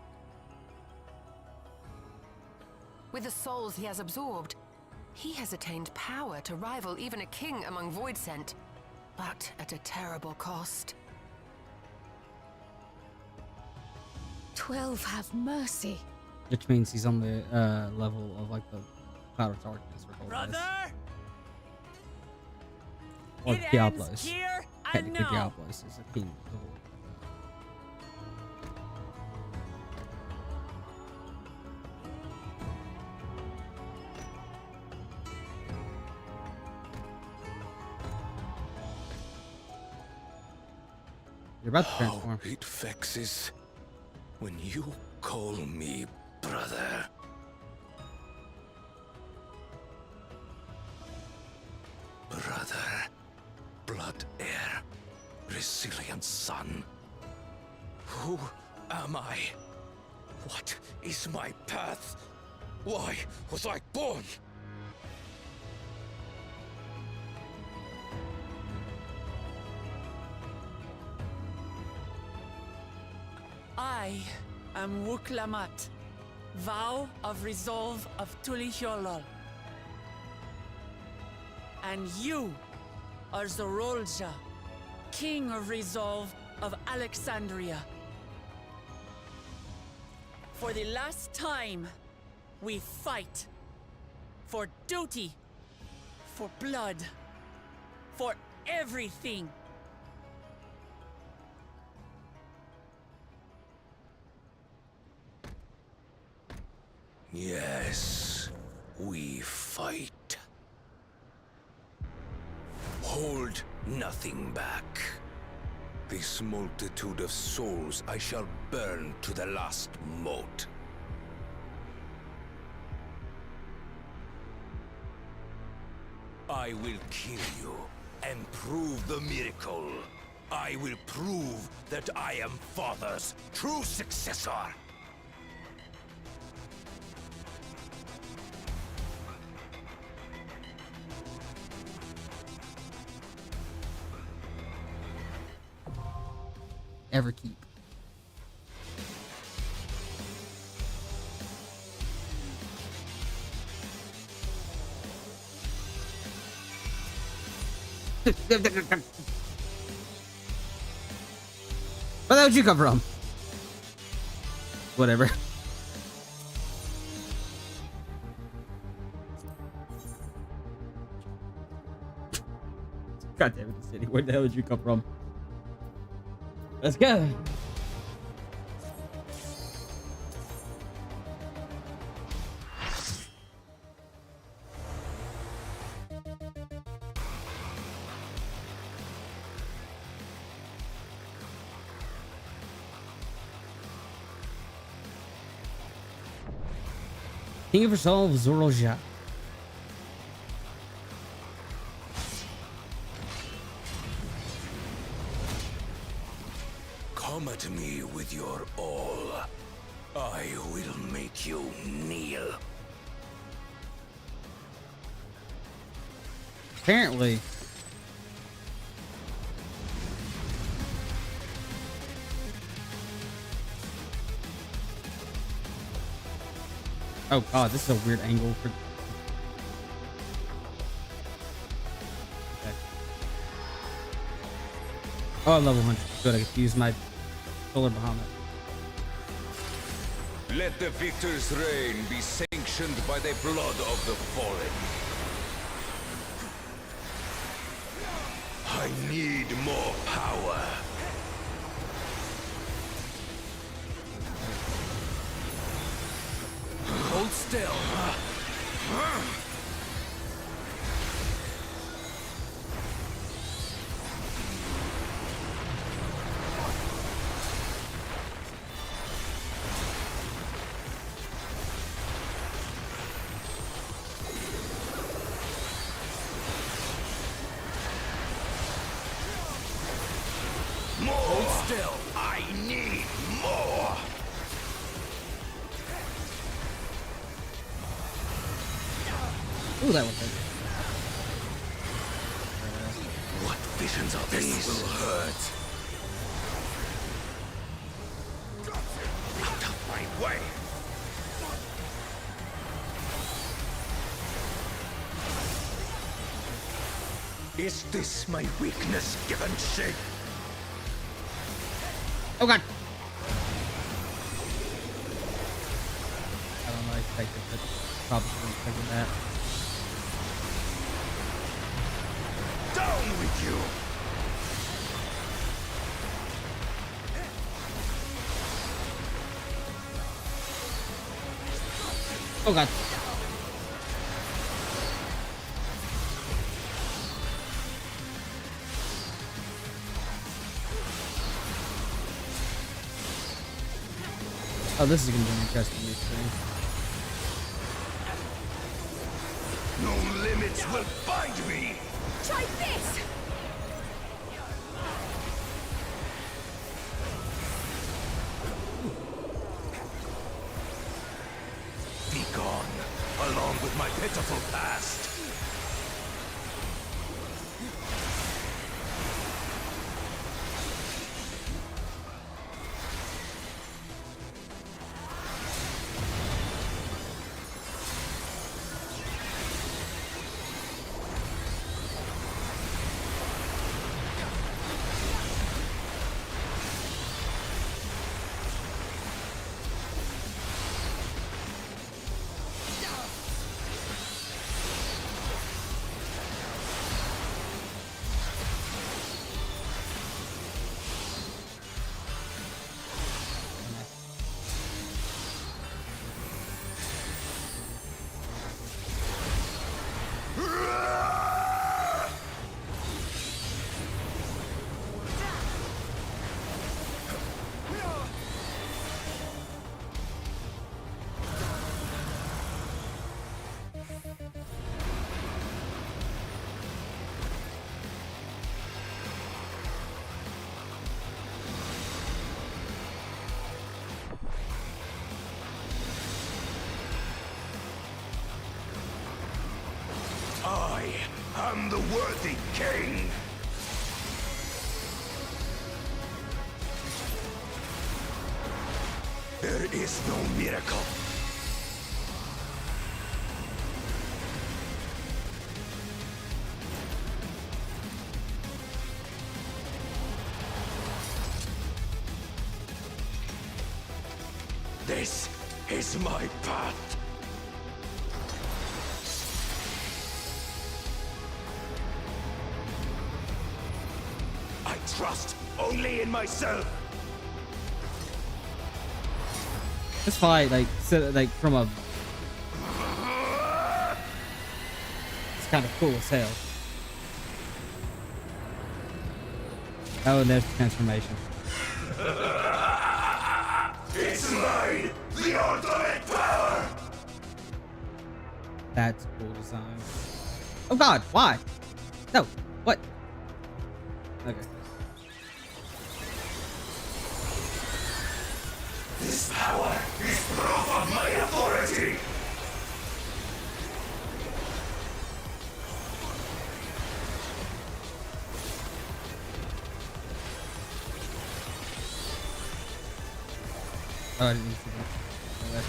With the souls he has absorbed, he has attained power to rival even a king among Voidsent, but at a terrible cost. 12 have mercy. Which means he's on the level of like the Cloud of Darkness or Brother! Or It Diablos. ends here, I Technically know. Diablos is a king of the world. You're about to transform. How it vexes when you call me brother. Brother, blood heir, resilient son. Who am I? What is my path? Why was I born? I am Wuklamat, vow of resolve of Tulihyolol. And you are Zorolja, king of resolve of Alexandria. For the last time, we fight. For duty, for blood, for everything. Yes, we fight. Hold nothing back. This multitude of souls I shall burn to the last mote. I will kill you and prove the miracle. I will prove that I am Father's true successor. Ever keep. Where the hell did you come from? Whatever. God damn it, the city. Where the hell did you come from? Let's go. King of Resolve, Zorolja. Come at me with your all. I will make you kneel. Apparently. Oh god, this is a weird angle for... Oh, I'm level 100. Good, I get to use my solar Bahamut. Let the victor's reign be sanctioned by the blood of the fallen. I need more power. Hold still. More! Hold still! I need more! Ooh, that one hurt. What visions are these? This will hurt. Out of my way! Is this my weakness given shape? Oh god! I don't know, I expected, but probably expected that. Down with you! Oh god. Oh, this is gonna be an interesting experience. No limits will bind me! Try this! Be gone, along with my pitiful past. I am the worthy king! There is no miracle. This is my path. I trust only in myself. This fight, like, so, like from a, it's kind of cool as hell. Oh, and there's the transformation. It's mine, the ultimate power. That's cool design. Oh god, why? No, what? Okay. This power is proof of my authority. Oh, I didn't need to do that.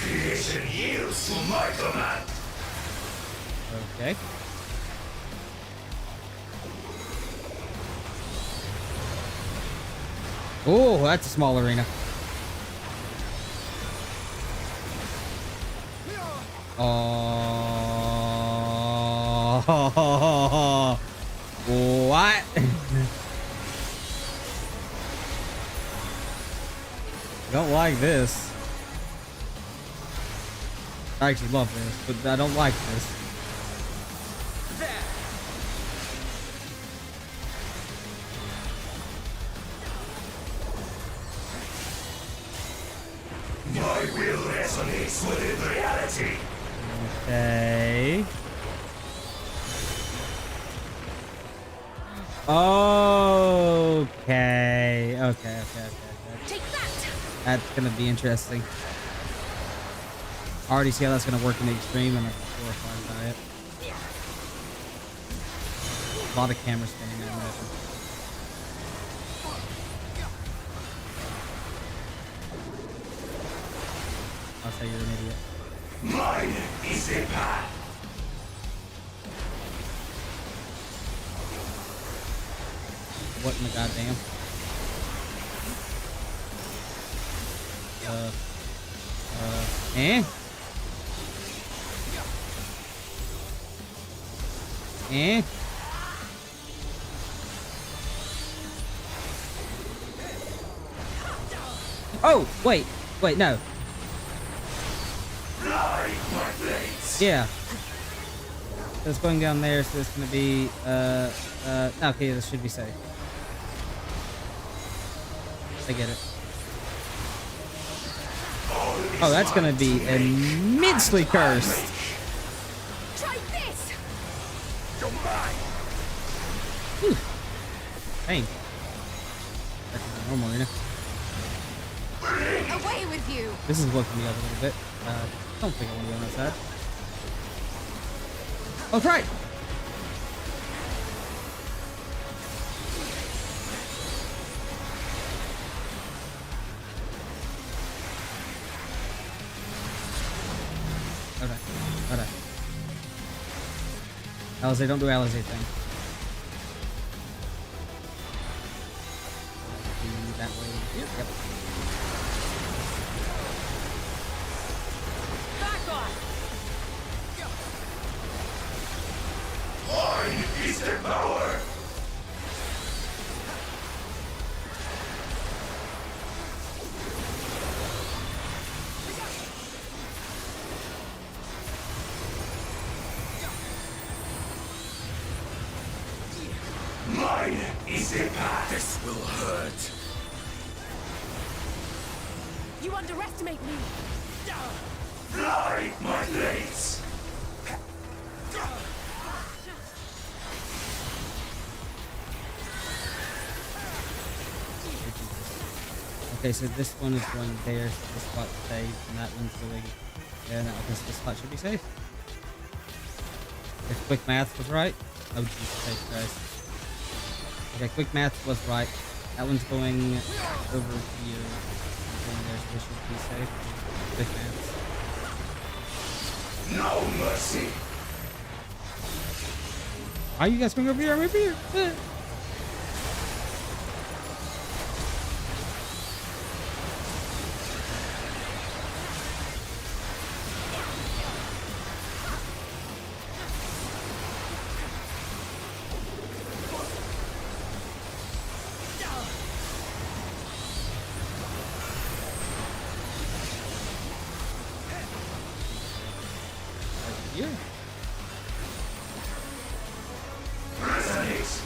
Creation yields to my command. Okay. Oh, that's a small arena. Oh, what? I don't like this. I actually love this, but I don't like this. My will resonates within reality. Okay. Okay. Take that. That's gonna be interesting. I already see how that's gonna work in the extreme, and I'm horrified by it. A lot of camera spinning, I imagine. I'll say you're an idiot. Mine is a path. What in the goddamn? Eh? Eh? Oh, wait, no. Yeah. So it's going down there, so it's gonna be, okay, this should be safe. I get it. Oh, that's gonna be immensely cursed. Try this. Whew. Dang. That's not normal, you know? Away with you. This is looking me up a little bit. Don't think I want to be on that side. Oh, try it! Okay. Alizé, don't do Alizé thing. That way. Yep. Back off. Mine is the power. Mine is a path. This will hurt. You underestimate me. Fly, my blades. Okay, so this one is going there, so this spot's safe, and that one's going... Yeah, no, I guess this spot should be safe. If quick math was right... Oh, Jesus Christ. Okay, quick math was right. That one's going over here. Going there, so this should be safe. Quick math. No mercy. Why are you guys going over here? I'm over here. Here. Resonate.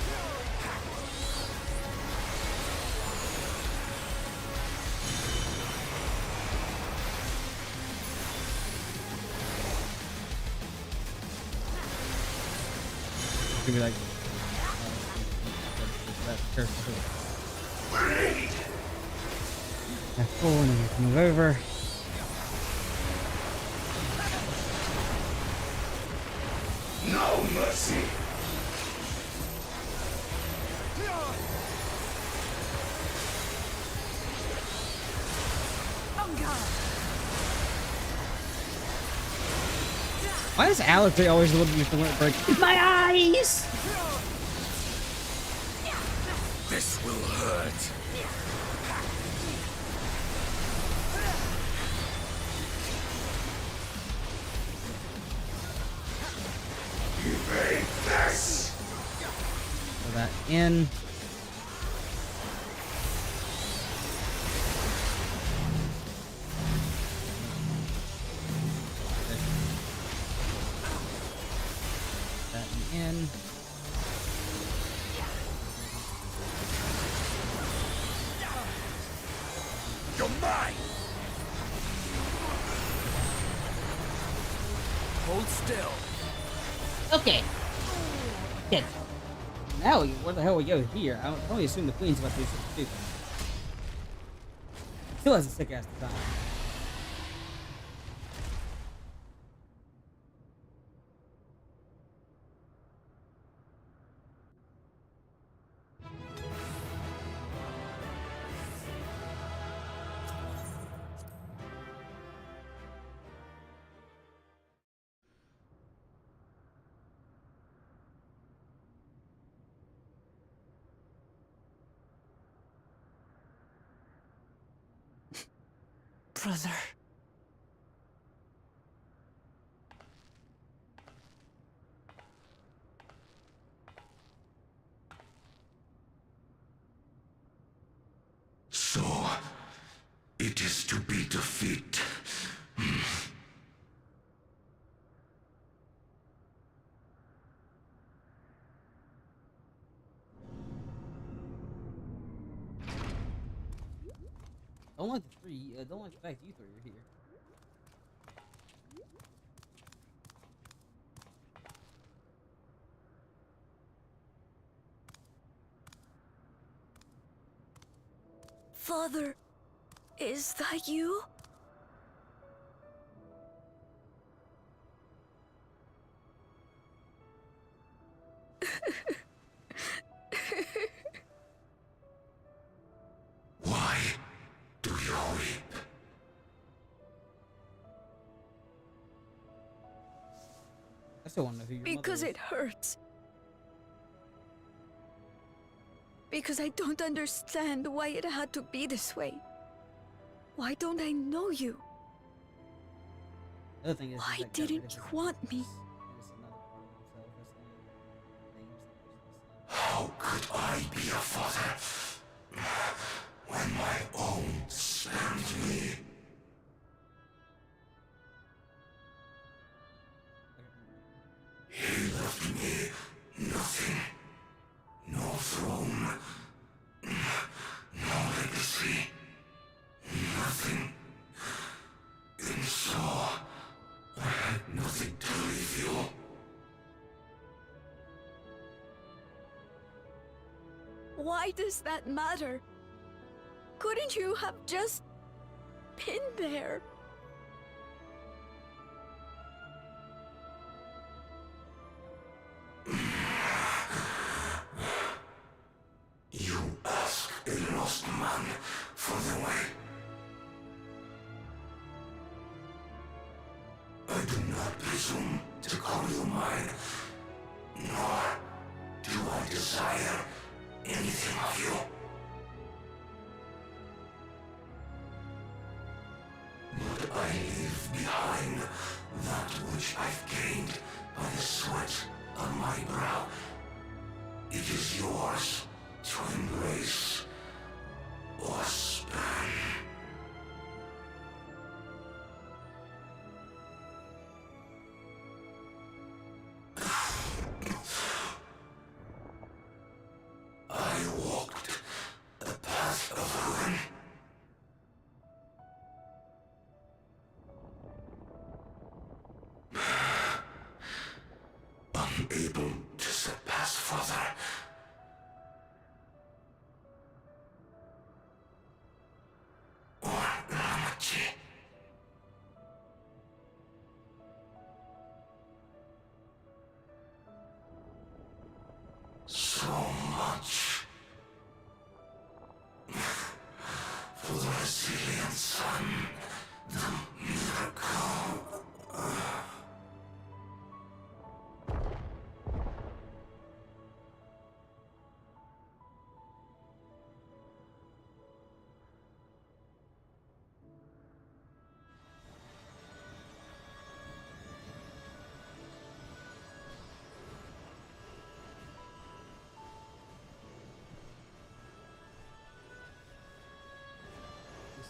Give me like that careful. F4 and then we can move over. No mercy. Why does Alex always look at me for when it breaks? My eyes! This will hurt. You made this. Put that in. That in. You're mine. Hold still. Okay. Good. Now, where the hell we go here? I only assume the queen's about to do something stupid. Still has a sick ass design. Brother. So, it is to be defeat. Don't like the three. Don't like the fact you three are here. Father, is that you? Why do you weep? I still want to know who your Because mother it hurts. Because I don't understand why it had to be this way. Why don't I know you? The other thing is, Why that didn't you want me? How could I be a father when my own spurned me? He left me nothing. No throne. No legacy. Nothing. And so, I had nothing to leave you. Why does that matter? Couldn't you have just been there? You ask a lost man for the way. I do not presume to call you mine, nor do I desire anything of you. But I leave behind that which I've gained by the sweat on my brow. It is yours to embrace or spurn. I walked the path of ruin. Unable to surpass Father,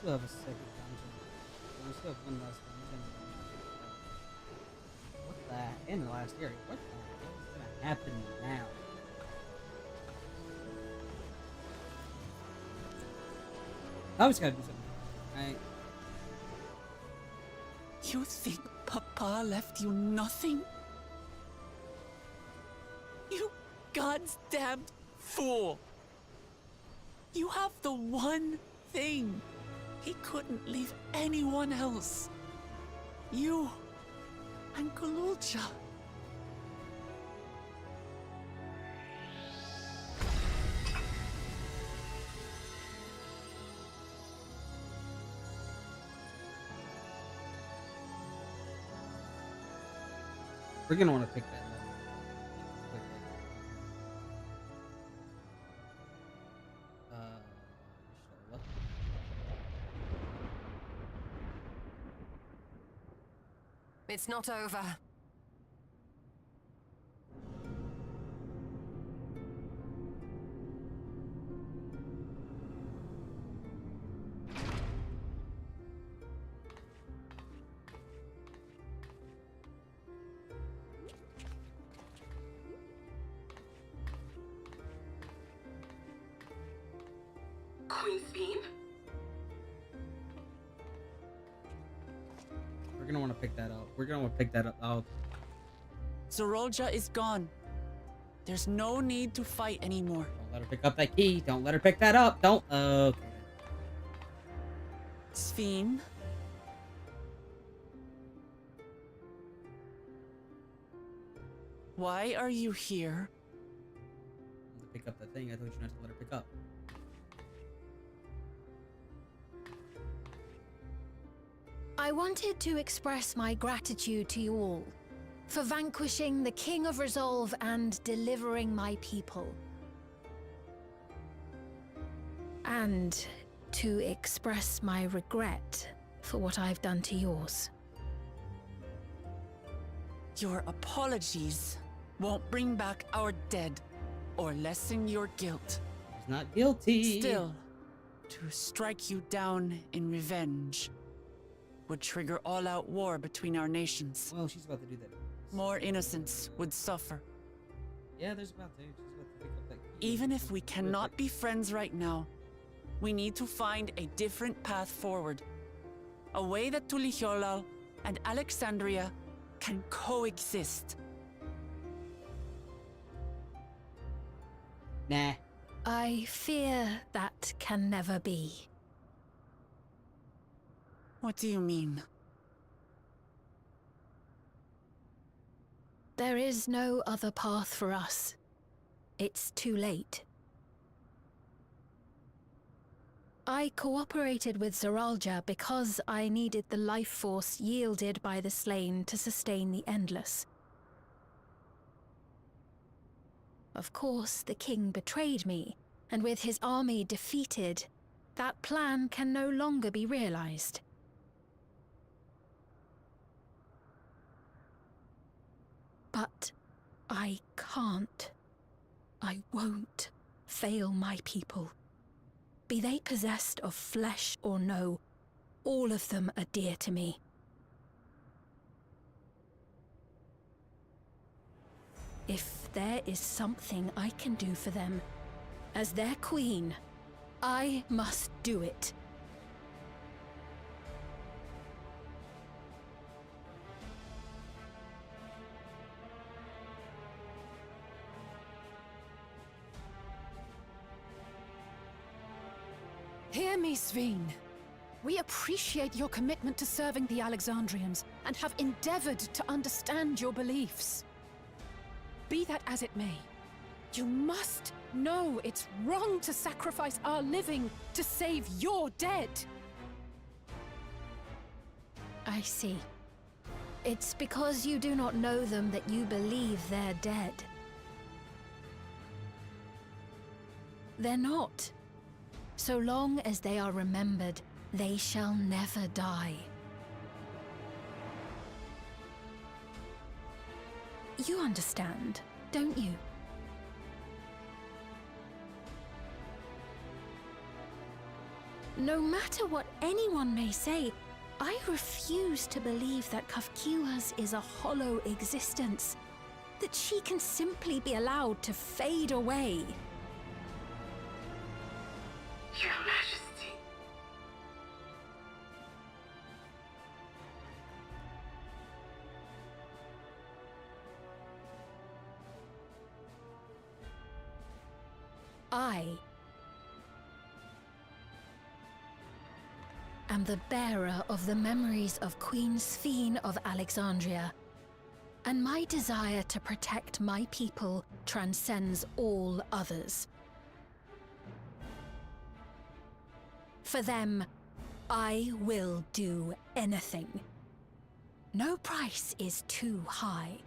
still have a second dungeon. So we still have one last dungeon. What's that? In the last area. What the hell is gonna happen now? I always gotta do something, right? You think Papa left you nothing? You God's damned fool! You have the one thing he couldn't leave anyone else. You and Galulja. We're gonna want to pick that up. It's not over. Queen's Beam? We're gonna want to pick that up. We're gonna want to pick that up. Oh, Zorolja is gone. There's no need to fight anymore. don't let her pick up that key. Don't let her pick that up. Don't. Okay. Sphene. Why are you here? To pick up that thing. I thought you were not to let her pick up. I wanted to express my gratitude to you all for vanquishing the King of Resolve and delivering my people. And to express my regret for what I've done to yours. Your apologies won't bring back our dead or lessen your guilt. He's not guilty. Still, to strike you down in revenge would trigger all-out war between our nations. Well, she's about to do that. More innocents would suffer. Yeah, there's about to. She's about to pick up that key. Even if we cannot be friends right now, we need to find a different path forward. A way that Tuliholal and Alexandria can coexist. Nah. I fear that can never be. What do you mean? There is no other path for us. It's too late. I cooperated with Zoralja because I needed the life force yielded by the slain to sustain the Endless. Of course, the king betrayed me, and with his army defeated, that plan can no longer be realized. But I can't. I won't fail my people. Be they possessed of flesh or no, all of them are dear to me. If there is something I can do for them, as their queen, I must do it. Hear me, Sphene. We appreciate your commitment to serving the Alexandrians and have endeavored to understand your beliefs. Be that as it may, you must know it's wrong to sacrifice our living to save your dead. I see. It's because you do not know them that you believe they're dead. They're not. So long as they are remembered, they shall never die. You understand, don't you? No matter what anyone may say, I refuse to believe that ffxiv is a hollow existence. That she can simply be allowed to fade away. Your Majesty. I am the bearer of the memories of Queen Sphene of Alexandria, and my desire to protect my people transcends all others. For them, I will do anything. No price is too high.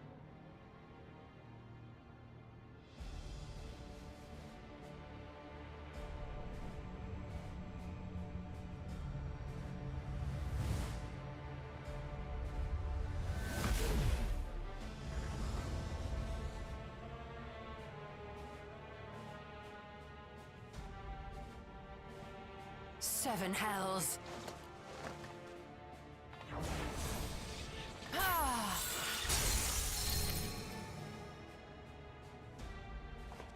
Seven hells. Ah!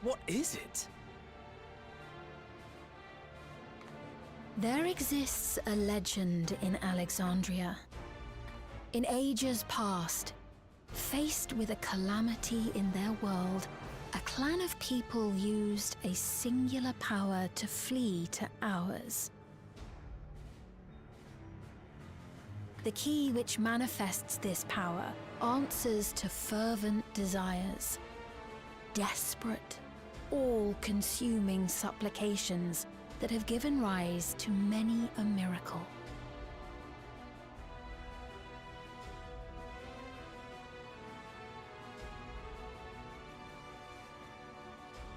What is it? There exists a legend in Alexandria. In ages past, faced with a calamity in their world, a clan of people used a singular power to flee to ours. The key which manifests this power answers to fervent desires, desperate, all-consuming supplications that have given rise to many a miracle.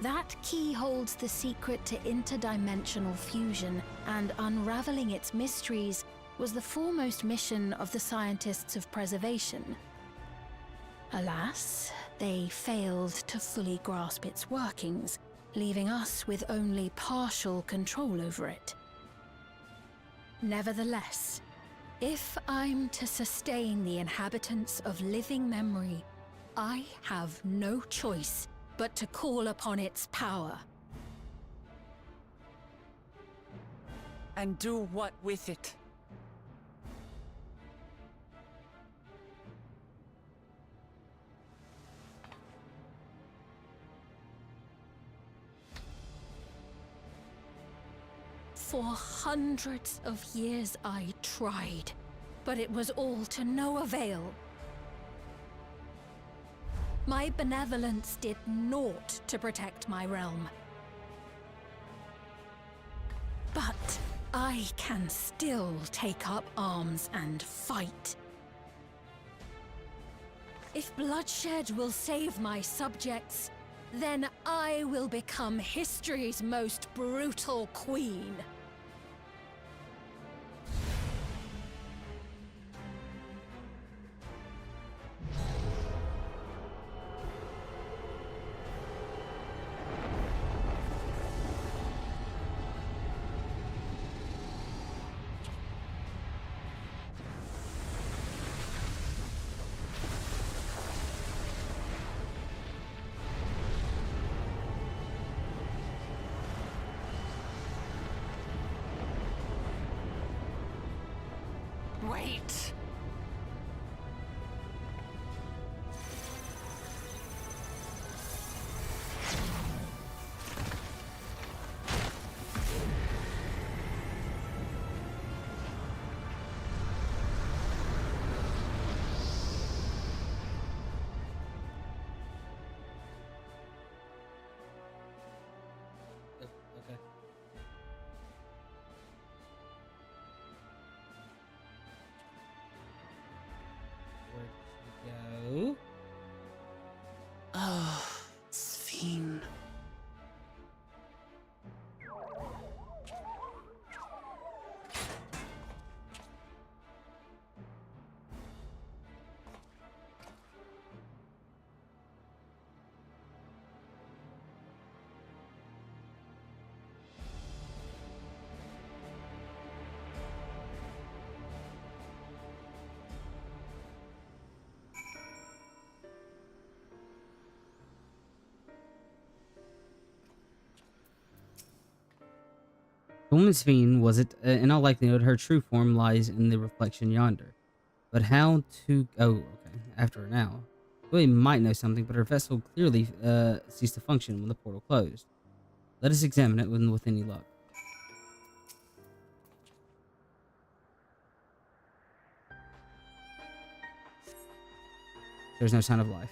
That key holds the secret to interdimensional fusion, and unraveling its mysteries was the foremost mission of the scientists of preservation. Alas, they failed to fully grasp its workings, leaving us with only partial control over it. Nevertheless, if I'm to sustain the inhabitants of living memory, I have no choice but to call upon its power. And do what with it? For hundreds of years I tried, but it was all to no avail. My benevolence did naught to protect my realm. But I can still take up arms and fight. If bloodshed will save my subjects, then I will become history's most brutal queen. Wait! Okay. The woman's fiend was it? In all likelihood, her true form lies in the reflection yonder. But how to... Oh, okay. After her now. Willie might know something, but her vessel clearly ceased to function when the portal closed. Let us examine it with any luck. There's no sign of life.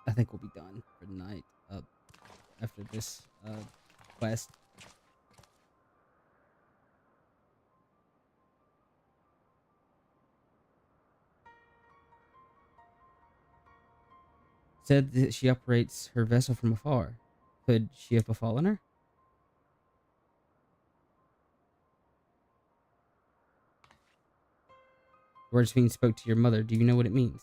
I think we'll be done for tonight. After this quest. Said that she operates her vessel from afar. Could she have befallen her? The words being spoke to your mother. Do you know what it means?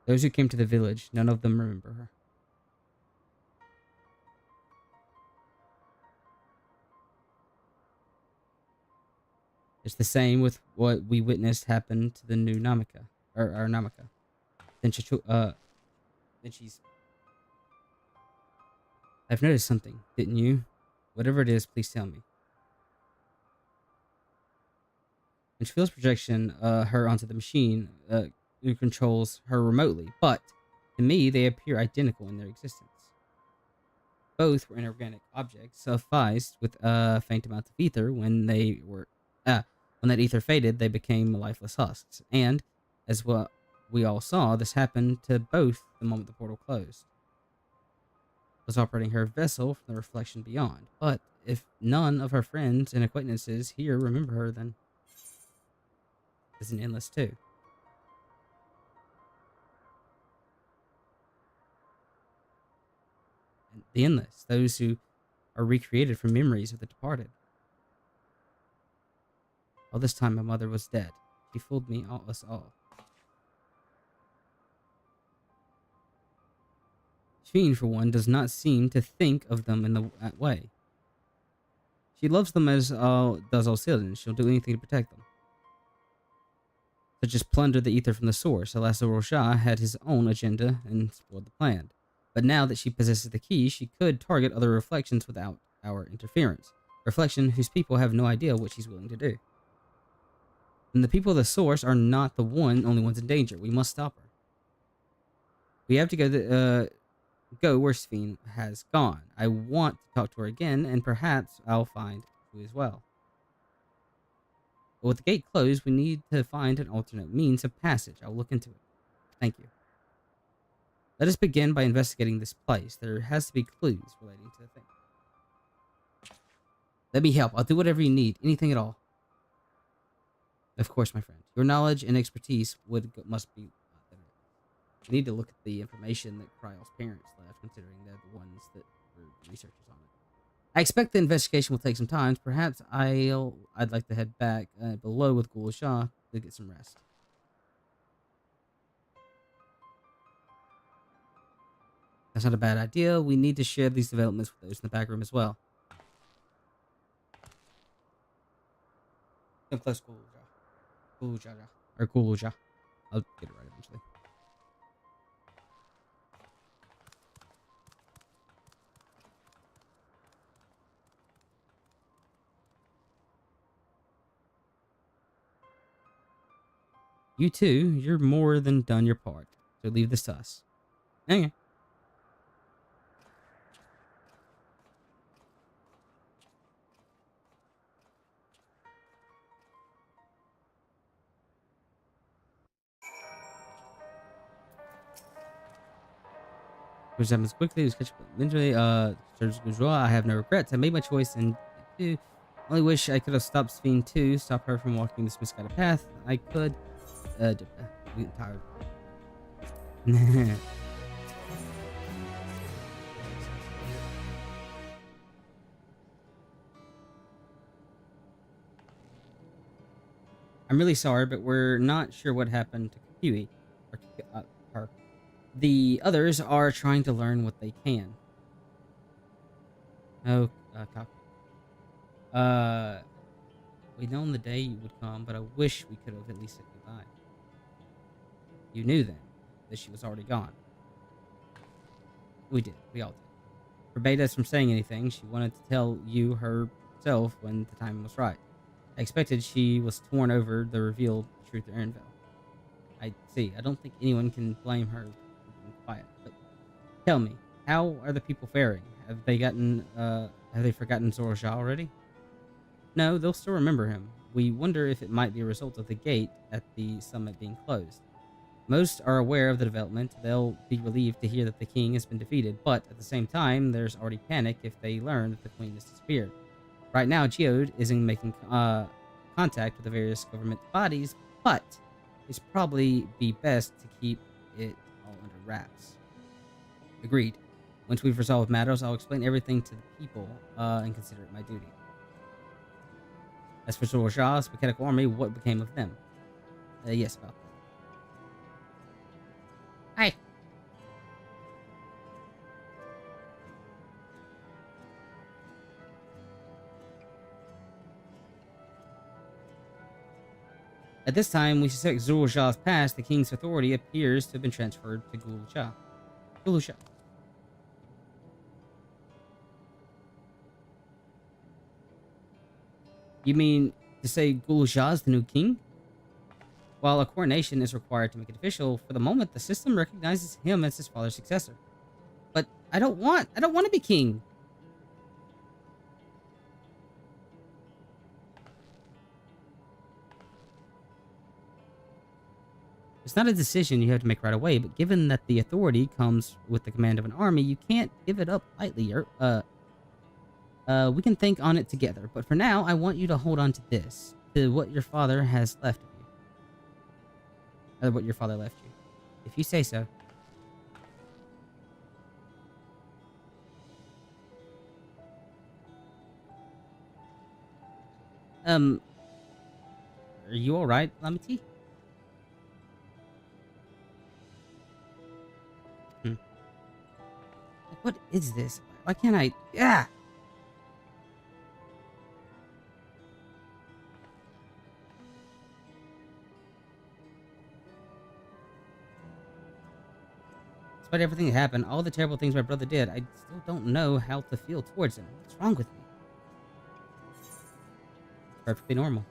Those who came to the village, none of them remember her. It's the same with what we witnessed happen to the new Namaka, or Namaka. Then she's... I've noticed something, didn't you? Whatever it is, please tell me. When she feels projection, her onto the machine, who controls her remotely, but to me, they appear identical in their existence. Both were inorganic objects, sufficed with a faint amount of ether. When that ether faded, they became lifeless husks. And, as what we all saw, this happened to both the moment the portal closed. Was operating her vessel from the reflection beyond. But if none of her friends and acquaintances here remember her, then is an endless too. And the endless, those who are recreated from memories of the departed. All this time my mother was dead. She fooled us all. Fiend, for one, does not seem to think of them in that way. She loves them as does all citizens. She'll do anything to protect them. Such as plunder the ether from the source. Alas, Rosha had his own agenda and spoiled the plan. But now that she possesses the key, she could target other reflections without our interference. Reflection whose people have no idea what she's willing to do. And the people of the source are not the only ones in danger. We must stop her. We have to go where Sphene has gone. I want to talk to her again, and perhaps I'll find who as well. But with the gate closed, we need to find an alternate means of passage. I'll look into it. Thank you. Let us begin by investigating this place. There has to be clues relating to the thing. Let me help. I'll do whatever you need. Anything at all. Of course, my friend. Your knowledge and expertise must be... We need to look at the information that Kryle's parents left, considering they're the ones that were researchers on it. I expect the investigation will take some time. Perhaps I'd like to head back below with Ghoul Shah to get some rest. That's not a bad idea. We need to share these developments with those in the back room as well. Come close, Ghoul Shah. Ghoul Shah. Or Ghoul Shah. I'll get it right eventually. You too, you're more than done your part, so leave this to us. Okay. Which happens quickly, catch up eventually, I have no regrets. I made my choice and only wish I could have stopped Sphene too, stop her from walking this misguided path. I could. I'm getting tired. I'm really sorry, but we're not sure what happened to Kiwi. Or her. The others are trying to learn what they can. Oh, copy. We known the day you would come, but I wish we could have at least said goodbye. You knew then that she was already gone. We did. We all did. Forbade us from saying anything. She wanted to tell you herself when the time was right. I expected she was torn over the revealed truth of Erinville. I see. I don't think anyone can blame her for being quiet. But tell me, how are the people faring? Have they forgotten Zorja already? No, they'll still remember him. We wonder if it might be a result of the gate at the summit being closed. Most are aware of the development. They'll be relieved to hear that the king has been defeated, but at the same time, there's already panic if they learn that the queen has disappeared. Right now, Geode isn't making contact with the various government bodies, but it's probably be best to keep it all under wraps. Agreed. Once we've resolved matters, I'll explain everything to the people and consider it my duty. As for Zorja's mechanical army, what became of them? Yes, about that. Hi. At this time, we suspect Zorja's past. The king's authority appears to have been transferred to Gulsha. Gulsha. You mean to say Gulsha is the new king? While a coronation is required to make it official, for the moment the system recognizes him as his father's successor. But I don't want to be king. It's not a decision you have to make right away, but given that the authority comes with the command of an army, you can't give it up lightly. We can think on it together, but for now, I want you to hold on to this, to what your father has left of you. Or what your father left you. If you say so. Are you alright, Lamity? What is this? Why can't I... Yeah! Despite everything that happened, all the terrible things my brother did, I still don't know how to feel towards him. What's wrong with me? Perfectly normal.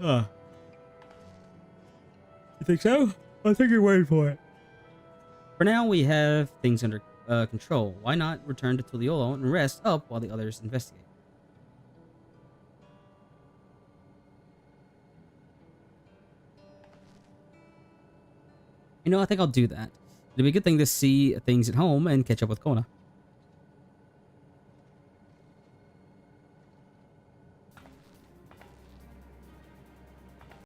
You think so? I think you're waiting for it. For now, we have things under control. Why not return to Tuliolo and rest up while the others investigate? You know, I think I'll do that. It'll be a good thing to see things at home and catch up with Kona.